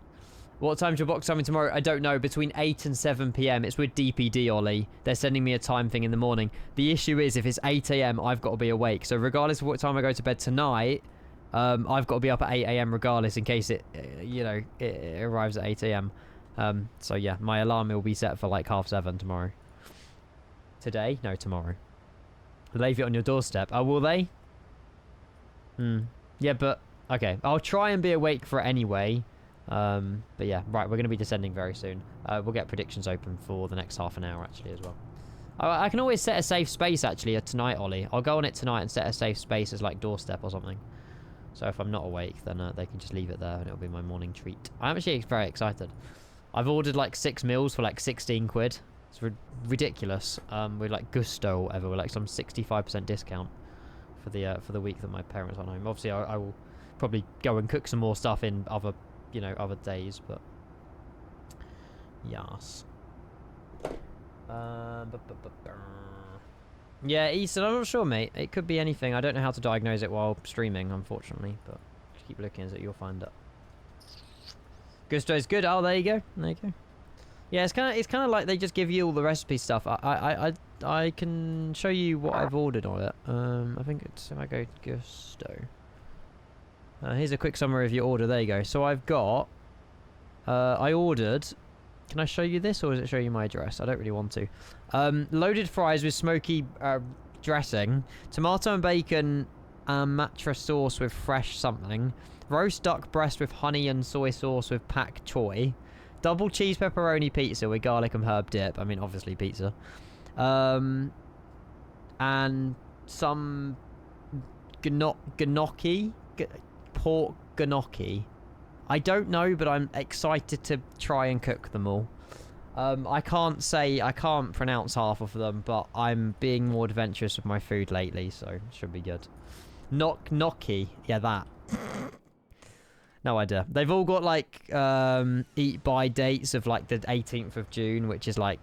What time's your box timing tomorrow? I don't know. Between 8 and 7 p.m. It's with DPD, Ollie. They're sending me a time thing in the morning. The issue is if it's 8 a.m., I've got to be awake. So regardless of what time I go to bed tonight, I've got to be up at 8 a.m. regardless in case it arrives at 8 a.m. So yeah, my alarm will be set for like 7:30 tomorrow. Today? No, tomorrow. Leave it on your doorstep. Oh, will they? Yeah, but... Okay, I'll try and be awake for it anyway. But yeah, right, we're going to be descending very soon. We'll get predictions open for the next half an hour, actually, as well. I can always set a safe space, actually, tonight, Ollie. I'll go on it tonight and set a safe space as, like, doorstep or something. So if I'm not awake, then they can just leave it there and it'll be my morning treat. I'm actually very excited. I've ordered, like, 6 meals for, like, 16 quid. It's ridiculous. With like Gusto or whatever, with like some 65% discount for the week that my parents aren't home. Obviously, I will probably go and cook some more stuff in other days, but yes. Yeah, Easton, I'm not sure, mate. It could be anything. I don't know how to diagnose it while streaming, unfortunately, but just keep looking at it. You'll find it. Gusto's good. Oh, there you go. There you go. Yeah, it's kind of like they just give you all the recipe stuff. I can show you what I've ordered on it. I think it's if I go to Gusto. Here's a quick summary of your order. There you go. So I've got. I ordered. Can I show you this, or does it show you my address? I don't really want to. Loaded fries with smoky dressing, tomato and bacon, matcha sauce with fresh something, roast duck breast with honey and soy sauce with pak choy. Double cheese pepperoni pizza with garlic and herb dip. I mean, obviously pizza. And some gnocchi. Pork gnocchi. I don't know, but I'm excited to try and cook them all. I can't pronounce half of them, but I'm being more adventurous with my food lately, so it should be good. Gnocchi. Yeah, that. No idea. They've all got like eat by dates of like the 18th of June, which is like,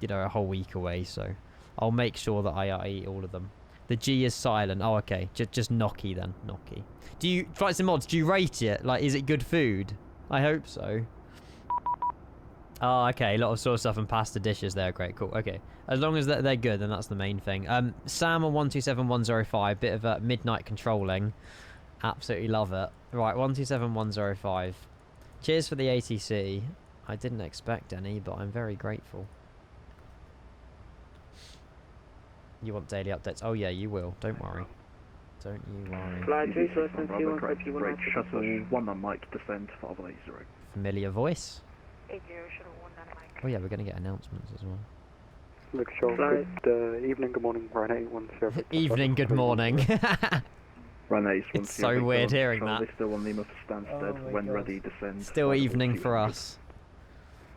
a whole week away. So I'll make sure that I eat all of them. The G is silent. Oh, okay. Just gnocchi then. Gnocchi. Do you, Flight Sim Mods, do you rate it? Like, is it good food? I hope so. Oh, okay. A lot of sauce stuff and pasta dishes there. Great, cool. Okay. As long as they're good, then that's the main thing. Sam on 127105. Bit of midnight controlling. Absolutely love it. Right, 127105. Cheers for the ATC. I didn't expect any, but I'm very grateful. You want daily updates? Oh yeah, you will. Don't worry. Don't you worry. Fly 2, so less than 2, Great shuttle, 1 on mic, descend, 580. Familiar voice. 80, shuttle 1 on mic. Oh yeah, we're gonna get announcements as well. Look, Sean, good evening, good morning, Ryan 810. Evening, good morning. Ryan 8 It's so weird hearing that. Still on Lima for Stansted, when ready, descend. Still evening for us.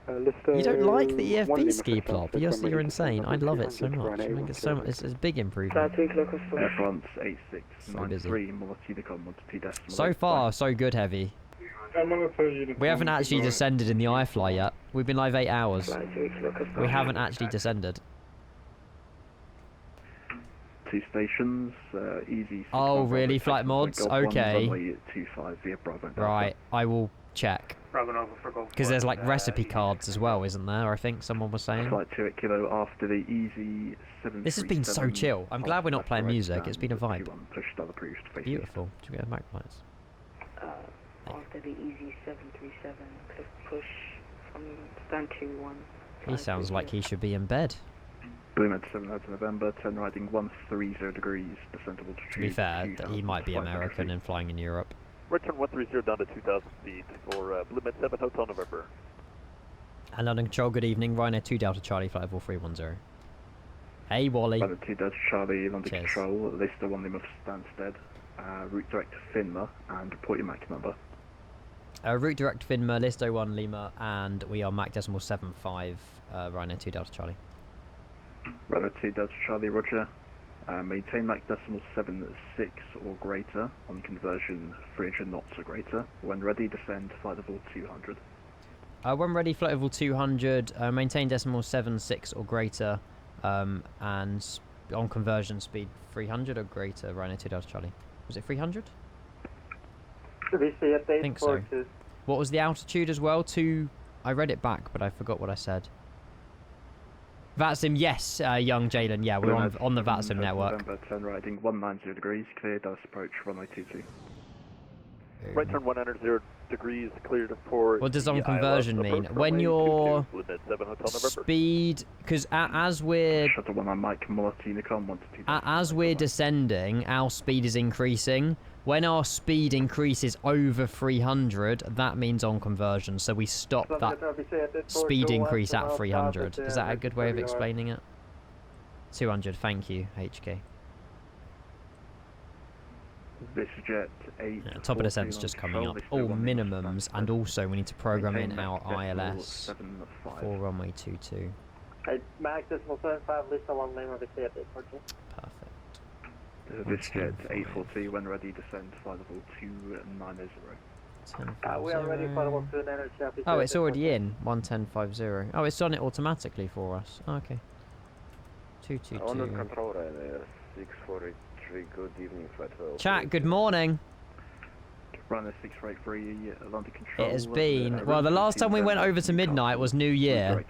You don't like the EFB ski plop? You're insane. I love it so much. I think it's so much. It's a big improvement. Air France 8693, So far, so good, Heavy. We haven't actually descended in the iFLY yet. We've been live 8 hours. We haven't actually descended. 2 stations, easy. Oh, really? Flight mods? Okay. 25 via Bravo. Right, I will check. Because there's like recipe cards as well, isn't there? I think someone was saying. Flight 28 kilo after the easy 737. This has been so chill. I'm glad we're not playing music. It's been a vibe. Beautiful. Should we have back lights? After the easy 737, cliff push from stand 2-1. He sounds like he should be in bed. Bloom at 7th November, 10 riding 130 degrees, descendable to be fair, he might be American and flying in Europe. Return 130 down to 2,000 feet for Bloom at 7 Hotel November. And London Control, good evening. Ryanair 2 Delta Charlie, flight 4310. Hey, Wally. London 2 Delta Charlie, London Control, Lister 1 Lima for Stansted, route direct to Finma, and report your MAC number. Route direct to Finma, Listo 1 Lima, and we are MAC decimal 75, Ryanair 2 Delta Charlie. Ryanair 2 Delta Charlie, roger. Maintain MAC decimal 76 or greater, on conversion 300 knots or greater. When ready, descend flight level 200. When ready, flight level 200, maintain decimal 76 or greater, and on conversion speed 300 or greater, Ryanair 2 Delta Charlie. Was it 300? I think so. What was the altitude as well? I read it back, but I forgot what I said. VATSIM, yes, young Jalen. Yeah, we're on the VATSIM network. November 10 riding 190 degrees, clear, Dallas approach, runway 22. Right turn 190 degrees, cleared for. What does on conversion mean? When your speed, because as we're descending, our speed is increasing. When our speed increases over 300, that means on conversion. So we stop that speed increase at 300. Is that a good way of explaining it? 200, thank you, HK. VistaJet 8. Yeah, top of descent's just coming up. All minimums, and also we need to program in our ILS for runway 22. Max decimal 75, Lisa 1 Lima, VistaJet 840. Perfect. VistaJet 840, when ready, descend flight level 290. We are ready for level 290. Oh, it's already in 11050. Oh, it's done it automatically for us. Oh, okay. 222. London Control, 643. Good evening, flight 12. Chat, good morning. Runner 643, London Control. It has been. Well, the last time we went over to midnight was New Year.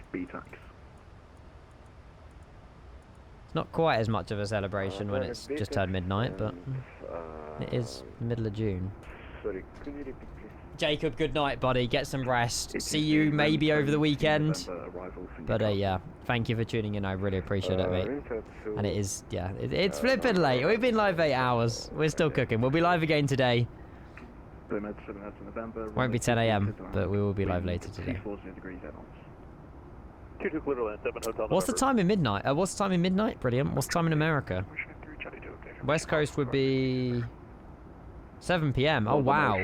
It's not quite as much of a celebration when it's just turned midnight, but it is middle of June. Sorry, could you repeat, please? Jacob, good night, buddy. Get some rest. See you maybe over the weekend. But yeah, thank you for tuning in. I really appreciate it, mate. And it is, yeah, it's flipping late. We've been live 8 hours. We're still cooking. We'll be live again today. Won't be 10 AM, but we will be live later today. What's the time in midnight? What's the time in midnight? Brilliant. What's the time in America? West Coast would be 7 PM. Oh wow.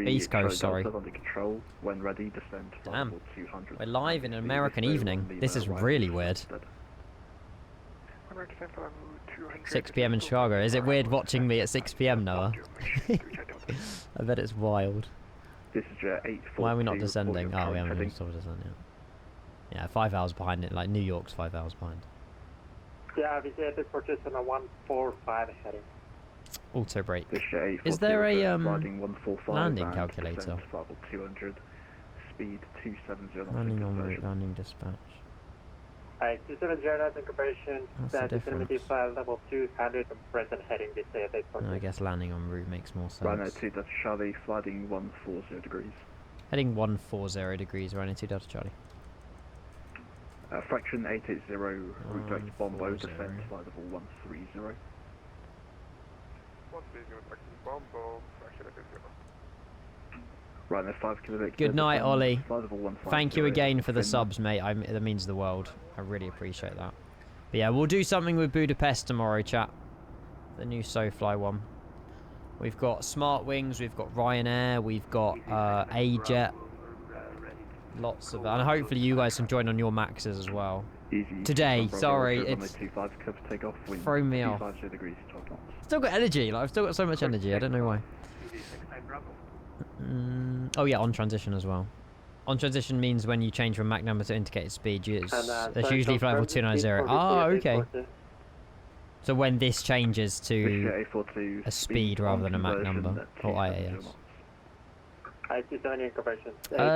East Coast, sorry. Damn. We're live in an American evening. This is really weird. 6 PM in Chicago. Is it weird watching me at 6 PM, Noah? I bet it's wild. Why are we not descending? Oh, we haven't even stopped descending yet. Yeah, 5 hours behind it. Like New York's 5 hours behind. Yeah, VC8 is purchased on a 145 heading. Auto brake. A40 Is there a sliding 145 landing and calculator? descend to level 200, speed 270 knots in Landing en route, conversion. landing dispatch. Alright, 270 knots in conversion. What's the difference? Flight level 200 and present heading VC8 purchased. I guess landing en route makes more sense. Rhino 2 Delta Charlie, sliding 140 degrees. Heading 140 degrees, Rhino 2 Delta Charlie. Fraction 880, route direct Bombo, descend to flight level 130. 130, Bombo, fraction 880. Rhino 5 Kilo Victor. Good night, descend, Ollie. flight level 150, Thank you again for the Finland. subs, mate. That means the world. I really appreciate that. But yeah, we'll do something with Budapest tomorrow, chat. The new SoFly one. We've got Smart Wings, we've got Ryanair, we've got A-Jet. Lots of... And hopefully you guys can join on your maxes as well. Easy. Today, sorry, it's... thrown me off. Still got energy, like I've still got so much energy, I don't know why. Oh yeah, on transition as well. On transition means when you change from Mach number to indicated speed, there's usually flight level 290. Oh, okay. So when this changes to a speed rather than a Mach number, or IAS.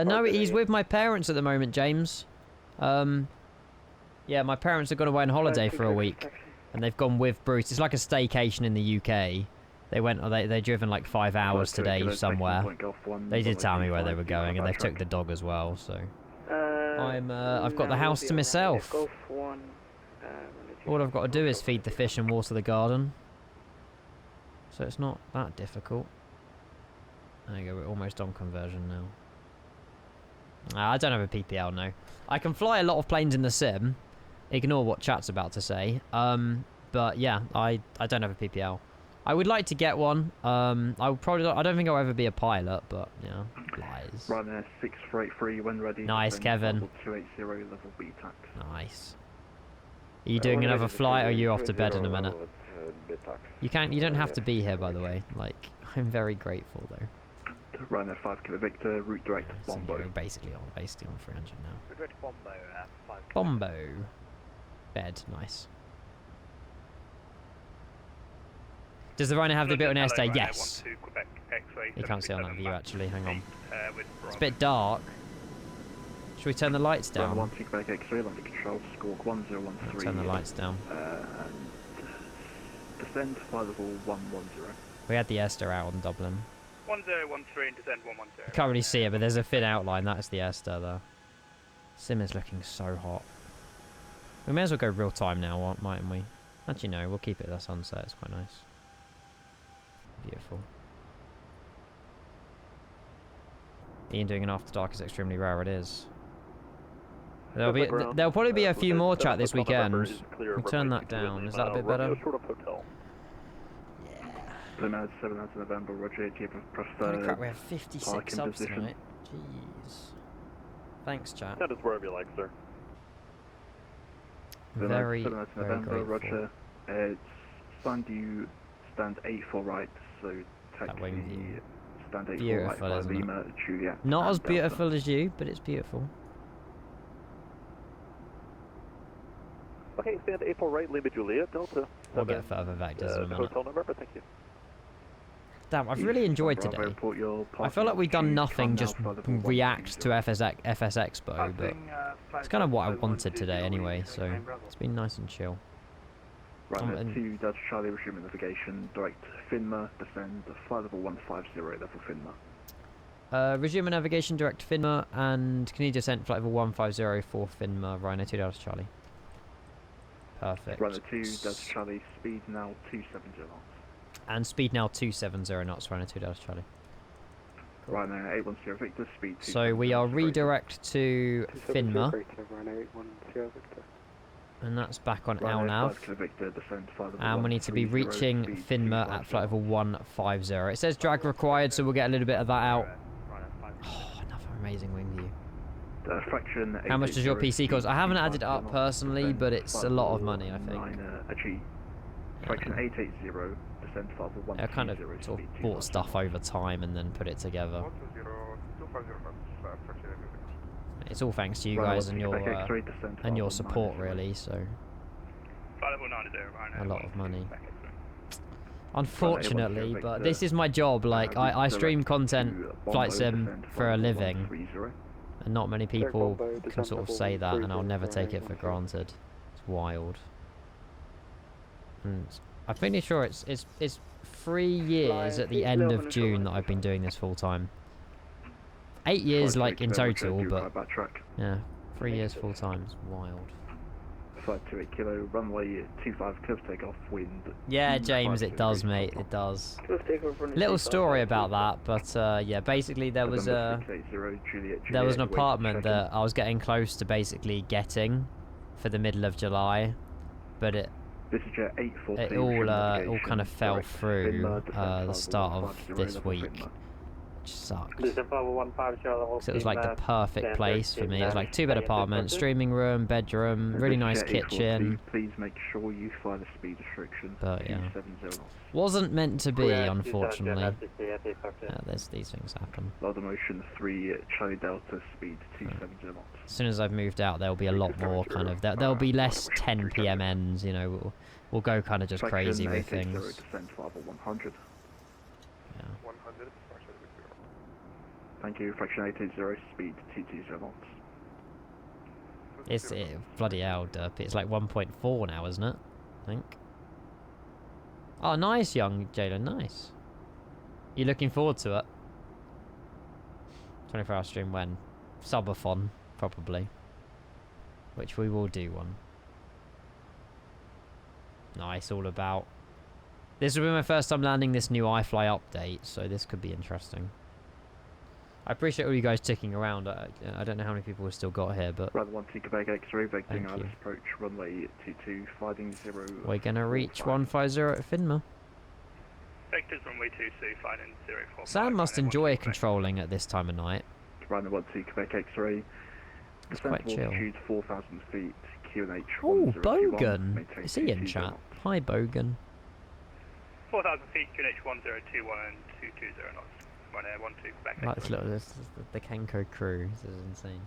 No, he's with my parents at the moment, James. Yeah, my parents are going away on holiday for a week, and they've gone with Bruce. It's like a staycation in the UK. They driven like 5 hours today somewhere. They did tell me where they were going, and they've took the dog as well. So I've got the house to myself. All I've got to do is feed the fish and water the garden. So it's not that difficult. There you go, we're almost on conversion now. I don't have a PPL, no. I can fly a lot of planes in the sim. Ignore what chat's about to say. But yeah, I don't have a PPL. I would like to get one. I don't think I'll ever be a pilot, but yeah, lies. Ryanair 643 when ready. Nice, Kevin. Level 280, level B tax. Nice. Are you doing another flight, or are you off to bed in a minute? You don't have to be here, by the way. Like, I'm very grateful though. Ryanair 5 Kilo Victor, route direct Bombo. We're basically on 300 now. Route direct Bombo at 5. Bombo. Bed, nice. Does the Ryanair have the built-in airstay? Yes. You can't see on that view actually, hang on. It's a bit dark. Should we turn the lights down? 1 Quebec X-ray, landing control, squawk 1013. Turn the lights down. And descend to flight level 110. We had the Esther out on Dublin. 1013 and descend 110. I can't really see it, but there's a thin outline. That's the Esther there. Sim is looking so hot. We may as well go real time now, mightn't we? Actually, no, we'll keep it at sunset. It's quite nice. Beautiful. Ian doing an after dark is extremely rare. It is. There'll probably be a few more chat this weekend. We'll turn that down. Is that a bit better? Yeah. 7th November, Roger. Do you prefer? Holy crap, we have 56 subs tonight. Jeez. Thanks, chat. Send us wherever you like, sir. Very, 7th very November, grateful. Roger. It's stand 8 for right, so taxi stand 8 for right by Lima, Juliet. Not as Delta. beautiful as you, but it's beautiful. Okay, stand 8 for right, Lima, Juliet, Delta. We'll get further back, doesn't it? Hotel number, thank you. Damn, I've really enjoyed today. I feel like we've done nothing, just react to FSExpo, but it's kind of what I wanted today anyway, so it's been nice and chill. Right, 2 Delta Charlie, resuming navigation, direct Finma, descend, flight level 150, level Finma. Resume navigation, direct Finma, and can you descent flight level 150 for Finma, Rhino 2 Delta Charlie. Perfect. Rhino 2 Delta Charlie, speed now 270 knots. And speed now 270 knots, Rhino 2 Delta Charlie. Cool. Rhino 810 Victor, speed 270. So we are redirect to Finma. And that's back on our nav. And we need to be reaching Finma at flight level 150. It says drag required, so we'll get a little bit of that out. Oh, another amazing wing view. How much does your PC cost? I haven't added it up personally, but it's a lot of money, I think. Fraction 880, descend flight level 150. I kind of sort of bought stuff over time and then put it together. It's all thanks to you guys and your support, really. So a lot of money. Unfortunately, but this is my job. Like, I stream content, flight sim, for a living. And not many people can sort of say that, and I'll never take it for granted. It's wild. And I'm pretty sure it's 3 years at the end of June that I've been doing this full time. 8 years, like, in total, but yeah, 3 years full time. It's wild. 528 kilo, runway 25, clear for takeoff, wind. Yeah, James, it does, mate. It does. Little story about that, but yeah, basically there was an apartment that I was getting close to basically getting for the middle of July, but it all kind of fell through the start of this week. Which sucked. So it was like the perfect place for me. It was like 2-bed apartment, streaming room, bedroom, really nice kitchen. Please make sure you fly the speed restriction. But yeah, wasn't meant to be, unfortunately. Yeah, these things happen. Loader motion 3 Charlie Delta, speed 270 knots. As soon as I've moved out, there'll be a lot more kind of. There'll be less 10 PM ends. You know, we'll go kind of just crazy with things. Yeah. Thank you, fraction 880, speed 220 knots. It's bloody hell, Derp. It's like 1.4 now, isn't it? I think. Oh, nice, young Jalen, nice. You looking forward to it? 24-hour stream when? Subathon, probably. Which we will do one. Nice, all about. This will be my first time landing this new iFLY update, so this could be interesting. I appreciate all you guys ticking around. I don't know how many people we've still got here, but Runway 12 Quebec X-ray, vectoring ILS approach, runway 22, finding 0. We're gonna reach 150 at Finma. Vectors runway 22, finding 045. Sam must enjoy controlling at this time of night. Runway 12 Quebec X-ray. It's quite chill. Altitude 4,000 feet, QNH. Oh, Bogan! Is he in chat? Hi, Bogan. 4,000 feet, QNH 1021 and 220 knots. One air, 12 back. Like this is the Kenko crew. This is insane.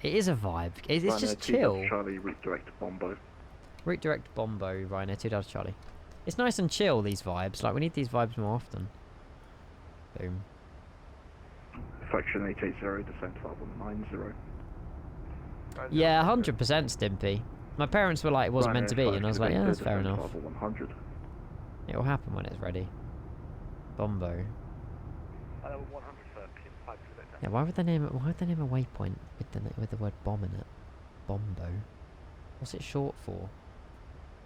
It is a vibe. It's just chill. Charlie, route direct Bombo. Route direct Bombo, Ryanair 2 Delta Charlie. It's nice and chill, these vibes. Like, we need these vibes more often. Boom. Fraction 880, descent 5190. Yeah, 100% Stimpy. My parents were like, it wasn't meant to be, and I was like, yeah, that's fair enough. It will happen when it's ready. Bombo. Yeah, why would they name it? Why would they name a waypoint with the word bomb in it? Bombo. What's it short for?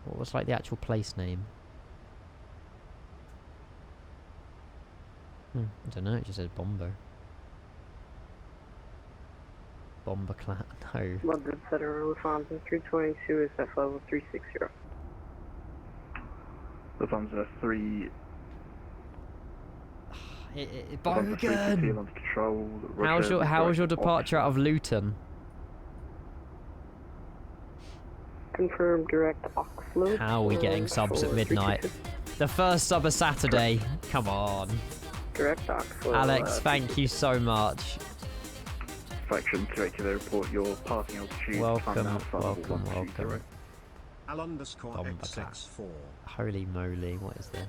What was like the actual place name? I don't know. It just says Bombo. Bomberclat. No. London Federal Lufthansa 322 is F level 360. Lufthansa 3. Bogan! How's your departure out of Luton? Confirm direct offload. How are we getting subs at midnight? The first sub of Saturday. Come on. Direct offload. Alex, thank you so much. Fraction 280, report your passing altitude. Welcome. Holy moly, what is this?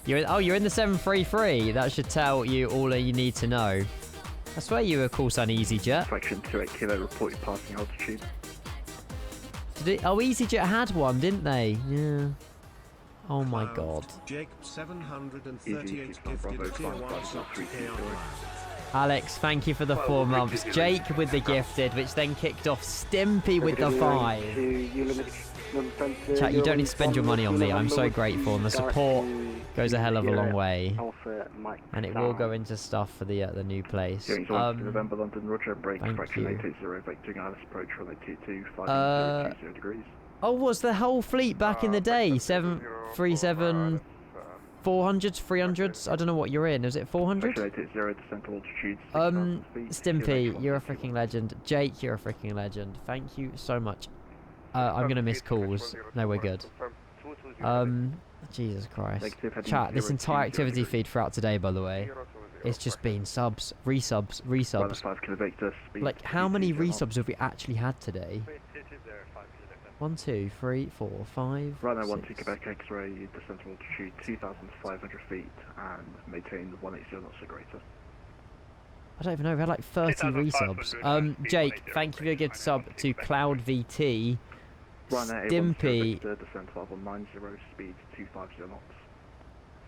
You're in the 733. That should tell you all that you need to know. I swear you were called on EasyJet. Fraction 28 kilo, report your passing altitude. EasyJet had one, didn't they? Yeah. Oh my god. Jake 738 gifted Alex, thank you for the 4 months. Jake with the gifted, which then kicked off Stimpy with the 5. Chat, you don't need to spend your money on me. I'm so grateful, and the support goes a hell of a long way. And it will go into stuff for the new place. November London Roger, break fraction 880, vectoring ILS approach runway 22, 50 degrees. Oh, was the whole fleet back in the day? 737 400s, 300s? I don't know what you're in. Is it 400? Stimpy, you're a freaking legend. Jake, you're a freaking legend. Thank you so much. I'm gonna miss calls. No, we're good. Jesus Christ. Chat, this entire activity feed throughout today, by the way, it's just been subs, resubs. Like, how many resubs have we actually had today? 1, 2, 3, 4, 5. Runway 12 6. Quebec X-ray, descent to altitude 2,500 feet and maintain 180 knots or greater. I don't even know, we had like 30 resubs. Jake, thank you for your gift sub to Cloud VT. Stimpy. Descent level 90, speed 250 knots.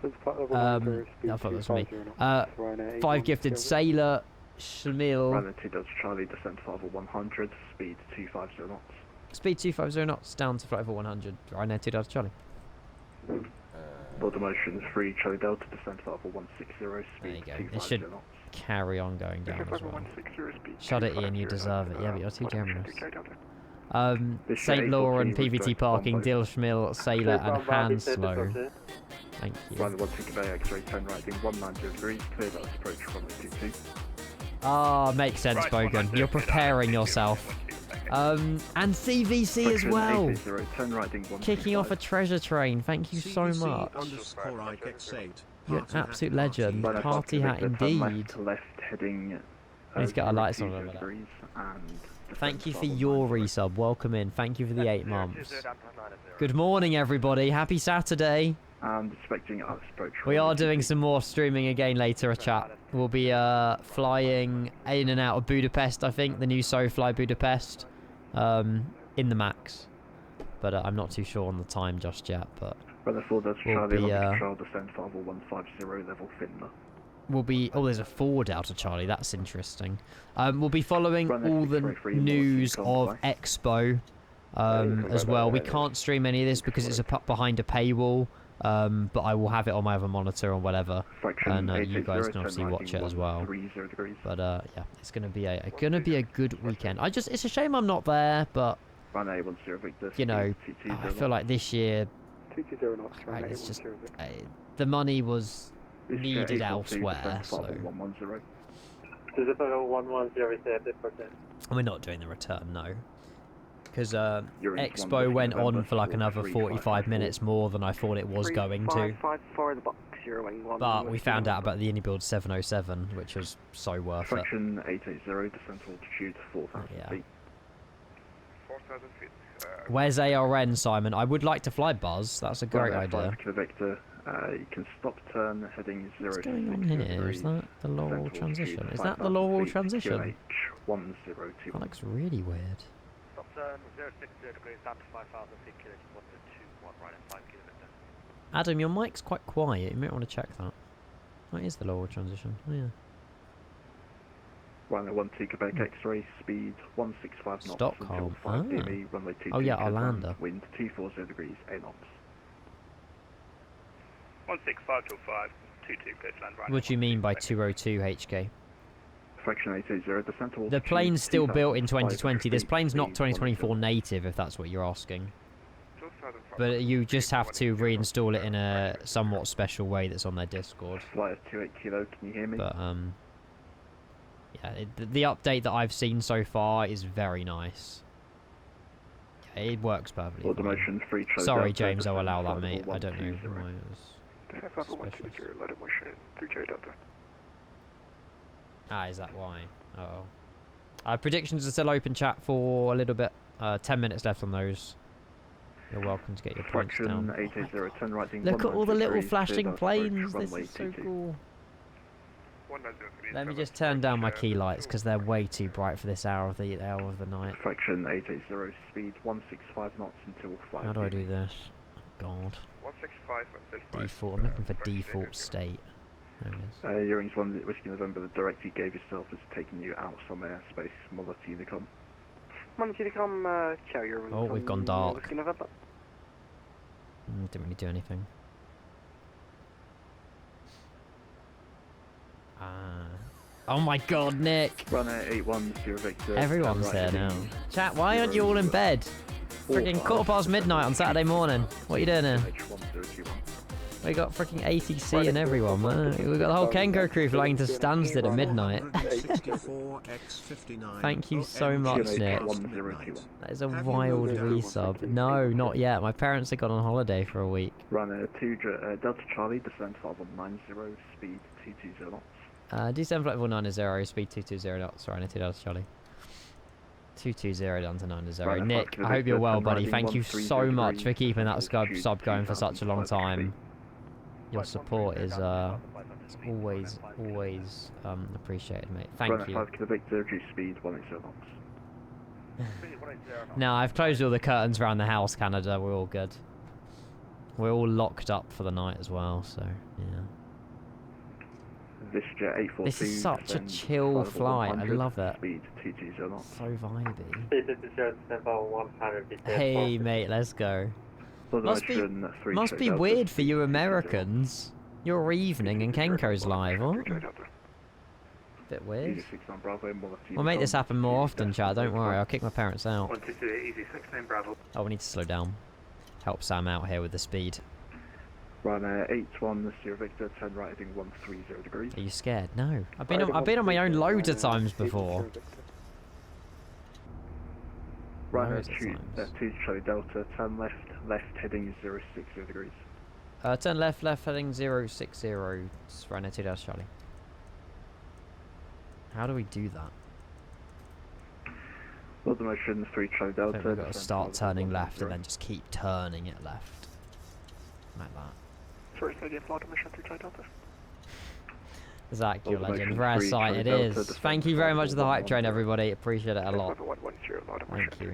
I thought that was me. 5 gifted Sailor, Schmil. Runway 2 Delta Charlie, descent level 100, speed 250 knots. Speed 250 knots, down to flight level 100. Ryanair 2 Delta Charlie. Border motion 3 Charlie Delta, descent level 160, speed 250 It should knots. carry on going down as well. Shut it, Ian, you deserve it. Yeah, but you're too generous. St. Laurent, PVT Parking, Dill Schmil, Sailor, and Hanslow. Thank you. Runway 12 Quebec X-ray 10 right, 190 degrees, clear that approach runway 22. Ah, makes sense, Bogan. You're preparing yourself. And CVC as well. Kicking off a treasure train. Thank you so much. You're an absolute legend. Party hat indeed. Left heading. Let's get our lights on over there. Thank you for your resub. Welcome in. Thank you for the 8 months. Good morning, everybody. Happy Saturday. And expecting us approach. We are doing some more streaming again later, a chat. We'll be flying in and out of Budapest, I think. The new SoFly Budapest. In the MAX. But I'm not too sure on the time just yet. But we'll be... descent level 150, level Finland. We'll be... Oh, there's a 4 Delta Charlie. That's interesting. We'll be following all the news of Expo as well. We can't stream any of this because it's behind a paywall. But I will have it on my other monitor or whatever, and you guys can obviously watch it as well. But yeah, it's gonna be a good weekend. It's a shame I'm not there, but you know, I feel like this year, it's just the money was needed elsewhere, so. And we're not doing the return, no. Because Expo went on for like another 45 minutes more than I thought it was going to. But we found out about the Unibuild 707, which was so worth it. Fraction 880, descent altitude 4,000 feet. 4,000 feet. Where's ARN, Simon? I would like to fly Buzz. That's a great idea. Victor, you can stop turn heading 0 What's going on here? Is that the Laurel transition? Is that the Laurel transition? That looks really weird. Stop turn 060 degrees down to 5,000 feet, QH 1221, right at 5 kilometers. Adam, your mic's quite quiet. You might want to check that. That is the Laurel transition. Oh, yeah. Runway 12 Quebec X-ray, speed 165 knots. Stockholm. Until 5 DME, runway 22. Oh yeah, Arlanda. Wind 240 degrees, 8 knots. 165 till 5, 22 clear to land right. What do you mean by 202 HK? Fraction 880, descent altitude. The plane's still built in 2020. This plane's not 2024 native, if that's what you're asking. But you just have to reinstall it in a somewhat special way that's on their Discord. Flight 28 kilo, can you hear me? But yeah, the update that I've seen so far is very nice. Yeah, it works perfectly. Motion free sorry, James, I'll allow that, mate. I don't know why it was. Ah, is that why? Uh-oh. Predictions are still open, chat, for a little bit. 10 minutes left on those. You're welcome to get your points down. Look at all the little flashing planes. This is so cool. Let me just turn down my key lights because they're way too bright for this hour of the night. Fraction 880, speed 165 knots until 5. How do I do this? God. 165 until 5. Default. I'm looking for default state. There it is. Earrings 1 Whiskey November, the direct you gave yourself is taking you out from airspace. Mother Unicom. Mother Unicom, carrier. Oh, we've gone dark. Didn't really do anything. Oh my god, Nick! Runner 810 Victor. Everyone's there now. Chat, why aren't you all in bed? Freaking midnight on Saturday morning. What are you doing here? We got freaking ATC and everyone, man. We got the whole Kenko crew flying to Stansted at midnight. Thank you so much, Nick. That is a wild resub. No, not yet. My parents have gone on holiday for a week. Runner 2 Delta Charlie, descent level 90, speed 220 knots. Descent flight level 90, speed 220 knots. Sorry, 2 Delta Charlie. 220 down to 9-0. Nick, I hope you're well, buddy. Thank you so much for keeping that sub going for such a long time. Your support is always appreciated, mate. Thank you. Now, I've closed all the curtains around the house, Canada. We're all good. We're all locked up for the night as well, so, yeah. This is such a chill flight. I love it. So vibey. Hey, mate, let's go. Must be weird for you Americans. Your evening and Kenko's live, what? Bit weird. We'll make this happen more often, Chad. Don't worry, I'll kick my parents out. Oh, we need to slow down. Help Sam out here with the speed. Ryanair 81, Sierra Victor, 10 right, heading 130 degrees. Are you scared? No. I've been on my own loads of times before. Ryanair 2 Charlie Delta, 10 left, heading 060 degrees. Turn left, heading 060. It's Ryanair 2 Delta Charlie. How do we do that? Well, the motion 3 Charlie Delta. We've got to start turning left and then just keep turning it left. Like that. Zach, your legend. Rare sight it is. Thank you very much for the hype train, everybody. Appreciate it a lot. Thank you.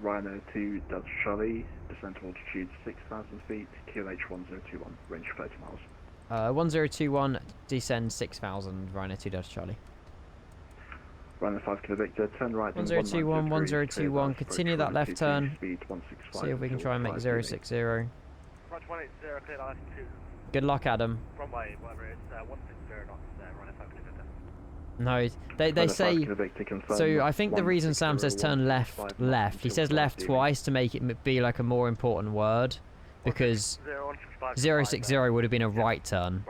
Ryanair 2 Delta Charlie, descent altitude 6,000 feet, QNH 1021, range 30 miles. 1021, descend 6,000, Ryanair 2 Delta Charlie. Ryanair 5 Kilo Victor, turn right. 1021, 1021, continue that left turn. See if we can try and make 060. Good luck, Adam. No, they say, so I think the reason Sam says turn left, he says left twice to make it be like a more important word, because 060 would have been a right turn.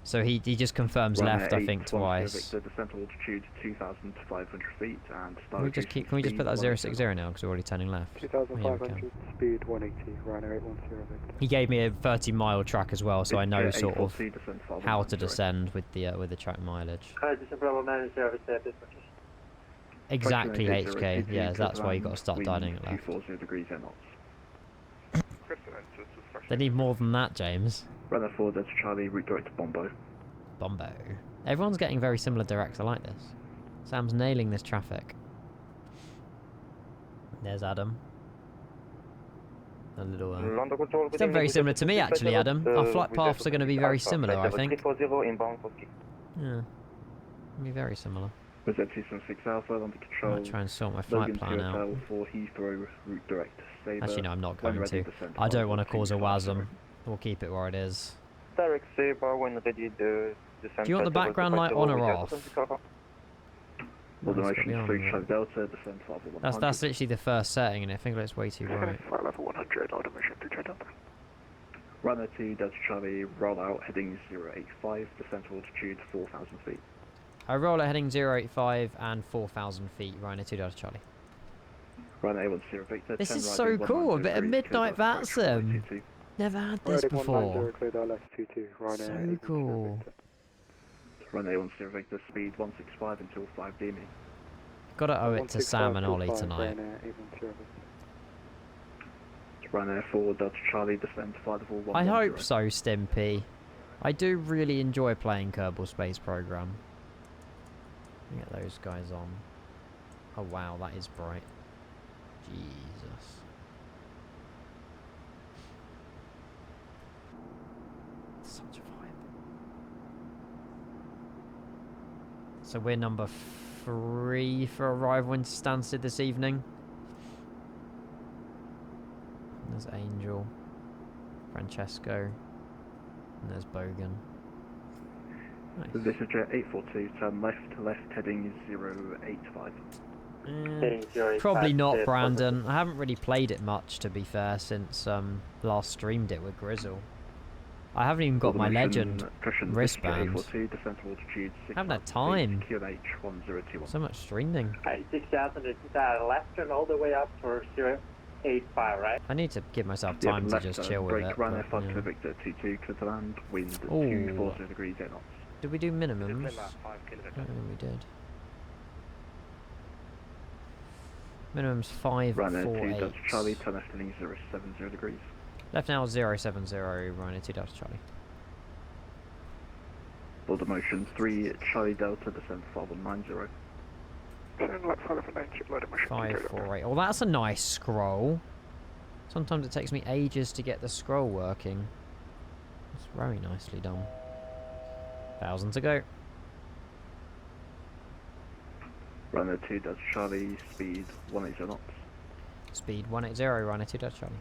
So he just confirms left, I think, twice. Descent altitude 2,500 feet and can we just put that 060 now, because we're already turning left? 2,500, speed 180, Ryanair 810 Victor. He gave me a 30-mile track as well, so I know sort of how to descend with the track mileage. Exactly, HK. Yeah, that's why you got to start dialing it left. They need more than that, James. Runner 4 Delta Charlie, route direct to Bombo. Bombo. Everyone's getting very similar directs. I like this. Sam's nailing this traffic. There's Adam. A little. It's very similar to me, actually, Adam. Our flight paths are going to be very similar, I think. Yeah. Be very similar. Present 276 Alpha under control. I might try and sort my flight plan out. For Heathrow, route direct. Actually, no, I'm not going to. I don't want to cause a WASM. We'll keep it where it is. Direct Sabre when ready to descend. Do you want the background light on or off? That's literally the first setting, and I think it's way too bright. Flight level 100, automation to Delta. Runner 2 Delta Charlie, roll out heading 085, descent altitude 4,000 feet. I roll at heading 085 and 4,000 feet, Ryanair 2 Delta Charlie. Ryanair 10 Victor. This is so cool, a bit of midnight VATSIM. Never had this before. So cool. Ryanair 10 Victor, speed 165 until 5D me. Gotta owe it to Sam and Ollie tonight. Ryanair 4 Delta Charlie, descend to flight level 110. I hope so, Stimpy. I do really enjoy playing Kerbal Space Program. Get those guys on. Oh wow, that is bright. Jesus. Such a vibe. So we're number 3 for arrival into Stansted this evening. And there's Angel, Francesco, and there's Bogan. Nice. This is Jet 842, turn left, heading 085. Probably not, Brandon. I haven't really played it much, to be fair, since last streamed it with Grizzle. I haven't even got my legend wristband. Haven't had time. So much streaming. 6,000 left turn all the way up for 085, right? I need to give myself time to just chill with it. Ryanair 5 to Victor 22, clear to land, wind 240 degrees 8 knots. Did we do minimums? I don't think we did. Minimum's Ryanair 2 548. Delta Charlie, turn left heading 070 degrees. Left now 070, Ryanair 2 Delta Charlie. Border motion 3 Charlie Delta, descend 5190. Turn left 590, border motion 548. Oh, that's a nice scroll. Sometimes it takes me ages to get the scroll working. It's very nicely done. 1,000 to go. Ryanair 2 Delta Charlie, speed 180 knots. Speed 180, Ryanair 2 Delta Charlie.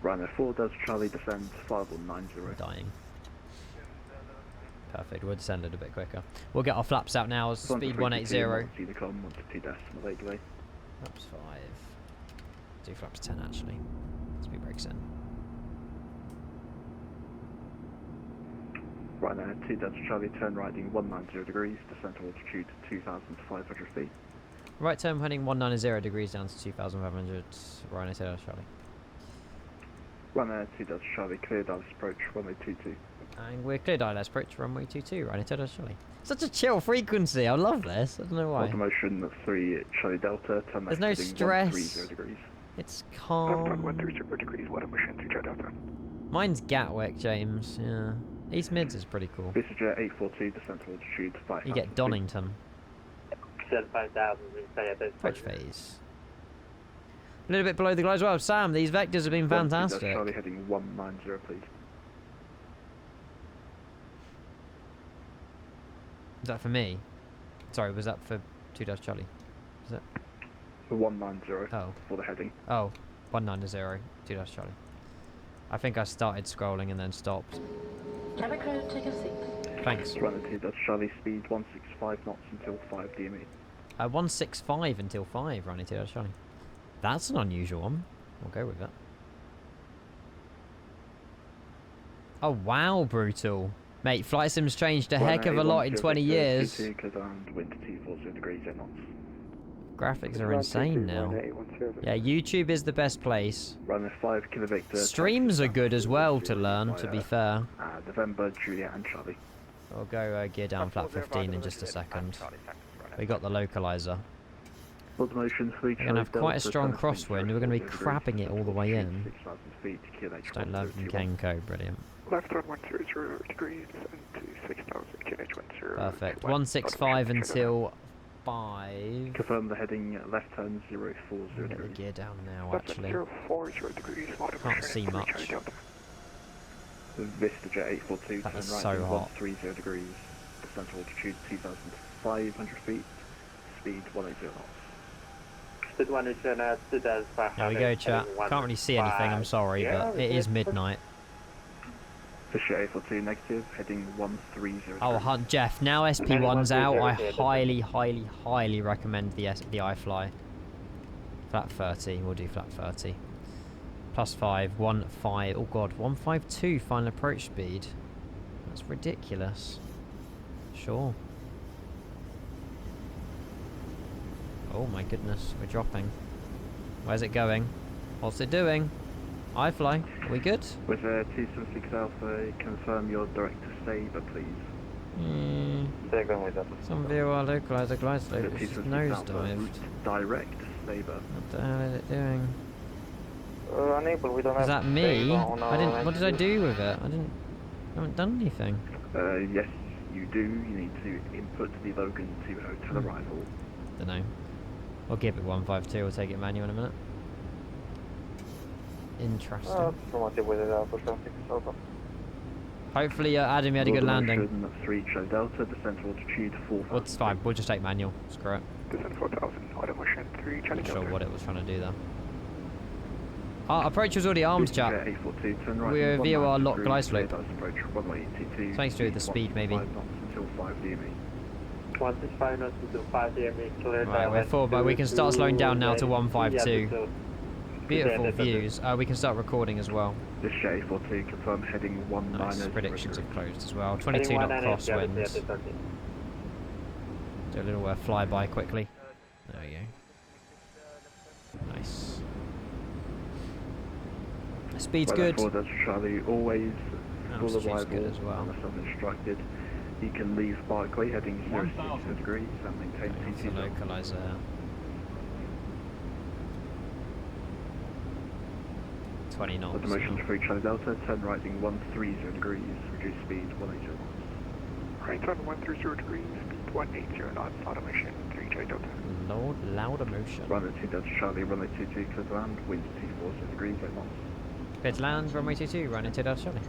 Ryanair 4 Delta Charlie, descend 5190. Dying. Perfect, we'll descend it a bit quicker. We'll get our flaps out now, speed 180. Flaps 5. Do flaps 10 actually. Speed brakes in. Ryanair 2 Delta Charlie, turn right heading 190 degrees, descend to altitude 2,500 feet. Right turn heading 190 degrees down to 2,500. Ryanair 2 Delta Charlie. Ryanair 2 Delta Charlie, clear Dallas approach, runway 22. And we're clear Dallas approach, runway 22, Ryanair 2 Delta Charlie. Such a chill frequency, I love this, I don't know why. Border motion 3 Charlie Delta, turn left There's no heading stress. 130 degrees. It's calm. 130 degrees, water motion 2 Delta. Mine's Gatwick, James, yeah. East Mids is pretty cool. VistaJet 842, descent to altitude 5,000 You get Donington. 5,000, Approach phase. A little bit below the glide as well. Sam, these vectors have been fantastic. Charlie heading 190, please. Is that for me? Sorry, was that for 2 Delta Charlie? Is it? 190 Oh. for the heading. Oh, 190, 2 Delta Charlie. I think I started scrolling and then stopped. Cabin crew, take a seat. Thanks. Ryanair 2 Delta Charlie, speed 165 knots until 5 DME. 165 until 5, Ryanair 2 Delta Charlie. That's an unusual one. We'll go with that. Oh, wow, brutal. Mate, flight sim's changed a heck of a lot in 20 years. Graphics are insane now. Yeah, YouTube is the best place. Ryanair 5 Kilo Victor. Streams are good as well to learn, to be fair. November, Juliet and Charlie. We'll go gear down flat 15 in just a second. We got the localizer. We're going to have quite a strong crosswind. We're going to be crapping it all the way in. Just don't learn from Kenko, brilliant. Left on 100 degrees and to 6,000 kh 10. Perfect. 165 until 5. Confirm the heading left turn 040 Get the degrees. gear down now, Left actually. 040 degrees, water Can't motion see 3 much. Charlie Delta. VistaJet 842, That turn is right so heading hot. 130 degrees. Descent to altitude 2,500 feet. Speed 180 knots. Speed 180, 2,500. There we go, chat. Can't really see anything, I'm sorry, but it is midnight. VistaJet 842 negative, heading 130 degrees. Oh, Hunt Jeff, now SP1's out, I highly, highly, highly recommend the iFLY. Flat 30, we'll do flat 30. Plus 5, 15, oh god, 152 final approach speed. That's ridiculous. Sure. Oh my goodness, we're dropping. Where's it going? What's it doing? iFLY, are we good? With 276 Alpha, confirm your direct to Sabre, please. Some VOR localizer glide slope With is 276 Alpha, nosedived. route direct Sabre. What the hell is it doing? Unable, we don't Is have that me? on I didn't. our What did I do with it? I haven't done anything. Yes, you do. You need to input the Logan to hotel arrival. Don't know. We'll give it 152. We'll take it manual in a minute. Interesting. Hopefully, Adam, you had a good landing. 3 Charlie Delta, descent to altitude 4,000. Well, it's fine. We'll just take manual. Screw it. Descent 4,000, water motion 3 Charlie Not sure Delta. what it was trying to do there. Our approach was already armed, chap. We're via our lock glide slope. Thanks to the speed, maybe. 165 knots until 5 DME. Right, we're forward, but we can start slowing down now to 152. Beautiful views. We can start recording as well. This J42, confirm heading 190. Nice. Predictions have closed as well. 22 knot crosswinds. Do a little flyby quickly. There we go. Nice. Speed's good. That's Charlie, always full Altitude's arrival good as well. unless I'm instructed. You can leave Barclay heading 06 degrees and maintain CT. Localize there. 20 knots. Automotion 3 Charlie Delta, 10 rising 130 degrees, reduce speed 180 knots. Right turn 130 degrees, speed 180 knots, automation 3 Charlie Delta. Loud emotion. Runway 2 Delta Charlie, runway 22, clear to land, wind 240 degrees, 8 knots. Clear to land, runway 22, running 2 Delta Charlie.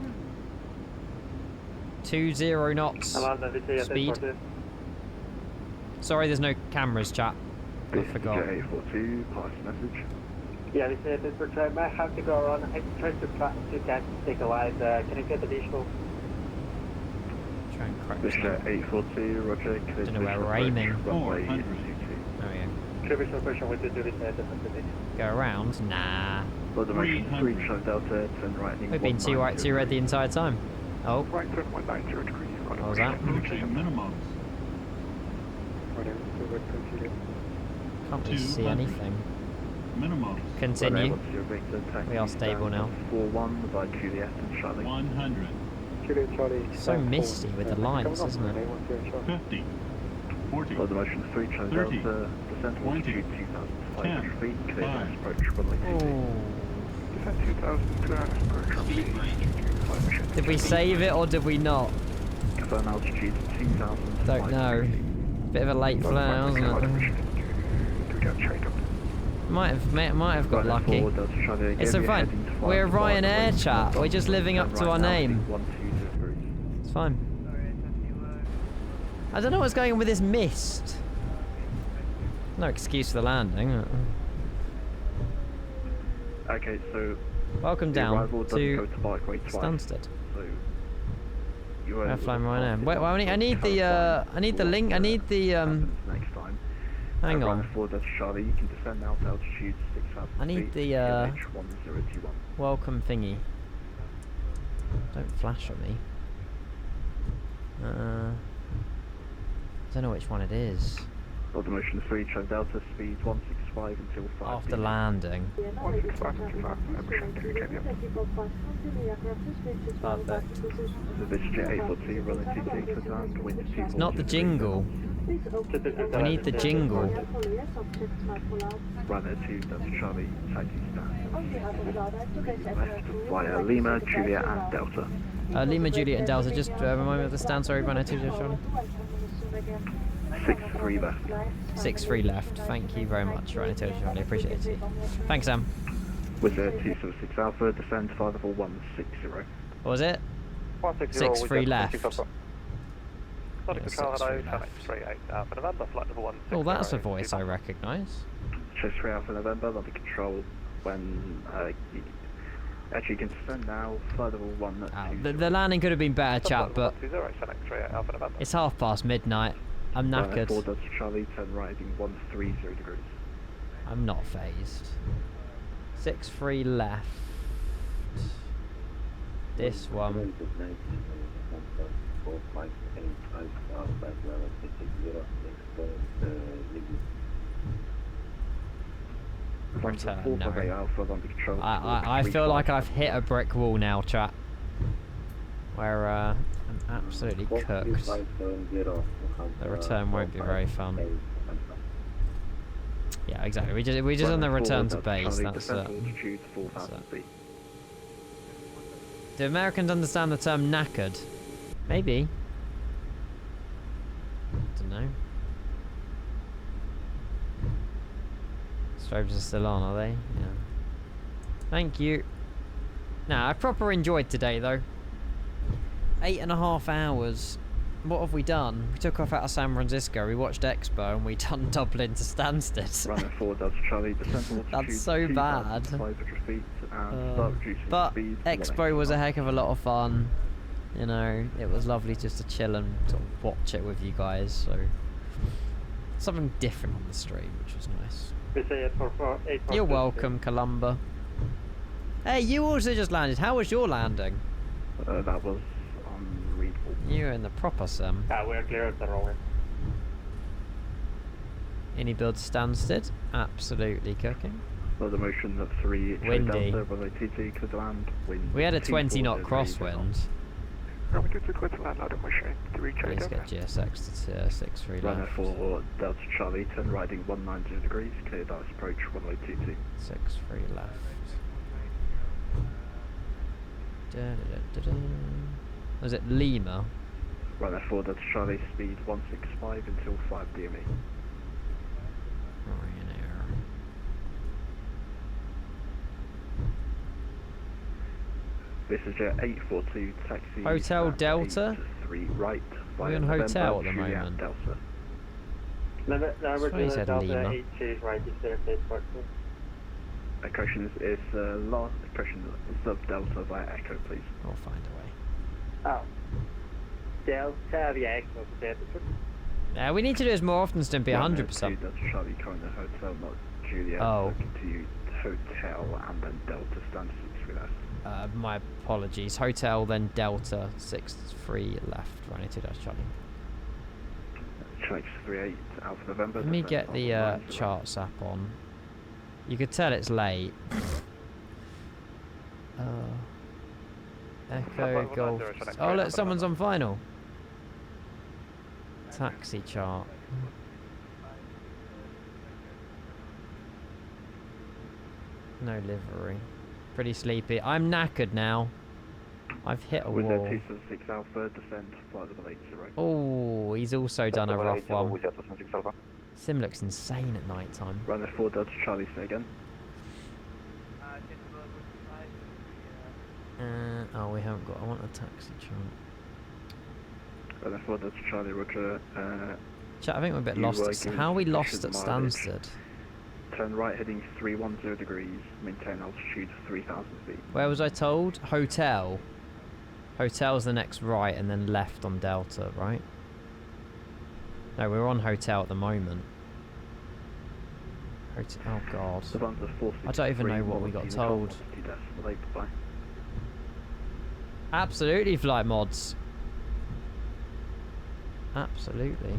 20 knots. Speed. Sorry, there's no cameras, chat. I forgot. J42, pass message. Yeah, this is for try. Might have to go around. I tried to catch stabilize. Can you get the visual? Try and crack. This 842, roger. Don't know where we're aiming. Runway 22. There we go. Visual question with the defensive. Go around? Nah. Automotion 3 Charlie Delta, 10 right. We've been 2 right, 2 red the entire time. Oh. Right turn 190 degrees. What was that? Minimums. Can't really see anything. Minimums. Continue. We are stable now. 41 by Juliet and Charlie. 100. Juliet Charlie. So misty with the lights, isn't it? 50. 40. Automotion 3 Charlie 30. Delta, descent 20. altitude 2,500 feet, clear to approach runway 22. Descent 2,200 approach runway 22. Did we save it or did we not? Confirm altitude 2,000. Don't know. Bit of a late flare, wasn't it? Might have got lucky. It's a fine. We're Ryanair, chat. We're just living up to our name. It's fine. I don't know what's going on with this mist. No excuse for the landing. Okay, so welcome down to Stansted. So We're flying Ryanair. Wait, well, I need the link. I need the next time. Hang on. Charlie, you can descend out to altitude 6,000 I need the welcome thingy. Don't flash at me. I don't know which one it is. Automotion 3, Charlie Delta, speed 165 until 5. After landing. 165 until 5, emission 2 KBM. Perfect. So this is Jet 842, runway 22, clear land, wind 240. It's not the jingle. We need the jingle. Runway 2, Delta Charlie, taxi stand. West via Lima, Juliet and Delta. Lima, Juliet and Delta, just remind me of the stand, sorry, runway 2, Charlie. 6-3 left. 6-3 left. Thank you very much, runway 2, Charlie. Appreciate it. Thanks, Sam. With the 276 Alpha, descend 5-160. What was it? 6-3 left. Oh, that's a voice I recognise. Chase 3 Alpha November, London Control, when actually you can descend now, further 1. The landing could have been better, chat, but it's midnight. I'm knackered. 4 Delta Charlie, 10 rising 130 degrees. I'm not phased. 6-3 left. This one. Return, no. I feel like I've hit a brick wall now, chat. Where I'm absolutely cooked. The return won't be very fun. Yeah, exactly. We just on the return to base. That's it. Do Americans understand the term knackered? Maybe. Don't know. Strobes are still on, are they? Yeah. Thank you. Nah, I proper enjoyed today though. 8.5 hours. What have we done? We took off out of San Francisco, we watched Expo, and we done Dublin to Stansted. Running forward, that's Charlie, descent that's so bad. 500 feet and start reducing but speed. Expo was a heck of a lot of fun. You know, it was lovely just to chill and sort of watch it with you guys. So something different on the stream, which was nice. You're welcome, Columba. Hey, you also just landed. How was your landing? That was unreadable. You're in the proper sim. We're clear of the rolling. Any build Stansted? Absolutely cooking. Well, the motion of 3 windy. Delta, runway TT, clear to land, wind. We had a 20 knot crosswind. Runway 22 clear to land, loud motion 3 Charlie need to get GSX to 63 Runner left. 4 Delta Charlie, turn riding 190 degrees, clear dice approach 1022. 63 left. Was it Lima? Runner 4 Delta Charlie, speed 165 until 5 DME. Ryanair. This is your 842 taxi. Hotel Delta? 3 right. We're on hotel at the Juliet moment. Delta. That's why he said Lima. 82 right, is there a place for Correction is last correction sub Delta via Echo, please. I'll find a way. Oh. Delta via Echo, Delta. Yeah, we need to do this more often, Stimpy, 100%. Delta Charlie, current hotel, not Juliet. Oh. Continue hotel and then Delta stand 63 left. My apologies. Hotel, then Delta, 63 left. Running 2 Charlie. Chinook 38 Alpha November. Let me get the charts app on. You could tell it's late. Echo Golf. Oh, look, someone's on final. Taxi chart. No livery. Pretty sleepy. I'm knackered now. I've hit a wall. 276 Alpha, descend, flight level 80. Oh, he's also done a rough one. Sim looks insane at night time. Runner 4 Delta Charlie, say again. Oh, we haven't got. I want a taxi chart. Runner 4 Delta Charlie, Roger. Chat, I think we're a bit lost. How are we lost at Stansted? Turn right heading 310 degrees, maintain altitude 3,000 feet. Where was I told? Hotel. Hotel's the next right and then left on Delta, right? No, we're on hotel at the moment. Oh god. I don't even know what we got told. Absolutely, flight mods. Absolutely.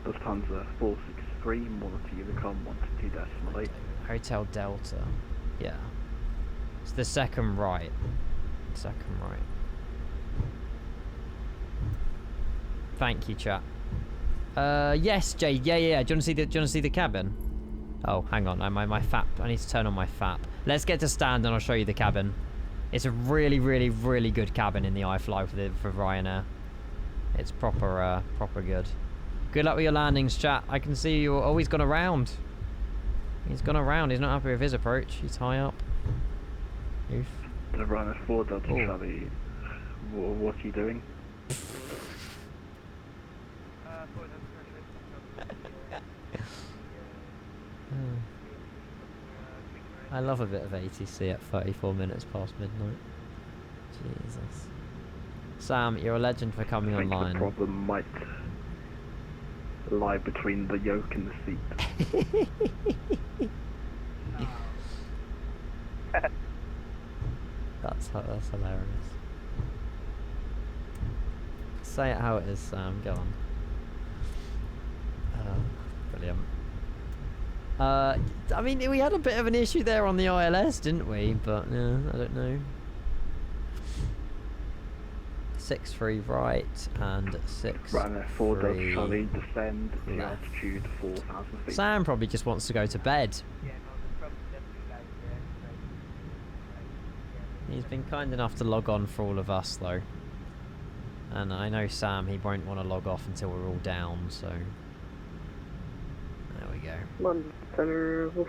Lufthansa 463, Monarch Unicom 122.8. Hotel Delta. Yeah. It's the second right. Second right. Thank you, chat. Yes, Jay. Yeah. Do you want to see the cabin? Oh, hang on. My FAP. I need to turn on my FAP. Let's get to stand and I'll show you the cabin. It's a really, really, really good cabin in the iFLY for Ryanair. It's proper good. Good luck with your landings, chat. I can see you. Oh, he's gone around. He's gone around. He's not happy with his approach. He's high up. Oof. The Ryanair 4 Delta Charlie. What are you doing? I love a bit of ATC at 34 minutes past midnight. Jesus. Sam, you're a legend for coming online. The problem might lie between the yoke and the seat. That's hilarious. Say it how it is, Sam. Go on. Brilliant. I mean, we had a bit of an issue there on the ILS, didn't we? But yeah, I don't know. 6-3 right and 6. Ryanair 4 Delta Charlie, descend to altitude 4,000 feet. Sam probably just wants to go to bed. He's been kind enough to log on for all of us, though. And I know Sam, he won't want to log off until we're all down, so... There we go.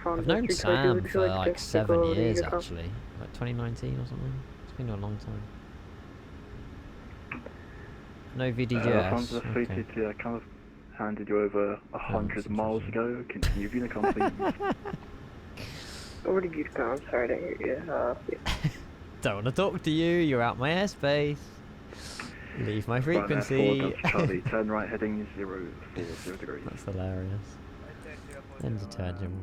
I've known Sam for like 7 years, actually. Like 2019 or something. It's been a long time. No VDGS. Lufthansa 322, I kind of handed you over 100 miles ago. Continue Unicom, please. Over to Unicom, sorry to hear you. Yeah. Don't want to talk to you, you're out my airspace. Leave my frequency. Ryanair 4 Charlie, turn right heading 040 degrees. That's hilarious. Then detergent.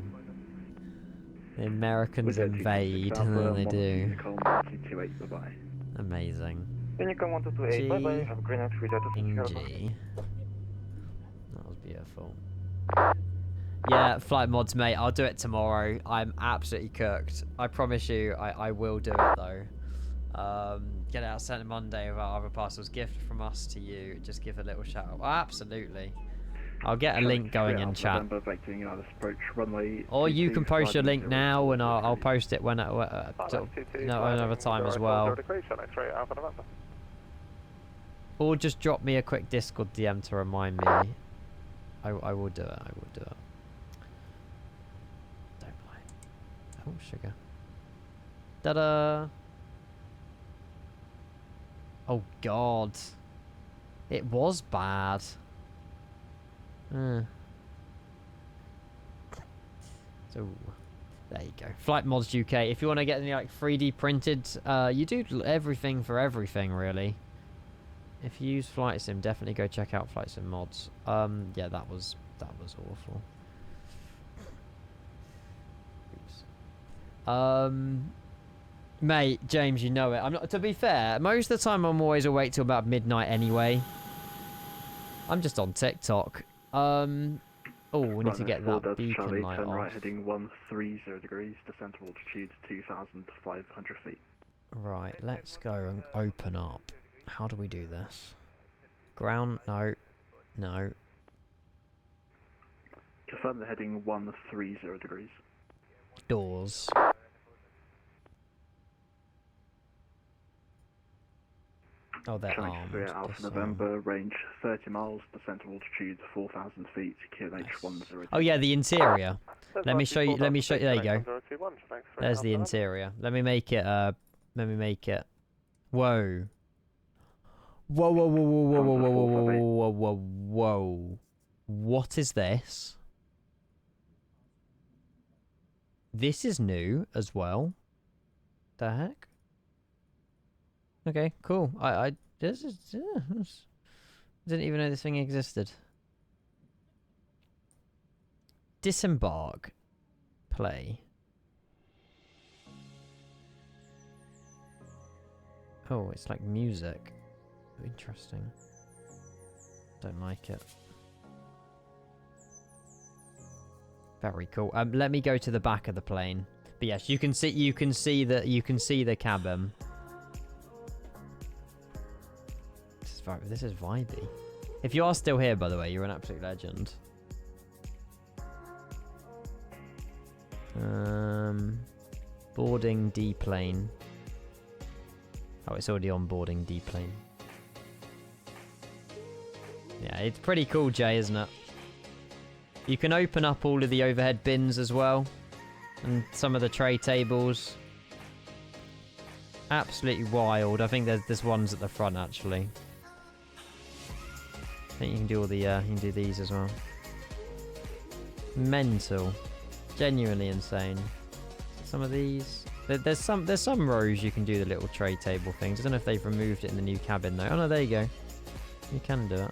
The Americans invade, and then they do. Amazing. Unicom 128, bye bye, have a great night, free data. G. That was beautiful. Yeah, flight mods, mate. I'll do it tomorrow. I'm absolutely cooked. I promise you, I will do it though. Get it out sent Monday with our other parcels. Gift from us to you. Just give a little shout out. Oh, absolutely. I'll get a link going in chat. Or you can post your link now, and I'll post it when another time as well. Or just drop me a quick Discord DM to remind me. I will do it. I will do it. Don't mind. Oh, sugar. Ta-da! Oh God. It was bad. So there you go. Flight Mods UK. If you want to get any like 3D printed, you do everything for everything really. If you use Flight Sim, definitely go check out Flight Sim Mods. Yeah, that was awful. Oops. Mate, James, you know it. I'm not. To be fair, most of the time I'm always awake till about midnight anyway. I'm just on TikTok. Oh, we need to get that beacon light off. Right, heading 130 degrees, descent altitude 2,500 feet. Right, let's go and open up. How do we do this? Ground? No. No. Confirm the heading 130 degrees. Doors. Oh, they're armed. Alpha November, range 30 miles, descent altitude 4,000 feet, QNH10. Oh yeah, the interior. Let me show you. There you go. There's the interior. Let me make it. Whoa. Whoa, whoa, whoa, whoa, whoa, whoa, whoa, whoa, whoa, whoa, whoa. What is this? This is new as well. The heck? Okay, cool. This is didn't even know this thing existed. Disembark. Play. Oh, it's like music. Interesting. Don't like it. Very cool. Let me go to the back of the plane. But yes, you can see the cabin. This is vibey. If you are still here, by the way, you're an absolute legend. Boarding D plane. Oh, it's already on boarding D plane. Yeah, it's pretty cool, Jay, isn't it? You can open up all of the overhead bins as well. And some of the tray tables. Absolutely wild. I think there's ones at the front, actually. I think you can do all the, you can do these as well. Mental. Genuinely insane. Some of these. There's some rows you can do the little tray table things. I don't know if they've removed it in the new cabin though. Oh no, there you go. You can do it.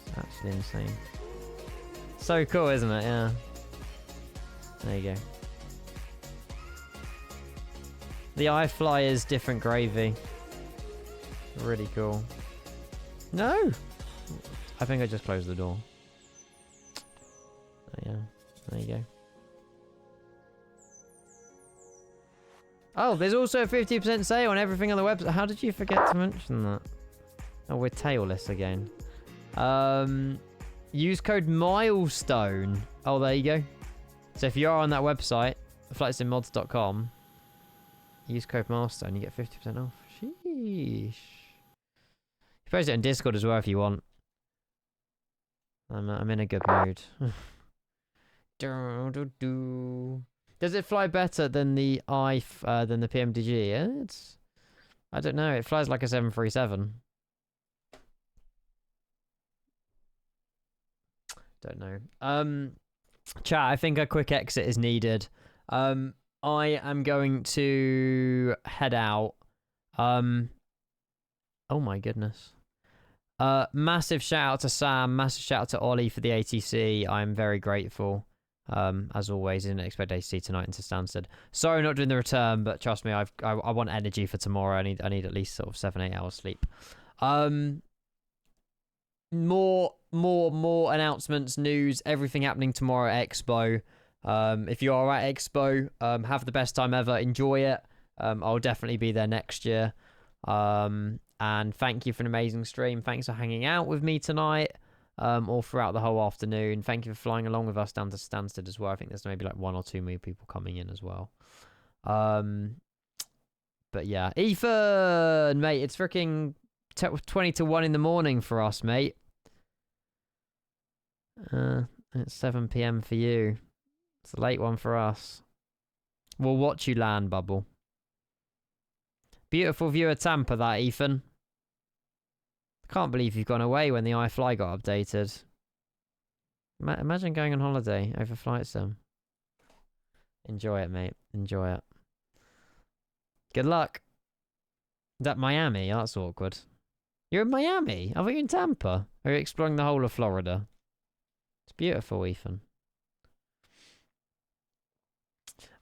It's absolutely insane. So cool, isn't it? Yeah. There you go. The iFLY is different gravy. Really cool. No! I think I just closed the door. Oh, yeah. There you go. Oh, there's also a 50% sale on everything on the website. How did you forget to mention that? Oh, we're tailless again. Use code MILESTONE. Oh, there you go. So if you are on that website, flightsimmods.com, use code MILESTONE, you get 50% off. Sheesh. You post it in Discord as well if you want. I'm in a good mood. Does it fly better than the PMDG? Yeah, I don't know. It flies like a 737. Don't know. Chat, I think a quick exit is needed. I am going to head out. Oh my goodness. Massive shout out to Sam, massive shout out to Ollie for the ATC. I'm very grateful. As always, didn't expect ATC tonight into Stansted. Sorry not doing the return, but trust me, I want energy for tomorrow. I need at least sort of 7-8 hours sleep. More announcements, news, everything happening tomorrow at Expo. If you are at Expo, have the best time ever. Enjoy it. I'll definitely be there next year. And thank you for an amazing stream. Thanks for hanging out with me tonight, all throughout the whole afternoon. Thank you for flying along with us down to Stansted as well. I think there's maybe like 1 or 2 more people coming in as well. But yeah, Ethan, mate, it's freaking 20 to 1 in the morning for us, mate. It's 7 p.m. for you. It's a late one for us. We'll watch you land, Bubble. Beautiful view of Tampa, that, Ethan. I can't believe you've gone away when the iFLY got updated. Imagine going on holiday over flight sim. Enjoy it, mate. Enjoy it. Good luck. Is that Miami? Oh, that's awkward. You're in Miami? I thought you were in Tampa. Or are you exploring the whole of Florida? It's beautiful, Ethan.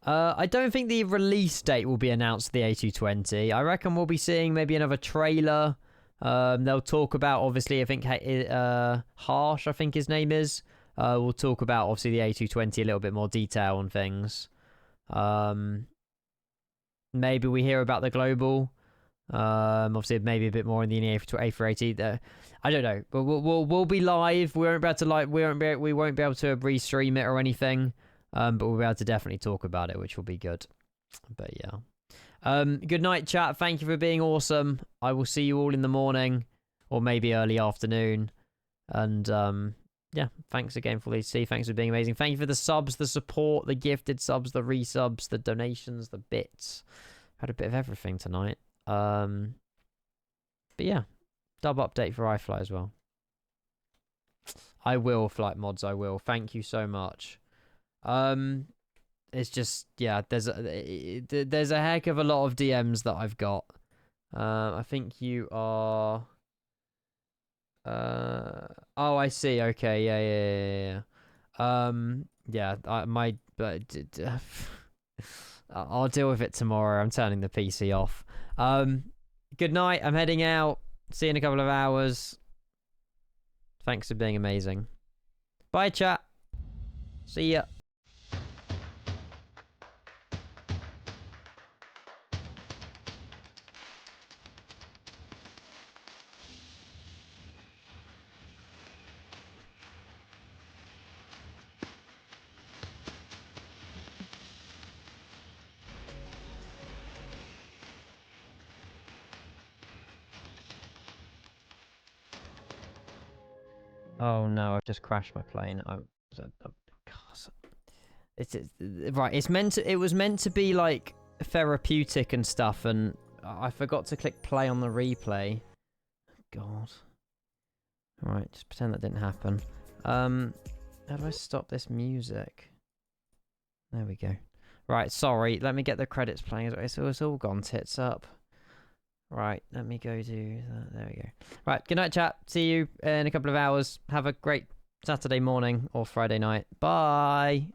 I don't think the release date will be announced for the A220. I reckon we'll be seeing maybe another trailer. They'll talk about, obviously, I think Harsh, I think his name is. We'll talk about, obviously, the A220, a little bit more detail on things. Maybe we hear about the Global. Obviously, maybe a bit more in the A380. I don't know. But we'll be live. We won't be able to we won't be able to restream it or anything. But we'll be able to definitely talk about it, which will be good. But yeah. Good night, chat. Thank you for being awesome. I will see you all in the morning, or maybe early afternoon. And yeah, thanks again for these. Thanks for being amazing. Thank you for the subs, the support, the gifted subs, the resubs, the donations, the bits. Had a bit of everything tonight. But yeah, dub update for iFLY as well. I will, Flight Mods. I will. Thank you so much. It's just, yeah, there's a heck of a lot of DMs that I've got. I think you are. Oh, I see. Okay, yeah. I'll deal with it tomorrow. I'm turning the PC off. Good night. I'm heading out. See you in a couple of hours. Thanks for being amazing. Bye, chat. See ya. Oh no, I've just crashed my plane. Right, it was meant to be like therapeutic and stuff, and I forgot to click play on the replay. God. Alright, just pretend that didn't happen. How do I stop this music? There we go. Right, sorry, let me get the credits playing. It's all gone tits up. Right, let me go do that. There we go. Right, good night, chat. See you in a couple of hours. Have a great Saturday morning or Friday night. Bye.